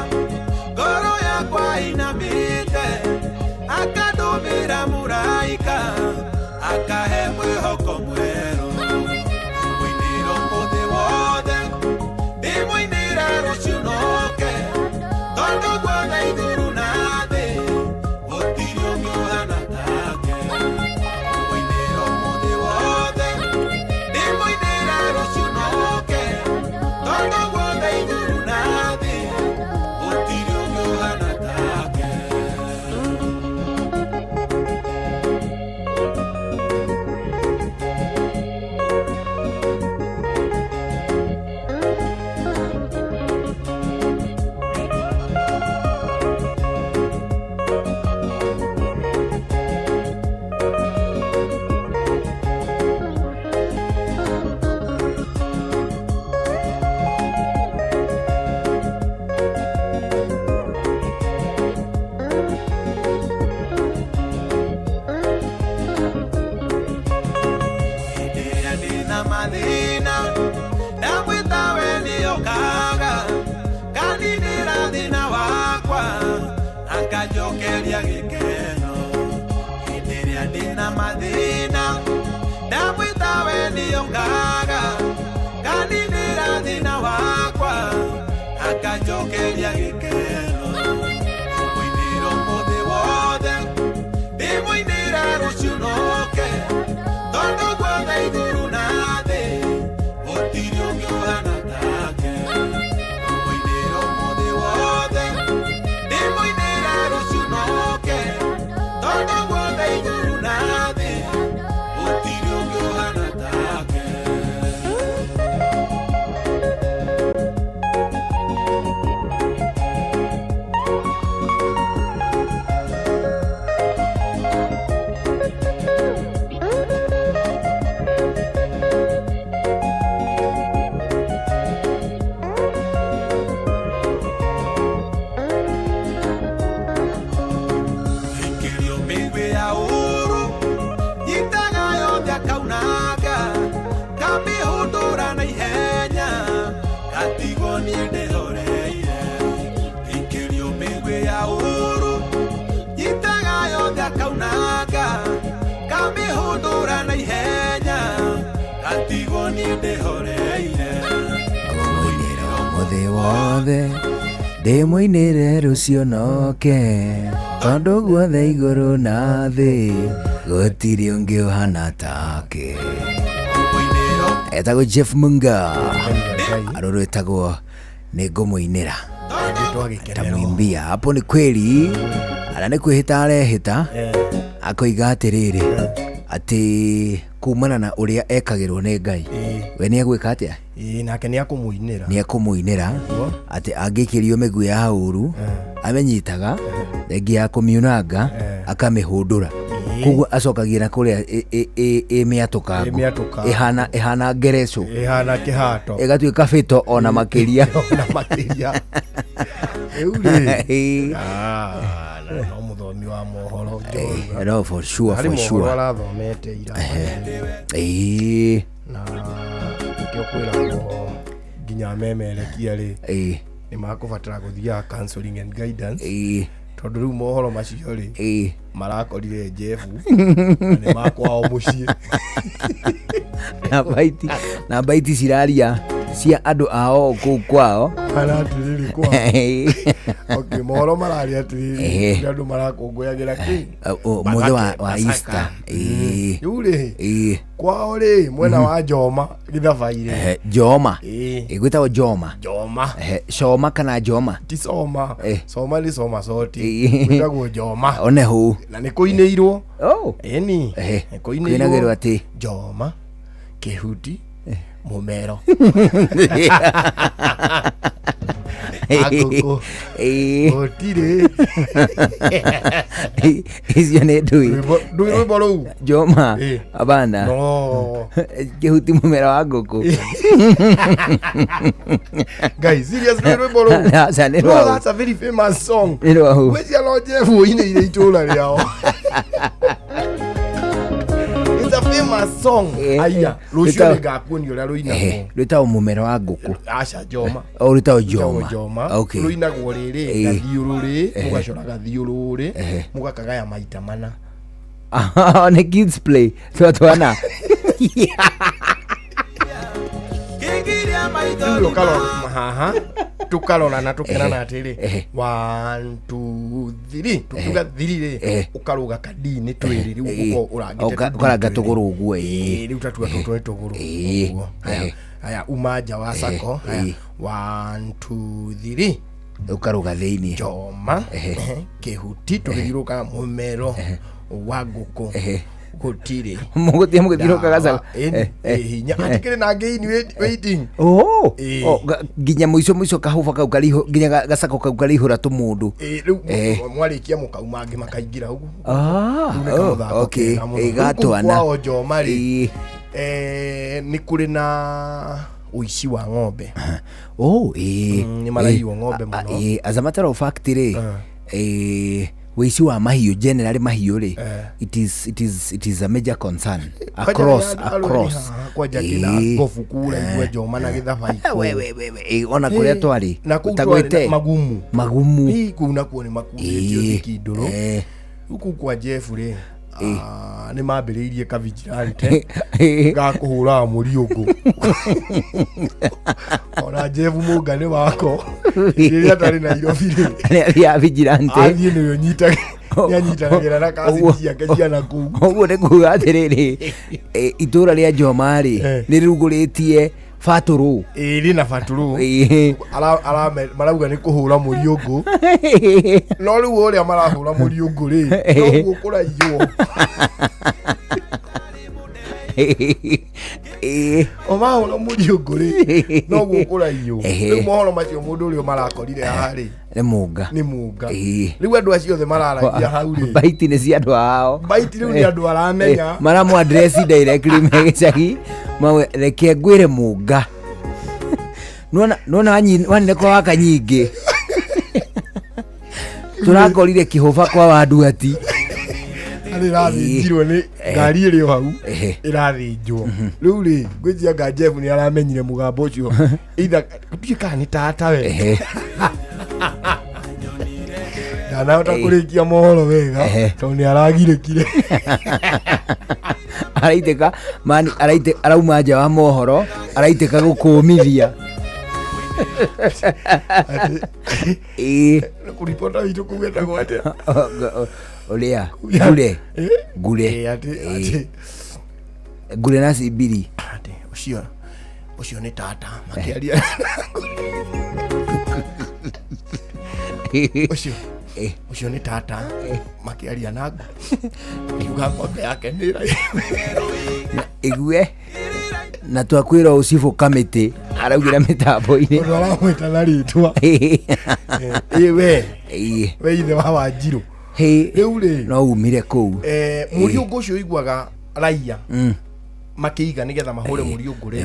Speaker 2: ngoro yakwa inamĩte akandumira muraika akahe mwĩhoko mwerũ mũinĩro mũthĩ wothe ndĩmũinĩra rũciũ noke tondũ guothe igũrũ na thĩ gũtirĩ ũngĩ ũhana take. Akajokeria gĩkeno hĩndĩ ĩrĩa ndĩna mathĩna ndamwĩta we nĩyo ngaga kaninĩra thĩna wakwa akajokeria gĩkeno mũinĩro mũthĩ wothe ndĩmũinĩra rũciũ noke tondũ guothe igũrũ na thĩ gũtirĩ ũngĩ ũhana take. Mũinĩro mũthĩ wothe ndĩmũinĩra rũciũ noke tondũ guothe igũrũ na thĩ gũtirĩ ũngĩ ũhana take.
Speaker 8: Mũthĩ wothe ndĩmũinĩre rũciũ noke tondũ guothe igũrũ na thĩ gũtirĩ ũngĩ ũhana take. Etagwo Jeff Munga arũrũ etagwo nĩngũmũinĩra tamwimbia. Hapo ni kweli ana nĩ kwĩhĩta arehĩta akoiga atĩrĩrĩ atĩ kumana na ũrĩa ekagĩrwo nĩ Ngai we nä egwä ka atä
Speaker 11: nake nä akåmå
Speaker 8: nä akåmå atä angä kä rio mä guä ya å ru amenyitaga thengi ya kå miunanga akamä hå ndå ra koguo acokagia na kå rä a ä mä atå kangu ä hana ngereco ä gatuä ka bä to ona makä ria
Speaker 11: no må thomi wa mohoro
Speaker 8: no for sure
Speaker 11: arathomete ira na kä kwä ragwo nginya memerekia rä nä makå batara gå thiaga counseling and guidance tondå rä u mohoro macio rä marakorire Jefu nä makwao må ciä
Speaker 8: na baiti ciraria cia andå ao kå kwao
Speaker 11: aratiriri kwao okay mohoro mararia atiriri andå marakångåyagä ra kä
Speaker 8: må wa Easter
Speaker 11: rä u rä kwao rä mwena wa Njoma gä thabairä
Speaker 8: Njoma gwä tagwo Njoma Coma kana Njoma
Speaker 11: ti Coma Coma nä Coma coti gwä tagwo Njoma
Speaker 8: one hå
Speaker 11: na nä kå inä irwo eni nä kå inä
Speaker 8: irwo atä
Speaker 11: Njoma kä huti må mero agåkå gåtirä
Speaker 8: icio nä ndui
Speaker 11: rwä mbo rå u
Speaker 8: Njoma abana kä huti må mera wa ngå kå
Speaker 11: rwä mbo rå that's a very famous song wä ciano Jefu inä irä itå ra rä ao famous song aya rucio ngakuoni ura ruinagwo
Speaker 8: rwitagwo mumero wa nguku
Speaker 11: aca Njoma
Speaker 8: rwitagwo Njoma
Speaker 11: okay ruinagwo riri gathiururi mugacora gathiururi mugakagaya maita mana
Speaker 8: on a kids play twana
Speaker 11: haha tukarora na tukenana atiri 1 2 3 tukiuga 3 ukaruga kadini twiri riu uko urangite
Speaker 8: ukaranga tuguru uguo
Speaker 11: riu tatua tutwe tuguru haya umaja wa sako 1 2 3
Speaker 8: ukaruga thiini
Speaker 11: Njoma kihuti tugiruka mumero wa nguku gutire
Speaker 8: mugutie mugithiruka gaca
Speaker 11: hinya atikire na ngeini waiting
Speaker 8: nginya muico kahuba kau kariho nginya gacako kau karihura tumundu
Speaker 11: riu mwarikia mukauma angi makaingira ugu
Speaker 8: okay gatwana
Speaker 11: kwao Njoma ri ni kuri na uici wa ng'ombe ni maraiwa ng'ombe muno
Speaker 8: as a matter of fact ri wici wa mahiũ generally mahiũ ri it is a major concern across
Speaker 11: kwa jakina gofu kura igwe Njoma na githabaiko
Speaker 8: we ona kuria twari
Speaker 11: tagwite
Speaker 8: magumu
Speaker 11: hii kuna kuone makundi kidoro huku kwa Jefu ri nä mambä rä irie kavigirante gakuhura muriungu ona Jefu mungane wako rä atarä Nairobi
Speaker 8: rä vigirante
Speaker 11: athiä nä yo nyitanagä ra na kaci ciake ciana kuu
Speaker 8: ũguo nĩ kuga atĩrĩrĩ itũũra rĩa Njoma rĩ nĩ rĩrugũrĩtie batũrũ
Speaker 11: rĩ na batũrũ marauga nĩ kũhũra mũriũngũ no rĩu ũrĩa marahũra mũriũngũ rĩ noguo kũraiywo omahũra mũriũngũ rĩ noguo kũraiywo rĩu mohoro macio mũndũ ũrĩa marakorire haha rĩ
Speaker 8: nĩ mũnga
Speaker 11: rĩu andũ acio othe mararagia hau rĩ
Speaker 8: baiti nĩ cia andũ ao
Speaker 11: baiti rĩu nĩ andũ aramenya
Speaker 8: maramũ address directly me gĩcagi mawe reke ngwĩre mũnga nona wanine kwa waka nyingĩ tũrakorire kĩhũba kwa wanduati
Speaker 11: irathĩnjirwo nĩ ngari ĩrĩ o hau ĩrathĩnjwo rĩu rĩ ngwĩciria anga Jefu nĩ aramenyire mũgambo ũcio either gũtuĩke kana nĩ tata we ndanahota kũrĩkia mohoro wega tondũ nĩ aragirĩkire
Speaker 8: araitĩka mani arauma nja wa mohoro araitĩka gũkũmithia
Speaker 11: kũripota witũ kũgwetagwo atĩa
Speaker 8: ũrĩa ngure na cimbiri
Speaker 11: ũcio nĩ tata makĩaria ũcio nĩ tata makĩaria nagu kiuga ng'ombe yake nĩ
Speaker 8: igue na twakwira ucibu committee araugira mitambo-ini
Speaker 11: aramwita na ritwa we ithe wa Wanjiru riu ri
Speaker 8: no umire kuu
Speaker 11: muriungu ucio igwaga raia makiiga nigetha mahure muriungu ri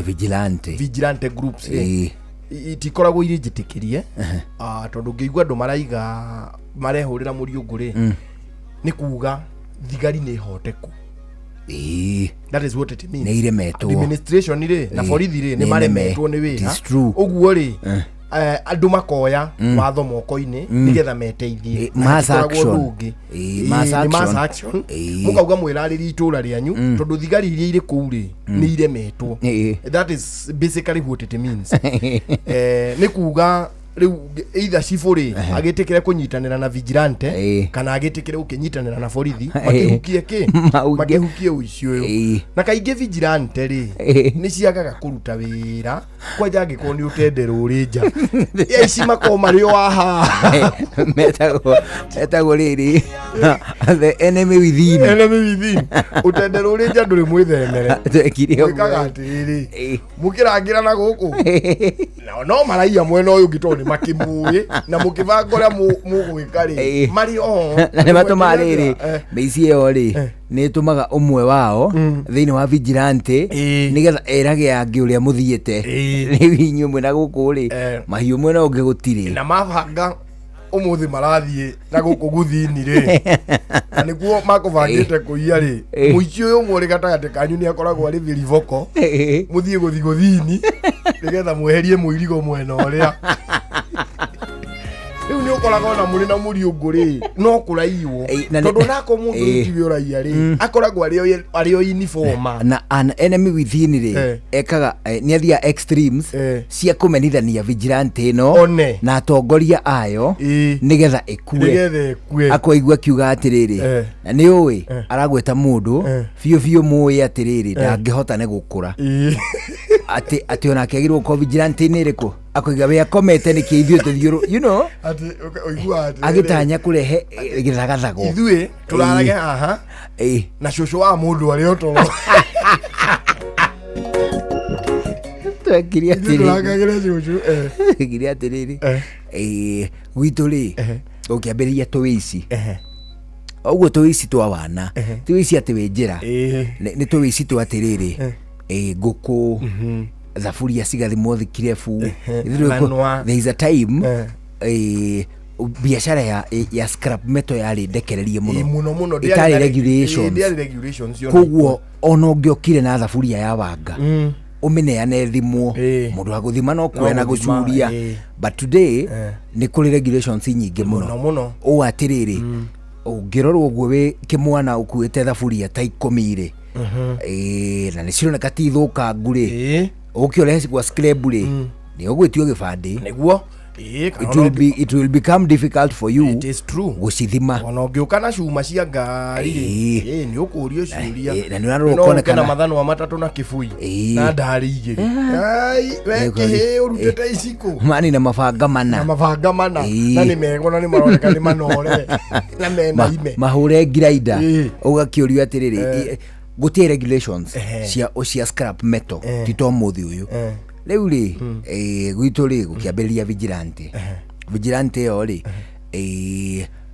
Speaker 11: vigilante groups itikoragwo iri njitikirie tondu ngeigua andu maraiga marehurira muriungu ri ni kuga thigari ni hoteku that is what it means.
Speaker 8: Neiremetwo
Speaker 11: administration ri na borithi ri ni maremetwo ni wira uguo ri andu makoya watho moko-ini nigetha meteithie
Speaker 8: mass action
Speaker 11: mukauga mwirariri itura rianyu tondu thigari iria iri kuu ri ni iremetwo. That is basically what it means. Ni kuga riu either ciburi agitikire kunyitanira na vigilante kana agitikire ukinyitanira na borithi makihukie uici uyu na kaingi vigilante ri ni ciagaga kuruta wira kwanja angiko ni utenderwo ri nja ici mako mario waha
Speaker 8: metagwo riri the enemy within
Speaker 11: utenderwo ri nja nduri mwithenere twikaga atiri mukirangira na guku no maraia mwena uyu ngitoni makimui na mukivanga uria mugwika ri mari o
Speaker 8: na ne matuma riri meici yo ri ni tumaga umwe wao thiini wa vigilante nigetha erage angi uria muthiete riu inyu mwe na guku ri mahiu mwe no ngigutiri
Speaker 11: na mabanga umuthi marathie na guku guthini ri na niguo makuvangite kuia ri muici uyu umwe ri gatagati kanyu ni akoragwo ari virivoko muthie guthini nigetha mweherie muirigo mwena uria riu ni ukoragwo na muri na muriungu ri no kuraiwo tondu nako mundu utiwe uraia ri akoragwo ari o uniform
Speaker 8: na an enemy within ri ekaga ni athia extremes cia kumenithania vigilante no na atongoria ayo nigetha ikue akoigua kiuga atiriri na ni uwi aragweta mundu biu muye atiriri ndangihota ne gukura ati ona akegirwo ko vigilante ni riku akoiga we akomete ni kiithio tuthiuru
Speaker 11: ati oigua ati
Speaker 8: agitanya kurehe githagathago
Speaker 11: ithue turarage haha na shosho wa mundu ari otoro
Speaker 8: twakiria atiri
Speaker 11: turagagire shosho
Speaker 8: giria atiriri gwitu ri ukiambiriria tuwici oguo tuwici twa wana tuwici ati winjira ni tuwici twa atiriri nguku thaburia cigathimwo thikirebu there is a time biashara ya scrap metal yari ndekererie muno itari regulations koguo ona ungiokire na thaburia ya wanga umeneane thimwo mundu wa guthima no kwena gucuria but today ni kuri regulations nyingi muno o atiriri ungirorwo guo we kimwana ukuite thaburia ta 10 ri na nicironeka ti thukangu ri ukioreheci kwa scrap ri ni ugwitio gibandi
Speaker 11: niguo
Speaker 8: it will become difficult for you.
Speaker 11: It is true.
Speaker 8: Gucithima.
Speaker 11: Ona ungiuka na cuma cia ngari ni ukurio ciuria.
Speaker 8: Na ni unarokona
Speaker 11: kana mathano wa matatu na kibui. Na ndari igiri. Ai weke urutete iciko.
Speaker 8: Mani na mabanga mana.
Speaker 11: Na mabanga mana. Na ni mego na ni maroneka ni manore. Na mena ime.
Speaker 8: Mahure grinder. Ugakiorio atiriri. Gutie regulations cia scrap metal. Tito muthi uyu. Riu ri gwitu ri gukiambiriria vigilante yo ri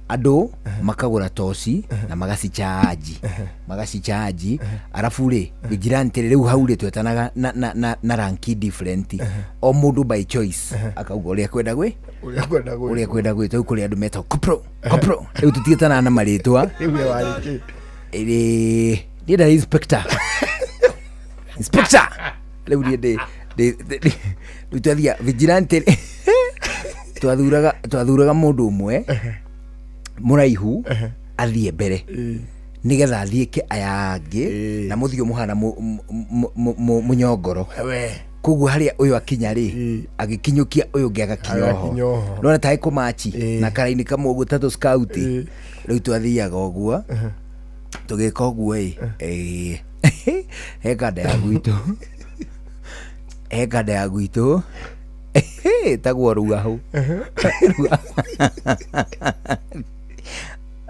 Speaker 8: andu makagura toci na magacichaji arafu ri vigilante riu hau ri twetanaga na ranki different o mundu by choice akauga uria kwenda gwi tu kuri andu meta kopro riu tutietana na maritwa ri nda inspector riu ri twathia vigilante twathuraga mundu umwe muraihu athie mbere nigetha athieke aya angi na muthio muhana munyongoro koguo haria uyu akinya ri agikinyukia uyu ngi agakinyoho nona tai kumachi na karaini kamwe uguo tatu scout riu twathiaga uguo tugika uguo hekanda ya gwitu ekada ya gwitu tagwo ruahu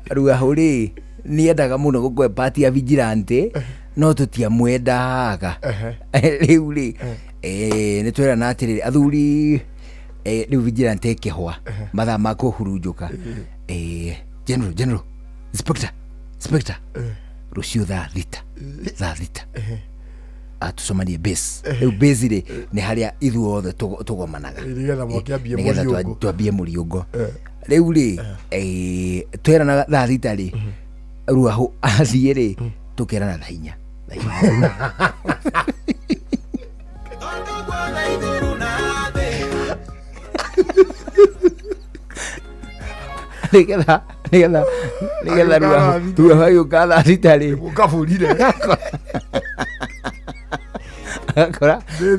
Speaker 8: ruahu ri ni endaga muno gukwe party ya vigilante no tutiamwendaga riu ri ni twirana atiriri athuri riu vigilante kihwa mathaa ma kuhurunjuka general inspector rucio thaa thita atusomanie base riu base ri ni haria ithuothe tugomanaga nigetha twambie muriungo riu ri twirana thaa thita ri ruahu athie ri tukirana thaa inya nigetha ruahu ayuka thaa thita ri
Speaker 11: ukabulire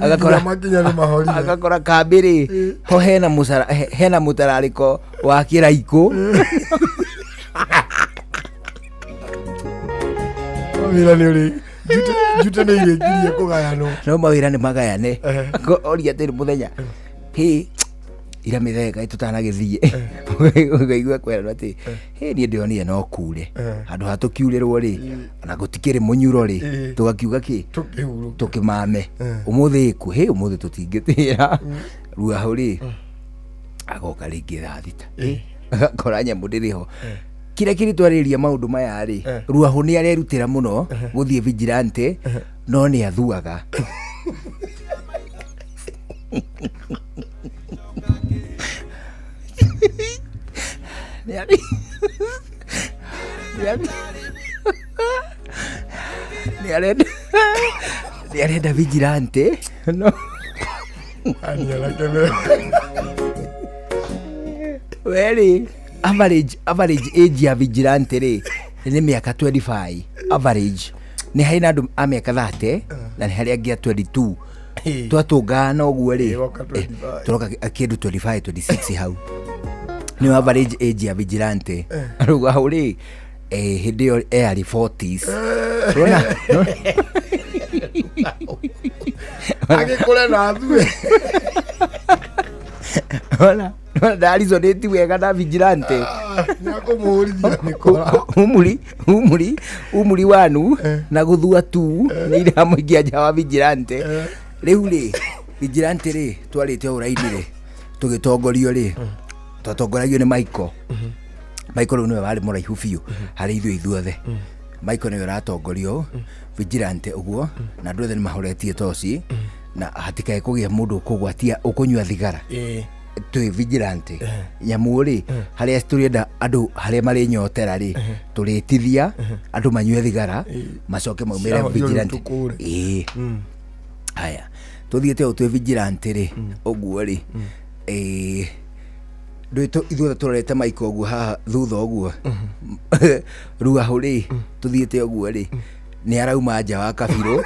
Speaker 8: agakora kambiri ho hena mutarariko wa kiraiko
Speaker 11: mawira ni uri jute ni irekirie kugayano
Speaker 8: no mawira ni magayane oria tiri muthenya ira mithega tutanagithie ugaigua kwera ati ni ndionire no kure handu hatukiurirwo ri na gutikiri munyuro ri tugakiuga ki tukimame umuthi ku umuthi tutingitira ruahu ri agoka ringi thaa thita akora nyamu ndiriho kire kiri twariria maundu maya ri ruahu ni arerutira muno guthie vigilante no ni athuaga ni arenda vigilante no weri average age ya vigilante ri ni miaka 25 average ni haina andu a miaka 30 na ni hari angi 22 twatungana uguo ri turoka kindu 25 26 hau ni average age ya vigilante ruga uri hindi yo early 40s rona
Speaker 11: agikore na thue
Speaker 8: ona ndarizo ndeti wega na vigilante
Speaker 11: nakumuria nikora
Speaker 8: umuri wanu na guthua tu ni ira muingia nja wa vigilante riu ri vigilante ri twarite uraini ri tugitongorio ri twatongoragio ni Michael niwe wari muraihu biu hari ithuothe Michael niwe ratongorio vigilante uguo na ndwethe ni mahoretie toci na hatikae kugia mundu kugwatia ukunywa thigara twi vigilante nyamu ri haria turienda andu haria mari nyotera ri turitithia andu manywe thigara macoke maumire vigilante haya tuthiete utwe vigilante ri uguo ri ndwito ithuothe turorete Michael uguo haha thutha uguo ruahu ri tuthiete uguo ri ni arauma nja wa kabiro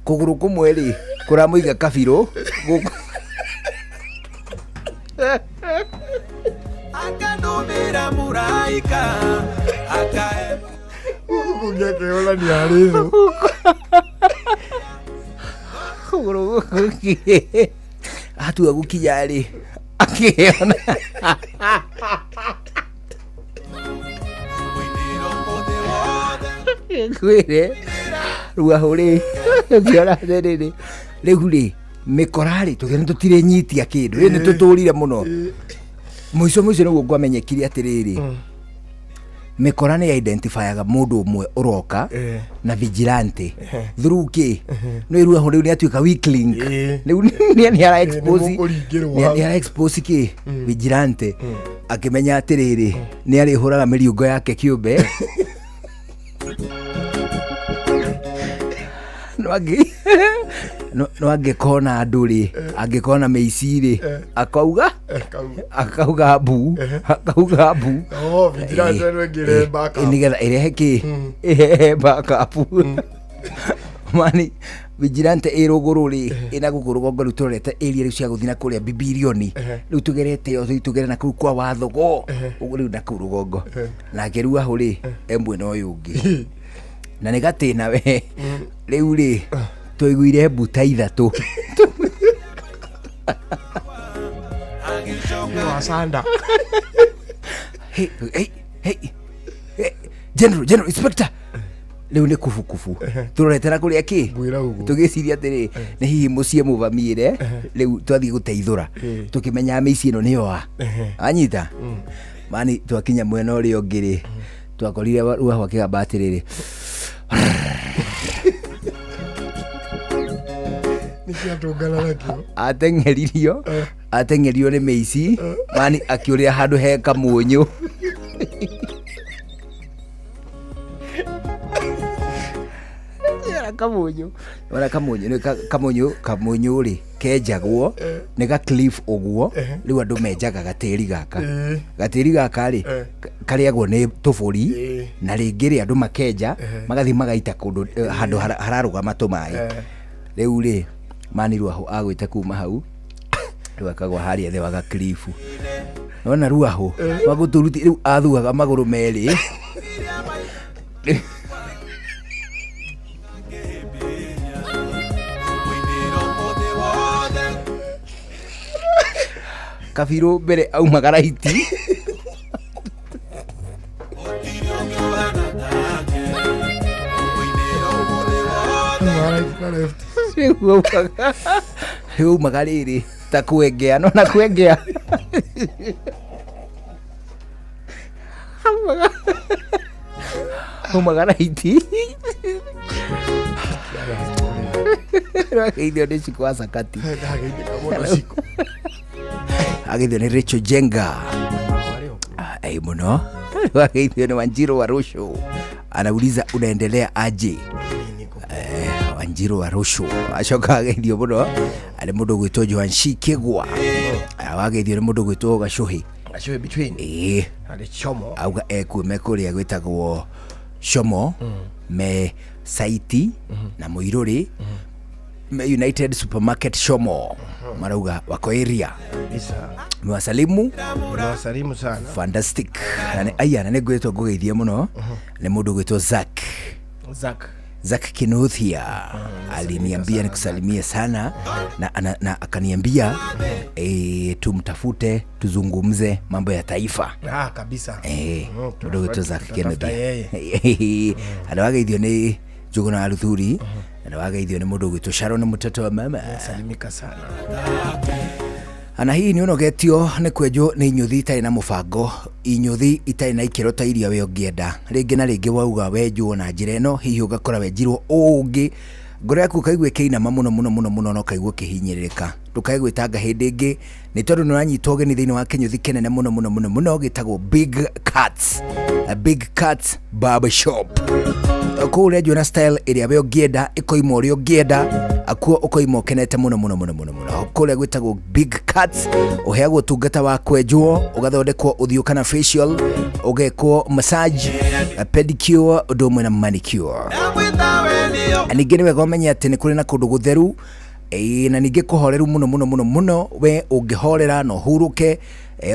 Speaker 8: kuguru kumwe ri kuramuiga kabiro
Speaker 2: akandumira muraika akae
Speaker 11: kugeke ola ni arizo
Speaker 8: kuguru atua gukinya ri akiona kwire ruahu ri ngiora riri riu ri mikorari tugene tutire nyitia kindu ri ni tuturire muno muico niguo ngwamenyekire atiriri mikora ni identifyaga mundu umwe uroka na vigilante through ki no iruahu riu ni atuika weak link riu ni ara expose ki vigilante akimenya atiriri ni ari huraga miriungo yake kiumbe no angikona andu ri angikona meiciri akauga bu
Speaker 11: vigilante no ngire backup
Speaker 8: nigetha irehe ki backup mani vigilante iruguru ri ina gukuru gongo rutorete area cia guthina kuria bibilioni riu tugerete yo tugere na kuu kwa wathogo ugu riu na kuu rugongo na ngeru ahu ri embwe no yungi na nigati nawe riu ri tuiguire mbuta ithatu
Speaker 11: wasanda
Speaker 8: hey general inspector leo ni kufu turetera kuria ki tugiciria atiri ni hihi mucie muvamire leo twathi guteithura tukimenya mici ino niyo wa anyita mani twakinya mwena uri ongiri twakorire ruaho akigamba atiriri ateng'eririo ni mici mani akiuria handu he kamunyu kamunyu ri kenjagwo ni ga cliff uguo riu andu menjaga gatiri gaka ri kariagwo ni tuburi na ringi ri andu makenja magathi magaita kundu handu hararugama tumai riu ri mani ruaho agwite kuma hau riu akagwa haria the waga cliff nona ruaho waguturuti riu athuaga maguru meri Kabiru mbere aumagara iti Riu magariri ta kuengea no na kuengea umagara iti Rageithio ni chikwa sakati agithio ni Rachel Jenga ai muno agithio ni Wanjiru wa Rusho anauliza unaendelea aje Wanjiru wa Rusho acoka agithio muno ari mundu gwitwo Joan Shikegwa agithio ni mundu gwitwo Gacuhi
Speaker 11: between ari Chomo
Speaker 8: auga ekume kuria gwitagwo Chomo me Saiti na Muiruri United Supermarket Chomo marauga wako area mwasalimu
Speaker 11: sana
Speaker 8: fantastic aya na gwetwo ngugeithie muno ni mundu gwetwo Zack Kinuthia aliniambia nikusalimie sana na akaniambia tumtafute tuzungumze mambo ya taifa
Speaker 11: kabisa
Speaker 8: mundu gwetwo Zack Kinuthia adawageithio ni Juguna Aruthuri na wageithio ni mundu gwitwo Sharon mtoto wa mama
Speaker 11: salimika sana
Speaker 8: ana hii ni unogetio ni kwenjo ni inyuthi itai na mubango inyuthi itai na ikiro ta iria we ongienda ringi na ringi wauga wenjwo na njira ino hihi ugakora wenjirwo ungi ngoro yaku kaigwe keina muno no kaigwe kihinyiririka tukaigwe tanga hindi ingi ni tondu nuranyitwo geni thiini wa kinyuthi kenene muno gitagwo Big Cats Barber Shop kuria Jona style iria we ongienda ikoimo uri ongienda akuo ukoimo kenete muno kuria gwitagwo Big Cats uheagwo tungata wa kwenjwo ugathondekwo uthio kana facial ugekwo massage pedicure ndomwe na manicure ningi ni wega umenya ati ni kuri na kundu gutheru na ningi kuhoreru muno we ungihorera no huruke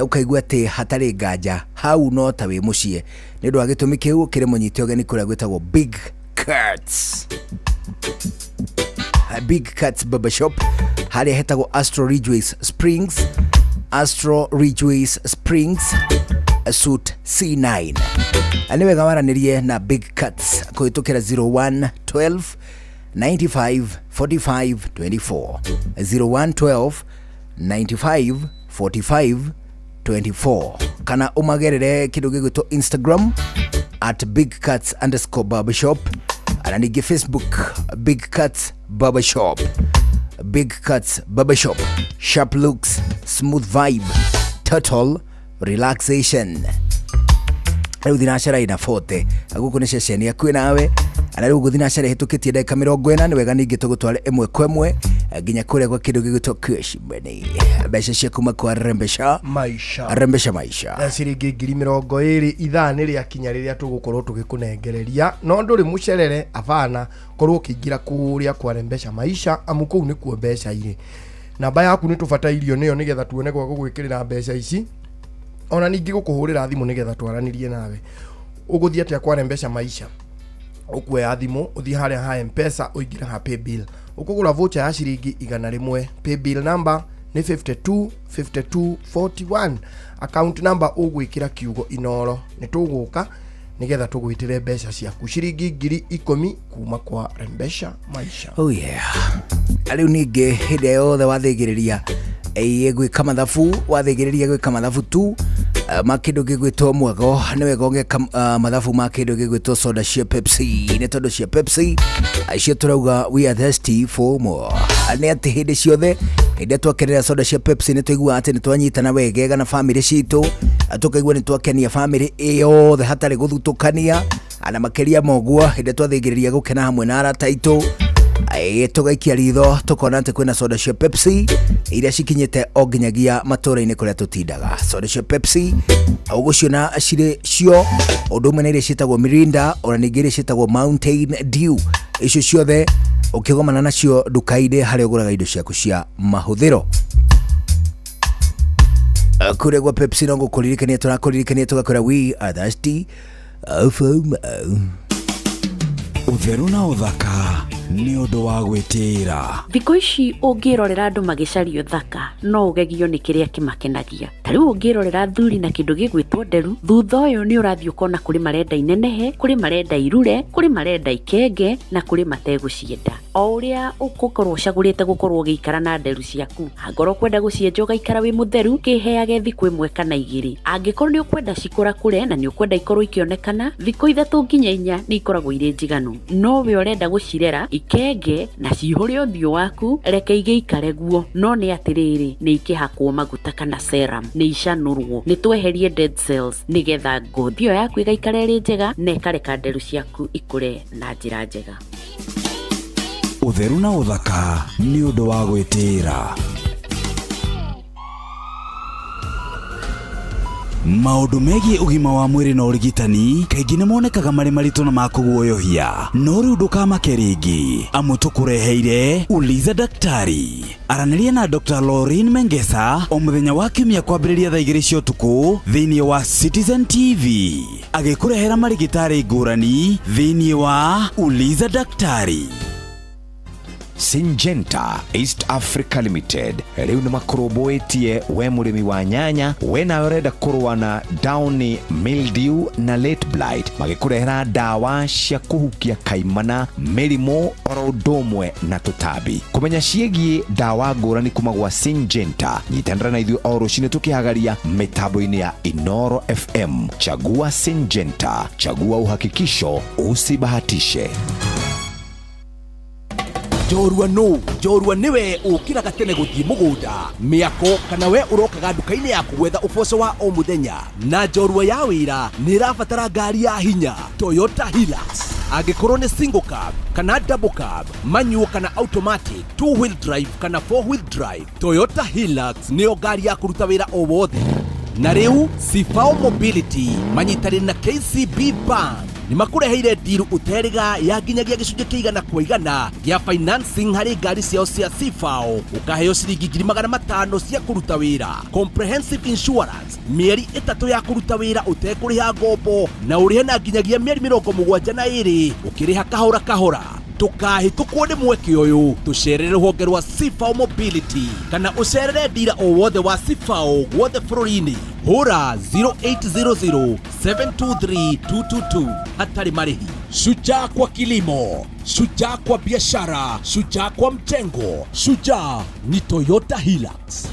Speaker 8: ukaigua ati hatari nganja hau no ta wi mucie ni ndu agitumi kiu kire munyite ogeni kuria gwitagwo Big Cats Barber Shop haria hetagwo Astro Ridgeways Springs suit C9 aniwe gawaranirie na Big Cats kuitukira 0112 95 45 24 0112 95 45 24 kana umagerere kidu gigwitwo Instagram @bigcats_barbershop ana ningi Facebook Big Cats Barbershop sharp looks, smooth vibe, total relaxation. Riu thinacera ina forte aguku ni ceceni yaku nawe ana riu guthinacera hitukitie ndagika 40 ni wega ningi tugutware emwe kwemwe nginya kuria kwa kindu gigwitwo Kushimeni mbeca cia kuma kwa rembesha maisha
Speaker 11: ciringi 20 ithani ria kinya riria tugukorwo tugikunengereria no nduri mucerere avana korwo kiingira kuria kwa rembesha maisha amuku ni kuo mbeca iri namba yaku ni tubatairio niyo nigetha tuone kwa gugwikirira mbeca ici ona ningi gukuhurira thimu nigetha twaranirie nawe uguthia atia kwa rembesha maisha ukwe thimu uthi haria ha M-Pesa uingira ha paybill ukugura voucher ya ciringi 100 paybill number ni 525241. Account number ugwikira kiugo Inoro nituguka nigetha tugwitire mbeca ciaku ciringi 10,000 kuma kwa Rembesha Maisha.
Speaker 8: Oh yeah. Aliu ninge hinde yothe wathigiriria gwika mathabu wathigiriria gwika mathabu tu makindu gigwitwo mwago ni wega unge mathabu makindu gigwitwo soda cia Pepsi ni tondu cia Pepsi aicio turauga we are thirsty for more. Ani ati hindi ciothe hinde twakenera soda cia Pepsi ni tuigua ati ni twanyitana wegega na family citu tukaigua ni twakenia family yothe hatari guthutukania ana makiria mogua hinde twathigiriria gukena hamwe na arata itu tugaikia ritho tukona ati kwina soda cia Pepsi iria cikinyite o nginyagia matura-ini kuria tutindaga. Soda cia Pepsi uguciona cire cio undu umwe na iria cietagwo Mirinda ona ningi iria cietagwo Mountain Dew. Icio ciothe ukigomana nacio nduka-ini haria uguraga indo ciaku cia mahuthiro. Kure gwa Pepsi no gukuririkania tugakora we are thirsty for more.
Speaker 1: Utheru na uthaka ni undu wa gwitira.
Speaker 14: Thikũ ici ũngĩrorera andũ magicario thaka no ũgegio nĩ kĩrĩa kĩmakenagia. Tarĩu ũngĩrorera thuri na kĩndũ gĩgwĩtwo nderu, thutha ũyũ nĩ ũrathiĩ ũkona kũrĩ marenda inenehe, kũrĩ marenda irure, kũrĩ marenda ikenge na kũrĩ mategũcienda. O ũrĩa ũgũkorwo ũcagũrĩte gũkorwo ũgĩikara na nderu ciaku, angorwo kwenda gũcienja ũgaikara wĩ mũtheru, kĩheage thikũ ĩmwe kana igĩrĩ. Angĩkorwo nĩ ũkwenda cikũra kũre na nĩ ũkwenda ikorwo ikĩonekana, thikũ 3 nginya 4 nĩ ikoragwo irĩ njiganu. No we ũrenda gũcirera ikenge na cihũre ũthiũ waku, reke igĩikare guo. No nĩ atĩrĩrĩ, nĩ ikĩhakwo maguta kana serum, nĩ icanũrwo, nĩ tweherie dead cells nigetha ngothi ĩyo yaku ĩgaikara ĩrĩ njega na ĩkareka nderu ciaku ikũre na njĩra njega.
Speaker 1: Utheru na uthaka ni undu wa gwitira. Maundu megie ugima wa mwiri na urigitani kaingĩ nĩ monekaga marĩ maritũ na makũguoyohia, no rĩu ndũkamake rĩngĩ, amu tũkũreheire Uliza Daktari. Aranĩria na Dr. Lauren Mengesa o mũthenya wa kiumia kwambĩrĩria thaa 2 cia ũtukũ thĩinĩ wa Citizen TV, agĩkũrehera marigitari ngũrani thĩinĩ wa Uliza Daktari.
Speaker 16: Syngenta East Africa Limited riu ni makorobwetie we murimi wa nyanya we na urenda kurwa na downy mildew na late blight magikurehera dawa cia kuhukia kaimana mirimo orodomwe na tutabi. Kumenya ciegie dawa ngurani kuma gwa Syngenta, nyitanira na ithuĩ o rũcinĩ tukihagaria mitambo-ini ya Inoro FM. Chagua Syngenta, chagua uhakikisho, usibahatishe.
Speaker 17: Jorua niwe ukiraga tene guthii mugunda miako kana we urokaga nduka-ini yaku gwetha uboco wa o muthenya, na jorua ya wira ni irabatara ngari ya hinya Toyota Hilux. Angikorwo ni single cab kana double cab, manual kana automatic, 2-wheel drive kana 4-wheel drive, Toyota Hilux niyo ngari ya kuruta wira o wothe. Na riu Sifao Mobility manyitari na KCB Bank ni makureheire deal uteriga ya nginyagia gicunjĩ kĩigana kwa igana gĩa financing harĩ ngari ciao cia Sifao, ukaheo ciringi 500 cia kuruta wira, comprehensive insurance, mieri 3 ya kuruta wira utekũrĩha ngombo, na ũrĩhe na nginyagia mieri 72 ukĩrĩha kahora kahora. Tukahĩtũkwo nĩ mweke ũyũ, tũcerere rũhonge rwa Sifao Mobility kana ũcerere dira o wothe wa Sifao gwothe bũrũri-inĩ. Hũra 0800-723-222 hatarĩ marĩhi. Shujaa kwa kilimo, shujaa kwa biashara, shujaa kwa mjengo, shujaa ni Toyota Hilux.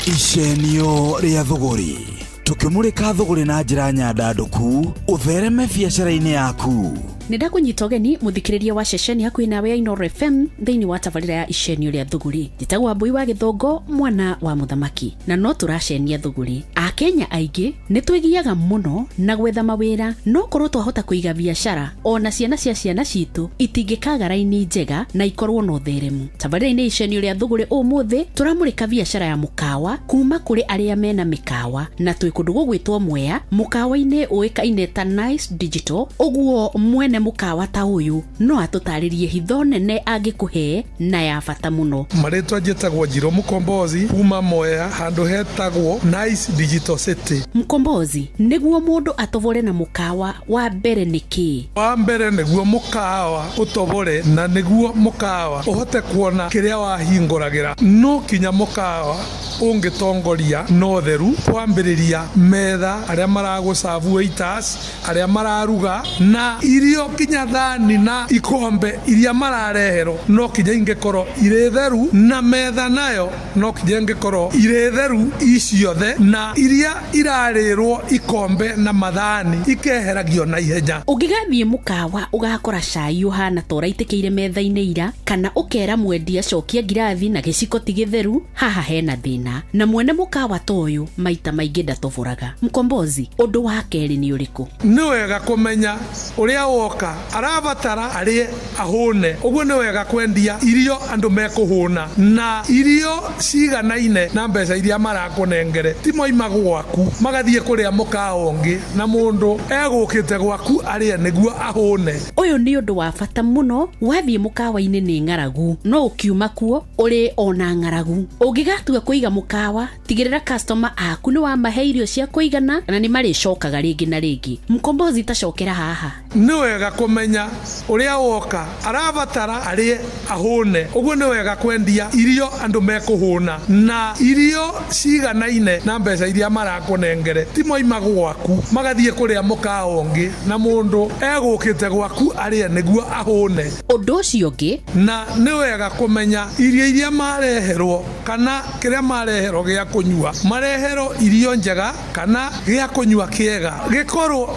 Speaker 1: Icenio rĩa thũgũri, tukĩmũrĩka thũgũri na njĩra nyandandũku, ũthereme biacara-inĩ yaku.
Speaker 14: Nĩndakũnyita ũgeni mũthikĩrĩria wa ceceni hakuhĩ nawe ya Inoro FM thĩinĩ wa tabarĩra ya icenio rĩa thũgũri. Njĩtagwo Wambui wa Gĩthongo, mwana wa mũthamaki, na no tũracenia thũgũri. Akenya aingĩ nĩtwĩgiaga mũno na gwetha mawĩra, no korwo twahota kũiga biacara ona ciana cia ciana citũ itingĩkaga raini njega na ikorwo na ũtheremu. Tabarĩra-inĩ icenio rĩa thũgũri ũmũthĩ tũramũrĩka biacara ya mũkawa kuma kũrĩ arĩa mena mĩkawa, na twĩ kũndũ gũgwĩtwo Mwea, mũkawa-inĩ ũĩkaine ta Nice Digital, ũguo mwene mwene mukawa ta uyu no atutaririe hitho nene angikuhe na ya bata muno.
Speaker 7: Maritwa njitagwo Njiro Mukombozi kuma Mwea handu hetagwo Nice Digital City.
Speaker 14: Mukombozi niguo mundu atovore na mukawa wa mbere niki?
Speaker 7: Wa mbere niguo mukawa utobore na niguo mukawa uhote kuona kiria wahinguragira no kinya mukawa ungitongoria no theru kwambiriria metha aria maragucavu waiters aria mararuga na irio kinya thani na ikombe iria mararehero no kinya ingekoro ire theru na metha nayo no kinya ingekoro ire theru iciothe na iria irarirwo ikombe na mathani ikeheragio na ihenya.
Speaker 14: Ungigathie mukawa ugakora cai uhana tora itikiire metha-ini ira kana ukera mwendia cokia ngirathi na giciko tigitheru haha hena thina na mwene mukawa toyo maita maingi ndatovuraga. Mukombozi undu wa keri ni uriku?
Speaker 7: Ni wega kumenya uria woka arabatara arie ahune uguo ni wega kwendia irio andu mekuhuna na irio ciganaine na mbeca iria marakunengere ti moima gwaku magathie kuria mukawa ungi na mundu egukite gwaku arie niguo ahune.
Speaker 14: Uyu ni undu wa bata muno wathie mukawa-ini ni ngaragu no ukiuma kuo uri ona ngaragu. Ungigatua kuiga mukawa tigirira customer aku ni wa mahe irio cia kuigana na ni maricokaga ringi na ringi. Mukombozi tacokera haha.
Speaker 7: Ni wega kumenya uria woka arabatara arie ahune uguo ni wega kwendia irio andu mekuhuna na irio ciganaine na mbeca iria marakunengere ti moima gwaku magathie kuria mukawa ungi na mundu egukite gwaku arie niguo ahune.
Speaker 14: Undu ucio ungi
Speaker 7: na ni wega kumenya iria mareherwo kana kiria mareherwo gia kunyua mareherwo irio njega kana gia kunyua kiega gikorwo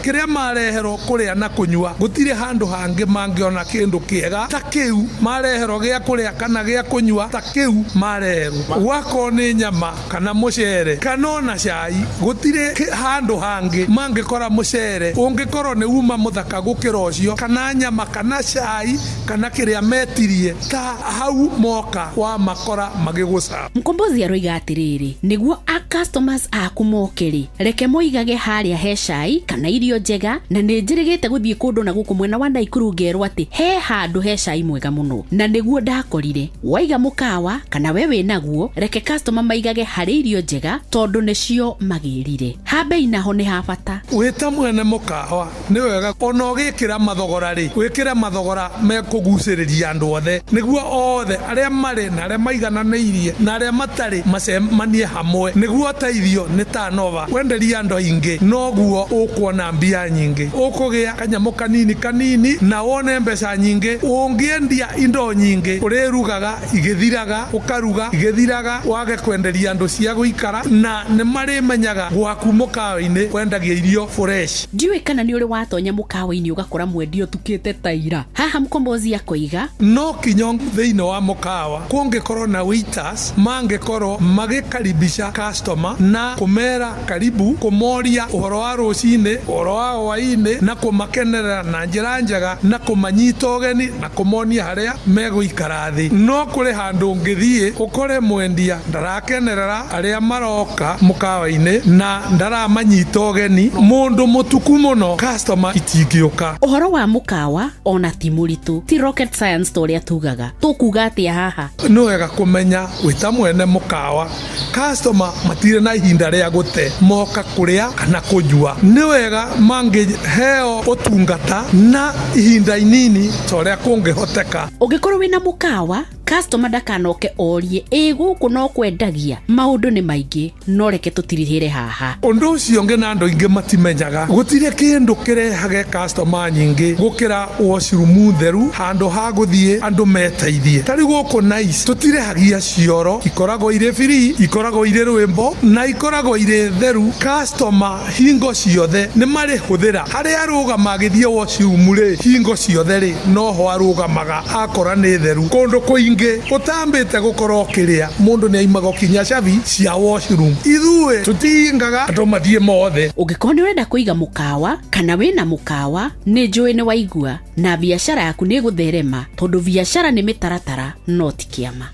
Speaker 7: kiria mareherwo kuria na kunyua gutire handu hangi mangiona kindu kiega ta kiu mareherwo gia kuria kana gia kunyua ta kiu mareherwo. Wako ni nyama kana mucere kana ona cai gutire handu hangi mangikora mucere ungikorwo ni uma muthaka gukira ucio kana nyama kana cai kana kiria metirie ta hau moka wa makora magiguca.
Speaker 14: Mukombozi aroiga atiriri niguo a customers aku mokeri reke moigage haria he cai kana irio njega na ni njirigite guthie kundu na guku mwena wa Naikuru ngerwo ati he handu he cai mwega muno na niguo ndakorire waiga mukawa kana wewe naguo reke customer maigage hari irio njega tondu nicio magirire habe inaho ni ha bata.
Speaker 7: Wita mwene mukawa ni wega ona ugikira mathogora ri wikira mathogora mekuguciriria andu othe niguo othe aria mari na aria maigananairie na aria matari macemanie hamwe niguo teithio ni tanova wenderia andu aingi noguo ukuona mbia nyingi ukugia kanyamu kanini na wone mbeca nyingi ungiendia indo nyingi urirugaga igithiraga ukaruga igithiraga wage kwenderia andu cia guikara na ni mari menyaga gwaku mukawa-ini wendagia irio fresh.
Speaker 14: Ndiwe kana ni uri watonya mukawa-ini ugakora mwendio tukite taira haha Mukombozi akoiga
Speaker 7: no kinyo thiini wa mukawa kungikorwo na waiters mangikorwo magikaribisha customer na kumera karibu kumoria uhoro wa rucini uhoro wa hwaini na kumakenerera na njira njega na kumanyita ugeni na kumonia haria meguikara thi. No kuri handu ngithie ukore mwendia ndarakenerera aria maroka mukawa-ini na ndaramanyita ugeni mundu mutuku muno customer itingiuka.
Speaker 14: Uhoro wa mukawa ona ti muritu ti rocket science toria tugaga tukuga atia haha.
Speaker 7: Ni wega kumenya wita mwene mukawa customer matire na ihinda ria gute moka kuria kana kunyua ni wega mangiheo utungata na ihinda inini toria kungihoteka.
Speaker 14: Ungikorwo wina mukawa customer ndakanoke orie guku no kwendagia maundu ni maingi no reke tutirihire haha.
Speaker 7: Undu ucio ngi na andu ingi matimenyaga gutire kindu kirehage customer nyingi gukira washroom theru handu ha guthie andu meteithie tari guku Nice tutirehagia cioro ikorago ire free ikorago ire rwimbo na ikorago ire theru customer hingo ciothe ni mari huthira hari arugama agithie washroom ri hingo ciothe ri no ho arugamaga akora ni theru kundu kuingi utambite gukorwo kiria mundu ni aimago kinya cabi cia washroom ithue tutingaga andu mathie mothe.
Speaker 14: Ungikorwo ni urenda kuiga mukawa kana wina mukawa ni njui ni waigua na biashara yaku ni gutherema tondu biashara ni mitaratara no ti kiama.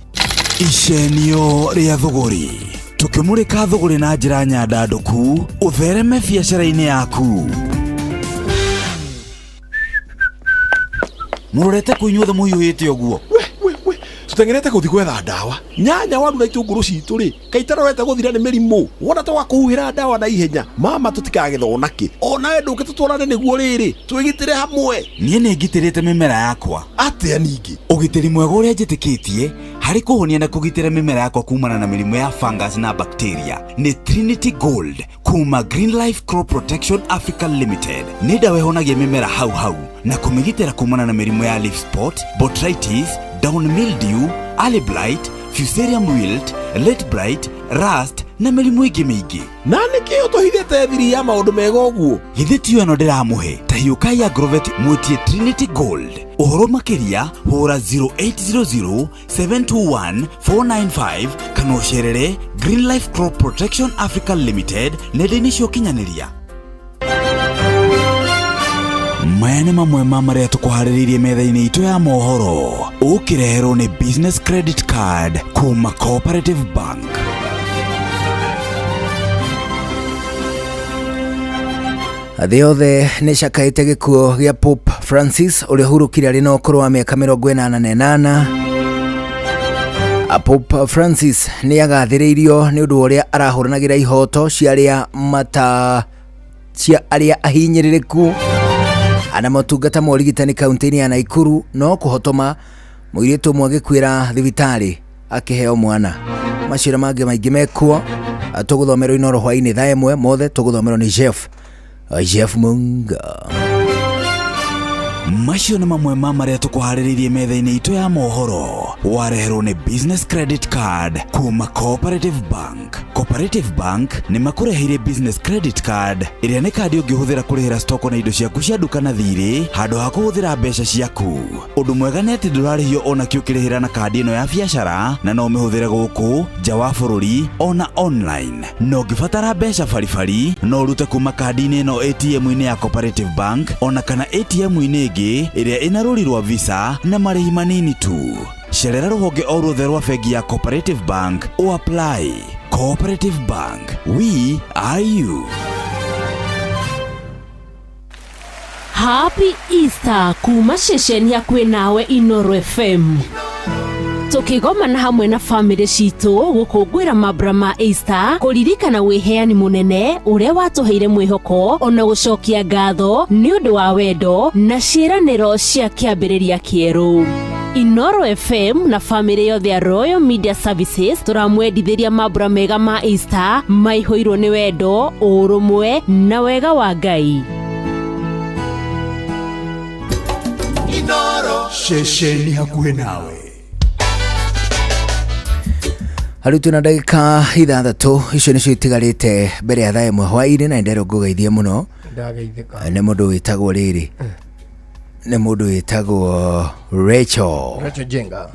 Speaker 1: Icenio ria thogori tukimurika thogori na njira nyandanduku uthereme biashara-ini yaku. murorete kuinyuothe muhiuhite uguo
Speaker 9: tutengerete guthi gwetha ndawa nyanya waru na itunguru citu ri kaitarorete guthira ni mirimu wona to wakuhira ndawa na ihenya mama tutikagethona ki ona endu kitutwarane niguo riri twigitire hamwe
Speaker 1: nie ni ngitirite mimera yakwa
Speaker 9: atia ningi
Speaker 1: ugitiri mwega uria njitikitie hari kuhonia na kugitira mimera yakwa kumana na mirimu ya fungus na bacteria ni Trinity Gold kuma Green Life Crop Protection Africa Limited ni dawa ihonagia mimera hau na kumigitira kumana na mirimu ya leaf spot, botrytis, down mildew, early blight, fusarium wilt, late blight, rust na mirimu ingi mingi.
Speaker 9: Na nikio tuhithete thiri ya maundu mega uguo
Speaker 1: githitio eno ndiramuhe tahiukai agrovet mwetie Trinity Gold uhoro makiria hura 0800 721 495 kana ucerere Green Life Crop Protection Africa Limited nenda-inĩ cia ũkinyanĩria. Maya nĩ mamwe ma marĩa tũkũharĩrĩirie metha-inĩ itũ ya mohoro ũkĩreherwo nĩ business credit card kuma Cooperative Bank.
Speaker 8: Thĩ yothe nĩ cakaĩte gĩkuũ gĩa Pope Francis ũrĩa ũhurũkire arĩ na ũkũrũ wa mĩaka 88. Pope Francis nĩ agathĩrĩirio nĩ ũndũ ũrĩa arahũranagĩra ihoto cia arĩa ahinyĩrĩrĩku ana motungata ma ũrigitani kaunti-inĩ ya Nakuru no kũhotoma mũirĩtu ũmwe agĩkuĩra thibitarĩ akĩheo mwana. Maciira mangĩ maingĩ mekuo tũgũthomerwo Inoro hwainĩ thaa ĩmwe mothe tũgũthomerwo nĩ Jeff Munga.
Speaker 1: Macio nĩ mamwe ma marĩa tũkũharĩrĩirie metha-inĩ itũ ya mohoro wareherwo nĩ business credit card kuma Cooperative Bank. Cooperative Bank nĩ makũreheire business credit card ĩrĩa nĩ kandi ũngĩhũthĩra kũrĩhĩra stoko na indo ciaku cia nduka na thirĩ handũ ha kũhũthĩra mbeca ciaku. Ũndũ mwega nĩ atĩ ndũrarĩhio ona kĩ ũkĩrĩhĩra na kandi ĩno ya biacara na no ũmĩhũthĩre gũkũ nja wa bũrũri ona online. No ũngĩbatara mbeca baribari no ũrute kuma kandi-inĩ ĩno ATM-inĩ ya Cooperative Bank ona kana ATM-inĩ ĩngĩ ĩrĩa ĩna rũri rwa visa na marĩhi manini tu. Cerera rũhonge o ruothe rwa bengi ya Cooperative Bank o apply. Cooperative Bank, we are you.
Speaker 22: Happy Easter kuma ceceni hakuhĩ nawe Inoro FM. Tukigomana hamwe na family citũ gũkũngũĩra mambura ma Easter kũririkana wĩheani mũnene ũrĩa watũheire mwĩhoko ona gũcokia ngatho nĩ ũndũ wa wendo na ciĩranĩro cia kĩambĩrĩria kĩerũ. Inoro FM na family yothe ya Royal Media Services tũramwendithĩria mambura mega ma Easter maihũirwo nĩ wendo, ũrũmwe na wega wa Ngai.
Speaker 3: Inoro ceceni hakuhĩ nawe.
Speaker 8: Harĩ tuna ndagĩka 6 icio nĩcio itigarĩte mbere ya thaa ĩmwe hwainĩ na nderwo ngũgeithie mũno.
Speaker 11: Ndageithĩka.
Speaker 8: Nĩ mũndũ wĩtagwo rĩrĩ. Nĩ mũndũ wĩtagwo Rachel
Speaker 11: Jenga.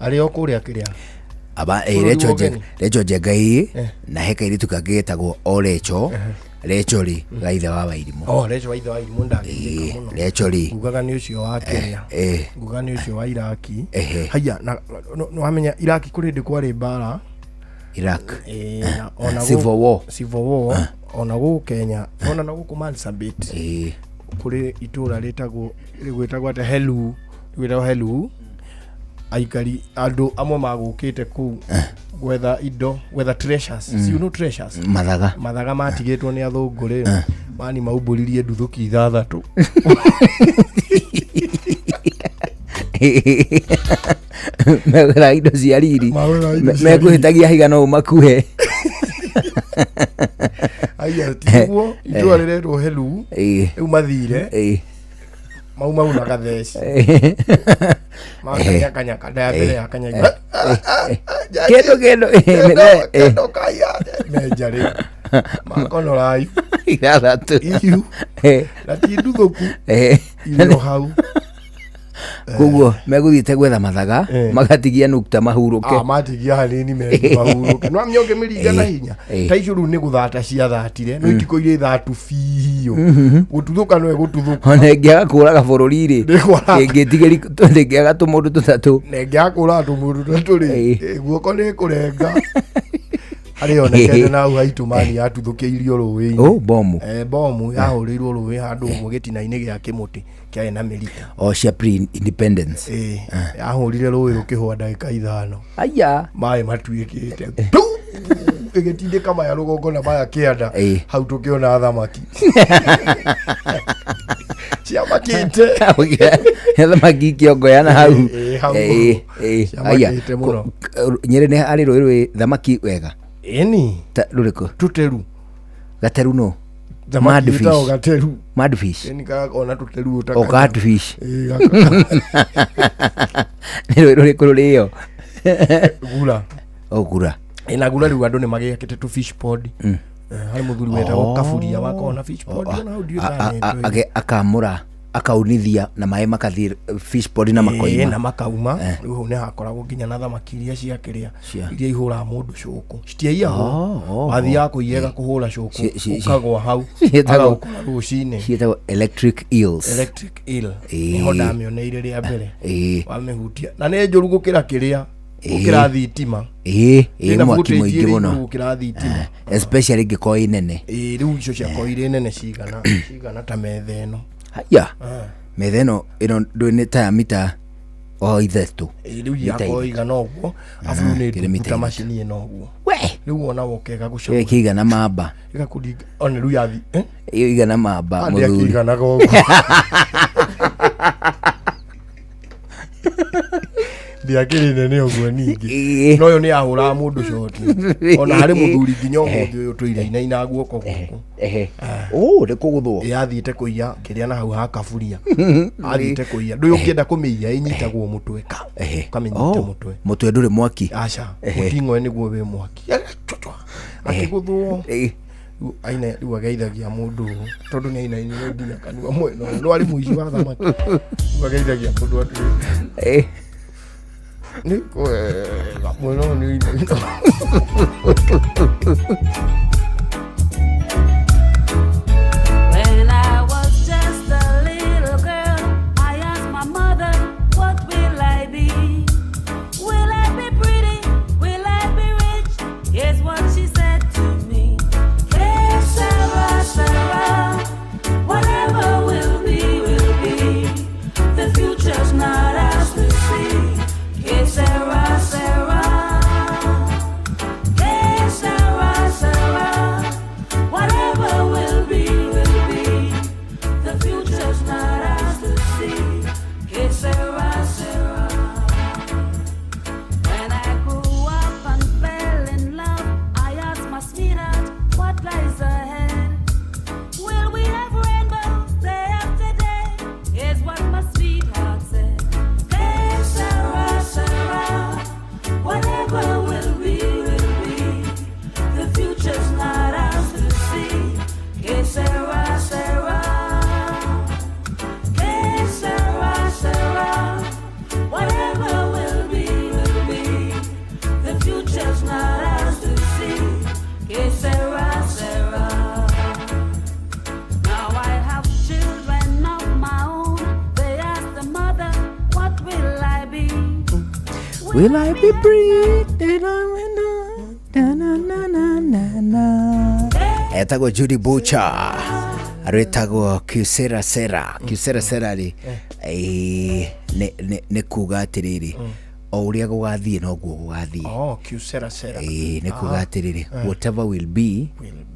Speaker 8: Arĩ o kũrĩa kĩrĩa. Rachel Jenga na he kairitu kangĩ getagwo Rachel gaithe wa Wairimũ.
Speaker 11: Rachel wa ithe wa Wairimũ ndageithĩka mũno.
Speaker 8: Rachel.
Speaker 11: Ngugaga nĩ ũcio wa Kenya. Ngugaga nĩ ũcio wa Iraki. Haya no wamenya Iraki kũrĩ ndĩ kwarĩ mbara.
Speaker 8: Iraq.
Speaker 11: Ona Civil War. Ona gũkũ Kenya. Ona na gũkũ Marsabit. Kũrĩ itũra rĩtagwo ate Helu. Aikari andũ amwe magũkĩte kũu gwetha indo, gwetha treasures. You know treasures? Mathaga matigĩtwo nĩ athũngũrĩ. Mani maumbũririe nduthuki 6.
Speaker 8: Megũra indo cia riri. Mekũhĩtagia higa no ũmakuhe.
Speaker 11: Aya tiguo itũra rĩretwo Helu. Rĩu mathire. Mau na gatheci. Makanya ndaya ya kanya.
Speaker 8: Kendo
Speaker 11: kaya. Mejari. Makono live.
Speaker 8: Ithatũ.
Speaker 11: Lati nduthuku. Ino hau.
Speaker 8: Koguo megũthiĩte gwetha mathaga magatigia nukta mahurũke.
Speaker 11: Matigia hanini mahurũke. No amnyoke mĩringa na hinya. Ta icio rĩu nĩ gũthata cia thatire. No itikoire ithatu biũ. Gũtuthũka no gũtuthũka.
Speaker 8: Ona ĩngĩaga kũraga bũrũri-rĩ. Ĩngĩtigĩri ndĩngĩaga tũmũndũ tũtatũ.
Speaker 11: Na ĩngĩaga kũraga tũmũndũ tũtatũ-rĩ. Guoko nĩ kũrenga. Ari onekete na haitu mani atuthukiirio ruwi-ini.
Speaker 8: Oh, bomu.
Speaker 11: Bomu yahurirwo ruwi handu mugitina-ini gia kimuti kia na Amerika.
Speaker 8: Cia pre-independence.
Speaker 11: Yahurire ruwi rukihwa ndagika 5.
Speaker 8: Aya.
Speaker 11: Mai matuikite. Igitinde kama ya rugongo na maya kianda. Hau tukiona thamaki. Ciamakite.
Speaker 8: Thamaki kiongoyana hau. Aya. Nyeri ni ari rwi thamaki wega.
Speaker 11: Eni.
Speaker 8: Ruriko.
Speaker 11: Tuteru.
Speaker 8: Gateru no.
Speaker 11: Mad fish. Gateru.
Speaker 8: Mad fish.
Speaker 11: Eni ka ona tuteru utaka.
Speaker 8: Cat fish. Ni ruriko ruriyo.
Speaker 11: Gura.
Speaker 8: Gura.
Speaker 11: Ina gura riu andu ni magiakite tu fish pod. Hari muthuri wetagwo Kaburia wakona fish pod na audio ndani.
Speaker 8: Akamura akaunithia na mai makathii fish pod na makoima
Speaker 11: na makauma riu ne hakoragwo nginya na thamaki iria ciakiria iria ihura mundu cuku citiaia ho athi yako yega kuhura cuku ukagwa hau agakora rucini
Speaker 8: cietagwo electric eels.
Speaker 11: Electric eel ho ndamioneire ria mbere wamehutia na ne njuru gukira kiria ukira thitima
Speaker 8: mwaki muingi muno
Speaker 11: ukira thitima
Speaker 8: especially ngiko inene
Speaker 11: riu icio cia koire nene cigana ta metha eno.
Speaker 8: Haya. Metha eno ndwini ta mita o ithatu.
Speaker 11: Riu yako igana uguo afu ni mita machine eno uguo.
Speaker 8: We
Speaker 11: riu ona wokega gucama.
Speaker 8: Kigana mamba.
Speaker 11: Igakuringa ona riu yathi
Speaker 8: iyo igana mamba muthuri.
Speaker 11: Kigana gogo. Ndiakiri nene uguo ningi. No yo ni ahura mundu shoti. Ona hari muthuri nginya umuthi uyu tuire ina guoko guku.
Speaker 8: Ndikuguthwo.
Speaker 11: Yathite kuiya kiria na hau ha Kaburia. Athite kuiya. Ndu ukienda kumiya inyitagwo mutwe ka. Kamenyita mutwe.
Speaker 8: Mutwe nduri mwaki.
Speaker 11: Acha. Muting'o niguo we mwaki. Akiguthwo. Aina riu ageithagia mundu tondu ni aina ini nginya kanua mweno no ari muici wa thamaki. Ageithagia mundu atu. Niko mweno ni
Speaker 13: When I was just a little girl, I asked my mother, what will I be? Will I be pretty? Will I be rich? Here's what she said to me. Hey, Sarah, Sarah, whatever will be, will be. The future's not ours to see. Hey, Sarah, Sarah. Hey, Sarah, Sarah, whatever will be, will be. The future's not ours to see. Hey, Sarah, Sarah. When I grew up and fell in love, I asked my sweetheart, what lies ahead? Will we have rainbows day after day? Here's what my sweetheart said. Hey, Sarah, Sarah, whatever will be, will be. The future's not ours to see. Hey, Sarah, Sarah. Hey, Sarah, Sarah, whatever will be, will be. The future's not ours to see. Hey, Sarah, Sarah. Now I have children of my own. They ask the mother, what will I be?
Speaker 8: Will I be pretty? Etagwo Judy Butcher. Aretagwo Kisera Sera. Kisera Sera ri ne kuga atiriri. O uria gugathie no guo gugathie.
Speaker 11: Kisera Sera.
Speaker 8: Ne kuga atiriri. Whatever will be,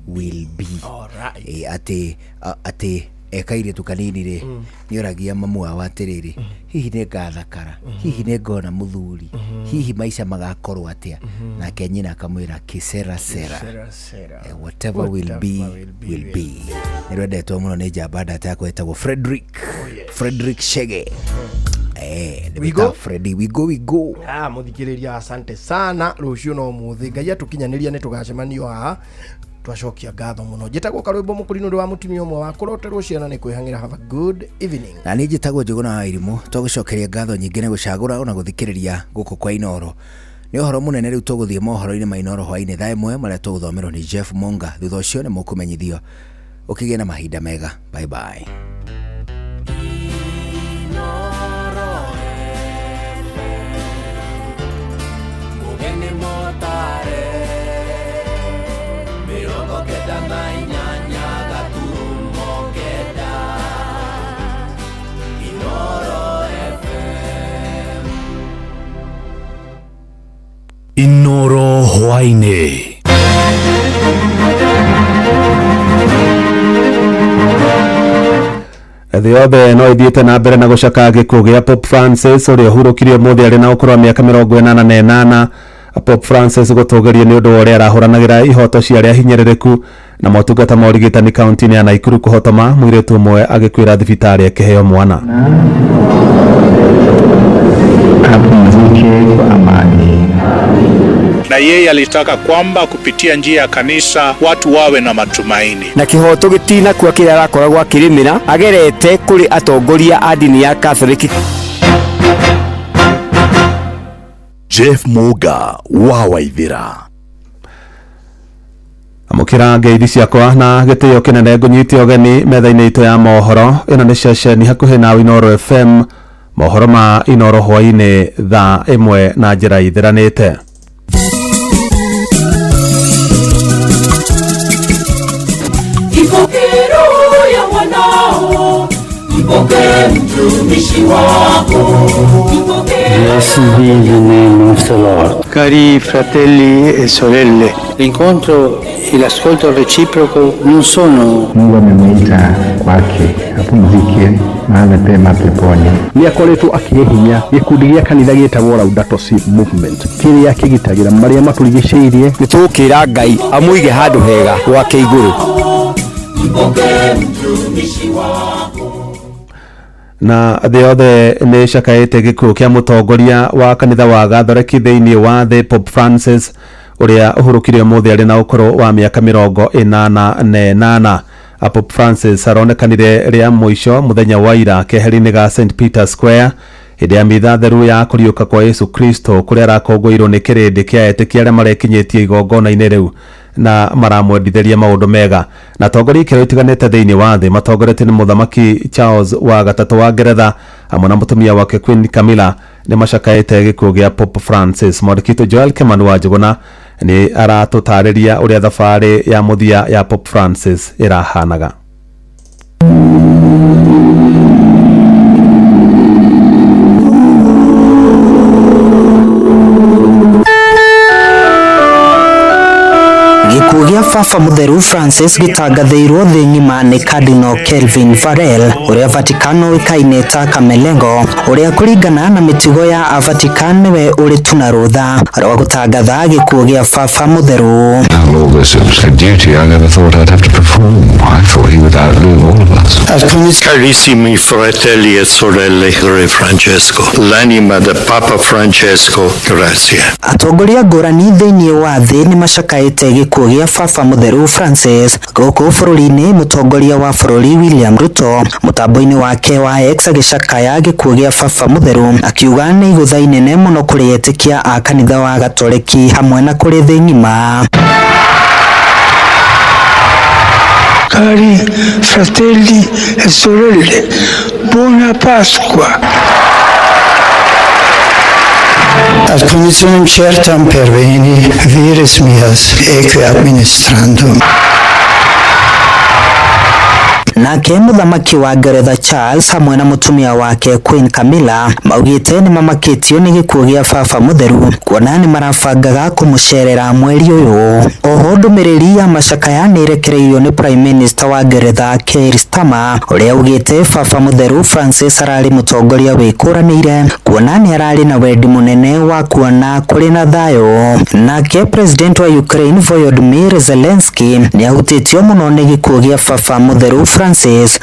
Speaker 8: will be.
Speaker 11: Alright.
Speaker 8: Ati ekaire tukanini ri ni oragia mamu wa atiriri. Hihi ne gathakara. Hihi ne ngona muthuri. Hihi maica magakorwo atia. Nake nyina akamwira Kisera Sera. Whatever will be, will be. Nirwendetwo muno ni njamba ndata yakwa etagwo Frederick Shege. We go Freddy, we go.
Speaker 11: Muthikiriria asante sana. Rucio no muthi Ngai atukinyaniria ni tugacemania haha. Twacokia ngatho muno. Njitagwo Karwimbo Mukurino ndi wa mutumia umwe wa kuroterwo ciana ni kwihangira. Have a good evening.
Speaker 8: Na ni njitagwo Njuguna wa Irimu. Twagucokeria ngatho nyingi na gucagura ona guthikiriria guku kwa Inoro. Ni uhoro munene riu tuguthie mohoro-ini ma Inoro hwaini thaa imwe maria tuguthomerwo ni Jeff Monga. Thutha ucio ni mukumenyithio. Ukigia na mahinda mega. Bye bye.
Speaker 2: Motare
Speaker 5: Inoro hwaine.
Speaker 18: Thĩ yothe no ithiĩte na mbere na gũcaka gĩkuũ gĩa Pope Francis ũrĩa ũhurũkirio mũthĩ arĩ na ũkũrũ wa mĩaka 88. Pope Francis gũtũgĩrio nĩ ũndũ wa ũrĩa arahũranagĩra ihoto cia arĩa hinyĩrĩrĩku na motungata ma ũrigitani kaunti-inĩ ya Naikuru kũhotoma mũirĩtu ũmwe agĩkuĩra thibitarĩ akĩheo mwana.
Speaker 19: Apumzike kwa amani.
Speaker 20: Na yeye alitaka kwamba kupitia njia ya kanisa watu wawe na matumaini.
Speaker 24: Na kihoto gitina kwa kile arakoragwo akirimira agerete kuri atongoria a dini ya Catholic.
Speaker 5: Jeff Muga wa Waithira.
Speaker 18: Amukira ngeithi ciakwa na gĩtĩo kĩnene ngũnyitie ũgeni metha-inĩ itũ ya mohoro. Ĩno nĩ ceceni hakuhĩ na Inoro FM, mohoro ma Inoro hwainĩ thaa 1 na njĩra ithiranĩte.
Speaker 2: Ipokero ya mwanao, ipokee mtumishi wako.
Speaker 25: Blessed be the name of the Lord. Cari fratelli e sorelle, l'incontro e l'ascolto reciproco non sono.
Speaker 19: Mungu amemwita kwake apumzike mahali pema peponi.
Speaker 26: Nĩ akoretwo akĩhinya gĩkundi gĩa kanitha gĩtagwo Laudato Si Movement kĩrĩa kĩgitagĩra marĩa matũrigicĩirie.
Speaker 24: Nĩtũkĩra Ngai amũige handũ hega gwake igũrũ.
Speaker 18: Na thĩ yothe nĩ cakaĩte gĩkuũ kĩa mũtongoria wa kanitha wa Gathoreki thĩinĩ wa thĩ Pope Francis ũrĩa ũhurũkirio mũthĩ arĩ na ũkũrũ wa mĩaka 88. Pope Francis aronekanire rĩa mũico mũthenya wa ira keheri-inĩ ga St Peter Square hĩndĩ ya mitha theru ya kũriũka kwa Yesu Kristo kũrĩa arakũngũĩrwo nĩ kĩrĩndĩ kĩa etĩkia arĩa marekinyĩtie igongona-inĩ rĩu na maramwendithĩria maũndũ mega. Na atongoria ikĩro itiganĩte thĩinĩ wa thĩ matongoretio nĩ mũthamaki Charles wa gatatũ wa Ngeretha hamwe na mũtumia wake Queen Camilla nĩ macakaĩte gĩkuũ gĩa Pope Francis. Mwandĩki Joel Kimani wa Njũgũna nĩ aratũtarĩria ũrĩa thabarĩ ya mũthia ya Pope Francis ĩrahanaga.
Speaker 27: Gĩkuũ gĩa Baba Mũtheru Francis gĩtangathĩirwo thĩ ng'ima nĩ Cardinal Kelvin Farrell ũrĩa Vatican ĩkaine ta Kamelengo ũrĩa kũringana na mĩtugo ya Vatican nĩwe ũrĩ tuna rũtha rwa gũtangatha gĩkuũ gĩa Baba Mũtheru.
Speaker 28: All this was a duty I never thought I'd have to perform. I thought he would outlive all of us.
Speaker 29: Carissimi fratelli e sorelle, Re Francesco, l'anima de Papa Francesco, grazie.
Speaker 27: Atongoria ngũrani thĩinĩ wa thĩ nĩ macakaĩte gĩkuũ gĩa Baba Mũtheru Francis gũkũ bũrũri-inĩ. Mũtongoria wa bũrũri William Ruto mũtambo-inĩ wake wa X agĩcakaya gĩkuũ gĩa Baba Mũtheru akiuga nĩ igũtha inene mũno kũrĩ etĩkia a kanitha wa Gatoleki hamwe na kũrĩ thĩ ng'ima.
Speaker 25: Cari fratelli e sorelle, buona Pasqua. Ad conditionem certam perveni vires mias eque administrandum.
Speaker 27: Nake mũthamaki wa Ngeretha Charles hamwe na mũtumia wake Queen Camilla maugĩte nĩ mamakĩtio nĩ gĩkuũ gĩa Baba Mũtheru kuona nĩ marabangaga kũmũcerera mweri ũyũ. Oho ndũmĩrĩri ya macakaya nĩ ĩrekereirio nĩ Prime Minister wa Ngeretha Keir Starmer ũrĩa augĩte Baba Mũtheru Francis ararĩ mũtongoria wĩkũranĩire kuona nĩ ararĩ na wendi mũnene wa kuona kũrĩ na thayũ. Nake President wa Ukraine Volodymyr Zelensky nĩ ahutĩtio mũno nĩ gĩkuũ gĩa Baba Mũtheru Francis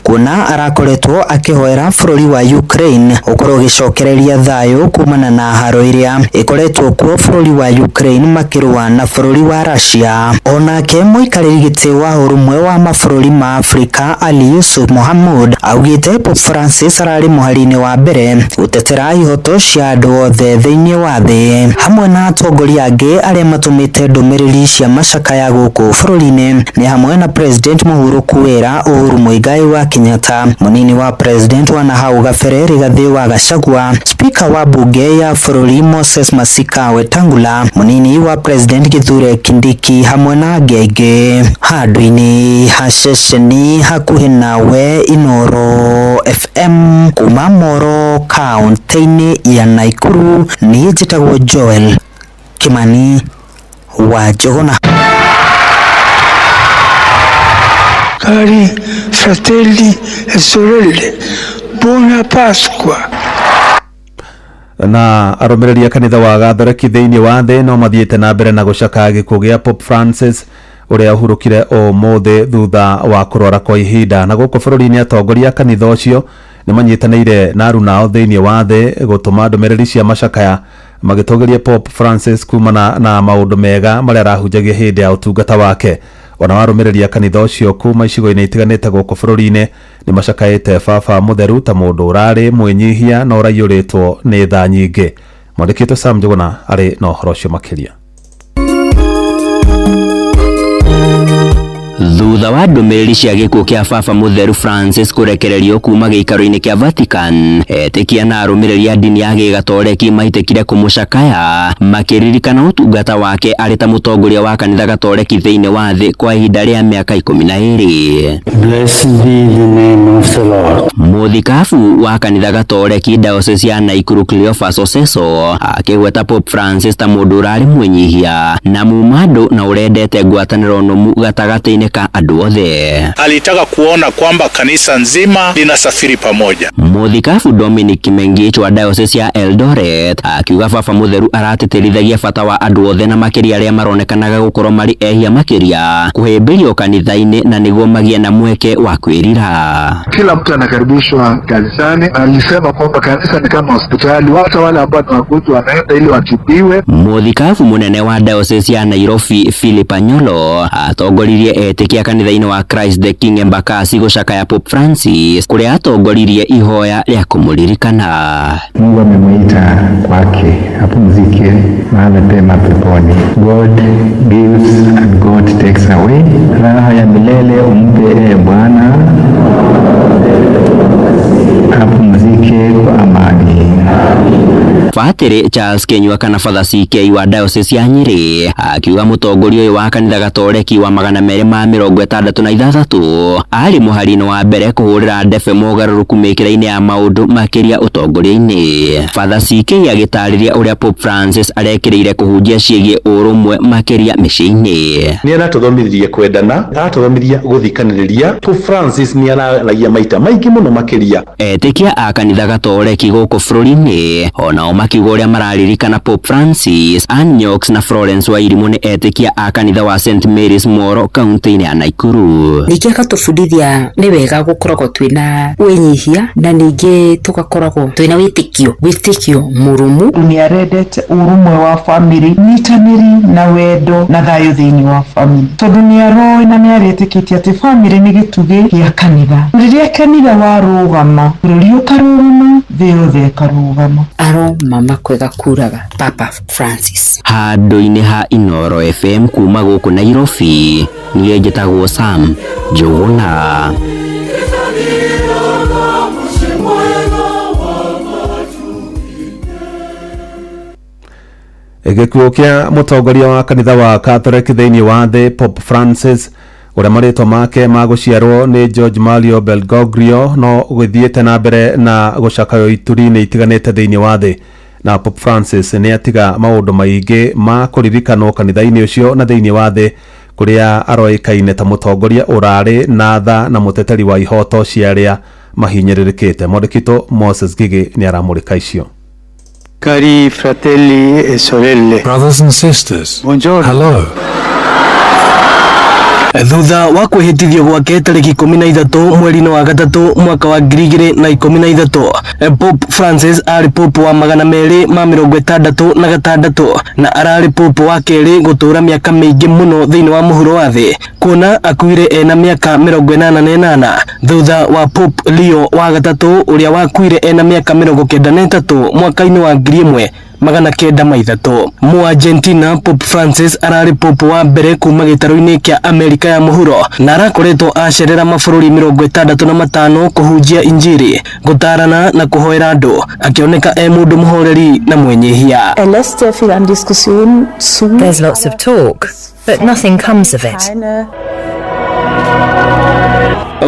Speaker 27: kuona arakoretwo akĩhoera bũrũri wa Ukraine ũkorwo ũgĩcokereria thayũ kumana na haro iria ĩkoretwo kuo bũrũri wa Ukraine makĩrũa na bũrũri wa Russia. Onake mũikarĩri gĩtĩ wa ũrũmwe wa mabũrũri ma Afrika Ali Yusuf Mohamud augĩte Pope Francis ararĩ mũhari-inĩ wa mbere gũtetera ihoto cia andũ othe thĩinĩ wa thĩ hamwe na atongoria angĩ arĩa matũmĩte ndũmĩrĩri cia macakaya gũkũ bũrũri-inĩ nĩ hamwe na President mũhurũku wĩra Uhuru Muigai wa Kenyatta, munini wa President wa nahau gabere Rigathi wa Gachagua, Speaker wa bunge ya bũrũri Moses Masika Wetangula, munini wa President Kithure Kindiki hamwe na angĩ. Handũ-inĩ ha ceceni hakuhĩ nawe Inoro FM kuma Moro kaunti-inĩ ya Naikuru, niĩ njĩtagwo Joel Kimani wa Njuguna.
Speaker 4: Cari fratelli e sorelle, buona Pasqua.
Speaker 18: Na arũmĩrĩri a kanitha wa Gathoreki thĩinĩ wa thĩ no mathiĩte na mbere na gũcakaya gĩkuũ gĩa Pope Francis ũrĩa ũhurũkire ũmũthĩ thutha wa kũrwara kwa ihinda. Na gũkũ bũrũri-inĩ atongoria a kanitha ũcio nĩ manyitanĩire na aruna ao thĩinĩ wa thĩ gũtũma ndũmĩrĩri cia macakaya magĩtũgĩria Pope Francis kumana na maũndũ mega marĩa arahunjagia hĩndĩ ya ũtungata wake. Ona warũmĩrĩri a kanitha ũcio kuma icigo-inĩ itiganĩte gũkũ bũrũri-inĩ nĩ macakaĩte baba mũtheru ta mũndũ ũrarĩ mwĩnyihia na ũraiyũrĩtwo nĩ tha nyingĩ. Mwandĩki witũ Sam Njuguna arĩ na ũhoro ũcio makĩria.
Speaker 6: Thutha wa ndũmĩrĩri cia gĩkuũ kĩa baba mũtheru Francis kũrekererio kuma gĩikaro-inĩ kĩa Vatican, etĩkia na arũmĩrĩri a ndini ya gĩgatoreki maitĩkire kũmũcakaya makĩririkana ũtungata wake arĩ ta mũtongoria wa kanitha gatoreki thĩinĩ wa thĩ kwa ihinda rĩa mĩaka 12.
Speaker 25: Blessed be the name of the Lord.
Speaker 6: Mũthikabu wa kanitha gatoreki Diocese ya Naikuru Cleophas Oseso akĩgweta Pope Francis ta mũndũ ũrarĩ mwĩnyihia na mumandũ na ũrendete ngwatanĩro nũmu gatagatĩ-inĩ ka andũ othe.
Speaker 20: Alitaka kuona kwamba kanisa nzima linasafiri pamoja.
Speaker 6: Mũthikabu Dominic Kimengich wa Diocese ya Eldoret akiuga baba mũtheru arateterithagia bata wa andũ othe na makĩria arĩa maronekanaga gũkorwo marĩ ehia makĩria kũhĩmbĩrio kanitha-inĩ na nĩguo magĩe na mweke wa kwĩrira.
Speaker 19: Kila mtu anakaribishwa kanisani. Alisema kwamba kanisa ni kama hospitali, hata wale ambao ni wagonjwa wanaenda ili watibiwe.
Speaker 6: Mũthikabu mũnene wa Diocese ya Nairobi Philip Anyolo atongoririe etĩkia kanitha-inĩ wa Christ the King Embakasi gũcakaya Pope Francis kũrĩa atongoririe ihoya rĩa kũmũririkana.
Speaker 19: Mungu amemuita kwake apumzike mahali pema peponi. God gives and God takes away. Raha ya milele umpe Bwana, apumzike kwa amani.
Speaker 6: Fatiri Charles Kenyua kana Father CK wa Diocese ya Nyeri akiuga mũtongoria ũyũ wa kanitha gatoreki wa 266 arĩ mũhari-inĩ wa mbere kũhũrĩra ndebe mogarũrũku mĩkĩre-inĩ ya maũndũ makĩria ũtongoria-inĩ. Father CK agĩtarĩria ũrĩa Pope Francis arekĩrĩire kũhunjia ciĩgiĩ ũrũmwe makĩria mĩciĩ-inĩ.
Speaker 10: Nĩ aratũthomithirie kwendana, aratũthomithirie gũthikanĩrĩria. Pope Francis nĩ araragia maita maingĩ mũno makĩria.
Speaker 6: Etĩkia a kanitha gatoreki gũkũ bũrũri-inĩ onao makiuga ũrĩa mararirikana Pope Francis. Ann Nyox na Florence Wairimu nĩ etĩkia a kanitha wa St Mary's Moro kaunti-inĩ ya Naikuru.
Speaker 12: Ningĩ agatũbundithia nĩ wega gũkoragwo twĩna wĩnyihia na ningĩ tũgakoragwo twĩna wĩtĩkio mũrũmu.
Speaker 15: Nĩ arendete ũrũmwe wa bamĩrĩ, nyitanĩri na wendo na thayũ thĩinĩ wa bamĩrĩ, tondũ nĩ aroĩ na nĩ aretĩkĩtie atĩ bamĩrĩ nĩ gĩtugĩ gĩa kanitha. Rĩrĩa kanitha warũgama, bũrũri ũkarũgama, thĩ yothe ĩkarũgama.
Speaker 12: Aroma makwega kuraga Papa Francis.
Speaker 6: Handũ-inĩ ha Inoro FM kuma gũkũ Nairobi, niĩ njĩtagwo Sam Njuguna.
Speaker 18: Gĩkuũ kĩa mũtongoria wa kanitha wa Catholic thĩinĩ wa thĩ Pope Francis ũrĩa marĩtwa make ma gũciarwo nĩ George Mario Bergoglio no gũthiĩte na mbere na gũcakayo ituri-inĩ itiganĩte thĩinĩ wa thĩ. Na Pope Francis nĩ atiga maũndũ maingĩ ma kũririkanwo kanitha-inĩ ũcio na thĩinĩ wa thĩ kũrĩa aroĩkaine ta mũtongoria ũrarĩ na tha na mũteteri wa ihoto cia arĩa mahinyĩrĩrĩkĩte. Mwandĩkitũ Moses Gigi nĩ aramũrĩka icio.
Speaker 25: Cari fratelli e sorelle.
Speaker 5: Brothers and sisters.
Speaker 25: Buongiorno.
Speaker 5: Hello.
Speaker 16: Thutha wa kwĩhĩtithio gwake tarĩki 13 mweri-inĩ wa gatatũ mwaka wa 2013, Pope Francis arĩ pope wa 266 na ararĩ pope wa kerĩ gũtũra mĩaka mĩingĩ mũno thĩinĩ wa mũhuro wa thĩ, kuona akuire ena mĩaka 88 thutha wa Pope Leo wa gatatũ ũrĩa wakuire ena mĩaka 93 mwaka-inĩ wa 1903. Mu-Argentina Pope Francis ararĩ pope wa mbere kuma gĩtarũ-inĩ kĩa Amerika ya mũhuro na arakoretwo acerera mabũrũri 65 kũhunjia injiri, gũtarana na kũhoera andũ, akĩoneka mũndũ mũhoreri na mwĩnyihia.
Speaker 17: There's lots of talk, but nothing comes of it.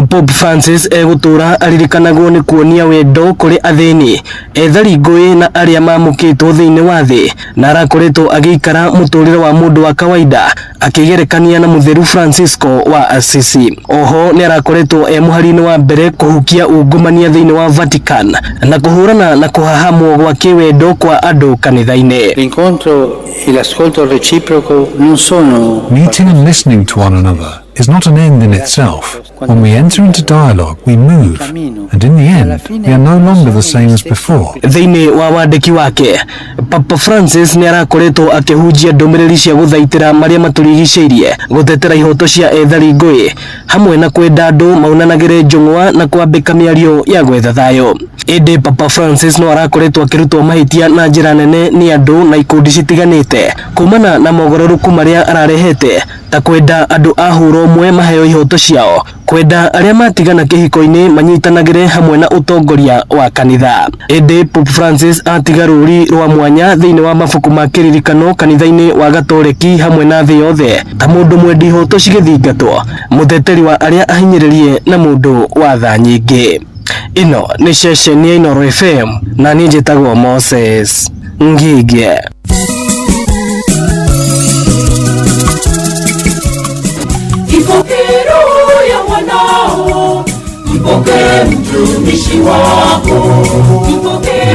Speaker 16: Pope Francis egutura aririkanagwo ni kuonia wendo kuri athini ethari ngui na aria mamukitwo thiini wa thi na arakoretwo agiikara muturire wa mundu wa kawaida akigerekania na mutheru Francisco wa Assisi. Oho ni arakoretwo muharini wa mbere kuhukia ungumania thiini wa Vatican na kuhurana na kuhahamwo gwa kiwendo kwa andu kanitha-ini.
Speaker 25: L'incontro e l'ascolto reciproco non sono
Speaker 28: Meeting and listening to one another is not an end in itself. When we enter into dialogue, we move, and in the end, we are no longer the same as before.
Speaker 16: Thiini wa wandiki wake, Papa Francis ni arakoretwo akihunjia ndumiriri cia guthaitira maria maturigiceirie, gutetera ihoto cia ethari ngui, hamwe na kwenda andu maunanagire njung'wa na kwambika miario ya gwetha thayo. Indi Papa Francis no arakoretwo akirutwo mahitia na njira nene ni andu na ikundi citiganite kumana na mogororuku maria ararehete, ta kwenda andu a huro mwe maheo ihoto ciao, kwenda aria matigana kihiko-ini manyitanagire hamwe na utongoria wa kanitha. Indi Pope Francis atiga ruri rwa mwanya thiini wa mabuku ma kiririkano kanitha-ini wa Gatoleki hamwe na thi yothe ta mundu mwendi ihoto cigithingatwo, muteteri wa aria ahinyiririe na mundu wa tha nyingi. Ino ni ceceni ya Inooro FM na ni njitagwo Moses Ngige.
Speaker 2: Ipokee roho ya mwanao, mpokee mtumishi wako,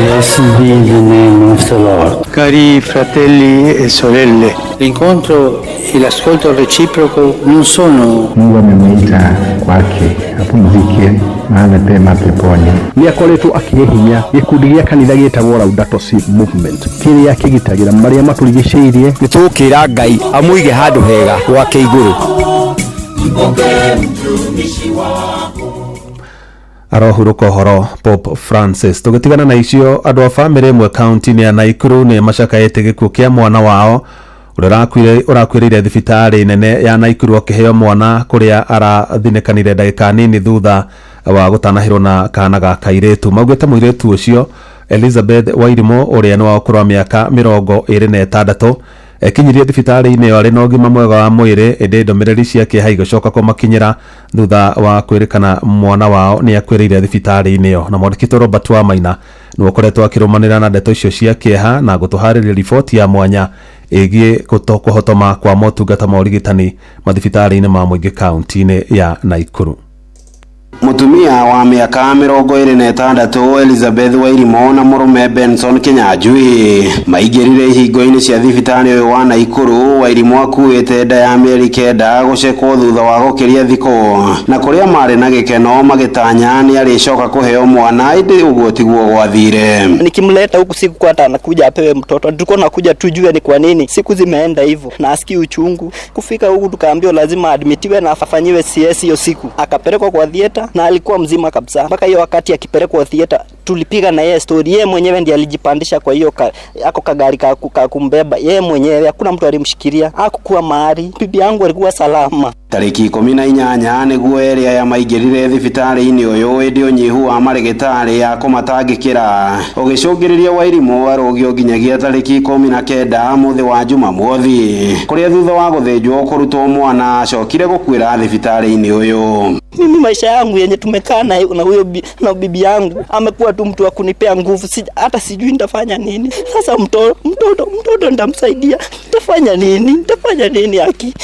Speaker 25: Blessed be the name of the Lord. Cari fratelli e sorelle, l'incontro e l'ascolto reciproco non sono.
Speaker 19: Mungu amemwita kwake apumzike mahali pema peponi.
Speaker 26: Ni akoretwo akihe hinya gikundi gia kanitha gitagwo Laudato Si Movement kiria kigitagira maria maturigiceirie.
Speaker 24: Nitukira Ngai amuige handu hega gwake iguru.
Speaker 2: mpokee mtumishi wako.
Speaker 18: Arohuruka horo Pope Francis. Tugitigana na icio andu a family mwe county ya Naikuru ni macakaete gikuo kia mwana wao urakwirire thibitari nene ya Naikuru akiheo mwana kuria arathinekanire ndagika nini thutha wa gutanahirwo na kana ga kairetu. Maugite muiretu ucio Elizabeth Wairimo uria ni wa ukuru wa miaka 26 ekinyirie thibitari-ini yo ari na ugima mwega wa mwiri indi ndomereri ciake haigocoka kumakinyira thutha wa kwirikana mwana wao ni akwirire thibitari-ini yo. Na mwandikito Robert Wamaina ni ukoretwo akirumanira na ndeto icio cia kieha na gutuhariria riboti ya mwanya igie kuhotoma kwa motungata ma urigitani mathibitari-ini ma muingi kaunti-ini ya Naikuru.
Speaker 1: Mutumia wa miaka 26 Elizabeth Wairimo na murume Benson Kinyanjui maigirire ihingo-ini cia thibitari uyu wa Naikuru. Wairimo akuite nda ya mieri 9 gucekwo thutha wa gukiria thiko na kuria mari na gikeno magitanya ni alicoka kuheo mwana indi uguo tiguo gwathire.
Speaker 3: Nikimleta huku siku kwa anakuja apewe mtoto, tulikuwa nakuja tujue ni kwa nini siku zimeenda hivyo na asikii uchungu. Kufika huku tukaambiwa lazima admitiwe na afanyiwe CS hiyo siku, akapelekwa kwa theater na alikuwa mzima kabisa. Mpaka hiyo wakati akipelekwa theater tulipiga na yeye story, yeye mwenyewe ndiye alijipandisha kwa hiyo ako kagari kumbeba yeye mwenyewe, hakuna mtu alimshikilia, hakukuwa mahali. Bibi yangu alikuwa salama.
Speaker 1: Tariki 18 niguo area ya maigirire thibitari-ini uyu indi unyihu wa marigitari ya kumatangikira ugicungiriria Wairimo arogio nginyagia tariki 19 muthi wa Jumamothi kuria thutha wa guthinjwo kurutwo mwana acokire gukwira thibitari-ini uyu.
Speaker 3: Mimi maisha yangu yenye tumekaa na huyo na bibi yangu amekuwa tu mtu wa kunipea nguvu, hata sijui nitafanya nini sasa. Mtoto ndamsaidia, nitafanya nini haki?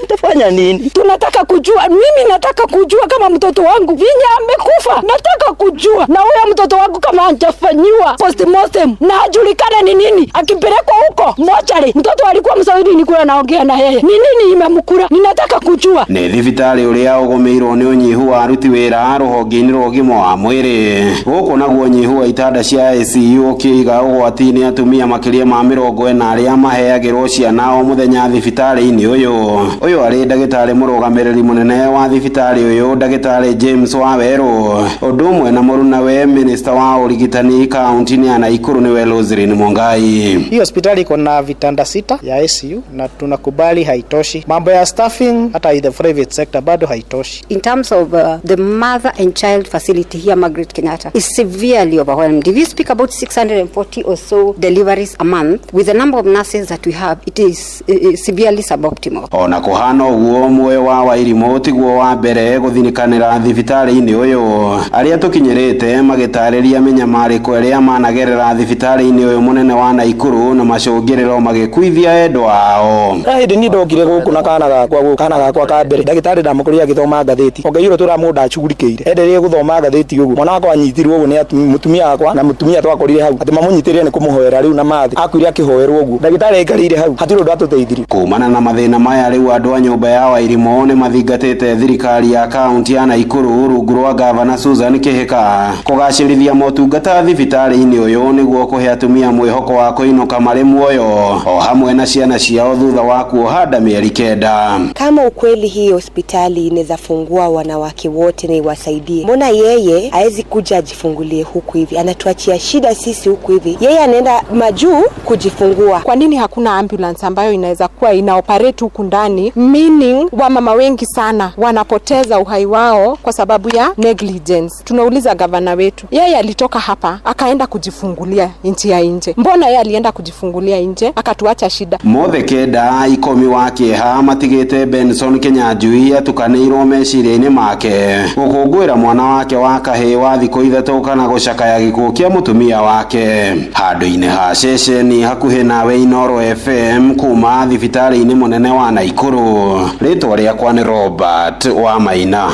Speaker 3: Nitafanya nini?
Speaker 7: Tunataka kujua, mimi nataka kujua kama mtoto wangu vinya amekufa. Nataka kujua na huyo mtoto wangu kama hajafanyiwa postmortem na ajulikane ni nini. Akipelekwa huko mochari, mtoto alikuwa msaidi, ni kula naongea na yeye, ni nini imemkura? Ninataka kujua.
Speaker 1: Ni thibitari uria ugomeirwo ni unyihu wa aruti wira ruhonge-ini rwa ugima wa mwiri guku naguo unyihu wa itanda cia ICU ukiiga ugwati-ini atumia makiria ma 40 aria maheagirwo ciana o muthenya thibitari-ini uyu ari ndagitari murugamiriri munene wa thibitari uyu ndagitari James Waweru undu umwe na muruna we minister wa urigitani kaunti ya Naikuru ni Roselyn Mungai.
Speaker 9: Hii hospitali iko na vitanda 6 ya ICU na tunakubali haitoshi. Mambo ya staffing hata in the private sector bado haitoshi.
Speaker 14: In terms of the mother and child facility here, Margaret Kenyatta is severely overwhelmed. If you speak about 640 or so deliveries a month, with the number of nurses that we have, it is severely suboptimal.
Speaker 1: ona kuhana uguo mwe wa Wairimu tiguo wa mbere guthinikanira thibitari-ini uyu aria tukinyirite magitariria minyamariko aria managerera thibitari-ini uyu munene wa Naikuru na macungiriro magikuithia endwa ao.
Speaker 3: Hindi ni ndokire guku na kana gakwa ka mbere ndagitari ndamukuria githoma ngatheti ongeiro turamunda acugurikiire enderie guthoma ngatheti ugu mwana wakwa anyitirwo ugu ni mutumia wakwa na mutumia twakorire hau ati mamunyitirie ni kumuhoera riu na mathi akuire akihoerwo ugu ndagitari ngarire hau hatiro ndo atuteithirie. Kumana na mathina maya riu andu a nyumba ya Wairimu ni mathingatite thirikari ya kaunti ya Naikuru rungu rwa gavana Susan Kihika kugacirithia motungata thibitari-ini uyu niguo kuhe atumia mwihoko wa kuinuka mari muoyo o hamwe na ciana ciao thutha wa kuohanda mieri kenda.
Speaker 8: Kama ukweli hii hospitali inaweza fungua wanawake wote na iwasaidie, mbona yeye haezi kuja ajifungulie huku hivi? Anatuachia shida sisi huku hivi, yeye anaenda majuu kujifungua.
Speaker 11: Kwa nini hakuna ambulance ambayo inaweza kuwa inaoperate huku ndani? Meaning wamama wengi sana wanapoteza uhai wao kwa sababu ya negligence. Tunauliza gavana wetu, yeye alitoka hapa akaenda kujifungulia nchi ya nje, mbona yeye alienda kujifungulia nje akatuacha shida?
Speaker 1: Mothe kenda ikomi wake ha matigite Benson Kinyanjui atukanirwo meciria-ini make gukungwira mwana wake wa kahi wa thikũ ithatu kana gucakaya gikuũ kia mutumia wake. Handu-ini ha ceceni hakuhi nawe Inoro FM kuma thibitari-ini munene wa Naikuru, ritwa riakwa ni Robert wa Maina.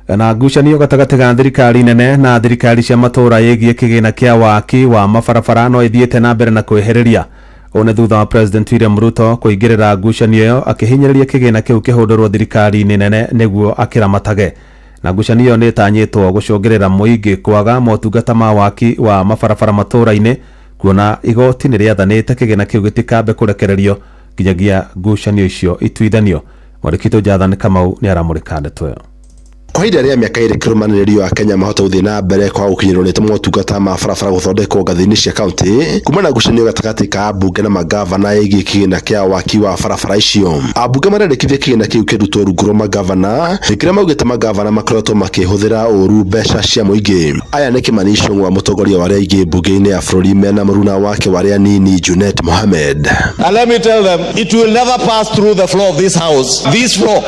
Speaker 18: Na ngucanio gatagati ga thirikari nene na thirikari cia matura yegie kigina kia waki wa mabarabara no ithiete na mbere na kwehereria one thutha wa President William Ruto kuingirira ngucanio iyo akihinyiriria kigina kiu kihundurwo thirikari nene niguo akiramatage. Na ngucanio iyo nitanyitwo gucungirira muingi kwaga motungata ma waki wa mabarabara matura-ini kuona igoti ni riathanite kigina kiu gitikambe kurekererio nginyagia ngucanio icio ituithanio. Mwandĩki Jonathan Kamau ni aramurika ndeto iyo.
Speaker 13: Kwa ihinda rĩa mĩaka ĩrĩ kĩrũmanĩrĩrio wa Kenya mahota gũthiĩ na mbere kwa gũkinyĩrwo nĩ motungata ma barabara gũthondekwo ngathĩ-inĩ cia kaunti kumana na ngucanio gatagatĩ ka ambunge na magavana ĩgiĩ kĩgĩna kĩa waki wa barabara icio. Ambunge marendekithia kĩgĩna kĩu kĩrutwo rungu rwa magavana gĩkĩrĩa maugĩte magavana makoretwo makĩhũthĩra ũru mbeca cia mũingĩ. Aya nĩ Kimani Ichung'wa mũtongoria wa arĩa aingĩ mbunge-inĩ ya bũrũri mena mũruna wake wa arĩa nini Junet Mohamed.
Speaker 17: And let me tell them, it will never pass through the floor of this house. This floor,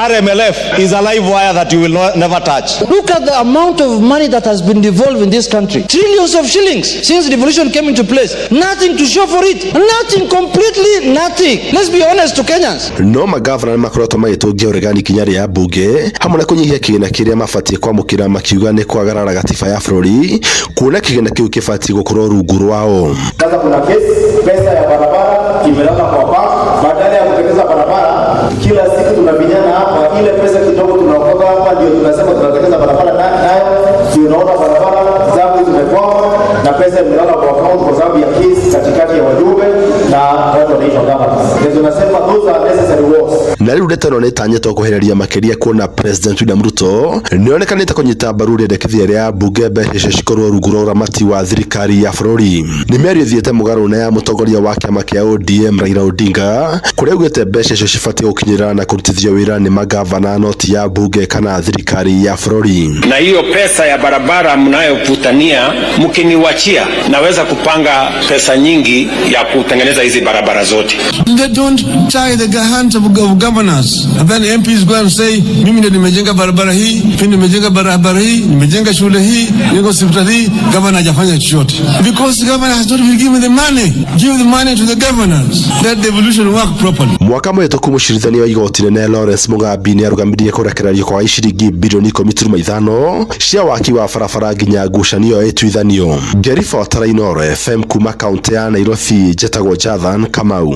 Speaker 17: RMLF, is a live wire that you will never touch.
Speaker 21: Look at the amount of money that has been devolved in this country. Trillions of shillings since devolution came into place. Nothing to show for it. Nothing, completely nothing. Let's be honest to Kenyans.
Speaker 13: No magavana nĩ makoretwo magĩtũngia ũregani kinya rĩa mbunge hamwe na kũnyihia kĩgĩna kĩrĩa mabatiĩ kwamũkĩra makiuga nĩ kwagarara gatiba ya bũrũri kuona kĩgĩna kĩu kĩbatiĩ gũkorwo rungu rwao.
Speaker 22: Sasa kuna pesa ya barabara kimelala kwa bank, badala ya kutengeneza barabara kila siku tunavinyana hapa, ile pesa kidogo tunaokoka hapa ndio tunasema tunatengeneza barabara nayo, tunaona barabara zangu zimekwama na pesa imelala kwa account kwa sababu ya kesi katikati ya wajumbe na watu wanaitwa governors. Ndio tunasema those are necessary works.
Speaker 13: Na rĩu ndeto nĩ tanyĩtwo kwehereria makĩria kuona President William Ruto nĩonekanĩte kũnyita mbaru rĩendekithia rĩa mbunge mbeca icio cikorwo rungu rwa ũramati wa thirikari ya bũrũri. Nĩ mĩario ĩthiĩte mũgarũ na ya mũtongoria wa kĩama kĩa ODM Raila Odinga kũrĩa augĩte mbeca icio cibatiĩ gũkinyĩra na kũrutithio wĩra nĩ magavana noti ya mbunge kana thirikari ya bũrũri.
Speaker 23: Na hiyo pesa ya barabara mnayoputania mkiniwachia naweza kupanga pesa nyingi ya kutengeneza hizi barabara zote.
Speaker 27: They don't tie the hands of governors. And then MPs go and say, mimi ndio nimejenga barabara hii, mimi nimejenga barabara hii, nimejenga shule hii, niko hospitali hii, governor hajafanya chochote. Because the governor has not been given the money. Give the money to the governors. Let the devolution work properly.
Speaker 13: Mwaka mũhĩtũku mũcirithania wa igoti inene Lawrence Mugambi nĩ arũgamirie kũrekererio kwa ciringi bilioni 10.5 cia waki wa barabara nginya ngucanio ĩtuithanio. Ngĩribotera Inoro FM kuma kaunti ya Nairobi, njĩtagwo Jonathan Kamau.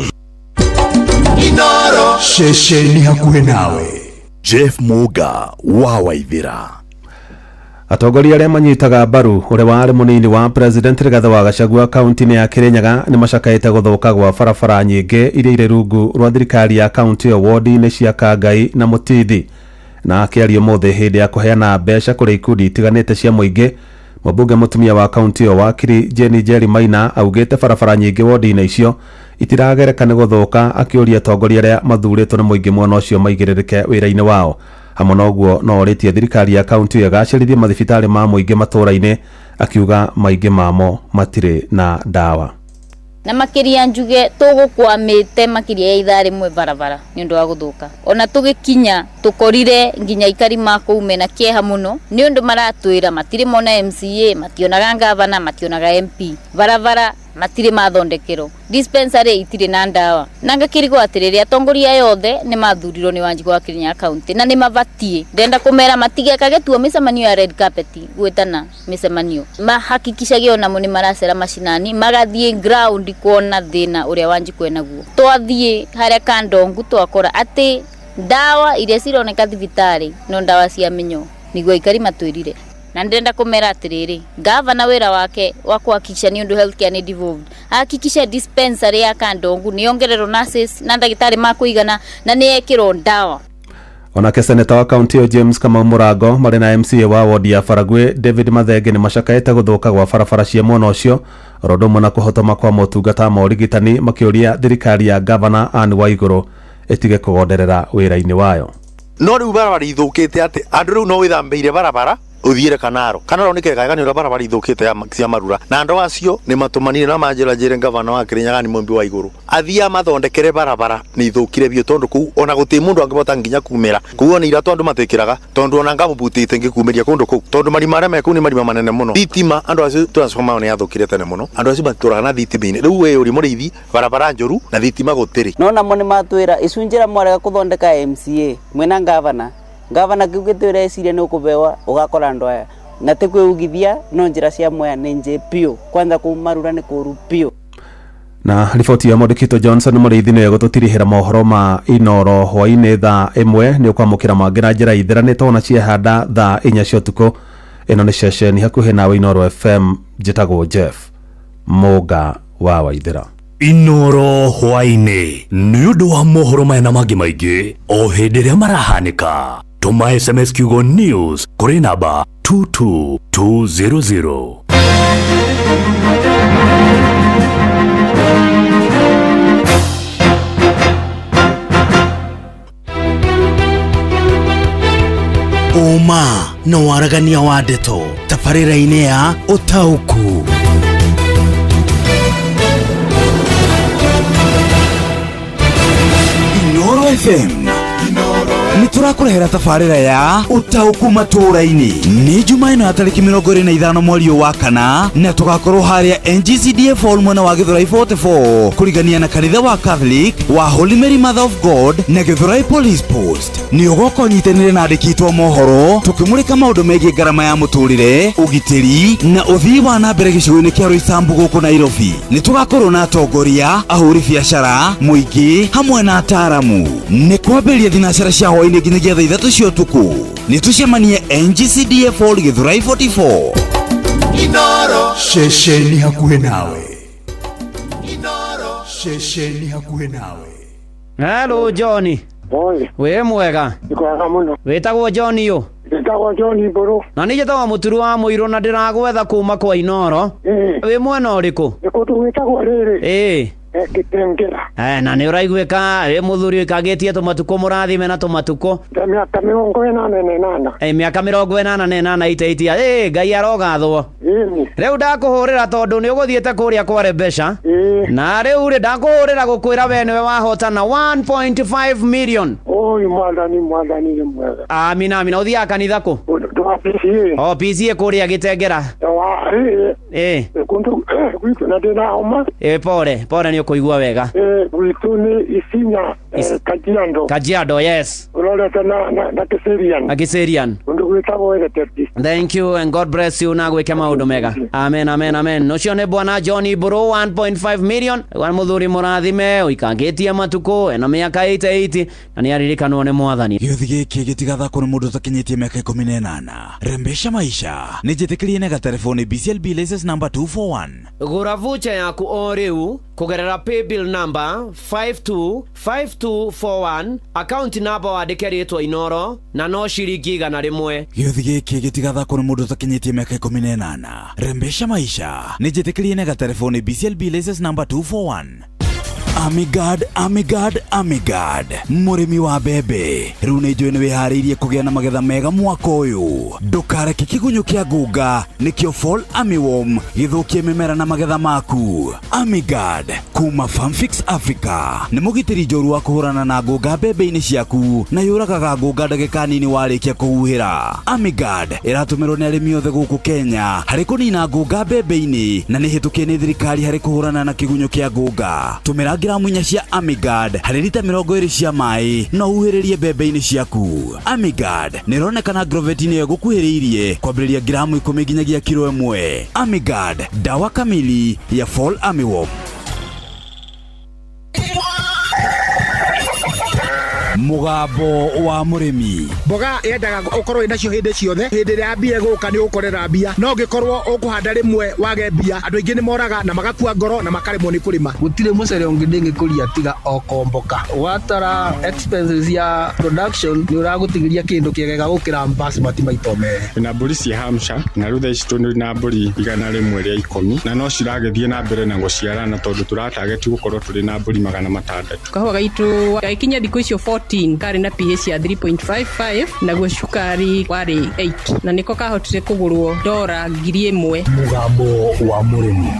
Speaker 5: Inoro ceceni hakuhĩ nawe. Jeff Muga wa Waithira.
Speaker 18: Atongoria arĩa manyitaga mbaru ũrĩa warĩ mũnini wa President Rigathi wa Gachagua kaunti-inĩ ya Kirinyaga nĩ macakaĩte gũthũka gwa barabara nyingĩ iria irĩ rungu rwa thirikari ya kaunti ĩyo wodi-inĩ cia Kangai na Mũtithi. Na akĩaria ũmũthĩ hĩndĩ ya kũheana mbeca kũrĩ ikundi itiganĩte cia mũingĩ, mũmbunge mũtumia wa kaunti ĩyo wakiri Jenny Njeri Maina augĩte barabara nyingĩ wodi-inĩ icio itiragereka nĩ gũthũka, akĩũria atongoria arĩa mathurĩtwo nĩ mũingĩ mwena ũcio maigĩrĩrĩke wĩra-inĩ wao. Hamwe na ũguo no orĩtie thirikari ya kaunti ĩyo ĩgacĩrithie mathibitarĩ ma mũingĩ matũũra-inĩ, akiuga maingĩ mamo matirĩ na ndawa.
Speaker 4: na makiria njuge tugukwamite makiria ya ithaa rimwe barabara ni undu wa guthuka ona tugikinya tukorire nginya ikari mako mena kieha muno ni undu maratwira matire mona MCA mationaga gavana mationaga MP barabara matire mathondekero dispensary itire na ndawa nanga kirigo atiriri atongoria yothe ni mathurirwo ni Wanjiku wa Kirinyaga county na ni mabatie ndenda kumera matige kagetua micemanio ya red carpet gwetana micemanio mahakikishagia ona muni maracera mashinani magathie ground kuona thina uria Wanjiku enaguo twathie haria kandongu twakora ati ndawa iria cironeka thibitari no ndawa cia minyo niguo ikari matwirire na ndenda kumera atiriri gavana wira wake wa kuhakikisha ni undu healthcare ni devolved hakikisha dispensary ya kandongu ni ongerero nurses na ndagitari makuigana na ni ekiro ndawa.
Speaker 18: Onake seneta wa kaunti yo James Kamau Murango mari na MCA wa wodi ya Faragwe David Mathenge ni macakaite guthuka gwa barabara cia mwena ucio rodo na kuhotoma kwa motungata ma urigitani makiuria thirikari ya gavana Anne Waiguru etige kugonderera wira-ini wayo.
Speaker 6: No riu barabara ithukite ati andu riu no withambeire barabara uthiire kanaro ni kega gani barabara ithukite ya cia marura na andu acio ni matumanire na manjira jire gavana wa Kirinyaga ni Mumbi wa Iguru athia mathondekere barabara ni ithukire bio tondu ku ona guti mundu angibota nginya kumira ku ona ira tondu matekiraga tondu ona ngabutite ngikumiria kundu ku tondu marima ara meku ni marima manene muno thitima andu acio transformer ni yathukire tene muno andu acio baturaga na thitima-ini riu we uri murithi barabara njoru na thitima gutiri
Speaker 10: no na moni matwira icunjira mwarega kuthondeka MCA mwena gavana kugitwira eciria ni ukubewa ugakora ndo aya na tekwigithia no njira cia moya ni njepio kwanza kumarura ni kuru pio.
Speaker 18: Na riboti ya Modikito Johnson murithi ni gututirihira mohoro ma Inoro hwaini thaa 1 ni ukwamukira mangira njira itheranite ona cia handa thaa 4 cia utuku ino ni session hakuhi nawe Inoro FM jitagwo Jeff Moga wa Waithira.
Speaker 5: Inoro hwaini ni undu wa mohoro mena mangi maingi o hindi ria marahanika. Tuma SMS kiugo news kuri namba 22200.
Speaker 12: Uma na waragania wa ndeto tabarĩra-inĩ ya Ũtaũku. Inoro FM ni turakurehera tabarĩra ya Ũtaũku matũra-inĩ ni Jumaino ya tarĩki 25 mweri wa kana na tugakorwo haria NGCDF hall mwena wa Githurai 44 kurigania na kanitha wa Catholic wa Holy Mary Mother of God na Githurai Police Post ni ugoko nyitanire na andĩkĩtwo mohoro tukimurika maundu megie ngarama ya mũtũrĩre ugitĩri na uthii wa na mbere gĩcigo-inĩ kĩa Roysambu gũkũ Nairobi ni tugakorwo na atongoria ahũri biacara mũingĩ hamwe na ataramu ni kwambĩrĩria thinacara cia hwaĩ-inĩ nginyagia thaa 3 cia ũtukũ ni tucemanie NGCDF hall Githurai 44. Inoro shesheni hakuhe nawe. Inoro shesheni hakuhe nawe.
Speaker 15: Hello Johnny.
Speaker 16: Oi.
Speaker 15: We mwega.
Speaker 16: Nikwega muno.
Speaker 15: Wetagwo Johnny yo.
Speaker 16: Wetagwo Johnny Mburu.
Speaker 15: Na nije tawa muturu wa muiro na ndiragwetha kuma kwa Inoro. We mwena uriku?
Speaker 16: Nikutu wetagwo riri. Kitengera.
Speaker 15: Na ni uraiguika muthuri kagetie tumatuko murathime na tumatuko.
Speaker 16: Miaka 88.
Speaker 15: Miaka 88 itaitia. Ngai arogathwo. Riu ndakuhurira tondu ni uguthiete kuria kwa Rebesha. Na riu ri ndakuhurira gukwira we niwe wahotana 1.5 million.
Speaker 16: Oi mwathani ni mwega.
Speaker 15: Amina uthia kanitha ku?
Speaker 16: PCA.
Speaker 15: PCA kuria Gitengera.
Speaker 16: Kundu gwitu na ndina homa.
Speaker 15: Pole ni ukuigua wega.
Speaker 16: Gwitu ni Isinya Kajiado yes. Uroleta na Kiserian. Kundu gwitagwo Egeteti.
Speaker 15: Thank you and God bless you na gwike maundu mega. Amen. Nocio ni bwana Johnny Mburu 1.5 million. Wa muthuri murathime uikangitie matuko ena miaka 88 na ni aririkanwo ni mwathani.
Speaker 12: Gĩothi gĩkĩ gĩtigathakwo nĩ mũndũ ũtakinyĩtie mĩaka 18. Rembesha maisha nĩ njĩtĩkĩrie na telefoni BCLB license number 241.
Speaker 20: Gura voucher yaku o rĩu kugerera paybill number 525241 account number wandĩke rĩtwa Inoro na no ciringi 100.
Speaker 12: Gĩothi gĩkĩ gĩtigathakwo nĩ mũndũ ũtakinyĩtie mĩaka 18. Rembesha maisha nĩ njĩtĩkĩrie na telefoni BCLB license number 241. Amigad murimi wa bebe riu ni njui ni wihariirie kugia na magetha mega mwaka uyu. Ndukareke kigunyu kia ngunga nikio fall armyworm githukie mimera na magetha maku. Amigad kuma Farmfix Africa ni mugitiri njoru wa kuhurana na ngunga bebe-ini ciaku na yuragaga ngunga ndagika nini warikia kuhuhira. Amigad iratumirwo ni arimi othe guku Kenya hari kunina ngunga bebe-ini na ni hitukie ni thirikari hari kuhurana na kigunyu kia ngunga. Tumira gramu 4 cia Amigad hari lita 20 cia mai no uhuhiririe bebe-ini ciaku. Amigad nironekana Grovet-ini yo gukuhiriirie kwambiriria gramu 10 nginyagia kilo 1. Amigad dawa kamili ya fall armyworm. Mugambo wa murimi.
Speaker 2: Mboga yendaga ukorwo inacio hindi ciothe. Hindi ria mbia guka ni ukorera mbia. No ngikorwo ukuhanda rimwe wage mbia. Andu aingi ni moraga na magakua ngoro na makaremwo ni kurima. Gutire mucere ungi ndingikuria tiga okomboka. Watara expenses ya production ni uragutigiria kindu kiegega gukira basmati maito mere.
Speaker 7: Na mburi cia Hampshire na rutha ici tuni na mburi igana rimwe ria 10 na no ciragethie na mbere na guciarana tondu turatarget gukorwo turi na mburi 600.
Speaker 9: Kahua gaitu gaikinya thiku icio 14 kari na pH ya 3.55 naguo cukari wari 8 na niko kahotire kugurwo $1,000.
Speaker 12: Mugambo wa murimi.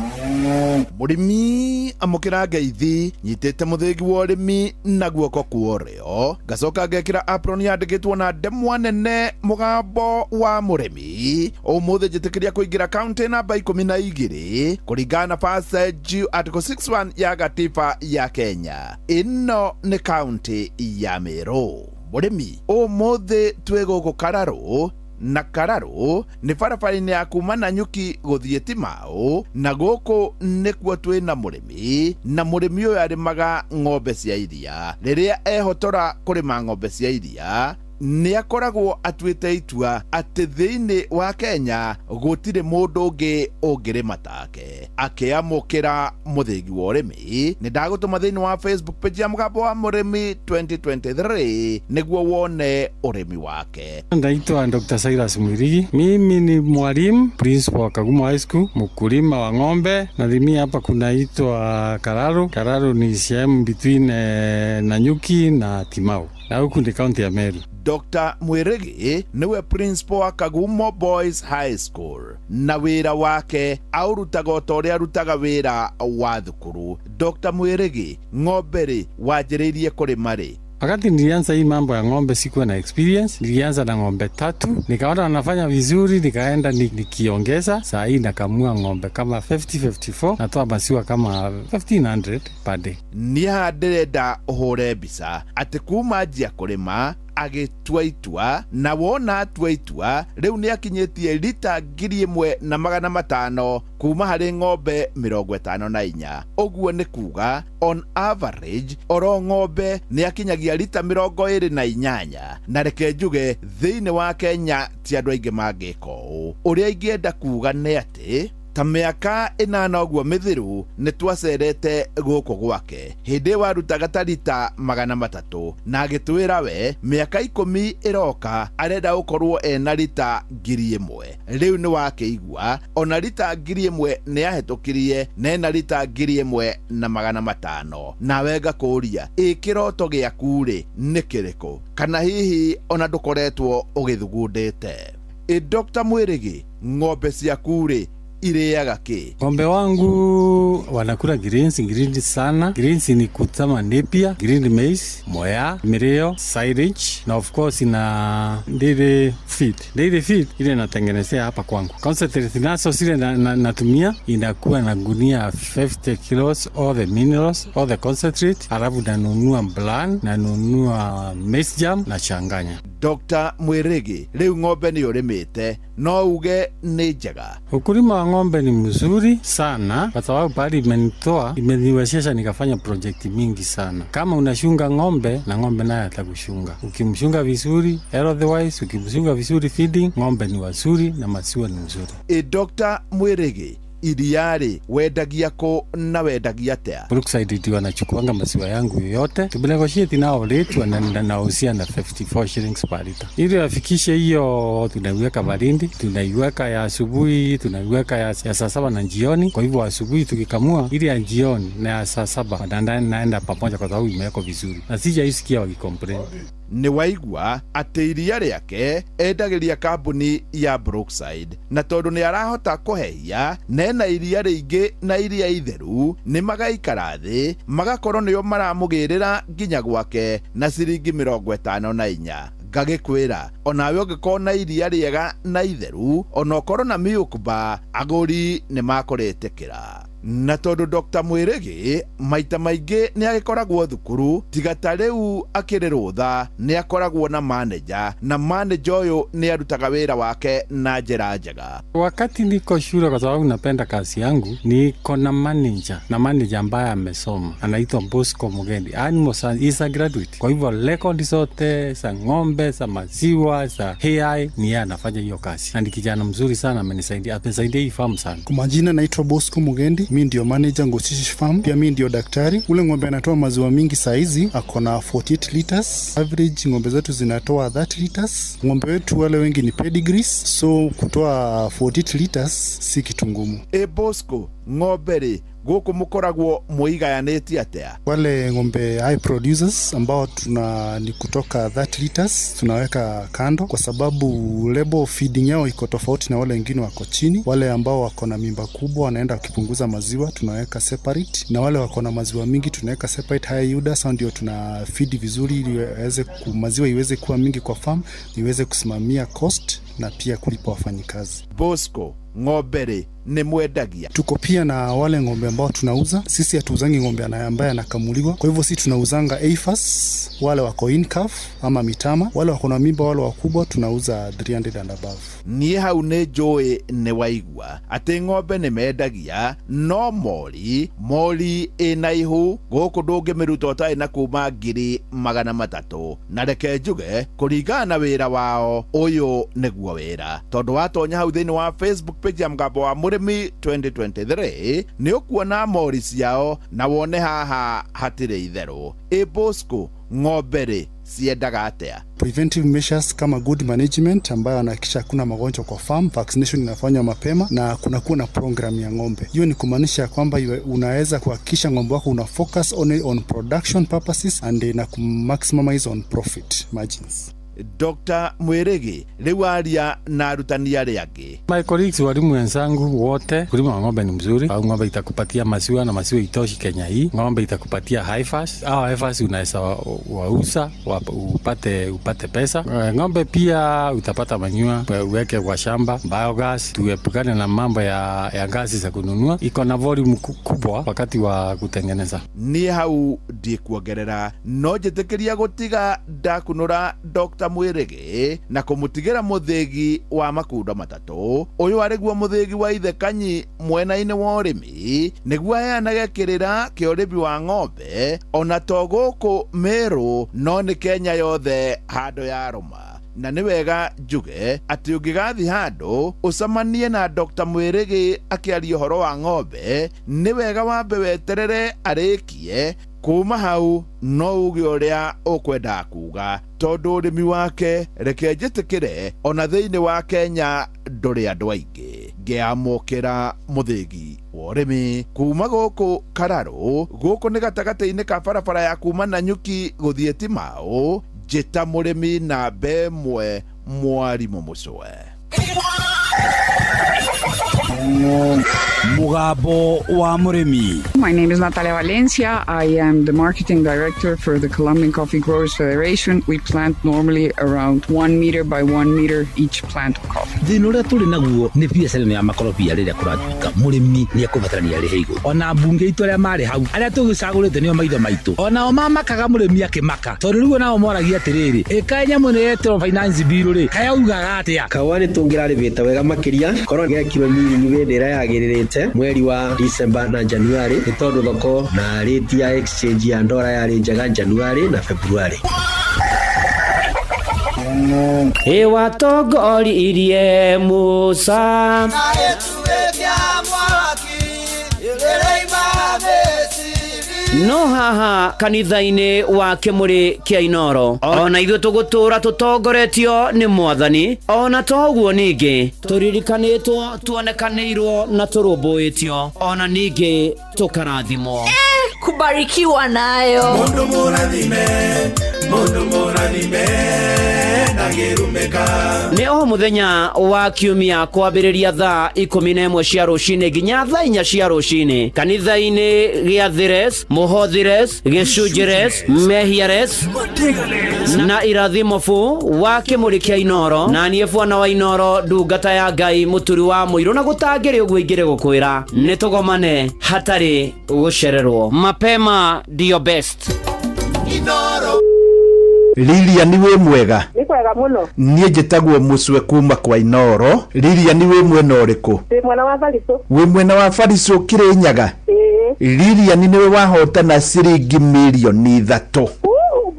Speaker 6: Murimi amukira ngeithi nyitete muthingi wa urimi na guoko kuorio gacoka ngekira apron yandikitwo na ndemwa nene. Mugambo wa murimi umuthi njitikiria kuingira county namba 12 kuringana na passage article 61 ya gatiba ya Kenya. Ino ni county ya Meru. Murimi umuthi twigugu Kararo na Kararo ni barabara-ini ya kuma Nanyuki guthie Timau na guku nikuo twina murimi na murimi uyu arimaga ng'ombe cia iria. Riria ehotora kurima ng'ombe cia iria ni akoragwo atuite itua ati thiini wa Kenya gutire mundu ungi ungirima take. Akiamukira muthingi wa urimi ni ndagutuma thiini wa Facebook page ya Mugambo wa Murimi 2023 niguo wone urimi wake.
Speaker 7: Ndaitwa Dr. Cyrus Mwirigi. Mimi ni mwalimu principal wa Kagumo High School, mkulima wa ng'ombe. Nalimia hapa kunaitwa Kararo. Kararo ni sehemu between Nanyuki na Timau na huku ni county ya Meru.
Speaker 6: Dr. Mwirigi niwe principal wa Kagumo Boys High School na wira wake aurutaga utoria arutaga wira wa thukuru. Dr. Mwirigi, ng'ombe wajiririe kurima ri?
Speaker 7: Wakati nilianza hii mambo ya ng'ombe sikuwa na experience. Nilianza na ng'ombe 3, nikaona wanafanya vizuri, nikaenda nikiongeza. Saa hii nakamua ng'ombe kama 50-54, natoa maziwa kama 1500 per day.
Speaker 6: Niha ndirenda uhure mbica ati kuma njia kurima agitua itua na wona atua itua riu ni akinyitie lita 1,500 kuma hari ng'ombe 54. Uguo ni kuga on average oro ng'ombe ni akinyagia lita 28 na reke njuge thiini wa Kenya ti andu aingi mangiko. Uria ingienda kuga ni ati ta miaka 8 uguo mithiru ni twacerete guku gwake hindi warutaga ta lita 300 na agitwira we miaka 10 iroka arenda ukorwo ena lita 1,000. Riu ni wakeigua ona lita 1,000 ni ahetokirie na ena lita 1,500 na wega kuria ikiroto giaku ri ni kiriko kana hihi ona ndukoretwo ugithugundite. Dr. Mwirigi, ng'ombe ciaku ri iriaga ki?
Speaker 7: Ng'ombe wangu wanakula greens sana. Greens ni kutama nepia, green maize, moya, mirio, silage na of course na dairy feed. Dairy feed ile natengenezea hapa kwangu. Concentrate naso zile natumia inakuwa na gunia 50 kilos all the minerals, all the concentrate. Alafu nanunua bran, nanunua maize jam na changanya.
Speaker 6: Dr. Mwirigi, riu ng'ombe ni urimite no uge ni njega?
Speaker 7: Ukulima wa ng'ombe ni mzuri sana kwa sababu bali imeniwezesha nikafanya project mingi sana. Kama unashunga ng'ombe na ng'ombe naye atakushunga. Ukimshunga vizuri, otherwise ukimshunga vizuri feeding, ng'ombe ni wazuri na maziwa ni mzuri.
Speaker 6: Dr. Mwirigi,
Speaker 3: iriari wendagia ko na wendagia atia?
Speaker 7: Brookside ndio wanachukuanga maziwa yangu yote, tunegotiate nao rate, wanauzia na 54 shillings per liter. Ili afikishe hiyo, tunaiweka baridi, tunaiweka ya asubuhi, tunaiweka ya saa 7 na jioni. Kwa hivyo asubuhi tukikamua, ili ya jioni na ya saa 7 naenda pamoja, kwa sababu imewekwa vizuri na sijaisikia wakicomplain.
Speaker 3: Ni waigua ati iria riake endagiria kambuni ya Brookside, na tondu ni arahota kuheia nena iria ringi na iria itheru, ni magaikara thi magakorwo nio maramugirira nginya gwake na ciringi 54. Ngagikwira onawe ungikorwo na iria riega na itheru, ona ukorwo na milk bar, aguri ni makuretekera. Na tondu Dr. Mwirigi maita maingi ni agikoragwo thukuru, tiga ta riu akiri rutha ni akoragwo na manager, na manager uyu ni arutaga wira wake na njira njega.
Speaker 7: Wakati niko shule, kwa sababu napenda kazi yangu, niko na manager ambaye amesoma, anaitwa Bosco Mugendi. Animal science, is a graduate. Kwa hivyo record zote za ng'ombe, za maziwa, za AI ni yeye anafanya hiyo kazi, na ni kijana mzuri sana, amenisaidia hii farm sana.
Speaker 8: Kwa majina naitwa Bosco Mugendi, mimi ndio manager Ngosishi Farm, pia mimi ndio daktari. Ule ng'ombe anatoa maziwa mingi saizi, ako na 48 liters. Average ng'ombe zetu zinatoa 30 liters. Ng'ombe wetu wale wengi ni pedigrees, so kutoa 48 liters si kitu ngumu.
Speaker 3: Bosco, ng'ombe ri guku mukoragwo muigayanĩtie atia?
Speaker 8: Wale ng'ombe high producers ambao ni kutoka 30 liters tunaweka kando, kwa sababu level feeding yao iko tofauti na wale wengine wako chini. Wale ambao wako na mimba kubwa wanaenda wakipunguza maziwa, tunaweka separate, na wale wako na maziwa mingi tunaweka separate high udder. Sasa ndio tuna feed vizuri ili maziwa iweze kuwa mingi kwa farm, iweze kusimamia cost na pia kulipa wafanyikazi.
Speaker 3: Bosco, ng'ombe ri ni mwendagia?
Speaker 8: Tuko pia na wale ng'ombe ambao tunauza. Sisi hatuuzangi ng'ombe ambaye anakamuliwa, kwa hivyo sisi tunauzanga AFAS, wale wako in calf ama mitama, wale wako na mimba, wale wakubwa tunauza 300 and above.
Speaker 3: Niĩ hau nĩ njũĩ nĩ waigua atĩ ng'ombe nĩ mendagia, no mori ĩna ihu gũkũ ndũngĩmĩruta ũtarĩ na kuma 300,000. Na reke njuge kũringana na wĩra wao, ũyũ nĩguo wĩra, tondũ watonya hau thĩinĩ wa Facebook page ya Mgambo wa Mũrĩmi 2023 nĩ ũkuona mori ciao na wone haha hatirĩ itherũ. Bosco, ng'ombe ri siendaga atia?
Speaker 8: Preventive measures kama good management ambayo anahakikisha hakuna magonjwa kwa farm, vaccination inafanywa mapema, na kunakuwa na program ya ng'ombe. Hiyo ni kumaanisha kwamba unaweza kuhakikisha ng'ombe wako una focus on production purposes and na maximize on profit margins.
Speaker 3: Dr. Mwirigi, riu aria na arutani aria angi.
Speaker 7: My colleagues, walimu wenzangu wote, kulima wa ng'ombe ni mzuri. Au ng'ombe itakupatia maziwa na maziwa itoshi Kenya hii. Ng'ombe itakupatia Heifers. Au Heifers unaweza wauza upate pesa. Ng'ombe pia utapata manure uweke kwa shamba, biogas. Tuepukane na mambo ya gasi za kununua. Iko na volume kubwa wakati wa kutengeneza.
Speaker 3: Ni hau ndikuongerera, no njitikiria gutiga ndakunura Dr. Mwirigi na kumutigira muthigi wa makundo matatu. Uyu ariguo muthigi wa Ithe Kanyi mwena-ini wa urimi, niguo aheanage kirira kia urimi wa ng'ombe, ona to guku Meru no ni Kenya yothe handu ya ruma. Na ni wega njuge ati ungigathi handu ucamanie na Dr. Mwirigi akiaria uhoro wa ng'ombe, ni wega wambe weterere arikie. Kuma hau no uge uria ukwenda kuga, tondu urimi wake reke njitikire ona thiini wa Kenya nduri andu aingi. Ngiamukira muthigi wa urimi kuma guku Kararu, guku ni gatagati-ini ka barabara ya kuma Nanyuki guthie Timau, njita murimi na bemwe Mwarimu Mucwe.
Speaker 12: Mugambo wa Mũrĩmi.
Speaker 14: My name is Natalia Valencia. I am the marketing director for the Colombian Coffee Growers Federation. We plant normally around 1 meter by 1 meter each plant of coffee.
Speaker 19: Thĩna ũrĩa tũrĩ naguo nĩ biacara ya makorobia rĩrĩa kũratuĩka mũrĩmi nĩ ekũbatarania arĩhe igũrũ. Ona mbunge itũ arĩa marĩ hau arĩa tũgĩcagũrĩte nĩo maitho maitũ, onao mamakaga mũrĩmi akĩmaka, tondũ rĩu nao moragia atĩrĩrĩ, ĩka nyamũ nĩ yetwo finance bill rĩ kayaugaga atĩa?
Speaker 24: Kawa nĩ tũngĩrarĩbĩte wega makĩria, korwo gĩakirwo mirioni wĩra yagĩrĩrĩte mweri wa December na January, nĩ tondũ thoko na rate ya exchange ya ndora yarĩ njega January na February.
Speaker 20: Watongoririe Musa no haha kanitha-inĩ wa Kĩmũrĩ kĩa Inooro ona ithuĩ tũgũtũra tũtongoretio nĩ Mwathani, ona toguo ningĩ tũririkanĩtwo, tuonekanĩirwo na tũrũmbũĩtio, ona ningĩ tũkarathimwo.
Speaker 1: Kubarikiwa nayo
Speaker 11: mundu mũrathime
Speaker 20: nĩ o mũthenya wa kiumia kwambĩrĩria thaa 11 cia rũcinĩ nginya thaa 4 cia rũcinĩ kanitha-inĩ gĩa Thires, Mũhothires, Gĩcunjĩres, Mehiares na Irathimofu wa Kĩmũrĩ kĩa Inooro, na niĩ Bwana wa Inooro, ndungata ya Ngai mũturi wa mũirũ, na gũtangĩrĩ ũguo ingĩrĩ gũkwĩra nĩ tũgomane hatarĩ gũcererwo. Mapema ndio best.
Speaker 2: Inooro Lilian wĩ mwega?
Speaker 17: Nĩ kwega mũno.
Speaker 2: Niĩ njĩtagwo Mũcwe kuma kwa Inooro. Lilian wĩ mwena ũrĩkũ?
Speaker 17: Wĩ mwena wa Bariso.
Speaker 2: Wĩ mwena wa Bariso Kĩrĩnyaga? Lilian nĩwe wahotana ciringi milioni 3.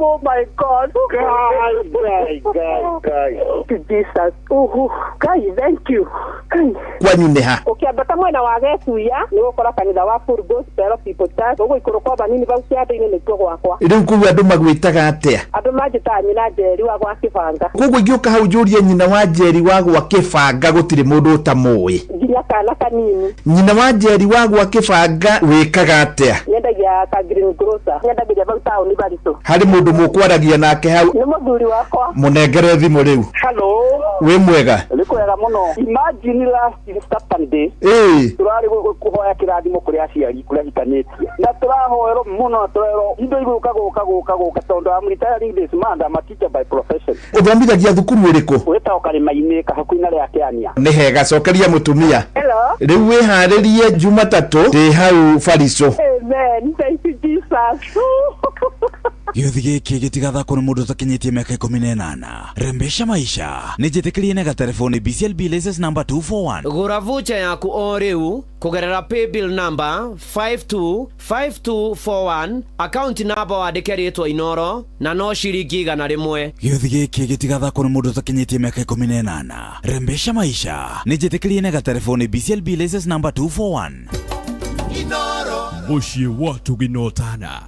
Speaker 17: Oh my God. Jesus. Guys, thank you.
Speaker 2: Kwanyu nĩ ha?
Speaker 17: Ũkĩambata mwena wa Getuya nĩ gũkora kanitha wa Full Gospel People Church. Ũguo ikũrũ kwa banini bau ciande-inĩ nĩkuo gwakwa.
Speaker 2: Rĩu kugu andũ magwĩtaga atĩa?
Speaker 17: Andũ manjĩtaga nyina Njeri wa gwa Kĩbanga.
Speaker 2: Kugu ingĩũka hau njũrie nyina wa Njeri wa gwa Kĩbanga gũtirĩ mũndũ ũtamũĩ.
Speaker 17: Nginya kana kanini.
Speaker 2: Nyina wa Njeri wa gwa Kĩbanga wĩkaga atĩa?
Speaker 17: Nyendagia ka green grocer. Nyendagia bau taũni Bariso.
Speaker 2: Harĩ mũndũ mũkwaragia nake hau?
Speaker 17: Nĩ mũthuri wakwa.
Speaker 2: Mũnengere thimũ rĩu.
Speaker 17: Hello.
Speaker 2: Wĩ mwega?
Speaker 17: Nĩ kwega mũno. Imagine last Saturday. Turari kuhoya kĩrathimo kũrĩ aciari kũrĩa hikanĩtie. Na tũrahoerwo mũno tũrero indo igũka tondũ I'm retiring this month. I'm a teacher by profession.
Speaker 2: Ũthomithagia thukuru ĩrĩkũ?
Speaker 17: Wĩtagwo Karĩma-inĩ hakuhĩ na rĩa Kĩania.
Speaker 2: Nĩ hega, cokeria mũtumia.
Speaker 17: Hello.
Speaker 2: Rĩu wĩharĩrie Jumatatũ ndĩ hau Bariso.
Speaker 17: Amen. Thank you Jesus.
Speaker 12: Gĩothi gĩkĩ gĩtigathakwo nĩ mũndũ ũtakinyĩtie mĩaka 18. Rembesha maisha nĩ njĩtĩkĩrie na gatelefoni BCLB license number 241.
Speaker 20: Gũra voucher yaku o rĩu kũgerera paybill number 525241, account number wandĩke rĩtwa Inooro na no ciringi 100.
Speaker 12: Gĩothi gĩkĩ gĩtigathakwo nĩ mũndũ ũtakinyĩtie mĩaka 18. Rembesha maisha nĩ njĩtĩkĩrie na gatelefoni BCLB license number 241.
Speaker 5: Inooro mũciĩ watu ginotana.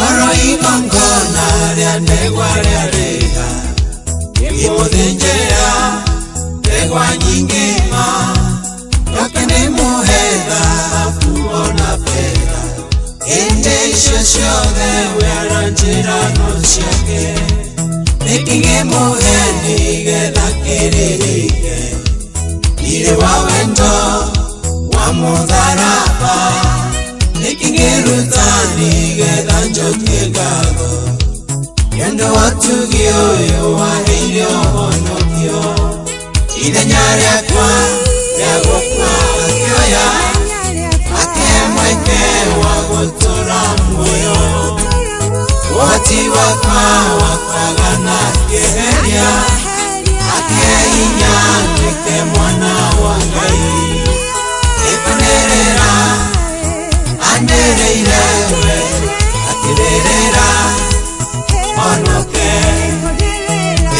Speaker 11: Oro igongona rĩa ndegwa rĩa rĩ imuthinjira tegwa nyingima yoke ni muhetha afuona fedha inde icio ciothe wera njĩrano ciake nĩkĩgĩ mũheni getha kĩrĩhĩke irĩ wa wendo wa mũtharaba nĩkĩgĩ rutani getha njokie ngatho nĩũndũ wa ũtugi ũyũ waheire ũhonokio ithenya rĩakwa rĩa gũkua akĩoya akĩhe mweke wa gũtũra muoyo ũhoti wakwa wa kwagana akĩeheria akĩhe hinya nduĩke mwana wa Ngai ĩkũnĩrĩra anĩrĩire we akĩrĩrĩra honoke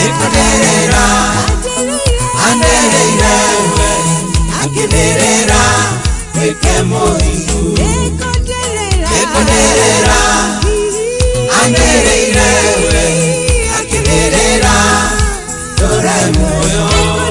Speaker 11: ĩkũnĩrĩra anĩrĩire we akĩrĩrĩra nduĩke mũhingu ĩkũnĩrĩra anĩrĩire we akĩrĩrĩra tũre muoyo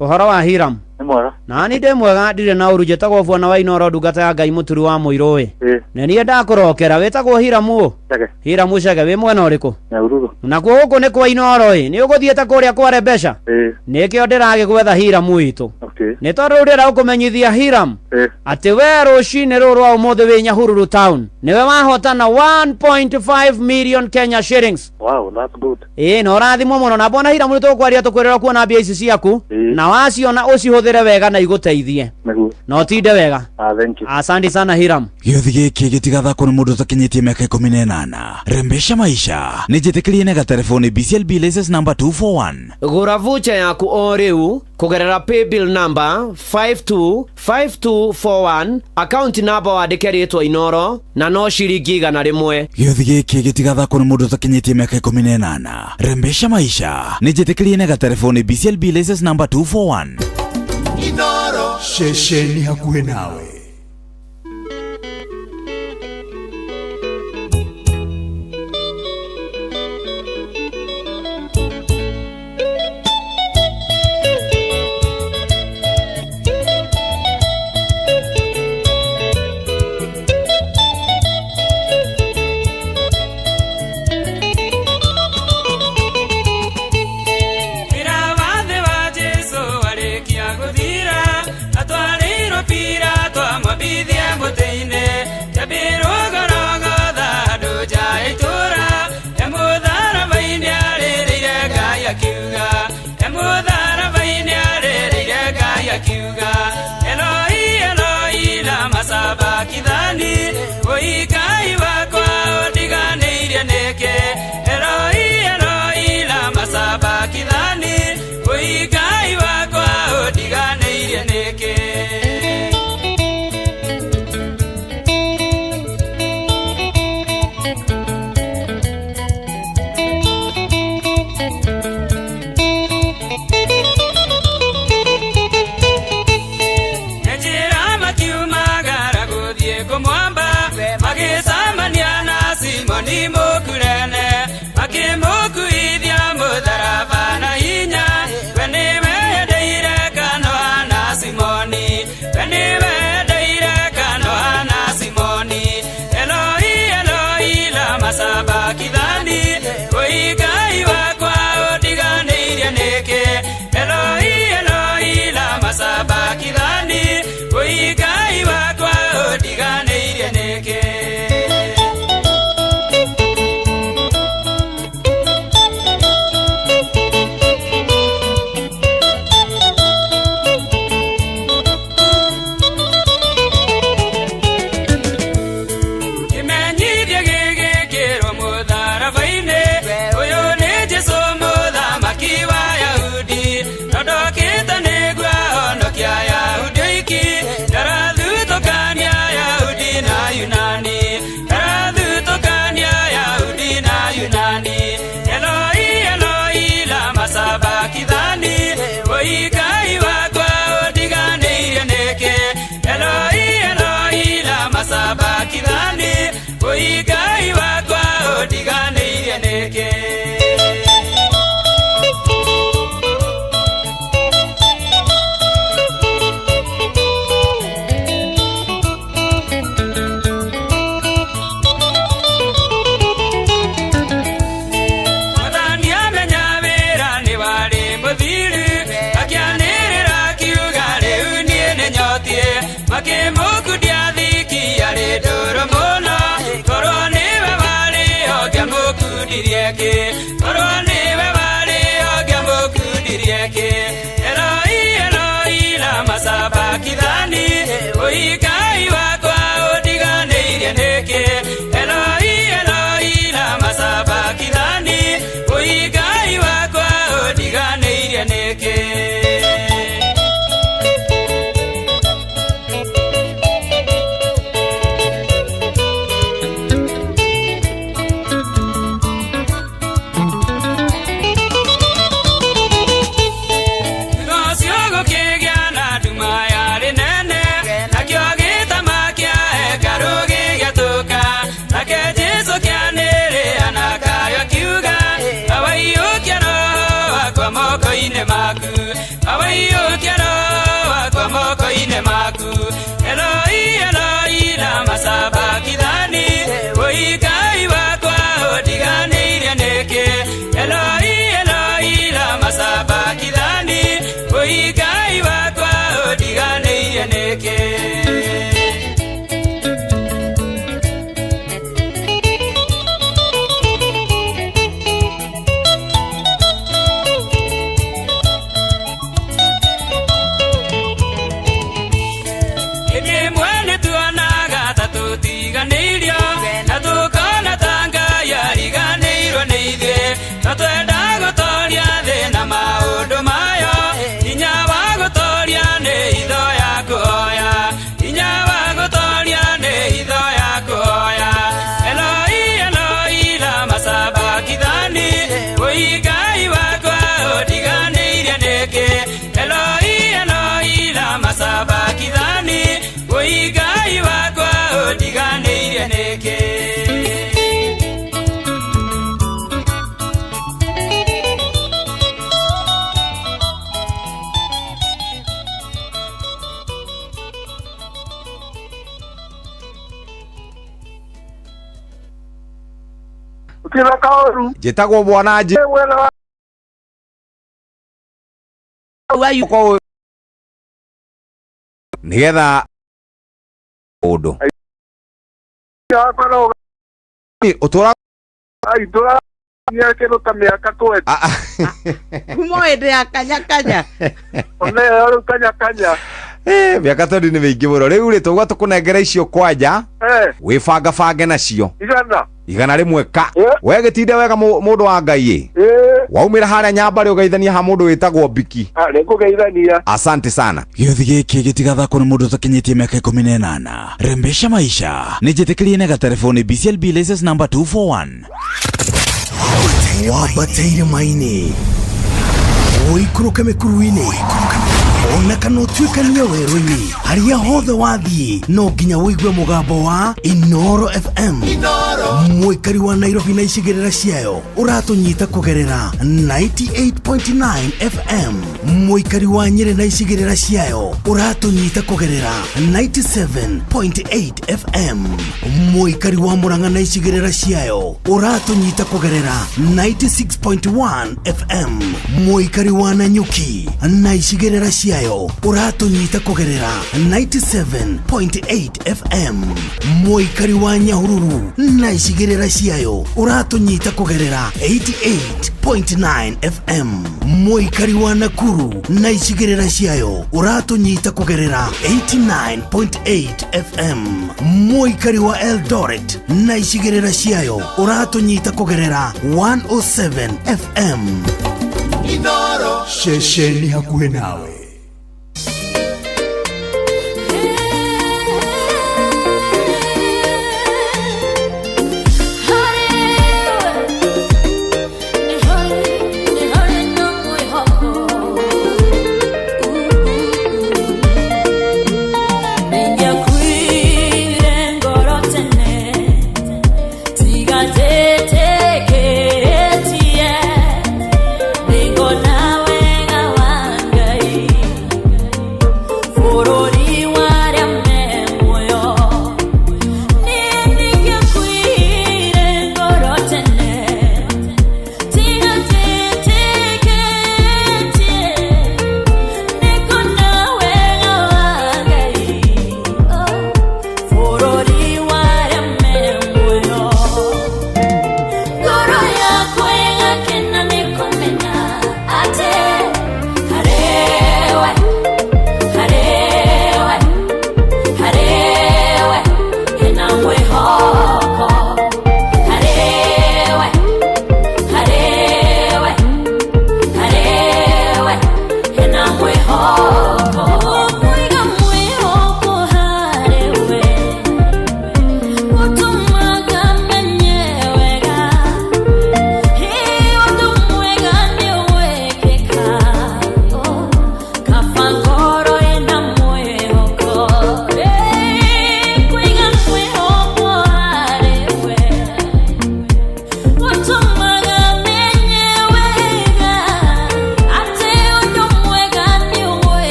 Speaker 15: Uhoro wa Hiram nani ndĩ mwega ndirĩ na ũru njĩtagwo Bwana wa Inoro ndungata ya Ngai mũturi wa mũirũ na niĩ ndakũrokera wĩtagwo Hiram Hiram Chege wĩ mwena ũrĩkũ nakuo gũkũ nĩ kwa Inoro nĩ ũgũthiĩte kũrĩa kware mbeca nĩkĩo ndĩragĩgwetha Hiram witũ nĩ tondũ ndĩra gũkũmenyithia Hiram atĩ we rũcinĩ rũrũ rwa ũmũthĩ wĩ Nyahururu town nĩwe wahotana 1.5 million Kenya shillings.
Speaker 21: Wow, that's good.
Speaker 15: Na ũrathimwo mũno na Bwana Hiram nĩtũkwaria tũkwĩrĩra kuona mbia ici ciaku na waciona ũcihũthĩre wega na igũteithie na ũtinde wega.
Speaker 21: Thank you.
Speaker 15: Asante sana Hiram.
Speaker 12: Gĩothi gĩkĩ gĩtigathakwo nĩ mũndũ ũtakinyĩtie mĩaka 18. Rembesha maisha nĩ njĩtĩkĩrie na gatelefoni BCLB license number 241.
Speaker 20: Gũra voucher yaku o rĩu kũgerera paybill number 525241 account number wandĩke rĩtwa Inoro na no ciringi 100.
Speaker 12: Gĩothi gĩkĩ gĩtigathakwo nĩ mũndũ ũtakinyĩtie mĩaka 18. Rembesha maisha nĩ njĩtĩkĩrie na gatelefoni BCLB license number 241.
Speaker 11: Inoro
Speaker 12: shesheni hakuhe nawe.
Speaker 11: iria neke
Speaker 16: Kila kaoru.
Speaker 13: Jitagwo bwanaje.
Speaker 16: Wayu
Speaker 13: ko nigetha undu.
Speaker 16: Ya kono.
Speaker 13: Utura
Speaker 16: Ai dora ya kero tameka to.
Speaker 1: Kumo ende akanya.
Speaker 16: One yoro kanya.
Speaker 13: Miaka tondu ni mingi muno riu ri tugwa tukunengera icio kwanja wibanga bange nacio igana rimwe ka we gitinde wega mundu wa Ngai waumira haria Nyambari ugeithania ha mundu witagwo Biki
Speaker 16: nikugeithania
Speaker 12: asante sana giothi giki gitigathako ni mundu takinyitie miaka 18 rembesha maisha nijitikirie nega telefoni BCLB license number 241 wabateire maini oikuruke mekuruini ona kana utuikania werũ-inĩ haria hothe wathiĩ no nginya wĩigue mũgambo wa Inoro FM mũikari wa Nairobi na icigĩrĩra ciayo ũratũnyita kũgerera 98.9 FM mũikari wa Nyĩrĩ na icigĩrĩra ciayo ũratũnyita kũgerera 97.8 FM mũikari wa Murang'a na icigĩrĩra ciayo ũratũnyita kũgerera 96.1 FM mũikari wa Nanyuki na icigĩrĩra ciayo uratunyita kugerera 97.8 FM mũikari wa Nyahururu na icigĩrĩra ciayo uratunyita kugerera 88.9 FM mũikari wa Nakuru na icigĩrĩra ciayo uratunyita kugerera 89.8 FM mũikari wa Eldoret na icigĩrĩra ciayo uratunyita kugerera 107 FM Inoro shesheni hakuhe nawe
Speaker 11: Tiga te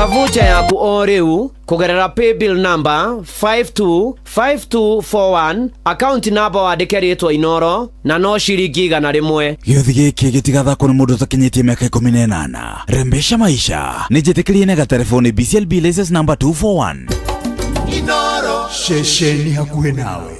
Speaker 20: vucha yaku o riu kugerera paybill number 525241 account number wandike ritwa Inoro na no ciringi 100.
Speaker 12: Gĩothi gĩkĩ gĩtigathakwo nĩ mũndũ ũtakinyĩtie mĩaka 18. Rembesha maisha nĩ njĩtĩkĩrie na gatelefoni BCLB license number 241.
Speaker 11: Inoro
Speaker 12: Shesheni hakuhĩ nawe.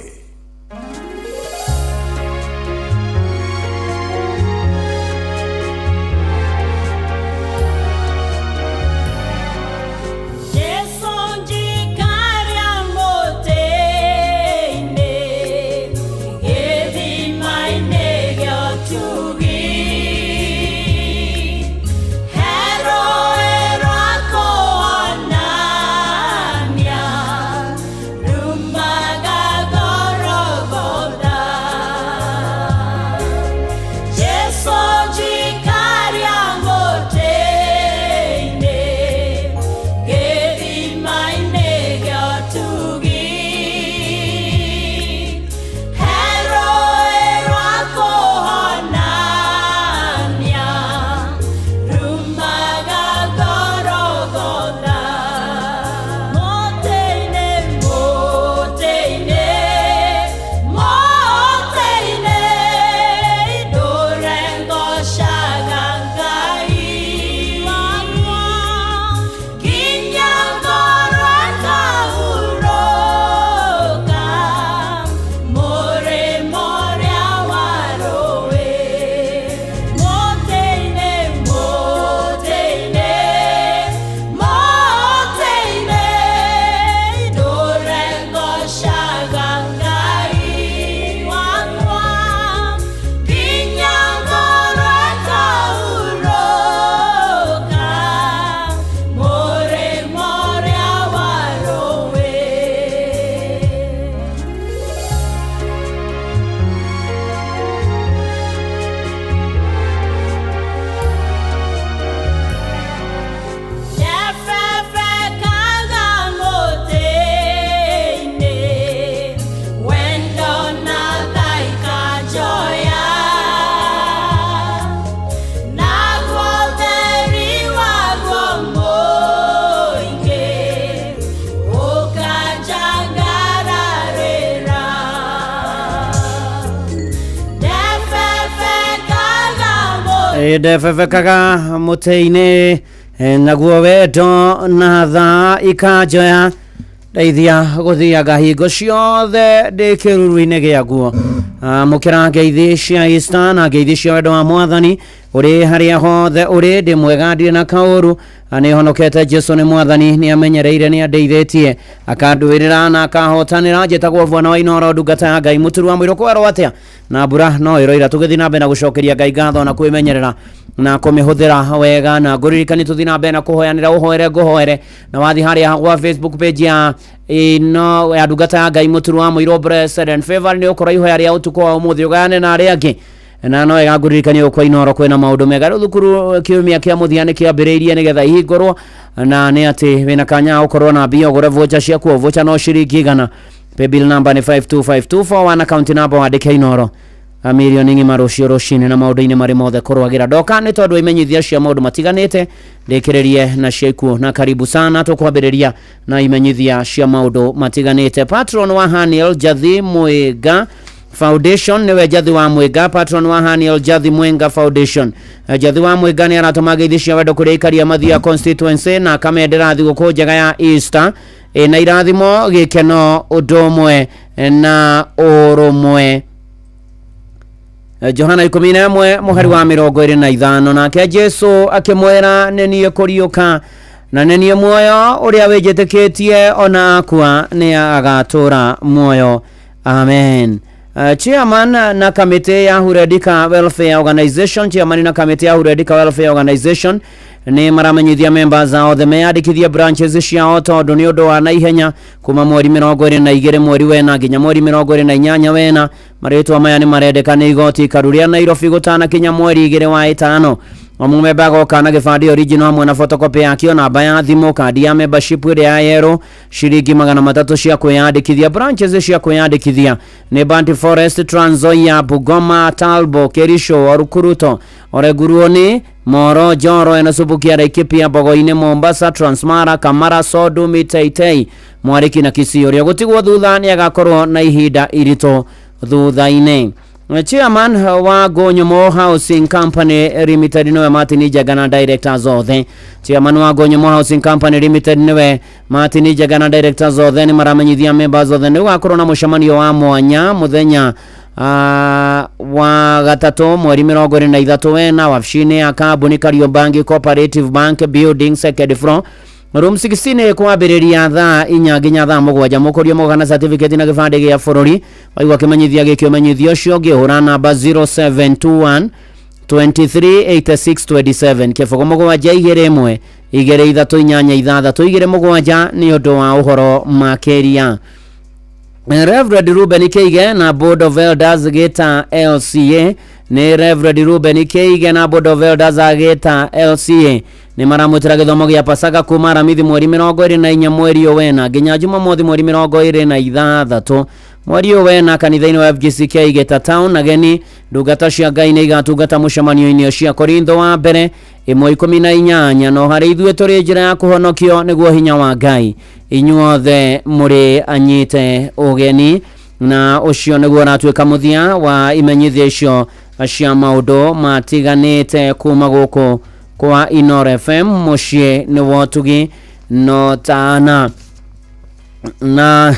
Speaker 20: Ndefefekaga muteini naguo wendo na tha ikanjoya ndeithia guthiaga hingo ciothe ndikiruru-ini giaguo mukira ngeithi cia Easter na ngeithi cia wendo wa Mwathani uri haria hothe uri ndi mwega ndire na kauru ani honokete Jesu ni Mwathani ni amenyereire ni andeithitie akandwirira na akahotanira njitagwo Bwana wa Inoro ndungata ya Ngai muturu wa mwiro kwero atia na mbura no iroira tugithi na mbere na gucokeria Ngai ngatho na kwimenyerera na kumihuthira wega na nguririkani tuthi na mbere na kuhoyanira uhoere nguhoere na wathi haria wa Facebook page ya ino ya ndungata ya Ngai muturu wa mwiro Blessed and Favor ni ukora ihoya ria utuko wa umuthi ugane na aria angi na no ega nguririkani kwa Inoro kwena maundu mega thukuru kiumia kia muthiani kiambiriirie nigetha ihingorwo na ni ati wina kanya ukorwo na mbia ugure vocha cia kuo vocha no ciringi 100 paybill number ni 525241 account number wandike Inoro milioni ngima rucio rucine na maundu-ini mari mothe kurwagira doka ni tondu imenyithia cia maundu matiganite ndikiririe na ciaikuo na karibu sana tukwambiriria na imenyithia cia maundu matiganite. Patron wa Haniel Jathi Mwenga Foundation niwe Jathi wa Mwenga. Patron wa Haniel Jathi Mwenga Foundation Jathi wa Mwenga ni aratuma ngeithi cia wendo kuri ikaria mathia constituency na kamendera thiguku njega ya Easter na irathimo gikeno undu na urumwe. Johana 11 muhari wa 25 nake Jesu akimwera nenie kuriuka na nenie muoyo uria wejetikitie ona akwa ni agatura muoyo. Amen. Chairman na kamite ya Huredika Welfare Organization chairman na kamite ya Huredika Welfare Organization ni maramenyithia members ao the meandikithia branches ciao tondu ni undu wa naihenya kuma mweri 22 mweri wena nginya mweri 28 wena. Maritwa maya ni marendeka ni igoti karuria Nairobi gutana kinya mweri 2 wa 5 omumemba goka na gibandi original hamwe na photocopy yakio namba ya thimu kandi ya membership ire ya yero shiringi 300 cia kwiyandikithia. Branches cia kwiyandikithia ni Banti Forest, Trans Nzoia, Bungoma, Talbo, Kerisho, Orukuruto, Oreguruoni, Moro, Joro, Enasubukia, Laikipia, Bogoine, Mombasa, Transmara, Kamara, Sodu, Miteitei, Mwariki na Kisiori. Gutigwo thuthani agakorwo na ihinda irito thutha-ini. Chairman wa Gonyomo Housing Company Limited niwe Martin Njagana directors othe. Chairman wa Gonyomo Housing Company Limited niwe Martin Njagana directors othe ni maramenyithia members othe ni gakorwo na mucemanio wa mwanya muthenya wa gatatu mweri 23 wena wabici-ini ya kambuni Kariobangi Cooperative Bank Building second floor room 16 kwambĩrĩria thaa 4 nginya thaa 7 mũkũrio mũgana certificate na gĩbandĩ gĩa bũrũri waigua kĩmenyithia gĩkĩmenyithio ũcio ngĩhũra namba 0721 238627 kĩbũgũ mũgwanja 21 2386 27 nĩ ũndũ wa ũhoro makĩria. Reverend Ruben Keige na Board of Elders Geta LCA ni Reverend Ruben Keige na Board of Elders Geta LCA ni maramutira githomo gya Pasaka kuma Ramithi mweri 24 mweri wena nginya Jumamothi mweri 26 mweri wena kanitha-inĩ wa FGCK Geta Town. Ageni ndungata cia Ngai nĩ igatungata mũcemanio-inĩ cia Korintho wa mbere 1:18 no harĩ ithuĩ tũrĩ njĩra ya kũhonokio nĩguo hinya wa Ngai inyuothe mũrĩ anyite ũgeni na ũcio nĩguo ũratuĩka mũthia wa imenyithia icio cia maũndũ matiganĩte kuma gũkũ kwa Inoro FM mũciĩ nĩ wotugi no tana na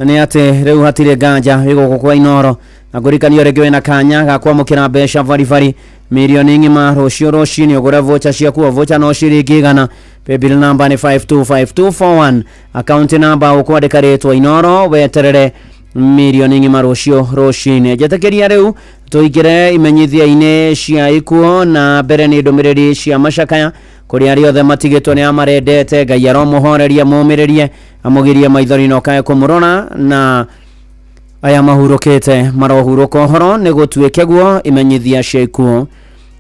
Speaker 20: nĩ atĩ rĩu hatirĩ nganja gũkũ kwa Inoro na ngũrikanio rĩngĩ wĩna kanya ga kwamũkĩra mbeca baribari milioni ng'ima rũciũ rũcinĩ ũgũre vocha ciaku vocha no ciringi igana. Paybill number ni 525241 account number ũkwandĩka rĩtwa Inoro weterere milioni ng'ima rũciũ rũcinĩ. Njetĩkĩria rĩu tũingĩre imenyithia-inĩ cia ikuo na mbere nĩ ndũmĩrĩri cia macakaya kũrĩ arĩa othe matigĩtwo nĩ amarendete. Ngai aromũhoreria mũmĩrĩrie amũgirie maithori no kae kũmũrora na aya mahurũkĩte marohurũka ũhoro nĩ gũtuĩke guo imenyithia cia ikuo.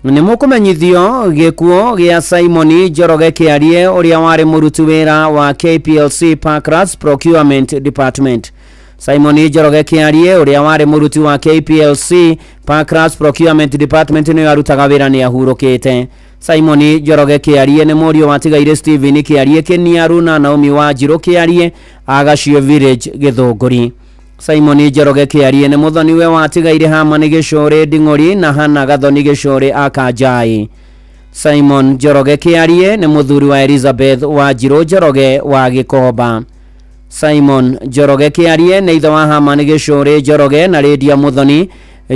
Speaker 20: Nĩ mũkũmenyithio gĩkuo gĩa Simon Njoroge Kĩarie ũrĩa warĩ mũruti wĩra wa KPLC Parklands Procurement Department. Simon Njoroge Kĩarie ũrĩa warĩ mũruti wa KPLC Parklands Procurement Department nĩ arutaga wĩra nĩ ahurũkĩte. Simon Njoroge Kĩarie nĩ mũriũ wa tigaire Stephen Kĩarie Kĩniaru na Naomi Wanjiru Kĩarie Agacio Village Gĩthũngũri. Simon Njoroge Kĩarie nĩ mũthoni we wa tigaire Hamani Gĩcũrĩ Nding'ũri na Hana Gathoni Gĩcũrĩ Akanjai. Simon Njoroge Kĩarie nĩ mũthuri wa Elizabeth Wanjiru Njoroge wa Gĩkomba. Simon Njoroge Kĩarie nĩ ithe wa Hamani Gĩcũrĩ Njoroge na Lydia Muthoni,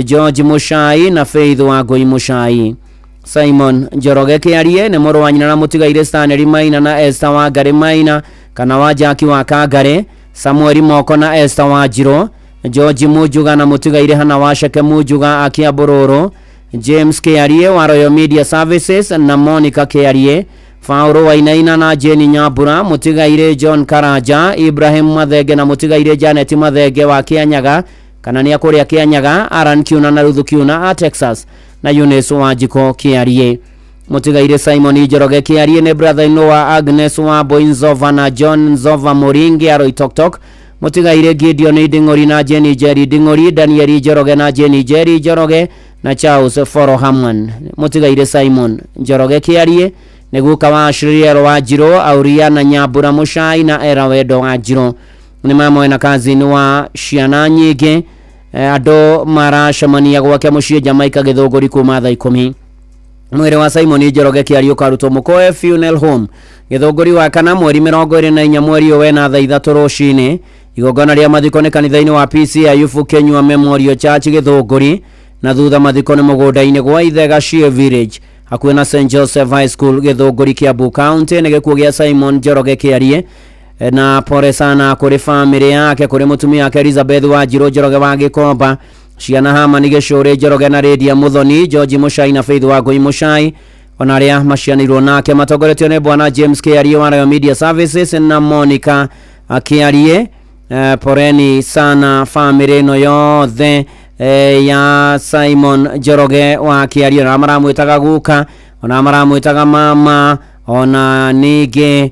Speaker 20: George Muchai na Faith Wangui Muchai. Simon Njoroge Kĩarie nĩ mũrũ wa nyina na mũtigaire Stanley Maina na Esther Wangari Maina kana wa Jaki wa Kangare, Samuel Moko na Esther Wanjiru, George Mujuga na mũtigaire Hana Waceke Mujuga akia Bururu, James Kĩarie wa Royal Media Services na Monica Kĩarie, Fauro Wainaina na Jenny Nyambura, mũtigaire John Karanja, Ibrahim Mathenge na mũtigaire Janet Mathenge wa Kĩanyaga kana nĩ akũrĩa Kĩanyaga, Aran Kiuna na Ruthu Kiuna a Texas na Eunice Wanjiko Kĩarie. Mũtigaire Simon Njoroge Kĩarie nĩ brother-in-law wa Agnes wa Boinzova na John Nzova Moringi a Roitoktok. Mũtigaire Gideon Nding'ũri na Jenny Jerry Nding'ũri, Daniel Njoroge na Jenny Jerry Njoroge na Charles Foro Hamwan. Mũtigaire Simon Njoroge Kĩarie nĩ guka wa Ashriel Wanjiru, Auriana Nyambura Muchai na Era Wendo Wanjiru. Nĩ mamwe na kazini wa ciana nyingĩ andũ maracemania gwake mũciĩ Jamaica Gĩthũngũri kuma thaa 10. Mwĩrĩ wa Simon Njoroge Kĩarie ũkarutwo Mũkoe Funeral Home Gĩthũngũri wa kana mweri 24 mweri wena thaa 3 rũcinĩ. Igongona rĩa mathiko nĩ kanitha-inĩ wa PCIU Kenyua Memorial Church Gĩthũngũri na thutha mathiko nĩ mũgũnda-inĩ gwa ithe Gacie Village hakuhĩ na St Joseph High School Gĩthũngũri Kiambu County. Nĩ gĩkuũ gĩa Simon Njoroge Kĩarie na pore sana kũrĩ family yake, kũrĩ mũtumia wake Elizabeth Wanjiru Njoroge wa Gĩkomba, ciana Hamani Gĩcũrĩ Njoroge na Lydia Muthoni, George Muchai na Faith Wangui Muchai, ona arĩa macianĩirwo nake matongoretio nĩ bwana James Kĩarie wa Royal Media Services na Monica Kĩarie. Poreni sana family ĩno yothe ya Simon Njoroge wa Kĩarie, na maramwĩtaga guka, ona maramwĩtaga mama, ona ningĩ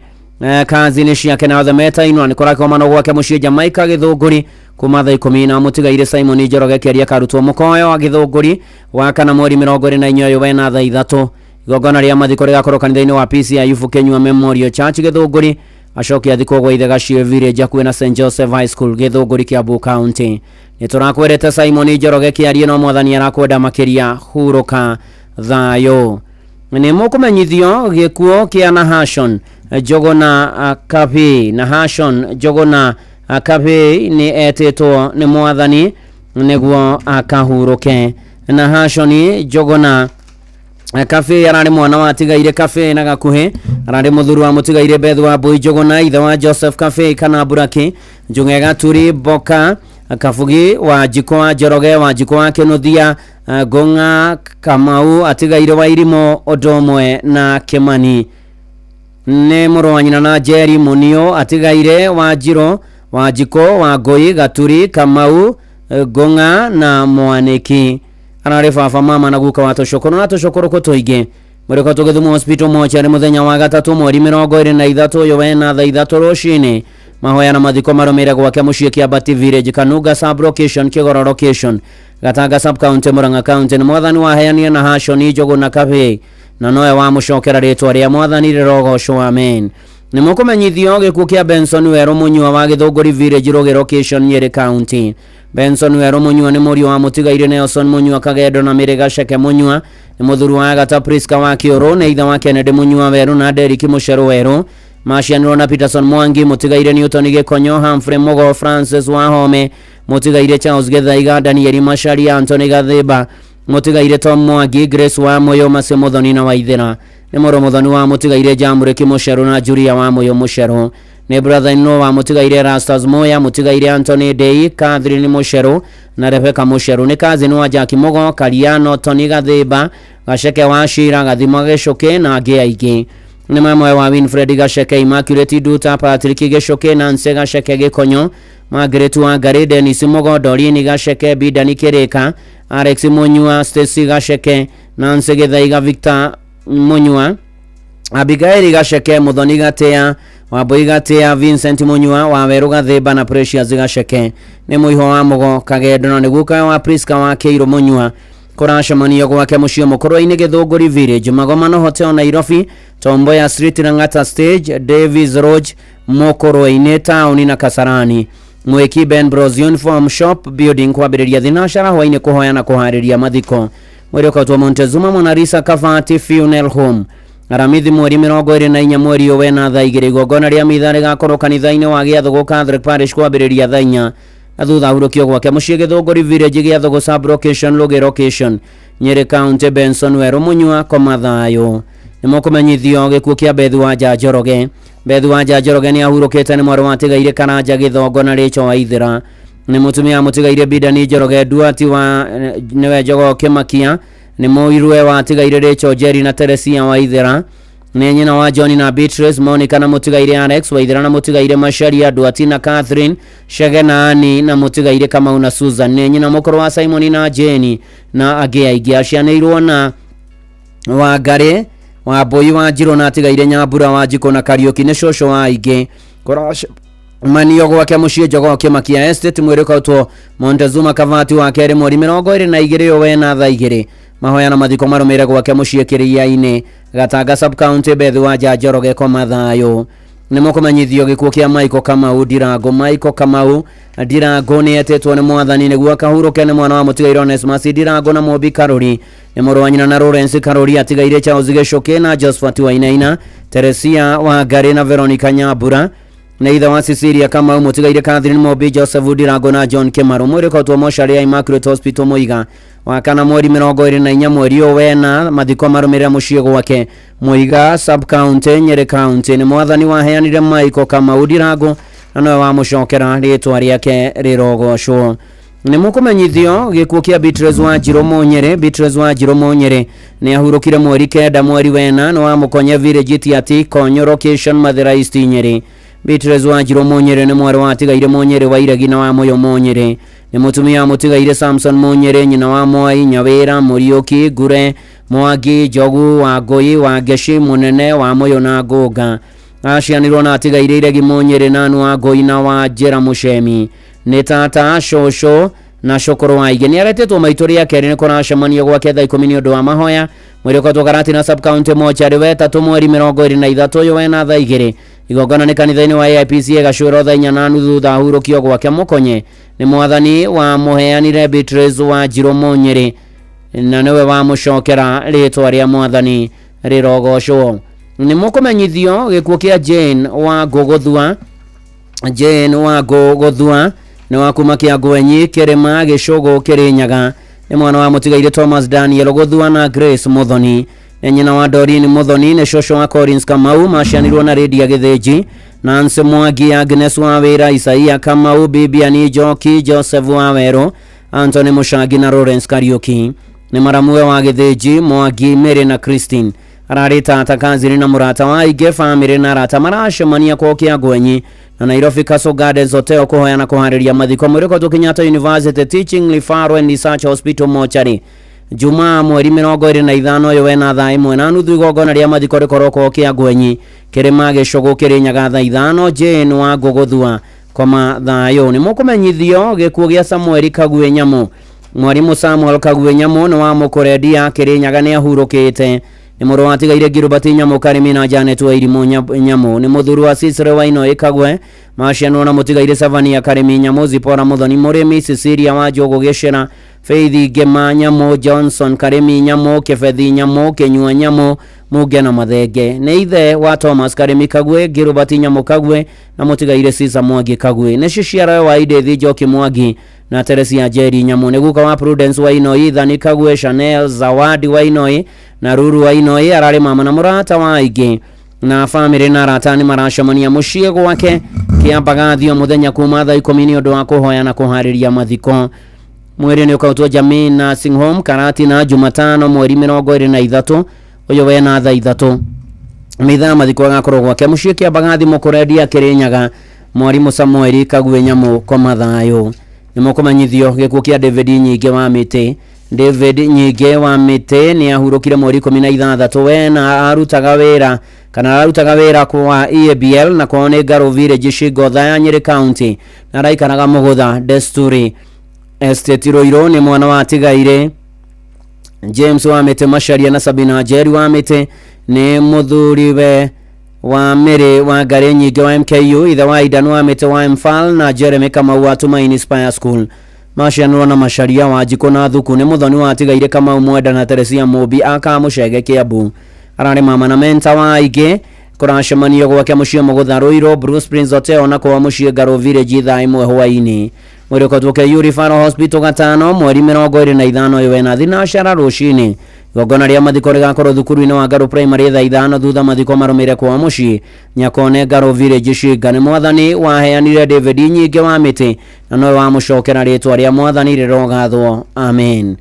Speaker 20: kazini ciake na othe metainwo nĩ kũrakomano gwake mũciĩ Jamaica Gĩthũngũri kuma thaa 10 na mũtigaire Simon Njoroge Kĩarie akarutwo Mũkoe wa Gĩthũngũri wa kana mweri 28 wena thaa 3. igongona ria mathiko rigakorwo kanitha-ini wa PCIU Kenyua Memorial Church Githunguri acokia thikå gwa ithe Gaciĩ Village akuĩ na St Joseph High School Githunguri Kiambu County. Nĩ tũrakwĩrĩte Simon Njoroge kĩarie no mwathani arakwenda makĩria hurũka thayũ. Nĩ mũkũmenyithio gĩkuũ kĩa Nahashon Njogona Kabi. Nahashon Njogona Kabi nĩ etĩtwo nĩ mwathani nĩguo akahurũke. Nahashon Njogona Kabi ararĩ mwana wa tigaire Kabi na gakuhĩ, ararĩ mũthuri wa mũtigaire Beth wa Mbui Njogona, ithe wa Joseph Kabi kana Buraki, Njung'e Gaturi Boka Kabugi wa Njiko wa Njoroge wa Njiko wa Kĩnuthia, Ngũng'a Kamau atigaire wa Irimo Odomwe na Kĩmani. Nĩ mũrũ wa nyina na Jerry Munio atigaire wa Njiro wa Njiko wa Ngũi Gaturi Kamau Ngũng'a na Mwaniki. Ararĩ baba mama na guka wa Tũcũkũrũ na Tũcũkũrũ tũingĩ. Mũrĩko tũgĩthumwo hospital mochari mũthenya wa gatatũ mweri 23 ũyũ wena thaa 3 rũcinĩ. Mahoya na mathiko marũmĩrĩre gwake mũciĩ Kĩambati Village Kanunga sub location Kĩgoro location Gatanga sub county Murang'a county. Nĩ mwathani waheanire Nahashon Njogona Kabi na nowe wa mũcokera rĩtwa rĩa mwathani rĩrogocwo amen. Nĩ mũkũmenyithio gĩkuũ kĩa Benson Werũ Mũnyua wa Gĩthũngũri Village Rũgĩ location Nyeri county. Benson Werũ Mũnyua nĩ mũriũ wa mũtigaire Nelson Mũnyua Kagendo na Mĩrĩ Gaceke Mũnyua, nĩ mũthuri wa Agata Priska wa Kĩũrũ, nĩ ithe wa Kennedy Mũnyua Werũ na Derrick Mũcerũ Werũ. Macianĩrwo na Peterson Mwangi mũtigaire Newton Gĩkonyo, Humphrey Mũgo, Francis Wahome mũtigaire Charles Gĩthaiga, Daniel Macharia, Anthony Gathĩba mũtigaire Tom Mwangi, Grace wa Moyo, Mase Mũthoni na Waithĩra. Nĩ mũrũ mũthoni wa mũtigaire Jamũrĩki Mũcerũ na Julia wa Moyo Mũcerũ. Nĩ brother-in-law wa mũtigaire Rastas Moya, mũtigaire Anthony Dei, Catherine Mũcerũ na Rebecca Mũcerũ. Nĩ cousin wa Jackie Mũgo, Kariano, Tony Gathĩba, Gaceke wa Shira, Gathima Gĩcũkĩ na angĩ aingĩ. Nĩ mamwe wa Winfred Gaceke, Immaculate Nduta, Patrick Gĩcũkĩ, Nancy Gaceke Gĩkonyo, Margaret Wangari, Dennis Mũgo, Doreen Gaceke, Bidani Kĩrĩka, Alex Mũnyua, Stacy Gaceke, Nancy Gĩthaiga, Victor Mũnyua, Abigail Gaceke, Mũthoni Gatĩa, Wambui Gatĩa, Vincent Mũnyua, Wawerũ Gathĩba na Precious Gaceke. Nĩ mũiho wa Mũgo Kagendo na nĩ guka wa Priska wa Kĩirũ Mũnyua. Kũracemanio gwake mũciĩ mũkũrũ-inĩ Gĩthũngũri Village, Magomano Hotel Nairobi, Tomboya Street Lang'ata Stage, Davis Road mũkũrũ-inĩ taũni na Kasarani. Mwĩki Ben Bros Uniform Shop Building kwambĩrĩria thinacara hwainĩ kũhoya na kũharĩria mathiko. Mwĩrĩ ũkatwo Montezuma Monalisa Kavati Funeral Home. Aramithi mweri 24 mweri ũyũ wena thaa 2 igongona rĩa mitha rĩgakorwo kanitha-inĩ wa Gĩathũgũ Catholic Parish kwambĩrĩria thaa 4. Thutha hurũkio gwake mũciĩ Gĩthũngũri Village Gĩathũgũ sub location Rũgĩ location Nyeri county. Benson Werũ Mũnyua koma thayũ. Nĩ mũkũmenyithio gĩkuũ kĩa Beth wa Njoroge. Beth wa Njoroge nĩ ahurũkĩte nĩ mwarĩ wa tigaire Karanja Gĩthongo na Rachel Waithĩra. Nĩ mũtumia mũtigaire Bidani Njoroge Duati wa nĩwe Njogo Kĩmakia. Nĩ mũirwe wa tigaire Rachel Jerry na Teresia Waithĩra. Nĩ nyina wa John na Beatrice, Monica na mũtigaire Alex Waithĩra na mũtigaire Macharia, Duati na Catherine, Shege na Ani na mũtigaire Kamau na Susan. Nĩ nyina mũkũrũ wa Simon na Jane na angĩ aingĩ. Acianĩirwo na Wangari wa Mbui wa Njirũ na tigaire Nyambura wa Njiko na Kariũki. Nĩ cũcũ wa aingĩ. Manio gwake mũciĩ Njogo Kĩmakia Estate. Mwĩrĩ ũkautwo Montezuma Kavati wa kerĩ mweri 22 ũyũ wena thaa 2. Mahoya na mathiko marũmĩrĩre gwake mũciĩ Kĩrĩia-inĩ Gatanga sub county. Beth wa Njoroge koma thayũ. Nĩ mũkũmenyithio gĩkuũ kĩa Michael Kamau Ndirango. Michael Kamau Ndirango nĩ etĩtwo nĩ mwathani nĩguo akahurũke. Nĩ mwana wa mũtigaire Onesmus Ndirango na Mobi Karori. Nĩ mũrũ wa nyina na Lawrence Karori atigaire Charles Gĩcũkĩ na Josephat Wainaina, Teresia Wangari na Veronica Nyambura. Nĩ ithe wa Cecilia Kamau mũtigaire Catherine Mobi, Joseph Ndirango na John Kĩmaru. Mwĩrĩ ũkautwo mocarĩ ya Immaculate Hospital Mũiga. Wakana mweri 24 mweri ũyũ wena mathiko marũmĩrĩre mũciĩ gwake Mũiga sub county Nyeri county. Nĩ mwathani waheanire Michael Kamau Ndirango na nowe wa mũcokera rĩtwa rĩake rĩrogocwo. Nĩ mũkũmenyithio gĩkuũ kĩa Beatrice wa Njirũ Mũnyere. Beatrice wa Njirũ Mũnyere nĩ ahurũkire mweri 9 mweri wena nĩ wa Mũkonye Village Tiati Konyo location Mathĩra East Nyeri. Beatrice wa Njirũ Mũnyere nĩ mwarĩ wa tigaire Mũnyere wa Iregi na wa Moyo Mũnyere. Nĩ mũtumia mũtigaire Samson Mũnyere, nyina wa Mwai, Nyawĩra, Mũriũki, Ngure, Mwangi, Njogu, Wangũi, Wangeci, Mũnene, wa Moyo na Ngũnga. Acianĩrwo na atigaire Iregi Mũnyere na Wangũi na wa Njĩra Mũcemi. Nĩ tata cũcũ na cũkũrũ wa aingĩ. Nĩ aretĩtwo maitũ rĩa kerĩ nĩ kũracemanio gwake thaa 10 nĩ ũndũ wa mahoya mwiri kwa karati na sub county mochari we 3 mweri 23 uyu wena thaa 2 igongona ni kanitha-ini wa AIPC gacwiro thaa 4:30 thutha hurukio gwake Mukonye ni mwathani wa muheanire Beatrice wa Njiro Munyiri na niwe wa mucokera ritwa ria mwathani rirogocwo. Ni mukumenyithio gikuo kia Jane wa Gogothua ni wa kuma kia Gwenyi Kirima Gicogo Kirinyaga ni mwana wa mutigaire Thomas Daniel Gothua na Grace Muthoni na nyina wa Doreen Muthoni ni shosho wa Collins Kamau macianirwo na Lydia Githinji Nancy Mwangi, Agnes Wawira, Isaia Kamau, Bibiani Njoki, Joseph Wawero, Anthony Mushangi na Lawrence Kariuki. Ni maramuwe wa Githinji, Mwangi, Mary na Christine. Ararita atakaziri na murata wa ige family na rata maracemania kwa kia Gwenyi na Nairobi Castle Gardens Hotel kuhoya na kuhariria mathiko mwiriko tu Kenyatta University Teaching Referral and Research Hospital mochari. Juma mweri 25 yo wena thaa 1:30 igongona ria mathiko rikoroko kia Gwenyi Kirima Gicogo Kirinyaga thaa 5 Jane wa Gogothua koma thayo. Ni mukumenyithio gikuo gia Samuel Kague Nyamu. Mwarimu Samuel Kague Nyamu ni wa Mukoredia Kirinyaga ni ahurukite. Ni muru wa tigaire Gilbert Nyamu Karimi na Janet wa Irimu Nyamu. Ni muthuru wa Cicere Waino Kagwe macianwo na mutigaire Savania Karimi Nyamu, Zipora Muthoni Murimi, Cecilia wa Jogo Gicera, Faith Gema Nyamu, Johnson Karimi Nyamu, Kefethi Nyamu, Kenyua Nyamu, Mugena Mathenge. Ni ithe wa Thomas Karimi Kagwe, Gilbert Nyamu Kagwe na mutigaire Sisa Mwangi Kagwe. Ni ciciara wa Idethi Joki Mwangi na Teresia Jerry Nyamu. Ni guka wa Prudence Wainoi, Thani Kagwe, Chanel Zawadi Wainoi na Ruru Wainoi arari mama na murata wa aige na family na ratani maracemania mucie gwake kiambagathio muthenya kuma thaa 10 ni undu wa kuhoya na kuhariria mathiko. Mweri ni ukautwo Jamii Nursing Home Karati na Jumatano mweri 23 uyu wena thaa 3 mitha mathiko agakorwo gwake mucie kiambagathi Mukoredia Kirinyaga mwarimu Samuel Kague Nyamu koma thayo. Ni mukumenyithio gikuo kia David Nyinge wa Miti. David Nyinge wa Miti ni ahurukire mweri 16 wena arutaga wira kwa EABL na kwa Ngaro Village Shigotha ya Nyeri County na raikanaga Mugutha Desturi Estate Roiro. Ni mwana wa tigaire James wa Miti Macharia na Sabina Jerry wa Miti. Ni muthuriwe wa Mary wa Gare Nyinge wa MKU, ithe wa Idan wa Miti wa Mfal na Jeremy Kamau wa Tumaini Spire School macianwo na Macharia wa Jiko na Thuku. Ni muthoni wa tigaire Kamau Mwenda na Teresia Mobi aka Mucege Kiambu arari mama na menta wa aige kuracemania gwake mucie Mugutha Ruiro Bruce Prince Hotel na kwa mucie Ngaro Village thaa 1 hwaini. Mwiri kwa tuke Referral Hospital gatano mweri 25 yo wena thinacara rucini. Igongona ria mathiko rigakorwo thukuru-ini wa Ngaro Primary thaa 5 thutha mathiko marumire kwa mucie Nyakone Ngaro Village Shinga. Ni mwathani waheanire David Nyinge wa Miti na no wa mucokera ritwa ria mwathani rirogathwo. Amen.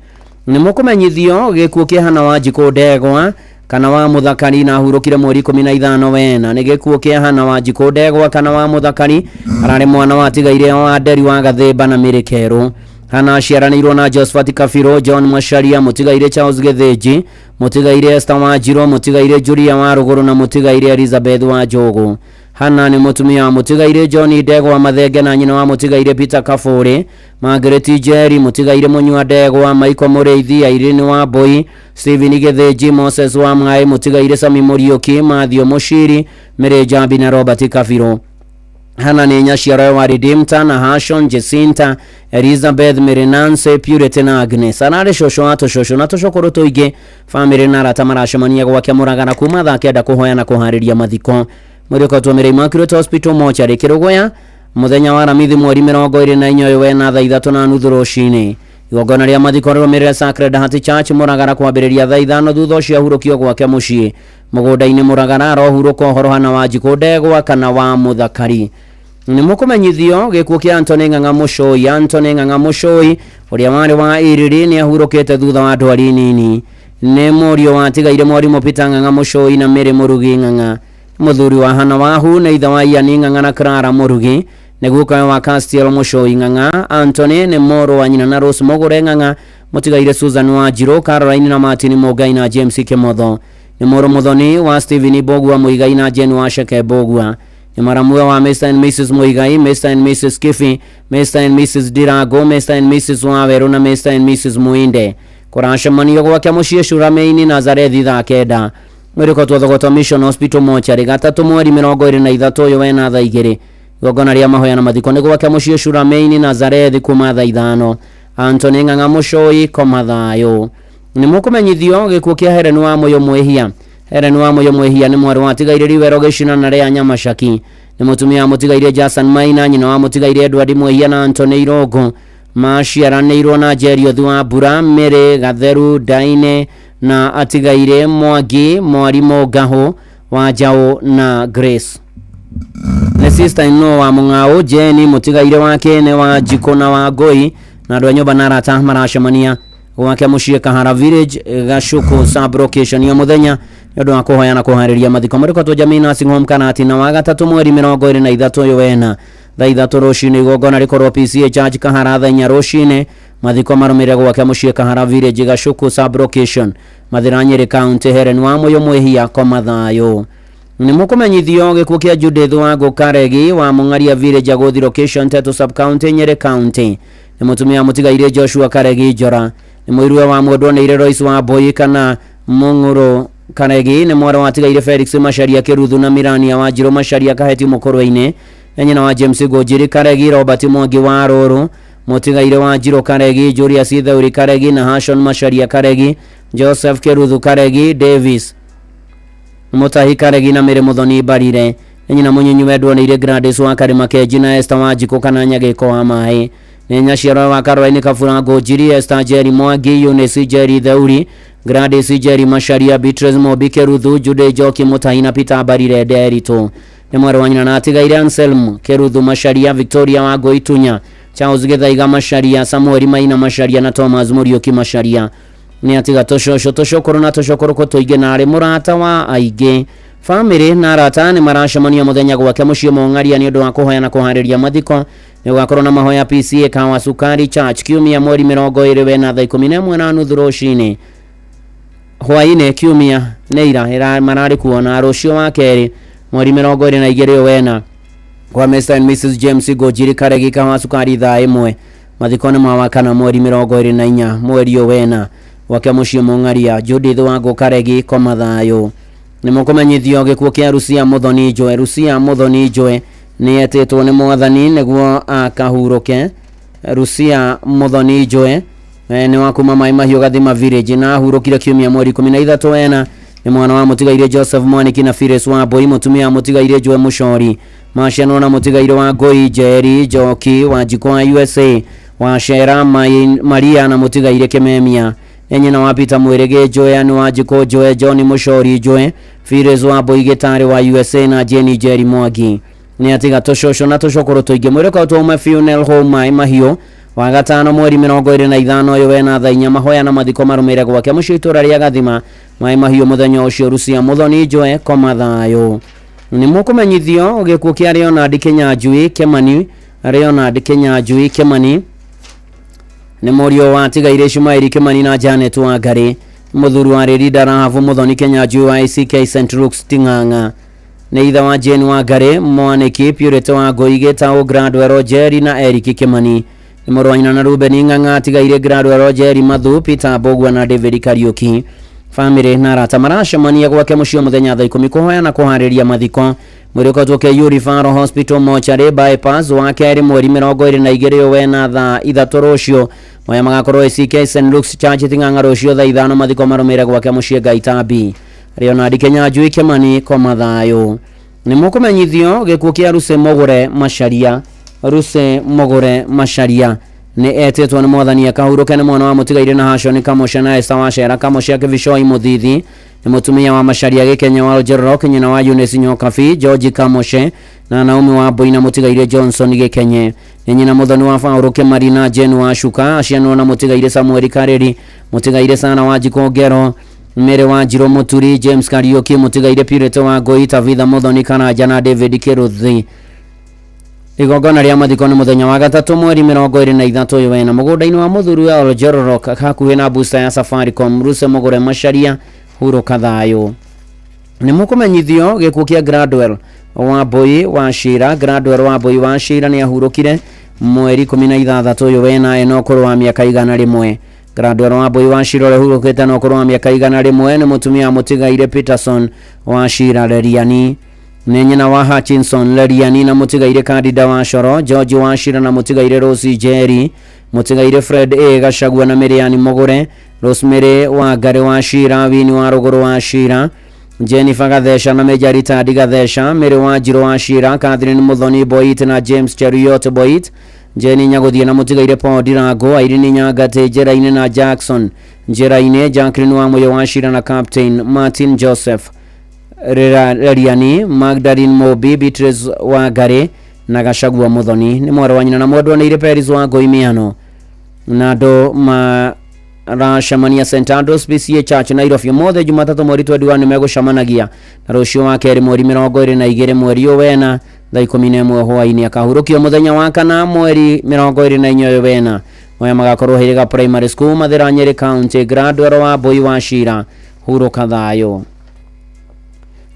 Speaker 20: Ni mukumenyithio gikuo kia Hana wa Njiko Ndegwa kana wa Muthakari na hurukire mweri 15 wena. Ni gikuo kia Hana wa Njiko Ndegwa kana wa Muthakari arari mwana wa tigaire wa Nderi wa Gathemba na Mirikero. Hana aciaranirwo na Josephat Kafiro, John Macharia, mutigaire Charles Githinji, mutigaire Esther wa Njiro, mutigaire Julia wa Ruguru na mutigaire Elizabeth wa Njogu. Hana ni mutumia wa mutigaire John Ndegwa Mathenge na nyina wa mutigaire Peter Kafuri, Margaret Jerry, mutigaire Munyua Ndegwa, Michael Mureithi, Irene wa Boy, Stephen Githinji, Moses wa Mngai, mutigaire Sami Muriuki, Mathio Mushiri, Mary Jambi na Robert Kafiro. Hana ni nyaciara wa Redempta na Hashon, Jacinta, Elizabeth, Mirinance, Purity na Agnes. Arari shosho ato shosho na toshokoro toige family na rata maracemania gwake Murang'a kuma thaa 9 kuhoya na kuhariria mathiko. Mwiri kwa tuamire Immaculate Hospital mochari Kirugoya muthenya wa Ramithi mweri 24 yo wena thaa 3:30 rucini. Igongona ria mathiko riumirire Sacred Heart Church Murang'a kwambiriria thaa 5 thutha ucio ahurukio gwake mucie mugunda-ini Murang'a arohuruka uhoro Hana wa Njiko Ndegwa kana wa Muthakari. Ni mukumenyithio gikuo kia Anthony Ng'ang'a Muchui uria wari wa Iriri ni ahurukite thutha wa ndwari nini. Ni murio wa tigaire mwarimu Peter Ng'ang'a Muchui na Mary Murugi Ng'ang'a. Muthuri wa Hana wahu na ithe wa Ian Ng'ang'a na Clara Murugi. Ni guka wa Castiel Muchui Ng'ang'a. Anthony ni moro wa nyina na Rose Mugure Ng'ang'a, mutigaire Susan wa Njiro, Caroline na Martin Mugai na James Kimotho. Ni moro muthoni wa Stephen Bogua Muigai na Jen wa Sheke Bogua. Ni maramuwe wa Mr. and Mrs. Muigai, Mr. and Mrs. Kifi, Mr. and Mrs. Dirago, Mr. and Mrs. Waweru na Mr. and Mrs. Muinde. kuracemanio gwake muciĩ Shurameini Nazarethi thaa kenda mwĩrĩko twathogoto Mission Hospital mochari gatatu mweri 23 ũyũ wena thaa 2 igongona rĩa mahoya na mathiko nĩ gwake muciĩ Shurameini Nazarethi kuma thaa 5 Anthony Ng'ang'a Mũcũi koma thayũ nĩ mũkũmenyithio gĩkuũ kĩa Helen wa Mũyũ Mwĩhia Helen wa Mũyũ Mwĩhia nĩ mwarĩ wa tigaire Riwero Gĩcina rĩa Nyamacaki nĩ mũtumia mũtigaire Jason Maina nyina wa mũtigaire Edward Mwĩhia na Anthony Irũngũ maciaranĩirwo na Jerioth wa Mbura Mĩrĩ Gatheru Daine na atigaire Mwangi Mwarimũ Ngahũ wa Njaũ na Grace nĩ sister ino wa Mũng'aũ Jeni mũtigaire wa Kene wa Njikũ na wa Ngũi na andũ a nyũmba na arata maracemania gwake muciĩ Kahara Village Gacuku sub location ya muthenya nĩ ũndũ wa kũhoya na kũharĩria mathiko marĩko tũ Jamii Nursing Home Kanati na wa gatatu mweri 23 ũyũ wena thaa 3 rũcinĩ igongona rĩkorwo PCA Church Kahara thaa 4 rũcinĩ mathiko marũmĩrĩre gwake muciĩ Kahara Village Gacuku sub location Mathĩra Nyĩrĩ County Helen wa Mũyũ Mwĩhia koma thayũ nĩ mũkũmenyithio gĩkuũ kĩa Judith wa Ngũkaregi wa Mũng'aria Village Agũthi location Tetu sub county Nyĩrĩ County nĩ mũtumia mũtigaire Joshua Karegi Njora nĩ mũirũwe wa Mwendwa Nĩire Royce wa Mbũi kana Mũng'ũrũ Karegi nĩ mwarĩ wa tigaire Felix Macharia Kĩruthu na Mirania wa Njirũ Macharia Kaheti Mũkũrũ-inĩ nyina wa James Ngũnjiri Karegi Robert Mwangi wa Rũrũ mũtigaire wa Njirũ Karegi Julius Theuri Karegi na Hashon Macharia Karegi Joseph Kĩruthu Karegi Davis Mũtahi Karegi na Mĩrĩ Mũthoni Mbarire nyina Mũnyinyi Wendwa Nĩire Gladys wa Karĩma Kenji na Esther wa Njikũ kana Nyagĩko wa Maĩ nĩ nyaciarwa wa Caroline Kabura Ngũnjiri Esther Jerry Mwangi Eunice Jerry Theuri Gladys Jerry Macharia Beatrice Mobi Kĩruthu Jude Njoki Mũtahi na Peter Mbarire Nderitu nĩ mwarĩ wa nyina na atigaire Anselm Kĩruthu Macharia Victoria wa Ngũitunya Charles Gĩthaiga Macharia Samuel Maina Macharia na Thomas Mũriũki Macharia nĩ atiga tũcokoro na tũcokoro tũingĩ na arĩ mũrata wa aingĩ family na arata nĩ maracemania mũthenya gwake muciĩ Mũng'aria nĩ ũndũ wa kũhoya na kũharĩria mathiko nĩ gũgakorwo na mahoya PCA Kawa Sukari Church kiumia mweri 20 wena thaa 11:30 rũcinĩ hwaĩ-inĩ kiumia nĩ ira mararĩ kuona rũciũ wa kerĩ mweri 22 wena kwa Mr and Mrs James Ngũnjiri Karegi Kawa Sukari thaa 1 mathiko nĩ mawakana mweri 24 mweri wena gwake muciĩ Mũng'aria Judith wa Ngũkaregi koma thayũ nĩ mũkũmenyithio gĩkuũ kĩa Rucia Mũthoni Njoe Rucia Mũthoni Njoe nĩ etĩtwo nĩ mwathani nĩguo akahurũke Rucia Mũthoni Njoe nĩ wa kuma Maĩ Mahiũ Gathima Village na ahurũkire kiumia mweri 13 wena nĩ mwana wa mũtigaire Joseph Mwaniki na Phyllis wa Mbũi mũtumia mũtigaire Njoe Mũcori maciarwo na mũtigaire wa Ngũi Jerry Njoki wa Njikũ wa USA wa Shera Maria na mũtigaire Kĩmemia nyina wa Peter Mwĩrĩgĩ Njoe nĩ wa Njikũ Njoe John Mũcori Njoe Phyllis wa Mbũi Gĩtarĩ wa USA na Jenny Jerry Mwangi nĩ atiga tũcũcũ na tũcokoro tũingĩ mwĩrĩko twauma Funeral Home Maĩ Mahiũ wa gatano mweri 25 ũyũ wena thaa 4 mahoya na mathiko marũmĩrĩre gwake muciĩ itũra rĩa Gathima Maĩ Mahiũ mũthenya ũcio Rucia Mũthoni Njoe koma thayũ nĩ mũkũmenyithio gĩkuũ kĩa Leonard Kĩnyanjui Kĩmani Leonard Kĩnyanjui Kĩmani nĩ mũriũ wa tigaire Shumairi Kĩmani na Janet Wangari mũthuri wa Rĩrinda Rahabu Mũthoni Kĩnyanjui wa ACK St Luke's Ting'ang'a nĩ ithe wa Jane Wangari Mwaniki Purity wa Ngũi Gĩtaũ Gradwell Jerry na Eric Kĩmani nĩ mũrũ wa nyina na Ruben Ng'ang'a tigaire Gradwell Jerry Mathu Peter Mbũgua na David Kariuki family na arata maracemania gwake muciĩ mũthenya thaa 10 kũhoya na kũharĩria mathiko mwĩrĩko tũke Referral Hospital mochari bypass wa kerĩ mweri 22 wena thaa 3 rũciũ moya magakorwo ACK St Luke's Church Ting'ang'a rũciũ thaa 5 mathiko marũmĩrĩre gwake muciĩ Gaitambi Leonard Kĩnyanjui Kĩmani koma thayũ nĩ mũkũmenyithio gĩkuũ kĩa Ruce Mũgũre Macharia Ruce Mũgũre Macharia nĩ etĩtwo nĩ mwathani akahurũke nĩ mwana wa mũtigaire na Hashon Kamũcha na Esther wa Shera Kamũcha Kĩbicoi Mũthithi nĩ mũtumia wa Macharia Gĩkenya wa Ojerok nyina wa Eunice Nyokabi George Kamũcha na Naomi wa Mbũi na mũtigaire Johnson Gĩkenye nĩ nyina mũthoni wa Faũrũ Kĩmari na Jane wa Cuka aciarwo na mũtigaire Samuel Kareri mũtigaire Sana wa Njikũ Ngero Mĩrĩ wa Njirũ Mũturi James Kariuki mũtigaire Purity wa Ngũi Tabitha Mũthoni Karanja na David Kĩrũthi igongona rĩa mathiko nĩ mũthenya wa gatatu mweri 23 ũyũ wena mũgũnda-inĩ wa mũthuri wa Ojerok hakuhĩ na booster ya Safaricom Ruce Mũgũre Macharia hurũka thayũ nĩ mũkũmenyithio gĩkuũ kĩa Gradwell wa Mbũi wa Shira Gradwell wa Mbũi wa Shira nĩ ahurũkire mweri 16 ũyũ wena ena ũkũrũ wa mĩaka 100 Graduate wa Boy wa Shira hurukite no korwa miaka 100 ni mutumia Mutigaire Peterson wa Shira Leriani ni nyina wa Hutchinson Leriani na Mutigaire Kandida wa Shoro George wa Shira na Mutigaire Rosie Jerry Mutigaire Fred Gashagwa na Miriam Mogore Rosemary wa Gare wa Shira Wini wa Rogoro wa Shira Jennifer Gathesha na Majorita Gathesha Mary wa Jiro wa Shira Catherine Muthoni Boit na James Cheriot Boit Jenny Nyagothie na Mutigaire Paul Dirago Irene Nyagate Jeraine na Jackson Jeraine Jacqueline wa Moyo wa Shira na Captain Martin Joseph Reriani Magdalene Mobi Beatrice wa Gare na Gashagwa Muthoni ni mwara wa nyina na mwendwa ni Peris wa Goimiano na do ma Rashamania St Andrews PCA Church Nairobi mothe Jumatatu mweri 21 megũcamanagia na rũciũ wa kerĩ mweri 22 mweri wena thaa 11 hwaĩ-inĩ akahurũkio mũthenya wa kana mweri 24 wena moya magakorwo hĩrĩga primary school Mathĩra Nyeri County. Graduate wa Boy wa Shira hurũka thayũ.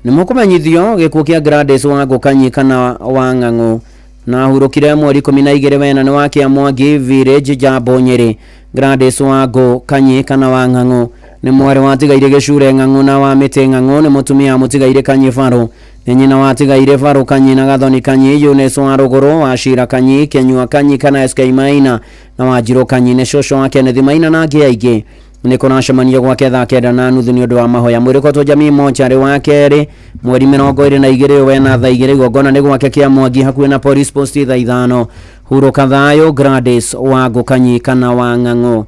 Speaker 20: Nĩ mũkũmenyithio gĩkuũ kĩa Gladys wa Ngũkanyi kana wa Ng'ang'u na hurũkire mweri 12 wena nĩ wa Kĩamwangi village Jambo Nyeri. Gladys wa Ngũkanyi kana wa Ng'ang'u ni mwari wa Tigaire Gĩcure Ng'ang'u na wa Mĩtĩ Ng'ang'u ni mũtumia Mũtigaire Kanyi Faru ni nyina wa Tigaire Faru Kanyi na Gathoni Kanyi Eunice wa Rũgũrũ wa Shira Kanyi Kenyua Kanyi kana SK Maina na wa Njirũ Kanyi ni cũcũ wa Kenneth Maina na angĩ aingĩ ni kũracemania gwake thaa 9:30 nĩ ũndũ wa mahoya mwĩrĩkotwo jamii mochari wa kerĩ mweri 22 wena thaa 2 igongona nĩ gwake Kĩamwangi hakuhĩ na police post thaa 5 hurũka thayũ. Gladys wa Ngũkanyi kana wa Ng'ang'u.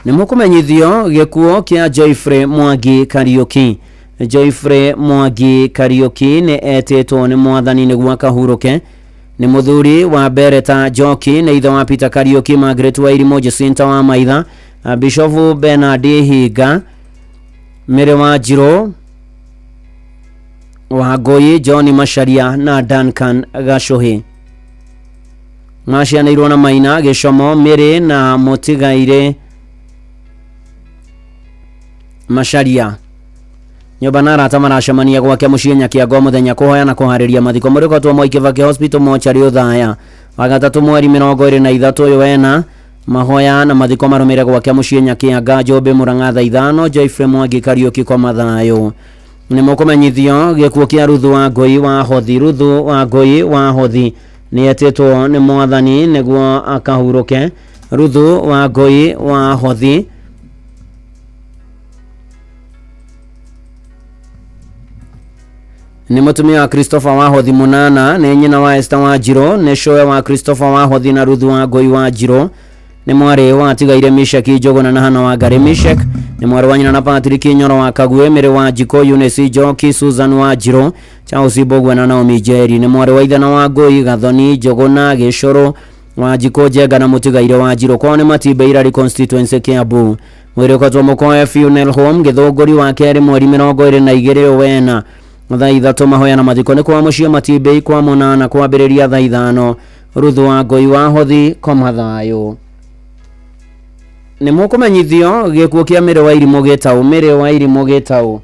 Speaker 20: Nĩ mũkũmenyithio gĩkuũ kĩa Joyfrey Mwangi Kariuki. Joyfrey Mwangi Kariuki nĩ etĩtwo nĩ mwathani nĩguo akahurũke. Ni muthuri wa Bereta Joki na ithe wa Peter Kariuki Margaret wa Irimo Jacinta wa Maitha Bishop Bernard Higa Mere wa Njirũ wa Ngũi John Macharia na Duncan Gacuhi macianĩirwo na Maina Gĩcomo Mere na Mũtigaire Macharia. Nyumba na arata maracemania gwake mũciĩ Nyakĩango mũthenya kũhoya na kũharĩria mathiko mũrĩkotwo Moi Kibaki Hospital mochari Ũthaya wagatatũ mweri 23 ũyũ wena mahoya na mathiko marũmĩrĩre gwake mũciĩ Nyakĩanga Njũmbĩ Mũrang'a thaa 5. Joyfrey Mwangi Kariuki kwa mathayũ. Nĩ mũkũmenyithio gĩkuũ kĩa Ruthu wa Ngũi wa Hothi. Ruthu wa Ngũi wa Hothi nĩ etĩtwo nĩ mwathani nĩguo akahurũke. Ruthu wa Ngũi wa Hothi ni mutumia wa Christopher wa Hothi Munana ni nyina wa Esther wa Njirũ ni shoe wa Christopher wa Hothi na Ruthu wa Ngũi wa Njirũ ni mwari wa Tigaire Mishek Njũgũna na Hana wa Ngari Mishek ni mwari wa nyina na Patrick Nyoro wa Kaguĩ Mere wa Njiko Eunice Njoki Susan wa Njirũ Charles Mbogwe na Naomi Njeri ni mwari wa Ithana wa Ngũi Gathoni Njũgũna Gĩcũrũ wa Njiko Njenga na Mũtigaire wa Njirũ kwao ni Matimbe Irari constituency Kiambu. Mwĩrĩkotwo Mũkoe Funeral Home Gĩthũngũri wa kerĩ mweri 22 wena thaa 3 mahoya na mathiko nĩ kwa mũciĩ Matimbe kwa Mũnana kwambĩrĩria thaa 5. Ruthu wa Ngũi wa Hothi kwa mathayũ. Nĩ mũkũmenyithio gĩkuũ kĩa Mĩrĩ wa Irimũ Gĩtaũ. Mĩrĩ wa Irimũ Gĩtaũ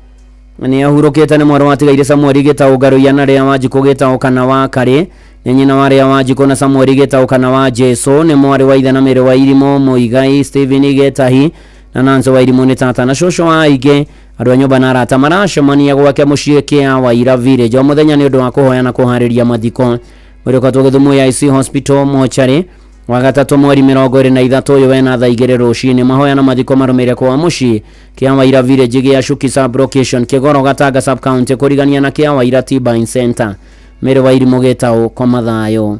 Speaker 20: nĩ ahurũkĩte nĩ mwari wa Tigaire Samuel Gĩtaũ Ngaruiya na Rĩa wa Njikũ Gĩtaũ kana wa Karĩ nĩ nyina wa Rĩa wa Njikũ na Samuel Gĩtaũ kana wa Jesu nĩ mwari wa Ithe na Mĩrĩ wa Irimũ Mũigai Stephen Gĩtahi na Nancy wa Irimũ nĩ tata na cũcũ wa aingĩ. Andũ a nyũmba na arata maracemania gwake mũciĩ kĩa Waira Village o mũthenya nĩ ũndũ wa kũhoya na kũharĩria mathiko. Mũrĩkotwo Gĩthumo ya IC Hospital mochari wagatatũ mweri 23 ũyũ wena thaa 2 rũcinĩ mahoya na mathiko marũmĩrĩre kwa mũciĩ kĩa Waira Village gĩa Shuki Sub Location Kĩgoro Gatanga Sub County kũrigania na kĩa Waira T-Bine Center. Mĩrĩ wa Irimũ Gĩtaũ kwa mathayũ.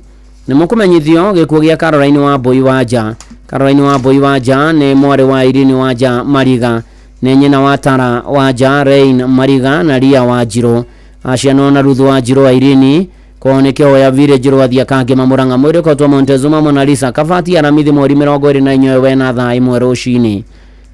Speaker 20: Nĩ mũkũmenyithio gĩkuũ gĩa Caroline wa Mbũi wa Nja. Caroline wa Mbũi wa Nja nĩ mwari wa Irene wa Nja Mariga ni nyina wa Tara wa Nja Rain Mariga na Ria wa Njirũ acianwo na Ruthu wa Njirũ wa Irene kwao nĩ Kĩhoya Village Rwathia Kangĩma Mũrang'a. Mwĩrĩkotwo Montezuma Mona Lisa Kabati Aramithi mweri 24 wena thaa 1 rũcinĩ.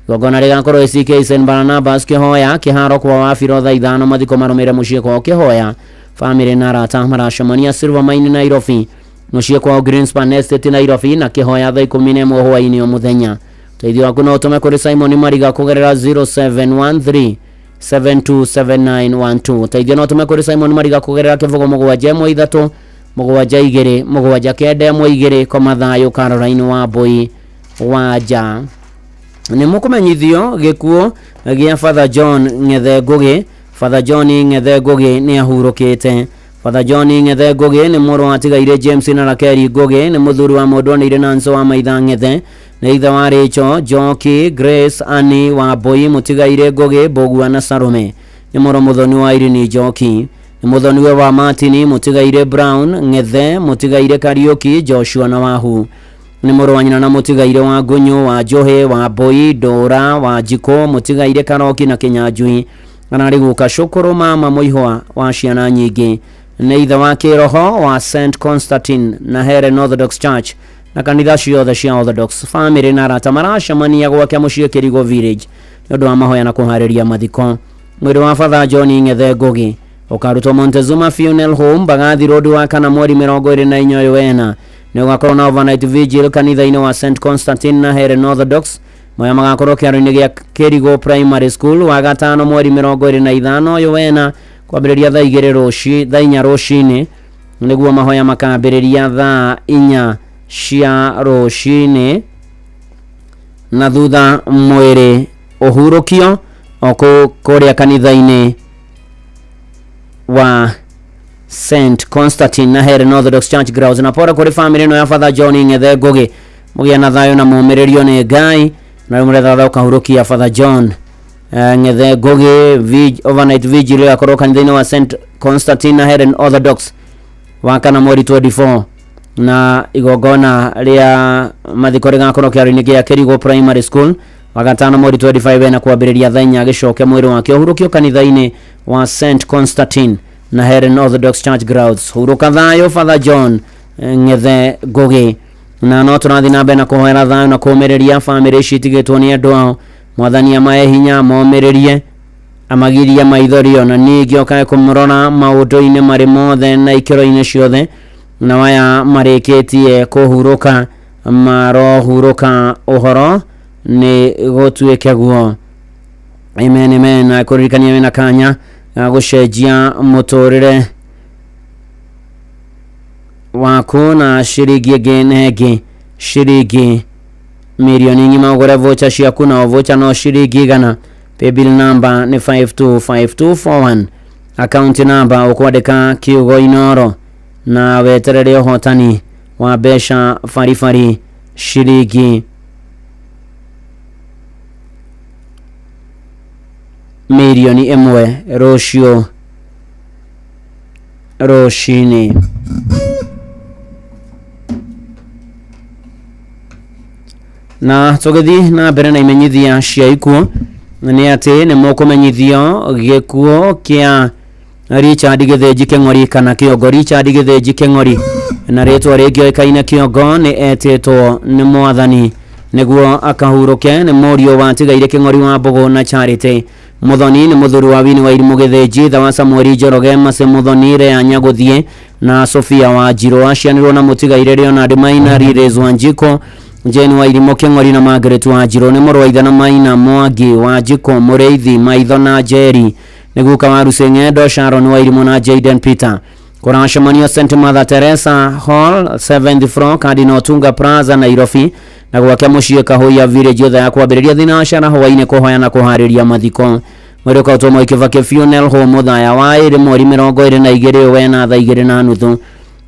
Speaker 20: Igongona rĩgakorwo ACK St Barnabas Kĩhoya kĩharo kwa Wabiro thaa 5 mathiko marũmĩrĩre mũciĩ kwao Kĩhoya. Famĩlĩ na arata maracemania Silver Mine Nairobi mũciĩ kwao Greenspan Estate Nairobi na Kĩhoya thaa 11 hwaĩ-inĩ o mũthenya. Teithio waku no ũtũme kũrĩ Simon Mariga kũgerera 0713 727912. Teithio no ũtũme kũrĩ Simon Mariga kũgerera 713 mũgwanja igĩrĩ mũgwanja kenda ĩmwe igĩrĩ Komathayo Caroline Wambui wanja. Nĩ mũkũmenyithio gĩkuũ gĩa Father John Ng'ethe Ngũgĩ. Father John Ng'ethe Ngũgĩ nĩ ahurũkĩte. Father John Ng'ethe Ngũgĩ nĩ mũrũ wa tigaire James na Rakeri Ngũgĩ, nĩ mũthuri wa mũndũ onire Nanso wa Maitha Ng'ethe, nĩ ithe wa Rachel Njoki, Grace Annie Wambui mũtigaire Ngũgĩ, Mbũgua na Salome, nĩ mũrũ mũthoni wa Irene Njoki, nĩ mũthoniwe wa Martin mũtigaire Brown Ng'ethe, mũtigaire Kariuki Joshua na Wahu, nĩ mũrũ wa nyina na mũtigaire wa Ngunyu wa Njohi wa Mbui Ndũra wa Njiko mũtigaire Karoki na Kinyanjui, kana rĩ guka Cukuru mama Mũihwa wa ciana nyingĩ, nĩ ithe wa kĩroho wa St Constantine na Helen Orthodox Church na kanitha ciothe cia Orthodox. Family na arata maracemania gwake mũciĩ Kĩrigo Village nĩ ũndũ wa mahoya na kũharĩria mathiko. Mwĩrĩ wa Father John Ng'ethe Ngũgĩ ũkarutwo Montezuma Funeral Home Mbagathi Road wa kana mweri 24 wena. Nĩ ũgakorwo na overnight vigil kanitha-inĩ wa St Constantine na Helen Orthodox. Moya magakorwo kĩharo-inĩ gĩa Kĩrigo Primary School wa gatano mweri 25 wena kwambĩrĩria thaa 4 rũcinĩ, nĩguo mahoya makambĩrĩria thaa 4 cia rũcinĩ, na thutha mwĩrĩ ũhurũkio kũrĩa kanitha-inĩ wa St Constantine na Helen Orthodox Church grounds. Na pora kũrĩ family ĩno ya Father John Ng'ethe Ngũgĩ, mũgĩa na thayũ na mũmĩrĩrio nĩ Ngai, na mũretha ũkahurũkia Father John Ng'ethe Ngũgĩ. Overnight vigil yakorwo kanitha-inĩ wa St Constantine na Helen Orthodox wa kana mweri 24, na igongona rĩa mathiko rĩgakorwo kĩharo-inĩ gĩa Kĩrigo Primary School wa gatano mweri 25 na kwambĩrĩria thaa 4 gĩcoke mwĩrĩ wake ũhurũkio kanitha-inĩ wa St Constantine na Helen Orthodox Church grounds. Hurũka thayũ Father John Ng'ethe Ngũgĩ. Na no tũrathiĩ na mbere na kũhoera thayũ na kũũmĩrĩria family ici itigĩtwo nĩ andũ ao. Mwathani amahe hinya momĩrĩrie, amagirie maithorio na ningĩ okae kũmũrora maũndũ-inĩ marĩ mothe na ikĩro-inĩ ciothe, na waya marĩkĩtie kũhurũka marohurũka ũhoro nĩ gũtuĩke guo. Amen, amen. Na kũririkania wĩna kanya gũcenjia mũtũrĩre waku na ciringi ĩngĩ na ĩngĩ, ciringi milioni ng'ima ũgũre voucher ciaku, na voucher no ciringi 100. Paybill number nĩ 525241. Account number ũkwandĩka kiugo Inoro na weterere ũhotani wa mbeca baribari ciringi milioni 1 rũciũ rũcinĩ. Na tũgĩthiĩ na mbere na imenyithia cia ikuũ, nĩ atĩ nĩ mũkũmenyithio gĩkuũ kĩa Richard Gĩthĩnji Kĩng'ori kana Kĩongo. Richard Gĩthĩnji Kĩng'ori na rĩtwa rĩngĩ oĩkaine Kĩongo nĩ etĩtwo nĩ Mwathani nĩguo akahurũke. Nĩ mũriũ wa tigaire Kĩng'ori wa Mbũgũ na Charity. Muthoni nĩ mũthuri wa Wini wa Irimũ Gĩthĩnji, tha wa Samuel Njoroge, Mase Muthoni, Rea Nyagũthiĩ na Sophia Wanjirũ. Aciarĩirwo na mũtigaire Leonard Maina, Rires Wanjiko, Jane wa Irimũ Kĩng'ori na Margaret Wanjirũ. Nĩ mũrũ wa ithe na Maina Mwangi Wanjiko, Mũrĩithi Maitho na Njeri, nĩ guka wa Ruseng'endo, Sharon wa Irimũ na Jaden Peter. Kũracemanio St Mother Teresa Hall 7th floor Cardinal Tunga Plaza Nairobi, na gwake mũciĩ Kahũia Village yothe ya kwambĩrĩria thinacara hwaĩ-inĩ kũhoya na kũharĩria mathiko. Mwĩrĩ ũkautwo Kibaki Funeral Home Thaya wa 2 mweri 22 wena thaa 2:30.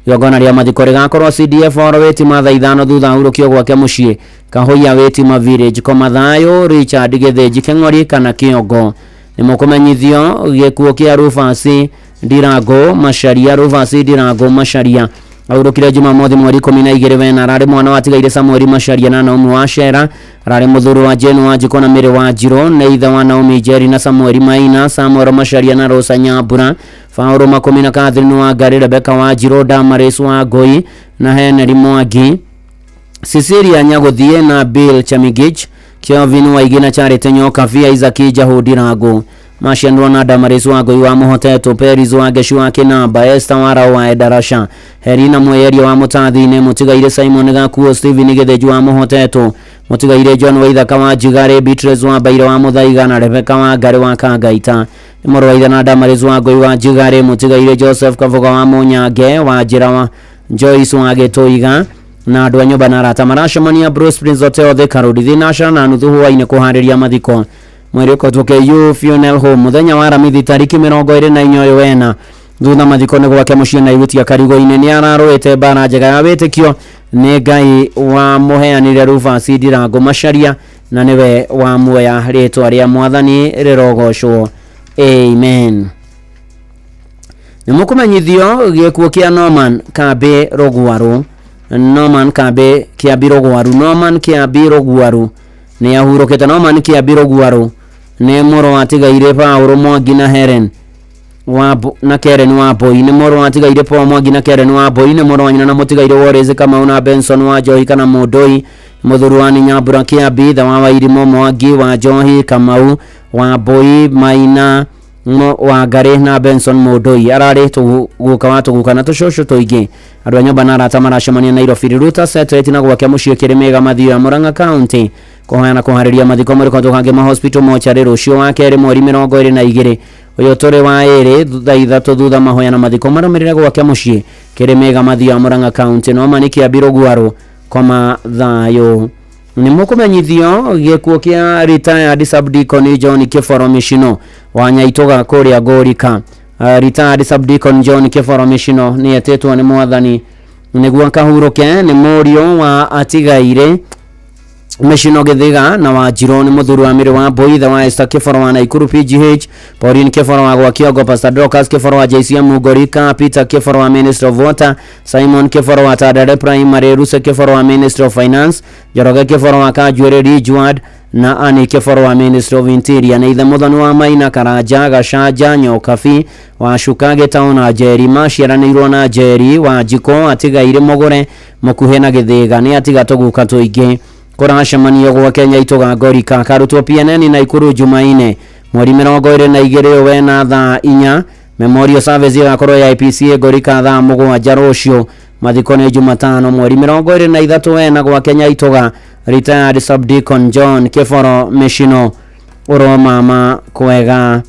Speaker 20: Igongona rĩa mathiko rĩgakorwo CDF Orowĩtima thaa 5 thutha hurũkio gwake mũciĩ Kahũia Wĩtima Village. Komathayo Richard Gĩthĩnji Kĩng'ori kana Kĩongo. Nĩ mũkũmenyithio gĩkuũ kĩa Rufus Ndirango Macharia. Rufus Ndirango Macharia ahurũkire Jumamothi mweri 12 wena, ararĩ mwana wa tigaire Samuel Macharia na Naomi Wachera, ararĩ mũthuri wa Jane Wanjiko na Mary Wanjirũ, nĩ ithe wa Naomi Njeri na Samuel Maina, Samuel Macharia na Rosa Nyambura, Faũrũ Makũmi na Catherine Wangari, Rebecca Wanjirũ, Damaris Wangui na Henry Mwangi, Cecilia Nyagũthiĩ na Bill Chamigich, Kelvin Waigi na Charity Nyoka, Via Isaac Njahu Ndirango. Macianĩrwo na Damaris Wangui wa Mũhoteto, Peris wa Ngecu wa Kĩnamba, Esther Warau wa Endarasha, Herina Mweyeria wa Mũtathi-inĩ, mũtigaire Simon Gakuo, Stephen Gĩthĩnji wa Mũhoteto, mũtigaire John wa Ithaka wa Njigare, Beatrice wa Mbaire wa Mũthaiga na Rebecca wa Ngari wa Kangaita. moro wa ithana Damaris wa Ngoi wa Njigari Mutigaire Joseph Kavuga wa Munyange wa Njira wa Joyce wa Gituiga na andu a nyumba na arata maracemania Bruce Prince Hotel Thika Road thinacara na nuthu hwaine kuhariria mathiko mweri ukotwoke yu funeral home muthenya wa Aramithi tariki 24 wena thutha mathiko ni gwake mucii na irutia Karigo-ini ni ararwite bara njega ya witikio ni Ngai wa muheanire Rufus Ndirango Macharia na niwe wa muoya ritwa ria Mwathani rirogocwo amen. Nimukumenyithio gikuo kia Norman Kabe Rogwaru Norman Kabe Kiambi Rogwaru Norman Kiambi Rogwaru ni ahurukite Norman Kiambi Rogwaru ni moro atigaire Paulo Mwangi na Helen na Karen wa Boy ni moro atigaire Paulo Mwangi na Karen wa Boy ni moro wanyina na mutigaire Warezi kama una Benson wa Johi kana Modoi Muthuruani Nyambura Kiambi tha wa Wairimo Mwangi wa Johi Kamau wa Boy Maina wa Ngari na Benson Modoi arari tuguka wa tuguka na tushosho toigi andu a nyumba na arata maracemania Nairobi Ruta Satellite na gwake mucii Kirimega Mathio ya Murang'a County kuhana kuhariria mathiko muri kontukange ma hospital mochari rucio wa keri mweri 22 uyu turi wa iri thutha ithatu thutha mahoya na mathiko maramirire gwake mucii Kirimega Mathio ya Murang'a County no maniki Kiambi Rogwaru koma thayo ni mukumenyithio gikuo kia retired subdeacon John Kiforo Mishino wa Nyaitoga kuria Gorika retired subdeacon John Kiforo Mishino ni etetwo ni Mwathani niguo kahuruke ni murio wa atigaire Mishino Githiga na wa Jironi muthuri wa miri wa Boitha wa Esther Kiforo wa Naikuru PGH Pauline Kiforo wa gwa Kiogo Pastor Dorcas Kiforo wa JCM Gorika Peter Kiforo wa Ministry of Water Simon Kiforo wa Tadare Primary Ruse Kiforo wa Ministry of Finance Joroge Kiforo wa Kajwere Ridgewood na Ani Kiforo wa Ministry of Interior na ithe muthoni wa Maina Karaja Gashaja Nyokafi wa Shukage Town na Jerry maciaranirwo na Jerry wa Jiko atigaire Mogore mukuhe na Githiga ni atiga tuguka tuingi kuracemania gwa Kenya Itoga Gorika karutwo PNN na Ikuru Jumaine mweri 22 wena thaa 4 Memorial Service ya koro ya IPCA Gorika thaa 7 rucio mathiko ni Jumatano mweri 23 wena gwa Kenya Itoga retired subdeacon John Kiforo Mishino uromama kwega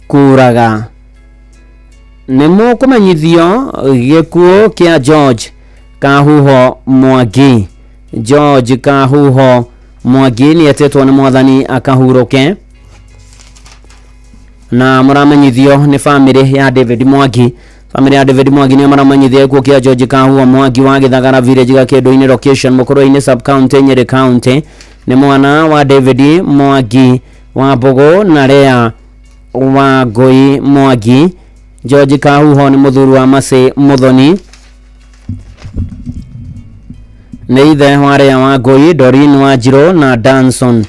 Speaker 20: kuraga nimo kumenyithio gikuo kia George Kahuho Mwangi George Kahuho Mwangi ni etetwo ni Mwathani akahuruke na muramenyithio ni family ya David Mwangi family ya David Mwangi ni maramenyithio gikuo kia George Kahuho Mwangi wa Githagara village ga Kindu-ini location Mukuru-ini sub county Nyeri county ni mwana wa David Mwangi wa Mbogo na Rea wa Ngoi Mwangi. George Kahuho ni muthuri wa Mase Muthoni ni ithe wa Rea wa Ngoi Doreen wa Njiro na Danson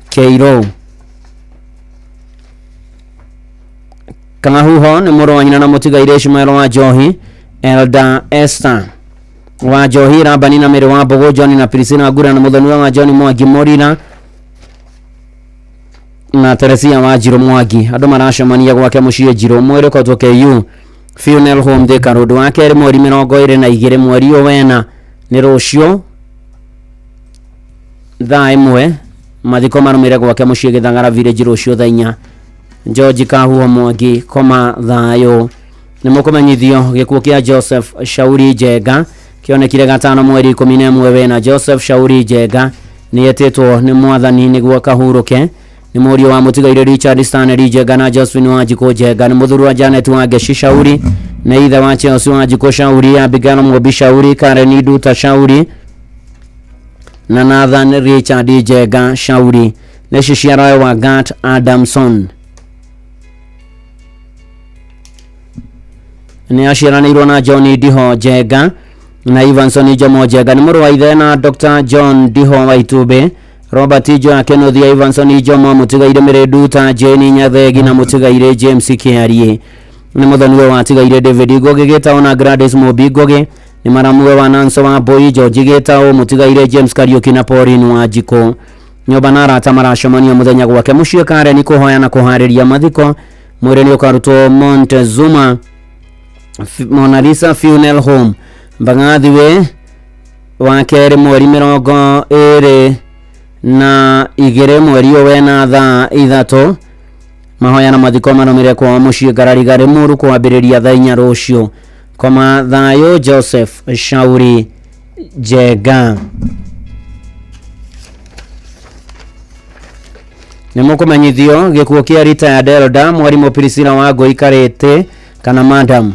Speaker 20: Keiro. Kahuho ni muru wa nyina na mutigaire Ishmael wa Johi Elda Esther wa Johi Rabani na Mary wa Mbogo John na Priscilla Agura na muthoni wa John Mwangi Morina na Teresia wa Njiro Mwangi andu maracemania gwake mucii Njiro mweri kotwoke yu funeral home Thika Road wa keri mweri 22 mweri wena ni rucio thaa 1 mathiko marumire gwake mucii Githagara village rucio thaa 4 George Kahuho Mwangi koma thayo ni mukumenyithio gikuo kia Joseph Shauri Jega kionekire gatano mweri 11 wena Joseph Shauri Jega ni etetwo ni Mwathani niguo kahuruke ni murio wa mutigaire Richard Stanley Jega na Josephine Wanjiko Jega ni muthuri wa Janet wa Geshi Shauri na ithe wa Chelsea Wanjiko Shauri Abigail Mwobi Shauri Karen Duta Shauri na Nathan Richard Jega Shauri na Shishira wa Gat Adamson ni aciaranirwo na John Diho Jega na Ivanson Jomo Jega ni muru wa ithe na Dr. John Diho wa Itube Robert Ijo Akenothia Ivanson Jomo mutigaire Miredu ta Jane Nyathegi na mutigaire James Kiarie ni muthoni wa tigaire David Goge Gitao na Gladys Mobi Goge ni maramuwe wa Nanso wa Boy George Gitao mutigaire James Kariuki na Pauline Wanjiko nyumba na arata maracemania muthenya gwake mucii Karen kuhoya na kuhariria mathiko mwiri ni ukarutwo Montezuma Mona Lisa Funeral Home Bangathiwe wa keri mweri 22 na igere mweri wena thaa ithatu mahoya na mathiko manomire kwa muciĩ Ngararigari Muru kwambĩrĩria thaa 4 rũciũ. Koma thayo Joseph Shauri Jega. Nimukumenyithio gĩkuũ kĩa retired elder Mwarimũ Priscilla Wangui Karete kana madam.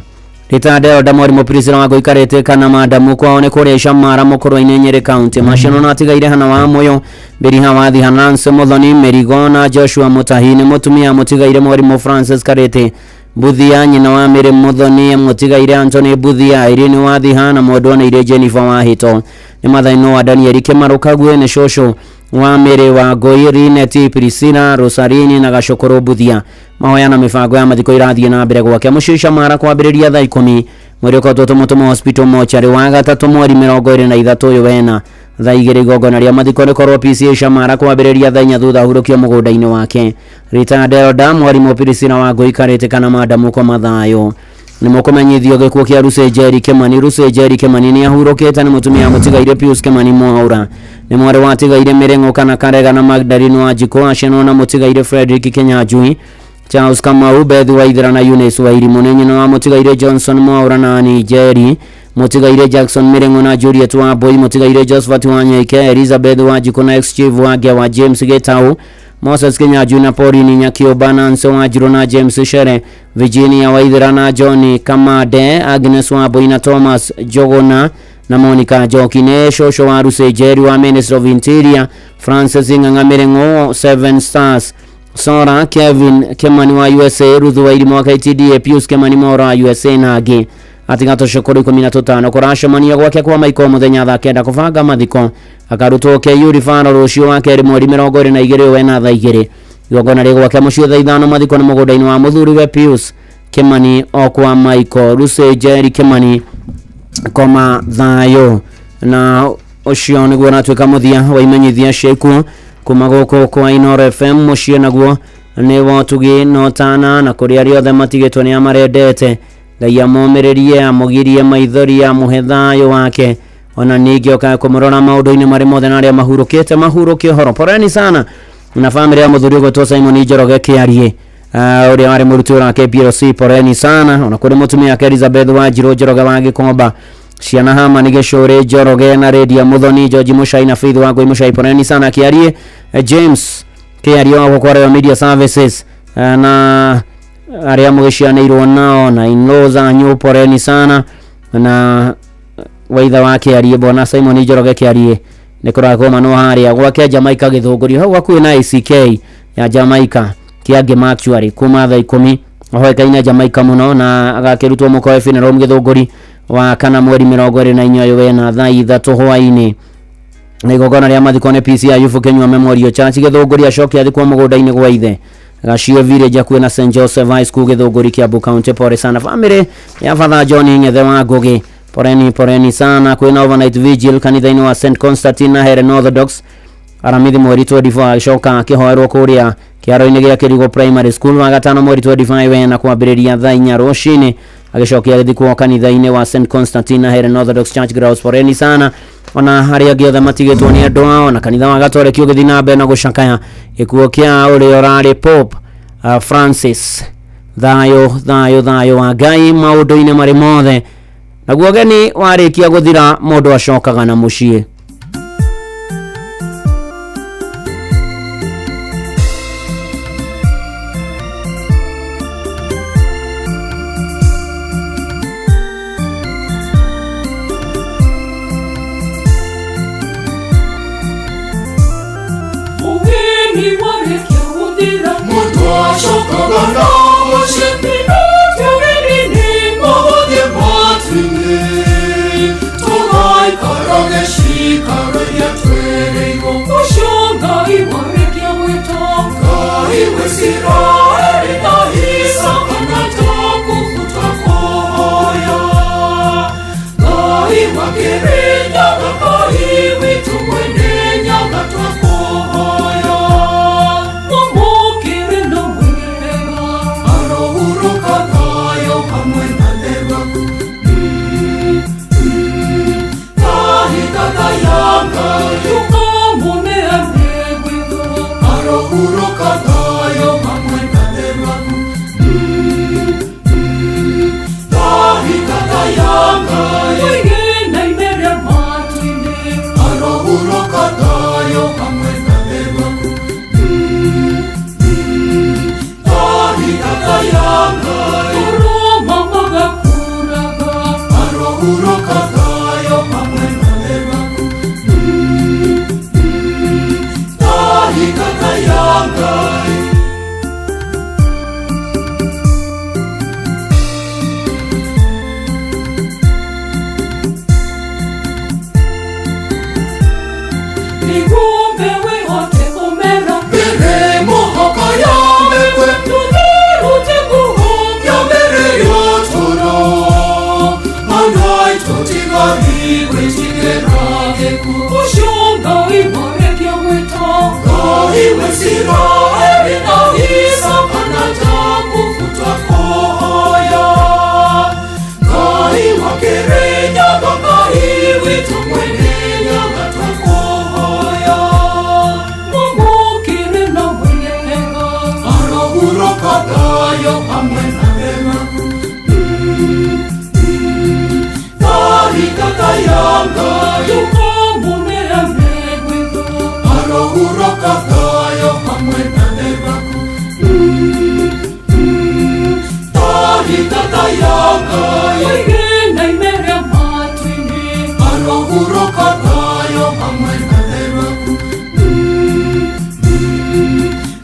Speaker 20: Retired elder Mwarimũ Priscilla Wangui Karete kana madam kwao nĩ kũrĩa Icamara mũkũrũ-inĩ Nyeri County. Macino natigaire hana wa Moyo Mberiha wathi Hanance Muthoni Merigo na Joshua Mutahi nĩ mũtumia mũtigaire Mwarimũ Francis Karete Buthia nyina wa Mary Muthoni mũtigaire Anthony Buthia Irene Wathiha na mũndũ na ire Jennifer Wahito. Nĩ mathaino wa Daniel Kimarukagwe nĩ shosho wa Mary wa Goiri Neti Priscilla Rosarini na Gacokoro Buthia. Mahoya na mibango ya mathiko irathie na mbere gwake muciĩ Icamara kwambĩrĩria thaa 10 mweri ũkotwo mũtumo hospital mochari wa gatatũ mweri 23 ũyũ wena thaa 2 igongona rĩa mathiko rĩkorwo PCA Icamara kwambĩrĩria thaa 4 thutha hurũkio mũgũnda-inĩ wake. Retired elder Mwarimũ Priscilla Wangui Karete kana madamu kwa mathayo. Nimukumenyithio gĩkuũ kĩa Lucy Jerry Kimani. Lucy Jerry Kimani nĩ ahurũkĩte nĩ mũtumia mũtigaire Pius Kimani Mwaura. Nĩ mwarĩ wa tigaire Mirengo kana Karega na Magdalene Wanjiko aciarwo na mũtigaire Frederick Kinyanjui. Charles Kamau Bethi Waithera na Eunice Wairimu nĩ nyina wa mũtigaire Johnson Mwaura na Annie Jerry. Mũtigaire Jackson Mirengo na Juliet Wambui. Mũtigaire Josephat Wanyaike, Elizabeth Wanjiko na ex-chief wake wa James Getau. Moses Kinyanjui na Pauline Nyakioba na Nso Wanjiru na James Shere. Virginia Waithera na Johnny Kamade, Agnes Wambui na Thomas Jogona na Monica Joki. Nĩ shosho wa Lucy Jerry wa Ministry of Interior. Francis Ng'ang'a Mirengo 7 Stars. Sora Kevin Kimani wa USA, Ruth Wairimu wa KTDA, Pius Kimani Mwaura wa USA na angĩ. Atigato cukuru 15 kũracemania gwake kwa Maiko mũthenya thaa 9 kũbanga mathiko. Akarutwo KU ribaro rũciũ wa kerĩ mweri 22 wena thaa 2. Igongona rĩa gwake mũciĩ thaa 5 mathiko nĩ mũgũnda-inĩ wa mũthuriwe Pius Kimani okwa Maiko. Lucy Jerry Kimani koma thayo na ũcio nĩguo natuĩka mũthia wa imenyithia ciaku kuma gũkũ kwa Inooro FM. Mũciĩ naguo nĩ wotugi notana na kũrĩ arĩa othe matigĩtwo nĩ amarendete. Ngai amũmĩrĩrie amũgirie maithori amũhe thayũ wake ona ningĩ okaga kũmũrora maũndũ-inĩ marĩ mothe na arĩa mahurũkĩte mahurũkie horo. Poreni sana na bamĩrĩ ya mũthuri ũgwĩtwo Simon Njoroge Kĩarie ũrĩa warĩ mũruti wa KPLC. Poreni sana ona kũrĩ mũtumia wake Elizabeth Wanjiru Njoroge wa Gĩkomba, ciana Hama nĩ Gĩcũrĩ Njoroge na Redia Muthoni, George Muchai na Faith Wangui Muchai. Poreni sana Kĩarie. James Kĩarie wa Gũkwarĩrwo Media Services na arĩa mũgĩcianĩirwo nao na in-laws anyu. Poreni sana na waitha wa Kĩarie bona Simon Njoroge Kĩarie nĩ kũrakoma no harĩa gwake Jamaica Gĩthũngũri hau hakuhĩ na ACK ya Jamaica Kĩangĩ Mortuary kuma thaa 10. Ahoekaine Jamaica mũno na agakĩrutwo mũkoe funeral Gĩthũngũri wa kana mweri 24 ũyũ wena thaa 3 hwaĩ-inĩ. Na igongona rĩa mathiko nĩ PCI Youth Kenyua Memorial Church Gĩthũngũri acoke athikwo mũgũnda-inĩ gwa ithe Gacio Village akuĩ na St Joseph High School Gĩthũngũri Kiambu County. Pore sana family ya Father John Ng'ethe wa Ngũgĩ. Poreni sana. Kwĩna overnight vigil kanitha-inĩ wa St Constantine na Helen Orthodox aramithi mweri 24 acoka akĩhoerwo kũrĩa kĩharo-inĩ gĩa Kĩrigo Primary School wa gatano mweri 25 wena kwambĩrĩria thaa 4 rũcinĩ agĩcokia gĩthikwo kanitha-inĩ wa St Constantine na Helen Orthodox Church Grounds. Poreni sana ona harĩa angĩ othe matigĩtwo nĩ andũ ao na kanitha wa Gatoreki ũgĩthiĩ na mbere na gũcakaya gĩkuũ kĩa ũrĩa ũrarĩ Pope Francis. Thayũ wa Ngai maũndũ-inĩ marĩ mothe. Naguo geni warĩkia gũthira mũndũ acokaga na mũciĩ.
Speaker 11: yanga yukamunea megwitho arohuroka thayo hamwe na nevaku tahitata yanga igena imeria matwini arohuroka thayo hamwe na nevaku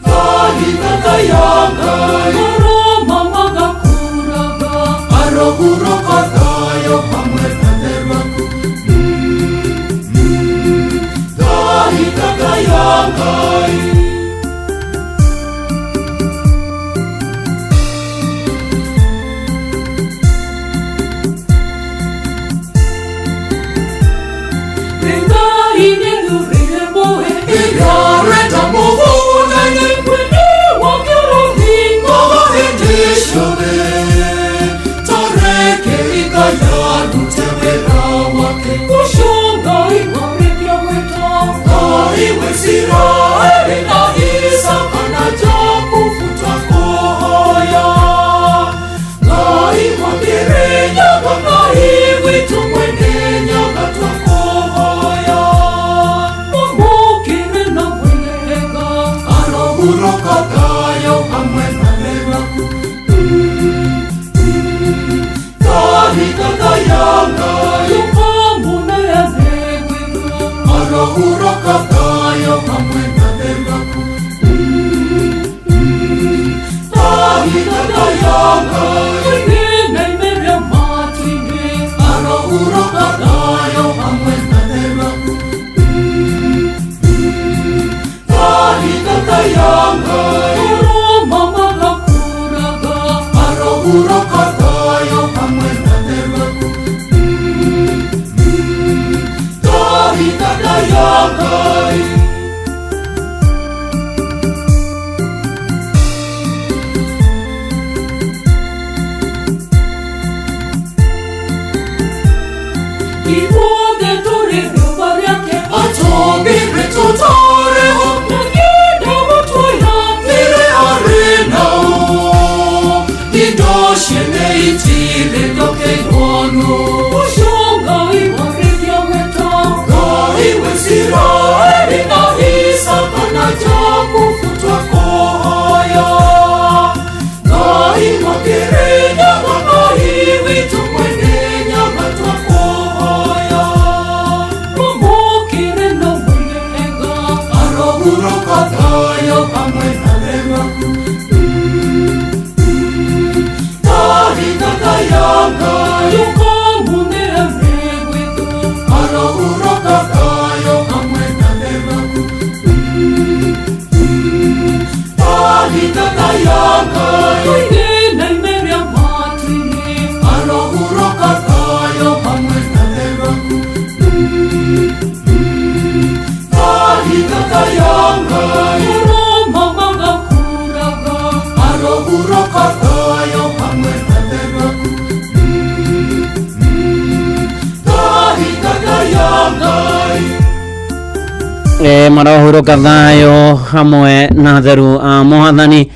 Speaker 11: tahitata yanga aroma magakuraga arohuroka thayo hamwe na nevaku tahitata yanga
Speaker 20: marohuruka thayo hamwe na theru a Mwathani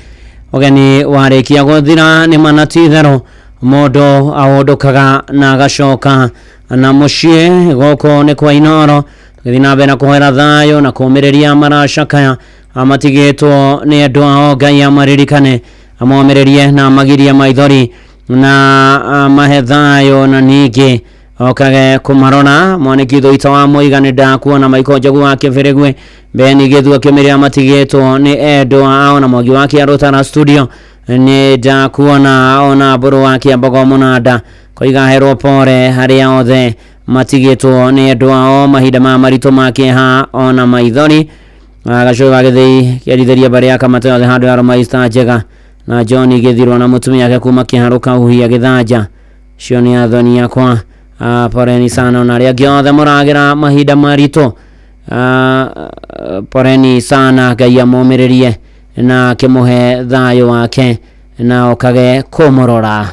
Speaker 20: ogeni warikia guthira ni manatithero mundu awundukaga na agacoka na mucii goko ni kwa Inoro tugithi na mbere na kuhera thayo na kumiriria maracakaya amatigitwo ni andu ao Ngai amaririkane amomererie na magirie maithori na mahe thayo na ningi okage kumarona mwaniki thuita wa muigani ndakuona maiko njogu wake Veregwe beni githu akimiria matigitwo ni endo ao na mwangi wake arutana studio ni ndakuona ona buru wake Mbogo Munanda koiga hero pore haria othe matigitwo ni endo ao mahinda ma marito make ha ona maithori agacoka gagithii kiarithiria bari ya kamata othe handu ya Romaista njega na John githirwo na mutumia yake kuma kiharuka uhia githanja cio ni athoni yakwa poreni sana na ria giothe muragira mahinda marito poreni sana Ngai amomererie na kimuhe thayo wake na okage kumurora.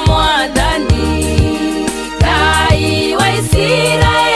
Speaker 4: Mwathani Ngai wa Israeli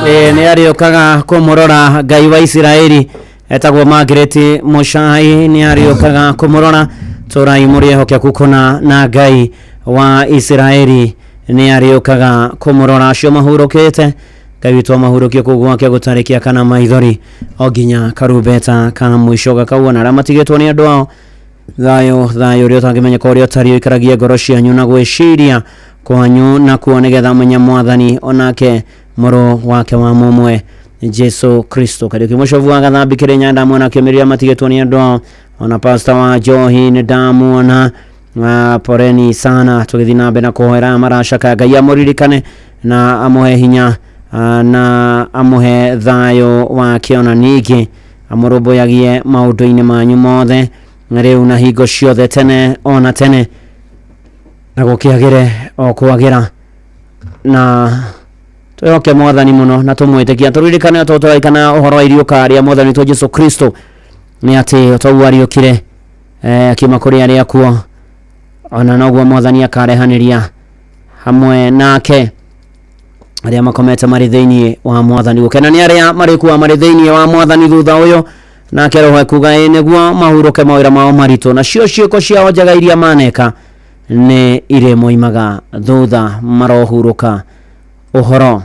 Speaker 20: nĩ arĩũkaga kũmũrora Ngai wa Isiraeli etagwo Margaret Muchai, nĩ arĩũkaga kũmũrora tũrai mũrĩ ehokeku kũna na Ngai wa Isiraeli, nĩ arĩũkaga kũmũrora acio mahurũkĩte. Ngai witũ amahurũkie kũu gwake gũtarĩkia kana maithori o nginya karumbeta ka mũico gakauona arĩa matigĩtwo nĩ andũ ao. Thayũ ũrĩa ũtangĩmenyeka ũrĩa ũtariĩ ũikaragie ngoro cianyu na gwĩciria kwanyu na kuo nĩgetha menye Mwathani onake mũrũ wake wa mũmwe Jesu Kristo. Kariuki mũcovu wa gathambi kĩrĩ nyanda mwena kĩũmĩrĩria matigĩtwo nĩ andũ ao. Ona pastor wa Njohi nĩ ndamuona. Poreni sana, tũgĩthiĩ na mbere na kũhoera maracaka Ngai amũririkane na amũhe hinya na amũhe thayũ wake, ona ningĩ amũrũmbũyagie maũndũ-inĩ manyu mothe rĩu na hingo ciothe tene ona tene, na gũkĩagĩre o kwagĩra, na twĩhoke Mwathani mũno na tũmwĩtĩkia. Tũririkane tũtũraikana ũhoro wa iriũka rĩa Mwathani witũ Jesu Kristo nĩ atĩ ũtau ariũkire akiuma kũrĩ arĩa akuo, ona noguo Mwathani akarehanĩria hamwe nake arĩa makomete marĩ thĩinĩ wa Mwathani. Gũkena nĩ arĩa marĩkuwa marĩ thĩinĩ wa Mwathani thutha ũyũ, nake Roho ekuga nĩguo mahurũke mawĩra mao maritũ, na cio ciĩko ciao njega iria maneka nĩ irĩ moimaga thutha marohurũka ũhoro.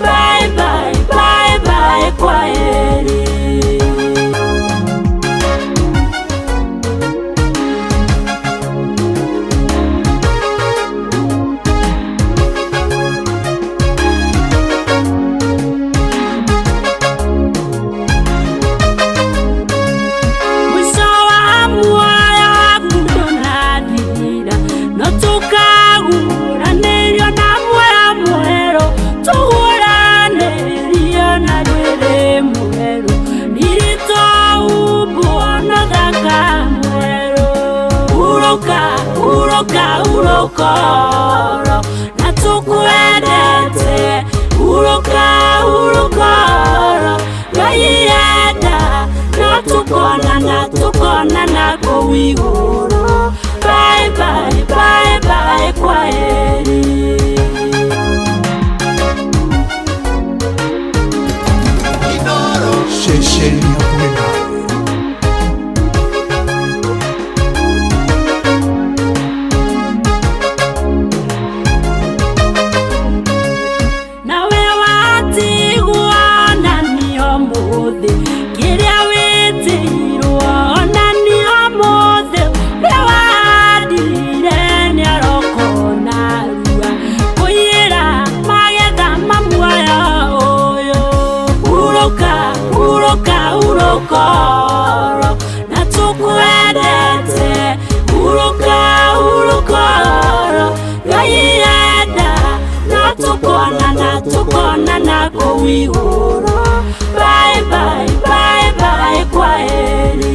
Speaker 11: Bye bye, bye bye, kwaheri. Urokoro na tukwendete, urokoro Ngai enda na tukonana kũu igũrũ. Bye bye, bye bye, kwaheri.
Speaker 2: Shesheni hakuwe nawe. Urokoro na tukwendete, urokoro Ngai enda na tukonana kũu igũrũ. Bye bye, bye bye, kwaheri.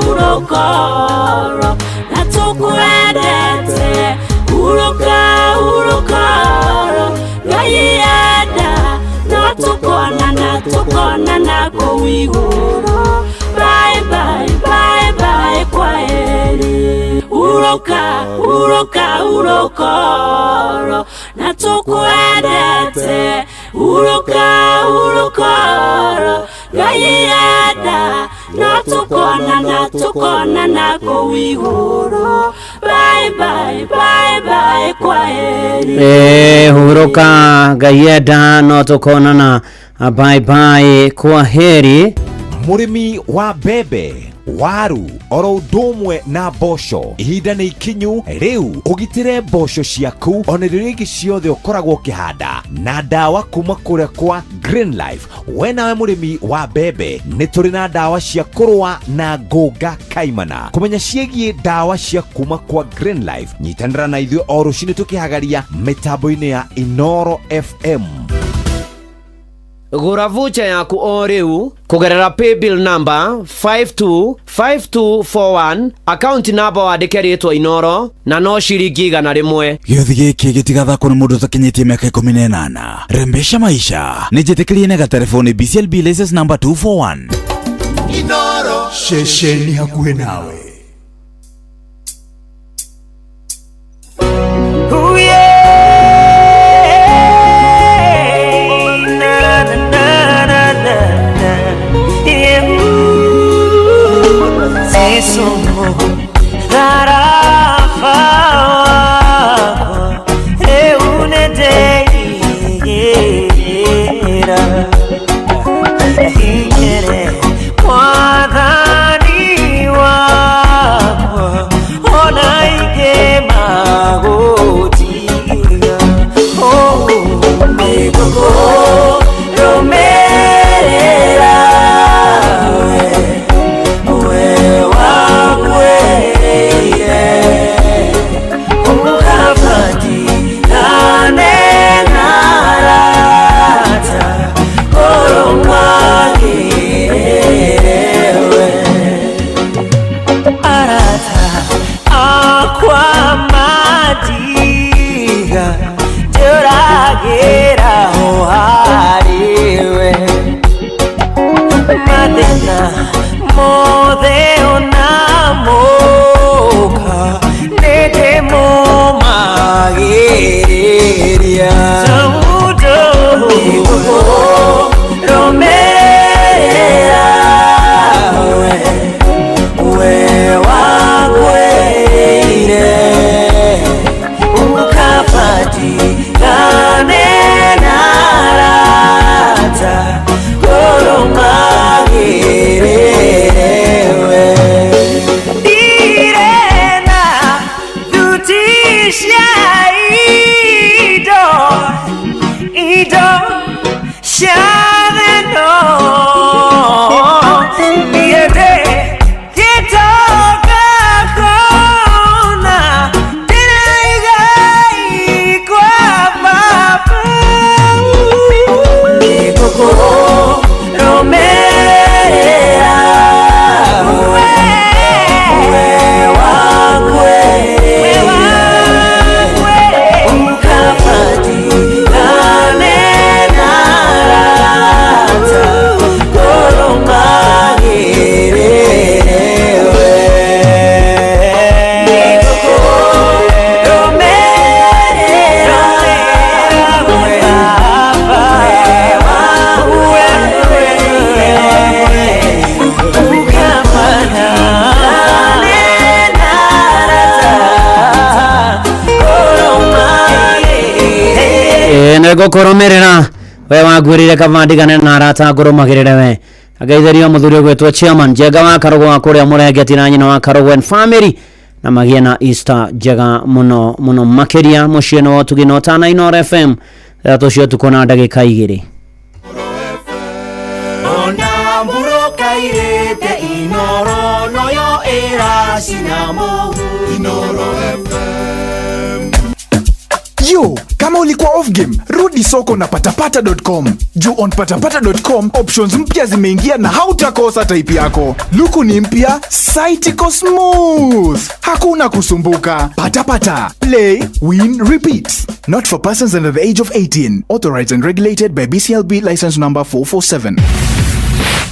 Speaker 2: Urokoro na tukwendete, urokoro Ngai enda na tukonana kũu igũrũ. Bye
Speaker 11: Uroka, uroka, urokoro, na tukwendete. Uroka, urokoro, gayada, na tukona na kuiguru. Bye bye, bye bye, kwaheri.
Speaker 20: Uroka, gayada, na tukona na bye bye, kwaheri.
Speaker 13: Murimi wa bebe, waru, oro domwe na bosho. Ihinda ni ikinyu, riu ugitire bosho ciaku ona ringi ciothe ukoragwo kihanda na dawa kuma kuria kwa Green Life. We nawe murimi wa bebe, ni turi na dawa cia kurwa na ngoga kaimana. Kumenya ciegie dawa cia kuma kwa Green Life, nyitanira na ithuĩ o rucini tukihagaria mitambo-ini ya Inoro FM.
Speaker 20: Gura voucher yaku o riu kugerera paybill number 525241, account number wandike ritwa Inoro na no ciringi 100.
Speaker 12: Gĩothi gĩkĩ gĩtigathakwo nĩ mũndũ ũtakinyĩtie mĩaka 18. Rembesha maisha nĩ njĩtĩkĩrie na telefoni BCLB license number 241.
Speaker 2: Inoro shesheni hakuhe nawe.
Speaker 11: Somo tarafa wako eunedera hikere mwadhani wako ona ike magotiga megogo romerera
Speaker 20: Gukoromerera we wagwirire kavandigane na arata ngurumagirire we ageithĩrio mũthuri ũgwĩtwo chairman Njenga wa Karũgũ wa kũrĩa Mũrengeti na nyina wa Karũgũ and family na magie na Easter njega mũno mũno makĩria mũciĩ no tugino tana Inoro FM tũcio tukona ndagĩka 2
Speaker 11: ona muroka irete Inoro noyo eracina mũhu Inoro FM.
Speaker 2: Yo, kama ulikuwa off game, rudi soko na patapata.com. Juu on patapata.com, options mpya zimeingia na hautakosa type yako. Luku ni mpya, site iko smooth. Hakuna kusumbuka. Patapata. Play, win, repeat. Not for persons under the age of 18. Authorized and regulated by BCLB license number 447.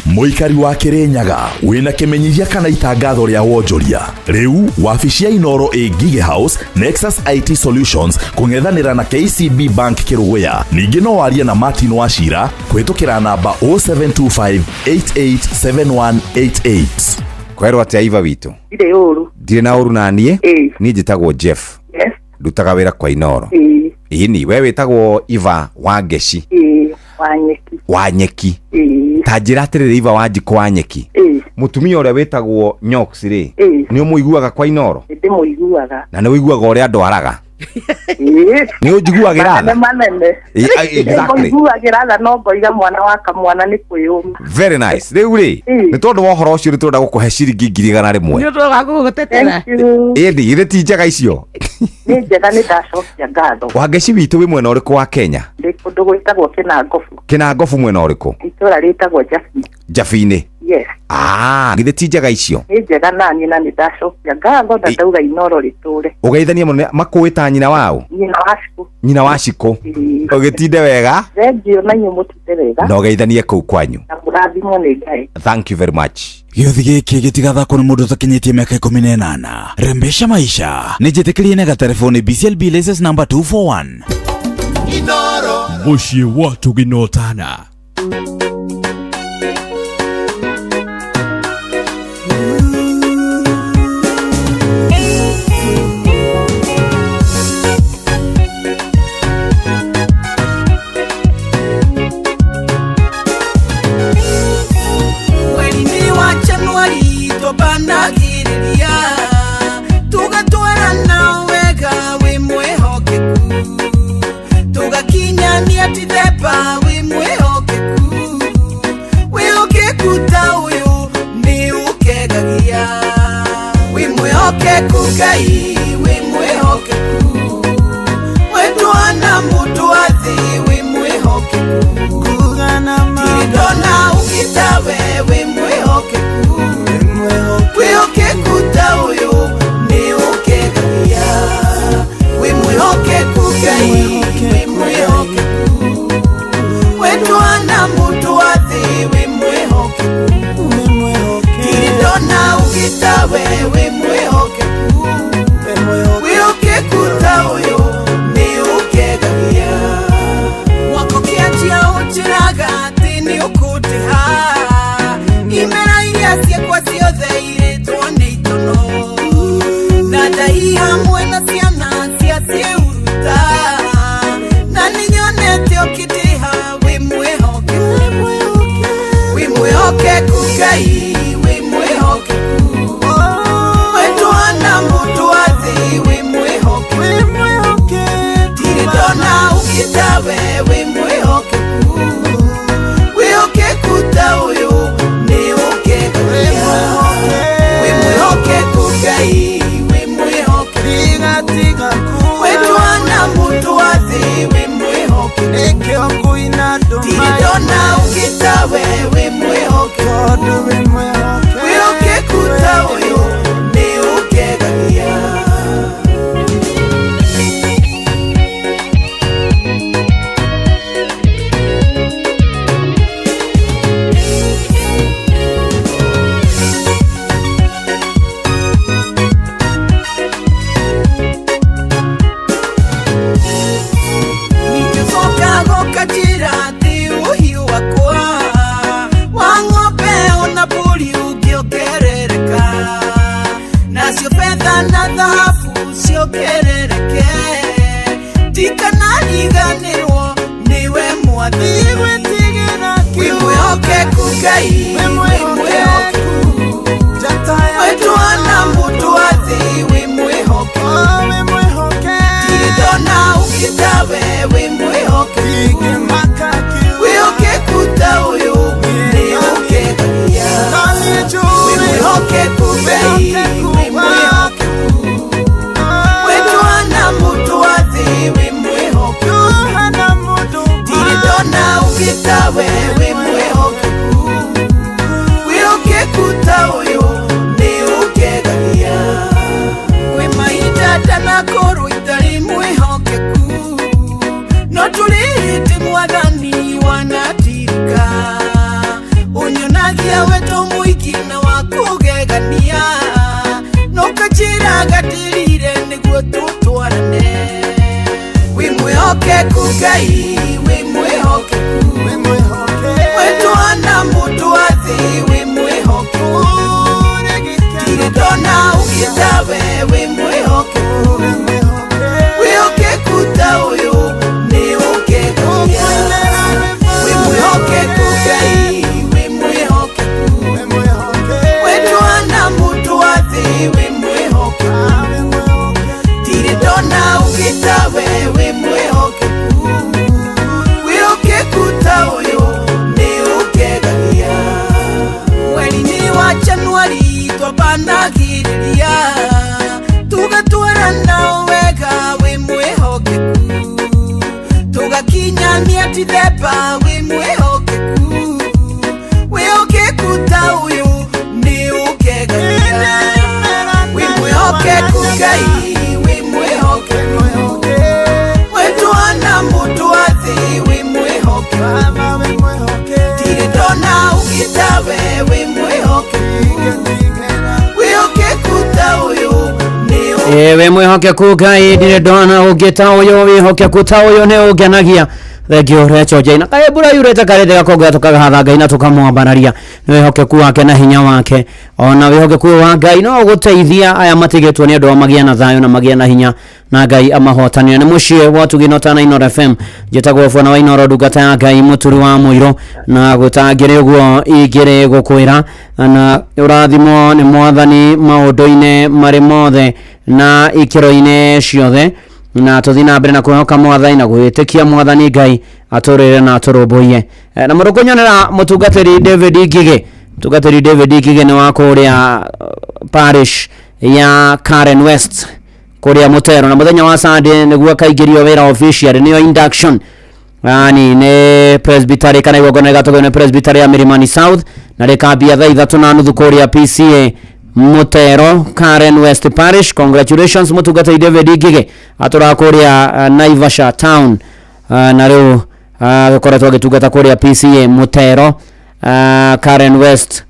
Speaker 5: Muikari wa Kirinyaga wina kimenyithia kana itangatho ria wonjoria. Riu wabici ya Inoro A Gige House Nexus IT Solutions kungethanira na KCB Bank Kiruguya. Ningi no warie na Martin Wachira kwitukira namba 0725887188.
Speaker 13: Kwerwo atia iva witu?
Speaker 17: Ire uru.
Speaker 13: Ndire na uru nanie? Ni njitagwo Jeff.
Speaker 17: Yes.
Speaker 13: Ndutaga wira kwa Inoro. Ini we witagwo Iva Wangeci.
Speaker 17: Wanyeki.
Speaker 13: Wanyeki. Tajira atirire Iva Wanjiko Wanyeki. Mutumia uria witagwo Nyox ri. Ni umuiguaga kwa Inoro?
Speaker 17: Ndi muiguaga.
Speaker 13: Na ni uiguaga uria ndwaraga? Ni ujiguagira tha?
Speaker 17: Manene.
Speaker 13: Exactly.
Speaker 17: Uiguagira tha no ngoiga mwana wa kamwana ni kwiyuma.
Speaker 13: Very nice. Riu ri ni tondu wa horo ucio ritunda gukuhe ciringi 100,000.
Speaker 1: Ni tondu wa gugutetera.
Speaker 13: Indi ire ti njega icio.
Speaker 17: Ni njega ni ndacokia ngatho.
Speaker 13: Wangeci witu wi mwena uriku wa Kenya?
Speaker 17: Ndi kundu gwitagwo Kinangofu.
Speaker 13: Kinangofu mwena uriku?
Speaker 17: Itura ritagwo Jafi.
Speaker 13: Jafine.
Speaker 17: Yes.
Speaker 13: Githe ti njega icio.
Speaker 17: Ni njega nani na ni ndacokia ngatho na ndauga Inoro riture.
Speaker 13: Ugeithania muno makuita nyina wao?
Speaker 17: Nyina waciku.
Speaker 13: Nyina waciku. Ugitinde wega?
Speaker 17: Thengio na nyu mutinde wega.
Speaker 13: Na ugeithanie kuu kwanyu.
Speaker 17: Na murathimwo ni Ngai.
Speaker 13: Thank you very much.
Speaker 12: Gĩothi gĩkĩ gĩtigathakwo nĩ mũndũ ũtakinyĩtie mĩaka 18. Rembesha maisha nĩ njĩtĩkĩrie na gatelefoni BCLB license number 241.
Speaker 5: Inoro mũciĩ watu ginotana.
Speaker 11: Banagiriria tugatwarana wega wi mwihokeku tugakinyania tithemba wi mwihokeku wihokeku ta uyu ni ukegagia wi mwihokeku Ngai wi mwihokeku wetwana mundu athi wi mwihokeku kirindona ukitawe wi mwihokeku wihokeku ta uyu ni ukegagia wi mwihokeku Ngai wi mwihokeku wetwana mundu athi wi mwihokeku kirindona ukitawe wi mwihokeku wihokeku ta uyu ni ukegagia wako kiachia uchiraga ati ni ukutiha imera iria ciakwa ciothe iritwo nĩ itono na ndai hamwe na ciana cia ciĩruta na nĩnyonete ũkĩndĩha wĩ mwĩhokeku Ngai wĩ mwĩhokeku wetwana mũndũ athĩ wĩ mwĩhokeku ndirĩ ndona ũkĩtawe wĩ mwĩhokeku wĩhokeku ta ũyũ nĩ ũkegagia wĩ mwĩhokeku Ngai wĩ mwĩhokeku wetwana mũndũ athĩ wĩ mwĩhokeku ndirĩ ndona ũkĩtawe wĩ mwĩhokeku wĩhokeku ta ũyũ nĩ ũkegagia. Ngai wĩ mwĩhokeku wetwana mũndũ athĩ wĩ mwĩhokeku ndirĩ ndona ũkĩtawe wĩ mwĩhokeku wĩhokeku ta ũyũ nĩ ũkegagia wĩ mwĩhokeku Ngai wĩ mwĩhokeku wetwana mũndũ athĩ wĩ mwĩhokeku ndirĩ ndona ũkĩtawe wĩ mwĩhokeku wĩhokeku thina wa kugegania nukajira gatirire niguo tutwarane wi mwihokeku Ngai wi mwihokeku wetwana mundu wa thi wi mwihokeku tiri ndona ugitawe wi mwihokeku wihokeku ta uyu ni ukegaia wi mwihokeku Ngai wi mwihokeku wetwana mundu wa thi wi mwihokeku tiri ndona ugitawe wi mwihokeku wihokeku ta uyu ni ukegaia mweri-ini wa Januari twabanagiriria tugatwarana wega wi mwihokeku tugakinyania tithemba wi mwihokeku wihokeku ta uyu ni ukegaia wi mwihokeku Ngai wi mwihokeku wetwana mundu wa thi wi mwihokeku tiri ndona ugitawe wi mwihokeku wihokeku ta uyu ni
Speaker 20: wi mwihokeku Ngai ndire ndona ugita uyu wihokeku ta uyu ni ugenagia thengio recho jaina kae bura yurete karete gakoga tukagatha Ngai na tukamwambararia wihokeku wake na hinya wake ona wihokeku wa Ngai no guteithia aya matigetwo ni andu magia na thayo na magia na hinya na Ngai amahotania ni mucie watugino tana Inoro FM njitagwo Fwana wa Inoro ndungata ya Ngai muturi wa muiro na gutangire uguo igire gukwira na urathimo ni mwathani maundu-ine mari mothe na ikiro-ine ciothe na tuthina mbere na kuhoka mwathani na gwitikia mwathani Ngai aturire na aturumbuie na murukunyonera mutungatiri David Ngige ni wa kuria parish ya Karen West kuria Mutero na muthenya wa Sunday niguo kaigirio wira official niyo induction ani ne presbytery kana igogona gatogo ne presbytery ya Milimani South na rekambia thaa 3:30 kuria PCA Mutero Karen West Parish. Congratulations mutungatiri David Ngige aturakuria Naivasha town na riu gukoretwo agitungata kuria PCA Mutero Karen West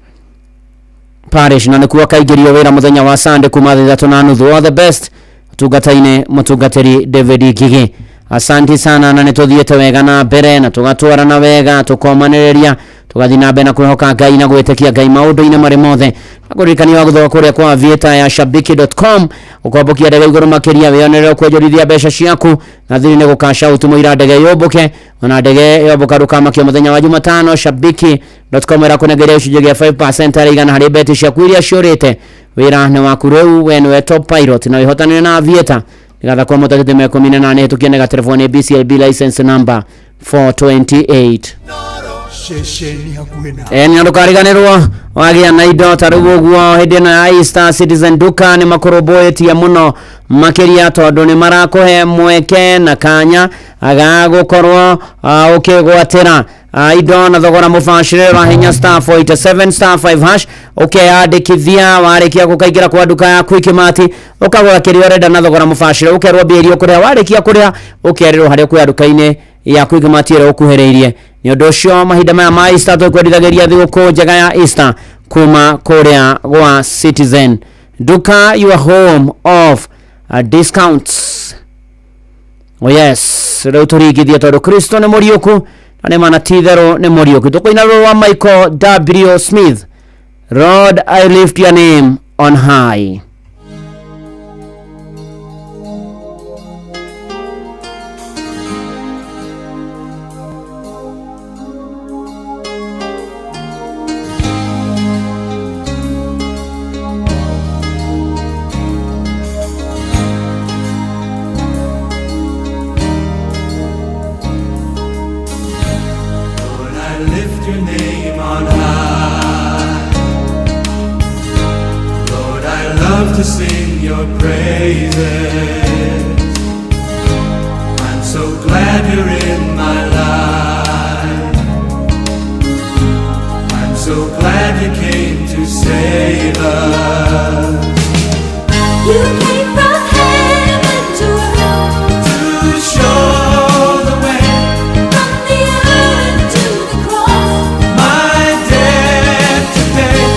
Speaker 20: Parish na nikuwa kaigirio wira muthenya wa Sunday kuma 3:30. All the best tungataine mutungatiri David Ngige. Asante sana na nituthiete wega na mbere na tugatwarana wega tukomanireria tugathina mbere na kwihoka Ngai na gwitikia Ngai maundu-ine mari mothe akurikani wa guthoka kuria kwa vieta ya shabiki.com ukwambukia ndege iguru makiria wionere kwenjorithia mbeca ciaku na thiri ni gukasha utumwira ndege yombuke ona ndege yombuka rukamakio muthenya wa Jumatano. Shabiki.com era kunegeria ucunjĩ gĩa 5% ari igana harĩ beti ciaku iria ciũrĩte wira ni waku riu we niwe top pilot na wihotanire na vieta nigatha kwa mutatete me 18 tukiene ga telefoni BCLB license number 428
Speaker 2: shesheni hakuena
Speaker 20: ni andu kariganirwo wagia na indo tarugo guo hindi na Easter Citizen duka ni makuroboetia muno makiria tondu ni marakuhe mweke na kanya agagukorwo ukigwatira indo na thogora mubashire wa hinya *487 *5# ukeyandikithia warikia gukaingira kwa duka ya Quick Mart ukagura kiria urenda na thogora mubashire ukerwo bieri ukuria warikia kuria ukerirwo hari kwa duka-ini ya Quick Mart ire ukuhereirie ni undu ucio mahinda maya ma Easter tukwendithagiria thiguku njega ya Easter kuma kuria gwa Citizen duka your home of discounts. Oh yes, riu turigithia tondu Kristo ni muriuku na ni mana tithero ni muriuku tukoina wa Michael W. Smith, Lord I lift your name on high.
Speaker 11: To sing your praises. I'm so glad you're in my life. I'm so glad you came to save us. You came from heaven to earth to show the way from the earth to the cross. My debt to pay.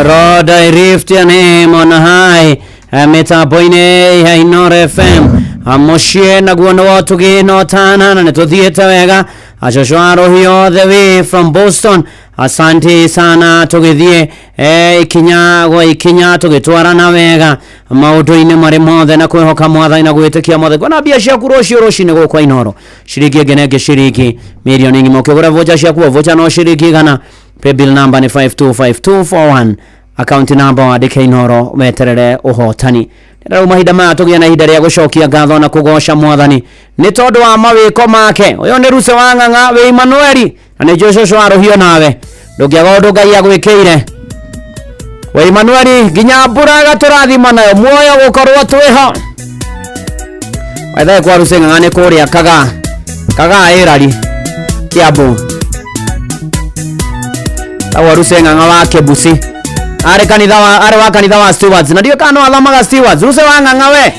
Speaker 20: Roda Rift ya name on high metaboine ya Inoro FM amoshie na guono watu gino tana na netothiete wega achoshwaro hiyo the way from Boston. Asante sana tugithie ikinya tugitwarana wega maundu-ini mari mothe na kwihoka mwathani na gwitikia mothe kwana bia cia kurocio rocine gukwa Inoro shiriki ngenenge shiriki milioni ngimo kigura vocha cia kuo vocha no shiriki gana pay bill number ni 525241 account number wa DK Inoro meterere uhotani ndio mahinda maya tugia na ihinda ria gucokia ngatho na kugosha mwathani ni tondu wa mawiko make uyo ni Ruse wa Ng'ang'a we Emmanuel na ni Joshua arohio nawe ndugiago Ngai agwikire we Emmanuel nginya mbura turathima nayo muoyo gukorwo twiho waitha kwa Ruse Ng'ang'a ni kuria kaga irari Kiambu tawa Ruse Ng'ang'a wa Kebusi are wa kanitha wa Stewards na ndio kana athamaga Stewards Ruse wa Ng'ang'a we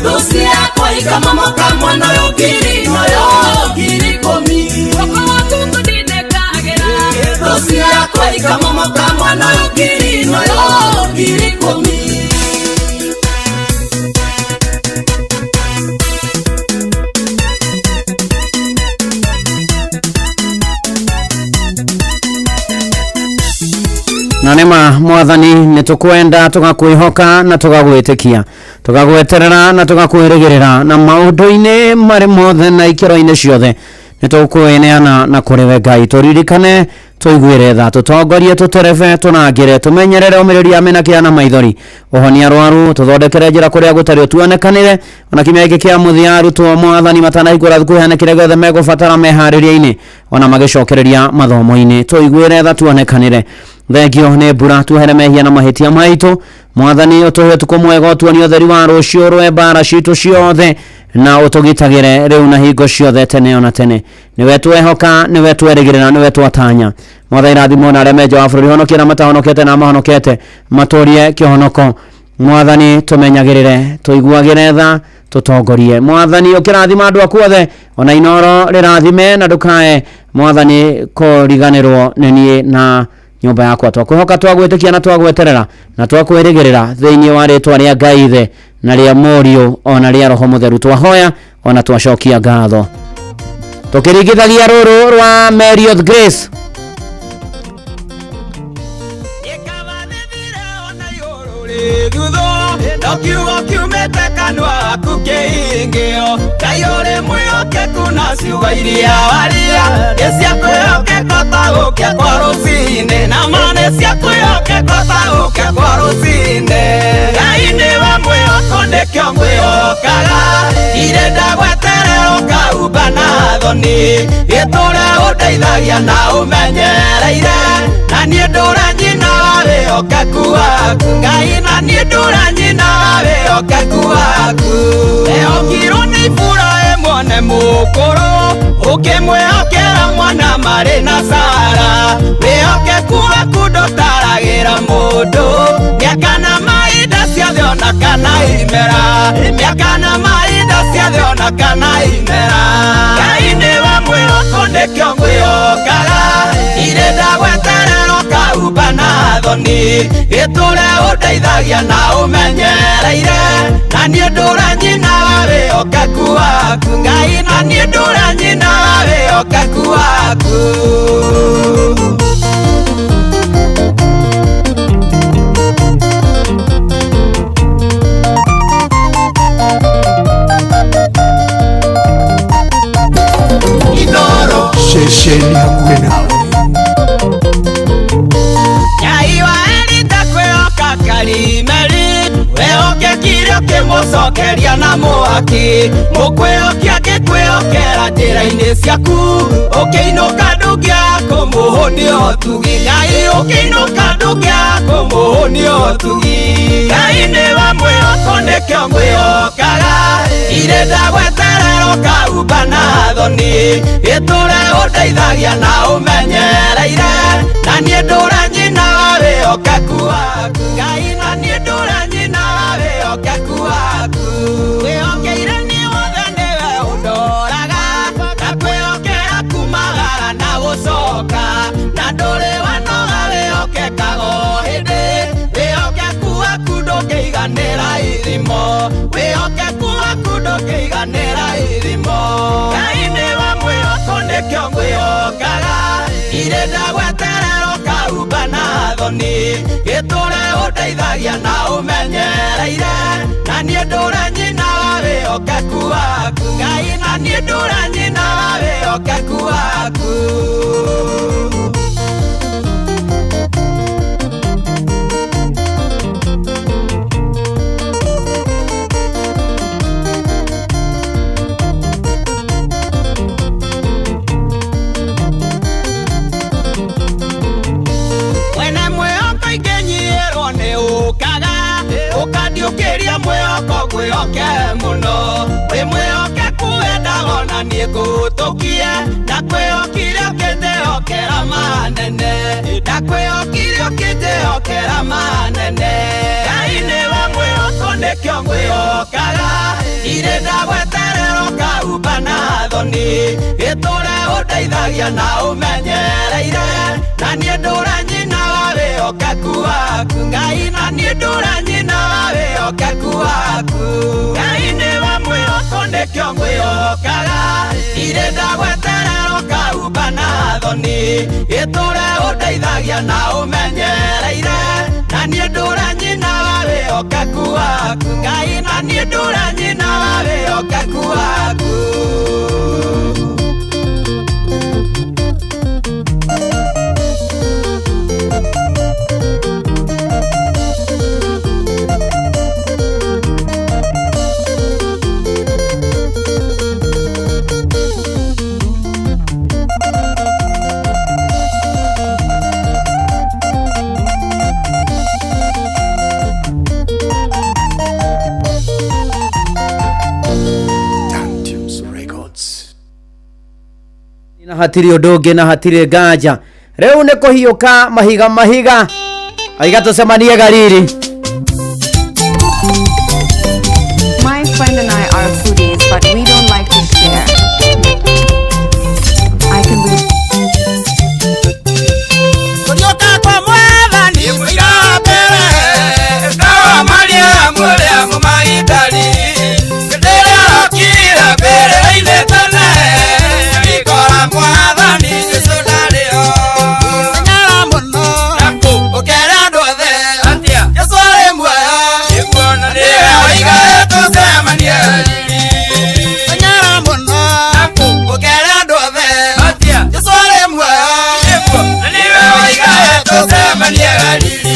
Speaker 11: Lucia ikamomoka mwana yo ngiri noyo ngiri komi rosi yakwa ikamomoka mwana yo ngiri noyo ngiri komi
Speaker 20: na nema mwathani nitukwenda tugakwihoka na tugagwitikia tugagweterera na tugakwirigirira na maundu-ini mari mothe na ikiro-ini ciothe nitukwineana na kuriwe Ngai turirikane tuiguire tha tutongorie tuterebe tunangire tumenyerere umiriria amenakia na maithori uhonia rwaru tuthondekere njira kuria gutari utuonekanire ona kimya giki kia muthia arutwo mwathani matanahingura thukuru hanekire gothe megubatara mehariria-ini ona magicokereria mathomo-ini tuiguire tha tuonekanire thengio nĩ mbura tuhere mehia na mahitia maitu mwathani utuhe tuko mwega utuonie utheri wa rucio rwe mbara citu ciothe na utugitagire riu na hingo ciothe tene ona tene niwe twehoka niwe twerigirira niwe twatanya mwathani rathimo na remejo wa bururi honokia na matahonokete na mahonokete maturie kihonoko mwathani tumenyagirire tuiguagire tha tutongorie mwathani ukirathima andu aku othe ona inoro rirathime na ndukae mwathani kuriganirwo nenie na nyumba yakwa twakwihoka twagwitikia na twagweterera na twakwirigirira thiini wa ritwa ria Ngai ithe na ria Muriu ona ria Roho Mutheru twahoya ona twacokia ngatho tukiringithagia ruru rwa Marriott Grace
Speaker 11: Dokiugo kiumete kanua aku kĩhingĩo Ngai ũrĩ mwĩhokeku na ciugo iria waria nĩ cia kwĩhokeka ta gũkĩa kwa rũcinĩ na ma nĩ cia kwĩhokeka ta gũkĩa kwa rũcinĩ Ngai nĩwe mwĩhoko nĩkĩo ngwĩhokaga ire ndagweterera ũkaumba na thoni gĩtũre ũndeithagia na ũmenyereire na niĩ ndũre nyina wa wĩhokeku waku Ngai na niĩ ndũre nyina wa wĩhokeku waku eehokirwo nĩ Iburahĩmu mwone mũkũrũ ũkĩmwĩhokera mwana marĩ na Sara wĩhokeku waku ndũtaragĩra mũndũ mĩaka na mahinda ciothe ona kana imera mĩaka na mahinda ciothe ona kana imera Ngai nĩwe mwĩhoko nĩkĩo ngwĩhokaga ire ndagweterera ũkaumba na thoni gĩtũre ũndeithagia na ũmenyereire na niĩ ndũre nyina wa wĩhokeku waku Ngai na niĩ ndũre nyina wa wĩhokeku waku Inoro
Speaker 2: Shesheni hakuwe nawe
Speaker 11: Ngai wa Elida kwĩhoka Karimeli wehoke kirio kĩmũcokeria na mwaki mũkwĩhokia ngĩkwĩhokera njĩra-inĩ ciaku ũkĩinũka ndũngĩaga kũmũhũnia ũtugi Ngai ũkĩinũka ndũngĩaga kũmũhũnia ũtugi Ngai nĩwe mwĩhoko nĩkĩo ngwĩhokaga ire ndagweterera ũkaumba na thoni gĩtũre ũndeithagia na ũmenyereire na niĩ ndũre nyina wa wĩhokeku waku Ngai na niĩ ndũre nyina wa wĩhokeku waku wĩhokeire niĩ wothe nĩwe ũndoraga na kwĩhokera kumagara na gũcoka na ndũrĩ wanoga wĩhokekaga o hĩndĩ wĩhokeku waku ndũngĩiganĩra ithimo wĩhokeku waku ndũngĩiganĩra ithimo Ngai nĩwe mwĩhoko nĩkĩo ngwĩhokaga ire ndagweterera ũkaumba na thoni gĩtũre ũndeithagia na ũmenyereire na niĩ ndũre nyina wa wĩhokeku waku Ngai na niĩ ndũre nyina wa wĩhokeku waku ũkandiũkĩria mwĩhoko gwĩhoke mũno wĩ mwĩhokeku wendago na niĩ ngũtũkie ndakwĩhokire ũkĩndĩhokera manene ndakwĩhokire ũkĩndĩhokera manene Ngai nĩwe mwĩhoko nĩkĩo ngwĩhokaga ire gweterero kauba na thoni gitore undeithagia na umenyereire na niĩ ndũra nyina wa wĩhokeku waku Ngai na niĩ ndũra nyina wa wĩhokeku waku Ngai nĩwe mwĩhoko nĩkĩo ngwĩhokaga irĩ ndagweterero kauba na thoni gitore undeithagia na umenyereire na niĩ ndũra nyina wa wĩhokeku waku Ngai na niĩ ndũra nyina wa wĩhokeku waku
Speaker 20: na hatiri odonge na hatiri ganja reu ne kuhiuka mahiga aiga tusemanie Gariri.
Speaker 4: My friend and I are foodies, but we don't like to share. I can believe.
Speaker 11: Kurioka kwa mwana ni mwira bere Kawa maria mwere mumaitali Kedere akira bere ile tane Ikora mwana ni Jesu dalio Sanyara muno Naku ukera ndothe Antia Jesu ale mwaya Ikuona niwe waiga eto sema ni alili Sanyara muno Naku ukera ndothe Antia Jesu ale mwaya Ikuona niwe waiga eto sema ni alili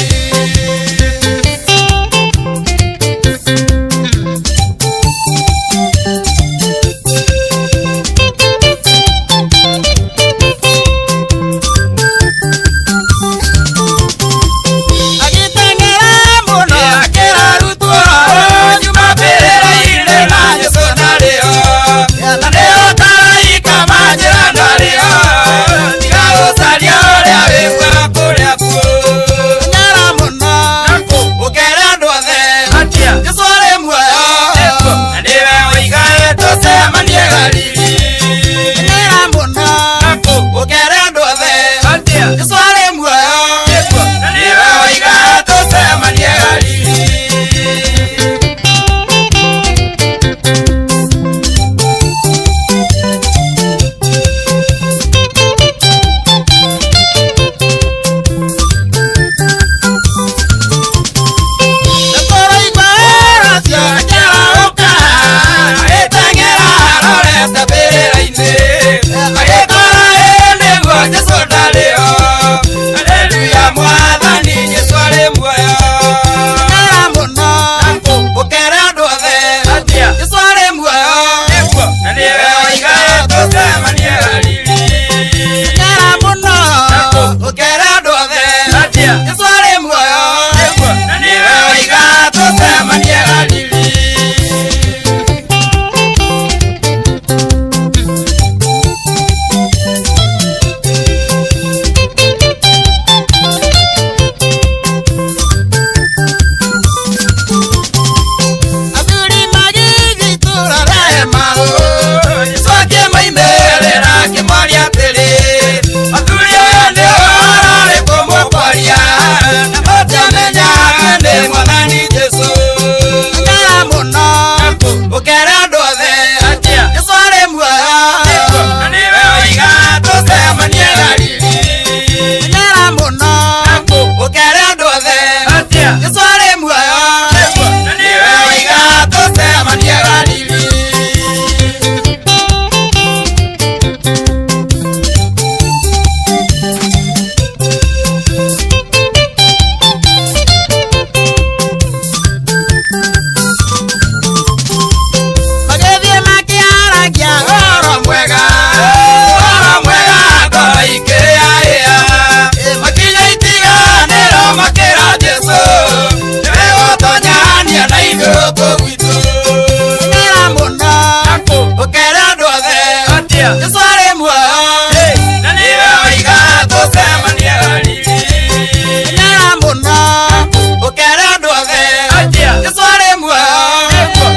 Speaker 11: Ukera ndothe, Yesu ari muoyo,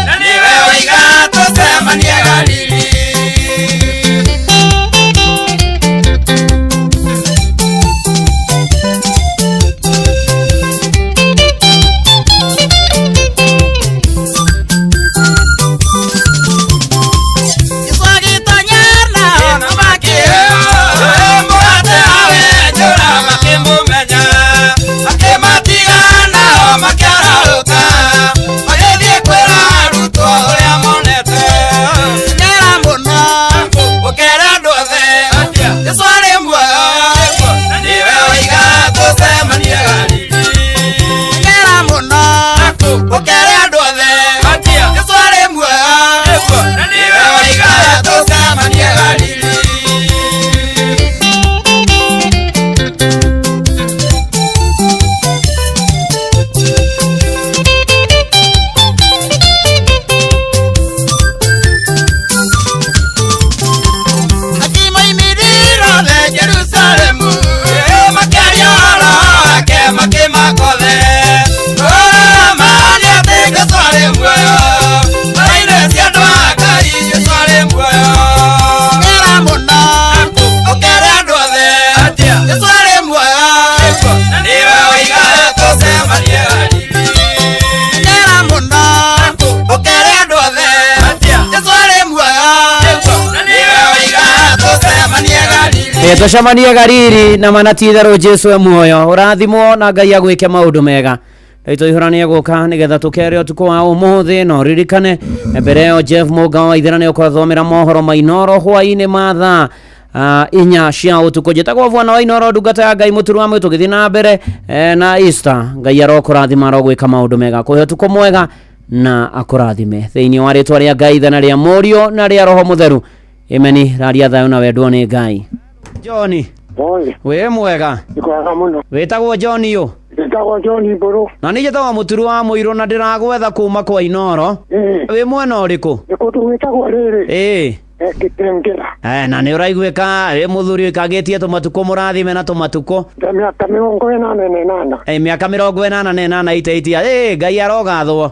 Speaker 11: na niwe waiga tose
Speaker 20: Tucemanie Gariri na manatitherũ Jesu e muoyo ũrathimwo na Ngai agwĩke maũndũ mega. Tũihũranie gũka nĩgetha tũkere ũtukũ wa ũmũthĩ no ririkane mbere ĩyo Jeff Mũnga wa ithera nĩ ũkũthomera mohoro ma Inoro hwainĩ ma thaa inya cia ũtukũ. Njĩtagwo Bwana wa Inoro ndungata ya Ngai mũturu wa mwĩ tũgĩthiĩ na mbere na Easter. Ngai arokũrathima arogwĩka maũndũ mega kũhe ũtukũ mwega na akũrathime thĩinĩ wa rĩtwa rĩa Ngai ithana rĩa Mũriũ na rĩa Roho Mũtheru. Imeni raria thayũ na wendwo nĩ Ngai. Johnny.
Speaker 10: Oi.
Speaker 20: We mwega.
Speaker 10: Nĩkwega mũno.
Speaker 20: Wĩtagwo Johnny ũ?
Speaker 10: Wĩtagwo Johnny Mbũrũ.
Speaker 20: Na nĩ njĩtagwo mũturu wa mũirũ na ndĩragwetha kuma kwa Inoro. Wĩ mwena ũrĩkũ?
Speaker 10: Nĩkũ tũgwĩtagwo rĩrĩ. Gĩtengera.
Speaker 20: Na nĩ ũraiguĩka mũthuri ũkagĩtie tũmatukũ mũrathime na tũmatukũ.
Speaker 10: Mĩaka 88.
Speaker 20: Mĩaka 88 itaitia. Ngai arogathwo.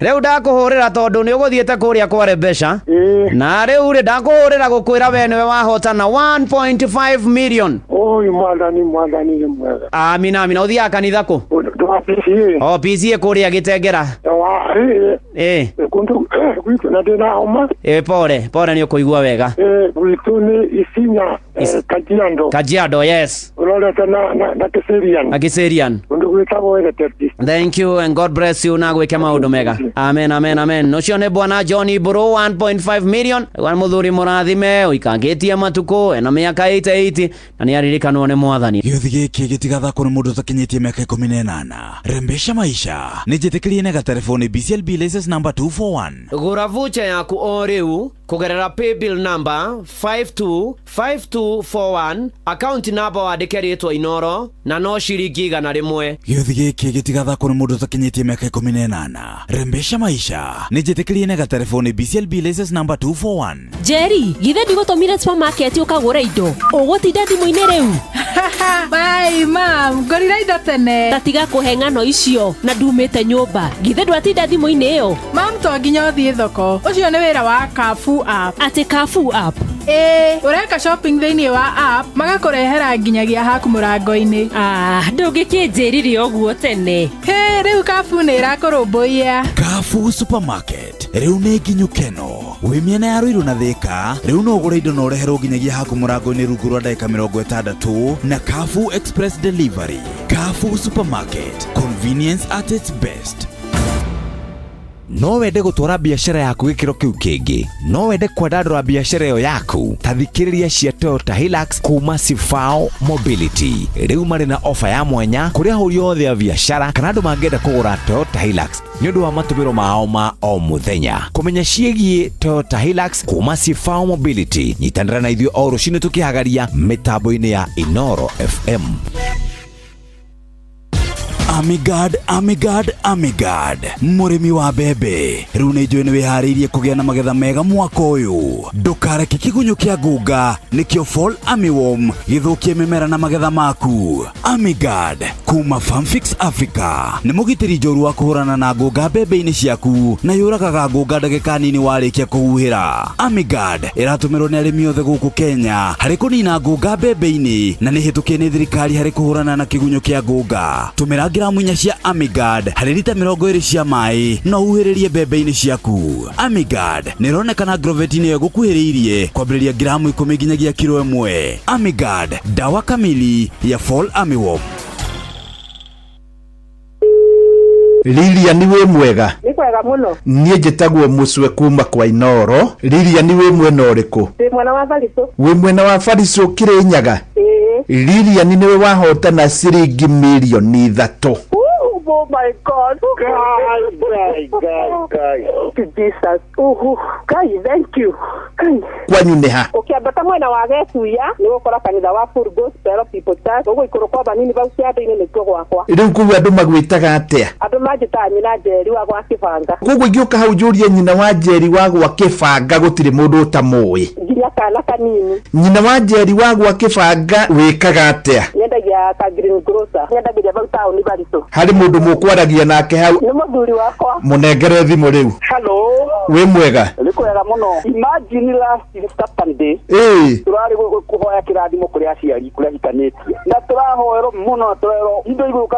Speaker 20: Rĩu ndakũhũrĩra tondũ nĩ ũgũthiĩte kũrĩa kware mbeca. Na rĩu rĩ ndakũhũrĩra gũkwĩra we nĩwe wahotana 1.5 million.
Speaker 10: Oi mwathani nĩ mwega.
Speaker 20: Amina ũthiaga kanitha kũ? PCA. PCA kũrĩa Gĩtengera.
Speaker 10: Kundu gwitũ na ndĩna homa.
Speaker 20: Pole nĩ ũkũigua wega.
Speaker 10: Gwitũ nĩ Isinya Kajiado.
Speaker 20: Kajiado, yes.
Speaker 10: Ũrorete na Kiserian.
Speaker 20: Na Kiserian.
Speaker 10: Kundu gwĩtagwo Ereteti.
Speaker 20: Thank you and God bless you na gwĩke maũndũ mega. Amen. Ũcio nĩ Bwana Johnny Mbũrũ 1.5 million. Wa mũthuri mũrathime ũikangĩtie matukũ ena mĩaka 88 na nĩ aririkanwo nĩ Mwathani.
Speaker 12: Gĩuthi gĩkĩ gĩtigathakwo nĩ mũndũ ũtakinyĩtie mĩaka 18. Rembesha maisha nĩ njĩtĩkĩrie nega telefoni BCLB license number 241.
Speaker 20: Gũra voucher yaku o rĩu kũgerera paybill number 525241 account number wandĩke rĩtwa Inoro na no ciringi 100.
Speaker 12: Gĩuthi gĩkĩ gĩtigathakwo nĩ mũndũ ũtakinyĩtie mĩaka 18. Rembesha maisha nĩ njĩtĩkĩrie nega telefoni BCLB license number 241.
Speaker 21: Jerry, githe ndigũtũmire supermarket ũkagũra indo ũgũtinda thimũ-inĩ rĩu?
Speaker 22: Bye mam, ngorire indo tene.
Speaker 21: Tatiga kũhe ng'ano icio na ndumĩte nyũmba. Githe ndwatinda thimũ-inĩ ĩyo?
Speaker 22: Mam, to nginya ũthiĩ thoko. Ũcio nĩ wĩra wa Carrefour app.
Speaker 21: Atĩ Carrefour app?
Speaker 22: Ũreka shopping thĩinĩ wa app magakũrehera nginyagia haku mũrango-inĩ.
Speaker 21: Ndũngĩkĩnjĩrire ũguo tene.
Speaker 22: Rĩu Carrefour nĩ ĩrakũrũmbũiya.
Speaker 12: Carrefour supermarket rĩu nĩ nginyũkeno. Wĩ mĩena ya Ruiru na Thĩka rĩu no ũgũre indo na ũreherwo nginyagia haku mũrango-inĩ rungu rwa ndagĩka 60 na Carrefour Express Delivery. Carrefour supermarket, convenience at its best. No wende gũtwara biacara yaku gĩkĩro kĩu kĩngĩ, no wende kwandandũra biacara ĩyo yaku, ta thikĩrĩria cia Toyota Hilux kuma Sifao Mobility. Rĩu marĩ na ofa ya mwanya kũrĩ ahũri othe a biacara kana andũ mangĩenda kũgũra Toyota Hilux nĩ ũndũ wa matũmĩro mao ma o mũthenya. Kũmenya ciĩgiĩ Toyota Hilux kuma Sifao Mobility, nyitanĩra na ithuĩ o rũciinĩ tũkĩhagaria mĩtambo-inĩ ya Inoro FM. Amigad mũrĩmi wa mbembe rĩu nĩ njũĩ nĩ wĩharĩirie kũgĩa na magetha mega mwaka ũyũ. Ndũkareke kĩgunyũ kĩa ngũnga nĩkĩo Fall Armyworm gĩthũkie mĩmera na magetha maku. Amigad kuma Farmfix Africa nĩ mũgitĩri njũru wa kũhũrana na ngũnga mbembe-inĩ ciaku na yũragaga ngũnga ndagĩka nini warĩkia kũhuhĩra. Amigad ĩratũmĩrwo nĩ arĩmi othe gũkũ Kenya harĩ kũnina ngũnga mbembe-inĩ na nĩ hĩtũkie nĩ thirikari harĩ kũhũrana na kĩgunyũ kĩa ngũnga. Tũmĩra gramu 4 cia Amigad harĩ lita 20 cia maĩ no uherĩrie mbembe-inĩ ciaku. Amigad nĩ ĩronekana grovet-inĩ ĩyo gũkuhĩrĩirie kwambĩrĩria gramu 10 nginyagia kilo 1. Amigad, dawa kamili ya Fall Armyworm.
Speaker 2: Lilian wĩ mwega?
Speaker 23: Nĩ kwega mũno.
Speaker 2: Niĩ njĩtagwo Mũcwe kuma kwa Inoro. Lilian wĩ mwena ũrĩkũ?
Speaker 23: Ndĩ mwena wa Baritũ.
Speaker 2: Wĩ mwena wa Baritũ Kĩrĩnyaga? Lilian nĩwe wahotana ciringi milioni 3.
Speaker 23: Oh my God. Guy. Jesus. Guy, thank you.
Speaker 2: Kwanyu nĩ ha?
Speaker 23: Ũkĩambata mwena wa Gĩtuya nĩ gũkora kanitha wa Full Gospel People Church. Ũguo ikũrũ kwa banini bau ciande-inĩ nĩkuo gwakwa.
Speaker 2: Rĩu kũu andũ magwĩtaga atĩa?
Speaker 23: Andũ manjĩtaga nyina Njeri wa gwa Kĩbanga.
Speaker 2: Koguo ingĩũka hau njũrie nyina wa Njeri wa gwa Kĩbanga gũtirĩ mũndũ ũtamũĩ.
Speaker 23: Nginya kana kanini.
Speaker 2: Nyina wa Njeri wa gwa Kĩbanga wĩkaga atĩa?
Speaker 23: Nyendagia ka green grocer. Nyendagĩria bau taũni Baritũ.
Speaker 2: Harĩ mũndũ
Speaker 13: mundu mukwaragia nake hau
Speaker 17: Nĩ mũthuri wakwa.
Speaker 13: munengere thimu riu
Speaker 17: Hello.
Speaker 13: wi mwega
Speaker 17: Nĩ kwega mũno. Imagine last Saturday. Turarĩ kuhoya kĩrathimo kũrĩ aciari kũrĩa hikanĩtie. Na tũrahoerwo mũno tũrerwo indo igũka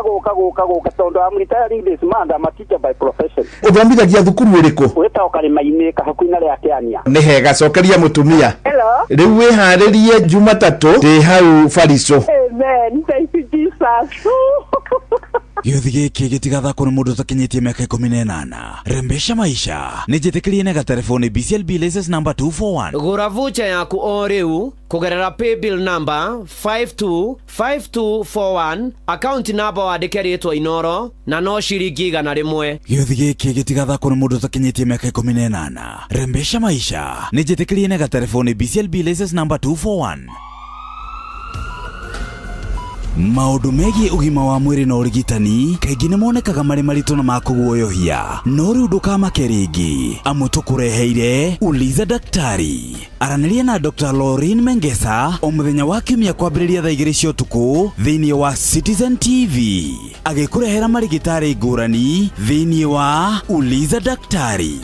Speaker 17: tondũ I'm retiring this month. I'm a teacher by profession.
Speaker 13: uthomithagia thukuru iriku
Speaker 17: Wĩtagwo Karĩma-inĩ hakuhĩ na rĩa Kĩania.
Speaker 13: nĩ hega cokeria mutumia
Speaker 17: Hello.
Speaker 13: riu wiharirie Jumatatu ndi hau Fariso.
Speaker 17: Amen. Thank you Jesus.
Speaker 12: gĩothi gĩkĩ gĩtigathakwo nĩ mũndũ ũtakinyĩtie mĩaka 18. Rembesha maisha nĩ njĩtĩkĩrie na gatelefoni BCLB license number 241.
Speaker 20: Gũra voucher yaku o rĩu kũgerera paybill number 525241 account number wandĩke rĩtwa Inoro na no ciringi 100.
Speaker 12: gĩothi gĩkĩ gĩtigathakwo nĩ mũndũ ũtakinyĩtie mĩaka 18. Rembesha maisha nĩ njĩtĩkĩrie na gatelefoni BCLB license number 241. Maũndũ megiĩ ũgima wa mwĩrĩ na ũrigitani kaingĩ nĩ monekaga marĩ maritũ na makũguoyohia, no rĩu ndũkamake rĩngĩ, amu tũkũreheire Uliza Daktari. Aranĩria na Dr. Lauren Mengesa o mũthenya wa Kiumia kwambĩrĩria thaa 2 cia ũtukũ thĩinĩ wa Citizen TV, agĩkũrehera marigitari ngũrani thĩinĩ wa Uliza Daktari.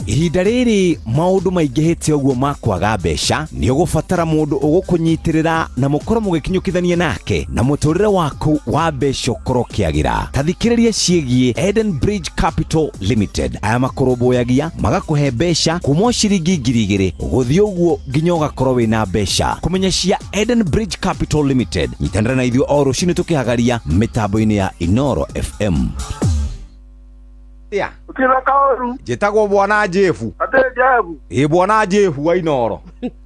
Speaker 13: Ihinda rĩrĩ maũndũ maingĩhĩte ũguo makwaga mbeca, nĩ ũgũbatara mũndũ ũgũkũnyitĩrĩra na mũkorwo mũgĩkinyũkithania nake na mũtũrĩre waku wa mbeca ũkorwo ũkĩagĩra. Tathikĩrĩria ciĩgiĩ Eden Bridge Capital Limited. Aya makũrũmbũyagia magakũhe mbeca kuma ciringi 2,000 gũthiĩ ũguo nginya ũgakorwo wĩna mbeca. Kũmenya cia Eden Bridge Capital Limited, nyitanĩra na ithuĩ o rũciinĩ tũkĩhagaria mĩtambo-inĩ ya Inoro FM. Ya.
Speaker 16: Ukiraka oru.
Speaker 13: Njĩtagwo bwana Jefu.
Speaker 16: Ate Jefu.
Speaker 13: Bwana Jefu wa Inoro.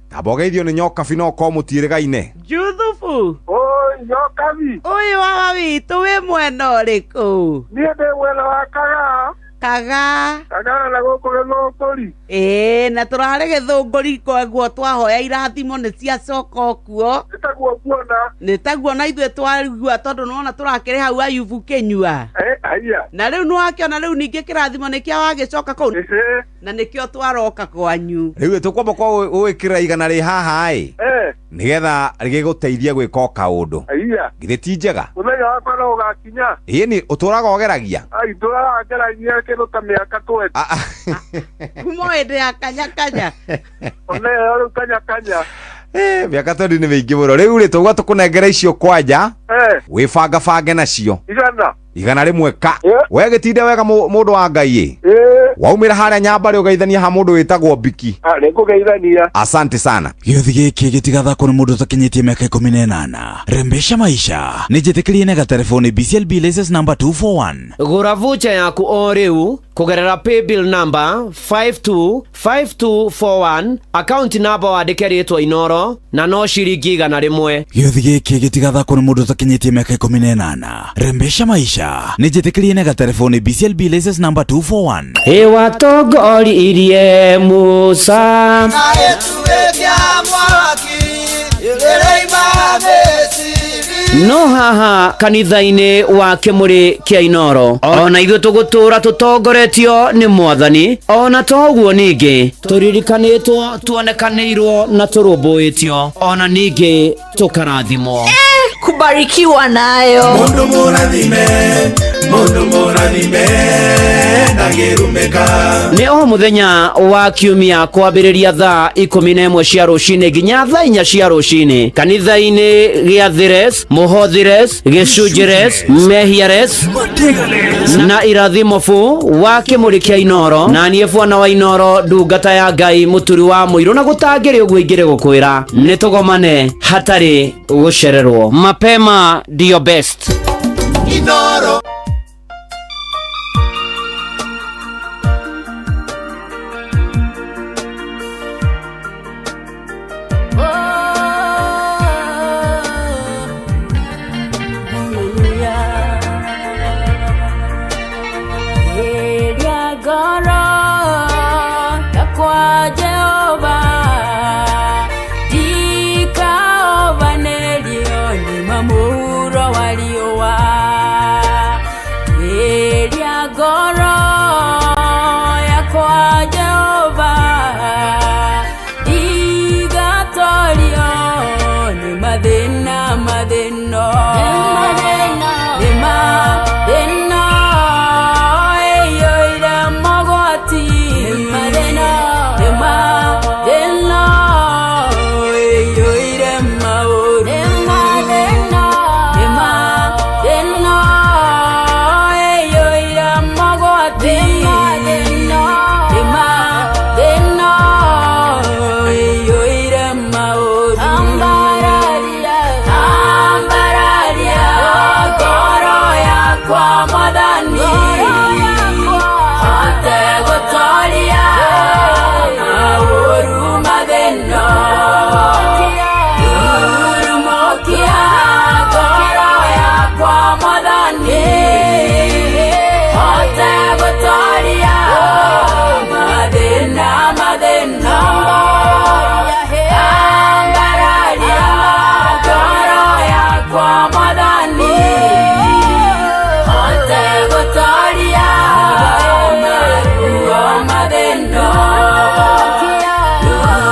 Speaker 13: Tabogeithio nĩ nyoka bino ko mũtiĩrĩgaine.
Speaker 1: Juthufu.
Speaker 16: Oi, nyoka bi.
Speaker 1: Ũyũ wa witũ wĩ mwena ũrĩkũ?
Speaker 16: Niĩ ndĩ mwena wa Kagaa. Kagaa na gũkũ Gĩthũngũri.
Speaker 1: Na tũrarĩ Gĩthũngũri koguo twahoya irathimo nĩ ciacoka kuo. Nĩtaguo na ithuĩ twarigua tondũ nĩwona tũrakĩrĩ hau Ayubu Kĩnyua. Na rĩu nĩwakĩona rĩu ningĩ kĩrathimo nĩkĩa wagĩcoka kũu. Na nĩkĩo twaroka kwanyu.
Speaker 13: Rĩu tũkwamba kwa gwĩkĩra igana rĩ haha nĩgetha rĩgĩgũteithia gwĩka kaũndũ. Githĩ ti njega?
Speaker 16: Mũthenya wakwa no ũgakinya.
Speaker 13: Ĩni ũtũraga ũgeragia?
Speaker 16: Tũraga ngeragia kĩndũ ta mĩaka 20.
Speaker 1: Kuma hĩndĩ ya kanya.
Speaker 16: Ona rĩu kanya.
Speaker 13: Mĩaka 20 nĩ mĩingĩ mũno. Rĩu rĩ tũgwa tũkũnengera icio kwanja. Wĩbangabange nacio. Igana rĩmwe ka. We gĩtinde wega mũndũ wa Ngai. Waumĩra harĩa Nyambarĩ ũgeithania ha mũndũ wĩtagwo Biki.
Speaker 16: Nĩngũgeithania.
Speaker 13: Asante sana.
Speaker 12: Gĩothi gĩkĩ gĩtigathakwo nĩ mũndũ ũtakinyĩtie mĩaka 18. Rembesha maisha nĩ njĩtĩkĩrie na gatelefoni BCLB license number 241.
Speaker 20: Gũra voucher yaku o rĩu kũgerera paybill number 525241 account number wandĩke rĩtwa Inoro na no ciringi 100.
Speaker 12: Gĩothi gĩkĩ gĩtigathakwo nĩ mũndũ ũtakinyĩtie mĩaka 18. Rembesha maisha nĩ njĩtĩkĩrie na gatelefoni BCLB license number 241.
Speaker 20: Watongoririe Musa no haha kanitha-inĩ wa Kĩmũrĩ kĩa Inoro ona ithuĩ tũgũtũra tũtongoretio nĩ Mwathani, ona toguo ningĩ tũririkanĩtwo tuonekanĩirwo na tũrũmbũĩtio ona ningĩ tũkarathimwo.
Speaker 11: Kubarikiwa nayo. Mundu mũrathime ndagĩrumĩka.
Speaker 20: Nĩ o mũthenya wa Kiumia kwambĩrĩria thaa 11 cia rũcinĩ nginya thaa 4 cia rũcinĩ kanitha-inĩ gĩa Thires, Mũhothires, Gĩcunjĩres, Mehiares na Irathimofu wa Kĩmũrĩ kĩa Inoro. Na niĩ bwana wa Inoro ndungata ya Ngai mũturi wa mũirũ, na gũtangĩrĩ ũguo ingĩrĩ gũkwĩra nĩ tũgomane hatarĩ gũcererwo. Mapema ndio best.
Speaker 11: Inoro.